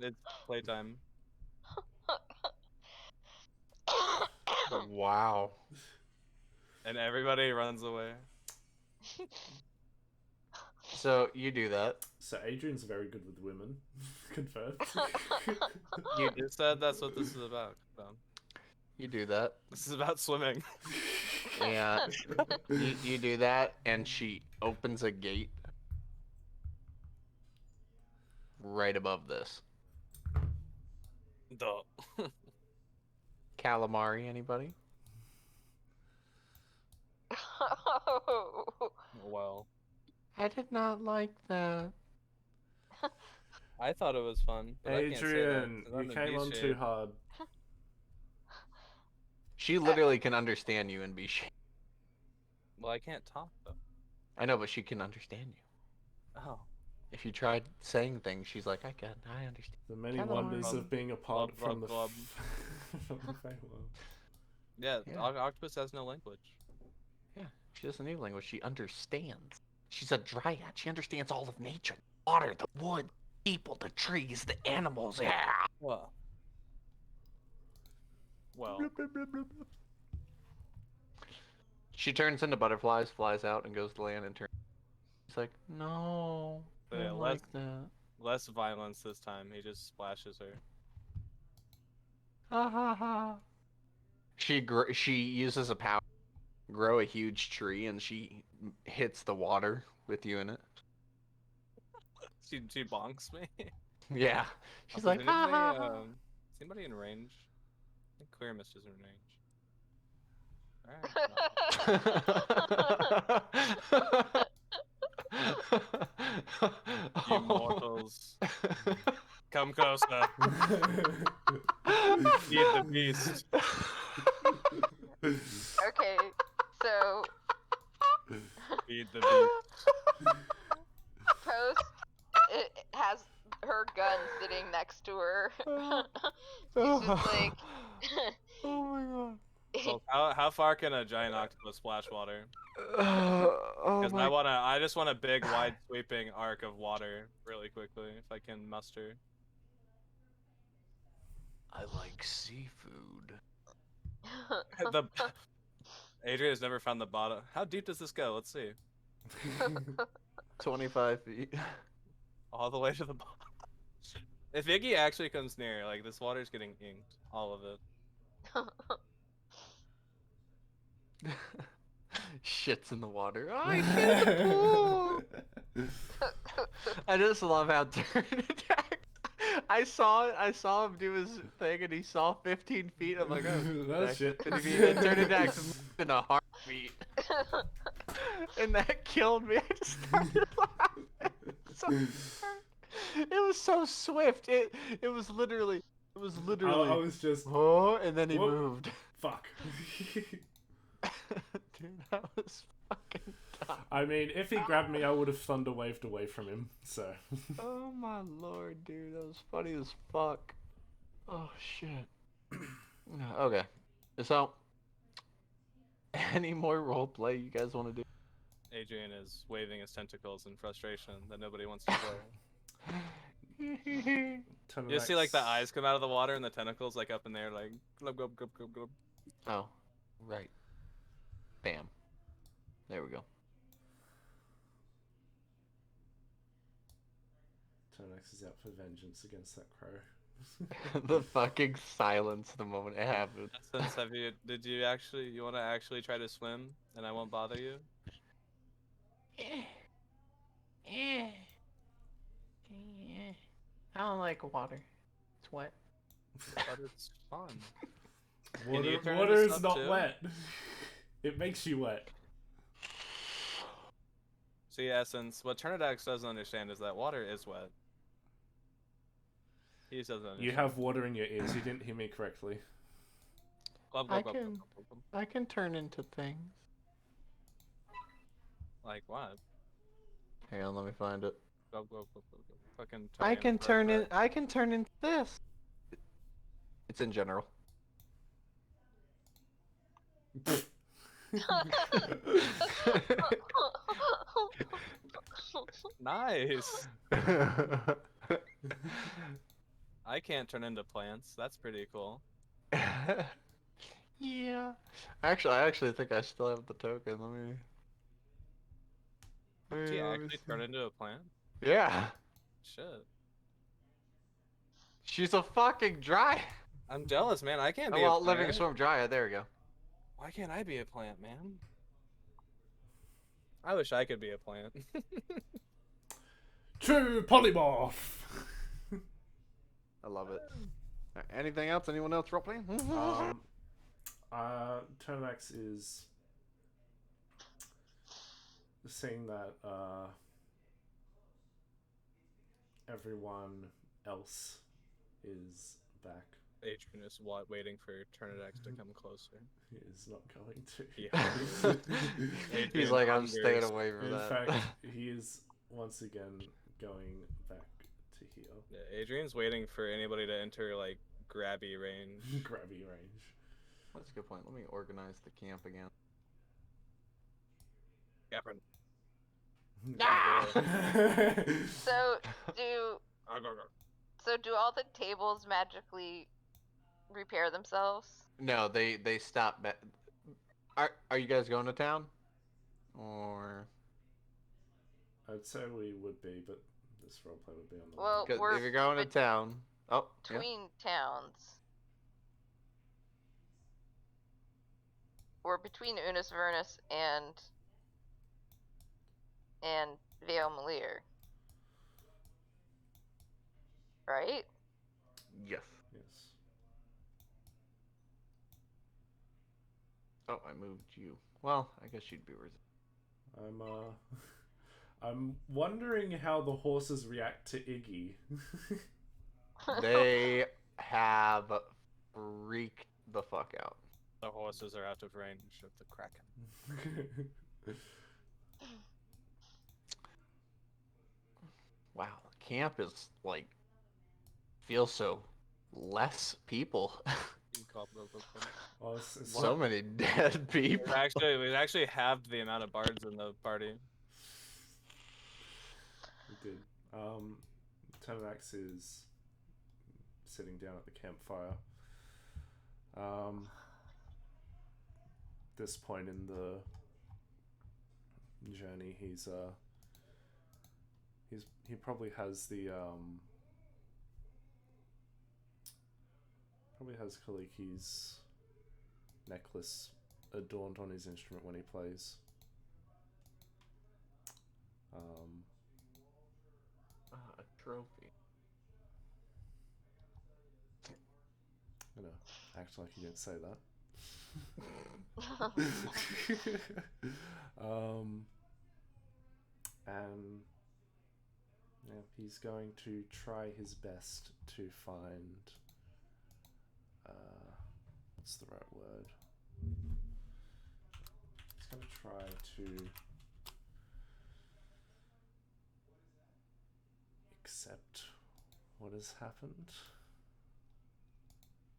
Speaker 5: It's playtime.
Speaker 2: Wow.
Speaker 5: And everybody runs away.
Speaker 2: So you do that.
Speaker 1: So Adrian's very good with women. Confirmed.
Speaker 5: You just said that's what this is about. So.
Speaker 2: You do that.
Speaker 5: This is about swimming.
Speaker 2: And you do that, and she opens a gate
Speaker 6: right above this.
Speaker 5: Duh.
Speaker 6: Calamari, anybody?
Speaker 5: Well,
Speaker 6: I did not like that.
Speaker 5: I thought it was fun, but I can't say that,
Speaker 1: Adrian,
Speaker 5: 'cause
Speaker 1: you
Speaker 5: I'm in
Speaker 1: came
Speaker 5: B
Speaker 1: on too
Speaker 5: shape.
Speaker 1: hard.
Speaker 6: She literally can understand you in B shape.
Speaker 5: Well, I can't talk though.
Speaker 6: I know, but she can understand you.
Speaker 5: Oh.
Speaker 6: If you tried saying things, she's like, I understand.
Speaker 1: The many
Speaker 6: Calamari.
Speaker 1: wonders of being apart
Speaker 5: Glub,
Speaker 1: from the
Speaker 5: glub,
Speaker 1: from the Feywild.
Speaker 5: Yeah,
Speaker 6: Yeah.
Speaker 5: Octopus has no language.
Speaker 6: Yeah, she doesn't need language. She understands. She's a dryad. She understands all of nature. The water, the wood, people, the trees, the animals. Yeah.
Speaker 5: Well. Well.
Speaker 6: She turns into butterflies, flies out, and goes to land and turns. She's like, no, I
Speaker 5: Yeah,
Speaker 6: don't like that.
Speaker 5: Less violence this time. He just splashes her.
Speaker 6: Ha ha ha. She uses a power, grow a huge tree, and she hits the water with you in it.
Speaker 5: She bonks me.
Speaker 6: Yeah. She's
Speaker 5: Is
Speaker 6: like,
Speaker 5: anybody,
Speaker 6: ha ha ha.
Speaker 5: is anybody in range? I think Clear Mist is in range. You mortals, come closer. Feed the beast.
Speaker 7: Okay, so
Speaker 5: Feed the beast.
Speaker 7: Post it has her gun sitting next to her. She's just like
Speaker 6: Oh my god.
Speaker 5: Well, how far can a giant octopus splash water?
Speaker 6: Oh
Speaker 5: Because
Speaker 6: my.
Speaker 5: I just want a big, wide, sweeping arc of water really quickly, if I can muster.
Speaker 6: I like seafood.
Speaker 5: Adrian has never found the bottom. How deep does this go? Let's see.
Speaker 6: 25 feet.
Speaker 5: All the way to the bottom. If Iggy actually comes near, like, this water's getting inked. All of it.
Speaker 6: Shits in the water. Oh, I shit in the pool. I just love how turn attack. I saw him do his thing, and he saw 15 feet. I'm like, oh,
Speaker 1: That's shit.
Speaker 6: 15 feet. And turn attack in a heartbeat, and that killed me. I just started laughing. It was so swift. It was literally.
Speaker 1: I was just
Speaker 6: Oh, and then he
Speaker 1: Whoop.
Speaker 6: moved.
Speaker 1: fuck.
Speaker 6: Dude, that was fucking dumb.
Speaker 1: I mean, if he grabbed me, I would have thunder waved away from him. So.
Speaker 6: Oh my lord, dude, that was funny as fuck. Oh shit. Okay, so any more roleplay you guys want to do?
Speaker 5: Adrian is waving his tentacles in frustration that nobody wants to play. You see, like, the eyes come out of the water and the tentacles, like, up in there, like, glub, glub, glub, glub, glub.
Speaker 6: Oh, right. Bam. There we go.
Speaker 1: Tonex is out for vengeance against that crow.
Speaker 6: The fucking silence the moment it happened.
Speaker 5: Essence, you want to actually try to swim and I won't bother you?
Speaker 6: I don't like water. It's wet.
Speaker 5: But it's fun.
Speaker 1: Water,
Speaker 5: turn
Speaker 1: water
Speaker 5: this
Speaker 1: is
Speaker 5: up
Speaker 1: not
Speaker 5: too?
Speaker 1: wet. It makes you wet.
Speaker 5: See, Essence, what Turnidax doesn't understand is that water is wet. He just doesn't understand.
Speaker 1: You have water in your ears. You didn't hear me correctly.
Speaker 5: Glub,
Speaker 6: I
Speaker 5: glub, glub,
Speaker 6: can-
Speaker 5: glub, glub, glub.
Speaker 6: I can turn into things.
Speaker 5: Like what?
Speaker 6: Hang on, let me find it.
Speaker 5: Glub, glub, glub, glub, glub. Fucking
Speaker 6: I
Speaker 5: turn
Speaker 6: can
Speaker 5: into a
Speaker 6: turn in.
Speaker 5: bird.
Speaker 6: I can turn into this. It's in general.
Speaker 5: Nice. I can't turn into plants. That's pretty cool.
Speaker 6: Yeah. Actually, I actually think I still have the token. Let me.
Speaker 5: Do you
Speaker 6: let me
Speaker 5: actually
Speaker 6: see.
Speaker 5: turn into a plant?
Speaker 6: Yeah.
Speaker 5: Shit.
Speaker 6: She's a fucking dryad.
Speaker 5: I'm jealous, man. I can't
Speaker 6: Oh,
Speaker 5: be
Speaker 6: well,
Speaker 5: a plant.
Speaker 6: living storm dryad. There we go.
Speaker 5: Why can't I be a plant, man? I wish I could be a plant.
Speaker 1: True polymorph.
Speaker 2: I love it. Anything else? Anyone else role playing?
Speaker 1: Terminax is seeing that everyone else is back.
Speaker 5: Adrian is waiting for Turnidax to come closer.
Speaker 1: He is not going to.
Speaker 5: Yeah.
Speaker 6: He's like, I'm staying away from
Speaker 1: In
Speaker 6: that.
Speaker 1: fact, he is once again going back to here.
Speaker 5: Yeah, Adrian's waiting for anybody to enter like grabby range.
Speaker 1: Grabby range.
Speaker 2: That's a good point. Let me organize the camp again.
Speaker 5: Gavin.
Speaker 7: So do all the tables magically repair themselves?
Speaker 2: No, they stop. Are you guys going to town? Or
Speaker 1: I'd say we would be, but this roleplay would be on the
Speaker 7: Well,
Speaker 1: way.
Speaker 2: because
Speaker 7: we're
Speaker 2: if you're going to town, yeah.
Speaker 7: between towns. We're between Unis Vernus and Vale Malir. Right?
Speaker 2: Yes.
Speaker 1: Yes.
Speaker 2: Oh, I moved you. Well, I guess you'd be worth it.
Speaker 1: I'm wondering how the horses react to Iggy.
Speaker 2: They have freaked the fuck out.
Speaker 5: The horses are out of range of the Kraken.
Speaker 2: Wow, camp is like feels so less people.
Speaker 1: Oh, it's
Speaker 2: So many dead people.
Speaker 5: We actually halved the amount of bards in the party.
Speaker 1: We did. Terminax is sitting down at the campfire. This point in the journey, he probably has the probably has Kaliki's necklace adorned on his instrument when he plays.
Speaker 2: A trophy.
Speaker 1: I'm gonna act like you didn't say that. And yeah, he's going to try his best to find what's the right word? He's going to try to accept what has happened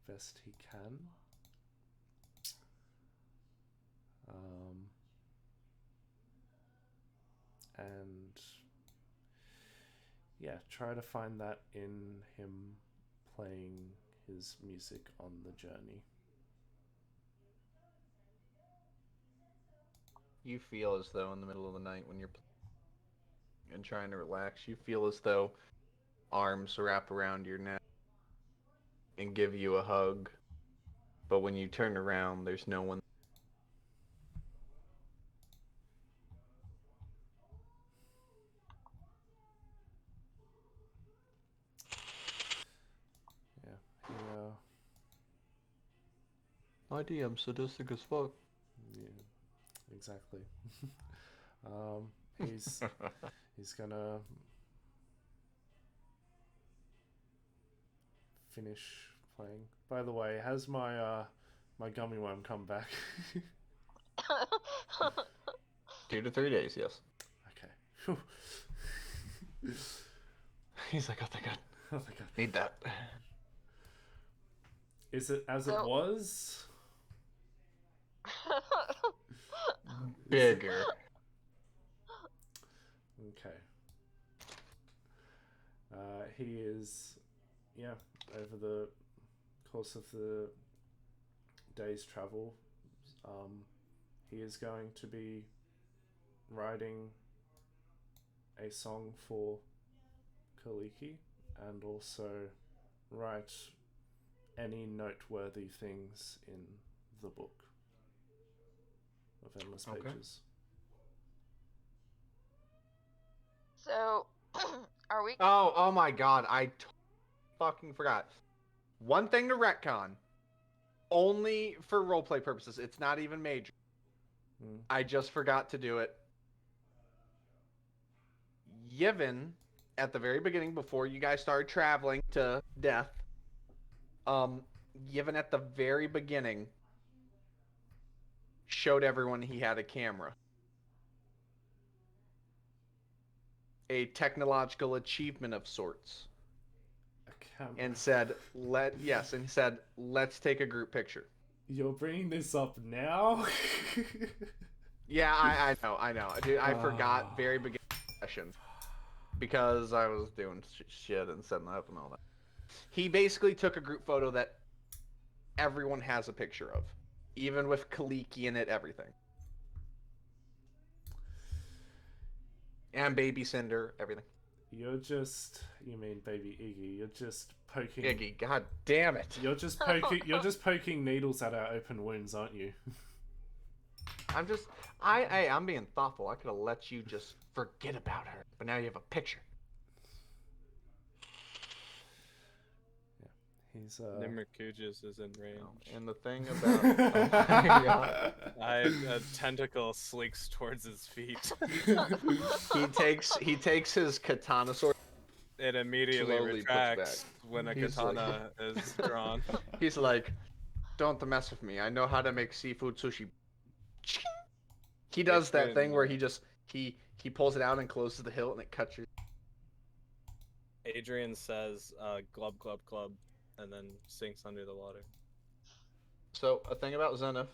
Speaker 1: best he can. And yeah, try to find that in him playing his music on the journey.
Speaker 2: You feel as though in the middle of the night when you're and trying to relax, you feel as though arms wrap around your neck and give you a hug. But when you turn around, there's no one.
Speaker 1: Yeah,
Speaker 2: ID, I'm sadistic as fuck.
Speaker 1: yeah, exactly. He's gonna finish playing. By the way, has my my gummy worm come back?
Speaker 2: 2 to 3 days, yes.
Speaker 1: Okay.
Speaker 2: He's like, oh thank God.
Speaker 1: Oh my god.
Speaker 2: Need that.
Speaker 1: Is it as it was?
Speaker 2: Bigger.
Speaker 1: Okay. He is, yeah, over the course of the day's travel, he is going to be writing a song for Kaliki and also write any noteworthy things in the book of Endless Pages.
Speaker 7: So,
Speaker 2: Oh my god, fucking forgot. One thing to retcon. Only for roleplay purposes. It's not even major. I just forgot to do it. Yivin, at the very beginning, before you guys started traveling to death, Yivin at the very beginning showed everyone he had a camera. A technological achievement of sorts.
Speaker 1: A camera.
Speaker 2: And said, let's take a group picture.
Speaker 1: You're bringing this up now?
Speaker 2: Yeah, I know. Dude, I forgot very beginning session because I was doing shit and setting up and all that. He basically took a group photo that everyone has a picture of, even with Kaliki in it, everything. And Baby Cinder, everything.
Speaker 1: You mean Baby Iggy, you're just poking...
Speaker 2: Iggy, god damn it.
Speaker 1: You're just poking needles at our open wounds, aren't you?
Speaker 2: I'm being thoughtful. I could have let you just forget about her, but now you have a picture.
Speaker 1: Yeah, he's
Speaker 5: Nimmerkujis is in range.
Speaker 2: And the thing about
Speaker 5: I a tentacle slinks towards his feet.
Speaker 2: he takes his katana sword.
Speaker 5: It immediately
Speaker 2: Slowly
Speaker 5: retracts when a katana is drawn.
Speaker 2: He's like, "Don't mess with me. I know how to make seafood sushi." He does that thing where he pulls it out and closes the hilt and it cuts your...
Speaker 5: Adrian says, "Glub glub glub," and then sinks under the water.
Speaker 2: So a thing about Zenith,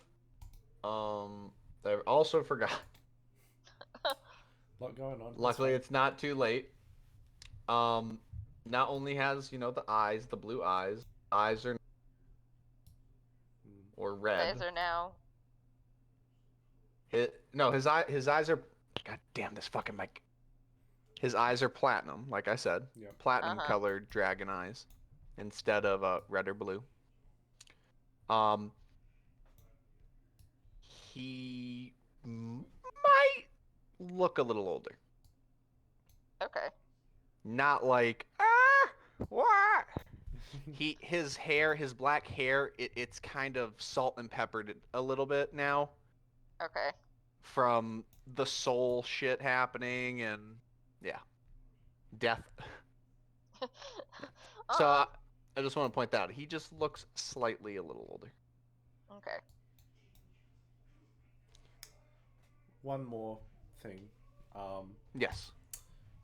Speaker 2: I also forgot.
Speaker 1: Lot going on.
Speaker 2: Luckily, it's not too late. Not only has the eyes, the blue eyes. Eyes are or red.
Speaker 7: Eyes are now.
Speaker 2: His eyes are. God damn this fucking mic. His eyes are platinum, like I said.
Speaker 1: Yeah.
Speaker 2: Platinum colored dragon eyes, instead of red or blue. He might look a little older.
Speaker 7: Okay.
Speaker 2: Not like what? His hair, his black hair, it's kind of salt and peppered a little bit now.
Speaker 7: Okay.
Speaker 2: From the soul shit happening and death. So I just want to point that out. He just looks slightly a little older.
Speaker 7: Okay.
Speaker 1: One more thing.
Speaker 2: Yes.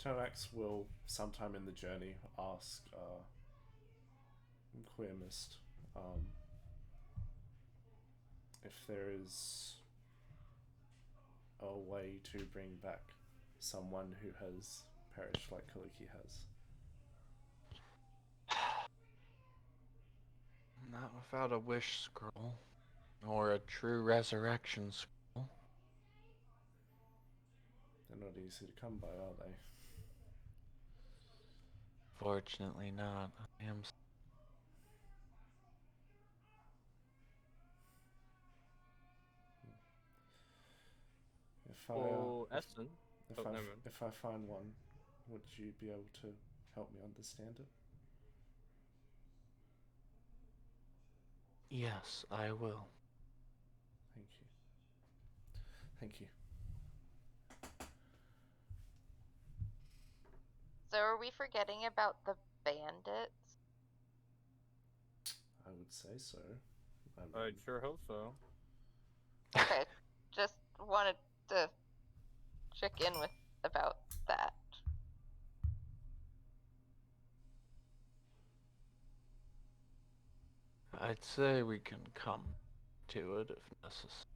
Speaker 1: Termax will sometime in the journey ask Queer Mist if there is a way to bring back someone who has perished like Kaliki has.
Speaker 2: Not without a wish scroll. Or a true resurrection scroll.
Speaker 1: They're not easy to come by, are they?
Speaker 2: Fortunately not. I am...
Speaker 5: Essen.
Speaker 1: If I find one, would you be able to help me understand it?
Speaker 2: Yes, I will.
Speaker 1: Thank you. Thank you.
Speaker 7: So are we forgetting about the bandits?
Speaker 1: I would say so.
Speaker 5: I sure hope so.
Speaker 7: Okay, just wanted to check in with about that.
Speaker 2: I'd say we can come to it if necessary.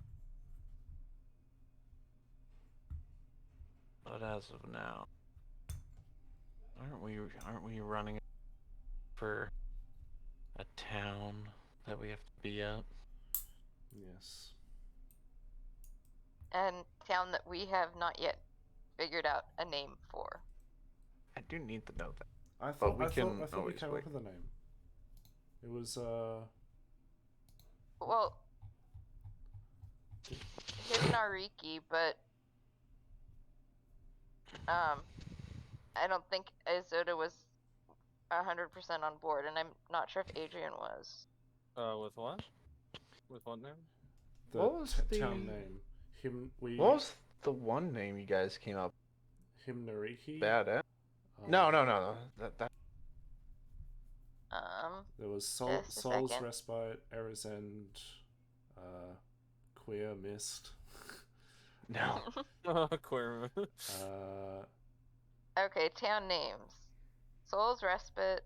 Speaker 2: But as of now, aren't we running for a town that we have to be at?
Speaker 1: Yes.
Speaker 7: And town that we have not yet figured out a name for.
Speaker 2: I do need to know that.
Speaker 1: I thought we came
Speaker 2: always
Speaker 1: up with a name. It was
Speaker 7: Well, his Nariki, but I don't think Isoda was 100% on board, and I'm not sure if Adrian was.
Speaker 5: With what? With what name?
Speaker 1: The
Speaker 2: What was
Speaker 1: town
Speaker 2: the-
Speaker 1: name?
Speaker 2: What was the one name you guys came up
Speaker 1: Himnariki?
Speaker 2: bad at? No. That.
Speaker 1: There was
Speaker 7: Just a
Speaker 1: Soul's
Speaker 7: second.
Speaker 1: Respite, Error's End, Queer Mist.
Speaker 2: No.
Speaker 5: Queer.
Speaker 7: Okay, town names. Soul's Respite,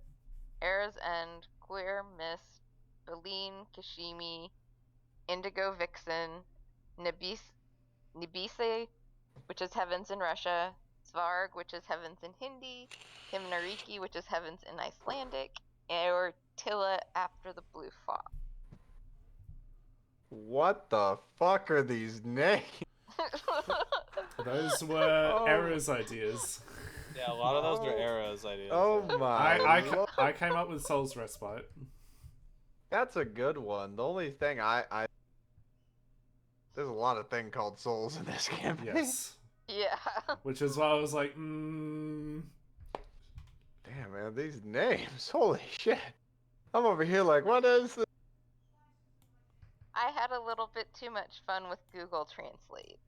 Speaker 7: Era's End, Queer Mist, Beline, Kashimi, Indigo Vixen, Nibise, which is Heavens in Russia, Svarg, which is Heavens in Hindi, Himnariki, which is Heavens in Icelandic, or Tilla after the Blue Fox.
Speaker 2: What the fuck are these names?
Speaker 1: Those were Error's ideas.
Speaker 5: Yeah, a lot of those are Era's ideas.
Speaker 2: Oh my!
Speaker 1: I came up with Soul's Respite.
Speaker 2: That's a good one. The only thing there's a lot of thing called souls in this campaign.
Speaker 1: Yes.
Speaker 7: Yeah.
Speaker 1: Which is why I was like,
Speaker 2: Damn, man, these names. Holy shit. I'm over here like, what is this?
Speaker 7: I had a little bit too much fun with Google Translate.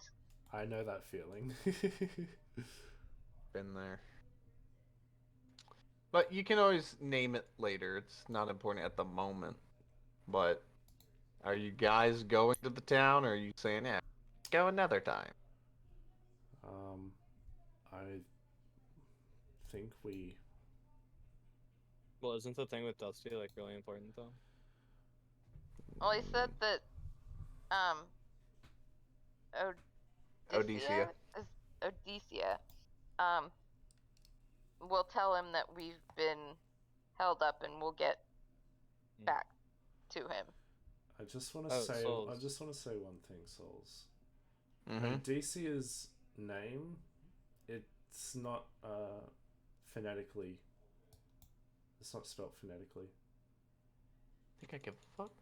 Speaker 1: I know that feeling.
Speaker 2: Been there. But you can always name it later. It's not important at the moment. But are you guys going to the town, or are you saying, yeah, let's go another time?
Speaker 1: I think we.
Speaker 5: Well, isn't the thing with Dusty like really important though?
Speaker 7: Well, he said that,
Speaker 2: Odysseus.
Speaker 7: We'll tell him that we've been held up and we'll get back to him.
Speaker 1: I just want to say.
Speaker 5: Souls.
Speaker 1: I just want to say one thing, Souls.
Speaker 2: Mm-hmm.
Speaker 1: Odysseus' name, it's not phonetically. It's not spelled phonetically.
Speaker 2: Think I give a fuck?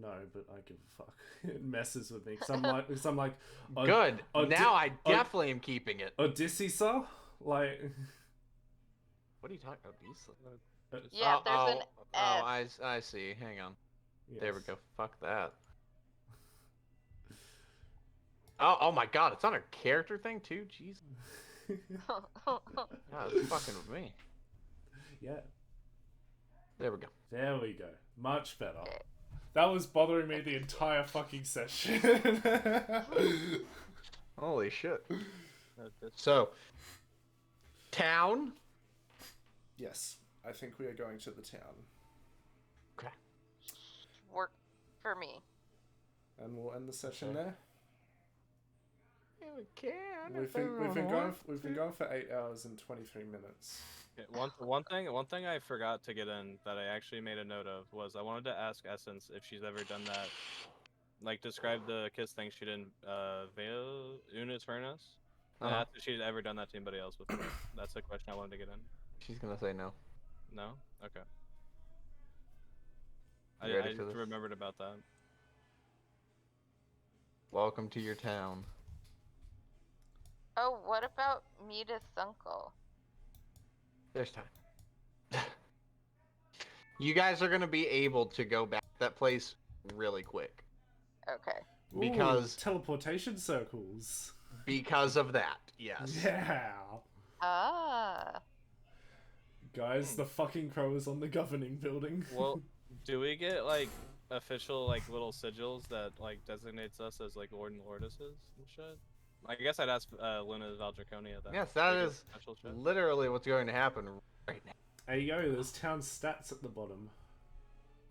Speaker 1: No, but I give a fuck. It messes with me because I'm like,
Speaker 2: Good. Now I definitely am keeping it.
Speaker 1: Odysseus, like.
Speaker 2: What are you talking about? Odysseus?
Speaker 7: Yeah, there's an S.
Speaker 2: I see. Hang on.
Speaker 1: Yes.
Speaker 2: There we go. Fuck that. Oh my god, it's on a character thing too? Jesus. God, it's fucking with me.
Speaker 1: Yeah.
Speaker 2: There we go.
Speaker 1: There we go. Much better.
Speaker 7: Okay.
Speaker 1: That was bothering me the entire fucking session.
Speaker 2: Holy shit. So, town?
Speaker 1: Yes, I think we are going to the town.
Speaker 2: Okay.
Speaker 7: Work for me.
Speaker 1: And we'll end the session there.
Speaker 2: Yeah, we can.
Speaker 1: We've been going for 8 hours and 23 minutes.
Speaker 5: Okay, one thing I forgot to get in that I actually made a note of was I wanted to ask Essence if she's ever done that, like describe the kiss thing she did in Unis Furnace. And ask if she's ever done that to anybody else before. That's a question I wanted to get in.
Speaker 2: She's gonna say no.
Speaker 5: No? Okay.
Speaker 2: You ready for
Speaker 5: I
Speaker 2: this?
Speaker 5: remembered about that.
Speaker 2: Welcome to your town.
Speaker 7: Oh, what about Medith's uncle?
Speaker 2: There's time. You guys are gonna be able to go back to that place really quick.
Speaker 7: Okay.
Speaker 2: Because
Speaker 1: teleportation circles.
Speaker 2: Because of that, yes.
Speaker 1: Yeah.
Speaker 7: Ah.
Speaker 1: Guys, the fucking crow is on the governing building.
Speaker 5: Well, do we get like official like little sigils that like designates us as like Lord and Lordesses and shit? I guess I'd ask Luna Valdraconia that.
Speaker 2: Yes, that
Speaker 5: We get
Speaker 2: is
Speaker 5: special shit.
Speaker 2: literally what's going to happen right now.
Speaker 1: There you go, there's town stats at the bottom.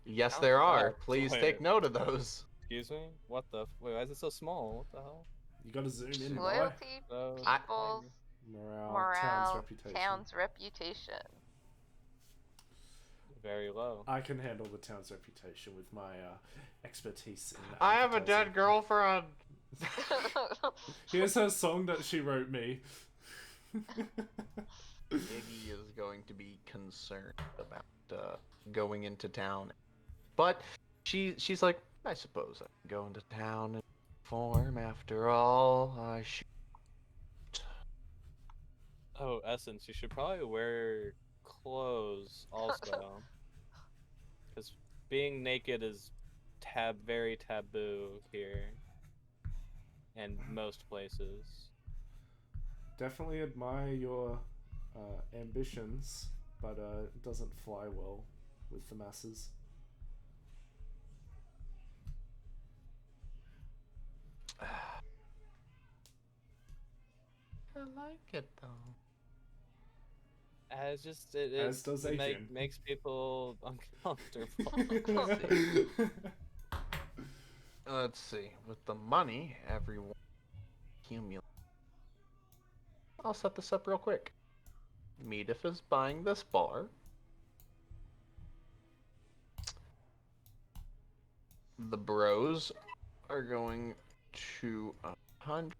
Speaker 2: Yes, there are.
Speaker 5: Oh,
Speaker 2: Please
Speaker 5: wait.
Speaker 2: take note of those.
Speaker 5: Excuse me? What the? Wait, why is it so small? What the hell?
Speaker 1: You gotta zoom in, boy.
Speaker 7: Loyalty,
Speaker 5: I-
Speaker 7: people's
Speaker 1: Morale,
Speaker 7: town's reputation.
Speaker 5: Very low.
Speaker 1: I can handle the town's reputation with my expertise in
Speaker 2: I have a
Speaker 1: advertising.
Speaker 2: dead girlfriend.
Speaker 1: Here's her song that she wrote me.
Speaker 2: Iggy is going to be concerned about going into town, but she's like, I suppose I can go into town and perform. After all, I should.
Speaker 5: Oh, Essence, you should probably wear clothes also. Because being naked is very taboo here. And most places.
Speaker 1: Definitely admire your ambitions, but it doesn't fly well with the masses.
Speaker 6: I like it though.
Speaker 5: It's just
Speaker 1: As does Adrian.
Speaker 5: makes people uncomfortable.
Speaker 6: Let's see. With the money, everyone accumulates. I'll set this up real quick. Medif is buying this bar. The bros are going to 100.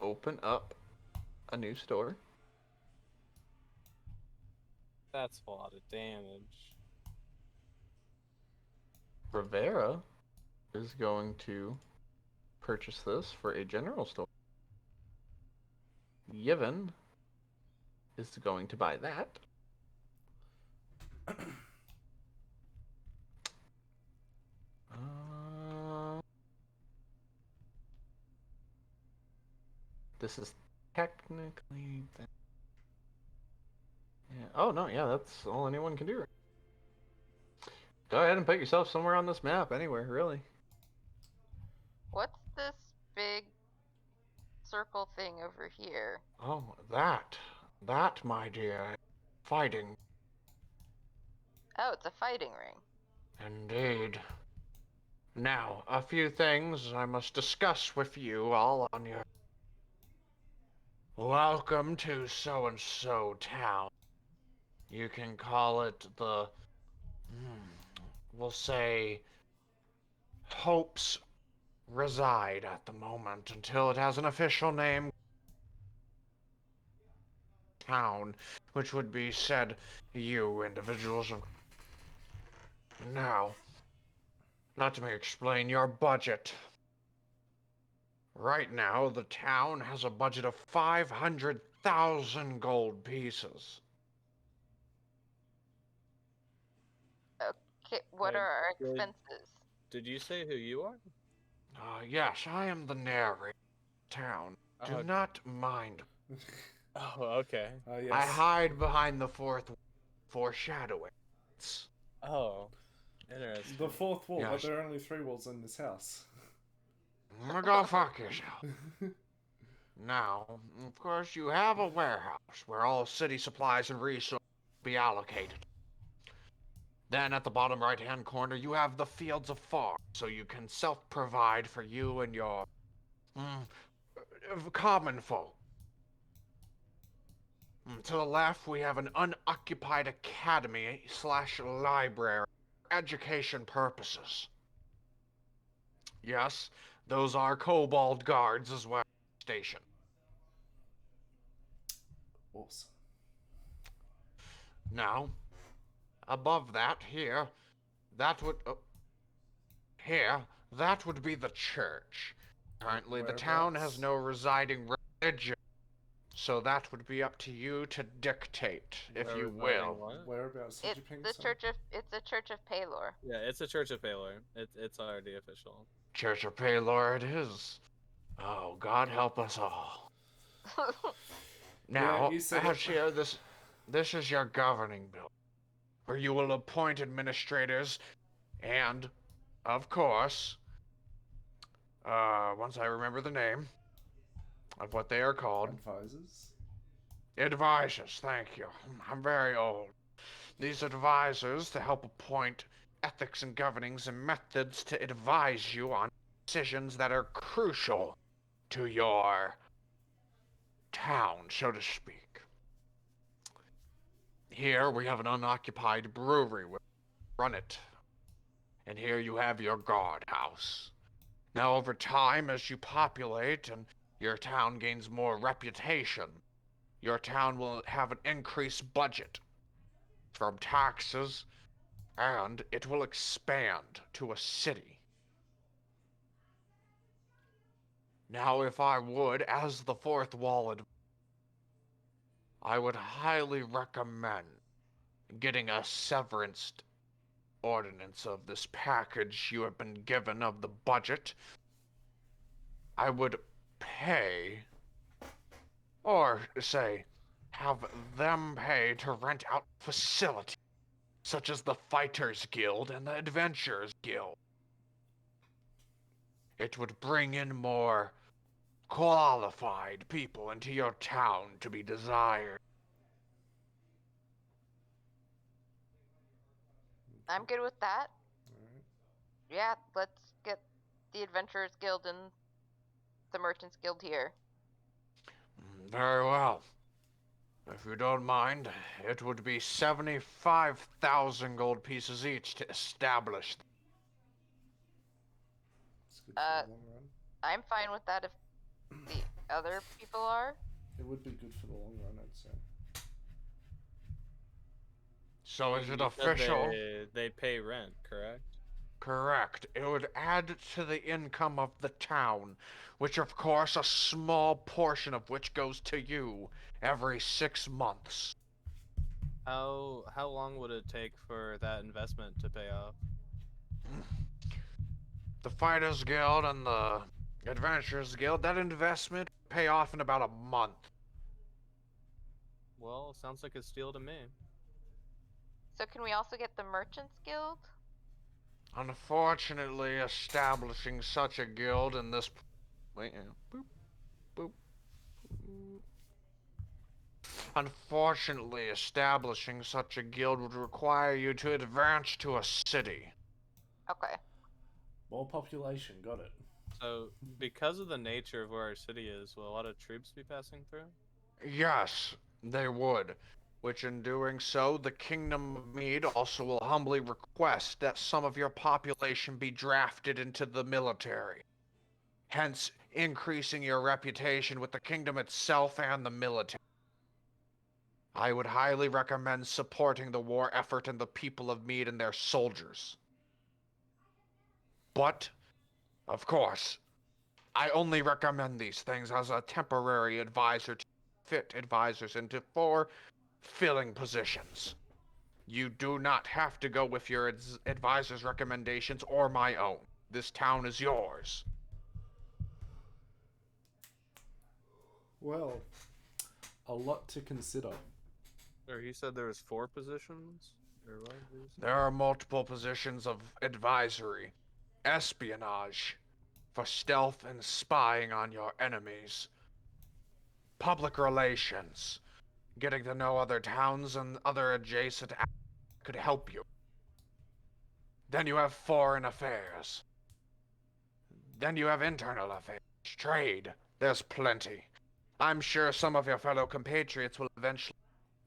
Speaker 6: Open up a new store.
Speaker 5: That's a lot of damage.
Speaker 6: Rivera is going to purchase this for a general store. Yevon is going to buy that. This is technically... Yeah. Oh, no, yeah, that's all anyone can do. Right? Go ahead and put yourself somewhere on this map, anywhere, really.
Speaker 7: What's this big circle thing over here?
Speaker 6: Oh, that, my dear, fighting.
Speaker 7: Oh, it's a fighting ring.
Speaker 6: Indeed. Now, a few things I must discuss with you all on your... Welcome to so-and-so town. You can call it the... we'll say... Hopes reside at the moment until it has an official name. Town, which would be said, you individuals of... Now, let me explain your budget. Right now, the town has a budget of 500,000 gold pieces.
Speaker 7: Okay, what are our expenses?
Speaker 5: Did you say who you are?
Speaker 6: Yes, I am the narrator of town. Do not mind.
Speaker 5: Oh, okay.
Speaker 1: Yes.
Speaker 6: I hide behind the fourth foreshadowing.
Speaker 5: Oh, interesting.
Speaker 1: The fourth wall,
Speaker 6: Yes.
Speaker 1: but there are only 3 walls in this house.
Speaker 6: Go fuck yourself. Now, of course, you have a warehouse where all city supplies and resources will be allocated. Then at the bottom right-hand corner, you have the fields of farm, so you can self-provide for you and your common folk. To the left, we have an unoccupied academy/library for education purposes. Yes, those are kobold guards as well. Station.
Speaker 1: Awesome.
Speaker 6: Now, above that, that would be the church. Currently, the town has no residing religion, so that would be up to you to dictate, if you will.
Speaker 1: Whereabouts did you ping?
Speaker 7: It's the Church of Paylor.
Speaker 5: Yeah, it's the Church of Paylor. It's already official.
Speaker 6: Church of Paylor it is. Oh, God help us all. Now, here, this is your governing building, where you will appoint administrators and, of course, once I remember the name of what they are called. Advisors, thank you. I'm very old. These advisors to help appoint ethics and governings and methods to advise you on decisions that are crucial to your town, so to speak. Here we have an unoccupied brewery. We run it. And here you have your guardhouse. Now over time, as you populate and your town gains more reputation, your town will have an increased budget from taxes, and it will expand to a city. Now, if I would, as the fourth wall, I would highly recommend getting a severance ordinance of this package you have been given of the budget. I would pay, or say, have them pay to rent out facilities, such as the Fighters Guild and the Adventurers Guild. It would bring in more qualified people into your town to be desired.
Speaker 7: I'm good with that.
Speaker 1: Alright.
Speaker 7: Yeah, let's get the Adventurers Guild and the Merchants Guild here.
Speaker 6: Very well. If you don't mind, it would be 75,000 gold pieces each to establish.
Speaker 1: It's good for the long run.
Speaker 7: I'm fine with that if the other people are.
Speaker 1: It would be good for the long run, I'd say.
Speaker 6: So is it
Speaker 5: You said
Speaker 6: official?
Speaker 5: They pay rent, correct?
Speaker 6: Correct. It would add to the income of the town, which of course a small portion of which goes to you every 6 months.
Speaker 5: How long would it take for that investment to pay off?
Speaker 6: The Fighters Guild and the Adventurers Guild, that investment pay off in about a month.
Speaker 5: Well, sounds like a steal to me.
Speaker 7: So can we also get the Merchants Guild?
Speaker 6: Unfortunately, establishing such a guild in this... Wait, yeah. Boop. Boop. Unfortunately, establishing such a guild would require you to advance to a city.
Speaker 7: Okay.
Speaker 1: More population, got it.
Speaker 5: So, because of the nature of where our city is, will a lot of troops be passing through?
Speaker 6: Yes, they would. Which in doing so, the Kingdom of Mead also will humbly request that some of your population be drafted into the military. Hence, increasing your reputation with the kingdom itself and the military. I would highly recommend supporting the war effort and the people of Mead and their soldiers. But, of course, I only recommend these things as a temporary advisor to fit advisors into 4 filling positions. You do not have to go with your advisor's recommendations or my own. This town is yours.
Speaker 1: Well, a lot to consider.
Speaker 5: Or he said there was 4 positions? Or what did he say?
Speaker 6: There are multiple positions of advisory, espionage, for stealth and spying on your enemies, public relations, getting to know other towns and other adjacent could help you. Then you have foreign affairs. Then you have internal affairs, trade. There's plenty. I'm sure some of your fellow compatriots will eventually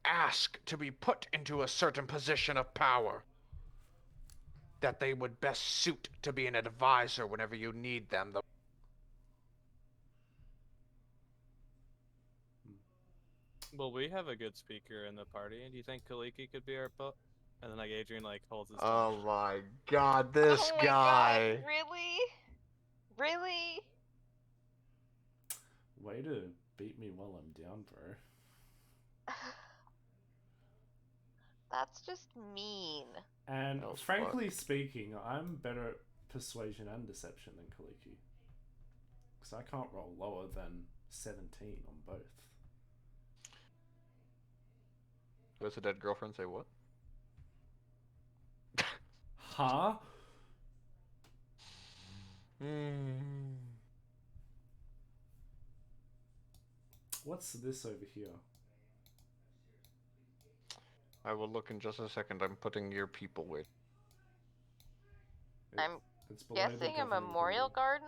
Speaker 6: ask to be put into a certain position of power that they would best suit to be an advisor whenever you need them.
Speaker 5: Well, we have a good speaker in the party. Do you think Kaliki could be our And then like Adrian holds his
Speaker 2: Oh
Speaker 5: tongue.
Speaker 2: my god, this
Speaker 7: oh my
Speaker 2: guy.
Speaker 7: God, really? Really?
Speaker 1: Way to beat me while I'm down, bro.
Speaker 7: That's just mean.
Speaker 1: And
Speaker 2: That was
Speaker 1: frankly speaking, I'm better at persuasion and deception than Kaliki. Because I can't roll lower than 17 on both.
Speaker 2: What's a dead girlfriend say what?
Speaker 1: Huh? What's this over here?
Speaker 2: I will look in just a second. I'm putting your people with.
Speaker 7: I'm
Speaker 1: It's below the
Speaker 7: guessing a
Speaker 1: governing
Speaker 7: memorial
Speaker 1: body.
Speaker 7: garden?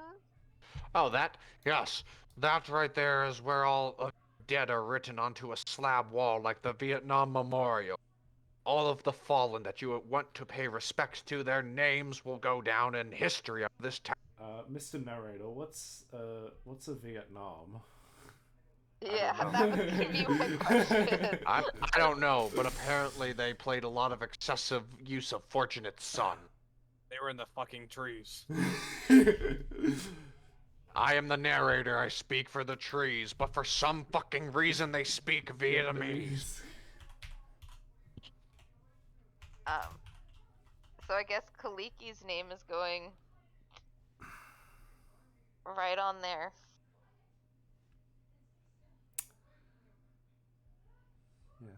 Speaker 6: Oh, that? Yes. That right there is where all of the dead are written onto a slab wall like the Vietnam Memorial. All of the fallen that you want to pay respect to, their names will go down in history of this town.
Speaker 1: Mr. Narrator, what's a Vietnam?
Speaker 7: Yeah,
Speaker 2: know.
Speaker 7: that was gonna be my question.
Speaker 6: I don't know, but apparently they played a lot of excessive use of Fortunate Son.
Speaker 5: They were in the fucking trees.
Speaker 6: I am the narrator. I speak for the trees, but for some fucking reason they speak Vietnamese.
Speaker 7: So I guess Kaliki's name is going right on there.
Speaker 1: Yes.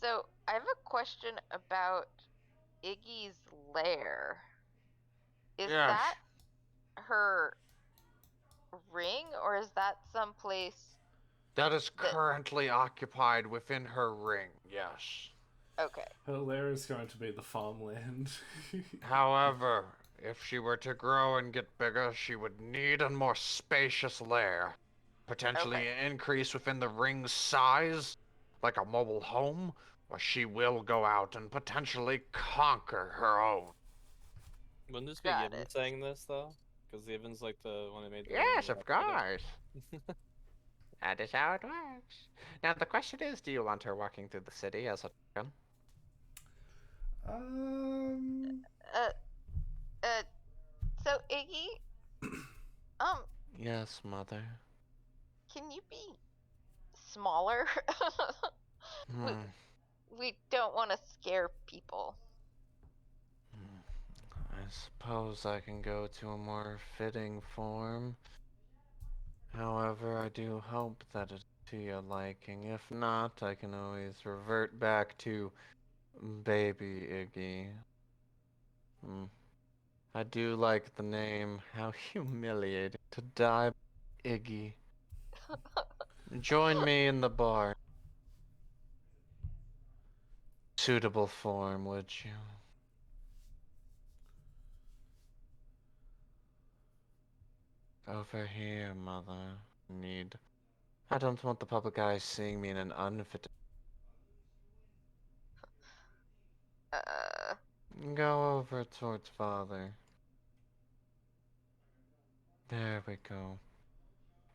Speaker 7: So I have a question about Iggy's lair. Is that her ring, or is that someplace
Speaker 6: That is currently occupied within her ring, yes.
Speaker 7: Okay.
Speaker 1: Her lair is going to be the farmland.
Speaker 6: However, if she were to grow and get bigger, she would need a more spacious lair. Potentially an increase within the ring's size, like a mobile home, or she will go out and potentially conquer her own.
Speaker 5: Wouldn't this be Given saying this, though? Because Given's like the one who made the
Speaker 6: Yes, of course. That is how it works. Now, the question is, do you want her walking through the city as a token?
Speaker 7: So Iggy,
Speaker 6: Yes, mother.
Speaker 7: can you be smaller? We don't want to scare people.
Speaker 6: I suppose I can go to a more fitting form. However, I do hope that it's to your liking. If not, I can always revert back to Baby Iggy. I do like the name. How humiliating to die, Iggy. Join me in the bar. Suitable form, would you? Over here, mother. I don't want the public eye seeing me in an unfit. Go over towards father. There we go.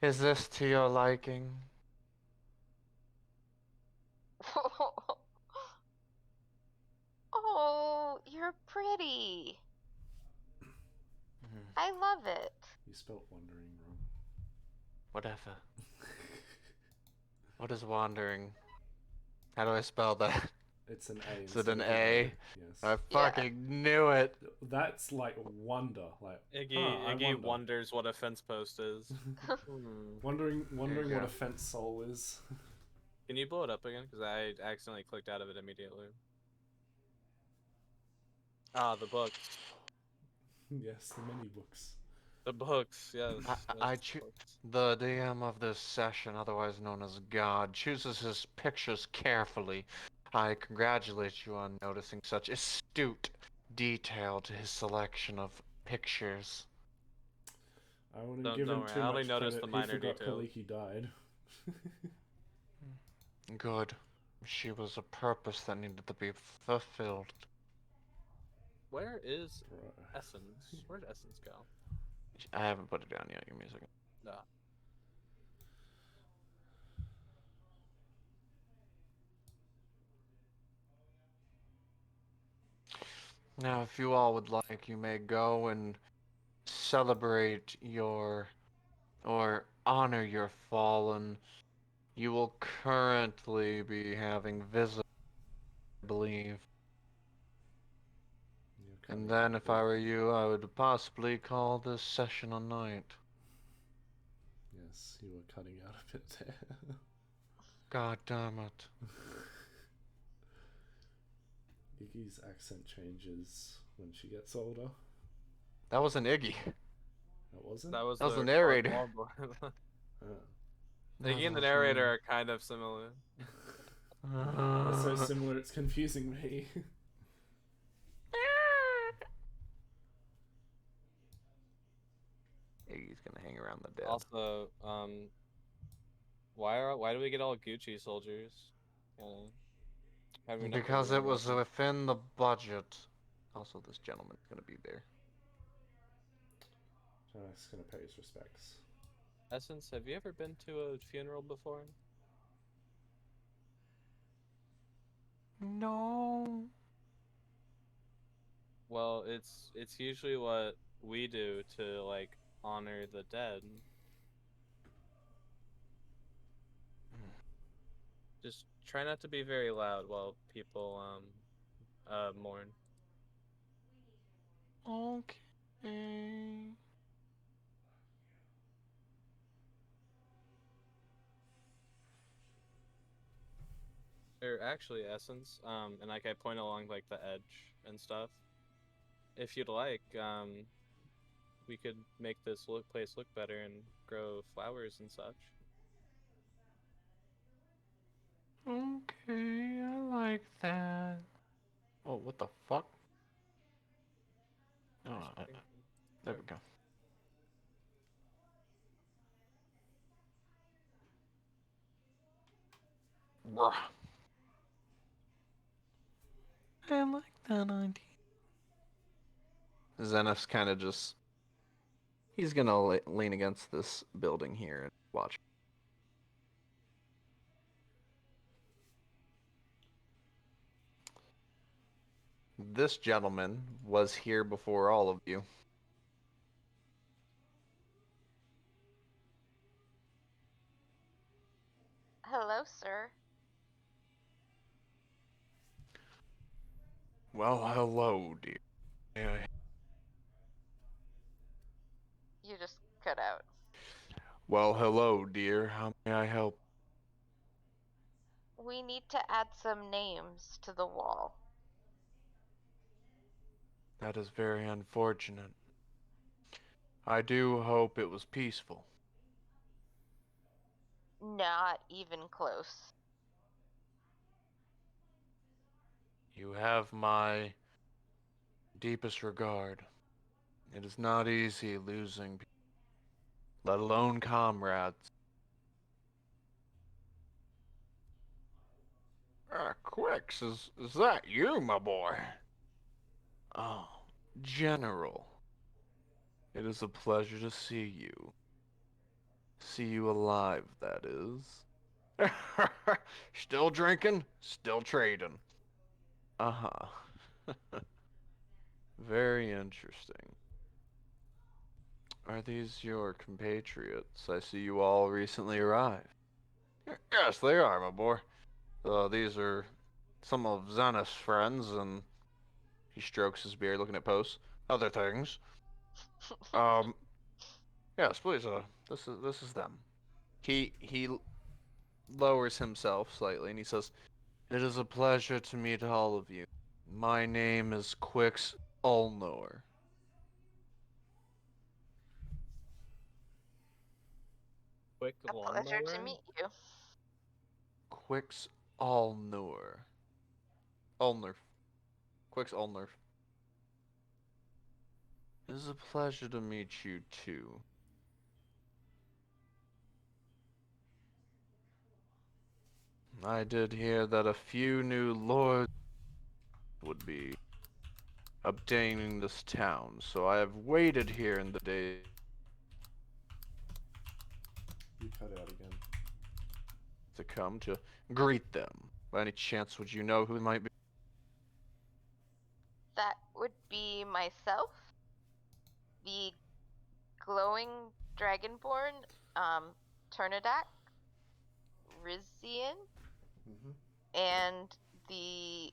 Speaker 6: Is this to your liking?
Speaker 7: Oh, you're pretty. I love it.
Speaker 1: You spelled wandering wrong.
Speaker 6: Whatever. What is wandering? How do I spell that?
Speaker 1: It's an A.
Speaker 6: Is it an A?
Speaker 1: Yes.
Speaker 6: I fucking knew it.
Speaker 1: That's like wonder. Like
Speaker 5: Iggy wonders what a fence post is.
Speaker 1: Wondering what a fence soul is.
Speaker 5: Can you blow it up again? Because I accidentally clicked out of it immediately. Ah, the books.
Speaker 1: Yes, the mini books.
Speaker 5: The books, yes.
Speaker 6: The DM of this session, otherwise known as God, chooses his pictures carefully. I congratulate you on noticing such astute detail to his selection of pictures.
Speaker 1: I wouldn't give him too much credit.
Speaker 5: The minor
Speaker 1: he forgot
Speaker 5: details.
Speaker 1: Kaliki died.
Speaker 6: Good. She was a purpose that needed to be fulfilled.
Speaker 5: Where is Essence? Where'd Essence go?
Speaker 6: I haven't put it down yet. Give me a second.
Speaker 5: No.
Speaker 6: Now, if you all would like, you may go and celebrate or honor your fallen. You will currently be having visitors, I believe. And then, if I were you, I would possibly call this session a night.
Speaker 1: Yes, you were cutting out a bit there.
Speaker 6: God damn it.
Speaker 1: Iggy's accent changes when she gets older.
Speaker 6: That wasn't Iggy.
Speaker 1: That wasn't?
Speaker 6: That was the narrator.
Speaker 5: Iggy and the narrator are kind of similar.
Speaker 1: They're so similar, it's confusing me.
Speaker 6: Iggy's gonna hang around the dead.
Speaker 5: Also, why do we get all Gucci soldiers?
Speaker 6: Because it was within the budget. Also, this gentleman's gonna be there.
Speaker 1: Jonas gonna pay his respects.
Speaker 5: Essence, have you ever been to a funeral before?
Speaker 2: No.
Speaker 5: Well, it's usually what we do to like honor the dead. Just try not to be very loud while people mourn.
Speaker 2: Okay.
Speaker 5: Or actually, Essence, and like I point along like the edge and stuff. If you'd like, we could make this place look better and grow flowers and such.
Speaker 2: Okay, I like that. Oh, what the fuck? Oh, there we go. Bruh. I like that idea. Zenith's kind of just... He's gonna lean against this building here and watch. This gentleman was here before all of you.
Speaker 7: Hello, sir.
Speaker 2: Well, hello, dear.
Speaker 7: You just cut out.
Speaker 2: Well, hello, dear. How may I help?
Speaker 7: We need to add some names to the wall.
Speaker 2: That is very unfortunate. I do hope it was peaceful.
Speaker 7: Not even close.
Speaker 2: You have my deepest regard. It is not easy losing people, let alone comrades. Quix, is that you, my boy? Oh, General. It is a pleasure to see you. See you alive, that is. Still drinking, still trading. Uh-huh. Very interesting. Are these your compatriots? I see you all recently arrived. Yes, they are, my boy. These are some of Zenith's friends, and he strokes his beard looking at posts. Other things. Yes, please, this is them. He lowers himself slightly and he says, "It is a pleasure to meet all of you. My name is Quix Ulnor."
Speaker 5: Quick
Speaker 7: A pleasure to meet you.
Speaker 2: Quix Ulnor. Ulner. Quix Ulner. It is a pleasure to meet you too. I did hear that a few new lords would be obtaining this town, so I have waited here in the day.
Speaker 4: You cut out again.
Speaker 2: To come to greet them. By any chance, would you know who it might be?
Speaker 7: That would be myself, the glowing dragonborn, Turnidak, Rizian, and the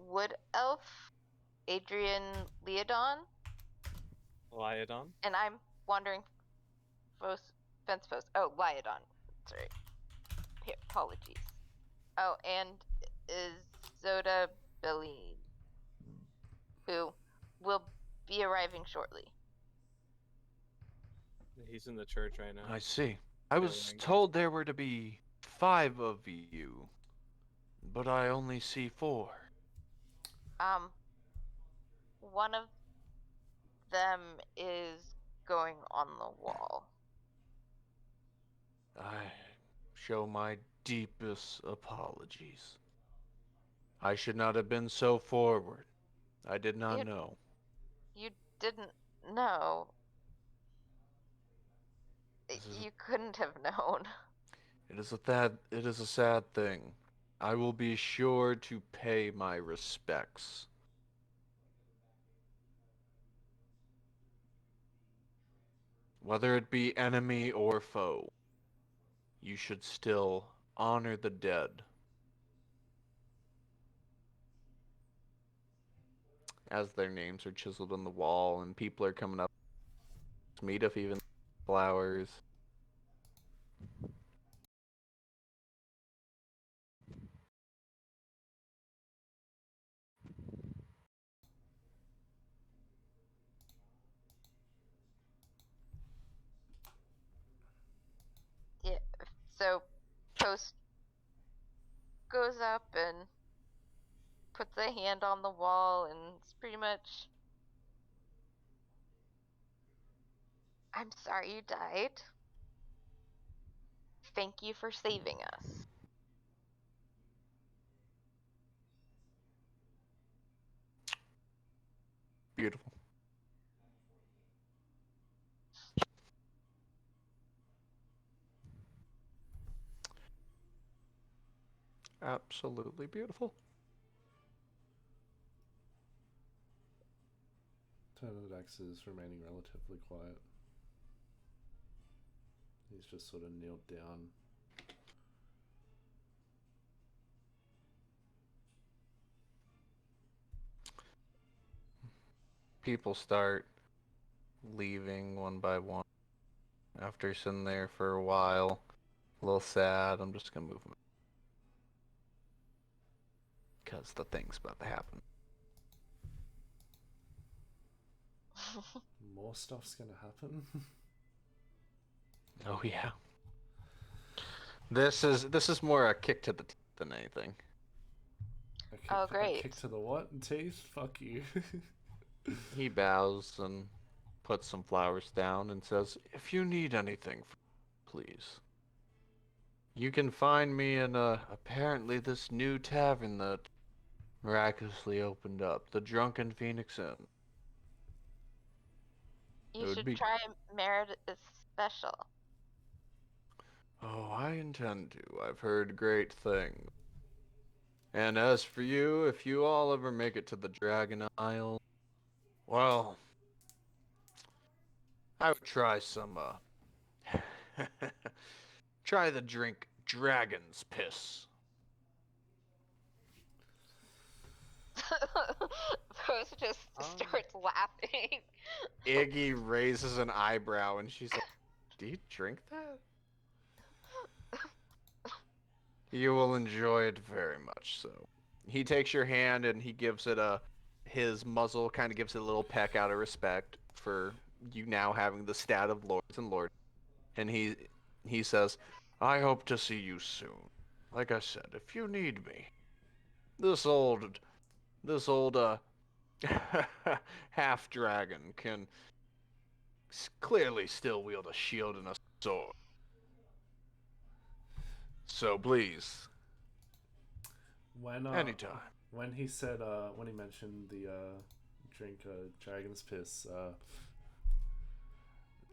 Speaker 7: wood elf, Adrian Leodon.
Speaker 5: Lyodon?
Speaker 7: And I'm wandering fence post. Oh, Lyodon. Sorry. Apologies. Oh, and Zoda Beline, who will be arriving shortly.
Speaker 5: He's in the church right now.
Speaker 2: I see. I was told there were to be 5 of you, but I only see 4.
Speaker 7: One of them is going on the wall.
Speaker 2: I show my deepest apologies. I should not have been so forward. I did not know.
Speaker 7: You didn't know. You couldn't have known.
Speaker 2: It is a sad thing. I will be sure to pay my respects. Whether it be enemy or foe, you should still honor the dead. As their names are chiseled on the wall and people are coming up to meet up, even flowers.
Speaker 7: Yeah. So, Post goes up and puts a hand on the wall, and it's pretty much, I'm sorry you died. Thank you for saving us.
Speaker 2: Beautiful. Absolutely beautiful.
Speaker 1: Pterodax is remaining relatively quiet. He's just sort of kneeled down.
Speaker 2: People start leaving one by one. After sitting there for a while, a little sad, I'm just gonna move them. Because the thing's about to happen.
Speaker 1: More stuff's gonna happen.
Speaker 2: Oh yeah. This is more a kick to the teeth than anything.
Speaker 7: Oh, great.
Speaker 1: A kick to the what? Teeth? Fuck you.
Speaker 2: He bows and puts some flowers down and says, "If you need anything, please. You can find me in apparently this new tavern that miraculously opened up, the Drunken Phoenix Inn."
Speaker 7: You should try Meredith's special.
Speaker 2: Oh, I intend to. I've heard great things. And as for you, if you all ever make it to the Dragon Isle, well, I would try some, try the drink Dragon's Piss.
Speaker 7: Post just starts laughing.
Speaker 2: Iggy raises an eyebrow and she's like, "Do you drink that?" You will enjoy it very much so. He takes your hand and he gives it his muzzle kind of gives it a little peck out of respect for you now having the stat of lords and lords. And he says, "I hope to see you soon. Like I said, if you need me. This old half dragon can clearly still wield a shield and a sword. So please, anytime."
Speaker 1: When he said, when he mentioned the drink Dragon's Piss,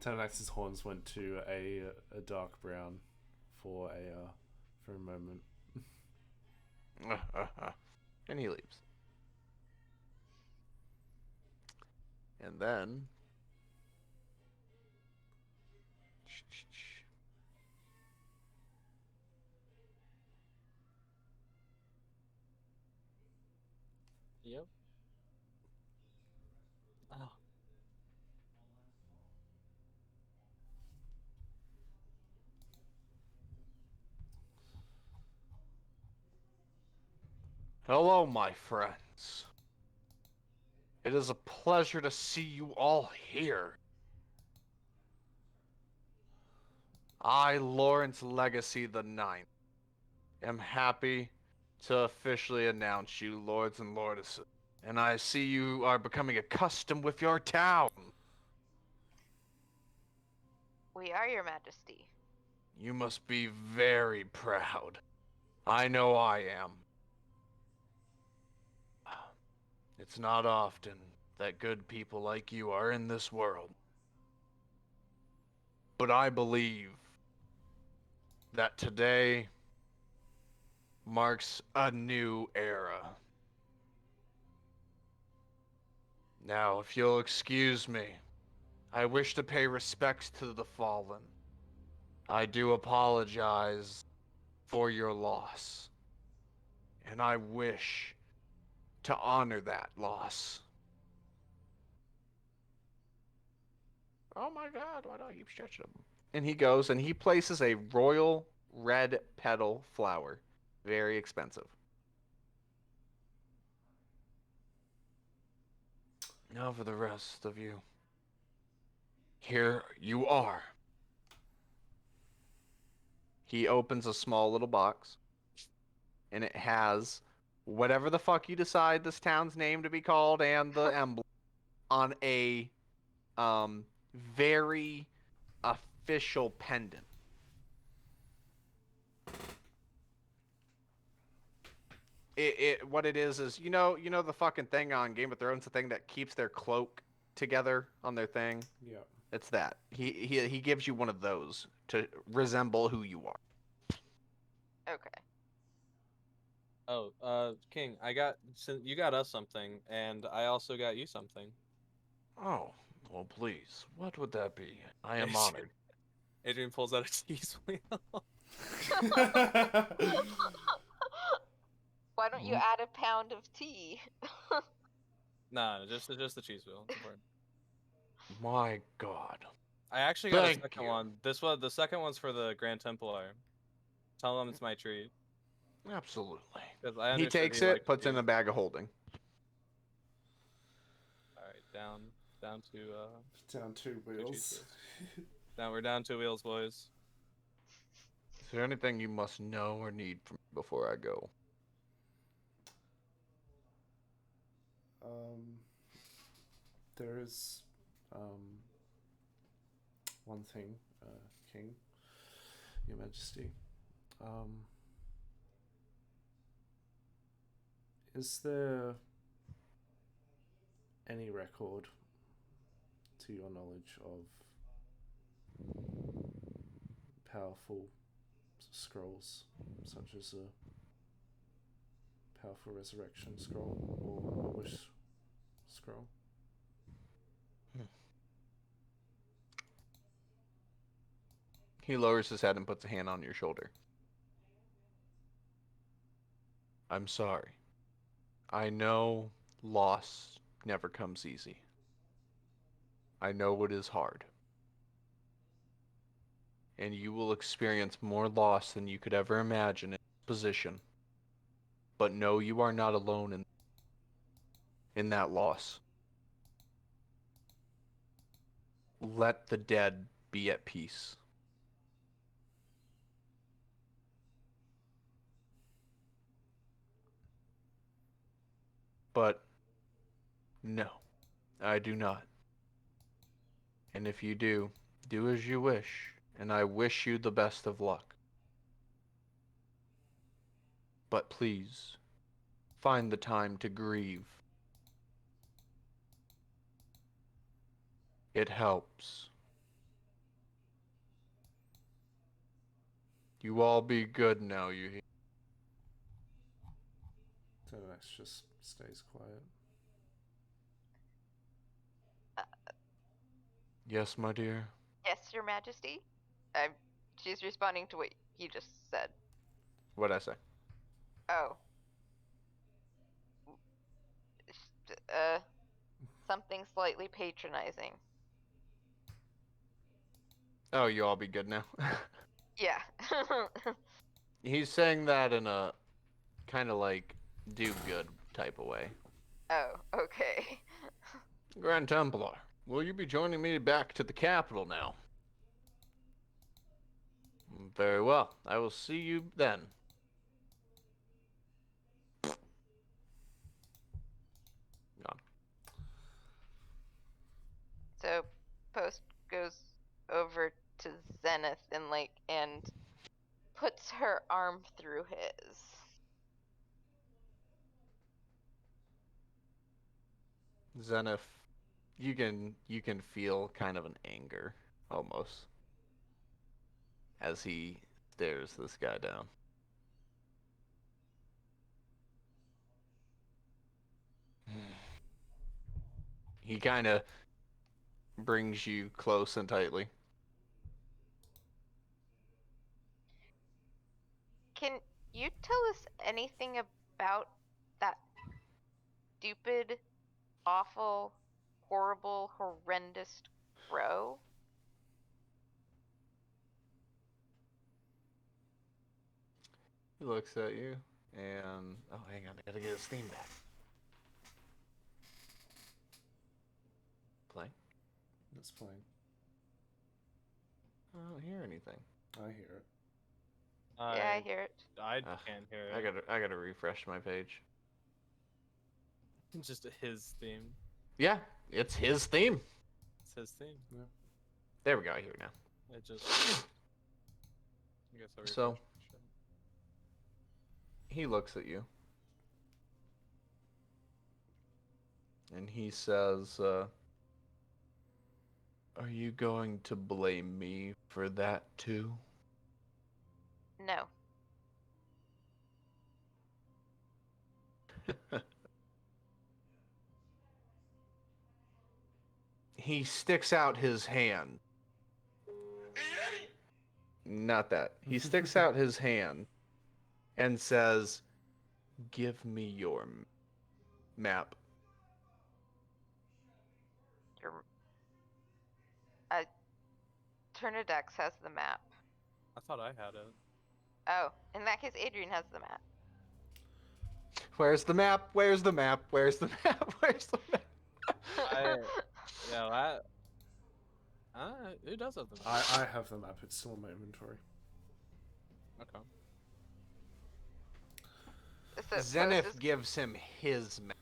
Speaker 1: Pterodax's horns went to a dark brown for a moment.
Speaker 2: And he leaves. And then
Speaker 5: Yep. Oh.
Speaker 2: hello, my friends. It is a pleasure to see you all here. I, Lawrence Legacy the Ninth, am happy to officially announce you lords and lordesses. And I see you are becoming accustomed with your town.
Speaker 7: We are, Your Majesty.
Speaker 2: You must be very proud. I know I am. It's not often that good people like you are in this world. But I believe that today marks a new era. Now, if you'll excuse me, I wish to pay respects to the fallen. I do apologize for your loss, and I wish to honor that loss. Oh my god, why do I keep stretching him? And he goes and he places a royal red petal flower. Very expensive. Now for the rest of you. Here you are. He opens a small little box, and it has whatever the fuck you decide this town's name to be called and the emblem on a very official pendant. What it is you know the fucking thing on Game of Thrones, the thing that keeps their cloak together on their thing.
Speaker 1: Yeah.
Speaker 2: It's that he gives you one of those to resemble who you are.
Speaker 7: Okay.
Speaker 5: Oh, King, you got us something, and I also got you something.
Speaker 2: Oh, well, please. What would that be? I am honored.
Speaker 5: Adrian pulls out a cheese wheel.
Speaker 7: Why don't you add a pound of tea?
Speaker 5: Nah, just the cheese wheel. It's important.
Speaker 2: My God.
Speaker 5: I actually got
Speaker 2: Thank
Speaker 5: a second
Speaker 2: you.
Speaker 5: one. The second one's for the Grand Templar. Tell him it's my treat.
Speaker 2: Absolutely.
Speaker 5: 'Cause I
Speaker 2: He
Speaker 5: understood
Speaker 2: takes
Speaker 5: he
Speaker 2: it,
Speaker 5: liked
Speaker 2: puts it in
Speaker 5: cheese.
Speaker 2: a bag of holding.
Speaker 5: All right, down to
Speaker 1: Down 2 wheels.
Speaker 5: we're down 2 wheels, boys.
Speaker 2: Is there anything you must know or need from me before I go?
Speaker 1: There is one thing, King, Your Majesty. Is there any record, to your knowledge, of powerful scrolls, such as a powerful resurrection scroll or a wish scroll?
Speaker 2: He lowers his head and puts a hand on your shoulder. I'm sorry. I know loss never comes easy. I know it is hard. And you will experience more loss than you could ever imagine in this position. But know you are not alone in that loss. Let the dead be at peace. But no, I do not. And if you do, do as you wish, and I wish you the best of luck. But please, find the time to grieve. It helps. You all be good now, you hear?
Speaker 1: Tonax just stays quiet.
Speaker 2: Yes, my dear?
Speaker 7: Yes, Your Majesty. She's responding to what you just said.
Speaker 2: What'd I say?
Speaker 7: Oh. Something slightly patronizing.
Speaker 2: Oh, you all be good now?
Speaker 7: Yeah.
Speaker 2: He's saying that in a kind of like do good type of way.
Speaker 7: Oh, okay.
Speaker 2: Grand Templar, will you be joining me back to the capital now? Very well. I will see you then. Gone.
Speaker 7: So, Post goes over to Zenith and puts her arm through his.
Speaker 2: Zenith, you can feel kind of an anger almost as he stares this guy down. He kind of brings you close and tightly.
Speaker 7: Can you tell us anything about that stupid, awful, horrible, horrendous crow?
Speaker 2: He looks at you and... Oh, hang on. I gotta get his theme back. Play?
Speaker 1: It's playing.
Speaker 2: I don't hear anything.
Speaker 1: I hear it.
Speaker 7: Yeah, I hear it.
Speaker 5: I can't hear it.
Speaker 2: I gotta refresh my page.
Speaker 5: It's just his theme.
Speaker 2: Yeah, it's his theme.
Speaker 5: It's his theme.
Speaker 1: Yeah.
Speaker 2: There we go. I hear it now.
Speaker 5: It just. I guess I
Speaker 2: So-
Speaker 5: refreshed my shit.
Speaker 2: He looks at you. And he says, are you going to blame me for that too?
Speaker 7: No.
Speaker 2: He sticks out his hand. Not that. He sticks out his hand and says, "Give me your map."
Speaker 7: Your Turnidex has the map.
Speaker 5: I thought I had it.
Speaker 7: Oh, in that case, Adrian has the map.
Speaker 2: Where's the map? Where's the map? Where's the map? Where's the map?
Speaker 5: Yeah, who does have the map?
Speaker 1: I have the map. It's still in my inventory.
Speaker 5: Okay.
Speaker 2: Zenith gives him his map.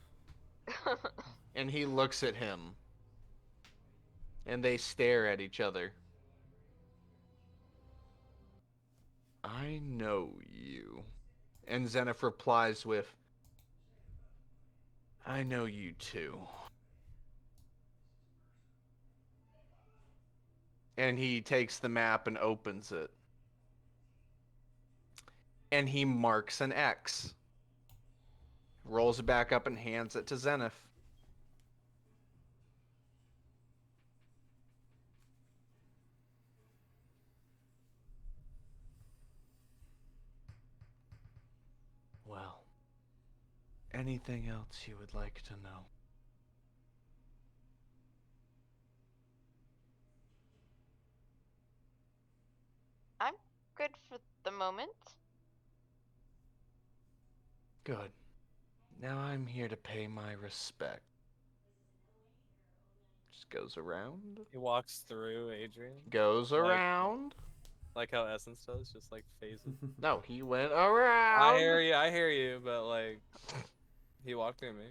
Speaker 2: And he looks at him. And they stare at each other. I know you. And Zenith replies with, I know you too. And he takes the map and opens it. And he marks an X. Rolls it back up and hands it to Zenith. Well, anything else you would like to know?
Speaker 7: I'm good for the moment.
Speaker 2: Good. Now I'm here to pay my respect. Just goes around.
Speaker 5: He walks through Adrian.
Speaker 2: Goes around.
Speaker 5: Like how Essence does, just like phases.
Speaker 2: No, he went around.
Speaker 5: I hear you, but like, he walked through me.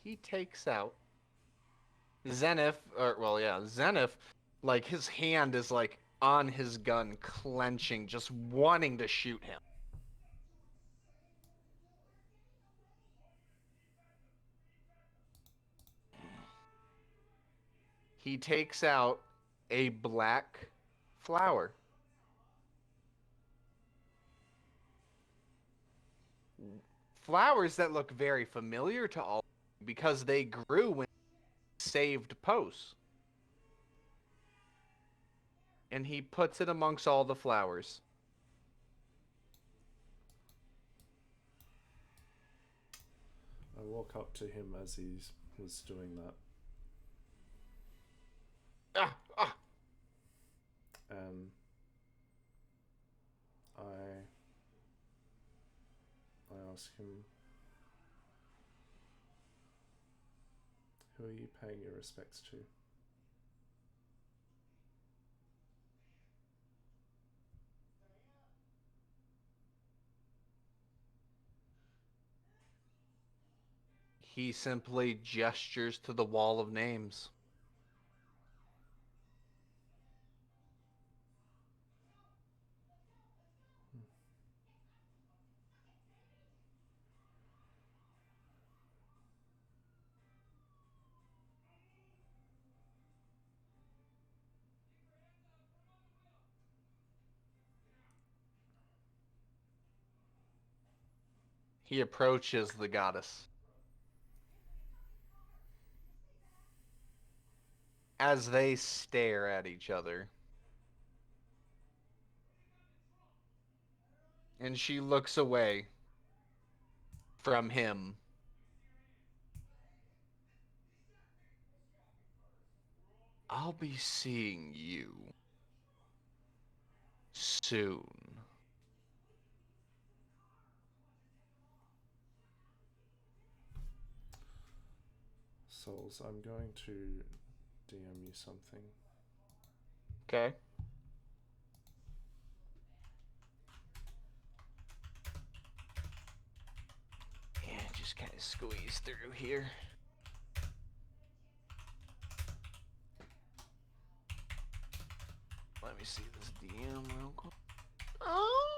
Speaker 2: He takes out Zenith, Zenith, like his hand is like on his gun, clenching, just wanting to shoot him. He takes out a black flower. Flowers that look very familiar to all because they grew when saved posts. And he puts it amongst all the flowers.
Speaker 1: I walk up to him as he was doing that. And I ask him, who are you paying your respects to?
Speaker 2: He simply gestures to the wall of names. He approaches the goddess. As they stare at each other. And she looks away from him. I'll be seeing you soon.
Speaker 1: Souls, I'm going to DM you something.
Speaker 2: Okay. Yeah, just kind of squeeze through here. Let me see this DM real quick. Oh.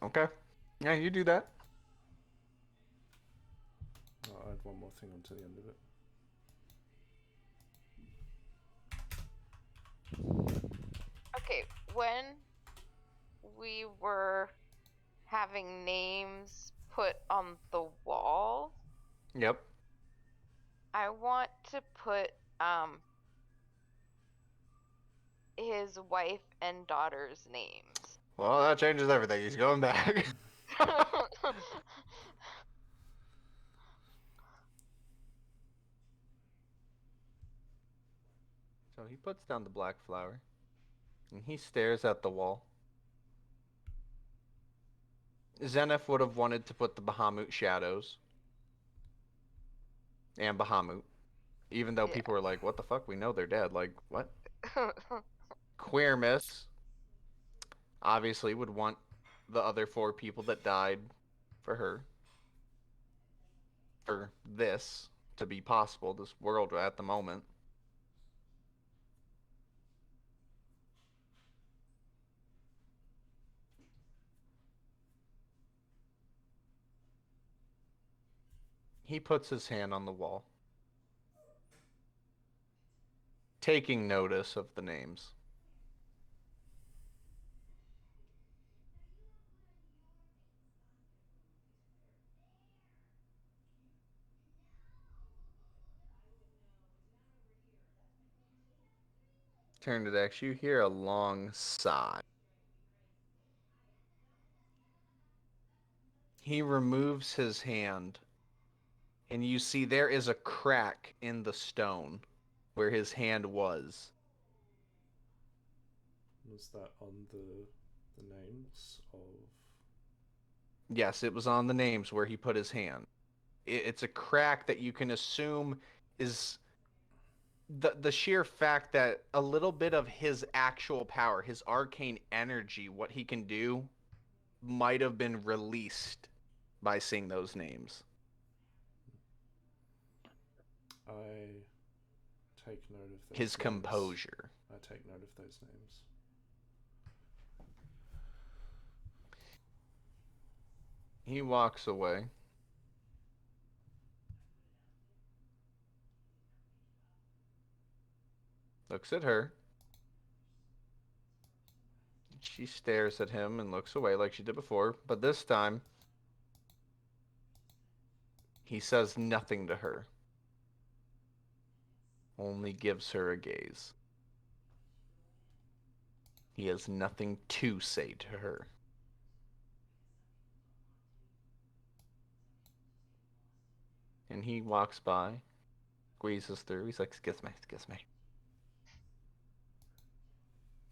Speaker 2: Okay. Yeah, you do that.
Speaker 1: I'll add one more thing onto the end of it.
Speaker 7: Okay, when we were having names put on the wall,
Speaker 2: Yep.
Speaker 7: I want to put his wife and daughter's names.
Speaker 2: Well, that changes everything. He's going back. So he puts down the black flower, and he stares at the wall. Zenith would have wanted to put the Bahamut shadows. And Bahamut. Even though people were like, what the fuck? We know they're dead. Like, what? Queermiss obviously would want the other 4 people that died for her. For this to be possible, this world at the moment. He puts his hand on the wall, taking notice of the names. Turn to Dex, you hear a long sigh. He removes his hand, and you see there is a crack in the stone where his hand was.
Speaker 1: Was that on the names of...
Speaker 2: Yes, it was on the names where he put his hand. It's a crack that you can assume is the sheer fact that a little bit of his actual power, his arcane energy, what he can do, might have been released by seeing those names.
Speaker 1: I take note of those
Speaker 2: his
Speaker 1: names.
Speaker 2: composure.
Speaker 1: I take note of those names.
Speaker 2: He walks away. Looks at her. She stares at him and looks away like she did before, but this time he says nothing to her. Only gives her a gaze. He has nothing to say to her. And he walks by, squeezes through. He's like, excuse me, excuse me.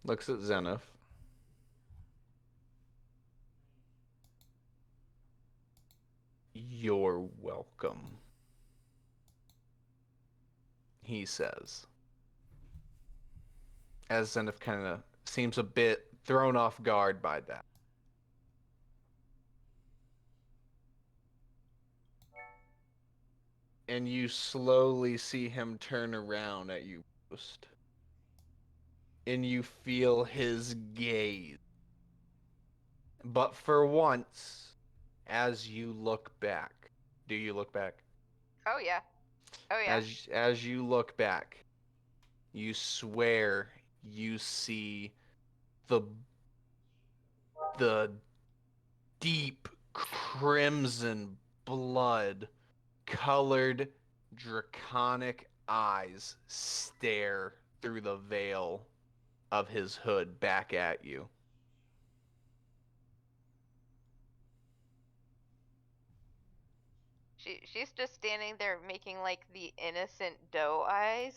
Speaker 2: Looks at Zenith. You're welcome, he says. as Zenith kind of seems a bit thrown off guard by that. And you slowly see him turn around at you, Ghost. And you feel his gaze. But for once, as you look back, do you look back?
Speaker 7: Oh yeah. Oh yeah.
Speaker 2: As you look back, you swear you see the deep crimson blood colored draconic eyes stare through the veil of his hood back at you.
Speaker 7: She's just standing there making like the innocent doe eyes.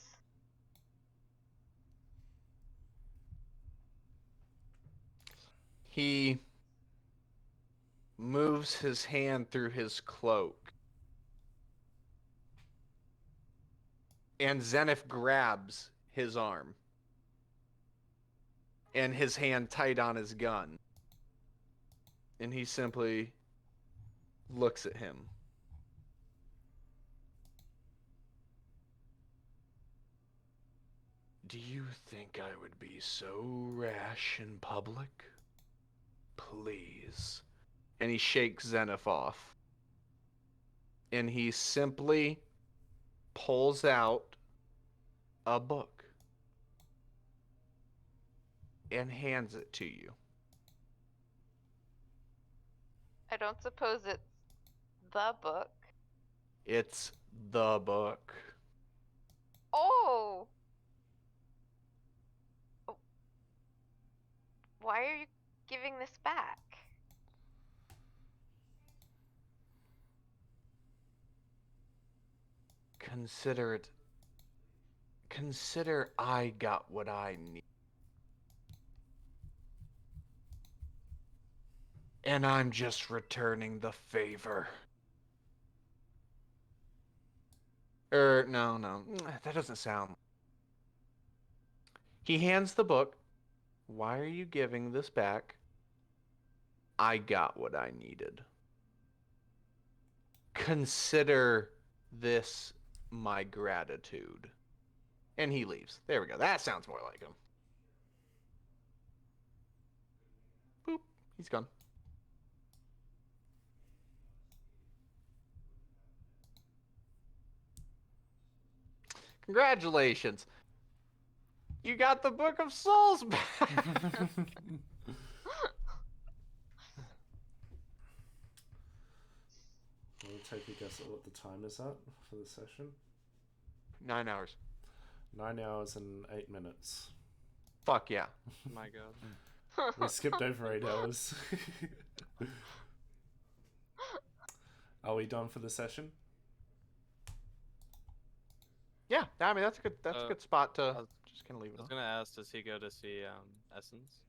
Speaker 2: He moves his hand through his cloak. And Zenith grabs his arm. And his hand tight on his gun. And he simply looks at him. Do you think I would be so rash in public? Please. And he shakes Zenith off. And he simply pulls out a book and hands it to you.
Speaker 7: I don't suppose it's the book.
Speaker 2: It's the book.
Speaker 7: Oh! Why are you giving this back?
Speaker 2: Consider it. Consider I got what I need. And I'm just returning the favor. No. That doesn't sound... He hands the book. Why are you giving this back? I got what I needed. Consider this my gratitude. And he leaves. There we go. That sounds more like him. Boop. He's gone. Congratulations. You got the Book of Souls back.
Speaker 1: We'll take a guess at what the time is at for the session.
Speaker 2: 9 hours.
Speaker 1: 9 hours and 8 minutes.
Speaker 2: Fuck yeah.
Speaker 5: My god.
Speaker 1: We skipped over 8 hours. Are we done for the session?
Speaker 2: Yeah, I mean that's a good spot to just kind of leave it
Speaker 5: I was
Speaker 2: on.
Speaker 5: gonna ask, does he go to see Essence?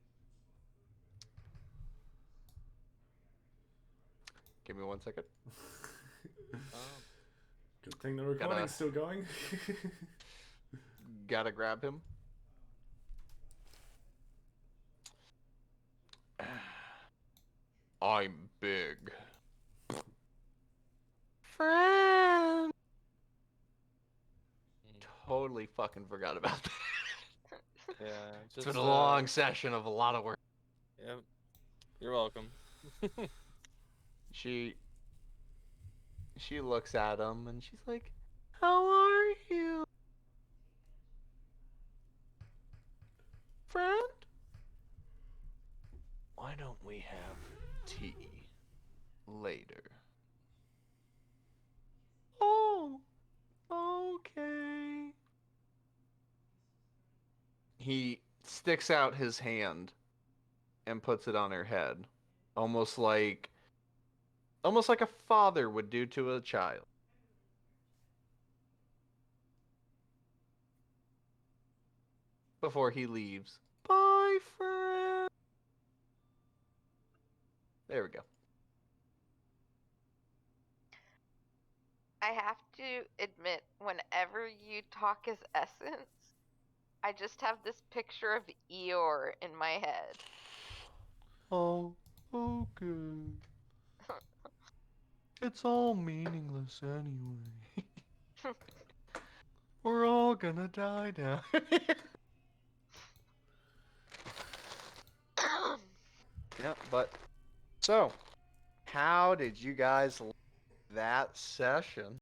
Speaker 2: Give me 1 second.
Speaker 1: Good thing the recording's still going.
Speaker 2: Gotta grab him. I'm big. Friend. Totally fucking forgot about that.
Speaker 5: Yeah,
Speaker 2: It's been a long session of a lot of work.
Speaker 5: Yep. You're welcome.
Speaker 2: She looks at him and she's like, "How are you, friend? Why don't we have tea later?" Oh, okay. He sticks out his hand and puts it on her head, almost like a father would do to a child. Before he leaves. Bye, friend. There we go.
Speaker 7: I have to admit, whenever you talk as Essence, I just have this picture of Eeyore in my head.
Speaker 2: Oh, okay. It's all meaningless anyway. We're all gonna die down here. Yeah, but so, how did you guys like that session?